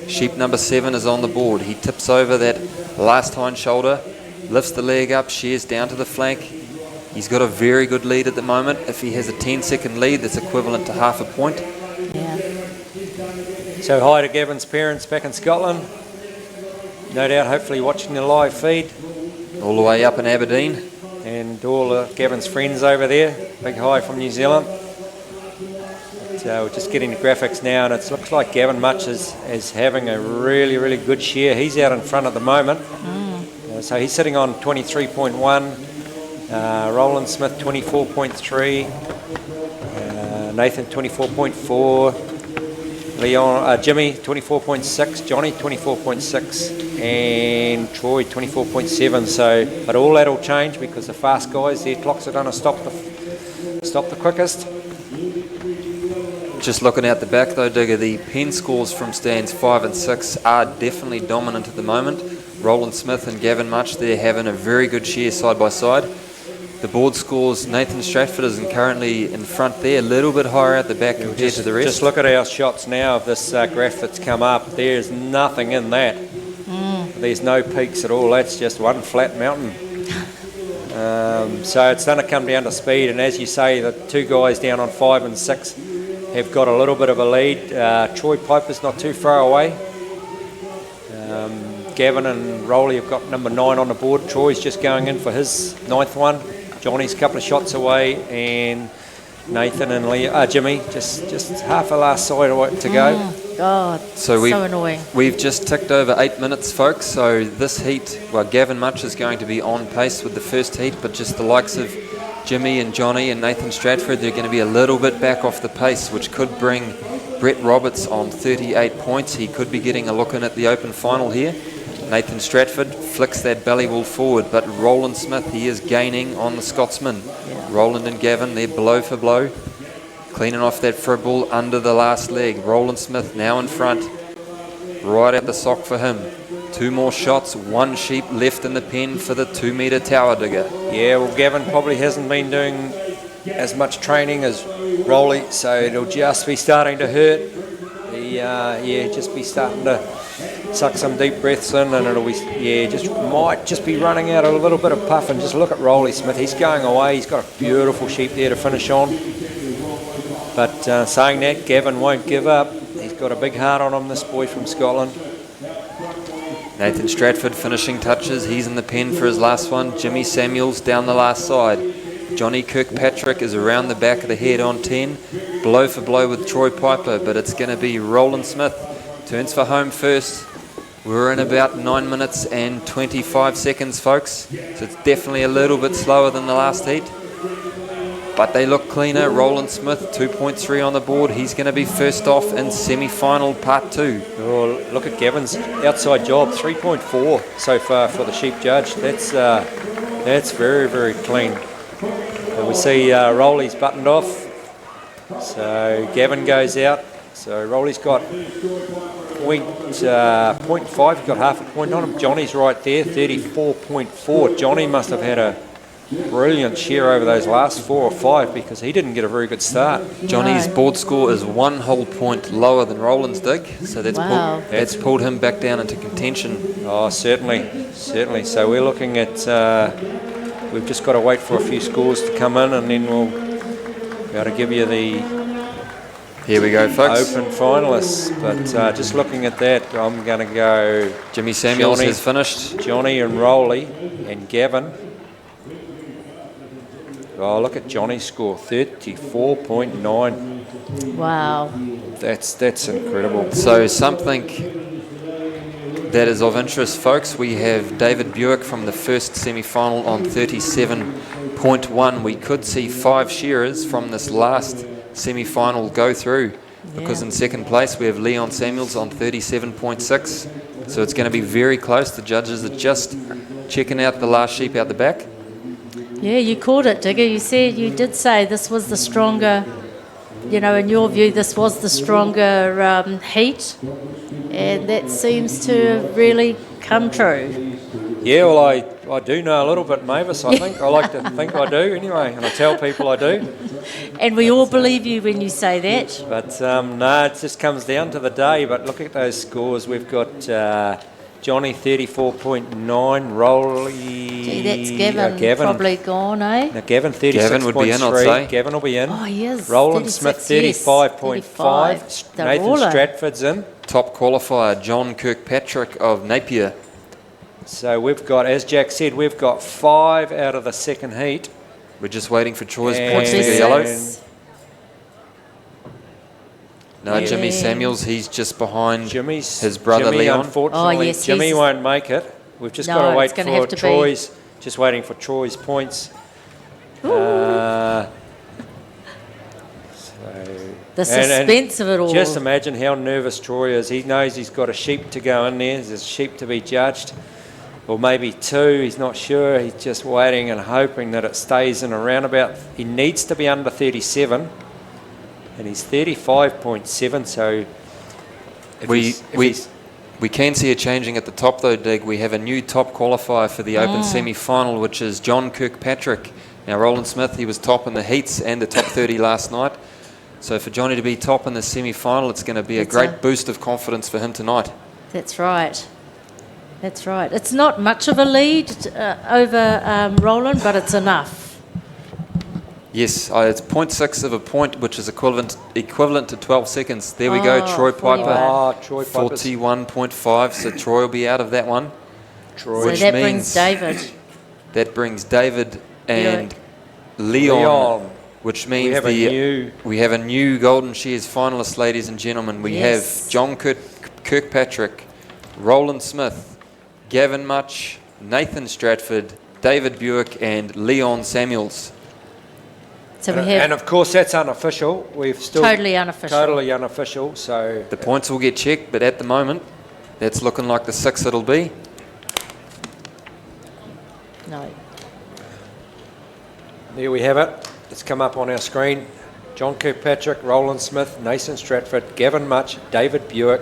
Sheep number 7 is on the board. He tips over that last hind shoulder, lifts the leg up, shears down to the flank. He's got a very good lead at the moment. If he has a 10-second lead, that's equivalent to half a point.
Yeah.
So hi to Gavin's parents back in Scotland. No doubt, hopefully watching the live feed.
All the way up in Aberdeen.
And all Gavin's friends over there. Big hi from New Zealand. So we're just getting the graphics now, and it looks like Gavin Much is having a really, really good shear. He's out in front at the moment. So he's sitting on 23.1. Roland Smith 24.3. Nathan 24.4. Jimmy 24.6. Johnny 24.6. And Troy 24.7. So, but all that'll change because the fast guys, their clocks are going to stop the quickest.
Just looking out the back though, Digger, the pen scores from stands 5 and 6 are definitely dominant at the moment. Roland Smith and Gavin Much, they're having a very good shear side by side. The board scores, Nathan Stratford is currently in front there, a little bit higher at the back compared to the rest.
Just look at our shots now of this graph that's come up. There's nothing in that. There's no peaks at all. That's just one flat mountain. So it's going to come down to speed, and as you say, the 2 guys down on 5 and 6 have got a little bit of a lead. Troy Piper's not too far away. Gavin and Rowley have got number 9 on the board. Troy's just going in for his 9th one. Johnny's a couple of shots away, and Nathan and Jimmy just half a last side to go.
God, so annoying.
We've just ticked over 8 minutes, folks. So this heat, well, Gavin Much is going to be on pace with the first heat, but just the likes of Jimmy and Johnny and Nathan Stratford, they're going to be a little bit back off the pace, which could bring Brett Roberts on 38 points. He could be getting a look in at the open final here. Nathan Stratford flicks that belly wool forward, but Roland Smith, he is gaining on the Scotsman. Yeah. Roland and Gavin, they're blow for blow. Cleaning off that frib ball under the last leg. Roland Smith now in front. Right at the sock for him. 2 more shots, 1 sheep left in the pen for the 2-metre tower digger.
Yeah, well, Gavin probably hasn't been doing as much training as Rolly, so it'll just be starting to hurt. Just be starting to suck some deep breaths in, and it'll be, might just be running out a little bit of puff. And just look at Rolly Smith, he's going away, he's got a beautiful sheep there to finish on. But saying that, Gavin won't give up. He's got a big heart on him, this boy from Scotland.
Nathan Stratford finishing touches. He's in the pen for his last one. Jimmy Samuels down the last side. Johnny Kirkpatrick is around the back of the head on 10. Blow for blow with Troy Piper, but it's going to be Roland Smith. Turns for home first. We're in about 9 minutes and 25 seconds, folks. So it's definitely a little bit slower than the last heat. But they look cleaner. Roland Smith, 2.3 on the board. He's going to be first off in semi-final part 2.
Oh, look at Gavin's outside job, 3.4 so far for the sheep judge. That's very, very clean. And we see Rolly's buttoned off. So Gavin goes out. So Rolly's got 0.5, he's got half a point on him. Johnny's right there, 34.4. Johnny must have had a brilliant shear over those last 4 or 5 because he didn't get a very good start.
Johnny's board score is 1 whole point lower than Roland's dig, so that's pulled him back down into contention.
Oh, certainly. So we're looking at, we've just got to wait for a few scores to come in, and then we'll be able to give you the
here we go, folks.
Open finalists. But just looking at that, I'm going to go
Jimmy Samuels has finished.
Johnny and Rolly and Gavin. Oh, look at Johnny's score, 34.9.
Wow.
That's incredible.
So something that is of interest, folks, we have David Buick from the first semi-final on 37.1. We could see 5 shearers from this last semi-final go through, because in second place we have Leon Samuels on 37.6. So it's going to be very close. The judges are just checking out the last sheep out the back.
Yeah, you called it, Digger. You did say this was the stronger, in your view, this was the stronger heat, and that seems to have really come true.
Yeah, well, I do know a little bit, Mavis, I think. I like to think I do anyway, and I tell people I do.
And we all believe you when you say that.
But no, it just comes down to the day. But look at those scores. We've got Johnny 34.9, Rolly.
Gee, that's Gavin probably gone, eh?
Now Gavin 36.3.
Gavin would be in, I'd say.
Gavin will be in.
Oh, he is.
Roland Smith 35.5. Nathan Stratford's in.
Top qualifier John Kirkpatrick of Napier.
So we've got, as Jack said, we've got 5 out of the second heat.
We're just waiting for Troy's points to go yellow. No, Jimmy Samuels, he's just behind his brother Leon.
Unfortunately, Jimmy won't make it. We've just got to wait for Troy's. Just waiting for Troy's points.
The suspense of it all.
Just imagine how nervous Troy is. He knows he's got a sheep to go in there. There's a sheep to be judged. Or maybe 2, he's not sure. He's just waiting and hoping that it stays in around about. He needs to be under 37. And he's 35.7, so
we can see it changing at the top though, Dig. We have a new top qualifier for the open semi-final, which is John Kirkpatrick. Now Roland Smith, he was top in the heats and the top 30 last night. So for Johnny to be top in the semi-final, it's going to be a great boost of confidence for him tonight.
That's right. That's right. It's not much of a lead over Roland, but it's enough.
Yes, it's 0.6 of a point, which is equivalent to 12 seconds. There we go, Troy Piper, 41.5. So Troy will be out of that one.
So that brings David.
That brings David and Leon, which means we have a new Golden Shears finalist, ladies and gentlemen. We have John Kirkpatrick, Roland Smith, Gavin Much, Nathan Stratford, David Buick, and Leon Samuels.
So we have
and of course that's unofficial. We've still
totally unofficial.
So
the points will get checked, but at the moment, that's looking like the 6 it'll be.
No.
There we have it. It's come up on our screen. John Kirkpatrick, Roland Smith, Nathan Stratford, Gavin Much, David Buick,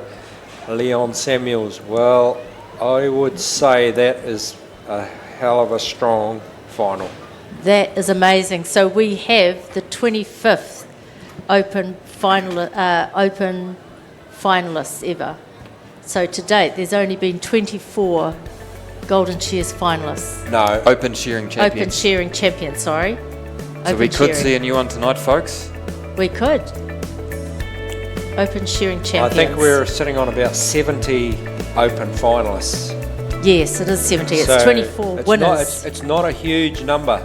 Leon Samuels. Well, I would say that is a hell of a strong final.
That is amazing. So we have the 25th open finalists ever. So to date, there's only been 24 Golden Shears finalists.
No, Open Shearing Champions.
Open Shearing Champions, sorry.
So
Open
we could
Shearing.
see a new one tonight, folks.
We could. Open Shearing
I
Champions.
think we're sitting on about 70 open finalists.
Yes, it is 70. It's
So
24
it's
winners.
It's not a huge number.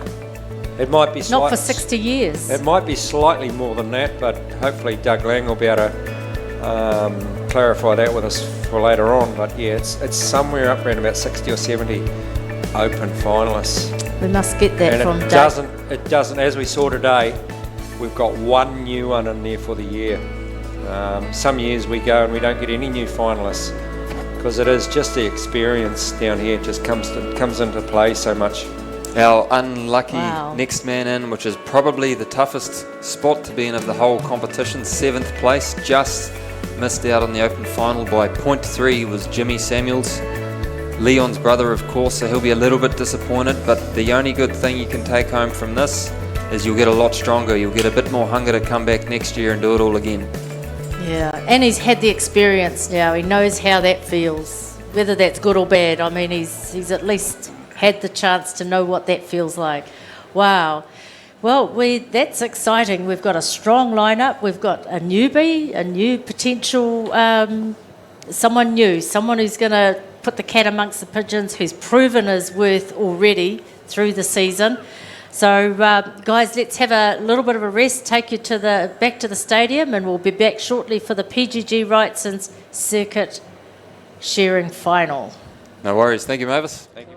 It might be
Not for 60 years.
It might be slightly more than that, but hopefully Doug Lang will be able to clarify that with us for later on. But yeah, it's somewhere up around about 60 or 70 open finalists.
We must get that
And
from
it
Doug.
doesn't, as we saw today, we've got one new one in there for the year. Some years we go and we don't get any new finalists because it is just the experience down here just comes into play so much.
Our unlucky next man in, which is probably the toughest spot to be in of the whole competition, 7th place, just missed out on the open final by 0.3, was Jimmy Samuels. Leon's brother, of course, so he'll be a little bit disappointed, but the only good thing you can take home from this is you'll get a lot stronger. You'll get a bit more hunger to come back next year and do it all again.
Yeah, and he's had the experience now. He knows how that feels, whether that's good or bad. I mean, he's at least had the chance to know what that feels like. Wow. Well, that's exciting. We've got a strong lineup. We've got a newbie, a new potential, someone new, someone who's going to put the cat amongst the pigeons, who's proven his worth already through the season. So, guys, let's have a little bit of a rest, take you back to the stadium, and we'll be back shortly for the PGG Rights and Circuit Shearing Final.
No worries. Thank you, Mavis. Thank you.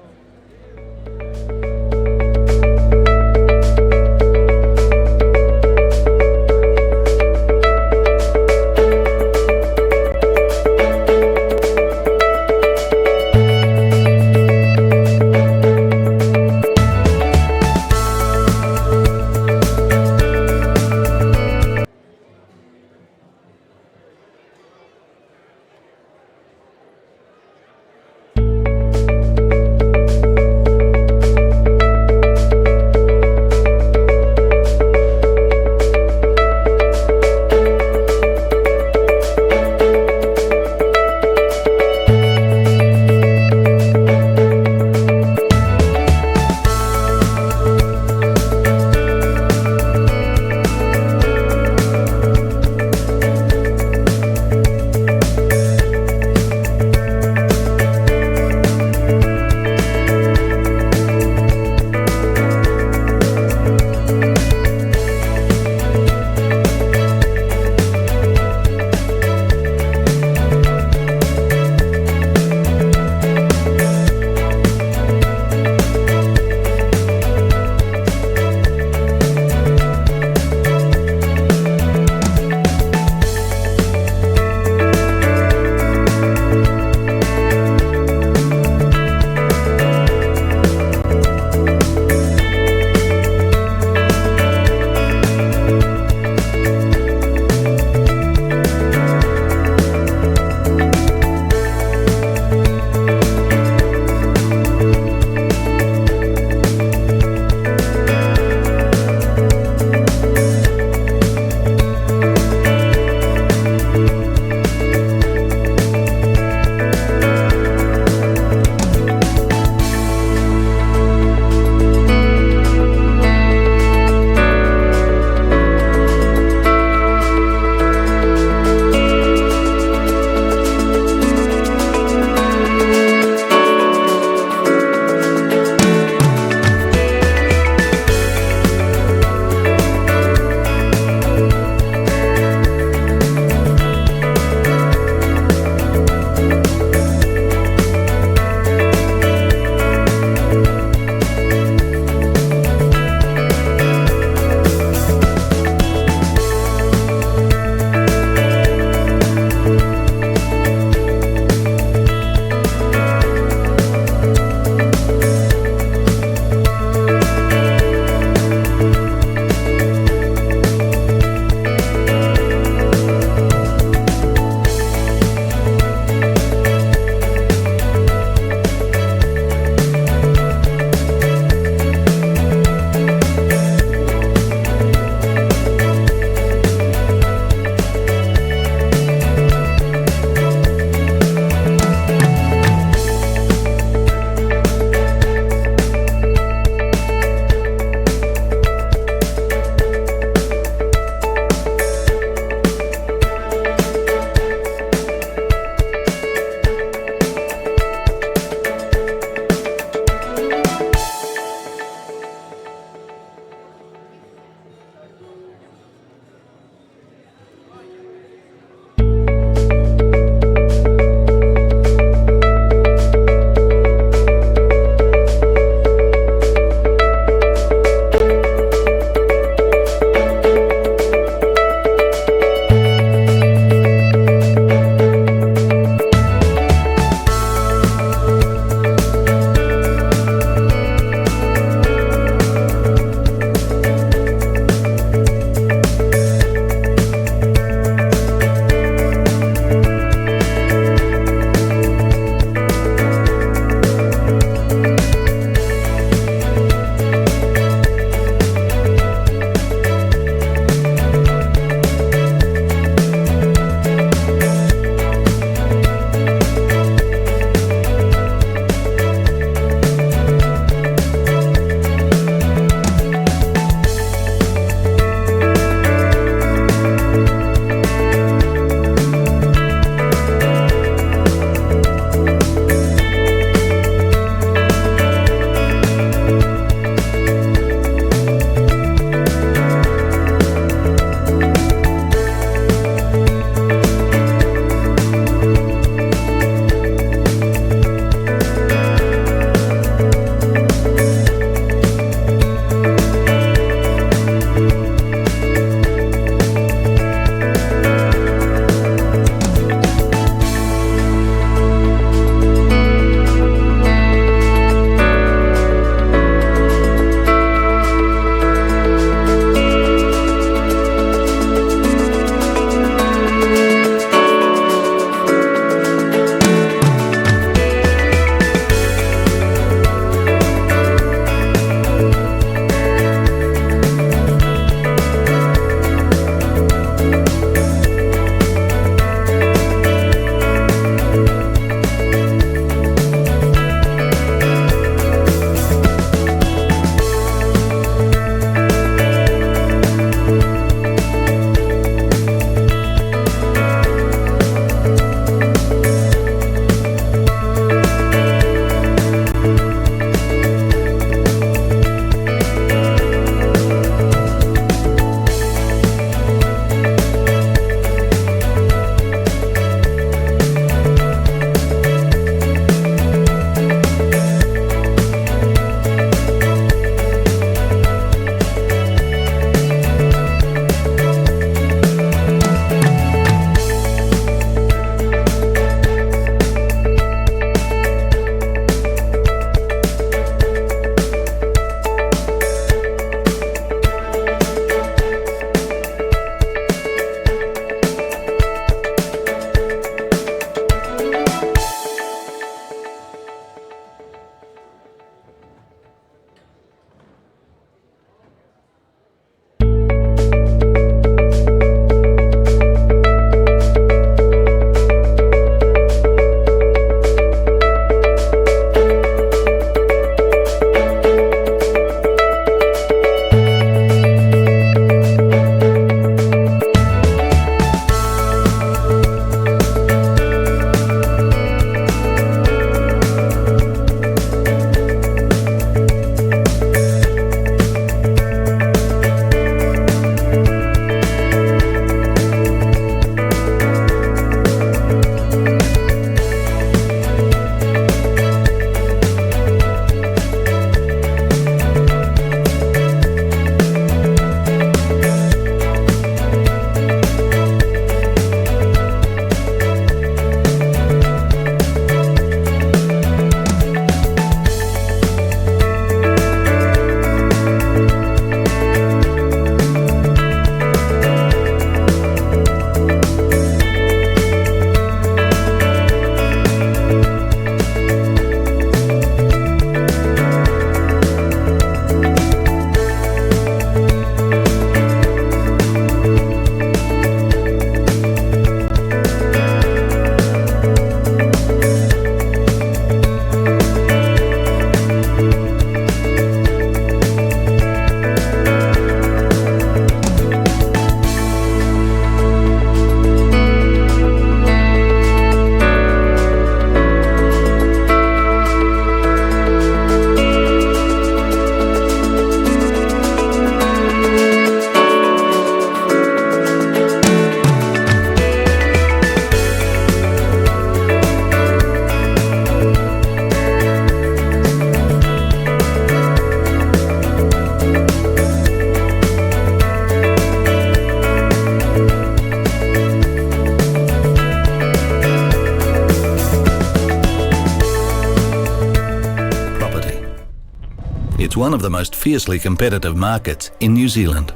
It's one of the most fiercely competitive markets in New Zealand.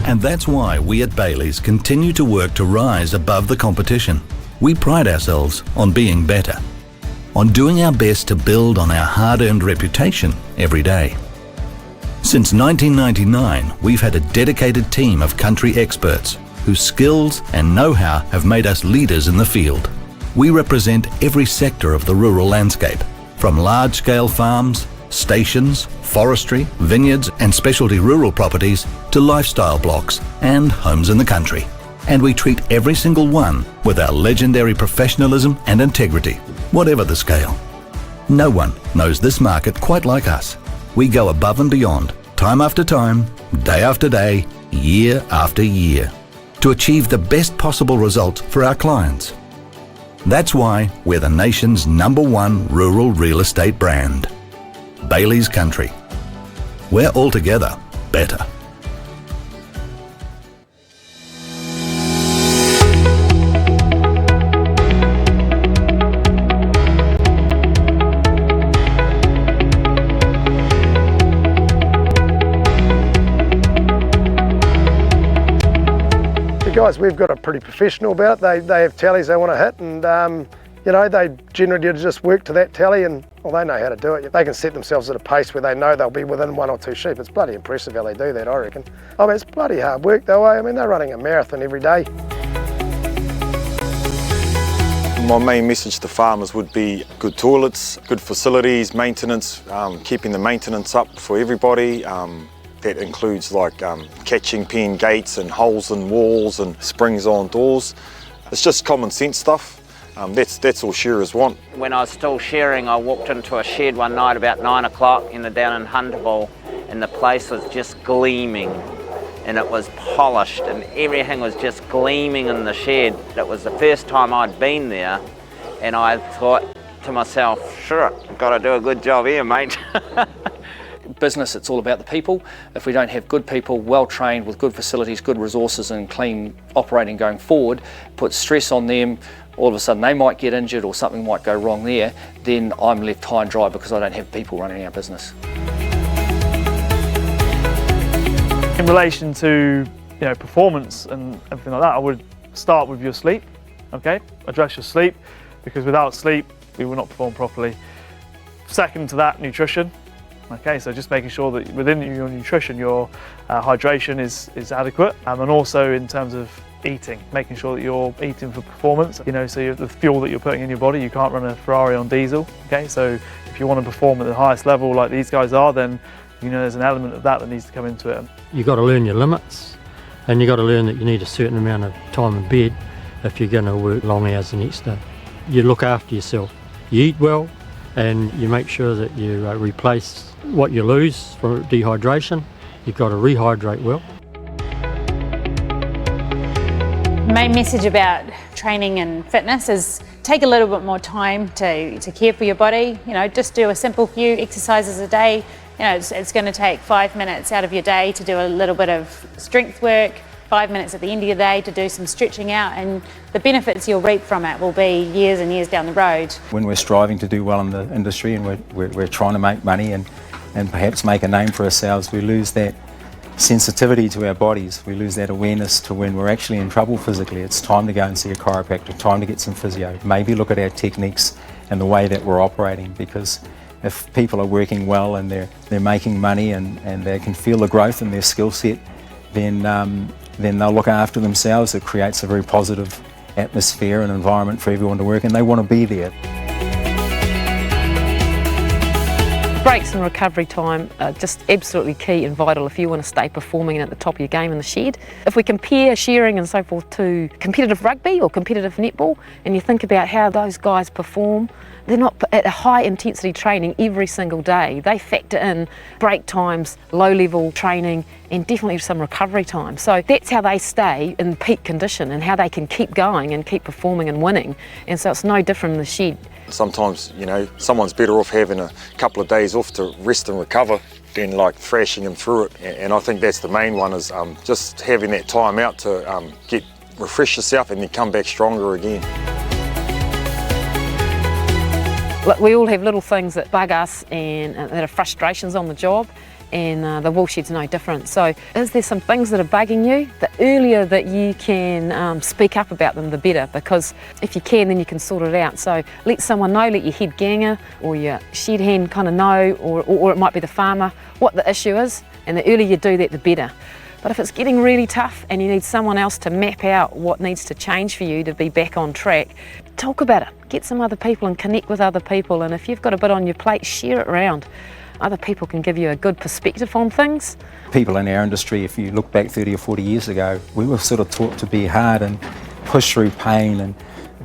And that's why we at Bailey's continue to work to rise above the competition. We pride ourselves on being better, on doing our best to build on our hard-earned reputation every day. Since 1999, we've had a dedicated team of country experts whose skills and know-how have made us leaders in the field. We represent every sector of the rural landscape, from large-scale farms, stations, forestry, vineyards and specialty rural properties to lifestyle blocks and homes in the country. And we treat every single one with our legendary professionalism and integrity, whatever the scale. No one knows this market quite like us. We go above and beyond, time after time, day after day, year after year, to achieve the best possible results for our clients. That's why we're the nation's #1 rural real estate brand. Bailey's Country. We're altogether better.
Guys, we've got a pretty professional about it. They have tallies they want to hit, and you know, they generally just work to that tally, and well, they know how to do it. They can set themselves at a pace where they know they'll be within 1 or 2 sheep. It's bloody impressive how they do that, I reckon. I mean, it's bloody hard work though. I mean, they're running a marathon every day.
My main message to farmers would be good toilets, good facilities, maintenance, keeping the maintenance up for everybody. That includes like catching pen gates and holes in walls and springs on doors. It's just common sense stuff. That's all shearers want.
When I was still shearing, I walked into a shed one night about 9 o'clock down in Hunterville, and the place was just gleaming, and it was polished, and everything was just gleaming in the shed. It was the first time I'd been there, and I thought to myself, sure, I've got to do a good job here, mate.
Business, it's all about the people. If we don't have good people, well trained, with good facilities, good resources and clean operating going forward, put stress on them, all of a sudden they might get injured or something might go wrong there, then I'm left high and dry because I don't have people running our business.
In relation to performance and everything like that, I would start with your sleep, okay? Address your sleep, because without sleep we will not perform properly. Second to that, nutrition. Okay, so just making sure that within your nutrition, your hydration is adequate, and also in terms of eating, making sure that you're eating for performance. So the fuel that you're putting in your body, you can't run a Ferrari on diesel. Okay, so if you want to perform at the highest level like these guys are, then there's an element of that needs to come into it.
You've got to learn your limits, and you've got to learn that you need a certain amount of time in bed if you're going to work long hours the next day. You look after yourself, you eat well, and you make sure that you replace what you lose from dehydration. You've got to rehydrate well.
Main message about training and fitness is take a little bit more time to care for your body. Just do a simple few exercises a day. It's going to take 5 minutes out of your day to do a little bit of strength work, 5 minutes at the end of your day to do some stretching out, and the benefits you'll reap from it will be years and years down the road.
When we're striving to do well in the industry and we're trying to make money and perhaps make a name for ourselves, we lose that sensitivity to our bodies. We lose that awareness to when we're actually in trouble physically. It's time to go and see a chiropractor, time to get some physio, maybe look at our techniques and the way that we're operating, because if people are working well and they're making money and they can feel the growth in their skill set, then they'll look after themselves. It creates a very positive atmosphere and environment for everyone to work, and they want to be there.
Breaks and recovery time are just absolutely key and vital if you want to stay performing at the top of your game in the shed. If we compare shearing and so forth to competitive rugby or competitive netball, and you think about how those guys perform, they're not at a high intensity training every single day. They factor in break times, low level training, and definitely some recovery time. So that's how they stay in peak condition and how they can keep going and keep performing and winning. And so it's no different in the shed.
Sometimes, someone's better off having a couple of days off to rest and recover than like thrashing them through it. And I think that's the main one, is just having that time out to refresh yourself and then come back stronger again.
Look, we all have little things that bug us and that are frustrations on the job, and the wool shed's no different. So is there some things that are bugging you? The earlier that you can speak up about them, the better, because if you can, then you can sort it out. So let someone know, let your head ganger or your shed hand kind of know, or it might be the farmer, what the issue is, and the earlier you do that, the better. But if it's getting really tough and you need someone else to map out what needs to change for you to be back on track, talk about it. Get some other people and connect with other people, and if you've got a bit on your plate, share it around. Other people can give you a good perspective on things.
People in our industry, if you look back 30 or 40 years ago, we were sort of taught to be hard and push through pain,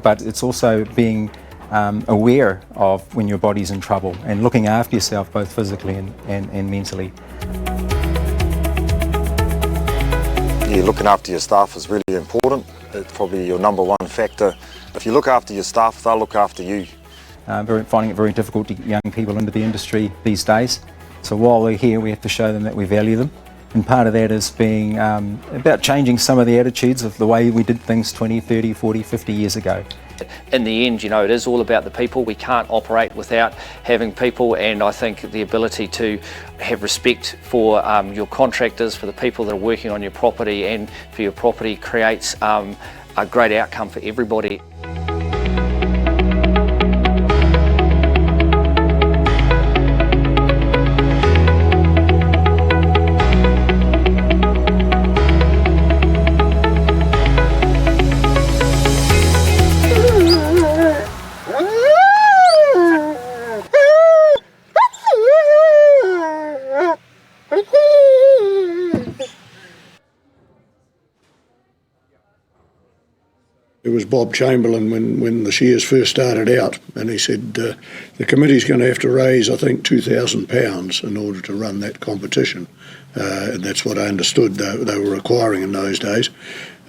but it's also being aware of when your body's in trouble and looking after yourself both physically and mentally.
Yeah, looking after your staff is really important. It's probably your number one factor. If you look after your staff, they'll look after you.
Finding it very difficult to get young people into the industry these days. So while they're here, we have to show them that we value them. And part of that is being about changing some of the attitudes of the way we did things 20, 30, 40, 50 years ago.
In the end, it is all about the people. We can't operate without having people, and I think the ability to have respect for your contractors, for the people that are working on your property and for your property creates a great outcome for everybody.
It was Bob Chamberlain when the Shears first started out, and he said the committee's going to have to raise, I think, £2,000 in order to run that competition, and that's what I understood they were requiring in those days.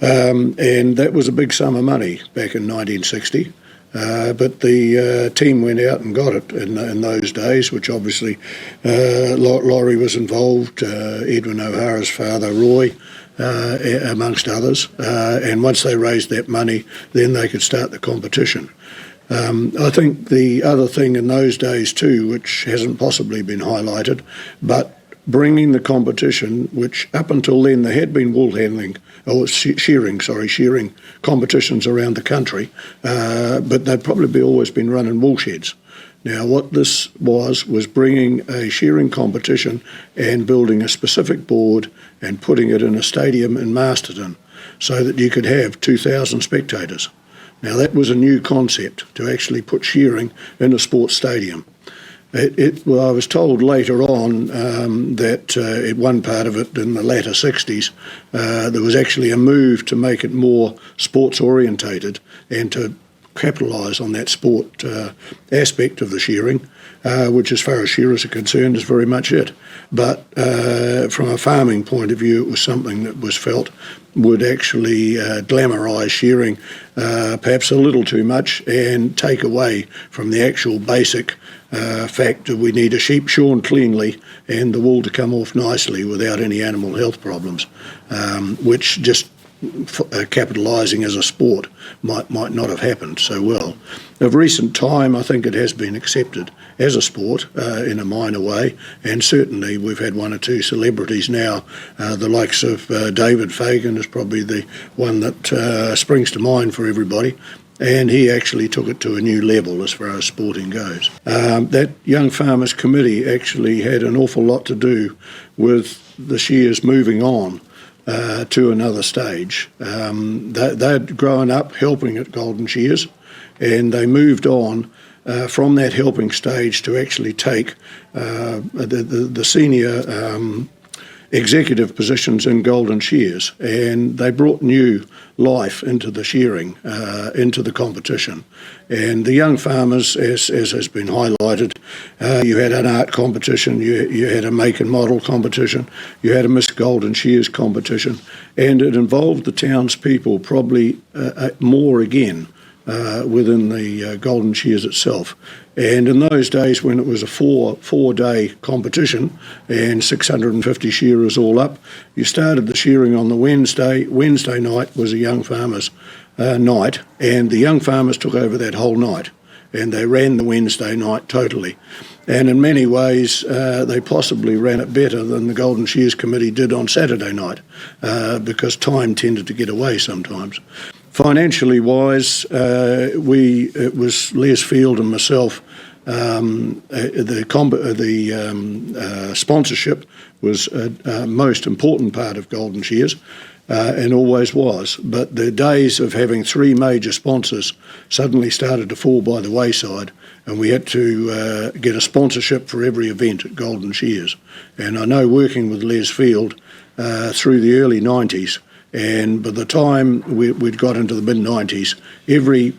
And that was a big sum of money back in 1960. But the team went out and got it in those days, which obviously Laurie was involved, Edwin O'Hara's father, Roy, amongst others. And once they raised that money, then they could start the competition. I think the other thing in those days too, which hasn't possibly been highlighted, but bringing the competition, which up until then there had been woolhandling, or shearing competitions around the country, but they'd probably always been run in wool sheds. Now what this was bringing a shearing competition and building a specific board and putting it in a stadium in Masterton so that you could have 2,000 spectators. Now that was a new concept, to actually put shearing in a sports stadium. Well, I was told later on that at one part of it in the latter 60s, there was actually a move to make it more sports orientated and to capitalise on that sport aspect of the shearing, which as far as shearers are concerned is very much it. But from a farming point of view, it was something that was felt would actually glamorise shearing perhaps a little too much and take away from the actual basic fact that we need a sheep shorn cleanly and the wool to come off nicely without any animal health problems, which just capitalising as a sport might not have happened so well. Of recent time, I think it has been accepted as a sport in a minor way, and certainly we've had one or two celebrities now. The likes of David Fagan is probably the one that springs to mind for everybody, and he actually took it to a new level as far as sporting goes. That Young Farmers Committee actually had an awful lot to do with the Shears moving on to another stage. They'd grown up helping at Golden Shears, and they moved on from that helping stage to actually take the senior executive positions in Golden Shears, and they brought new life into the shearing, into the competition. And the young farmers, as has been highlighted, you had an art competition, you had a make and model competition, you had a Miss Golden Shears competition, and it involved the townspeople probably more again within the Golden Shears itself. And in those days, when it was a four-day competition and 650 shearers all up, you started the shearing on the Wednesday. Wednesday night was a young farmers' night, and the young farmers took over that whole night. and they ran the Wednesday night totally. And in many ways, they possibly ran it better than the Golden Shears Committee did on Saturday night, because time tended to get away sometimes. Financially wise, it was Les Field and myself. The sponsorship was a most important part of Golden Shears, and always was. But the days of having 3 major sponsors suddenly started to fall by the wayside, and we had to get a sponsorship for every event at Golden Shears. And I know, working with Les Field through the early 90s, and by the time we'd got into the mid-90s, every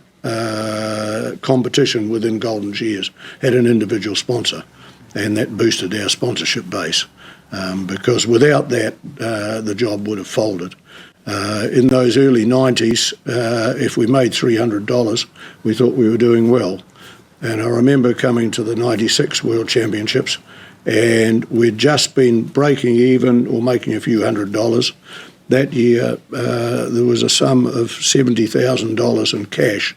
competition within Golden Shears had an individual sponsor, and that boosted our sponsorship base, because without that, the job would have folded. In those early 90s, if we made $300, we thought we were doing well. And I remember coming to the 96 World Championships, and we'd just been breaking even or making a few $100s. That year, there was a sum of $70,000 in cash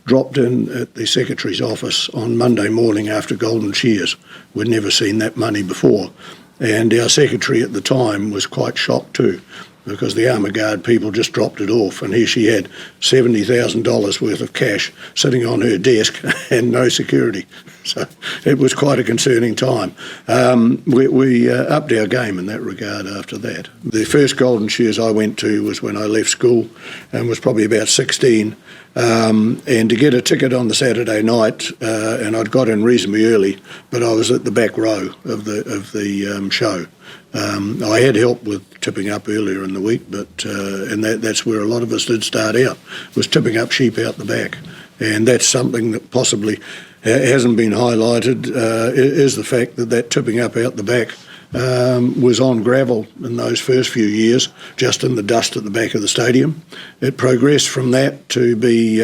dropped in at the Secretary's office on Monday morning after Golden Shears. We'd never seen that money before. And our Secretary at the time was quite shocked too, because the Armour Guard people just dropped it off, and here she had $70,000 worth of cash sitting on her desk and no security. So it was quite a concerning time. We upped our game in that regard after that. The first Golden Shears I went to was when I left school and was probably about 16. And to get a ticket on the Saturday night, and I'd got in reasonably early, but I was at the back row of the show. I had help with tipping up earlier in the week, but and that's where a lot of us did start out, was tipping up sheep out the back. And that's something that possibly hasn't been highlighted, is the fact that tipping up out the back was on gravel in those first few years, just in the dust at the back of the stadium. It progressed from that to be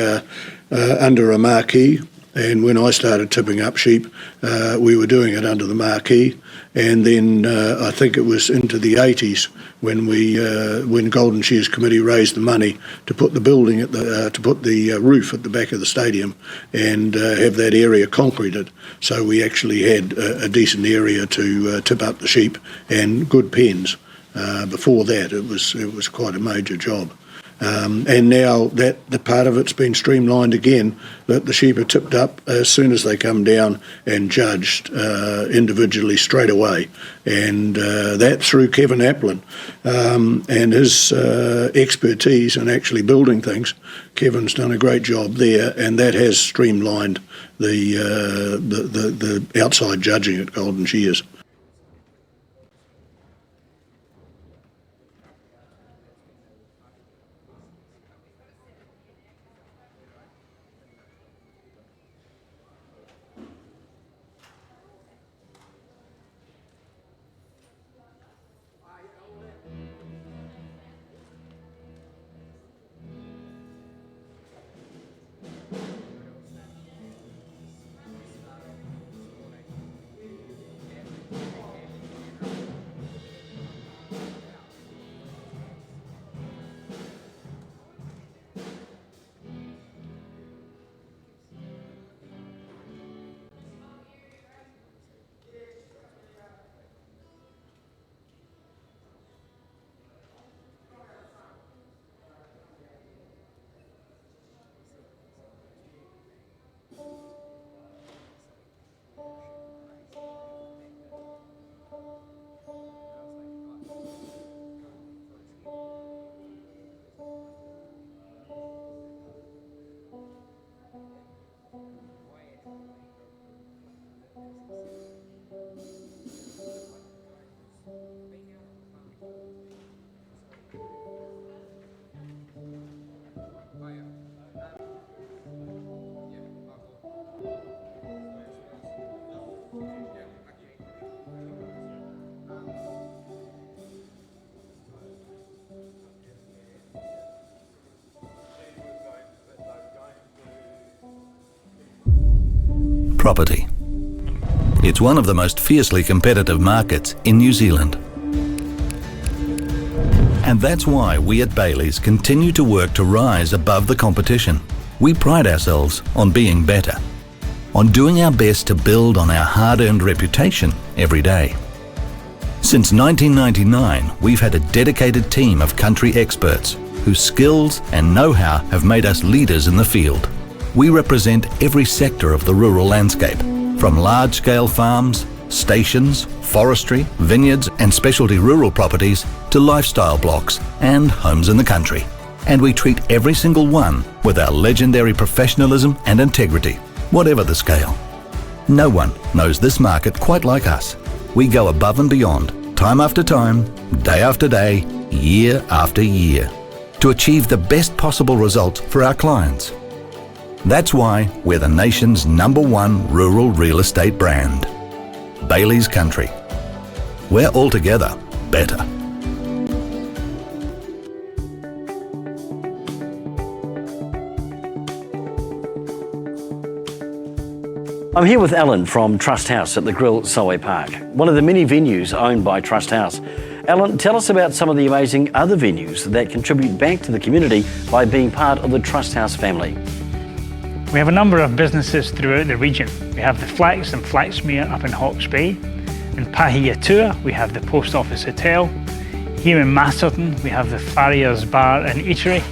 under a marquee, and when I started tipping up sheep, we were doing it under the marquee. And then I think it was into the 80s when Golden Shears Committee raised the money to put the building to put the roof at the back of the stadium and have that area concreted. So we actually had a decent area to tip up the sheep and good pens. Before that, it was quite a major job. And now that the part of it's been streamlined again, that the sheep are tipped up as soon as they come down and judged individually straight away. And that through Kevin Applin and his expertise in actually building things. Kevin's done a great job there, and that has streamlined the outside judging at Golden Shears.
Property. It's one of the most fiercely competitive markets in New Zealand. And that's why we at Bailey's continue to work to rise above the competition. We pride ourselves on being better, on doing our best to build on our hard-earned reputation every day. Since 1999, we've had a dedicated team of country experts whose skills and know-how have made us leaders in the field. We represent every sector of the rural landscape, from large-scale farms, stations, forestry, vineyards and specialty rural properties to lifestyle blocks and homes in the country. And we treat every single one with our legendary professionalism and integrity, whatever the scale. No one knows this market quite like us. We go above and beyond, time after time, day after day, year after year, to achieve the best possible results for our clients. That's why we're the nation's #1 rural real estate brand. Bailey's Country. We're altogether better.
I'm here with Alan from Trust House at the Grill, Solway Park, one of the many venues owned by Trust House. Alan, tell us about some of the amazing other venues that contribute back to the community by being part of the Trust House family.
We have a number of businesses throughout the region. We have the Flax and Flaxmere up in Hawke's Bay. In Pahiatua, we have the Post Office Hotel. Here in Masterton, we have the Farriers Bar and Eatery.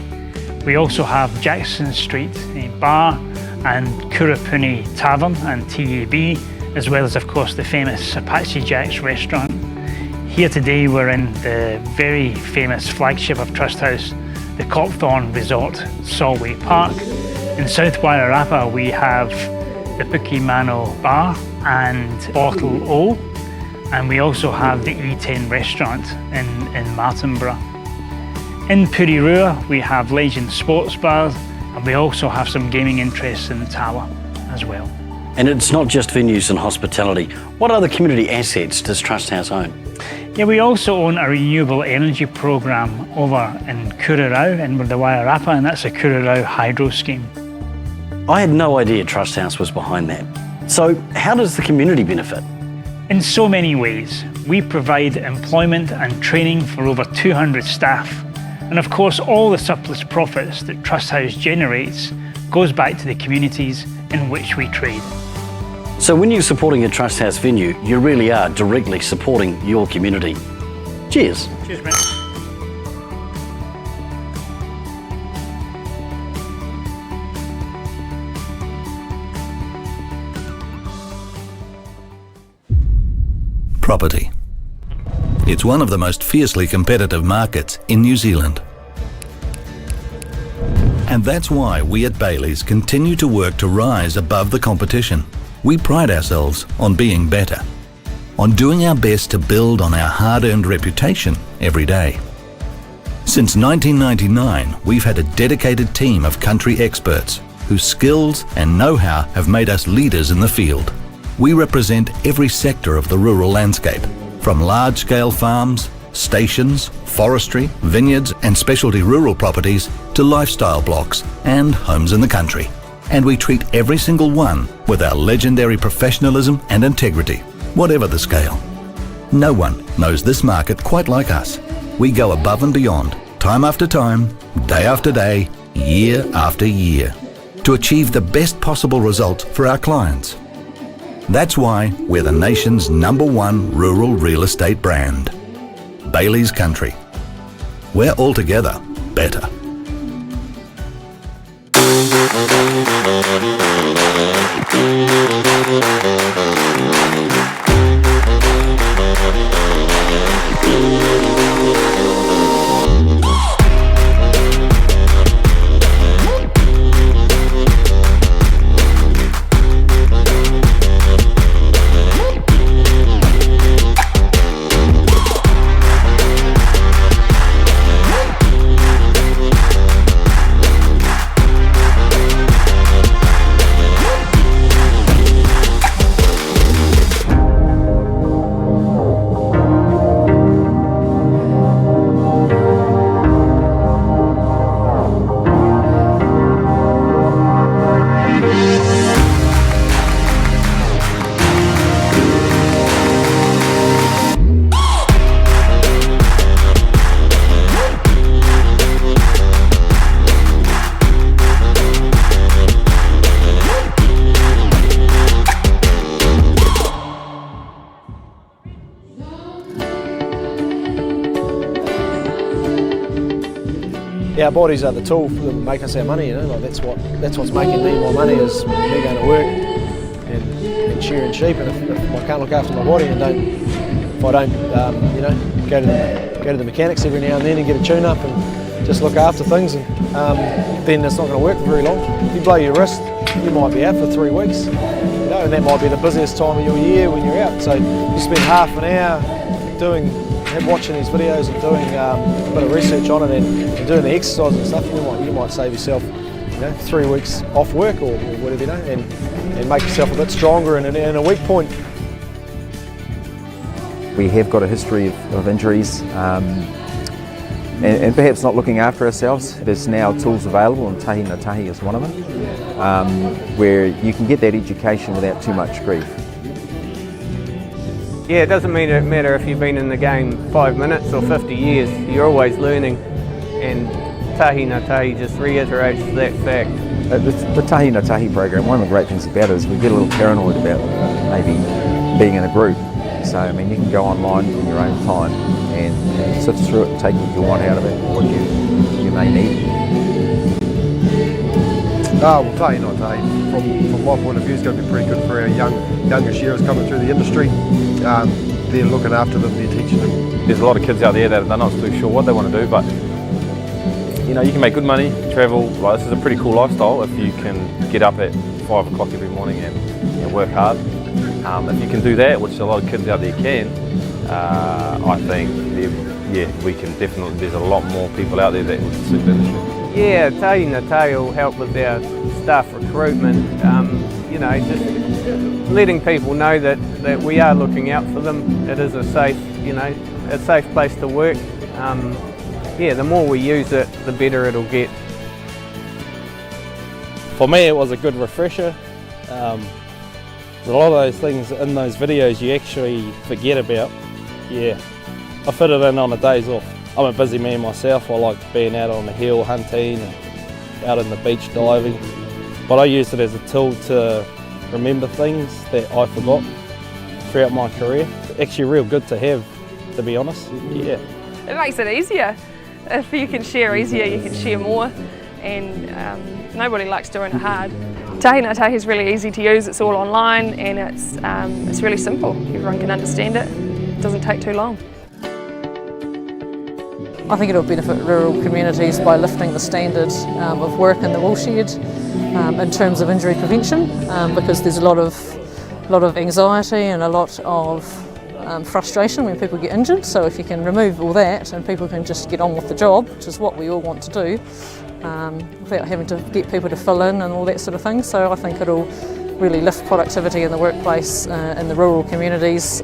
We also have Jackson Street Bar and Kurapuni Tavern and TAB, as well as, of course, the famous Apache Jack's restaurant. Here today, we're in the very famous flagship of Trust House, the Copthorne Resort, Solway Park. In South Wairarapa, we have the Pukimano Bar and Bottle O, and we also have the E10 restaurant in Martinborough. In Purirua, we have Legend Sports Bars, and we also have some gaming interests in the tower as well.
And it's not just venues and hospitality. What other community assets does Trust House own?
Yeah, we also own a renewable energy program over in Kurarau and with the Wairarapa, and that's a Kurarau hydro scheme.
I had no idea Trust House was behind that. So how does the community benefit?
In so many ways. We provide employment and training for over 200 staff. And of course, all the surplus profits that Trust House generates goes back to the communities in which we trade.
So when you're supporting a Trust House venue, you really are directly supporting your community. Cheers.
Cheers, mate.
Property. It's one of the most fiercely competitive markets in New Zealand. And that's why we at Bailey's continue to work to rise above the competition. We pride ourselves on being better, on doing our best to build on our hard-earned reputation every day. Since 1999, we've had a dedicated team of country experts whose skills and know-how have made us leaders in the field. We represent every sector of the rural landscape, from large-scale farms, stations, forestry, vineyards and specialty rural properties to lifestyle blocks and homes in the country. And we treat every single one with our legendary professionalism and integrity, whatever the scale. No one knows this market quite like us. We go above and beyond, time after time, day after day, year after year, to achieve the best possible results for our clients. That's why we're the nation's #1 rural real estate brand. Bailey's Country. We're altogether better.
our bodies are the tool that make us our money. Like that's what's making me my money is me going to work and shearing sheep. And if I can't look after my body and if I don't go to the mechanics every now and then and get a tune-up and just look after things, and then it's not going to work for very long. If you blow your wrist, you might be out for 3 weeks, and that might be the busiest time of your year when you're out. So you spend half an hour watching these videos and doing a bit of research on it and doing the exercises and stuff. You might save yourself 3 weeks off work or whatever, and make yourself a bit stronger and a weak point.
We have got a history of injuries and perhaps not looking after ourselves. There's now tools available, and tahi na tahi is one of them, where you can get that education without too much grief.
Yeah, it doesn't matter if you've been in the game 5 minutes or 50 years, you're always learning, and tahi na tahi just reiterates that fact.
The tahi na tahi program, one of the great things about it is we get a little paranoid about maybe being in a group. So, I mean, you can go online in your own time and sift through it and take what you want out of it, what you may need.
Well, tahi na tahi, from my point of view, is going to be pretty good for our younger shearers coming through the industry. They're looking after them, they're teaching them.
There's a lot of kids out there that they're not too sure what they want to do, but you can make good money, travel. This is a pretty cool lifestyle if you can get up at 5 o'clock every morning and work hard. If you can do that, which a lot of kids out there can, I think, we can definitely, there's a lot more people out there that would suit the industry.
Yeah, tahi na tahi will help with our staff recruitment, just letting people know that we are looking out for them. It is a safe place to work. The more we use it, the better it'll get.
For me, it was a good refresher. A lot of those things in those videos you actually forget about. Yeah, I fit it in on the days off. I'm a busy man myself. I like being out on the hill hunting and out on the beach diving. But I used it as a tool to remember things that I forgot throughout my career. It's actually real good to have, to be honest. Yeah.
It makes it easier. If you can share easier, you can share more, and nobody likes doing it hard. Tahi na tahi is really easy to use. It's all online and it's really simple. Everyone can understand it. It doesn't take too long.
I think it'll benefit rural communities by lifting the standard of work in the wool shed in terms of injury prevention, because there's a lot of anxiety and a lot of frustration when people get injured. So if you can remove all that and people can just get on with the job, which is what we all want to do, without having to get people to fill in and all that sort of thing. So I think it'll really lift productivity in the workplace in the rural communities.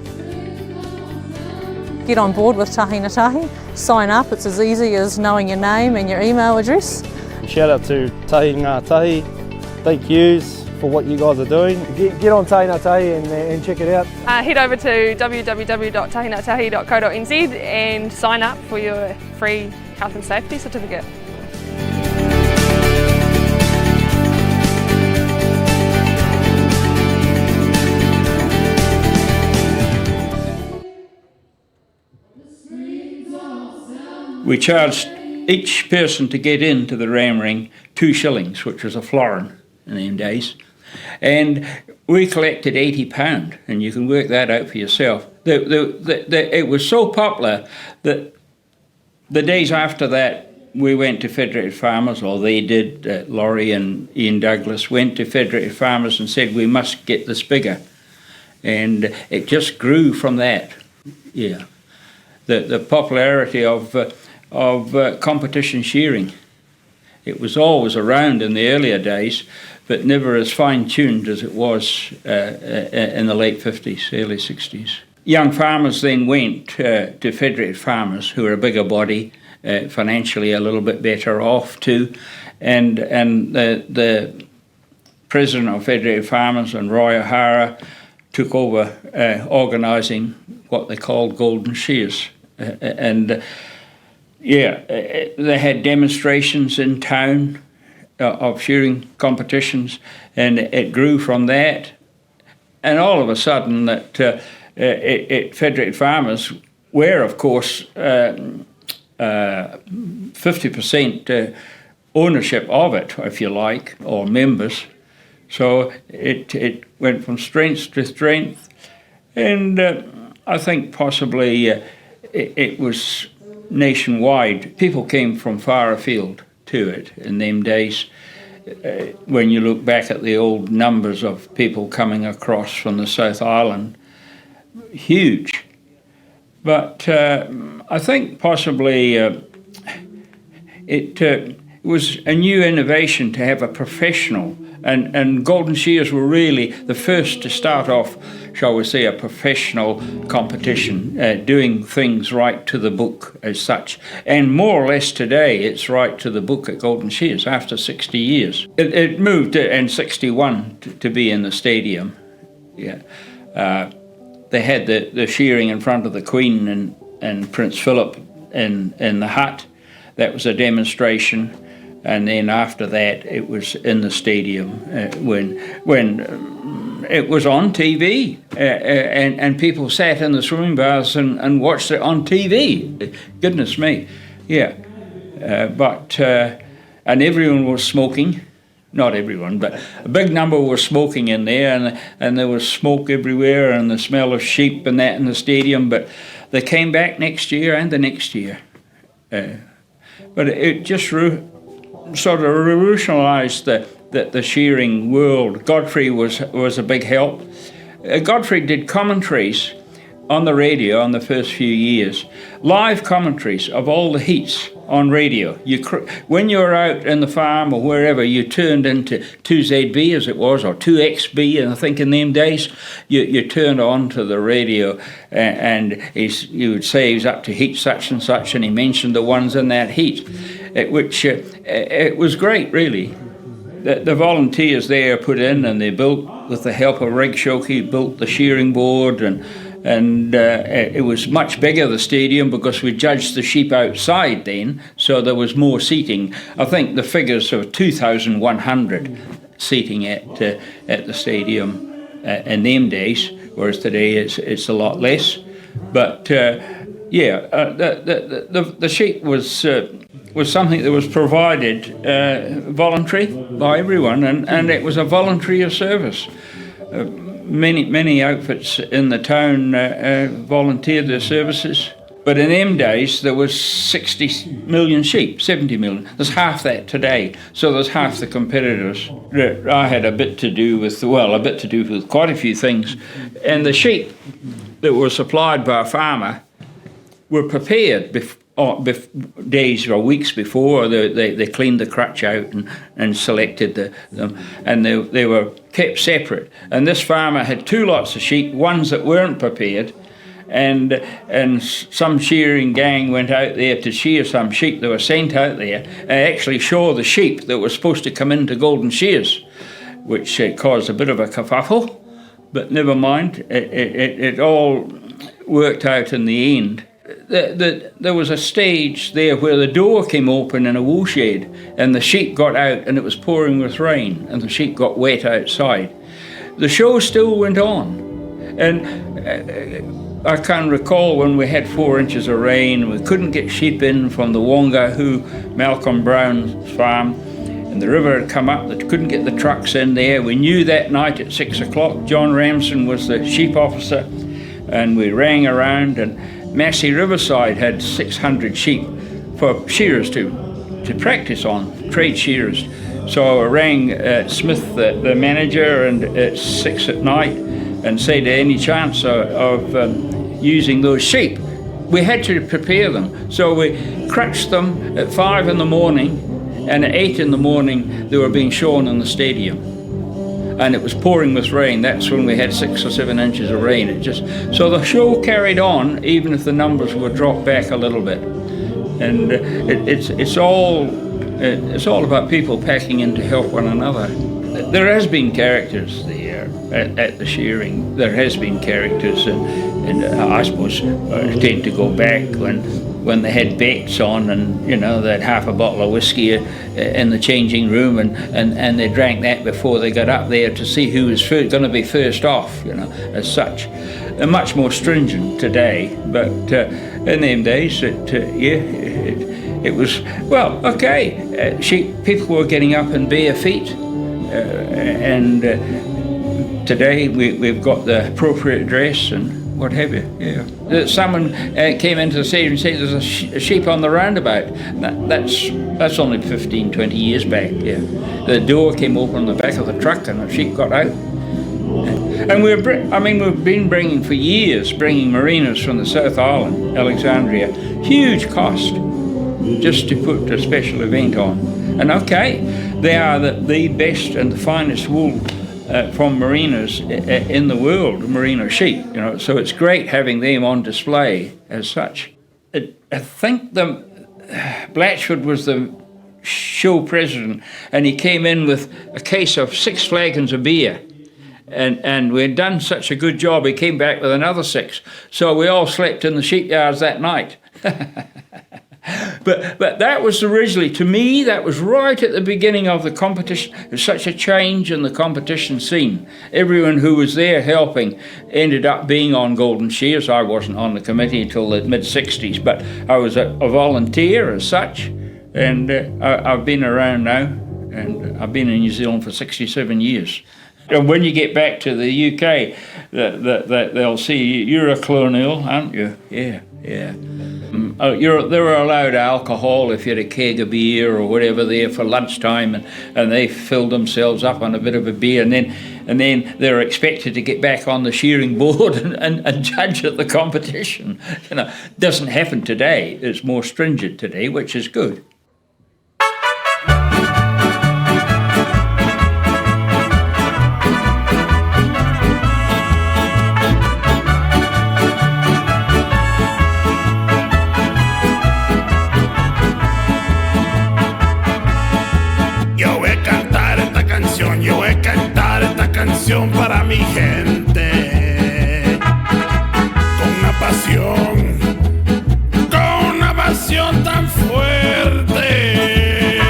Get on board with Tahi na Tahi, sign up. It's as easy as knowing your name and your email address.
Shout out to Tahi Ngā Tahi. Thank yous for what you guys are doing.
Get on Tahi na Tahi and check it out.
Head over to www.tahinatahi.co.nz and sign up for your free health and safety certificate.
We charged each person to get into the ram ring 2 shillings, which was a florin in them days. And we collected £80, and you can work that out for yourself. It was so popular that the days after that, we went to Federated Farmers, or they did, Laurie and Ian Douglas went to Federated Farmers and said, we must get this bigger. And it just grew from that, yeah. The popularity of competition shearing. It was always around in the earlier days, but never as fine-tuned as it was in the late 50s, early 60s. Young farmers then went to Federated Farmers, who are a bigger body, financially a little bit better off too, and the president of Federated Farmers, and Roy O'Hara, took over organising what they called Golden Shears. They had demonstrations in town of shearing competitions, and it grew from that. And all of a sudden, that Federated Farmers were, of course, 50% ownership of it, if you like, or members. So it went from strength to strength, and I think possibly it was nationwide. People came from far afield to it in them days. When you look back at the old numbers of people coming across from the South Island, huge. But I think possibly it was a new innovation to have a professional, and Golden Shears were really the first to start off, shall we say, a professional competition, doing things right to the book as such. And more or less today, it's right to the book at Golden Shears after 60 years. It moved in 61 to be in the stadium. Yeah, they had the shearing in front of the Queen and Prince Philip in the hut. That was a demonstration. And then after that, it was in the stadium when it was on TV, and people sat in the swimming baths and watched it on TV. Goodness me, yeah. And everyone was smoking. Not everyone, but a big number was smoking in there, and there was smoke everywhere, and the smell of sheep and that in the stadium. But they came back next year and the next year. But it just sort of revolutionised the shearing world. Godfrey was a big help. Godfrey did commentaries on the radio on the first few years, live commentaries of all the heats on radio. When you were out in the farm or wherever, you turned into 2ZB as it was, or 2XB, and I think in them days, you turned on to the radio, and you would say he was up to heat such and such, and he mentioned the ones in that heat, which it was great, really. The volunteers there put in, and they built, with the help of Rig Shoki, built the shearing board, and it was much bigger, the stadium, because we judged the sheep outside then, so there was more seating. I think the figures of 2,100 seating at the stadium in them days, whereas today it's a lot less. But the sheep was something that was provided voluntary by everyone, and it was a voluntary service. Many outfits in the town volunteered their services. But in them days, there was 60 million sheep, 70 million. There's half that today, so there's half the competitors. I had a bit to do with quite a few things. And the sheep that were supplied by a farmer were prepared days or weeks before. They cleaned the crutch out and selected them, and they were kept separate. And this farmer had two lots of sheep, ones that weren't prepared, and some shearing gang went out there to shear some sheep that were sent out there and actually show the sheep that were supposed to come into Golden Shears, which caused a bit of a kerfuffle, but never mind, it all worked out in the end. There was a stage there where the door came open in a wool shed, and the sheep got out, and it was pouring with rain, and the sheep got wet outside. The show still went on, and I can recall when we had 4 inches of rain, we couldn't get sheep in from the Wongahu, Malcolm Brown's farm, and the river had come up, they couldn't get the trucks in there. We knew that night at 6 o'clock, John Ramson was the sheep officer, and we rang around, and Massey Riverside had 600 sheep for shearers to practice on, trade shearers. So I rang Smith, the manager, and at 6 at night, and said, any chance of using those sheep? We had to prepare them. So we crutched them at 5 in the morning, and at 8 in the morning they were being shown in the stadium. And it was pouring with rain. That's when we had 6 or 7 inches of rain. So the show carried on, even if the numbers were dropped back a little bit. And it's all about people packing in to help one another. There has been characters there at the shearing. There has been characters, and I suppose I tend to go back when when they had bets on, and you know, they had half a bottle of whiskey in the changing room, and they drank that before they got up there to see who was going to be first off, you know, as such. They're much more stringent today, but in them days, it was, well, okay, people were getting up in bare feet, and today we've got the appropriate dress and what have you. Yeah. Someone came into the stadium and said there's a sheep on the roundabout. That's only 15, 20 years back. Yeah. The door came open on the back of the truck and the sheep got out. And we've been bringing for years, bringing Marinos from the South Island, Alexandria, huge cost, just to put a special event on. And okay, they are the best and the finest wool from Marinos in the world, Merino sheep, you know, so it's great having them on display as such. I think Blatchford was the show president, and he came in with a case of 6 flagons of beer, and we'd done such a good job, he came back with another 6, so we all slept in the sheep yards that night. But that was originally, to me, that was right at the beginning of the competition. There was such a change in the competition scene. Everyone who was there helping ended up being on Golden Shears. I wasn't on the committee until the mid-60s, but I was a volunteer as such, and I've been around now, and I've been in New Zealand for 67 years. And when you get back to the UK, they'll see you're a colonial, aren't you? Yeah. They were allowed alcohol if you had a keg of beer or whatever there for lunchtime, and they filled themselves up on a bit of a beer, and then they're expected to get back on the shearing board and judge at the competition. You know, doesn't happen today. It's more stringent today, which is good.
Para mi gente, con una pasión tan fuerte.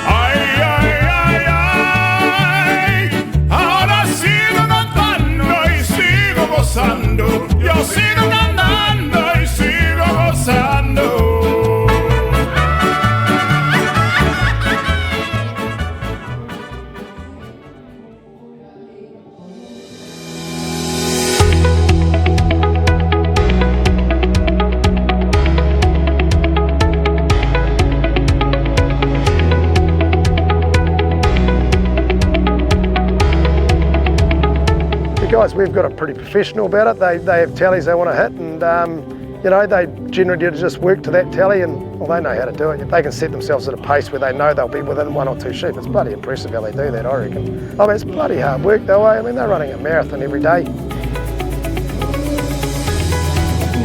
Ay, ay, ay, ay, ahora sigo cantando y sigo gozando, yo sigo cantando y sigo gozando.
Guys, we've got it pretty professional about it. They have tallies they want to hit, and you know, they generally just work to that tally, and well, they know how to do it. They can set themselves at a pace where they know they'll be within 1 or 2 sheep. It's bloody impressive how they do that, I reckon. I mean, it's bloody hard work though. I mean, they're running a marathon every day.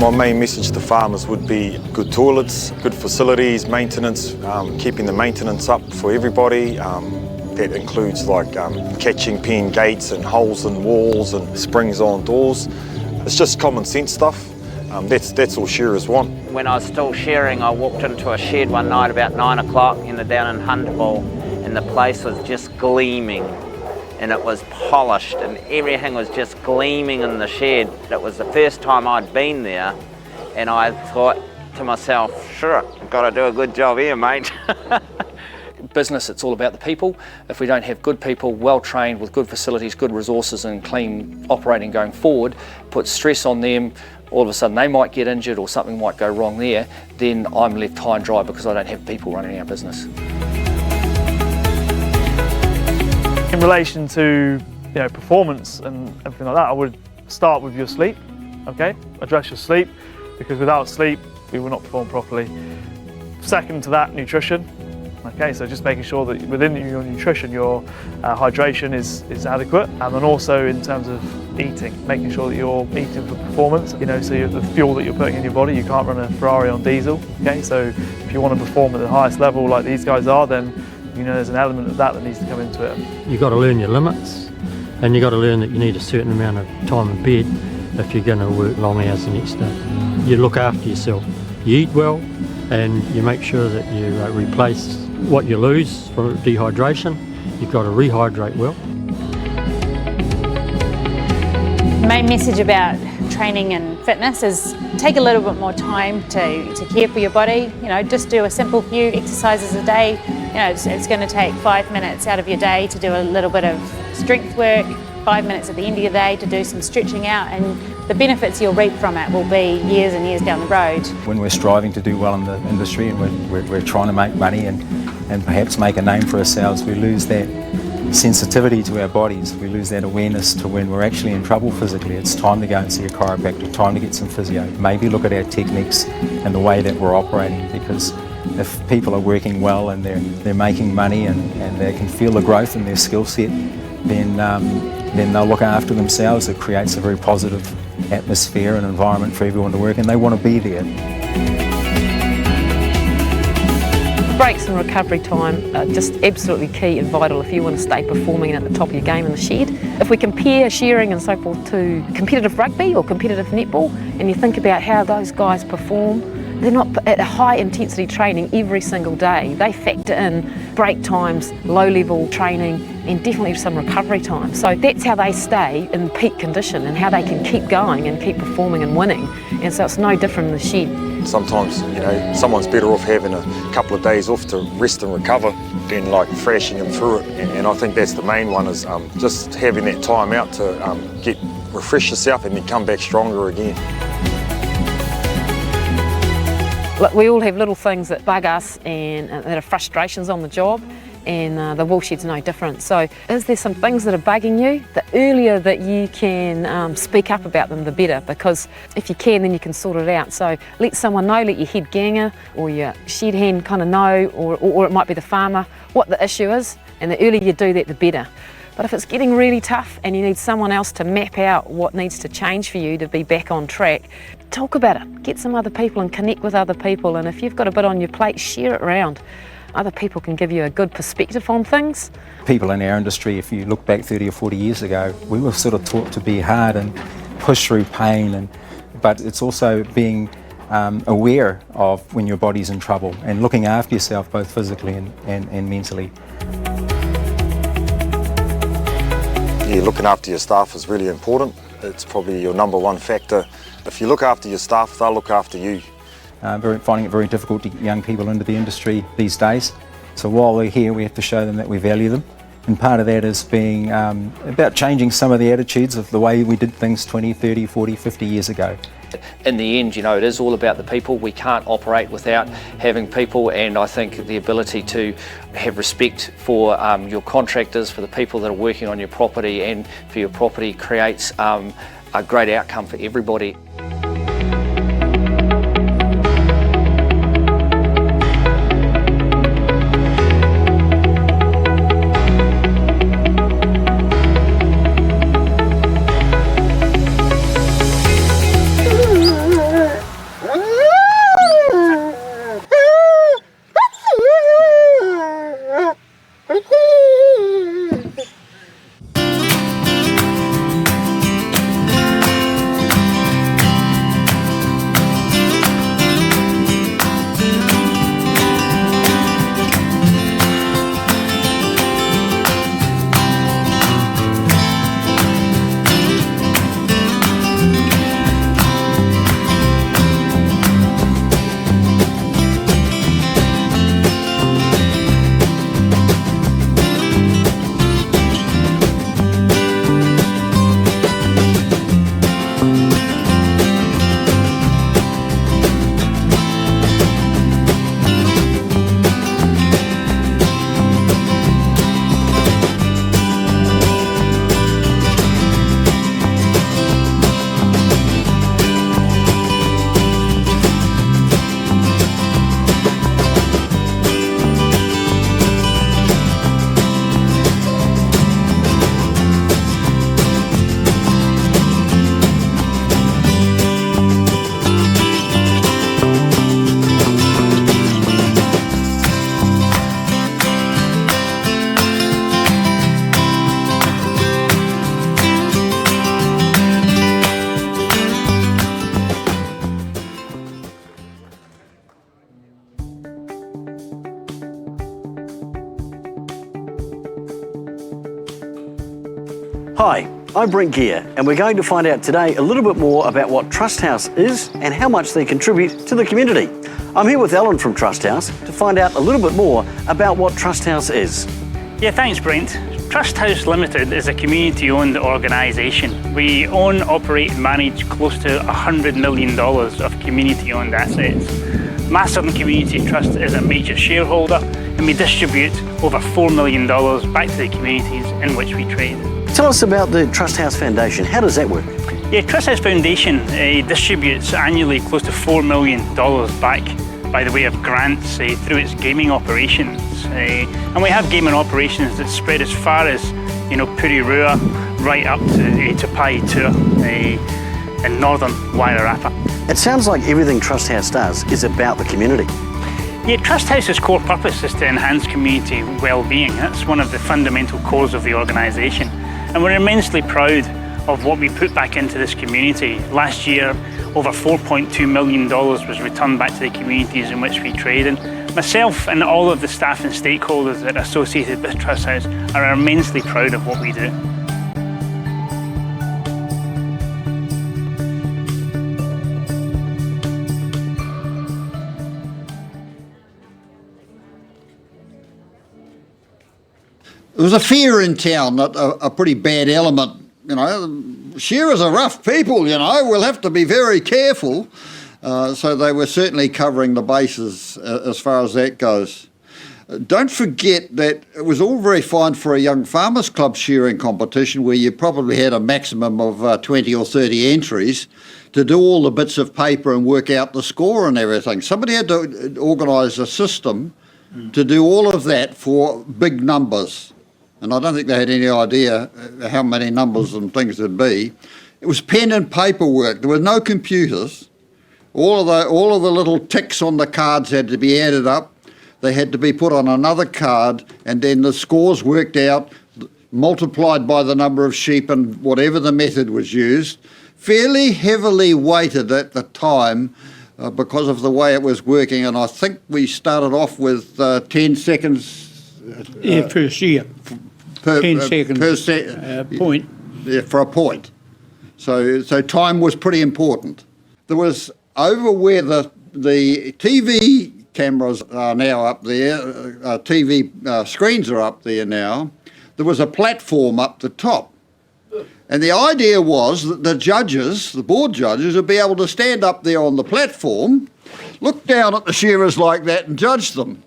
My main message to farmers would be good toilets, good facilities, maintenance, keeping the maintenance up for everybody. That includes like catching pen gates and holes in walls and springs on doors. It's just common sense stuff. That's all shearers want.
When I was still shearing, I walked into a shed one night about 9 o'clock down in Hunterville, and the place was just gleaming, and it was polished, and everything was just gleaming in the shed. It was the first time I'd been there, and I thought to myself, sure, I've got to do a good job here, mate.
Business, it's all about the people. If we don't have good people, well trained, with good facilities, good resources and clean operating going forward, put stress on them, all of a sudden they might get injured or something might go wrong there, then I'm left high and dry because I don't have people running our business.
In relation to performance and everything like that, I would start with your sleep, okay? Address your sleep, because without sleep we will not perform properly. Second to that, nutrition. Okay, so just making sure that within your nutrition, your hydration is adequate, and then also in terms of eating, making sure that you're eating for performance. So the fuel that you're putting in your body, you can't run a Ferrari on diesel. Okay, so if you want to perform at the highest level like these guys are, then there's an element of that needs to come into it.
You've got to learn your limits, and you've got to learn that you need a certain amount of time in bed if you're going to work long hours the next day. You look after yourself. You eat well, and you make sure that you replace what you lose from dehydration. You've got to rehydrate well.
Main message about training and fitness is take a little bit more time to care for your body. You know, just do a simple few exercises a day. You know, it's going to take 5 minutes out of your day to do a little bit of strength work, 5 minutes at the end of your day to do some stretching out, and the benefits you'll reap from it will be years and years down the road.
When we're striving to do well in the industry and we're trying to make money and perhaps make a name for ourselves, we lose that sensitivity to our bodies. We lose that awareness to when we're actually in trouble physically. It's time to go and see a chiropractor, time to get some physio. Maybe look at our techniques and the way that we're operating, because if people are working well and they're making money and they can feel the growth in their skill set, then they'll look after themselves. It creates a very positive atmosphere and environment for everyone to work, and they want to be there.
Breaks and recovery time are just absolutely key and vital if you want to stay performing at the top of your game in the shed. If we compare shearing and so forth to competitive rugby or competitive netball, and you think about how those guys perform, they're not at a high intensity training every single day. They factor in break times, low level training, and definitely some recovery time. So that's how they stay in peak condition and how they can keep going and keep performing and winning. And so it's no different in the shed.
Sometimes, you know, someone's better off having a couple of days off to rest and recover than like thrashing them through it. And I think that's the main one, is just having that time out to refresh yourself and then come back stronger again.
Look, we all have little things that bug us and that are frustrations on the job, and the wool shed's no different. So is there some things that are bugging you? The earlier that you can speak up about them, the better, because if you can, then you can sort it out. So let someone know, let your head ganger or your shed hand kind of know, or it might be the farmer, what the issue is, and the earlier you do that, the better. But if it's getting really tough and you need someone else to map out what needs to change for you to be back on track, talk about it. Get some other people and connect with other people, and if you've got a bit on your plate, share it around. Other people can give you a good perspective on things.
People in our industry, if you look back 30 or 40 years ago, we were sort of taught to be hard and push through pain, but it's also being aware of when your body's in trouble and looking after yourself both physically and mentally.
Yeah, looking after your staff is really important. It's probably your number one factor. If you look after your staff, they'll look after you.
Finding it very difficult to get young people into the industry these days. So while they're here, we have to show them that we value them. And part of that is being about changing some of the attitudes of the way we did things 20, 30, 40, 50 years ago.
In the end, you know, it is all about the people. We can't operate without having people, and I think the ability to have respect for your contractors, for the people that are working on your property and for your property creates a great outcome for everybody.
Hi, I'm Brent Gear, and we're going to find out today a little bit more about what Trust House is and how much they contribute to the community. I'm here with Alan from Trust House to find out a little bit more about what Trust House is.
Yeah, thanks Brent. Trust House Limited is a community-owned organisation. We own, operate and manage close to $100 million of community-owned assets. Masterton Community Trust is a major shareholder, and we distribute over $4 million back to the communities in which we trade.
Tell us about the Trust House Foundation. How does that work?
Yeah, Trust House Foundation distributes annually close to $4 million back by the way of grants through its gaming operations. And we have gaming operations that spread as far as, Pururua, right up to Paetua in northern Wairarapa.
It sounds like everything Trust House does is about the community.
Yeah, Trust House's core purpose is to enhance community well-being. That's one of the fundamental cores of the organisation. And we're immensely proud of what we put back into this community. Last year, over $4.2 million was returned back to the communities in which we trade in. Myself and all of the staff and stakeholders that are associated with Trust House are immensely proud of what we do.
There was a fear in town that a pretty bad element, shearers are rough people, we'll have to be very careful. So they were certainly covering the bases as far as that goes. Don't forget that it was all very fine for a young farmers club shearing competition where you probably had a maximum of 20 or 30 entries to do all the bits of paper and work out the score and everything. Somebody had to organise a system to do all of that for big numbers. And I don't think they had any idea how many numbers and things there'd be. It was pen and paper work. There were no computers. All of the little ticks on the cards had to be added up. They had to be put on another card, and then the scores worked out, multiplied by the number of sheep and whatever the method was used. Fairly heavily weighted at the time because of the way it was working, and I think we started off with 10 seconds.
Per shear. 10 seconds point.
Yeah, for a point. So time was pretty important. There was over where the TV cameras are now up there, TV screens are up there now, there was a platform up the top. And the idea was that the judges, the board judges, would be able to stand up there on the platform, look down at the shearers like that and judge them.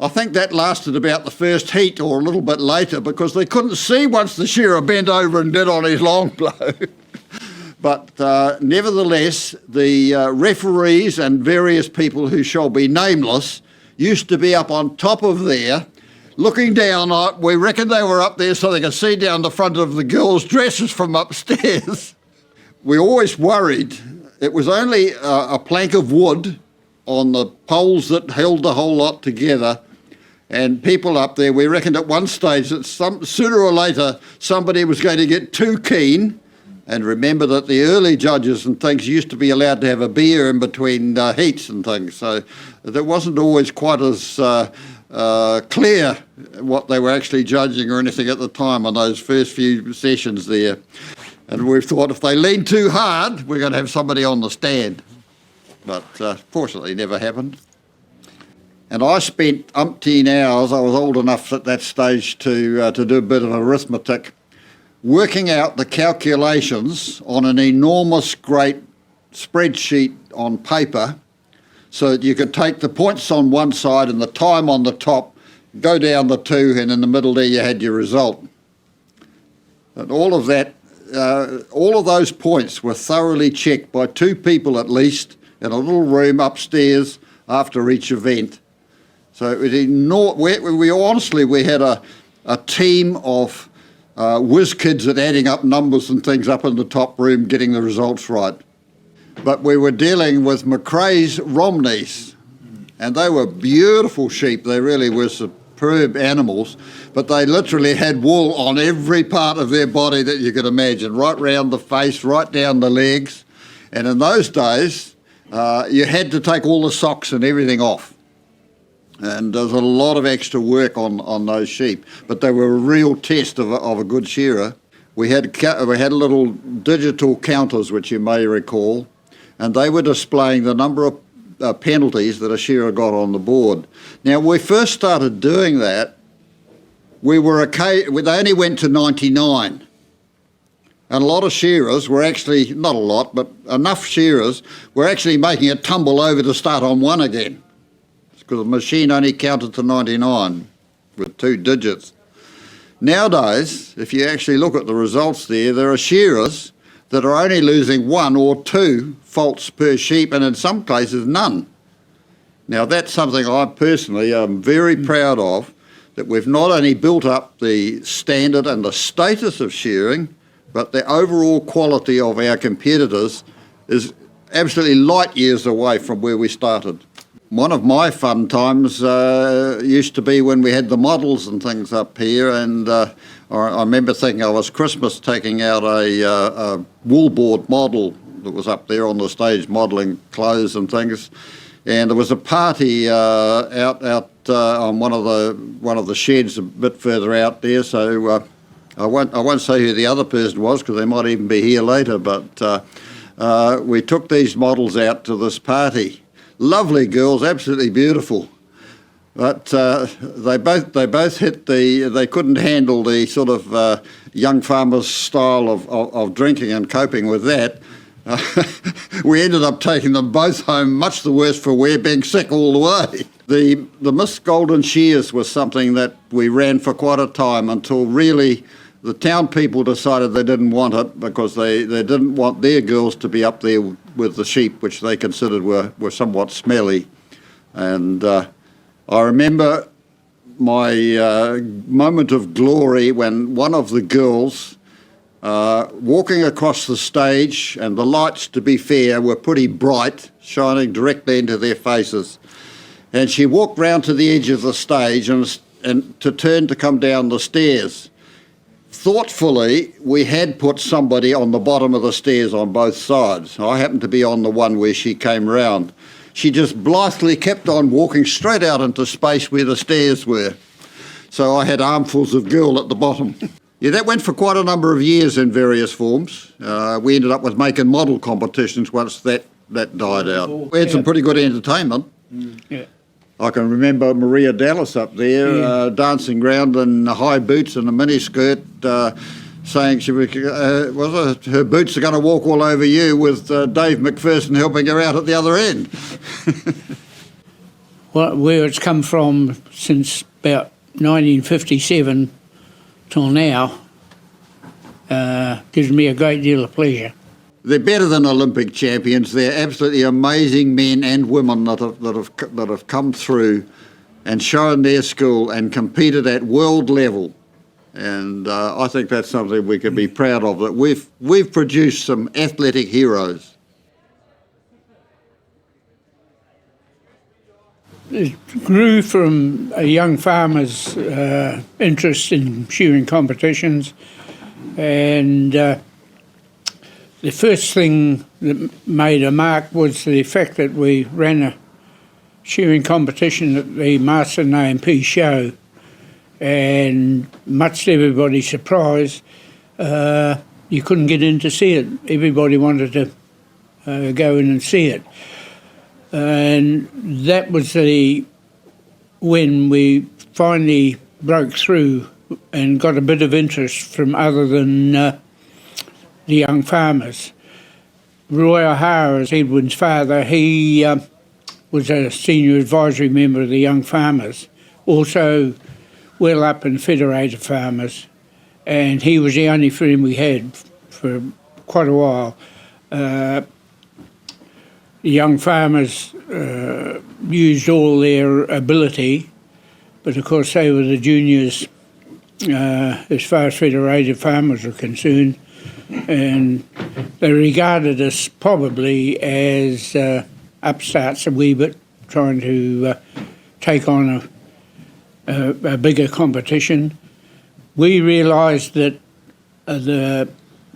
I think that lasted about the first heat or a little bit later because they couldn't see once the shearer bent over and did on his long blow. But nevertheless, the referees and various people who shall be nameless used to be up on top of there, looking down. We reckon they were up there so they could see down the front of the girls' dresses from upstairs. We always worried. It was only a plank of wood on the poles that held the whole lot together. And people up there, we reckoned at one stage that sooner or later somebody was going to get too keen. And remember that the early judges and things used to be allowed to have a beer in between heats and things. So that wasn't always quite as clear what they were actually judging or anything at the time on those first few sessions there. And we thought if they leaned too hard, we're going to have somebody on the stand. But fortunately, never happened. And I spent umpteen hours, I was old enough at that stage to do a bit of arithmetic, working out the calculations on an enormous great spreadsheet on paper so that you could take the points on one side and the time on the top, go down the two, and in the middle there you had your result. And all of that, all of those points were thoroughly checked by two people at least in a little room upstairs after each event. So it we had a team of whiz kids at adding up numbers and things up in the top room, getting the results right. But we were dealing with McRae's Romneys, and they were beautiful sheep. They really were superb animals, but they literally had wool on every part of their body that you could imagine, right round the face, right down the legs. And in those days, you had to take all the socks and everything off. And there's a lot of extra work on those sheep, but they were a real test of a good shearer. we had little digital counters, which you may recall, and they were displaying the number of penalties that a shearer got on the board. Now, when we first started doing that, they only went to 99. And a lot of shearers were actually, not a lot, but enough shearers were actually making it tumble over to start on 1 again, because the machine only counted to 99 with 2 digits. Nowadays, if you actually look at the results there are shearers that are only losing 1 or 2 faults per sheep, and in some cases none. Now, that's something I personally am very proud of, that we've not only built up the standard and the status of shearing, but the overall quality of our competitors is absolutely light years away from where we started. One of my fun times used to be when we had the models and things up here, and I remember thinking I was Christmas taking out a woolboard model that was up there on the stage modelling clothes and things, and there was a party out on one of the sheds a bit further out there, so I won't say who the other person was because they might even be here later, but we took these models out to this party. Lovely girls, absolutely beautiful, but they both hit they couldn't handle the sort of young farmers' style of drinking and coping with that. We ended up taking them both home, much the worse for wear, being sick all the way. The Miss Golden Shears was something that we ran for quite a time until really the town people decided they didn't want it because they didn't want their girls to be up there with the sheep, which they considered were somewhat smelly. And I remember my moment of glory when one of the girls walking across the stage, and the lights, to be fair, were pretty bright, shining directly into their faces. And she walked round to the edge of the stage and to turn to come down the stairs. Thoughtfully, we had put somebody on the bottom of the stairs on both sides. I happened to be on the one where she came round. She just blithely kept on walking straight out into space where the stairs were. So I had armfuls of girl at the bottom. Yeah, that went for quite a number of years in various forms. We ended up with make and model competitions once that died out. We had some pretty good entertainment.
Yeah.
I can remember Maria Dallas up there dancing around in high boots and a miniskirt, saying her boots are going to walk all over you, with Dave McPherson helping her out at the other end.
Well, where it's come from since about 1957 till now gives me a great deal of pleasure.
They're better than Olympic champions. They're absolutely amazing men and women that have come through and shown their skill and competed at world level. And I think that's something we can be proud of, that we've produced some athletic heroes.
It grew from a young farmer's interest in shearing competitions, and the first thing that made a mark was the fact that we ran a shearing competition at the Masterton A&P show, and much to everybody's surprise, you couldn't get in to see it. Everybody wanted to go in and see it. And that was when we finally broke through and got a bit of interest from other than the young farmers. Roy O'Hara, Edwin's father, he was a senior advisory member of the young farmers, also well up in federated farmers, and he was the only friend we had for quite a while. The young farmers used all their ability, but of course they were the juniors as far as federated farmers were concerned, and they regarded us probably as upstarts a wee bit, trying to take on a bigger competition. We realised that the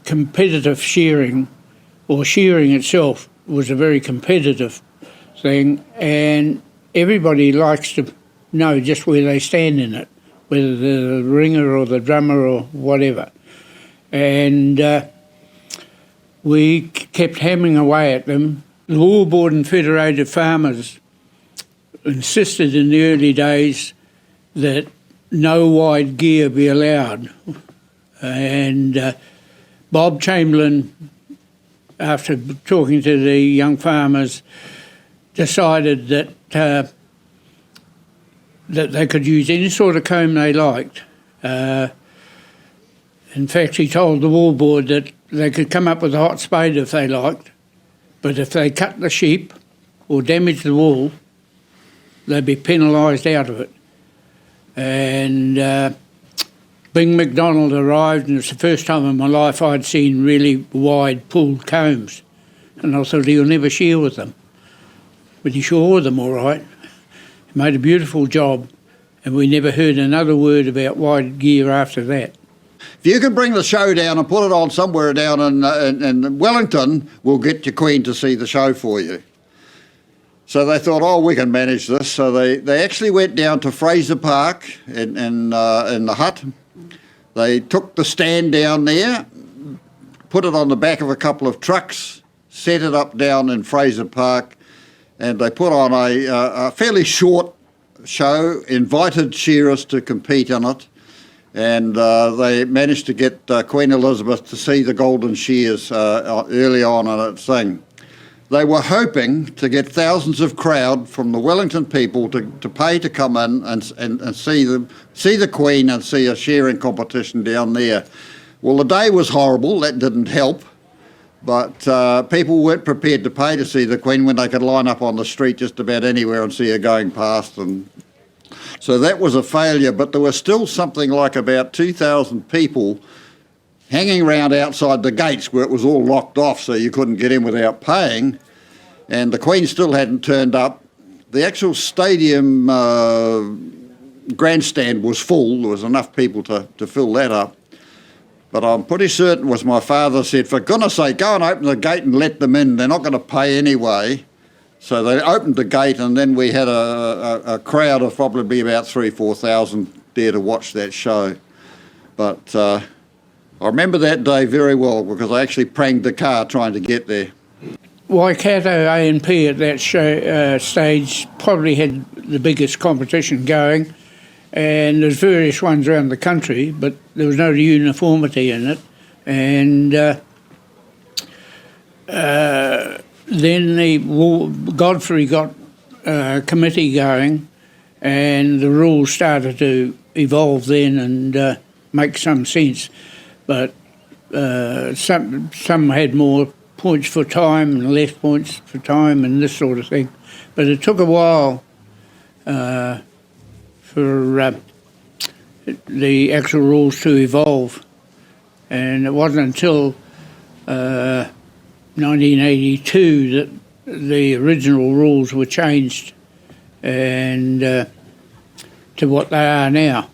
competitive shearing, or shearing itself, was a very competitive thing, and everybody likes to know just where they stand in it, whether they're the ringer or the drummer or whatever. and we kept hammering away at them. The Wool Board and Federated Farmers insisted in the early days that no wide gear be allowed, and Bob Chamberlain, after talking to the young farmers, decided that that they could use any sort of comb they liked. In fact, he told the Wool Board that they could come up with a hot spade if they liked, but if they cut the sheep or damaged the wool, they'd be penalised out of it. And Bing McDonald arrived, and it's the first time in my life I'd seen really wide pulled combs. And I thought, he'll never shear with them. But he sure wore them all right. He made a beautiful job, and we never heard another word about wide gear after that.
If you can bring the show down and put it on somewhere down in Wellington, we'll get your Queen to see the show for you. So they thought, oh, we can manage this. So they actually went down to Fraser Park in the hut. They took the stand down there, put it on the back of a couple of trucks, set it up down in Fraser Park, and they put on a fairly short show, invited shearers to compete in it, and they managed to get Queen Elizabeth to see the Golden Shears early on in its thing. They were hoping to get thousands of crowd from the Wellington people to pay to come in and see the Queen and see a shearing competition down there. Well, the day was horrible, that didn't help, but people weren't prepared to pay to see the Queen when they could line up on the street just about anywhere and see her going past. And so that was a failure, but there was still something like about 2,000 people hanging around outside the gates where it was all locked off so you couldn't get in without paying, and the Queen still hadn't turned up. The actual stadium grandstand was full. There was enough people to fill that up. But I'm pretty certain, was my father said, for goodness sake, go and open the gate and let them in. They're not going to pay anyway. So they opened the gate, and then we had a crowd of probably about 3,000 or 4,000 there to watch that show. But I remember that day very well because I actually pranged the car trying to get there.
Waikato A&P at that stage probably had the biggest competition going, and there's various ones around the country, but there was no uniformity in it. And then Godfrey got a committee going, and the rules started to evolve then and make some sense. But some had more points for time and less points for time and this sort of thing. But it took a while for the actual rules to evolve. And it wasn't until 1982 that the original rules were changed and to what they are now.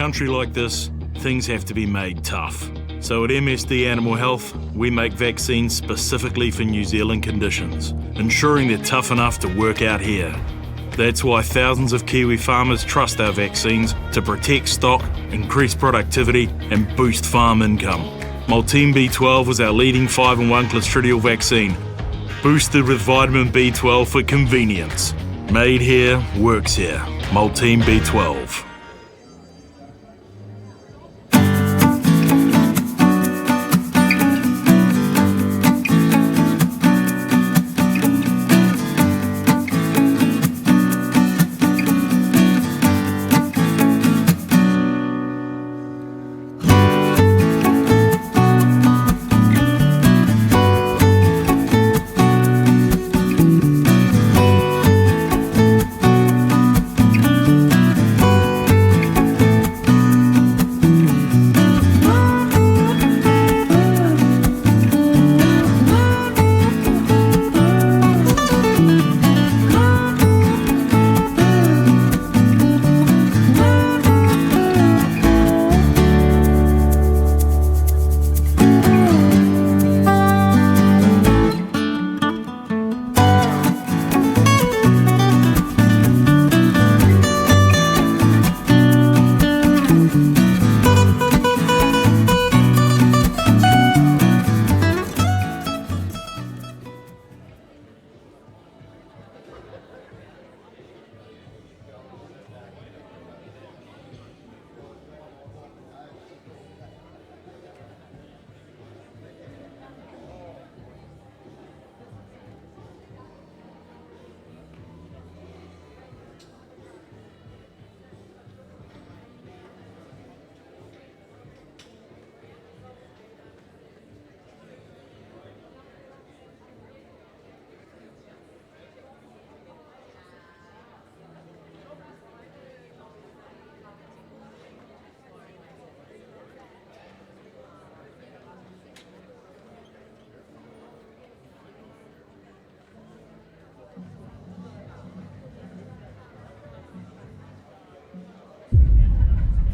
country like this, things have to be made tough. So at MSD Animal Health, we make vaccines specifically for New Zealand conditions, ensuring they're tough enough to work out here. That's why thousands of Kiwi farmers trust our vaccines to protect stock, increase productivity and boost farm income. Multine B12 was our leading 5-in-1 clostridial vaccine, boosted with vitamin B12 for convenience. Made here, works here. Multine B12.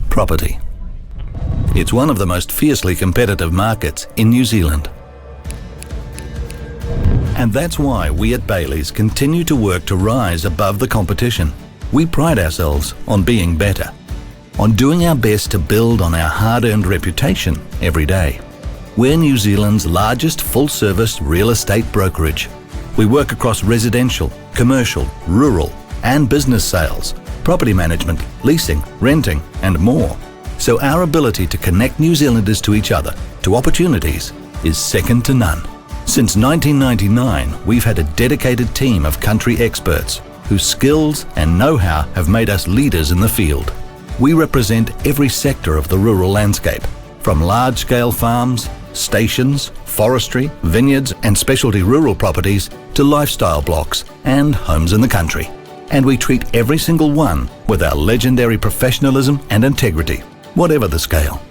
Property. It's one of the most fiercely competitive markets in New Zealand. And that's why we at Bailey's continue to work to rise above the competition. We pride ourselves on being better, on doing our best to build on our hard-earned reputation every day. We're New Zealand's largest full-service real estate brokerage. We work across residential, commercial, rural and business sales, property management, leasing, renting and more. So our ability to connect New Zealanders to each other, to opportunities, is second to none. Since 1999, we've had a dedicated team of country experts whose skills and know-how have made us leaders in the field. We represent every sector of the rural landscape, from large-scale farms, stations, forestry, vineyards and specialty rural properties to lifestyle blocks and homes in the country. And we treat every single one with our legendary professionalism and integrity, whatever the scale.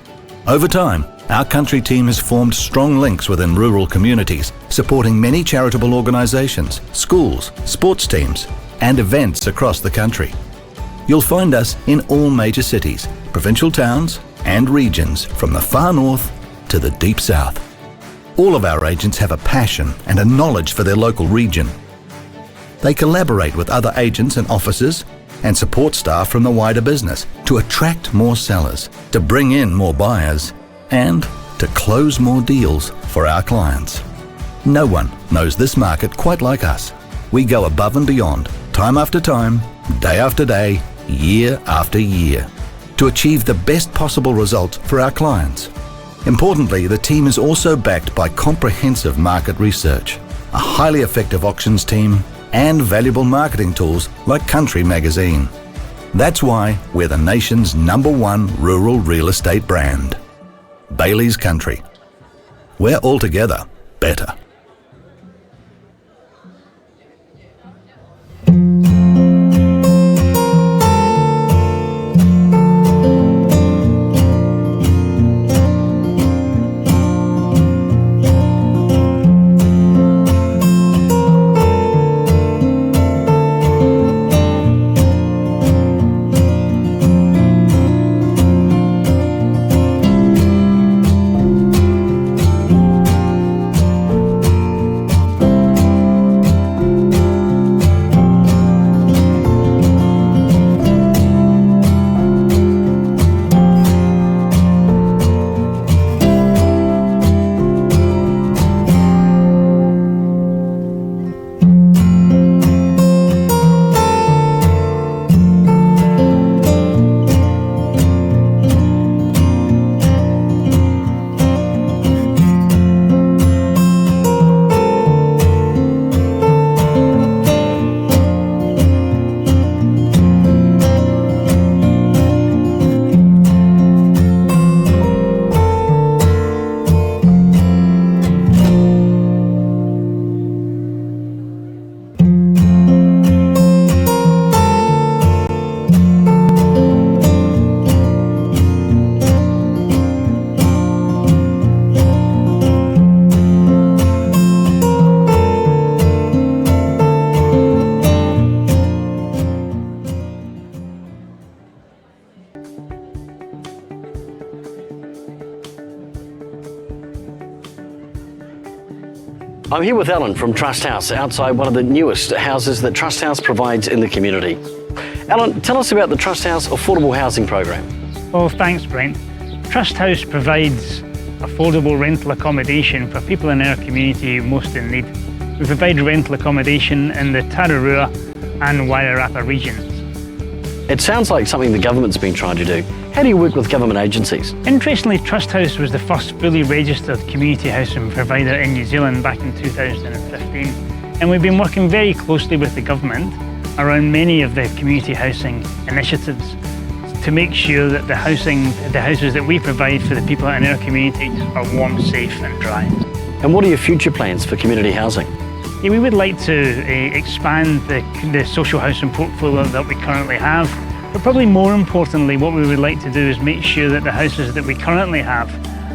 Over time, our country team has formed strong links within rural communities, supporting many charitable organisations, schools, sports teams and events across the country. You'll find us in all major cities, provincial towns and regions from the far north to the deep south. All of our agents have a passion and a knowledge for their local region. They collaborate with other agents and officers and support staff from the wider business to attract more sellers, to bring in more buyers and to close more deals for our clients. No one knows this market quite like us. We go above and beyond, time after time, day after day, year after year, to achieve the best possible result for our clients. Importantly, the team is also backed by comprehensive market research, a highly effective auctions team and valuable marketing tools like Country Magazine. That's why we're the nation's #1 rural real estate brand. Bailey's Country. We're altogether better.
I'm here with Alan from Trust House, outside one of the newest houses that Trust House provides in the community. Alan, tell us about the Trust House affordable housing program.
Well, thanks, Brent. Trust House provides affordable rental accommodation for people in our community most in need. We provide rental accommodation in the Tararua and Wairarapa regions.
It sounds like something the government's been trying to do. How do you work with government agencies?
Interestingly, Trust House was the first fully registered community housing provider in New Zealand back in 2015. And we've been working very closely with the government around many of the community housing initiatives to make sure that the houses that we provide for the people in our community are warm, safe and dry.
And what are your future plans for community housing?
Yeah, we would like to expand the social housing portfolio that we currently have, but probably more importantly, what we would like to do is make sure that the houses that we currently have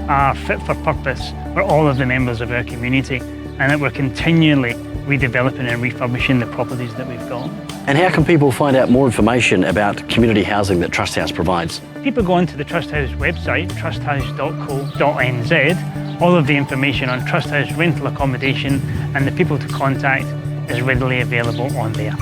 are fit for purpose for all of the members of our community, and that we're continually redeveloping and refurbishing the properties that we've got.
And how can people find out more information about community housing that Trust House provides?
People go onto the Trust House website, trusthouse.co.nz. All of the information on Trust House rental accommodation and the people to contact is readily available on there.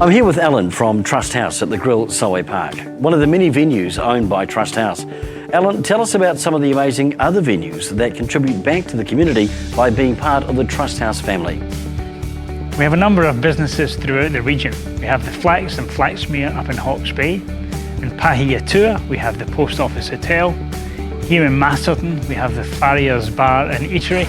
I'm here with Alan from Trust House at the Grill Solway Park, one of the many venues owned by Trust House. Alan, tell us about some of the amazing other venues that contribute back to the community by being part of the Trust House family.
We have a number of businesses throughout the region. We have the Flax and Flaxmere up in Hawke's Bay. In Pahiatua, we have the Post Office Hotel. Here in Masterton, we have the Farriers Bar and Eatery.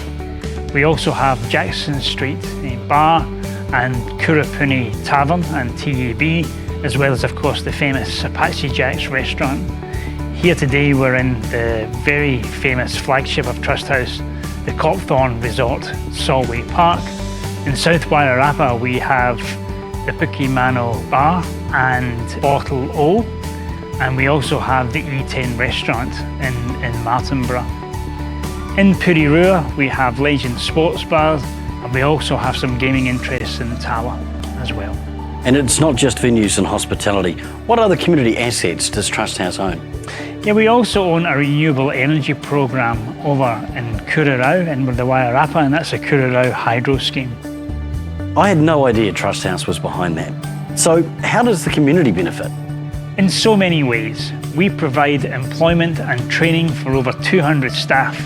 We also have Jackson Street Bar and Kurapuni Tavern and TAB, as well as, of course, the famous Apache Jack's restaurant. Here today we're in the very famous flagship of Trust House, the Copthorne Resort, Solway Park. In South Wairarapa we have the Pukimano Bar and Bottle O, and we also have the E10 restaurant in Martinborough. In Purirua we have Legend Sports Bars, and we also have some gaming interests in Tawa as well.
And it's not just venues and hospitality. What other community assets does Trust House own?
Yeah, we also own a renewable energy program over in Kurarau and with the Wairarapa, and that's a Kurarau hydro scheme.
I had no idea Trust House was behind that. So how does the community benefit?
In so many ways. We provide employment and training for over 200 staff.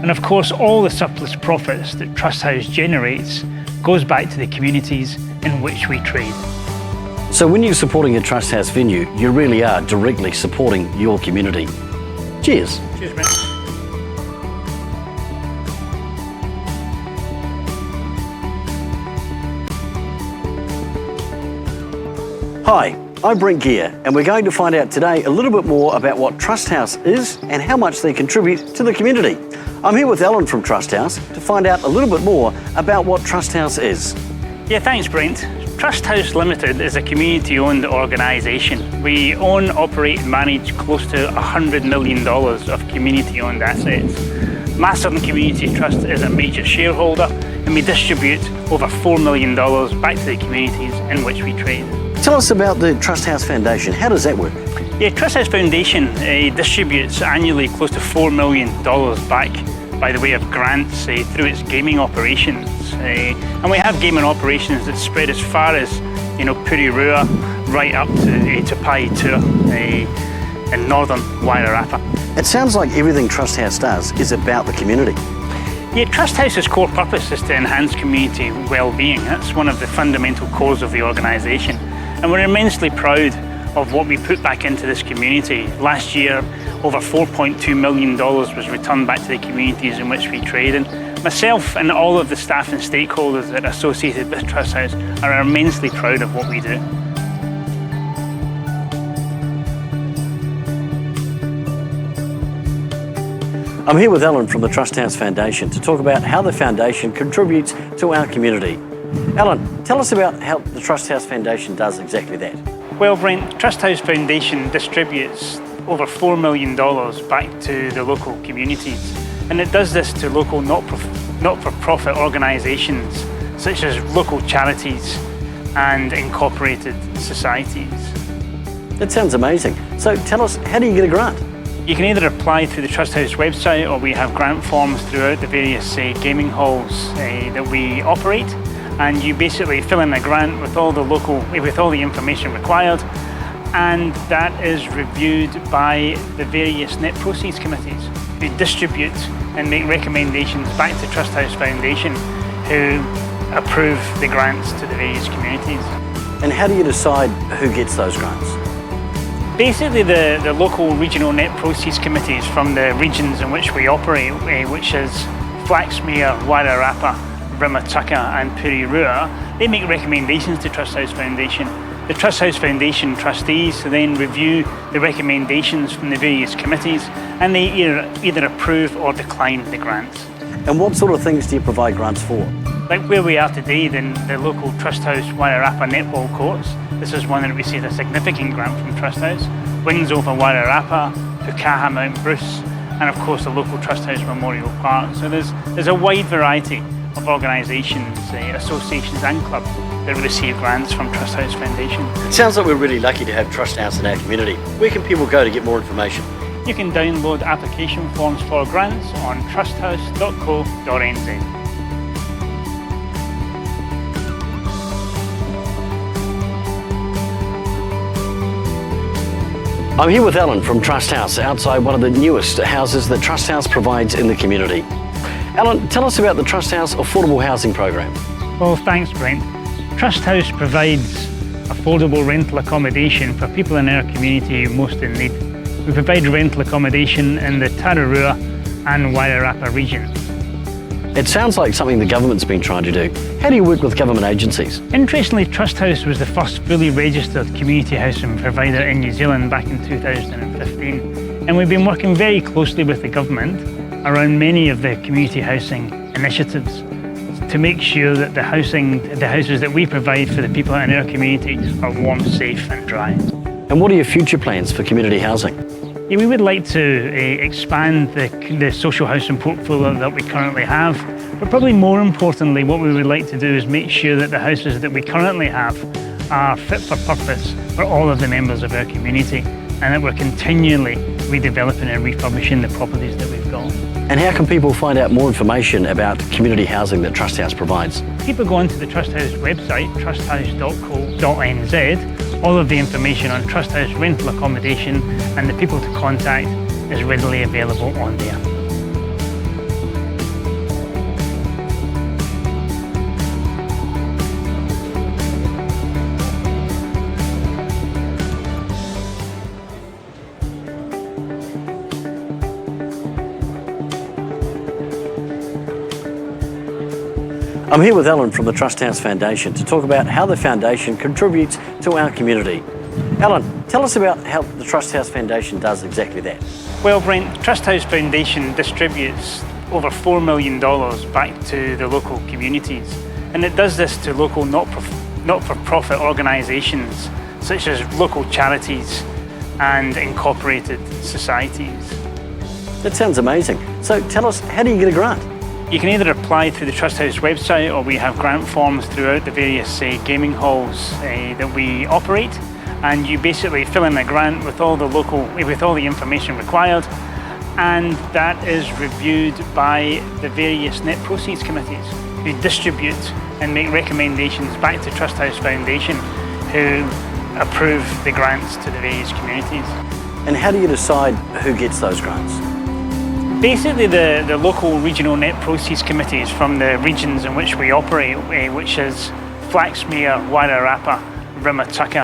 And of course, all the surplus profits that Trust House generates goes back to the communities in which we trade.
So when you're supporting a Trust House venue, you really are directly supporting your community. Cheers.
Cheers, mate.
Hi, I'm Brent Gear, and we're going to find out today a little bit more about what Trust House is and how much they contribute to the community. I'm here with Alan from Trust House to find out a little bit more about what Trust House is.
Yeah, thanks, Brent. Trust House Limited is a community-owned organisation. We own, operate and manage close to $100 million of community-owned assets. Masterton Community Trust is a major shareholder, and we distribute over $4 million back to the communities in which we trade.
Tell us about the Trust House Foundation. How does that work?
Yeah, Trust House Foundation distributes annually close to $4 million back by the way of grants through its gaming operations. And we have gaming operations that spread as far as, Purirua, right up to Pahiatua in northern Wairarapa.
It sounds like everything Trust House does is about the community.
Yeah, Trust House's core purpose is to enhance community well-being. That's one of the fundamental cores of the organisation. And we're immensely proud of what we put back into this community. Last year, over $4.2 million was returned back to the communities in which we trade. And myself and all of the staff and stakeholders that are associated with Trust House are immensely proud of what we do.
I'm here with Alan from the Trust House Foundation to talk about how the foundation contributes to our community. Alan, tell us about how the Trust House Foundation does exactly that.
Well, Brent, Trust House Foundation distributes over $4 million back to the local communities, and it does this to local not-for-profit organisations such as local charities and incorporated societies.
That sounds amazing. So tell us, how do you get a grant?
You can either apply through the Trust House website, or we have grant forms throughout the various gaming halls that we operate, and you basically fill in a grant with all the information required, and that is reviewed by the various net proceeds committees who distribute and make recommendations back to Trust House Foundation, who approve the grants to the various communities.
And how do you decide who gets those grants?
Basically, the local regional net proceeds committees from the regions in which we operate, which is Flaxmere, Wairarapa, Rimatuka and Purirua, they make recommendations to Trust House Foundation. The Trust House Foundation trustees then review the recommendations from the various committees, and they either approve or decline the grants.
And what sort of things do you provide grants for?
Like where we are today, then the local Trust House Wairarapa netball courts. This is one that received a significant grant from Trust House. Wings over Wairarapa, Pukaha Mount Bruce, and of course the local Trust House Memorial Park. So there's a wide variety of organisations, associations and clubs that receive grants from Trust House Foundation.
It sounds like we're really lucky to have Trust House in our community. Where can people go to get more information?
You can download application forms for grants on trusthouse.co.nz.
I'm here with Alan from Trust House, outside one of the newest houses that Trust House provides in the community. Alan, tell us about the Trust House Affordable Housing Program.
Well, thanks, Brent. Trust House provides affordable rental accommodation for people in our community most in need. We provide rental accommodation in the Tararua and Wairarapa regions.
It sounds like something the government's been trying to do. How do you work with government agencies?
Interestingly, Trust House was the first fully registered community housing provider in New Zealand back in 2015. And we've been working very closely with the government around many of the community housing initiatives to make sure that the houses that we provide for the people in our community are warm, safe and dry.
And what are your future plans for community housing?
Yeah, we would like to expand the social housing portfolio that we currently have, but probably more importantly, what we would like to do is make sure that the houses that we currently have are fit for purpose for all of the members of our community, and that we're continually redeveloping and refurbishing the properties that we've got.
And how can people find out more information about community housing that Trust House provides?
People go onto the Trust House website, trusthouse.co.nz. All of the information on Trust House rental accommodation and the people to contact is readily available on there.
I'm here with Alan from the Trust House Foundation to talk about how the Foundation contributes to our community. Alan, tell us about how the Trust House Foundation does exactly that.
Well, Brent, Trust House Foundation distributes over $4 million back to the local communities, and it does this to local not-for-profit organisations such as local charities and incorporated societies.
That sounds amazing. So tell us, how do you get a grant?
You can either apply through the Trust House website, or we have grant forms throughout the various gaming halls that we operate, and you basically fill in a grant with all the information required, and that is reviewed by the various net proceeds committees who distribute and make recommendations back to Trust House Foundation, who approve the grants to the various communities.
And how do you decide who gets those grants?
Basically, the local regional net proceeds committees from the regions in which we operate, which is Flaxmere, Wairarapa, Rimatuka.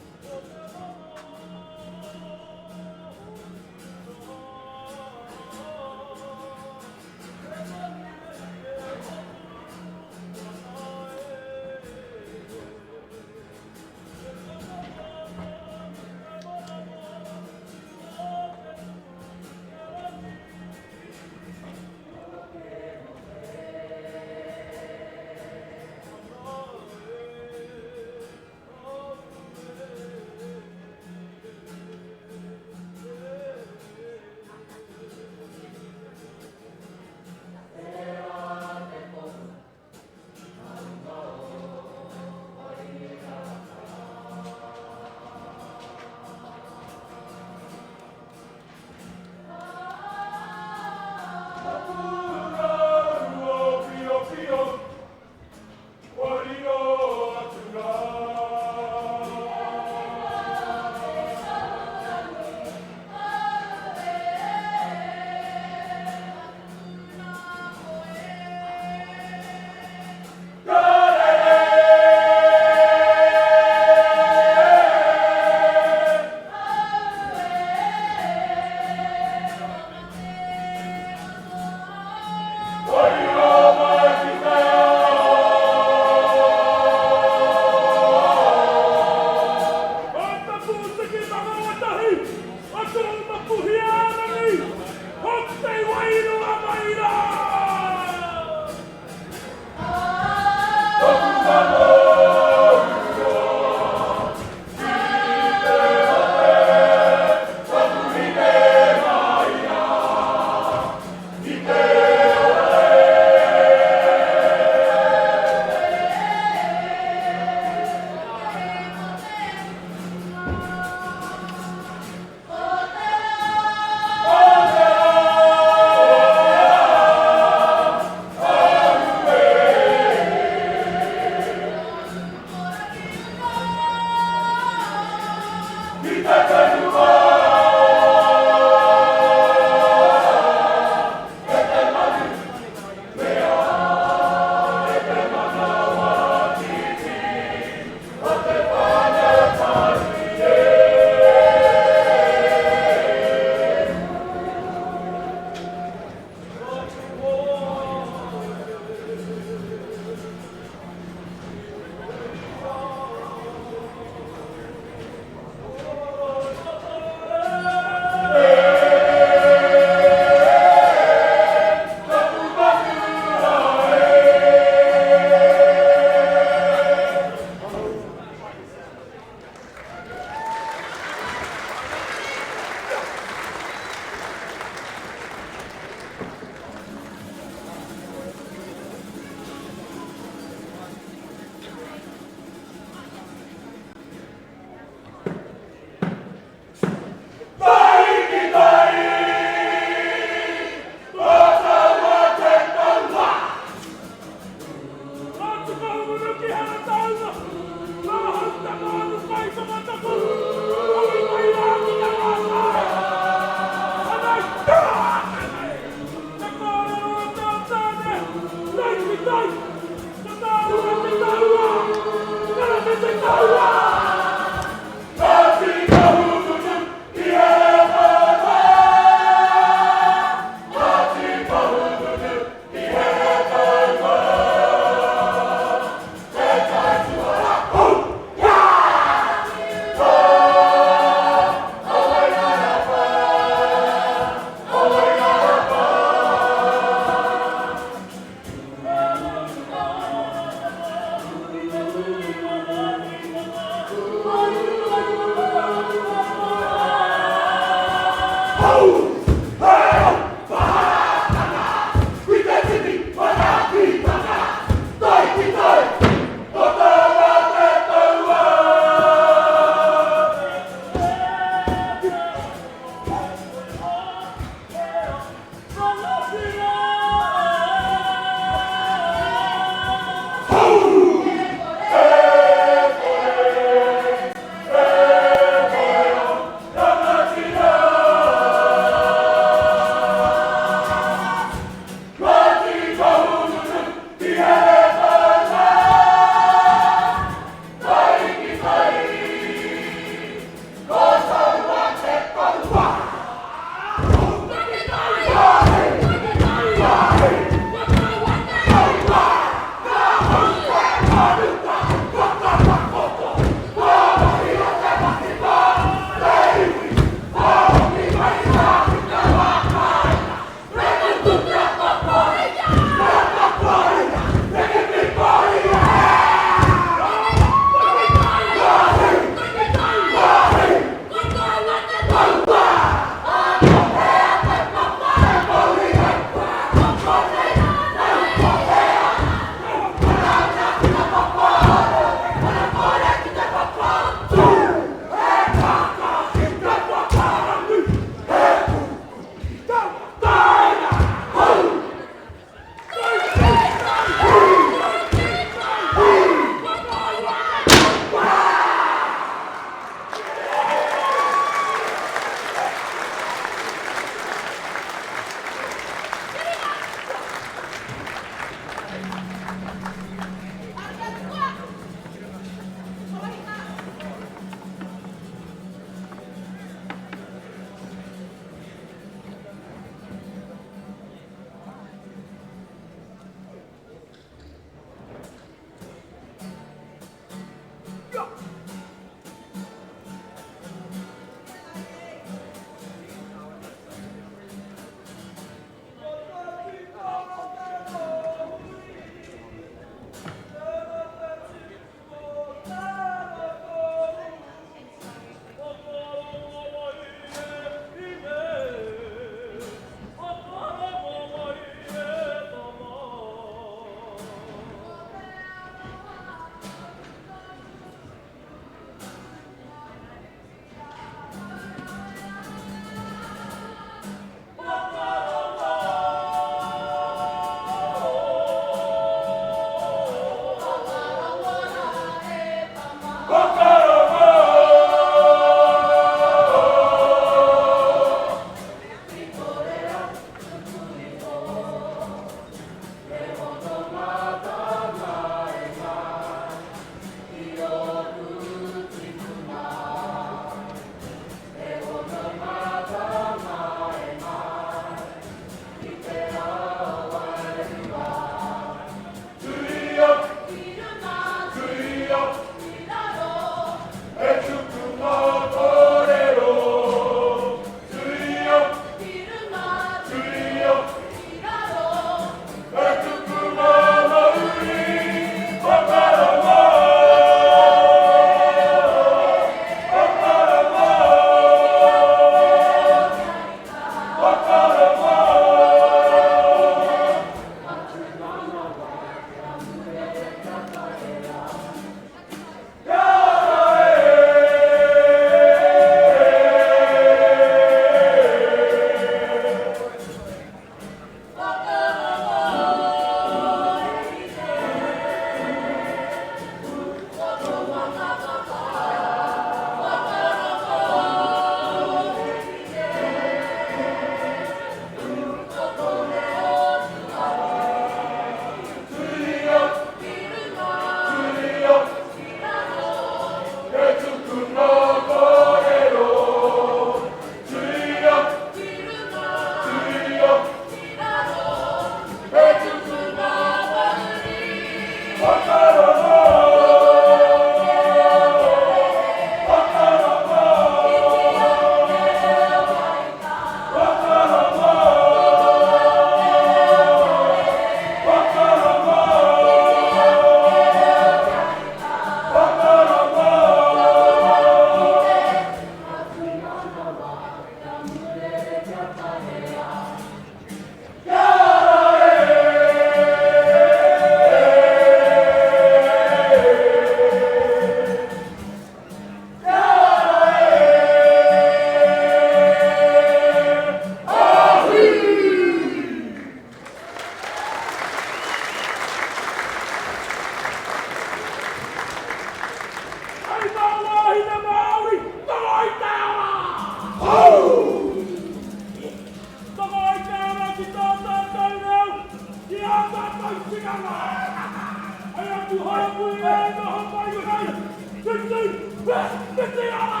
La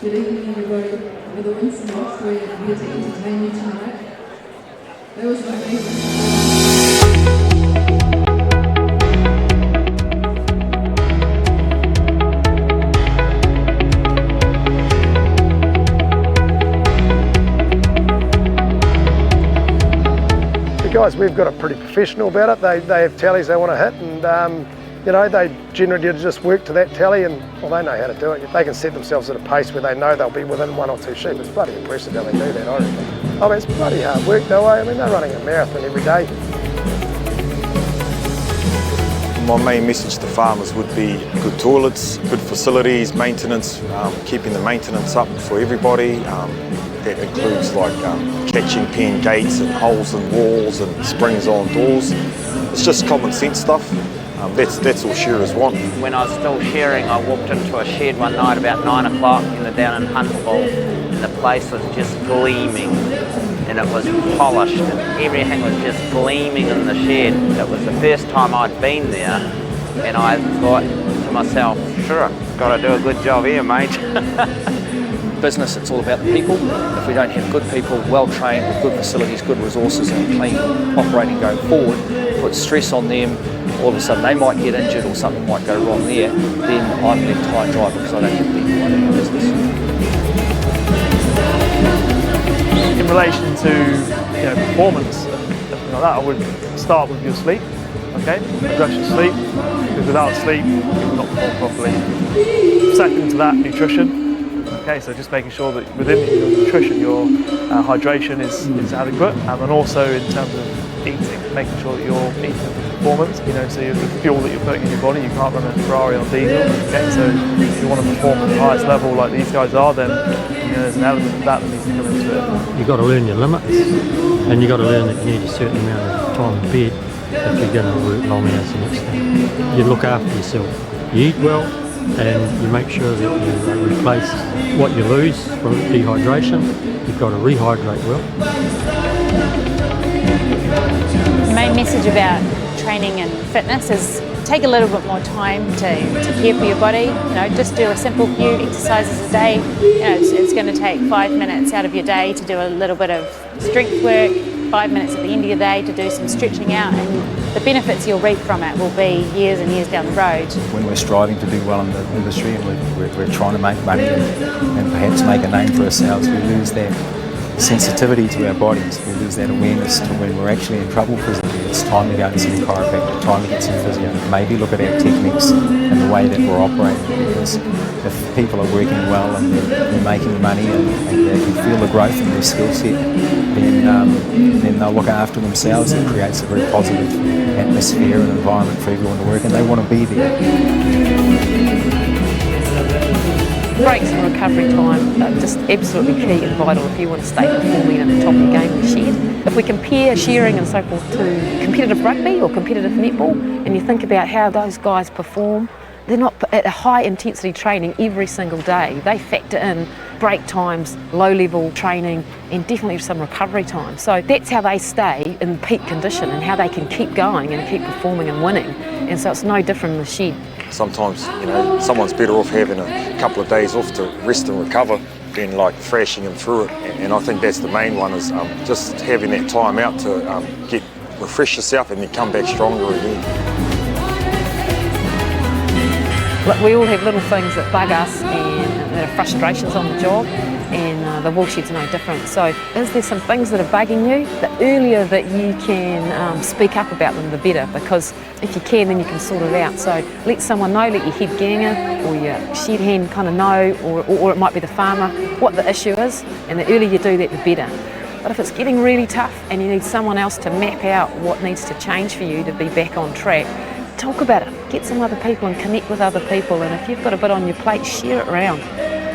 Good evening, everybody. With the Winston Box, we're here to entertain you tonight. That was amazing.
The guys, we've got it pretty professional about it. They have tallies they want to hit, and you know, they generally just work to that tally, and well, they know how to do it. They can set themselves at a pace where they know they'll be within 1 or 2 sheep. It's bloody impressive how they do that, I reckon. I mean, it's bloody hard work though. I mean, they're running a marathon every day.
My main message to farmers would be good toilets, good facilities, maintenance, keeping the maintenance up for everybody. That includes like catching pen gates and holes in walls and springs on doors. It's just common sense stuff. That's all shearers want.
When I was still shearing, I walked into a shed one night about 9 o'clock down in Hunterville, and the place was just gleaming, and it was polished, and everything was just gleaming in the shed. It was the first time I'd been there, and I thought to myself, sure, got to do a good job here, mate.
Business, it's all about the people. If we don't have good people, well trained, with good facilities, good resources and clean operating going forward, put stress on them, all of a sudden they might get injured or something might go wrong there, then I'm left high and dry because I don't have people running the business.
In relation to performance and everything like that, I would start with your sleep. Okay, address your sleep, because without sleep you will not perform properly. Second to that, nutrition. Okay, so just making sure that within your nutrition, your hydration is adequate, and also in terms of eating, making sure that you're eating for performance. So the fuel that you're putting in your body, you can't run a Ferrari on diesel. Okay, so if you want to perform at the highest level like these guys are, then there's an element of that needs to come into it.
You've got to learn your limits, and you've got to learn that you need a certain amount of time in bed if you're going to work long hours the next day. You look after yourself. You eat well, and you make sure that you replace what you lose from dehydration. You've got to rehydrate well.
The main message about training and fitness is take a little bit more time to care for your body. Just do a simple few exercises a day. It's going to take 5 minutes out of your day to do a little bit of strength work, 5 minutes at the end of your day to do some stretching out, and the benefits you'll reap from it will be years and years down the road.
When we're striving to do well in the industry and we're trying to make money and perhaps make a name for ourselves, we lose that sensitivity to our bodies. We lose that awareness to when we're actually in trouble physically. It's time to go to some chiropractor, time to get some physio, maybe look at our techniques and the way that we're operating, because if people are working well and they're making money and they can feel the growth in their skill set, then they'll look after themselves. It creates a very positive atmosphere and environment for everyone to work, and they want to be there.
Breaks and recovery time are just absolutely key and vital if you want to stay performing at the top of your game in the shed. If we compare shearing and so forth to competitive rugby or competitive netball, and you think about how those guys perform, they're not at a high intensity training every single day. They factor in break times, low level training, and definitely some recovery time. So that's how they stay in peak condition and how they can keep going and keep performing and winning. And so it's no different in the shed.
Sometimes, someone's better off having a couple of days off to rest and recover than like thrashing them through it. And I think that's the main one, is just having that time out to refresh yourself and then come back stronger again.
Look, we all have little things that bug us and there are frustrations on the job, and the wool shed's no different. So is there some things that are bugging you? The earlier that you can speak up about them, the better, because if you can, then you can sort it out. So let someone know, let your head ganger or your shed hand kind of know, or it might be the farmer, what the issue is, and the earlier you do that, the better. But if it's getting really tough and you need someone else to map out what needs to change for you to be back on track, talk about it, get some other people and connect with other people, and if you've got a bit on your plate, share it around.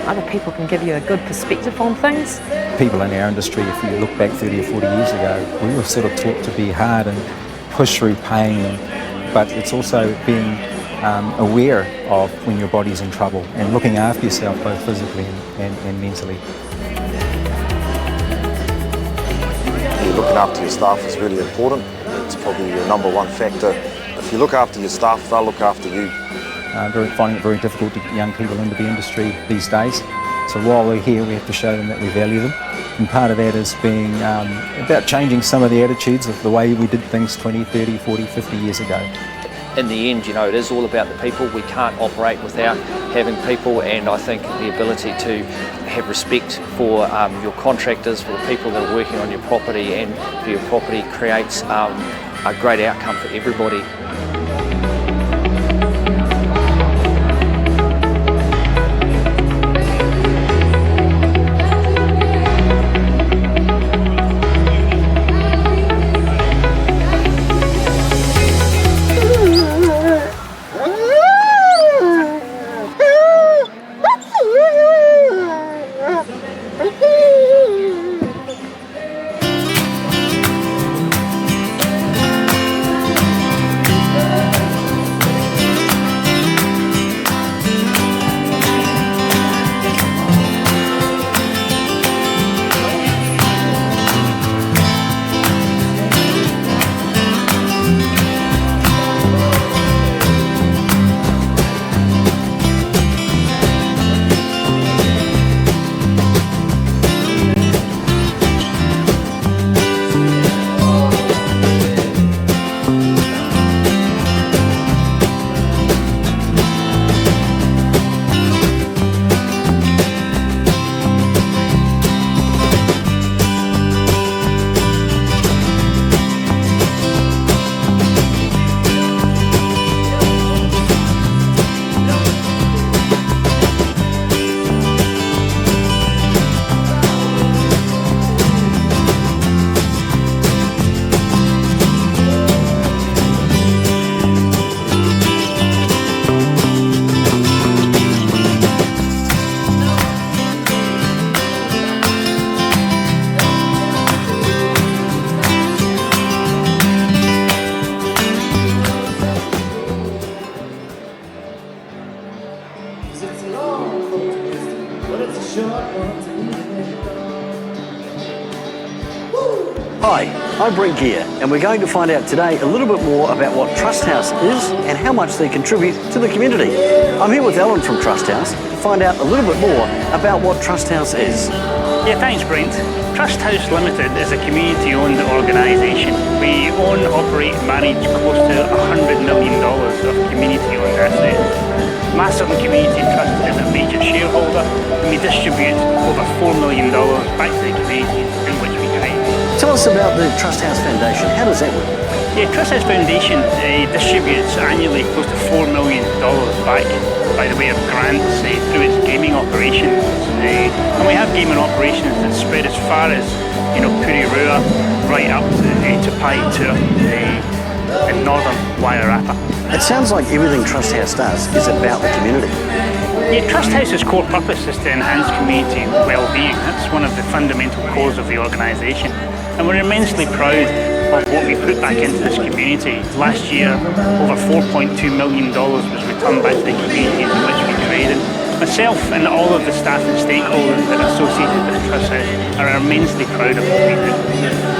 Other people can give you a good perspective on things.
People in our industry, if you look back 30 or 40 years ago, we were sort of taught to be hard and push through pain, but it's also being aware of when your body's in trouble and looking after yourself both physically and mentally.
Looking after your staff is really important. It's probably your number one factor. If you look after your staff, they'll look after you.
Finding it very difficult to get young people into the industry these days. So while we're here, we have to show them that we value them. And part of that is being about changing some of the attitudes of the way we did things 20, 30, 40, 50 years ago.
In the end, you know, it is all about the people. We can't operate without having people, and I think the ability to have respect for your contractors, for the people that are working on your property and for your property creates a great outcome for everybody.
Hi, I'm Brent Gear, and we're going to find out today a little bit more about what Trust House is and how much they contribute to the community. I'm here with Alan from Trust House to find out a little bit more about what Trust House is.
Yeah, thanks Brent. Trust House Limited is a community-owned organisation. We own, operate and manage close to $100 million of community-owned assets. Masterton Community Trust is a major shareholder, and we distribute over $4 million back to the communities in which we trade.
Tell us about the Trust House Foundation. How does that work?
Yeah, Trust House Foundation distributes annually close to $4 million back by the way of grants through its gaming operations. And we have gaming operations that spread as far as, you know, Pururua, right up to Paitua in northern Wairarapa.
It sounds like everything Trust House does is about the community.
Yeah, Trust House's core purpose is to enhance community well-being. That's one of the fundamental cores of the organisation. And we're immensely proud of what we put back into this community. Last year, over $4.2 million was returned back to the communities in which we traded. Myself and all of the staff and stakeholders that are associated with Trust House are immensely proud of what we do.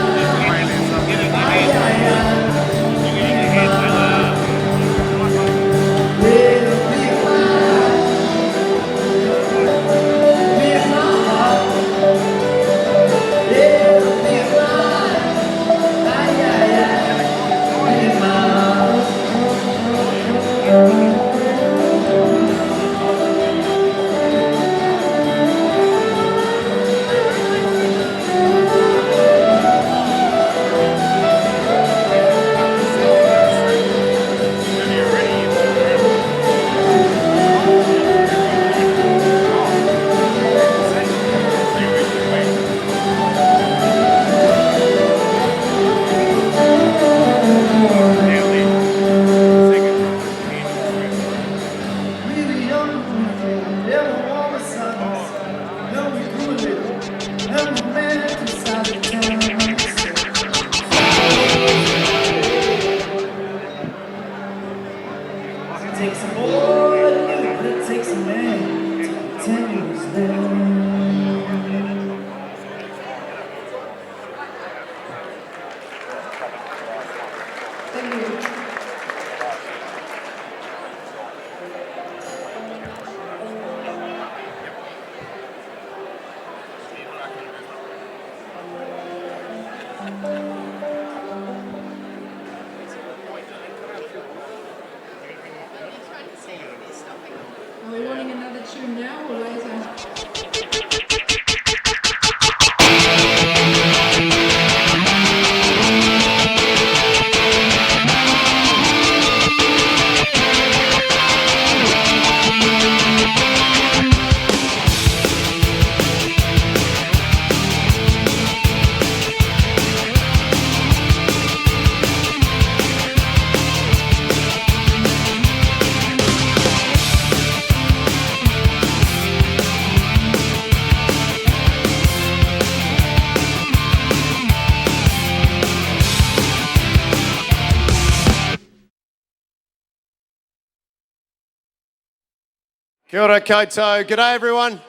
Kia ora koutou. G'day everyone.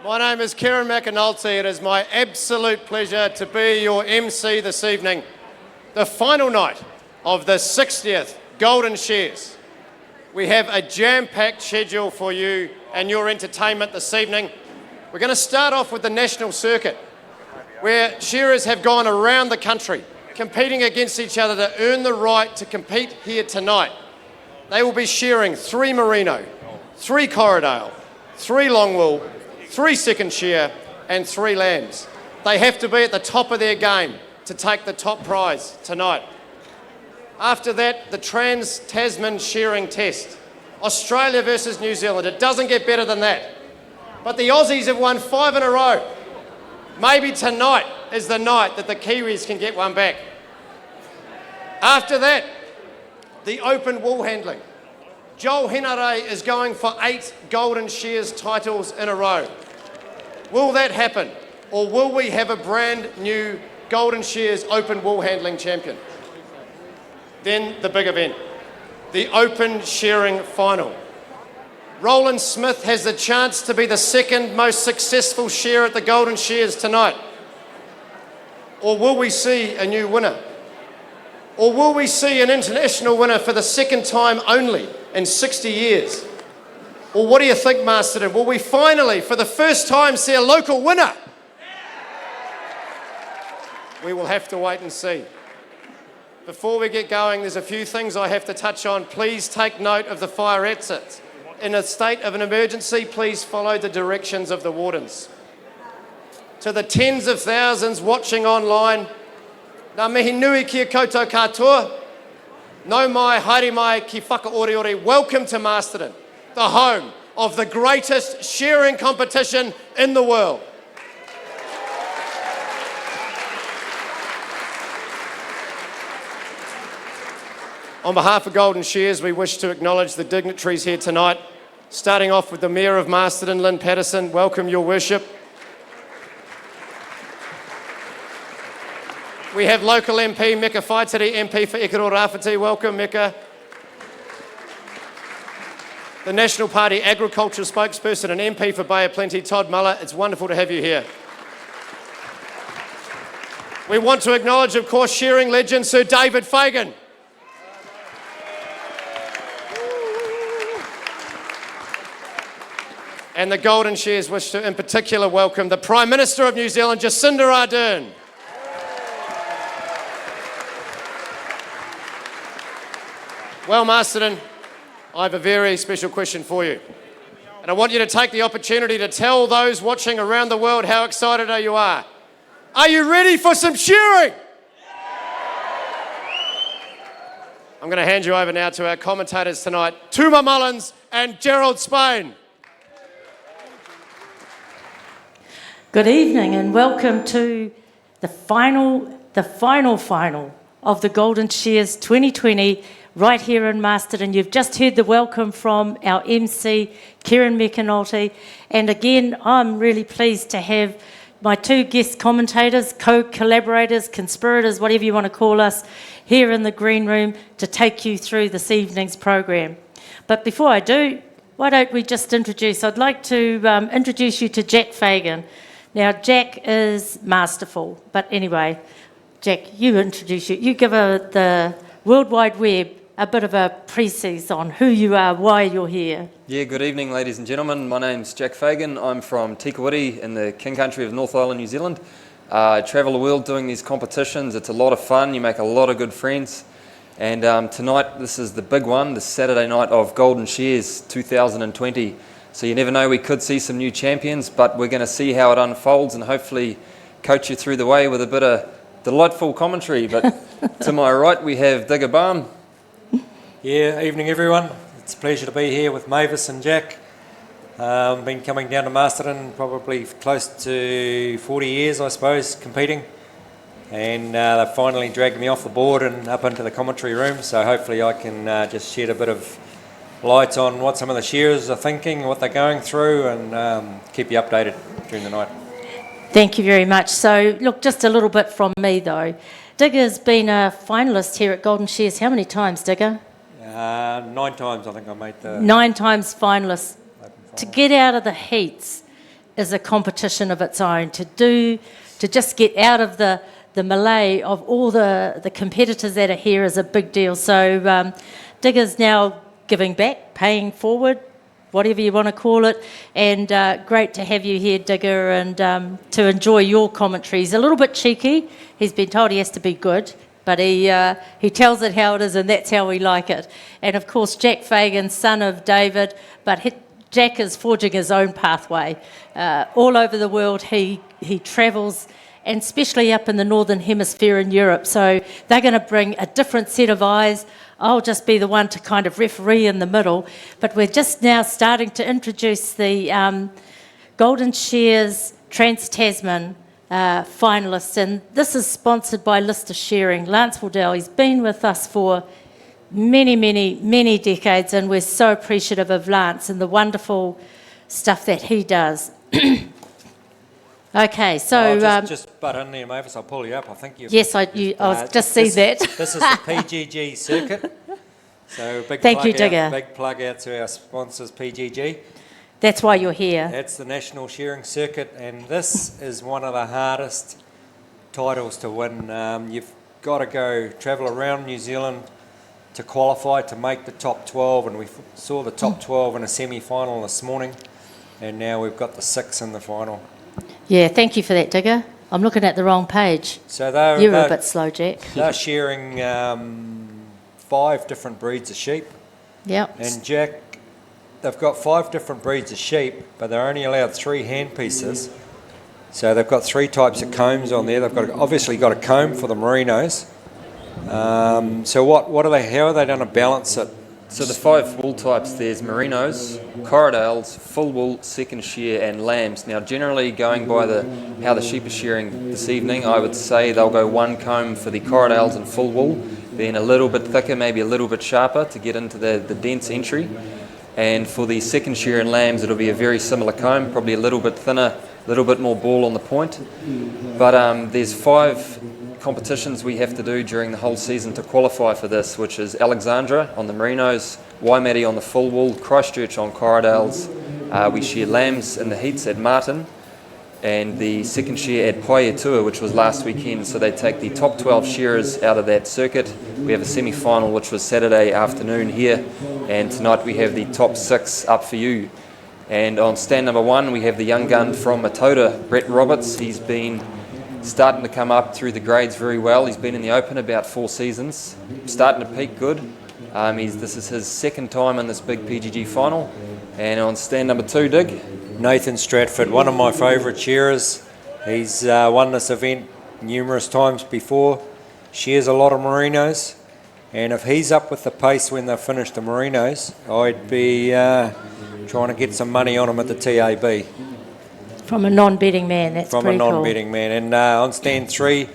My name is Kieran McAnulty. It is my absolute pleasure to be your MC this evening. The final night of the 60th Golden Shears. We have a jam-packed schedule for you and your entertainment this evening. We're going to start off with the national circuit, where shearers have gone around the country competing against each other to earn the right to compete here tonight. They will be shearing 3 Marino, 3 Corriedale, 3 Longwool, 3 second shear and 3 lambs. They have to be at the top of their game to take the top prize tonight. After that, the Trans-Tasman shearing test. Australia versus New Zealand. It doesn't get better than that. But the Aussies have won 5 in a row. Maybe tonight is the night that the Kiwis can get one back. After that, the open woolhandling. Joel Henare is going for 8 Golden Shears titles in a row. Will that happen? Or will we have a brand new Golden Shears open woolhandling champion? Then the big event, the open shearing final. Roland Smith has the chance to be the second most successful shearer at the Golden Shears tonight. Or will we see a new winner? Or will we see an international winner for the second time only in 60 years? Or what do you think, Masterton? Will we finally, for the first time, see a local winner? We will have to wait and see. Before we get going, there's a few things I have to touch on. Please take note of the fire exits. In a state of an emergency, please follow the directions of the wardens. To the tens of thousands watching online, nā mihi nui kia koutou katoa. No mai, haere mai ki whakaoriori. Welcome to Masterton, the home of the greatest shearing competition in the world. On behalf of Golden Shears, we wish to acknowledge the dignitaries here tonight, starting off with the Mayor of Masterton, Lynn Patterson. Welcome, Your Worship. We have local MP, Meka Whaitiri, MP for Ekaro Rāwhiti. Welcome, Meka. The National Party Agriculture spokesperson and MP for Bay of Plenty, Todd Muller. It's wonderful to have you here. We want to acknowledge, of course, shearing legend Sir David Fagan. And the Golden Shears wish to in particular welcome the Prime Minister of New Zealand, Jacinda Ardern. Well, Masterton, I have a very special question for you. And I want you to take the opportunity to tell those watching around the world how excited you are. Are you ready for some shearing? I'm going to hand you over now to our commentators tonight, Tuma Mullins and Gerald Spain.
Good evening and welcome to the final of the Golden Shears 2020 right here in Masterton. You've just heard the welcome from our MC, Kieran McAnulty. And again, I'm really pleased to have my 2 guest commentators, co-collaborators, conspirators, whatever you want to call us, here in the green room to take you through this evening's program. But before I do, why don't we just I'd like to introduce you to Jack Fagan. Now, Jack is masterful, but anyway, Jack, you give the World Wide Web a bit of a précis on who you are, why you're here.
Yeah, good evening, ladies and gentlemen. My name's Jack Fagan. I'm from Tikawiti in the King Country of North Island, New Zealand. I travel the world doing these competitions. It's a lot of fun. You make a lot of good friends. And tonight, this is the big one, the Saturday night of Golden Shears 2020. So you never know, we could see some new champions, but we're going to see how it unfolds and hopefully coach you through the way with a bit of delightful commentary. But to my right, we have Digger Balm.
Yeah, evening everyone. It's a pleasure to be here with Mavis and Jack. Been coming down to Masterton probably close to 40 years, I suppose, competing. And they finally dragged me off the board and up into the commentary room, so hopefully I can just shed a bit of light on what some of the shearers are thinking, what they're going through, and keep you updated during the night.
Thank you very much. So, look, just a little bit from me though. Digger's been a finalist here at Golden Shears. How many times, Digger?
9 times I think I made the...
9 times finalist. To get out of the heats is a competition of its own. To just get out of the melee of all the competitors that are here is a big deal. So Digger's now giving back, paying forward, whatever you want to call it, and great to have you here, Digger, and to enjoy your commentary. He's a little bit cheeky. He's been told he has to be good, but he tells it how it is, and that's how we like it. And of course, Jack Fagan, son of David, but Jack is forging his own pathway. All over the world he travels, and especially up in the Northern Hemisphere in Europe. So they're going to bring a different set of eyes. I'll just be the one to kind of referee in the middle. But we're just now starting to introduce the Golden Shears Trans-Tasman finalists. And this is sponsored by Lister Shearing. Lance Wardell, he's been with us for many decades, and we're so appreciative of Lance and the wonderful stuff that he does. Okay, so...
just butt in there, Mavis, I'll pull you up. I think you've...
Yes, I just see that.
This is the PGG circuit. So
Thank you, Digger.
Big plug out to our sponsors, PGG.
That's why you're here.
That's the National Shearing Circuit, and this is one of the hardest titles to win. You've got to travel around New Zealand to qualify to make the top 12, and we saw the top 12 in a semi-final this morning, and now we've got the 6 in the final.
Yeah, thank you for that, Digger. I'm looking at the wrong page.
So
you're a bit slow, Jack.
They're shearing 5 different breeds of sheep.
Yep.
And Jack, they've got 5 different breeds of sheep, but they're only allowed 3 hand pieces. So they've got 3 types of combs on there. They've obviously got a comb for the Marinos. So what are they? How are they going to balance it?
So the 5 wool types, there's Marinos, Corriedales, full wool, second shear and lambs. Now generally going by how the sheep are shearing this evening, I would say they'll go 1 comb for the Corriedales and full wool, being a little bit thicker, maybe a little bit sharper to get into the dense entry. And for the second shear and lambs, it'll be a very similar comb, probably a little bit thinner, a little bit more ball on the point. But there's 5 competitions we have to do during the whole season to qualify for this, which is Alexandra on the Marinos, Waimate on the full wool, Christchurch on Corriedales. We shear lambs in the heats at Martin, and the second shear at Paietua, which was last weekend. So they take the top 12 shearers out of that circuit. We have a semi-final, which was Saturday afternoon here, and tonight we have the top 6 up for you. And on stand number 1, we have the young gun from Matoda, Brett Roberts. He's been starting to come up through the grades very well. He's been in the Open about 4 seasons, starting to peak good. This is his 2nd time in this big PGG final. And on stand number 2, Dig?
Nathan Stratford, one of my favourite shearers. He's won this event numerous times before, shears a lot of Marinos, and if he's up with the pace when they finish the Marinos, I'd be trying to get some money on him at the TAB.
From a non-betting man, that's
From
pretty
a non-betting man. And on stand 3,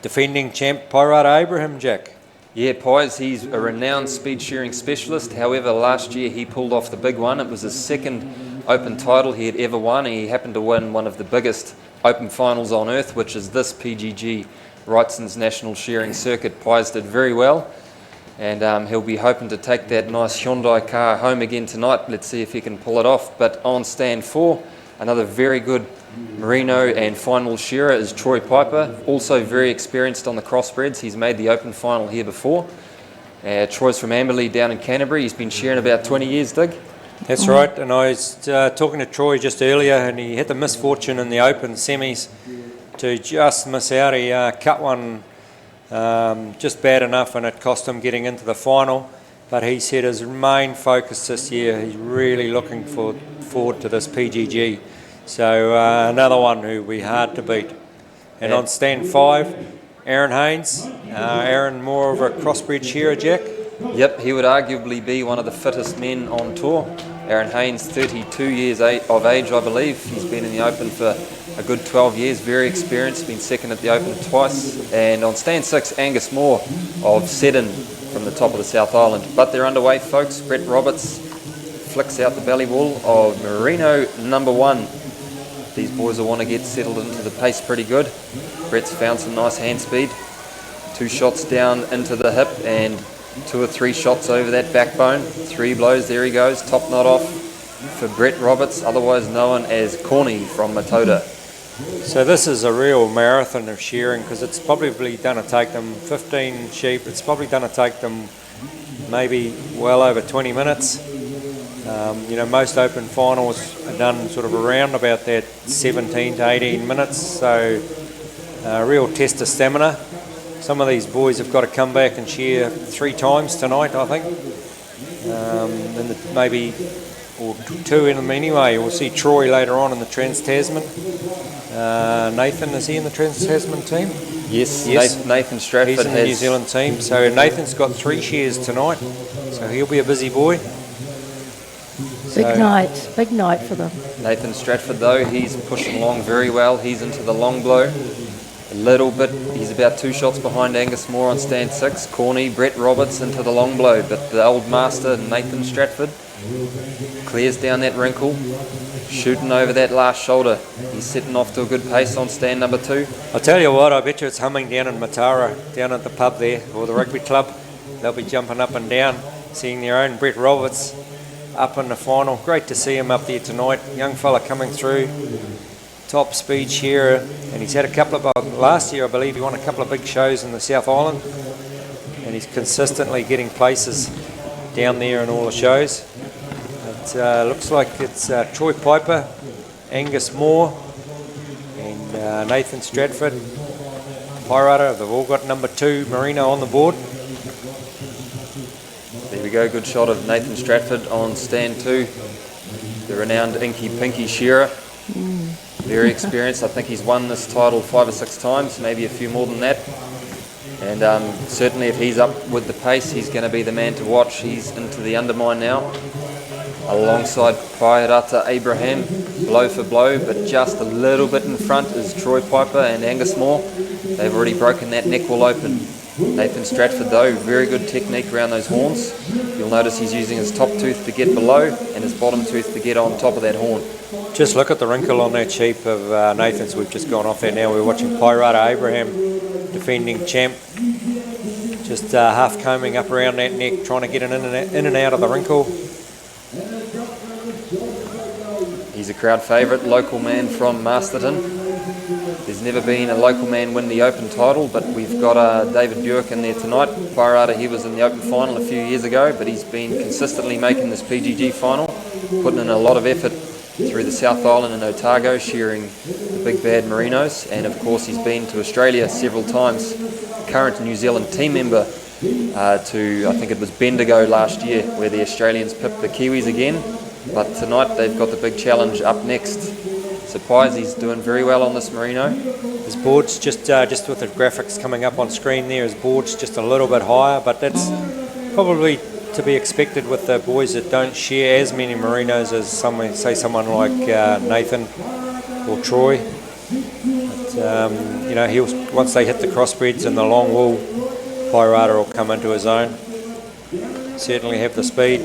defending champ Pirata Abraham, Jack.
Yeah, Pies, he's a renowned speed shearing specialist. However, last year he pulled off the big one. It was his 2nd Open title he had ever won. He happened to win one of the biggest Open finals on earth, which is this PGG, Wrightson's National Shearing Circuit. Pies did very well, and he'll be hoping to take that nice Hyundai car home again tonight. Let's see if he can pull it off. But on stand 4, another very good Marino and final shearer is Troy Piper, also very experienced on the crossbreds. He's made the Open final here before. Troy's from Amberley down in Canterbury. He's been shearing about 20 years, Dig.
That's right, and I was talking to Troy just earlier, and he had the misfortune in the Open semis to just miss out. He cut one just bad enough, and it cost him getting into the final. But he said his main focus this year, he's really looking forward to this PGG. So another one who will be hard to beat. And on stand 5, Aaron Haynes. Aaron, more of a crossbred shearer, Jack?
Yep, he would arguably be one of the fittest men on tour. Aaron Haynes, 32 years of age, I believe. He's been in the Open for a good 12 years, very experienced, been 2nd at the Open twice. And on stand 6, Angus Moore of Seddon from the top of the South Island. But they're underway, folks. Brett Roberts flicks out the belly wall of Marino number 1. These boys will want to get settled into the pace pretty good. Brett's found some nice hand speed. 2 shots down into the hip, and 2 or 3 shots over that backbone, 3 blows, there he goes, top knot off for Brett Roberts, otherwise known as Corny from Matoda.
So this is a real marathon of shearing, because it's probably going to take them 15 sheep. It's probably going to take them maybe well over 20 minutes. You know, most open finals are done sort of around about that 17 to 18 minutes, so a real test of stamina. Some of these boys have got to come back and shear 3 times tonight, I think. And maybe, or 2 in them anyway. We'll see Troy later on in the Trans-Tasman. Nathan, is he in the Trans-Tasman team?
Yes. Nathan Stratford
He's in the New Zealand team. So Nathan's got 3 shears tonight, so he'll be a busy boy.
Big night for them.
Nathan Stratford though, he's pushing along very well. He's into the long blow. A little bit, he's about 2 shots behind Angus Moore on stand 6. Corny, Brett Roberts into the long blow, but the old master, Nathan Stratford, clears down that wrinkle, shooting over that last shoulder. He's setting off to a good pace on stand number 2.
I'll tell you what, I bet you it's humming down in Matara, down at the pub there, or the rugby club. They'll be jumping up and down, seeing their own Brett Roberts up in the final. Great to see him up there tonight. Young fella coming through, top speed shearer, and he's had a couple of, last year I believe he won a couple of big shows in the South Island, and he's consistently getting places down there in all the shows. It looks like it's Troy Piper, Angus Moore, and Nathan Stratford. Wairarapa, they've all got number 2 Marino on the board.
There we go, good shot of Nathan Stratford on stand 2, the renowned Inky Pinky shearer. Very experienced. I think he's won this title 5 or 6 times, maybe a few more than that. And certainly if he's up with the pace, he's going to be the man to watch. He's into the undermine now, alongside Wairarapa Abraham, blow for blow, but just a little bit in front is Troy Piper and Angus Moore. They've already broken that neck wall open. Nathan Stratford though, very good technique around those horns. You'll notice he's using his top tooth to get below and his bottom tooth to get on top of that horn.
Just look at the wrinkle on that sheep of Nathan's. We've just gone off there now. We're watching Wairarapa Abraham, defending champ. Just half combing up around that neck, trying to get in and out of the wrinkle.
He's a crowd favourite, local man from Masterton. There's never been a local man win the Open title, but we've got David Buick in there tonight. Wairarapa, he was in the Open final a few years ago, but he's been consistently making this PGG final, putting in a lot of effort through the South Island and Otago, shearing the big bad Marinos, and of course he's been to Australia several times. Current New Zealand team member to, I think it was Bendigo last year, where the Australians pipped the Kiwis again, but tonight they've got the big challenge up next. Surprise, he's doing very well on this Marino.
His board's just with the graphics coming up on screen there, his board's just a little bit higher, but that's probably to be expected with the boys that don't shear as many Marinos as someone like Nathan or Troy. But, you know, once they hit the crossbreds and the long wool, Wairarapa will come into his own. Certainly have the speed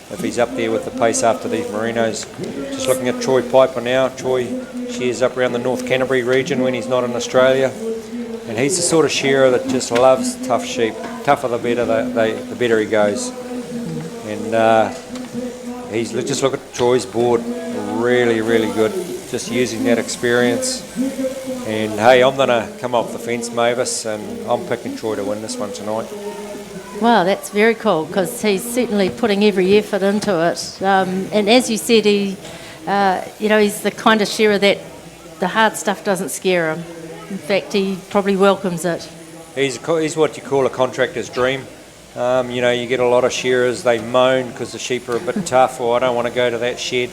if he's up there with the pace after these Marinos. Just looking at Troy Piper now. Troy shears up around the North Canterbury region when he's not in Australia. And he's the sort of shearer that just loves tough sheep. Tougher the better, the better he goes. And just look at Troy's board. Really, really good. Just using that experience. And hey, I'm going to come off the fence, Mavis, and I'm picking Troy to win this one tonight.
Wow, that's very cool, because he's certainly putting every effort into it. And as you said, he's the kind of shearer that the hard stuff doesn't scare him. In fact, he probably welcomes it.
He's what you call a contractor's dream. You get a lot of shearers, they moan because the sheep are a bit tough, or I don't want to go to that shed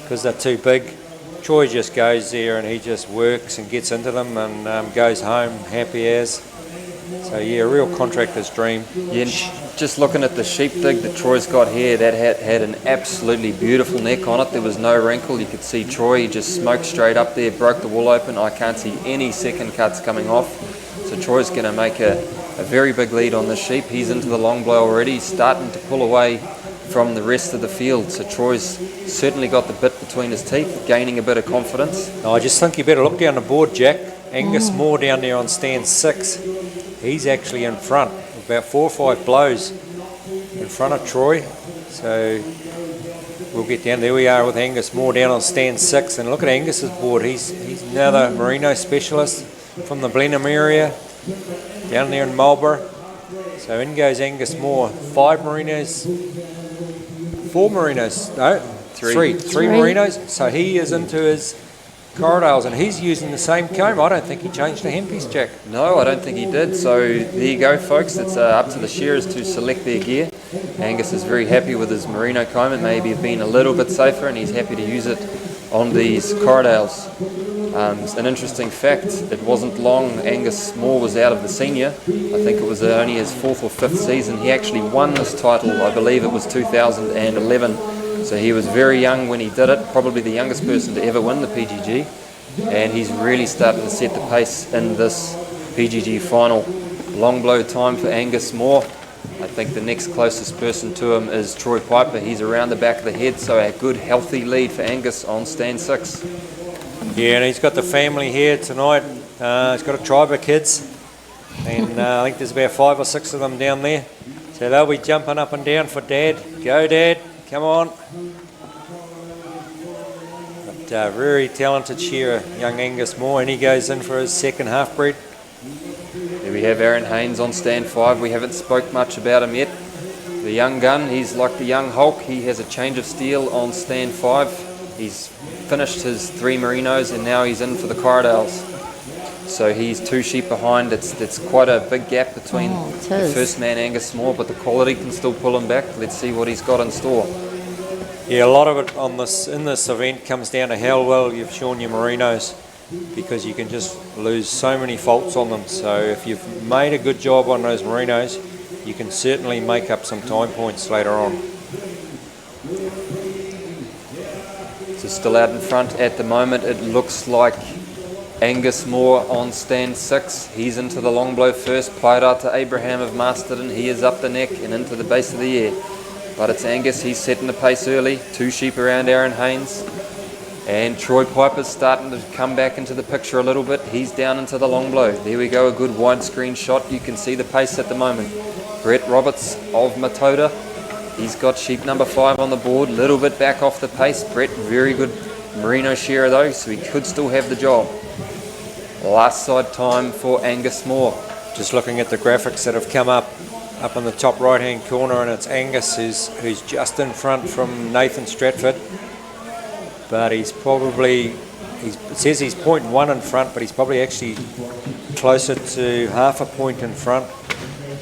because they're too big. Troy just goes there and he just works and gets into them and goes home happy as. So yeah, a real contractor's dream.
Yeah, just looking at the sheep dig that Troy's got here, that had an absolutely beautiful neck on it. There was no wrinkle. You could see Troy, he just smoked straight up there, broke the wool open. I can't see any second cuts coming off. So Troy's going to make a very big lead on this sheep. He's into the long blow already, starting to pull away from the rest of the field. So Troy's certainly got the bit between his teeth, gaining a bit of confidence.
I just think you better look down the board, Jack. Angus Moore down there on stand 6. He's actually in front, about 4 or 5 blows. in front of Troy. So we'll get down. There we are with Angus Moore down on stand 6, and look at Angus's board. He's another Merino specialist from the Blenheim area, down there in Marlborough. So in goes Angus Moore. 4 Merinos, no, three Merinos. So he is into his Corridales, and he's using the same comb. I don't think he changed the handpiece, Jack.
No, I don't think he did. So there you go, folks. It's up to the shearers to select their gear. Angus is very happy with his Merino comb. It maybe have been a little bit safer, and he's happy to use it on these Corridales. An interesting fact, it wasn't long Angus Moore was out of the senior. I think it was only his 4th or 5th season. He actually won this title, I believe it was 2011. So he was very young when he did it, probably the youngest person to ever win the PGG, and he's really starting to set the pace in this PGG final. Long blow time for Angus Moore. I think the next closest person to him is Troy Piper. He's around the back of the head, so a good healthy lead for Angus on stand 6.
Yeah, and he's got the family here tonight. He's got a tribe of kids, and I think there's about 5 or 6 of them down there. So they'll be jumping up and down for Dad. Go Dad, come on. But very talented shearer, young Angus Moore, and he goes in for his second half-breed.
Here we have Aaron Haynes on stand 5. We haven't spoke much about him yet. The young gun, he's like the young Hulk. He has a change of steel on stand 5. He's finished his 3 Merinos, and now he's in for the Corridales. So he's 2 sheep behind. It's quite a big gap between the first man, Angus Moore, but the quality can still pull him back. Let's see what he's got in store.
Yeah, a lot of it in this event comes down to how well you've shorn your Merinos, because you can just lose so many faults on them. So if you've made a good job on those Merinos, you can certainly make up some time points later on.
So still out in front at the moment, it looks like Angus Moore on stand 6. He's into the long blow first. Wairarapa Abraham of Masterton. He is up the neck and into the base of the ear. But it's Angus. He's setting the pace early. 2 sheep around Aaron Haynes. And Troy Piper's starting to come back into the picture a little bit. He's down into the long blow. There we go, a good widescreen shot. You can see the pace at the moment. Brett Roberts of Matoda. He's got sheep number 5 on the board. Little bit back off the pace. Brett, very good Merino shearer though, so he could still have the job. Last side time for Angus Moore.
Just looking at the graphics that have come up in the top right hand corner, and it's Angus who's just in front from Nathan Stratford, but it says he's 0.1 in front, but he's probably actually closer to half a point in front,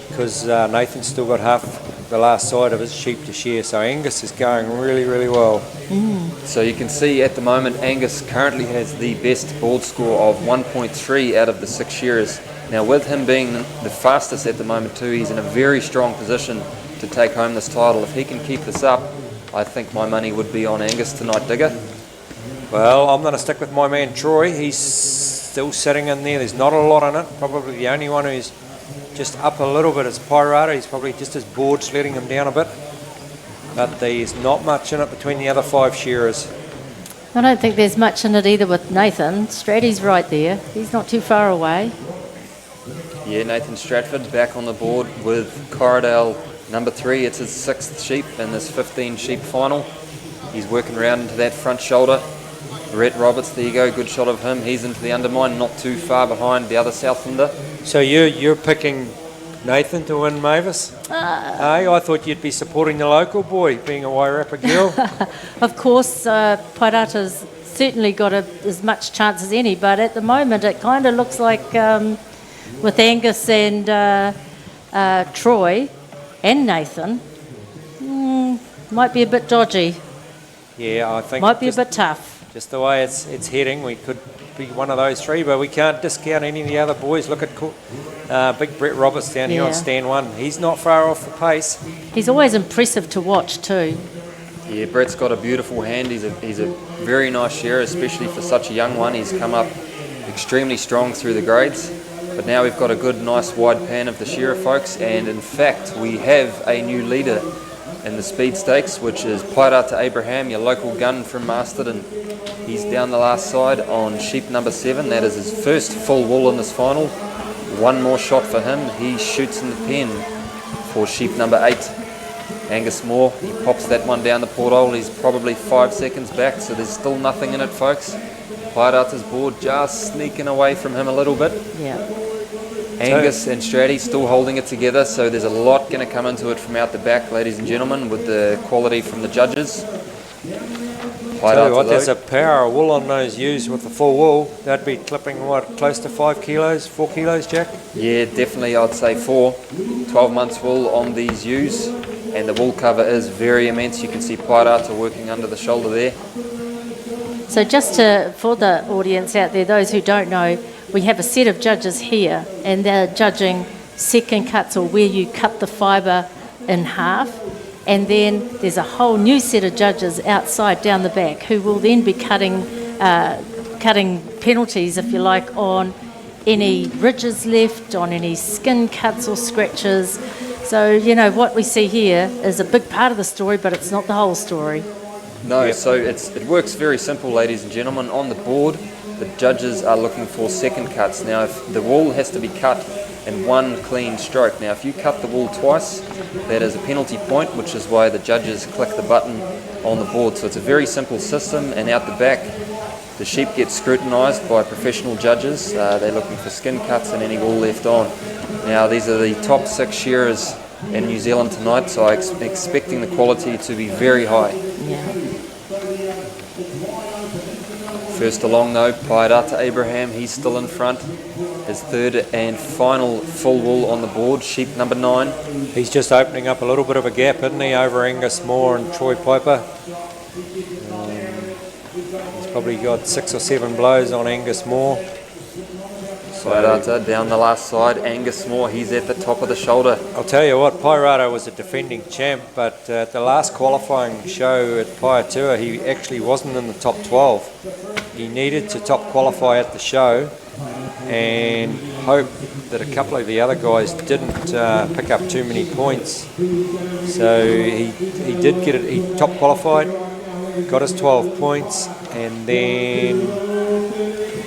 because Nathan's still got half the last side of his sheep to shear. So Angus is going really, really well.
So you can see at the moment Angus currently has the best board score of 1.3 out of the 6 shearers. Now with him being the fastest at the moment too, he's in a very strong position to take home this title. If he can keep this up, I think my money would be on Angus tonight, Digger.
Well, I'm going to stick with my man Troy. He's still sitting in there. There's not a lot in it. Probably the only one who's just up a little bit is Wairarapa. He's probably just his board's letting him down a bit. But there's not much in it between the other 5 shearers.
I don't think there's much in it either with Nathan. Stratty's right there. He's not too far away.
Yeah, Nathan Stratford back on the board with Corridale number 3. It's his 6th sheep in this 15 sheep final. He's working around into that front shoulder. Brett Roberts, there you go, good shot of him. He's into the undermine, not too far behind the other Southlander.
So you're picking Nathan to win, Mavis? Hey, I thought you'd be supporting the local boy, being a Wairarapa girl.
Of course, Wairarata's certainly got as much chance as any, but at the moment it kind of looks like with Angus and Troy and Nathan, might be a bit dodgy.
Yeah, I think
might be a bit tough.
Just the way it's heading, we could be one of those 3, but we can't discount any of the other boys. Look at big Brett Roberts down here on stand 1. He's not far off the pace.
He's always impressive to watch too.
Yeah, Brett's got a beautiful hand. He's a very nice shearer, especially for such a young one. He's come up extremely strong through the grades. But now we've got a good, nice wide pan of the shearer, folks. And in fact, we have a new leader in the speed stakes, which is Wairarapa Abraham, your local gun from Masterton. He's down the last side on sheep number 7. That is his first full wool in this final. One more shot for him. He shoots in the pen for sheep number 8. Angus Moore, he pops that one down the porthole. He's probably 5 seconds back, so there's still nothing in it, folks. Pairata's board just sneaking away from him a little bit.
Yeah.
Angus and Stratty still holding it together, so there's a lot going to come into it from out the back, ladies and gentlemen, with the quality from the judges.
Tell you what, there's a power of wool on those ewes with the full wool. That'd be clipping, what, close to 5 kilos, 4 kilos, Jack?
Yeah, definitely, I'd say 4. 12 months wool on these ewes, and the wool cover is very immense. You can see Pairata working under the shoulder there.
So just for the audience out there, those who don't know, we have a set of judges here, and they're judging second cuts, or where you cut the fibre in half. And then there's a whole new set of judges outside down the back who will then be cutting penalties, if you like, on any ridges left, on any skin cuts or scratches. So, you know, what we see here is a big part of the story, but it's not the whole story.
No, so it works very simple, ladies and gentlemen. On the board, the judges are looking for second cuts. Now, if the wool has to be cut in one clean stroke. Now, if you cut the wool twice, that is a penalty point, which is why the judges click the button on the board. So it's a very simple system, and out the back, the sheep get scrutinised by professional judges. They're looking for skin cuts and any wool left on. Now, these are the top 6 shearers in New Zealand tonight, so I'm expecting the quality to be very high.
Yeah.
First along though, Pairata Abraham, he's still in front. His third and final full wool on the board, sheep number 9.
He's just opening up a little bit of a gap, isn't he, over Angus Moore and Troy Piper. He's probably got 6 or 7 blows on Angus Moore.
Pairata down the last side, Angus Moore, he's at the top of the shoulder.
I'll tell you what, Pairata was a defending champ, but at the last qualifying show at Paetua, he actually wasn't in the top 12. He needed to top qualify at the show and hope that a couple of the other guys didn't pick up too many points. So he did get it, he top qualified, got his 12 points, and then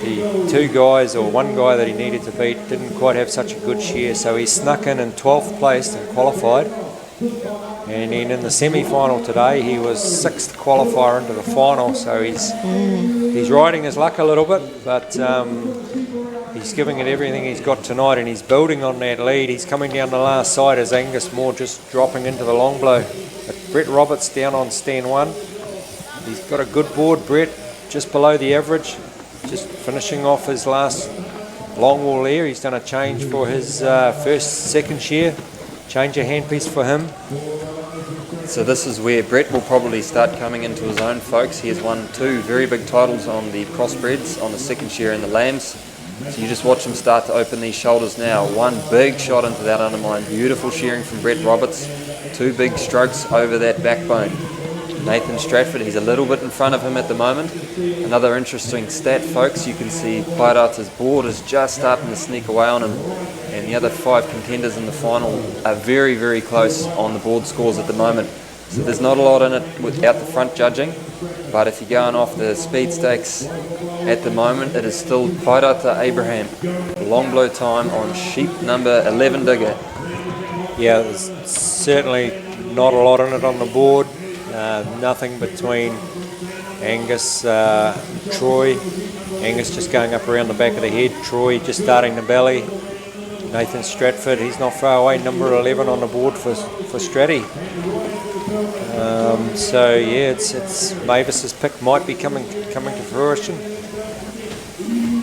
the 2 guys or 1 guy that he needed to beat didn't quite have such a good shear, so he snuck in 12th place and qualified. And then in the semi-final today, he was 6th qualifier into the final, so he's riding his luck a little bit, but he's giving it everything he's got tonight, and he's building on that lead. He's coming down the last side as Angus Moore just dropping into the long blow. But Brett Roberts down on stand 1. He's got a good board, Brett, just below the average. Just finishing off his last long wool there. He's done a change for his second shear. Change a handpiece for him.
So this is where Brett will probably start coming into his own, folks. He has won 2 very big titles on the crossbreds, on the second shear and the lambs. So you just watch him start to open these shoulders now. 1 big shot into that undermine. Beautiful shearing from Brett Roberts. 2 big strokes over that backbone. Nathan Stratford, he's a little bit in front of him at the moment. Another interesting stat, folks, you can see Pairata's board is just starting to sneak away on him, and the other 5 contenders in the final are very, very close on the board scores at the moment. So there's not a lot in it without the front judging, but if you're going off the speed stakes at the moment, it is still Pairata Abraham. Long blow time on sheep number 11 digger.
Yeah, there's certainly not a lot in it on the board. Nothing between Angus, Troy. Angus just going up around the back of the head. Troy just starting the belly. Nathan Stratford, he's not far away. Number 11 on the board for Stratty. So yeah, it's Mavis's pick might be coming to fruition.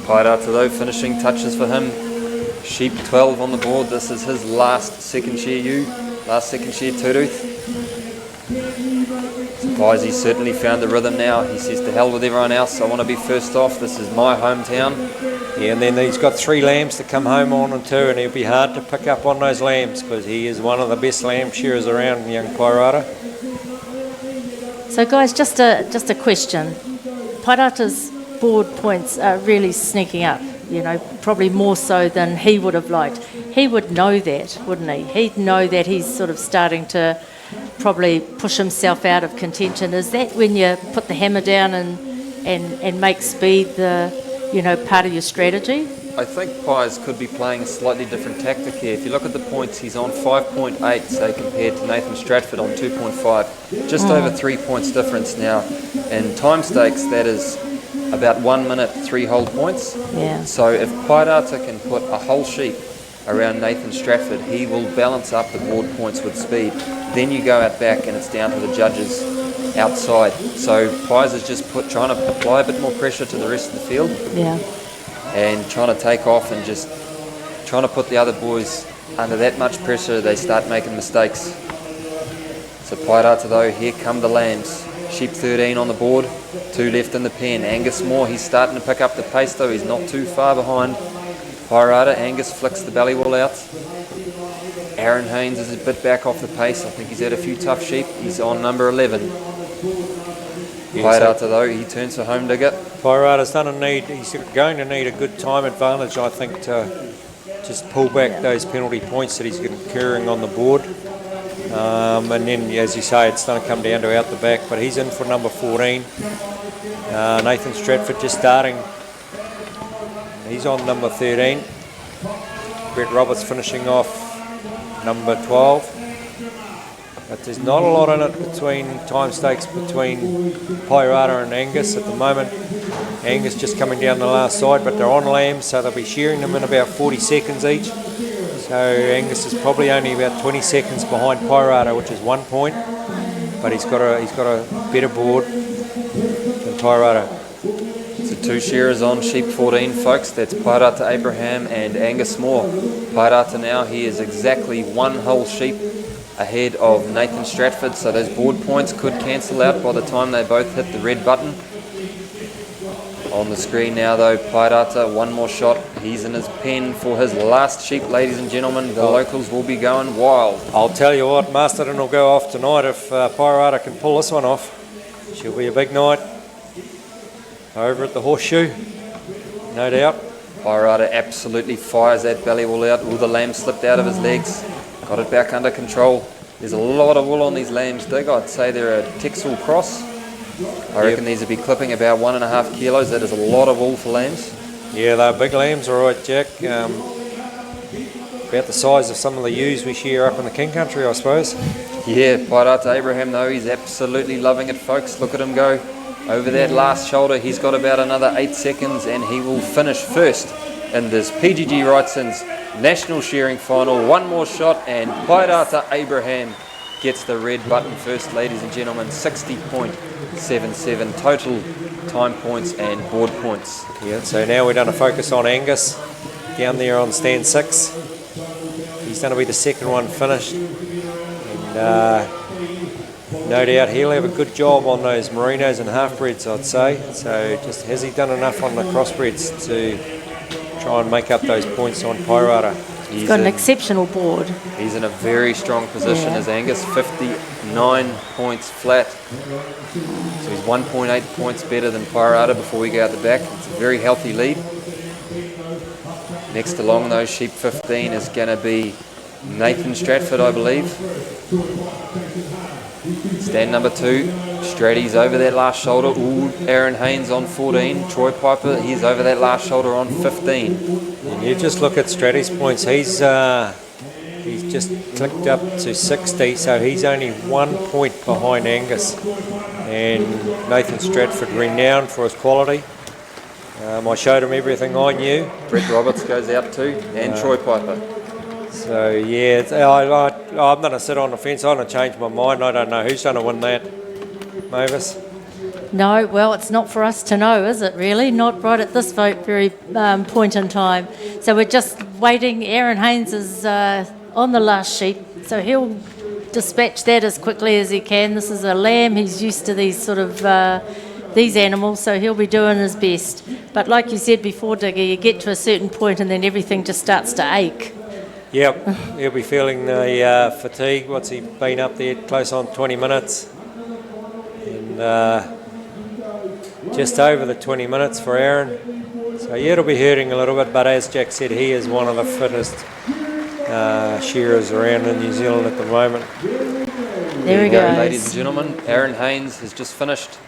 Pairata though, finishing touches for him. Sheep 12 on the board. This is his last second shear ewe, last second shear two-tooth. Guys, he's certainly found the rhythm now. He says to hell with everyone else, I want to be first off, this is my hometown.
Yeah, and then he's got 3 lambs to come home on and 2, and it'll be hard to pick up on those lambs because he is one of the best lamb shearers around, young Pairata.
So guys, just a question. Pairata's board points are really sneaking up, you know, probably more so than he would have liked. He would know that, wouldn't he? He'd know that he's sort of starting to probably push himself out of contention. Is that when you put the hammer down and make speed the, you know, part of your strategy?
I think Pies could be playing a slightly different tactic here. If you look at the points, he's on 5.8, say, compared to Nathan Stratford on 2.5. Just over 3 points difference now. In time stakes, that is about 1 minute, 3 whole points.
Yeah.
So if Pairata can put a whole sheep around Nathan Stratford, he will balance up the board points with speed. Then you go out back and it's down to the judges outside. So Pies is just trying to apply a bit more pressure to the rest of the field.
Yeah.
And trying to take off and just trying to put the other boys under that much pressure, they start making mistakes. So Pairata though, here come the lambs. Sheep 13 on the board, 2 left in the pen. Angus Moore, he's starting to pick up the pace though, he's not too far behind. Pairata, Angus flicks the belly wall out. Aaron Haynes is a bit back off the pace, I think he's had a few tough sheep. He's on number 11. Pairata though, he turns for home digger.
Pairata's he's going to need a good time advantage, I think, to just pull back those penalty points that he's incurring on the board. And then, as you say, it's going to come down to out the back, but he's in for number 14. Nathan Stratford just starting. He's on number 13. Brett Roberts finishing off number 12. But there's not a lot in it between time stakes between Pairata and Angus at the moment. Angus just coming down the last side, but they're on lambs, so they'll be shearing them in about 40 seconds each. So Angus is probably only about 20 seconds behind Pairata, which is 1 point. But he's got a better board than Pairata.
So 2 shearers on sheep 14, folks. That's Pairata Abraham and Angus Moore. Pairata now, he is exactly 1 whole sheep ahead of Nathan Stratford, so those board points could cancel out by the time they both hit the red button. On the screen now though, Pairata, 1 more shot. He's in his pen for his last sheep, ladies and gentlemen. The locals will be going wild.
I'll tell you what, Masterton will go off tonight if Pairata can pull this one off. She'll be a big night over at the Horseshoe, no doubt.
Pairata absolutely fires that belly wall out. All the lamb slipped out of his legs. Got it back under control. There's a lot of wool on these lambs, Dig. I'd say they're a Texel cross. I reckon these would be clipping about 1.5 kilos. That is a lot of wool for lambs.
Yeah, they're big lambs, all right, Jack. About the size of some of the ewes we shear up in the King Country, I suppose.
Yeah, Pairata Abraham though, he's absolutely loving it, folks. Look at him go over that last shoulder. He's got about another 8 seconds and he will finish first in this PGG Wrightson's National Shearing Final. 1 more shot and Pairata Abraham gets the red button first, ladies and gentlemen. 60.77 total time points and board points.
Yeah, so now we're going to focus on Angus down there on stand 6. He's going to be the second one finished. And no doubt he'll have a good job on those Marinos and half-breds, I'd say. So just has he done enough on the crossbreds to try and make up those points on Pairata?
He's got an exceptional board.
He's in a very strong position as Angus, 59 points flat. So he's 1.8 points better than Pairata before we go out the back. It's a very healthy lead. Next along though, sheep 15 is going to be Nathan Stratford, I believe. Stand number 2, Stratty's over that last shoulder. Ooh, Aaron Haynes on 14. Troy Piper, he's over that last shoulder on 15.
And you just look at Stratty's points. He's just clicked up to 60, so he's only 1 point behind Angus. And Nathan Stratford, renowned for his quality. I showed him everything I knew.
Brett Roberts goes out too, and Troy Piper.
So yeah, I'm going to sit on the fence. I'm going to change my mind. I don't know who's going to win that. Mavis?
No, well, it's not for us to know, is it really? Not right at this very point in time. So we're just waiting. Aaron Haynes is on the last sheep, so he'll dispatch that as quickly as he can. This is a lamb. He's used to these sort of these animals, so he'll be doing his best. But like you said before, Diggy, you get to a certain point and then everything just starts to ache.
Yep, he'll be feeling the fatigue. What's he been up there? Close on 20 minutes. And just over the 20 minutes for Aaron. So yeah, it'll be hurting a little bit, but as Jack said, he is one of the fittest shearers around in New Zealand at the moment.
There we go.
Ladies and gentlemen, Aaron Haynes has just finished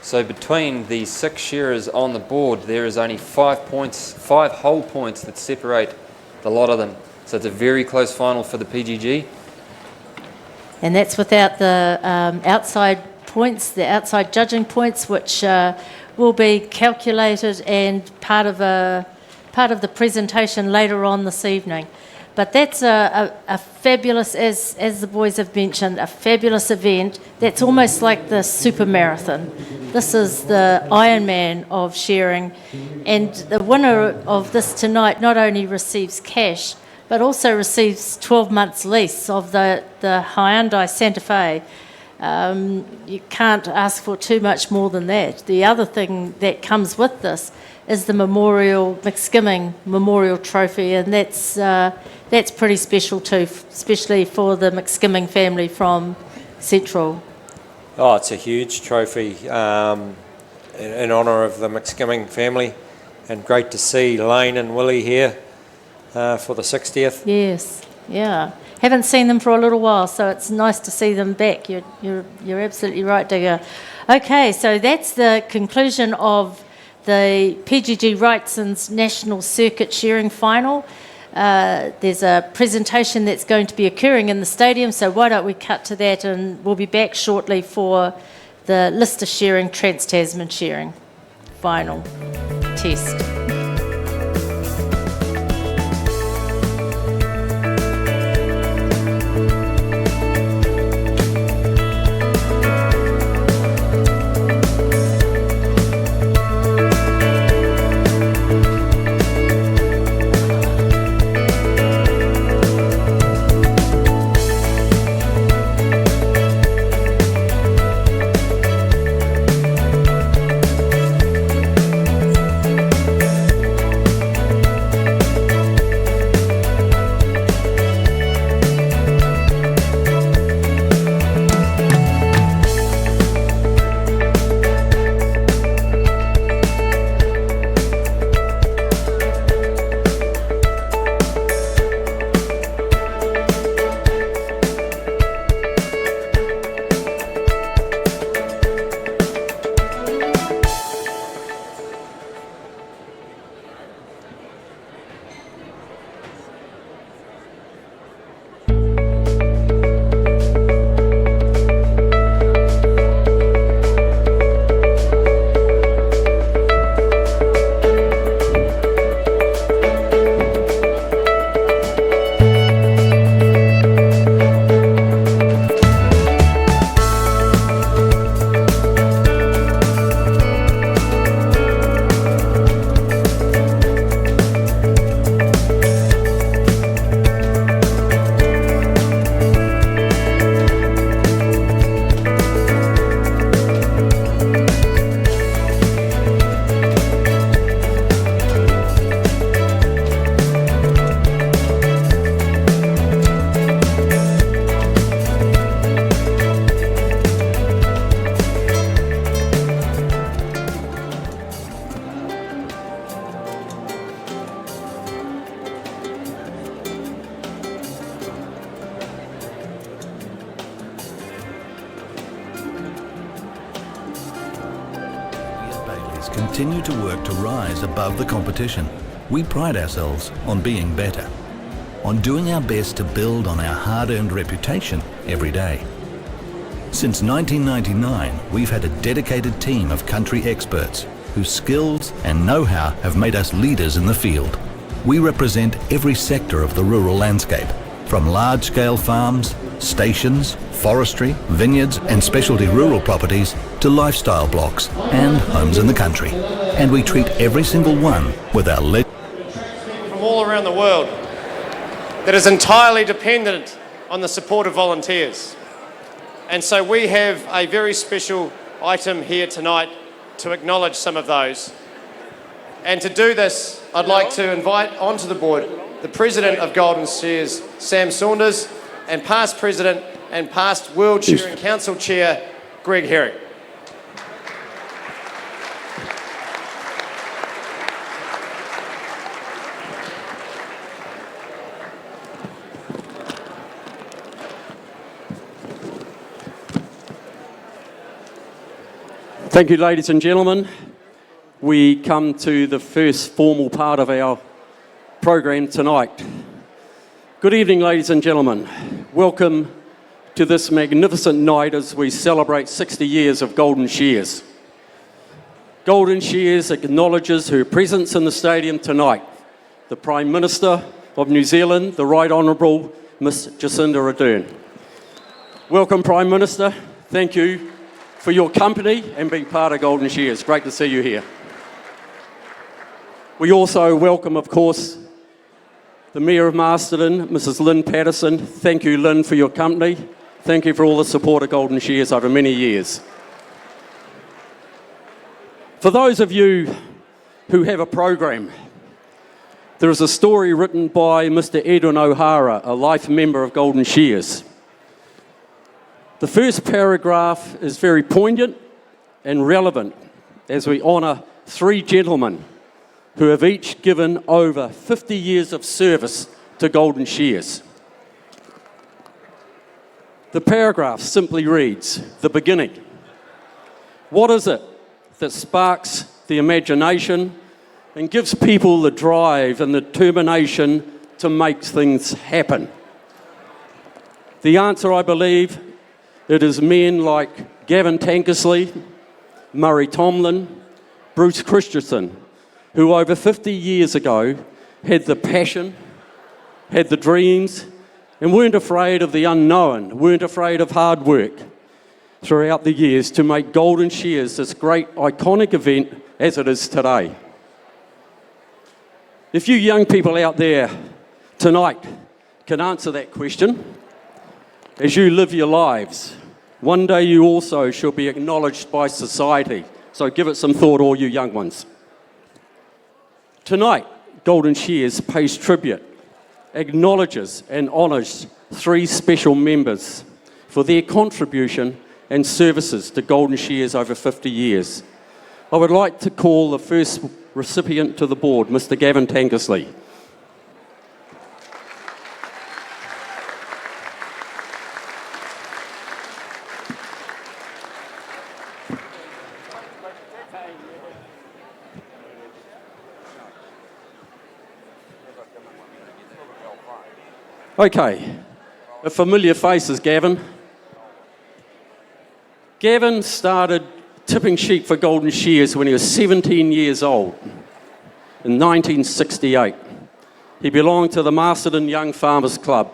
So between the 6 shearers on the board, there is only 5 whole points that separate the lot of them. So it's a very close final for the PGG.
And that's without the outside points, the outside judging points, which will be calculated and part of the presentation later on this evening. But that's a fabulous, as the boys have mentioned, a fabulous event. That's almost like the super marathon. This is the Ironman of shearing. And the winner of this tonight not only receives cash, but also receives 12 months lease of the Hyundai Santa Fe. You can't ask for too much more than that. The other thing that comes with this is the McSkimming Memorial Trophy, and that's pretty special too, especially for the McSkimming family from Central.
Oh, it's a huge trophy in honour of the McSkimming family, and great to see Lane and Willie here for the 60th.
Yes, yeah. Haven't seen them for a little while, so it's nice to see them back. You're absolutely right, Digger. Okay, so that's the conclusion of the PGG Wrightson's National Circuit Shearing Final. There's a presentation that's going to be occurring in the stadium, so why don't we cut to that, and we'll be back shortly for the Lister Shearing, Trans-Tasman Shearing Final test.
Continue to work to rise above the competition. We pride ourselves on being better, on doing our best to build on our hard-earned reputation every day. Since 1999, we've had a dedicated team of country experts whose skills and know-how have made us leaders in the field. We represent every sector of the rural landscape, from large-scale farms, stations, forestry, vineyards and specialty rural properties to lifestyle blocks and homes in the country. And we treat every single one with our
from all around the world that is entirely dependent on the support of volunteers. And so we have a very special item here tonight to acknowledge some of those. And to do this, I'd like to invite onto the board the President of Golden Shears, Sam Saunders, and past President and past World Shearing Council Chair, Greg Herring.
Thank you, ladies and gentlemen. We come to the first formal part of our program tonight. Good evening, ladies and gentlemen. Welcome to this magnificent night as we celebrate 60 years of Golden Shears. Golden Shears acknowledges her presence in the stadium tonight. The Prime Minister of New Zealand, the Right Honourable Miss Jacinda Ardern. Welcome, Prime Minister. Thank you for your company and being part of Golden Shears. Great to see you here. We also welcome, of course, the Mayor of Masterton, Mrs. Lynn Patterson. Thank you, Lynn, for your company. Thank you for all the support of Golden Shears over many years. For those of you who have a program, there is a story written by Mr. Edwin O'Hara, a life member of Golden Shears. The first paragraph is very poignant and relevant as we honour 3 gentlemen who have each given over 50 years of service to Golden Shears. The paragraph simply reads, the beginning. What is it that sparks the imagination and gives people the drive and the determination to make things happen? The answer, I believe, it is men like Gavin Tankersley, Murray Tomlin, Bruce Christensen, who over 50 years ago had the passion, had the dreams, and weren't afraid of the unknown, weren't afraid of hard work throughout the years to make Golden Shears this great iconic event as it is today. If you young people out there tonight can answer that question, as you live your lives, one day you also shall be acknowledged by society. So give it some thought, all you young ones. Tonight, Golden Shears pays tribute, acknowledges and honours 3 special members for their contribution and services to Golden Shears over 50 years. I would like to call the first recipient to the board, Mr. Gavin Tankersley. Okay, a familiar face is Gavin. Gavin started tipping sheep for Golden Shears when he was 17 years old in 1968. He belonged to the Masterton Young Farmers Club.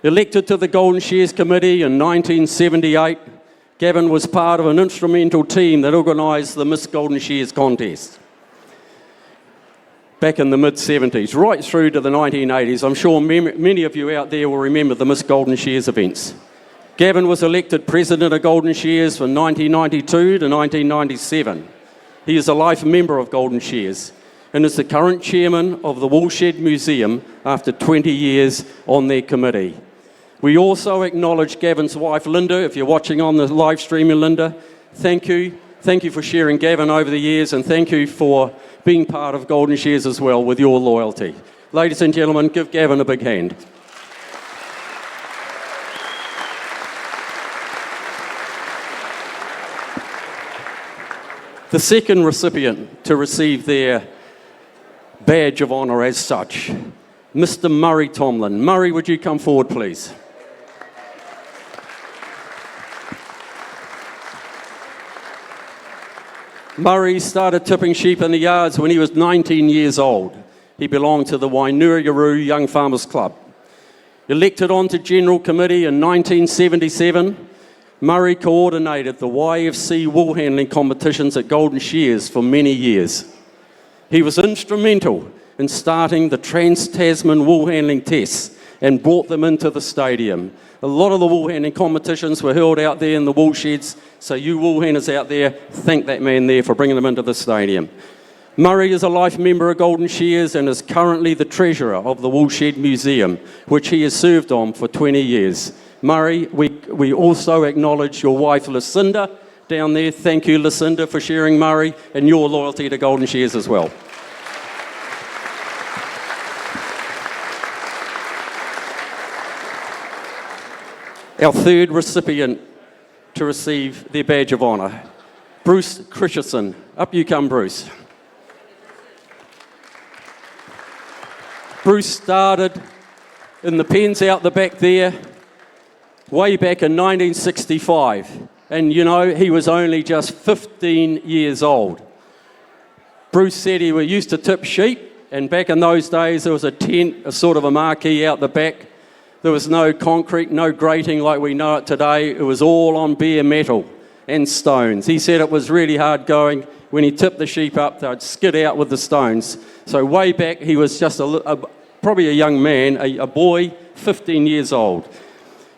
Elected to the Golden Shears Committee in 1978, Gavin was part of an instrumental team that organised the Miss Golden Shears contest back in the mid-70s, right through to the 1980s. I'm sure many of you out there will remember the Miss Golden Shears events. Gavin was elected president of Golden Shears from 1992 to 1997. He is a life member of Golden Shears and is the current chairman of the Woolshed Museum after 20 years on their committee. We also acknowledge Gavin's wife, Linda. If you're watching on the live streaming, Linda, thank you. Thank you for sharing Gavin over the years, and thank you for being part of Golden Shears as well with your loyalty. Ladies and gentlemen, give Gavin a big hand. The second recipient to receive their badge of honour as such, Mr. Murray Tomlin. Murray, would you come forward, please? Murray started tipping sheep in the yards when he was 19 years old. He belonged to the Wairarapa Young Farmers Club. Elected onto General Committee in 1977, Murray coordinated the YFC woolhandling competitions at Golden Shears for many years. He was instrumental in starting the Trans-Tasman woolhandling tests and brought them into the stadium. A lot of the woolhandling competitions were held out there in the wool sheds, so you woolhandlers out there, thank that man there for bringing them into the stadium. Murray is a life member of Golden Shears and is currently the treasurer of the Woolshed Museum, which he has served on for 20 years. Murray, we also acknowledge your wife Lucinda down there. Thank you, Lucinda, for sharing Murray and your loyalty to Golden Shears as well. Our third recipient to receive their badge of honour, Bruce Christensen. Up you come, Bruce. Bruce started in the pens out the back there way back in 1965. And you know, he was only just 15 years old. Bruce said he used to tip sheep, and back in those days there was a tent, a sort of a marquee out the back. There was no concrete, no grating like we know it today. It was all on bare metal and stones. He said it was really hard going. When he tipped the sheep up, they'd skid out with the stones. So way back, he was just probably a young man, a boy, 15 years old.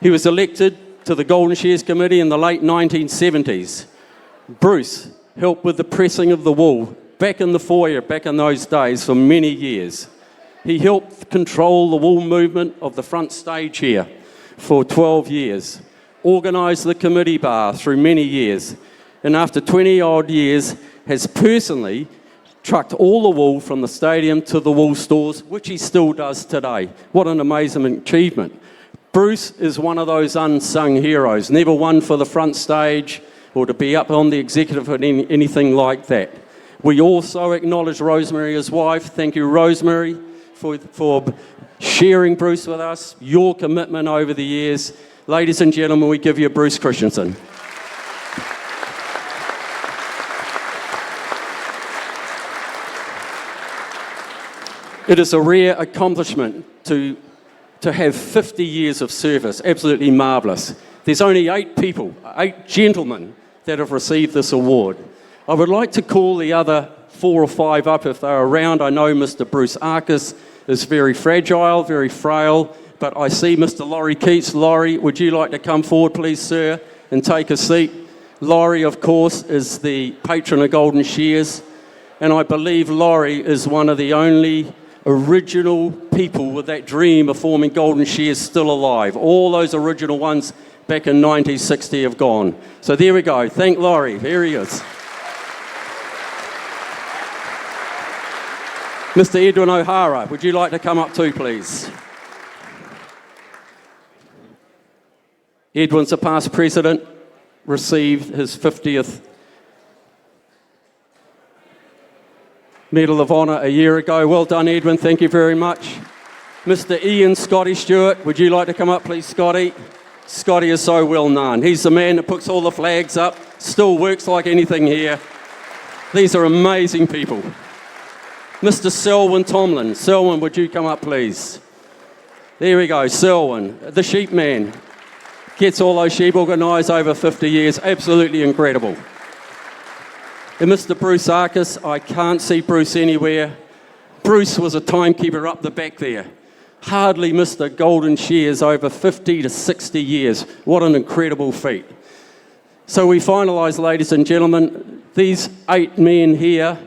He was elected to the Golden Shears Committee in the late 1970s. Bruce helped with the pressing of the wool back in the foyer, back in those days, for many years. He helped control the wool movement of the front stage here for 12 years, organised the committee bar through many years, and after 20-odd years has personally trucked all the wool from the stadium to the wool stores, which he still does today. What an amazing achievement. Bruce is one of those unsung heroes, never won for the front stage or to be up on the executive or anything like that. We also acknowledge Rosemary, his wife. Thank you, Rosemary, for sharing Bruce with us, your commitment over the years. Ladies and gentlemen, we give you Bruce Christensen. It is a rare accomplishment to have 50 years of service, absolutely marvellous. There's only 8 people, 8 gentlemen that have received this award. I would like to call the other 4 or 5 up if they're around. I know Mr. Bruce Arcus is very fragile, very frail, but I see Mr. Laurie Keats. Laurie, would you like to come forward, please, sir, and take a seat? Laurie, of course, is the patron of Golden Shears, and I believe Laurie is one of the only original people with that dream of forming Golden Shears still alive. All those original ones back in 1960 have gone. So there we go. Thank Laurie. Here he is. Mr. Edwin O'Hara, would you like to come up too, please? Edwin's a past president, received his 50th Medal of Honour a year ago. Well done, Edwin. Thank you very much. Mr. Ian Scotty Stewart, would you like to come up, please, Scotty? Scotty is so well known. He's the man that puts all the flags up, still works like anything here. These are amazing people. Mr. Selwyn Tomlin. Selwyn, would you come up, please? There we go, Selwyn, the sheep man. Gets all those sheep organised over 50 years. Absolutely incredible. And Mr. Bruce Arcus, I can't see Bruce anywhere. Bruce was a timekeeper up the back there. Hardly missed a Golden Shears over 50 to 60 years. What an incredible feat. So we finalise, ladies and gentlemen, these 8 men here,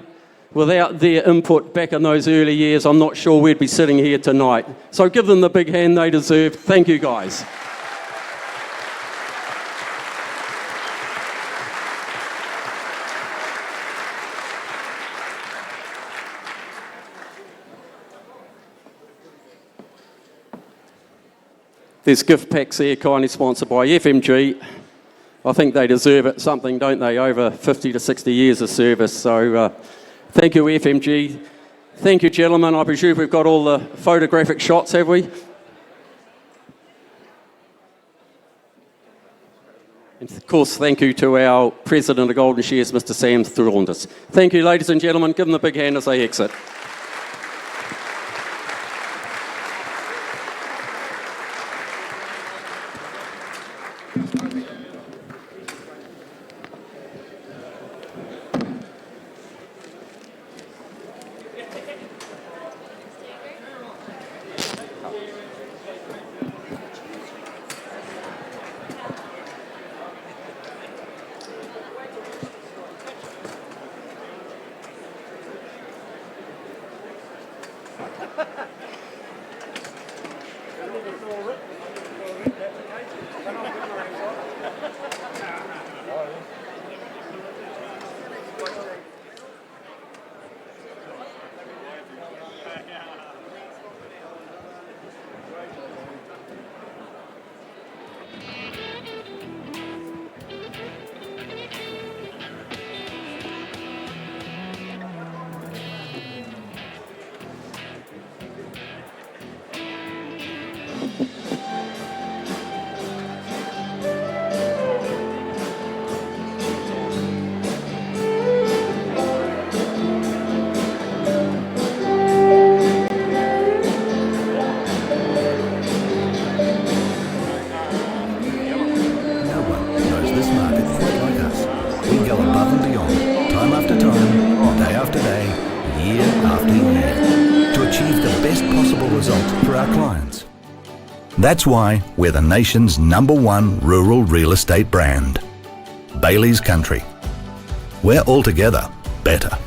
without their input back in those early years, I'm not sure we'd be sitting here tonight. So give them the big hand they deserve. Thank you, guys. There's gift packs here, kindly sponsored by FMG. I think they deserve it, something, don't they, over 50 to 60 years of service. So thank you, FMG. Thank you, gentlemen. I presume we've got all the photographic shots, have we? And of course, thank you to our President of Golden Shears, Mr. Sam Thraundis. Thank you, ladies and gentlemen. Give them a big hand as they exit.
for our clients. That's why we're the nation's #1 rural real estate brand. Bailey's Country. We're altogether better.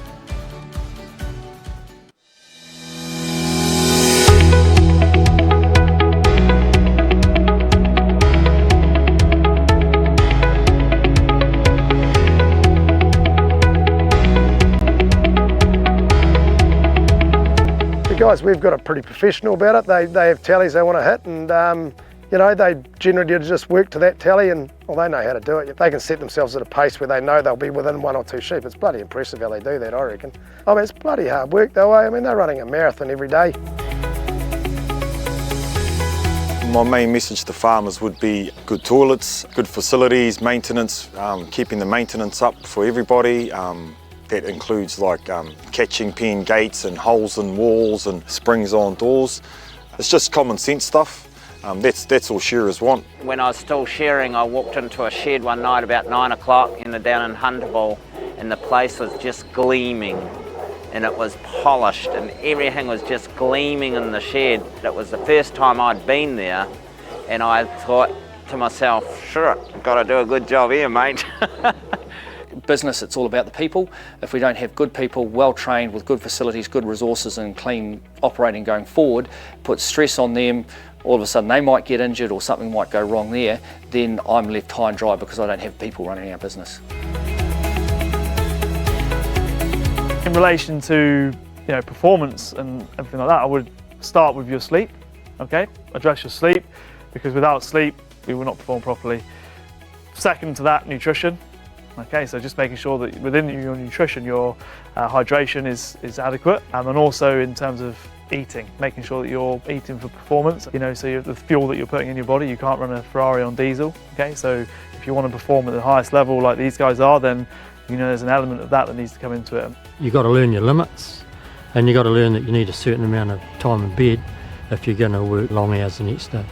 Guys, we've got it pretty professional about it. They have tallies they want to hit, and you know, they generally just work to that tally, and well, they know how to do it. They can set themselves at a pace where they know they'll be within 1 or 2 sheep. It's bloody impressive how they do that, I reckon. I mean, it's bloody hard work though. I mean, they're running a marathon every day.
My main message to farmers would be good toilets, good facilities, maintenance, keeping the maintenance up for everybody. That includes like catching pen gates and holes in walls and springs on doors. It's just common sense stuff. That's all shearers want.
When I was still shearing, I walked into a shed one night about 9 o'clock down in Hunterville, and the place was just gleaming, and it was polished, and everything was just gleaming in the shed. It was the first time I'd been there, and I thought to myself, sure, I've got to do a good job here, mate.
Business, it's all about the people. If we don't have good people, well trained, with good facilities, good resources and clean operating going forward, put stress on them, all of a sudden they might get injured or something might go wrong there, then I'm left high and dry because I don't have people running our business.
In relation to performance and everything like that, I would start with your sleep, okay? Address your sleep, because without sleep we will not perform properly. Second to that, nutrition. Okay, so just making sure that within your nutrition, your hydration is adequate, and then also in terms of eating, making sure that you're eating for performance. So the fuel that you're putting in your body, you can't run a Ferrari on diesel. Okay, so if you want to perform at the highest level like these guys are, then there's an element of that needs to come into it.
You've got to learn your limits, and you've got to learn that you need a certain amount of time in bed if you're going to work long hours the next day.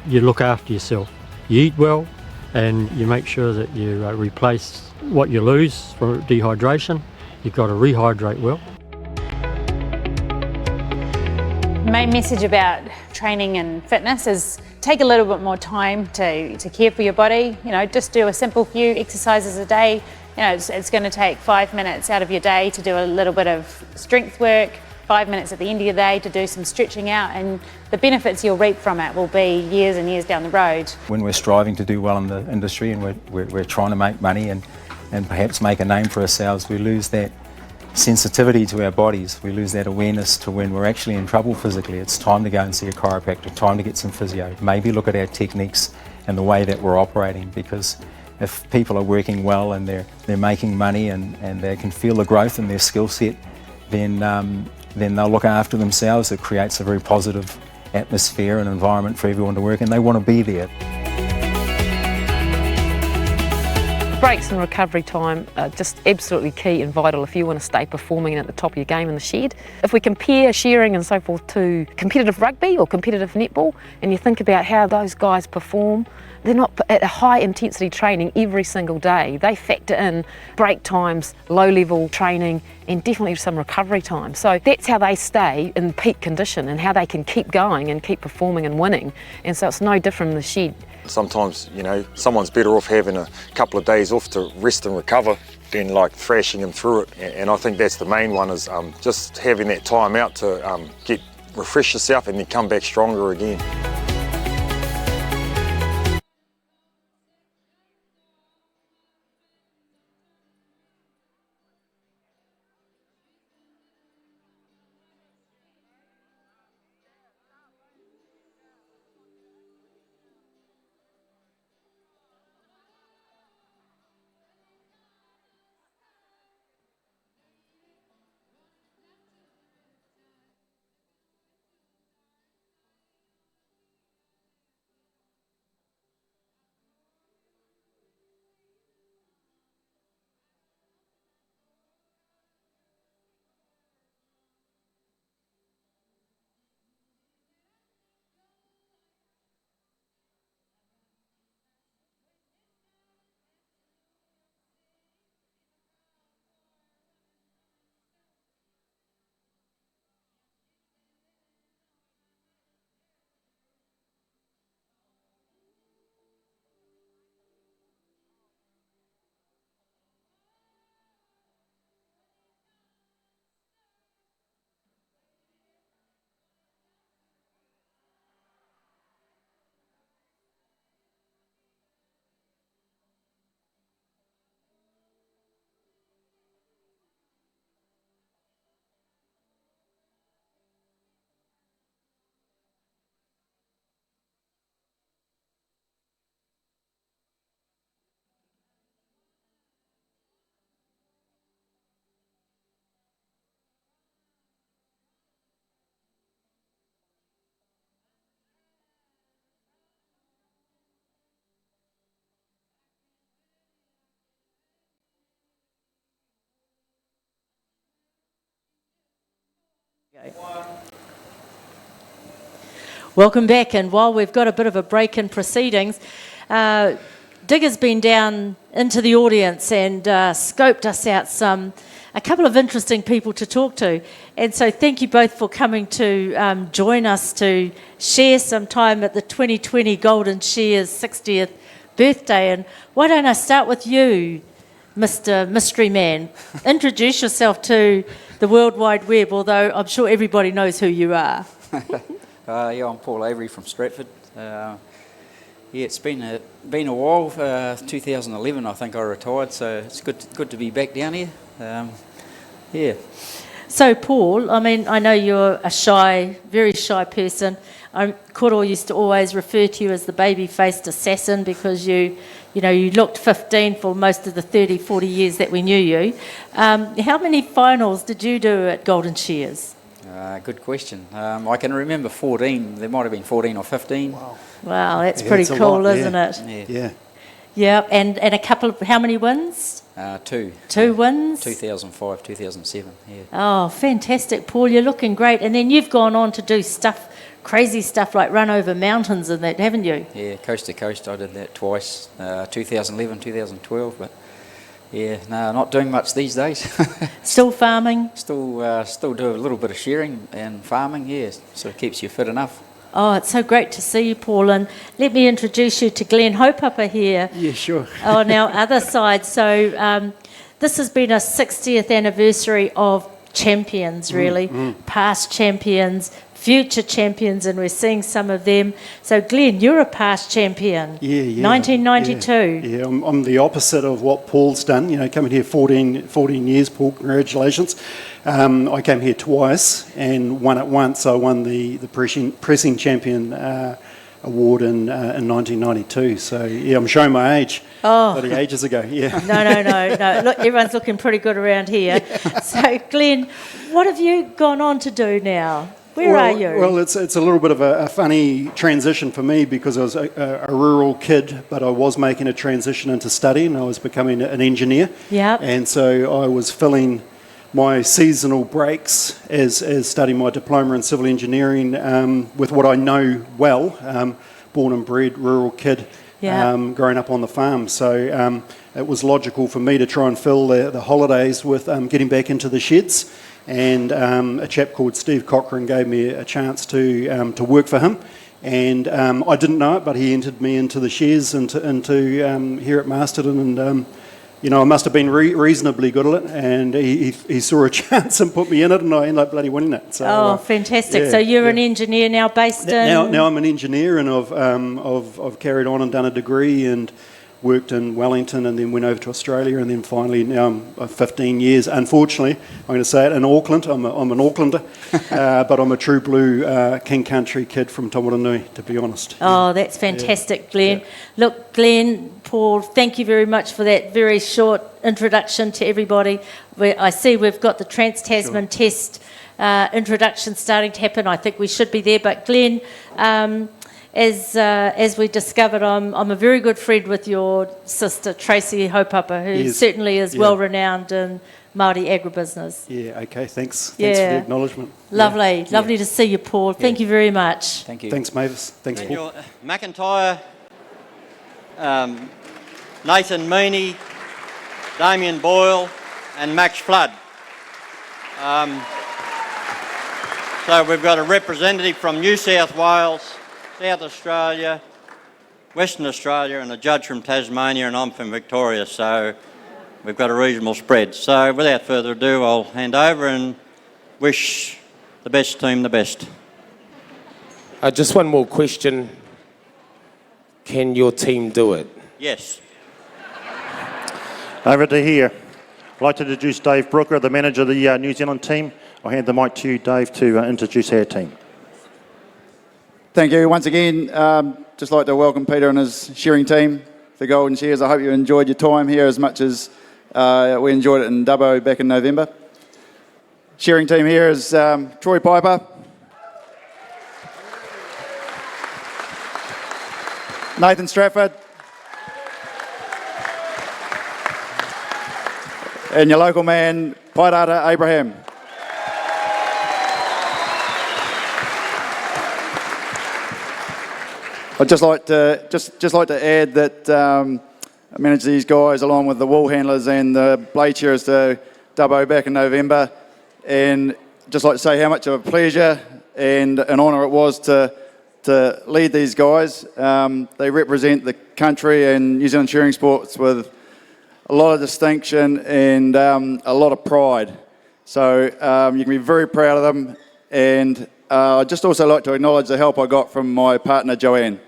You look after yourself. You eat well, and you make sure that you replace what you lose from dehydration. You've got to rehydrate well.
Main message about training and fitness is take a little bit more time to care for your body. Just do a simple few exercises a day. It's going to take 5 minutes out of your day to do a little bit of strength work, 5 minutes at the end of your day to do some stretching out, and the benefits you'll reap from it will be years and years down the road.
When we're striving to do well in the industry and we're trying to make money and perhaps make a name for ourselves, we lose that sensitivity to our bodies. We lose that awareness to when we're actually in trouble physically. It's time to go and see a chiropractor, time to get some physio, maybe look at our techniques and the way that we're operating, because if people are working well and they're making money and they can feel the growth in their skill set, then they'll look after themselves. It creates a very positive atmosphere and environment for everyone to work, and they want to be there.
Breaks and recovery time are just absolutely key and vital if you want to stay performing and at the top of your game in the shed. If we compare shearing and so forth to competitive rugby or competitive netball, and you think about how those guys perform, they're not at a high intensity training every single day. They factor in break times, low level training, and definitely some recovery time. So that's how they stay in peak condition and how they can keep going and keep performing and winning. And so it's no different in the shed.
Sometimes, someone's better off having a couple of days off to rest and recover than like thrashing them through it. And I think that's the main one, is just having that time out to refresh yourself and then come back stronger again.
Welcome back, and while we've got a bit of a break in proceedings, Digger's been down into the audience and scoped us out a couple of interesting people to talk to. And so thank you both for coming to join us to share some time at the 2020 Golden Shears 60th birthday. And why don't I start with you, Mr. Mystery Man? Introduce yourself to the World Wide Web, although I'm sure everybody knows who you are.
Yeah, I'm Paul Avery from Stratford. Yeah, it's been a while. 2011, I think I retired, so it's good to be back down here. Yeah.
So, Paul, I mean, I know you're a very shy person. Koro used to always refer to you as the baby-faced assassin because you looked 15 for most of the 30, 40 years that we knew you. How many finals did you do at Golden Shears?
Good question. I can remember 14. There might have been 14 or 15.
Wow, that's pretty cool, isn't it?
Yeah.
Yeah, and a couple of, how many wins?
2.
2 wins?
2005, 2007, yeah.
Oh, fantastic, Paul. You're looking great. And then you've gone on to do crazy stuff like run over mountains and that, haven't you?
Yeah, coast to coast. I did that twice, 2011, 2012, but yeah, no, not doing much these days.
Still farming?
Still do a little bit of shearing and farming, yeah, sort of keeps you fit enough.
Oh, it's so great to see you, Paul. And let me introduce you to Glenn Hopapa here.
Yeah, sure.
On our other side. So this has been a 60th anniversary of champions, really. Past champions, future champions, and we're seeing some of them. So, Glenn, you're a past champion.
Yeah.
1992.
Yeah, I'm the opposite of what Paul's done. You know, coming here 14 years, Paul, congratulations. I came here twice and won it once. I won the pressing champion award in 1992. So, yeah, I'm showing my age.
Oh.
30
ages ago, yeah.
No. Look, everyone's looking pretty good around here. So, Glenn, what have you gone on to do now? Where are you?
Well, it's a little bit of a funny transition for me because I was a rural kid, but I was making a transition into study and I was becoming an engineer.
Yeah.
And so I was filling my seasonal breaks as studying my diploma in civil engineering with what I know well, born and bred rural kid, growing up on the farm. So it was logical for me to try and fill the holidays with getting back into the sheds. And a chap called Steve Cochran gave me a chance to work for him. And I didn't know it, but he entered me into the shares into here at Masterton. And, I must have been reasonably good at it. And he saw a chance and put me in it, and I ended up bloody winning it. So,
fantastic. So you're an engineer now based in...
Now I'm an engineer, and I've carried on and done a degree and worked in Wellington and then went over to Australia, and then finally now I'm 15 years, unfortunately, I'm going to say it, in Auckland. I'm an Aucklander, but I'm a true blue King Country kid from Tamuranui, to be honest.
Oh, that's fantastic, Glenn. Look, Glenn, Paul, thank you very much for that very short introduction to everybody. I see we've got the Trans-Tasman test introduction starting to happen. I think we should be there, but Glenn... As we discovered, I'm a very good friend with your sister, Tracy Hopapa, who certainly is well-renowned in Māori agribusiness.
Yeah, okay, thanks. Thanks for the acknowledgement.
Lovely to see you, Paul. Thank you very much.
Thank you.
Thanks, Mavis. Thanks, Paul.
McIntyre, Nathan Meaney, Damien Boyle and Max Flood. So we've got a representative from New South Wales, South Australia, Western Australia, and a judge from Tasmania, and I'm from Victoria, so we've got a reasonable spread. So without further ado, I'll hand over and wish the best team the best.
Just one more question. Can your team do it?
Yes.
Over to here. I'd like to introduce Dave Brooker, the manager of the New Zealand team. I'll hand the mic to you, Dave, to introduce our team.
Thank you once again. Just like to welcome Peter and his shearing team, the Golden Shears. I hope you enjoyed your time here as much as we enjoyed it in Dubbo back in November. Shearing team here is Troy Piper, Nathan Stratford, and your local man, Pairata Abraham. I'd just like to add that I managed these guys along with the Woolhandlers and the blade shearers to Dubbo back in November, and just like to say how much of a pleasure and an honour it was to lead these guys. They represent the country and New Zealand shearing sports with a lot of distinction and a lot of pride. So you can be very proud of them, and I'd just also like to acknowledge the help I got from my partner Joanne.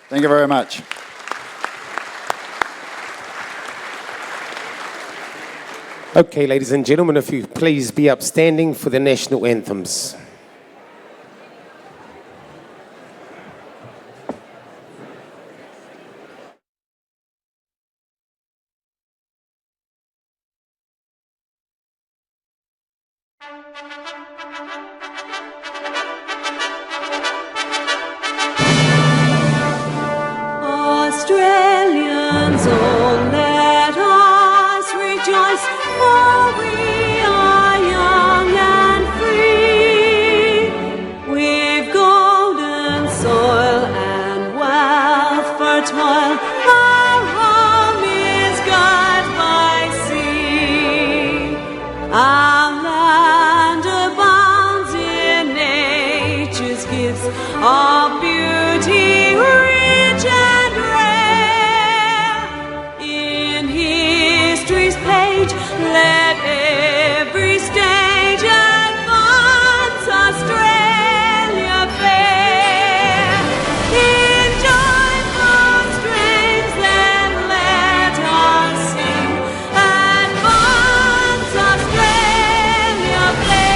Thank you very much.
Okay, ladies and gentlemen, if you please be upstanding for the national anthems.
Australians, oh, let us rejoice, for we are young and free. We've golden soil and wealth fertile, our home is God by sea. Our land abounds in nature's gifts of beauty, rich and rare. In history's page, let every stage advance Australia fair. In joyful strains, then let us sing, advance Australia fair.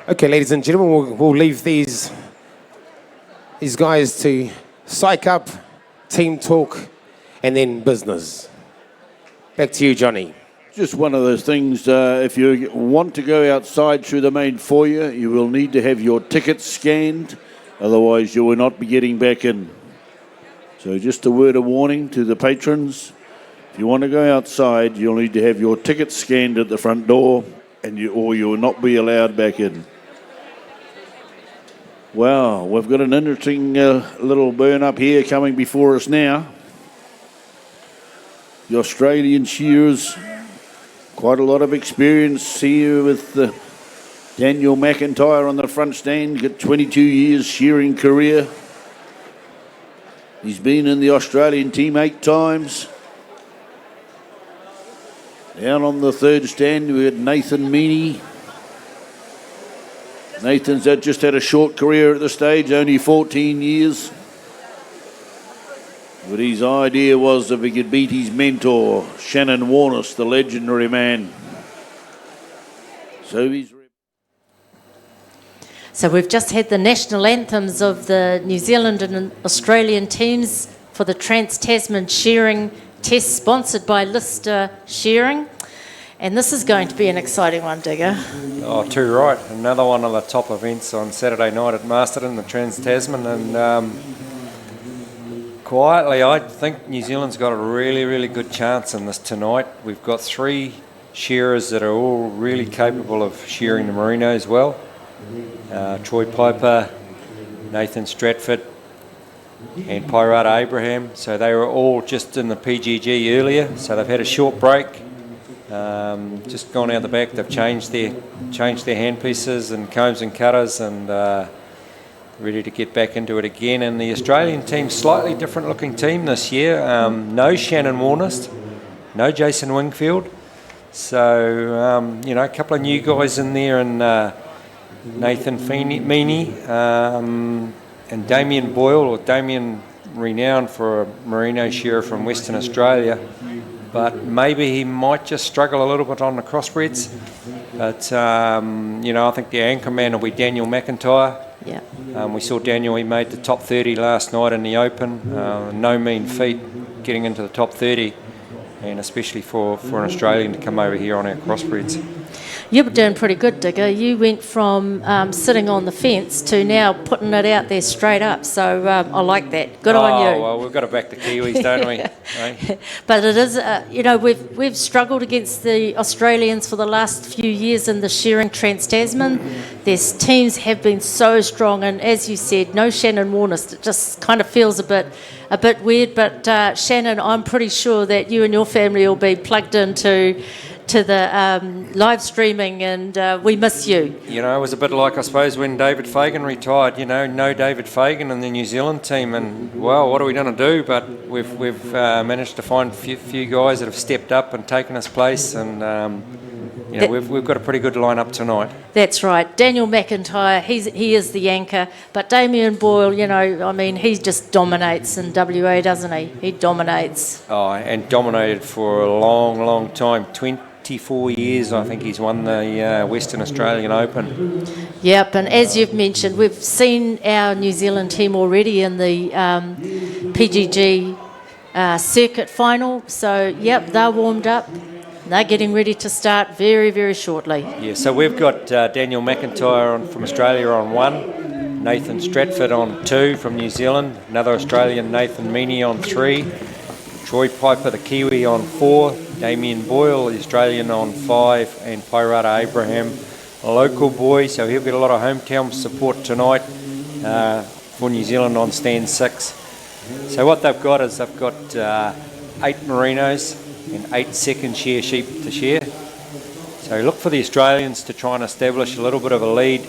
Okay, ladies and gentlemen, we'll leave these guys to psych up, team talk, and then business. Back to you, Johnny.
Just one of those things, if you want to go outside through the main foyer, you will need to have your ticket scanned, otherwise you will not be getting back in. So just a word of warning to the patrons, if you want to go outside, you'll need to have your ticket scanned at the front door, or you will not be allowed back in. Well, we've got an interesting little burn up here coming before us now. The Australian shears, quite a lot of experience here with Daniel McIntyre on the front stand, got 22 years shearing career. He's been in the Australian team 8 times. Down on the third stand, we had Nathan Meaney. Nathan's just had a short career at this stage, only 14 years. But his idea was if he could beat his mentor, Shannon Warness, the legendary man. So
we've just had the national anthems of the New Zealand and Australian teams for the Trans-Tasman Shearing Test, sponsored by Lister Shearing. And this is going to be an exciting one, Digger.
Oh, too right. Another one of the top events on Saturday night at Masterton, the Trans-Tasman. And quietly, I think New Zealand's got a really, really good chance in this tonight. We've got 3 shearers that are all really capable of shearing the Marinos well. Troy Piper, Nathan Stratford, and Wairarapa Abraham. So they were all just in the PGG earlier. So they've had a short break. Just gone out the back. They've changed their handpieces and combs and cutters, and ready to get back into it again. And the Australian team, slightly different looking team this year. No Shannon Warnest, no Jason Wingfield. So a couple of new guys in there, and Nathan Meaney and Damien Boyle, or Damien, renowned for a Merino shearer from Western Australia. But maybe he might just struggle a little bit on the crossbreds. But, I think the anchor man will be Daniel McIntyre.
Yeah.
We saw Daniel, he made the top 30 last night in the Open. No mean feat getting into the top 30, and especially for an Australian to come over here on our crossbreds.
You were doing pretty good, Digger. You went from sitting on the fence to now putting it out there straight up. So I like that. Good on you.
Oh, well, we've got to back the Kiwis, don't we? Right?
But it is, we've struggled against the Australians for the last few years in the shearing Trans-Tasman. Their teams have been so strong, and as you said, no Shannon Warnest. It just kind of feels a bit weird. But Shannon, I'm pretty sure that you and your family will be plugged into the live streaming, and we miss you.
It was a bit like, I suppose, when David Fagan retired. No David Fagan in the New Zealand team, and well, what are we going to do? But we've managed to find a few guys that have stepped up and taken his place, and we've got a pretty good lineup tonight.
That's right. Daniel McIntyre, he is the anchor, but Damien Boyle, he just dominates in WA, doesn't he? He dominates.
Oh, and dominated for a long, long time. 24 years, I think he's won the Western Australian Open.
Yep, and as you've mentioned, we've seen our New Zealand team already in the PGG circuit final. So, yep, they're warmed up. They're getting ready to start very, very shortly.
Yeah, so we've got Daniel McIntyre from Australia on 1, Nathan Stratford on 2 from New Zealand, another Australian, Nathan Meaney, on 3, Troy Piper, the Kiwi, on 4, Damien Boyle, the Australian, on 5, and Wairarapa Abraham, a local boy, so he'll get a lot of hometown support tonight for New Zealand on stand 6. So what they've got is they've got 8 Marinos and 8 second shear sheep to shear. So look for the Australians to try and establish a little bit of a lead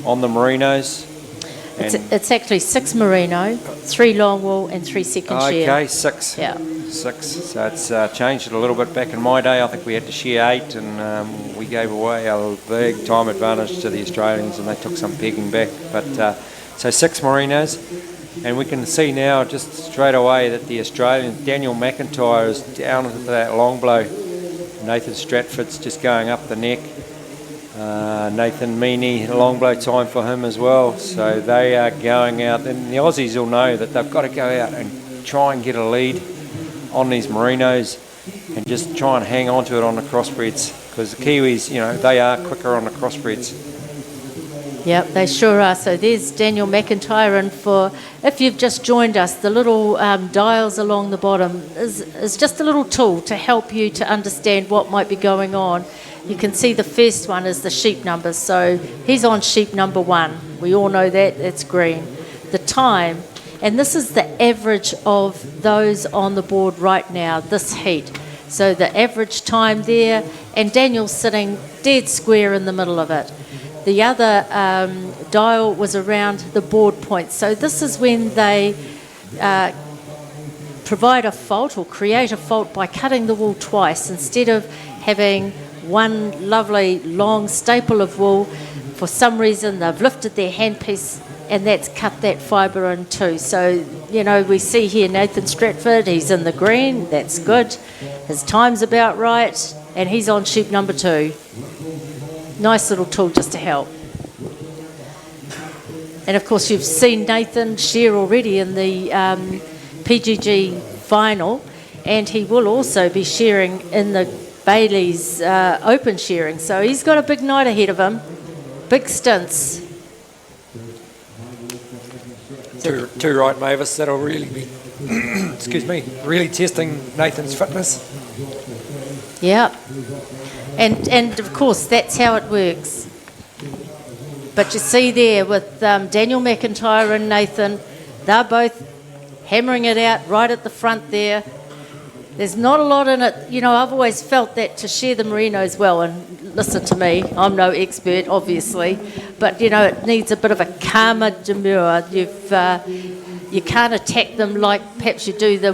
on the Merinos.
It's actually 6 Marino, 3 long wool and 3 second shear.
Okay, 6.
Yeah.
6. So it's changed it a little bit. Back in my day, I think we had to shear 8, and we gave away a big time advantage to the Australians, and they took some pegging back. But so 6 Marinos, and we can see now just straight away that the Australian Daniel McIntyre is down into that long blow. Nathan Stratford's just going up the neck. Nathan Meaney, long blow time for him as well. So they are going out, and the Aussies will know that they've got to go out and try and get a lead on these Marinos and just try and hang on to it on the crossbreds, because the Kiwis, they are quicker on the crossbreds.
Yep, they sure are. So there's Daniel McIntyre, and if you've just joined us, the little dials along the bottom is just a little tool to help you to understand what might be going on. You can see the first one is the sheep numbers, so he's on sheep number 1. We all know that, it's green. The time, and this is the average of those on the board right now, this heat. So the average time there, and Daniel's sitting dead square in the middle of it. The other dial was around the board point. So this is when they provide a fault or create a fault by cutting the wool twice. Instead of having one lovely long staple of wool, for some reason they've lifted their handpiece and that's cut that fibre in two. So, you know, we see here Nathan Stratford, he's in the green, that's good. His time's about right, and he's on sheep number 2. Nice little tool just to help. And of course you've seen Nathan shear already in the PGG final, and he will also be shearing in the Bailey's open shearing. So he's got a big night ahead of him, big stints.
Too right, Mavis. That'll really be, excuse me, really testing Nathan's fitness.
Yeah, and of course that's how it works. But you see there with Daniel McIntyre and Nathan, they're both hammering it out right at the front there. There's not a lot in it. You know, I've always felt that to shear the Merinos well, and listen to me, I'm no expert, obviously, but, you know, it needs a bit of a calmer demure. You can't attack them like perhaps you do the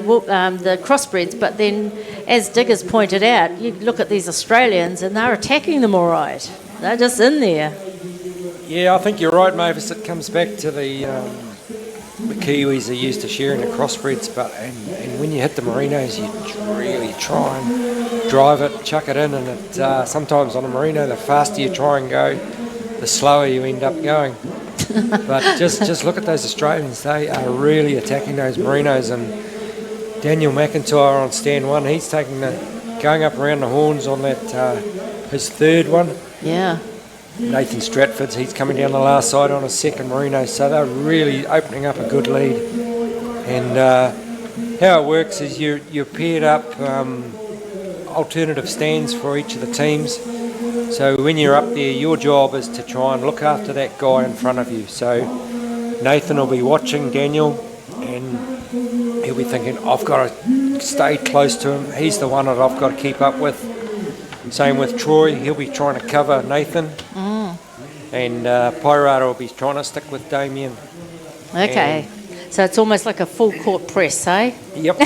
crossbreds, but then, as Diggers pointed out, you look at these Australians and they're attacking them all right. They're just in there.
Yeah, I think you're right, Mavis. It comes back to the Kiwis are used to shearing the crossbreds, but and when you hit the Merinos, you really try and drive it, chuck it in, and it sometimes on a Merino, the faster you try and go, the slower you end up going. But just look at those Australians; they are really attacking those Merinos. And Daniel McIntyre on stand 1, he's going up around the horns on that his third one.
Yeah.
Nathan Stratford's, he's coming down the last side on his second Merino, so they're really opening up a good lead. And how it works is you're paired up alternative stands for each of the teams. So when you're up there, your job is to try and look after that guy in front of you. So Nathan will be watching Daniel, and he'll be thinking, I've got to stay close to him. He's the one that I've got to keep up with. Same with Troy, he'll be trying to cover Nathan. And Wairarapa will be trying to stick with Damien.
Okay, so it's almost like a full court press, eh?
Yep,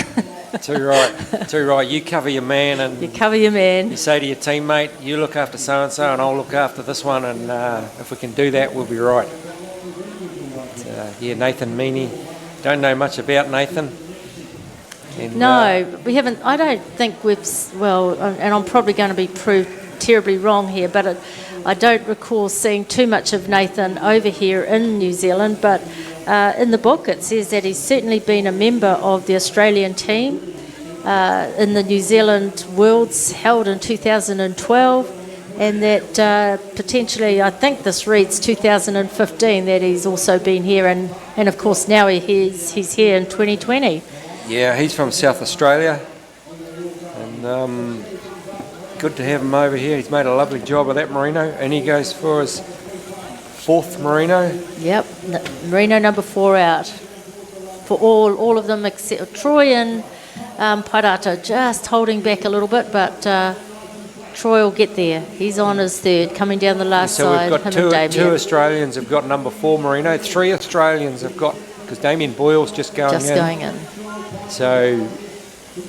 too right. You cover your man, and
you cover your man.
You say to your teammate, you look after so-and-so and I'll look after this one, and if we can do that, we'll be right. But, Nathan Meaney, don't know much about Nathan. And,
no, we haven't. I don't think we've. Well, and I'm probably going to be proved terribly wrong here, but I don't recall seeing too much of Nathan over here in New Zealand. But in the book, it says that he's certainly been a member of the Australian team in the New Zealand Worlds held in 2012, and that potentially, I think this reads 2015, that he's also been here, and of course now he's here in 2020.
Yeah, he's from South Australia, and good to have him over here. He's made a lovely job of that Merino, and he goes for his 4th Merino.
Yep, Merino number 4 out for all of them except Troy and Parata, just holding back a little bit, but Troy will get there. He's on his 3rd, coming down the last side.
So we've got two Australians have got number 4 Merino. 3 Australians have got, because Damien Boyle's just going in. So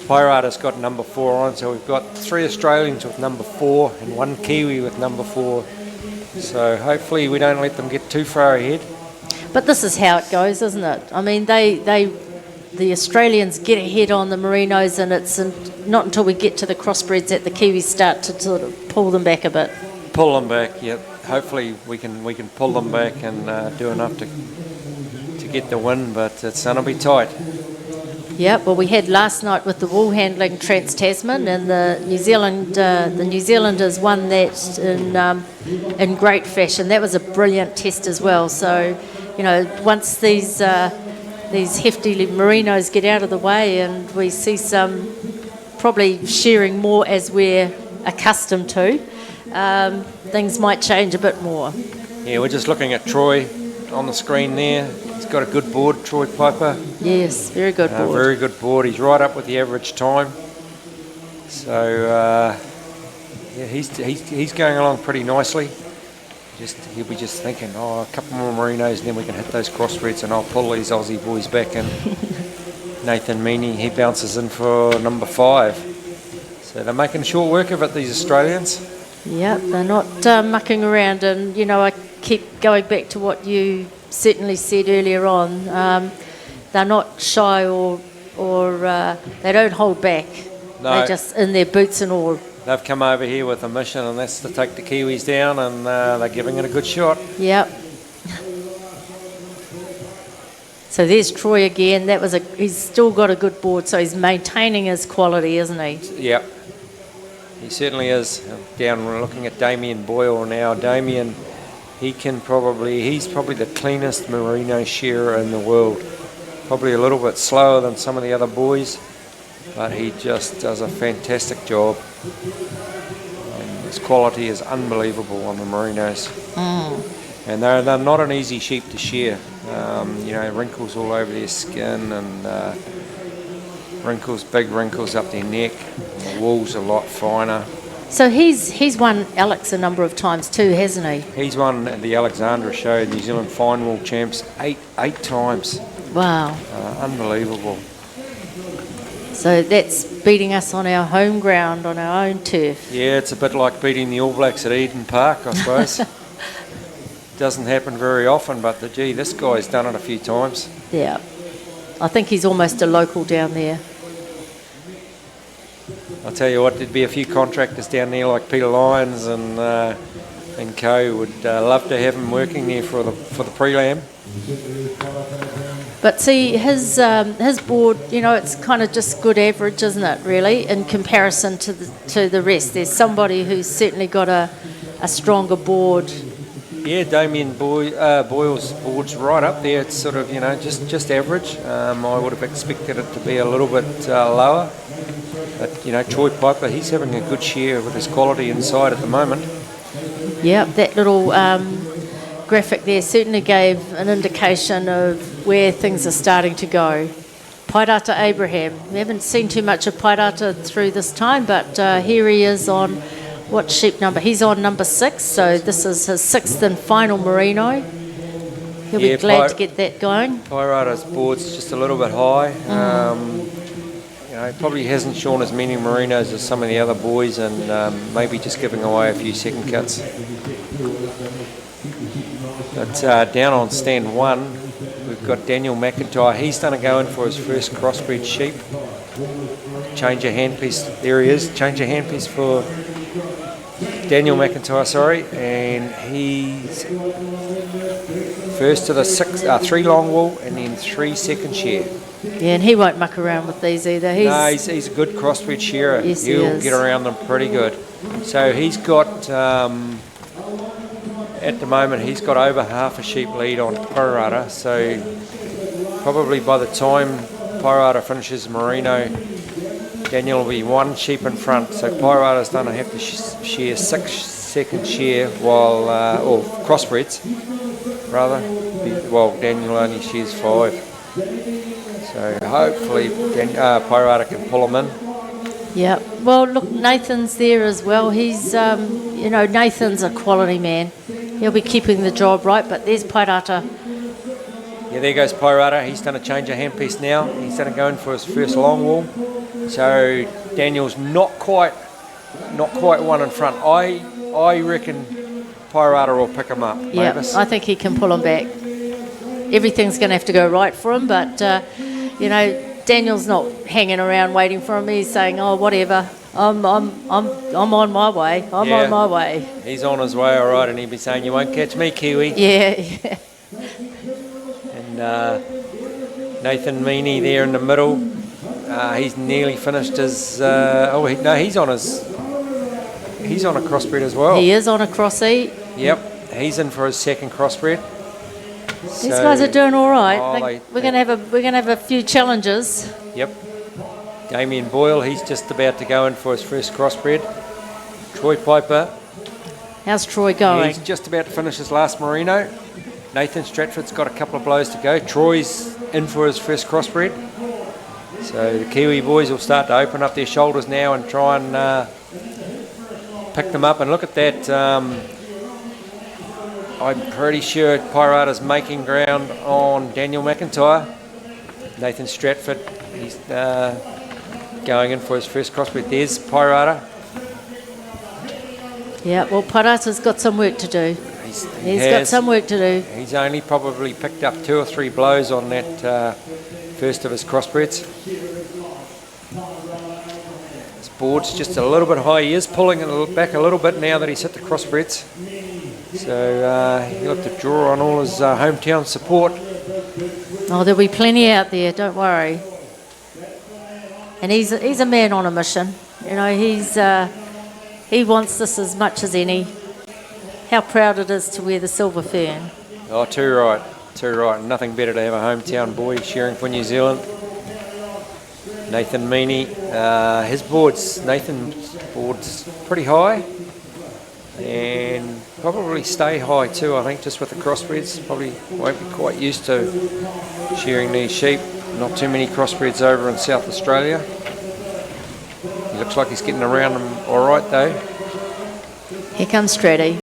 Wairarapa's got number 4 on, so we've got 3 Australians with number 4 and 1 Kiwi with number 4. So hopefully we don't let them get too far ahead.
But this is how it goes, isn't it? I mean, the Australians get ahead on the Merinos, and it's not until we get to the crossbreds that the Kiwis start to sort of pull them back a bit.
Pull them back, yep. Hopefully we can pull them back and do enough to get the win, but it's going to be tight.
Yeah, well, we had last night with the Woolhandling Trans-Tasman, and the New Zealanders won that in great fashion. That was a brilliant test as well. So, you know, once these hefty Merinos get out of the way, and we see some probably shearing more as we're accustomed to, things might change a bit more.
Yeah, we're just looking at Troy. on the screen there. He's got a good board, Troy Piper.
Yes, very good board.
Very good board. He's right up with the average time. So yeah, he's going along pretty nicely. He'll be just thinking, oh, a couple more Marinos, and then we can hit those crossbreds, and I'll pull these Aussie boys back in. Nathan Meaney, he bounces in for number 5. So they're making short work of it, these Australians.
Yep, they're not mucking around, and you know, I keep going back to what you certainly said earlier on. They're not shy or they don't hold back.
No.
They're just in their boots and all.
They've come over here with a mission, and that's to take the Kiwis down, and they're giving it a good shot.
Yep. So there's Troy again. He's still got a good board, so he's maintaining his quality, isn't he?
Yep. He certainly is. Down, we're looking at Damien Boyle now. Damien, he's probably the cleanest Merino shearer in the world. Probably a little bit slower than some of the other boys, but he just does a fantastic job. His quality is unbelievable on the Merinos. And they're not an easy sheep to shear. You know, wrinkles all over their skin, and big wrinkles up their neck. The wool's a lot finer.
So he's won Alex a number of times too, hasn't he?
He's won the Alexandra Show, New Zealand Fine Wool Champs, eight times.
Wow.
Unbelievable.
So that's beating us on our home ground, on our own turf.
Yeah, it's a bit like beating the All Blacks at Eden Park, I suppose. Doesn't happen very often, but gee, this guy's done it a few times.
Yeah. I think he's almost a local down there.
I'll tell you what, there'd be a few contractors down there like Peter Lyons and co would love to have him working there for the prelim.
But see, his board, you know, it's kind of just good average, isn't it, really, in comparison to the rest. There's somebody who's certainly got a stronger board.
Yeah, Damien Boyle's board's right up there. It's sort of, you know, just average. I would have expected it to be a little bit lower. But, you know, Troy Piper, he's having a good share with his quality inside at the moment.
Yeah, that little graphic there certainly gave an indication of where things are starting to go. Pairata Abraham. We haven't seen too much of Pairata through this time, but here he is on what sheep number? He's on number 6, so this is his 6th and final Merino. He'll be glad to get that going.
Pairata's board's just a little bit high. You know, he probably hasn't shorn as many Merinos as some of the other boys, and maybe just giving away a few second cuts. But down on stand 1, we've got Daniel McIntyre. He's done a go in for his first crossbred sheep. Change of handpiece. There he is. Change of handpiece for Daniel McIntyre, sorry. And he's first to the 3 long wool and then 3 second shear.
Yeah, and he won't muck around with these either.
He's a good crossbred shearer.
Yes,
He'll get around them pretty good. So he's got... at the moment, he's got over half a sheep lead on Pairata, so probably by the time Pairata finishes Merino, Daniel will be 1 sheep in front. So Pairata's going to have to shear 6 second shear, or crossbreds, rather, while Daniel only shears 5. So hopefully Pairata can pull him in.
Yeah. Well, look, Nathan's there as well. He's, you know, Nathan's a quality man. He'll be keeping the job right, but there's Pairata.
Yeah, there goes Pairata. He's done a change of handpiece now. He's done a go in for his first long wool. So Daniel's not quite 1 in front. I reckon Pairata will pick him up.
Yeah,
Mavis.
I think he can pull him back. Everything's going to have to go right for him, but you know, Daniel's not hanging around waiting for him. He's saying, "Oh, whatever. I'm on my way. I'm on my way."
He's on his way, all right, and he'll be saying, "You won't catch me, Kiwi."
Yeah.
And Nathan Meaney there in the middle. He's nearly finished his. He's on a crossbred as well.
He is on a crossy.
Yep, he's in for his second crossbred.
These guys are doing all right. We're gonna have a few challenges.
Yep. Damien Boyle, he's just about to go in for his first crossbred. Troy Piper.
How's Troy going?
He's just about to finish his last Merino. Nathan Stratford's got a couple of blows to go. Troy's in for his first crossbred. So the Kiwi boys will start to open up their shoulders now and try and pick them up. And look at that. I'm pretty sure Pirata's making ground on Daniel McIntyre. Nathan Stratford, he's going in for his first crossbred. There's Pirata.
Yeah, well, Pirata's got some work to do. He's got some work to do.
He's only probably picked up 2 or 3 blows on that first of his crossbreds. His board's just a little bit high. He is pulling it back a little bit now that he's hit the crossbreds. So he'll have to draw on all his hometown support.
Oh, there'll be plenty out there, don't worry. And he's a man on a mission. You know, he wants this as much as any. How proud it is to wear the silver fern.
Oh, too right. Nothing better to have a hometown boy shearing for New Zealand. Nathan Meaney, Nathan's board's pretty high. And probably stay high too, I think, just with the crossbreds. Probably won't be quite used to shearing these sheep. Not too many crossbreds over in South Australia. He looks like he's getting around them all right though.
Here comes Stratty.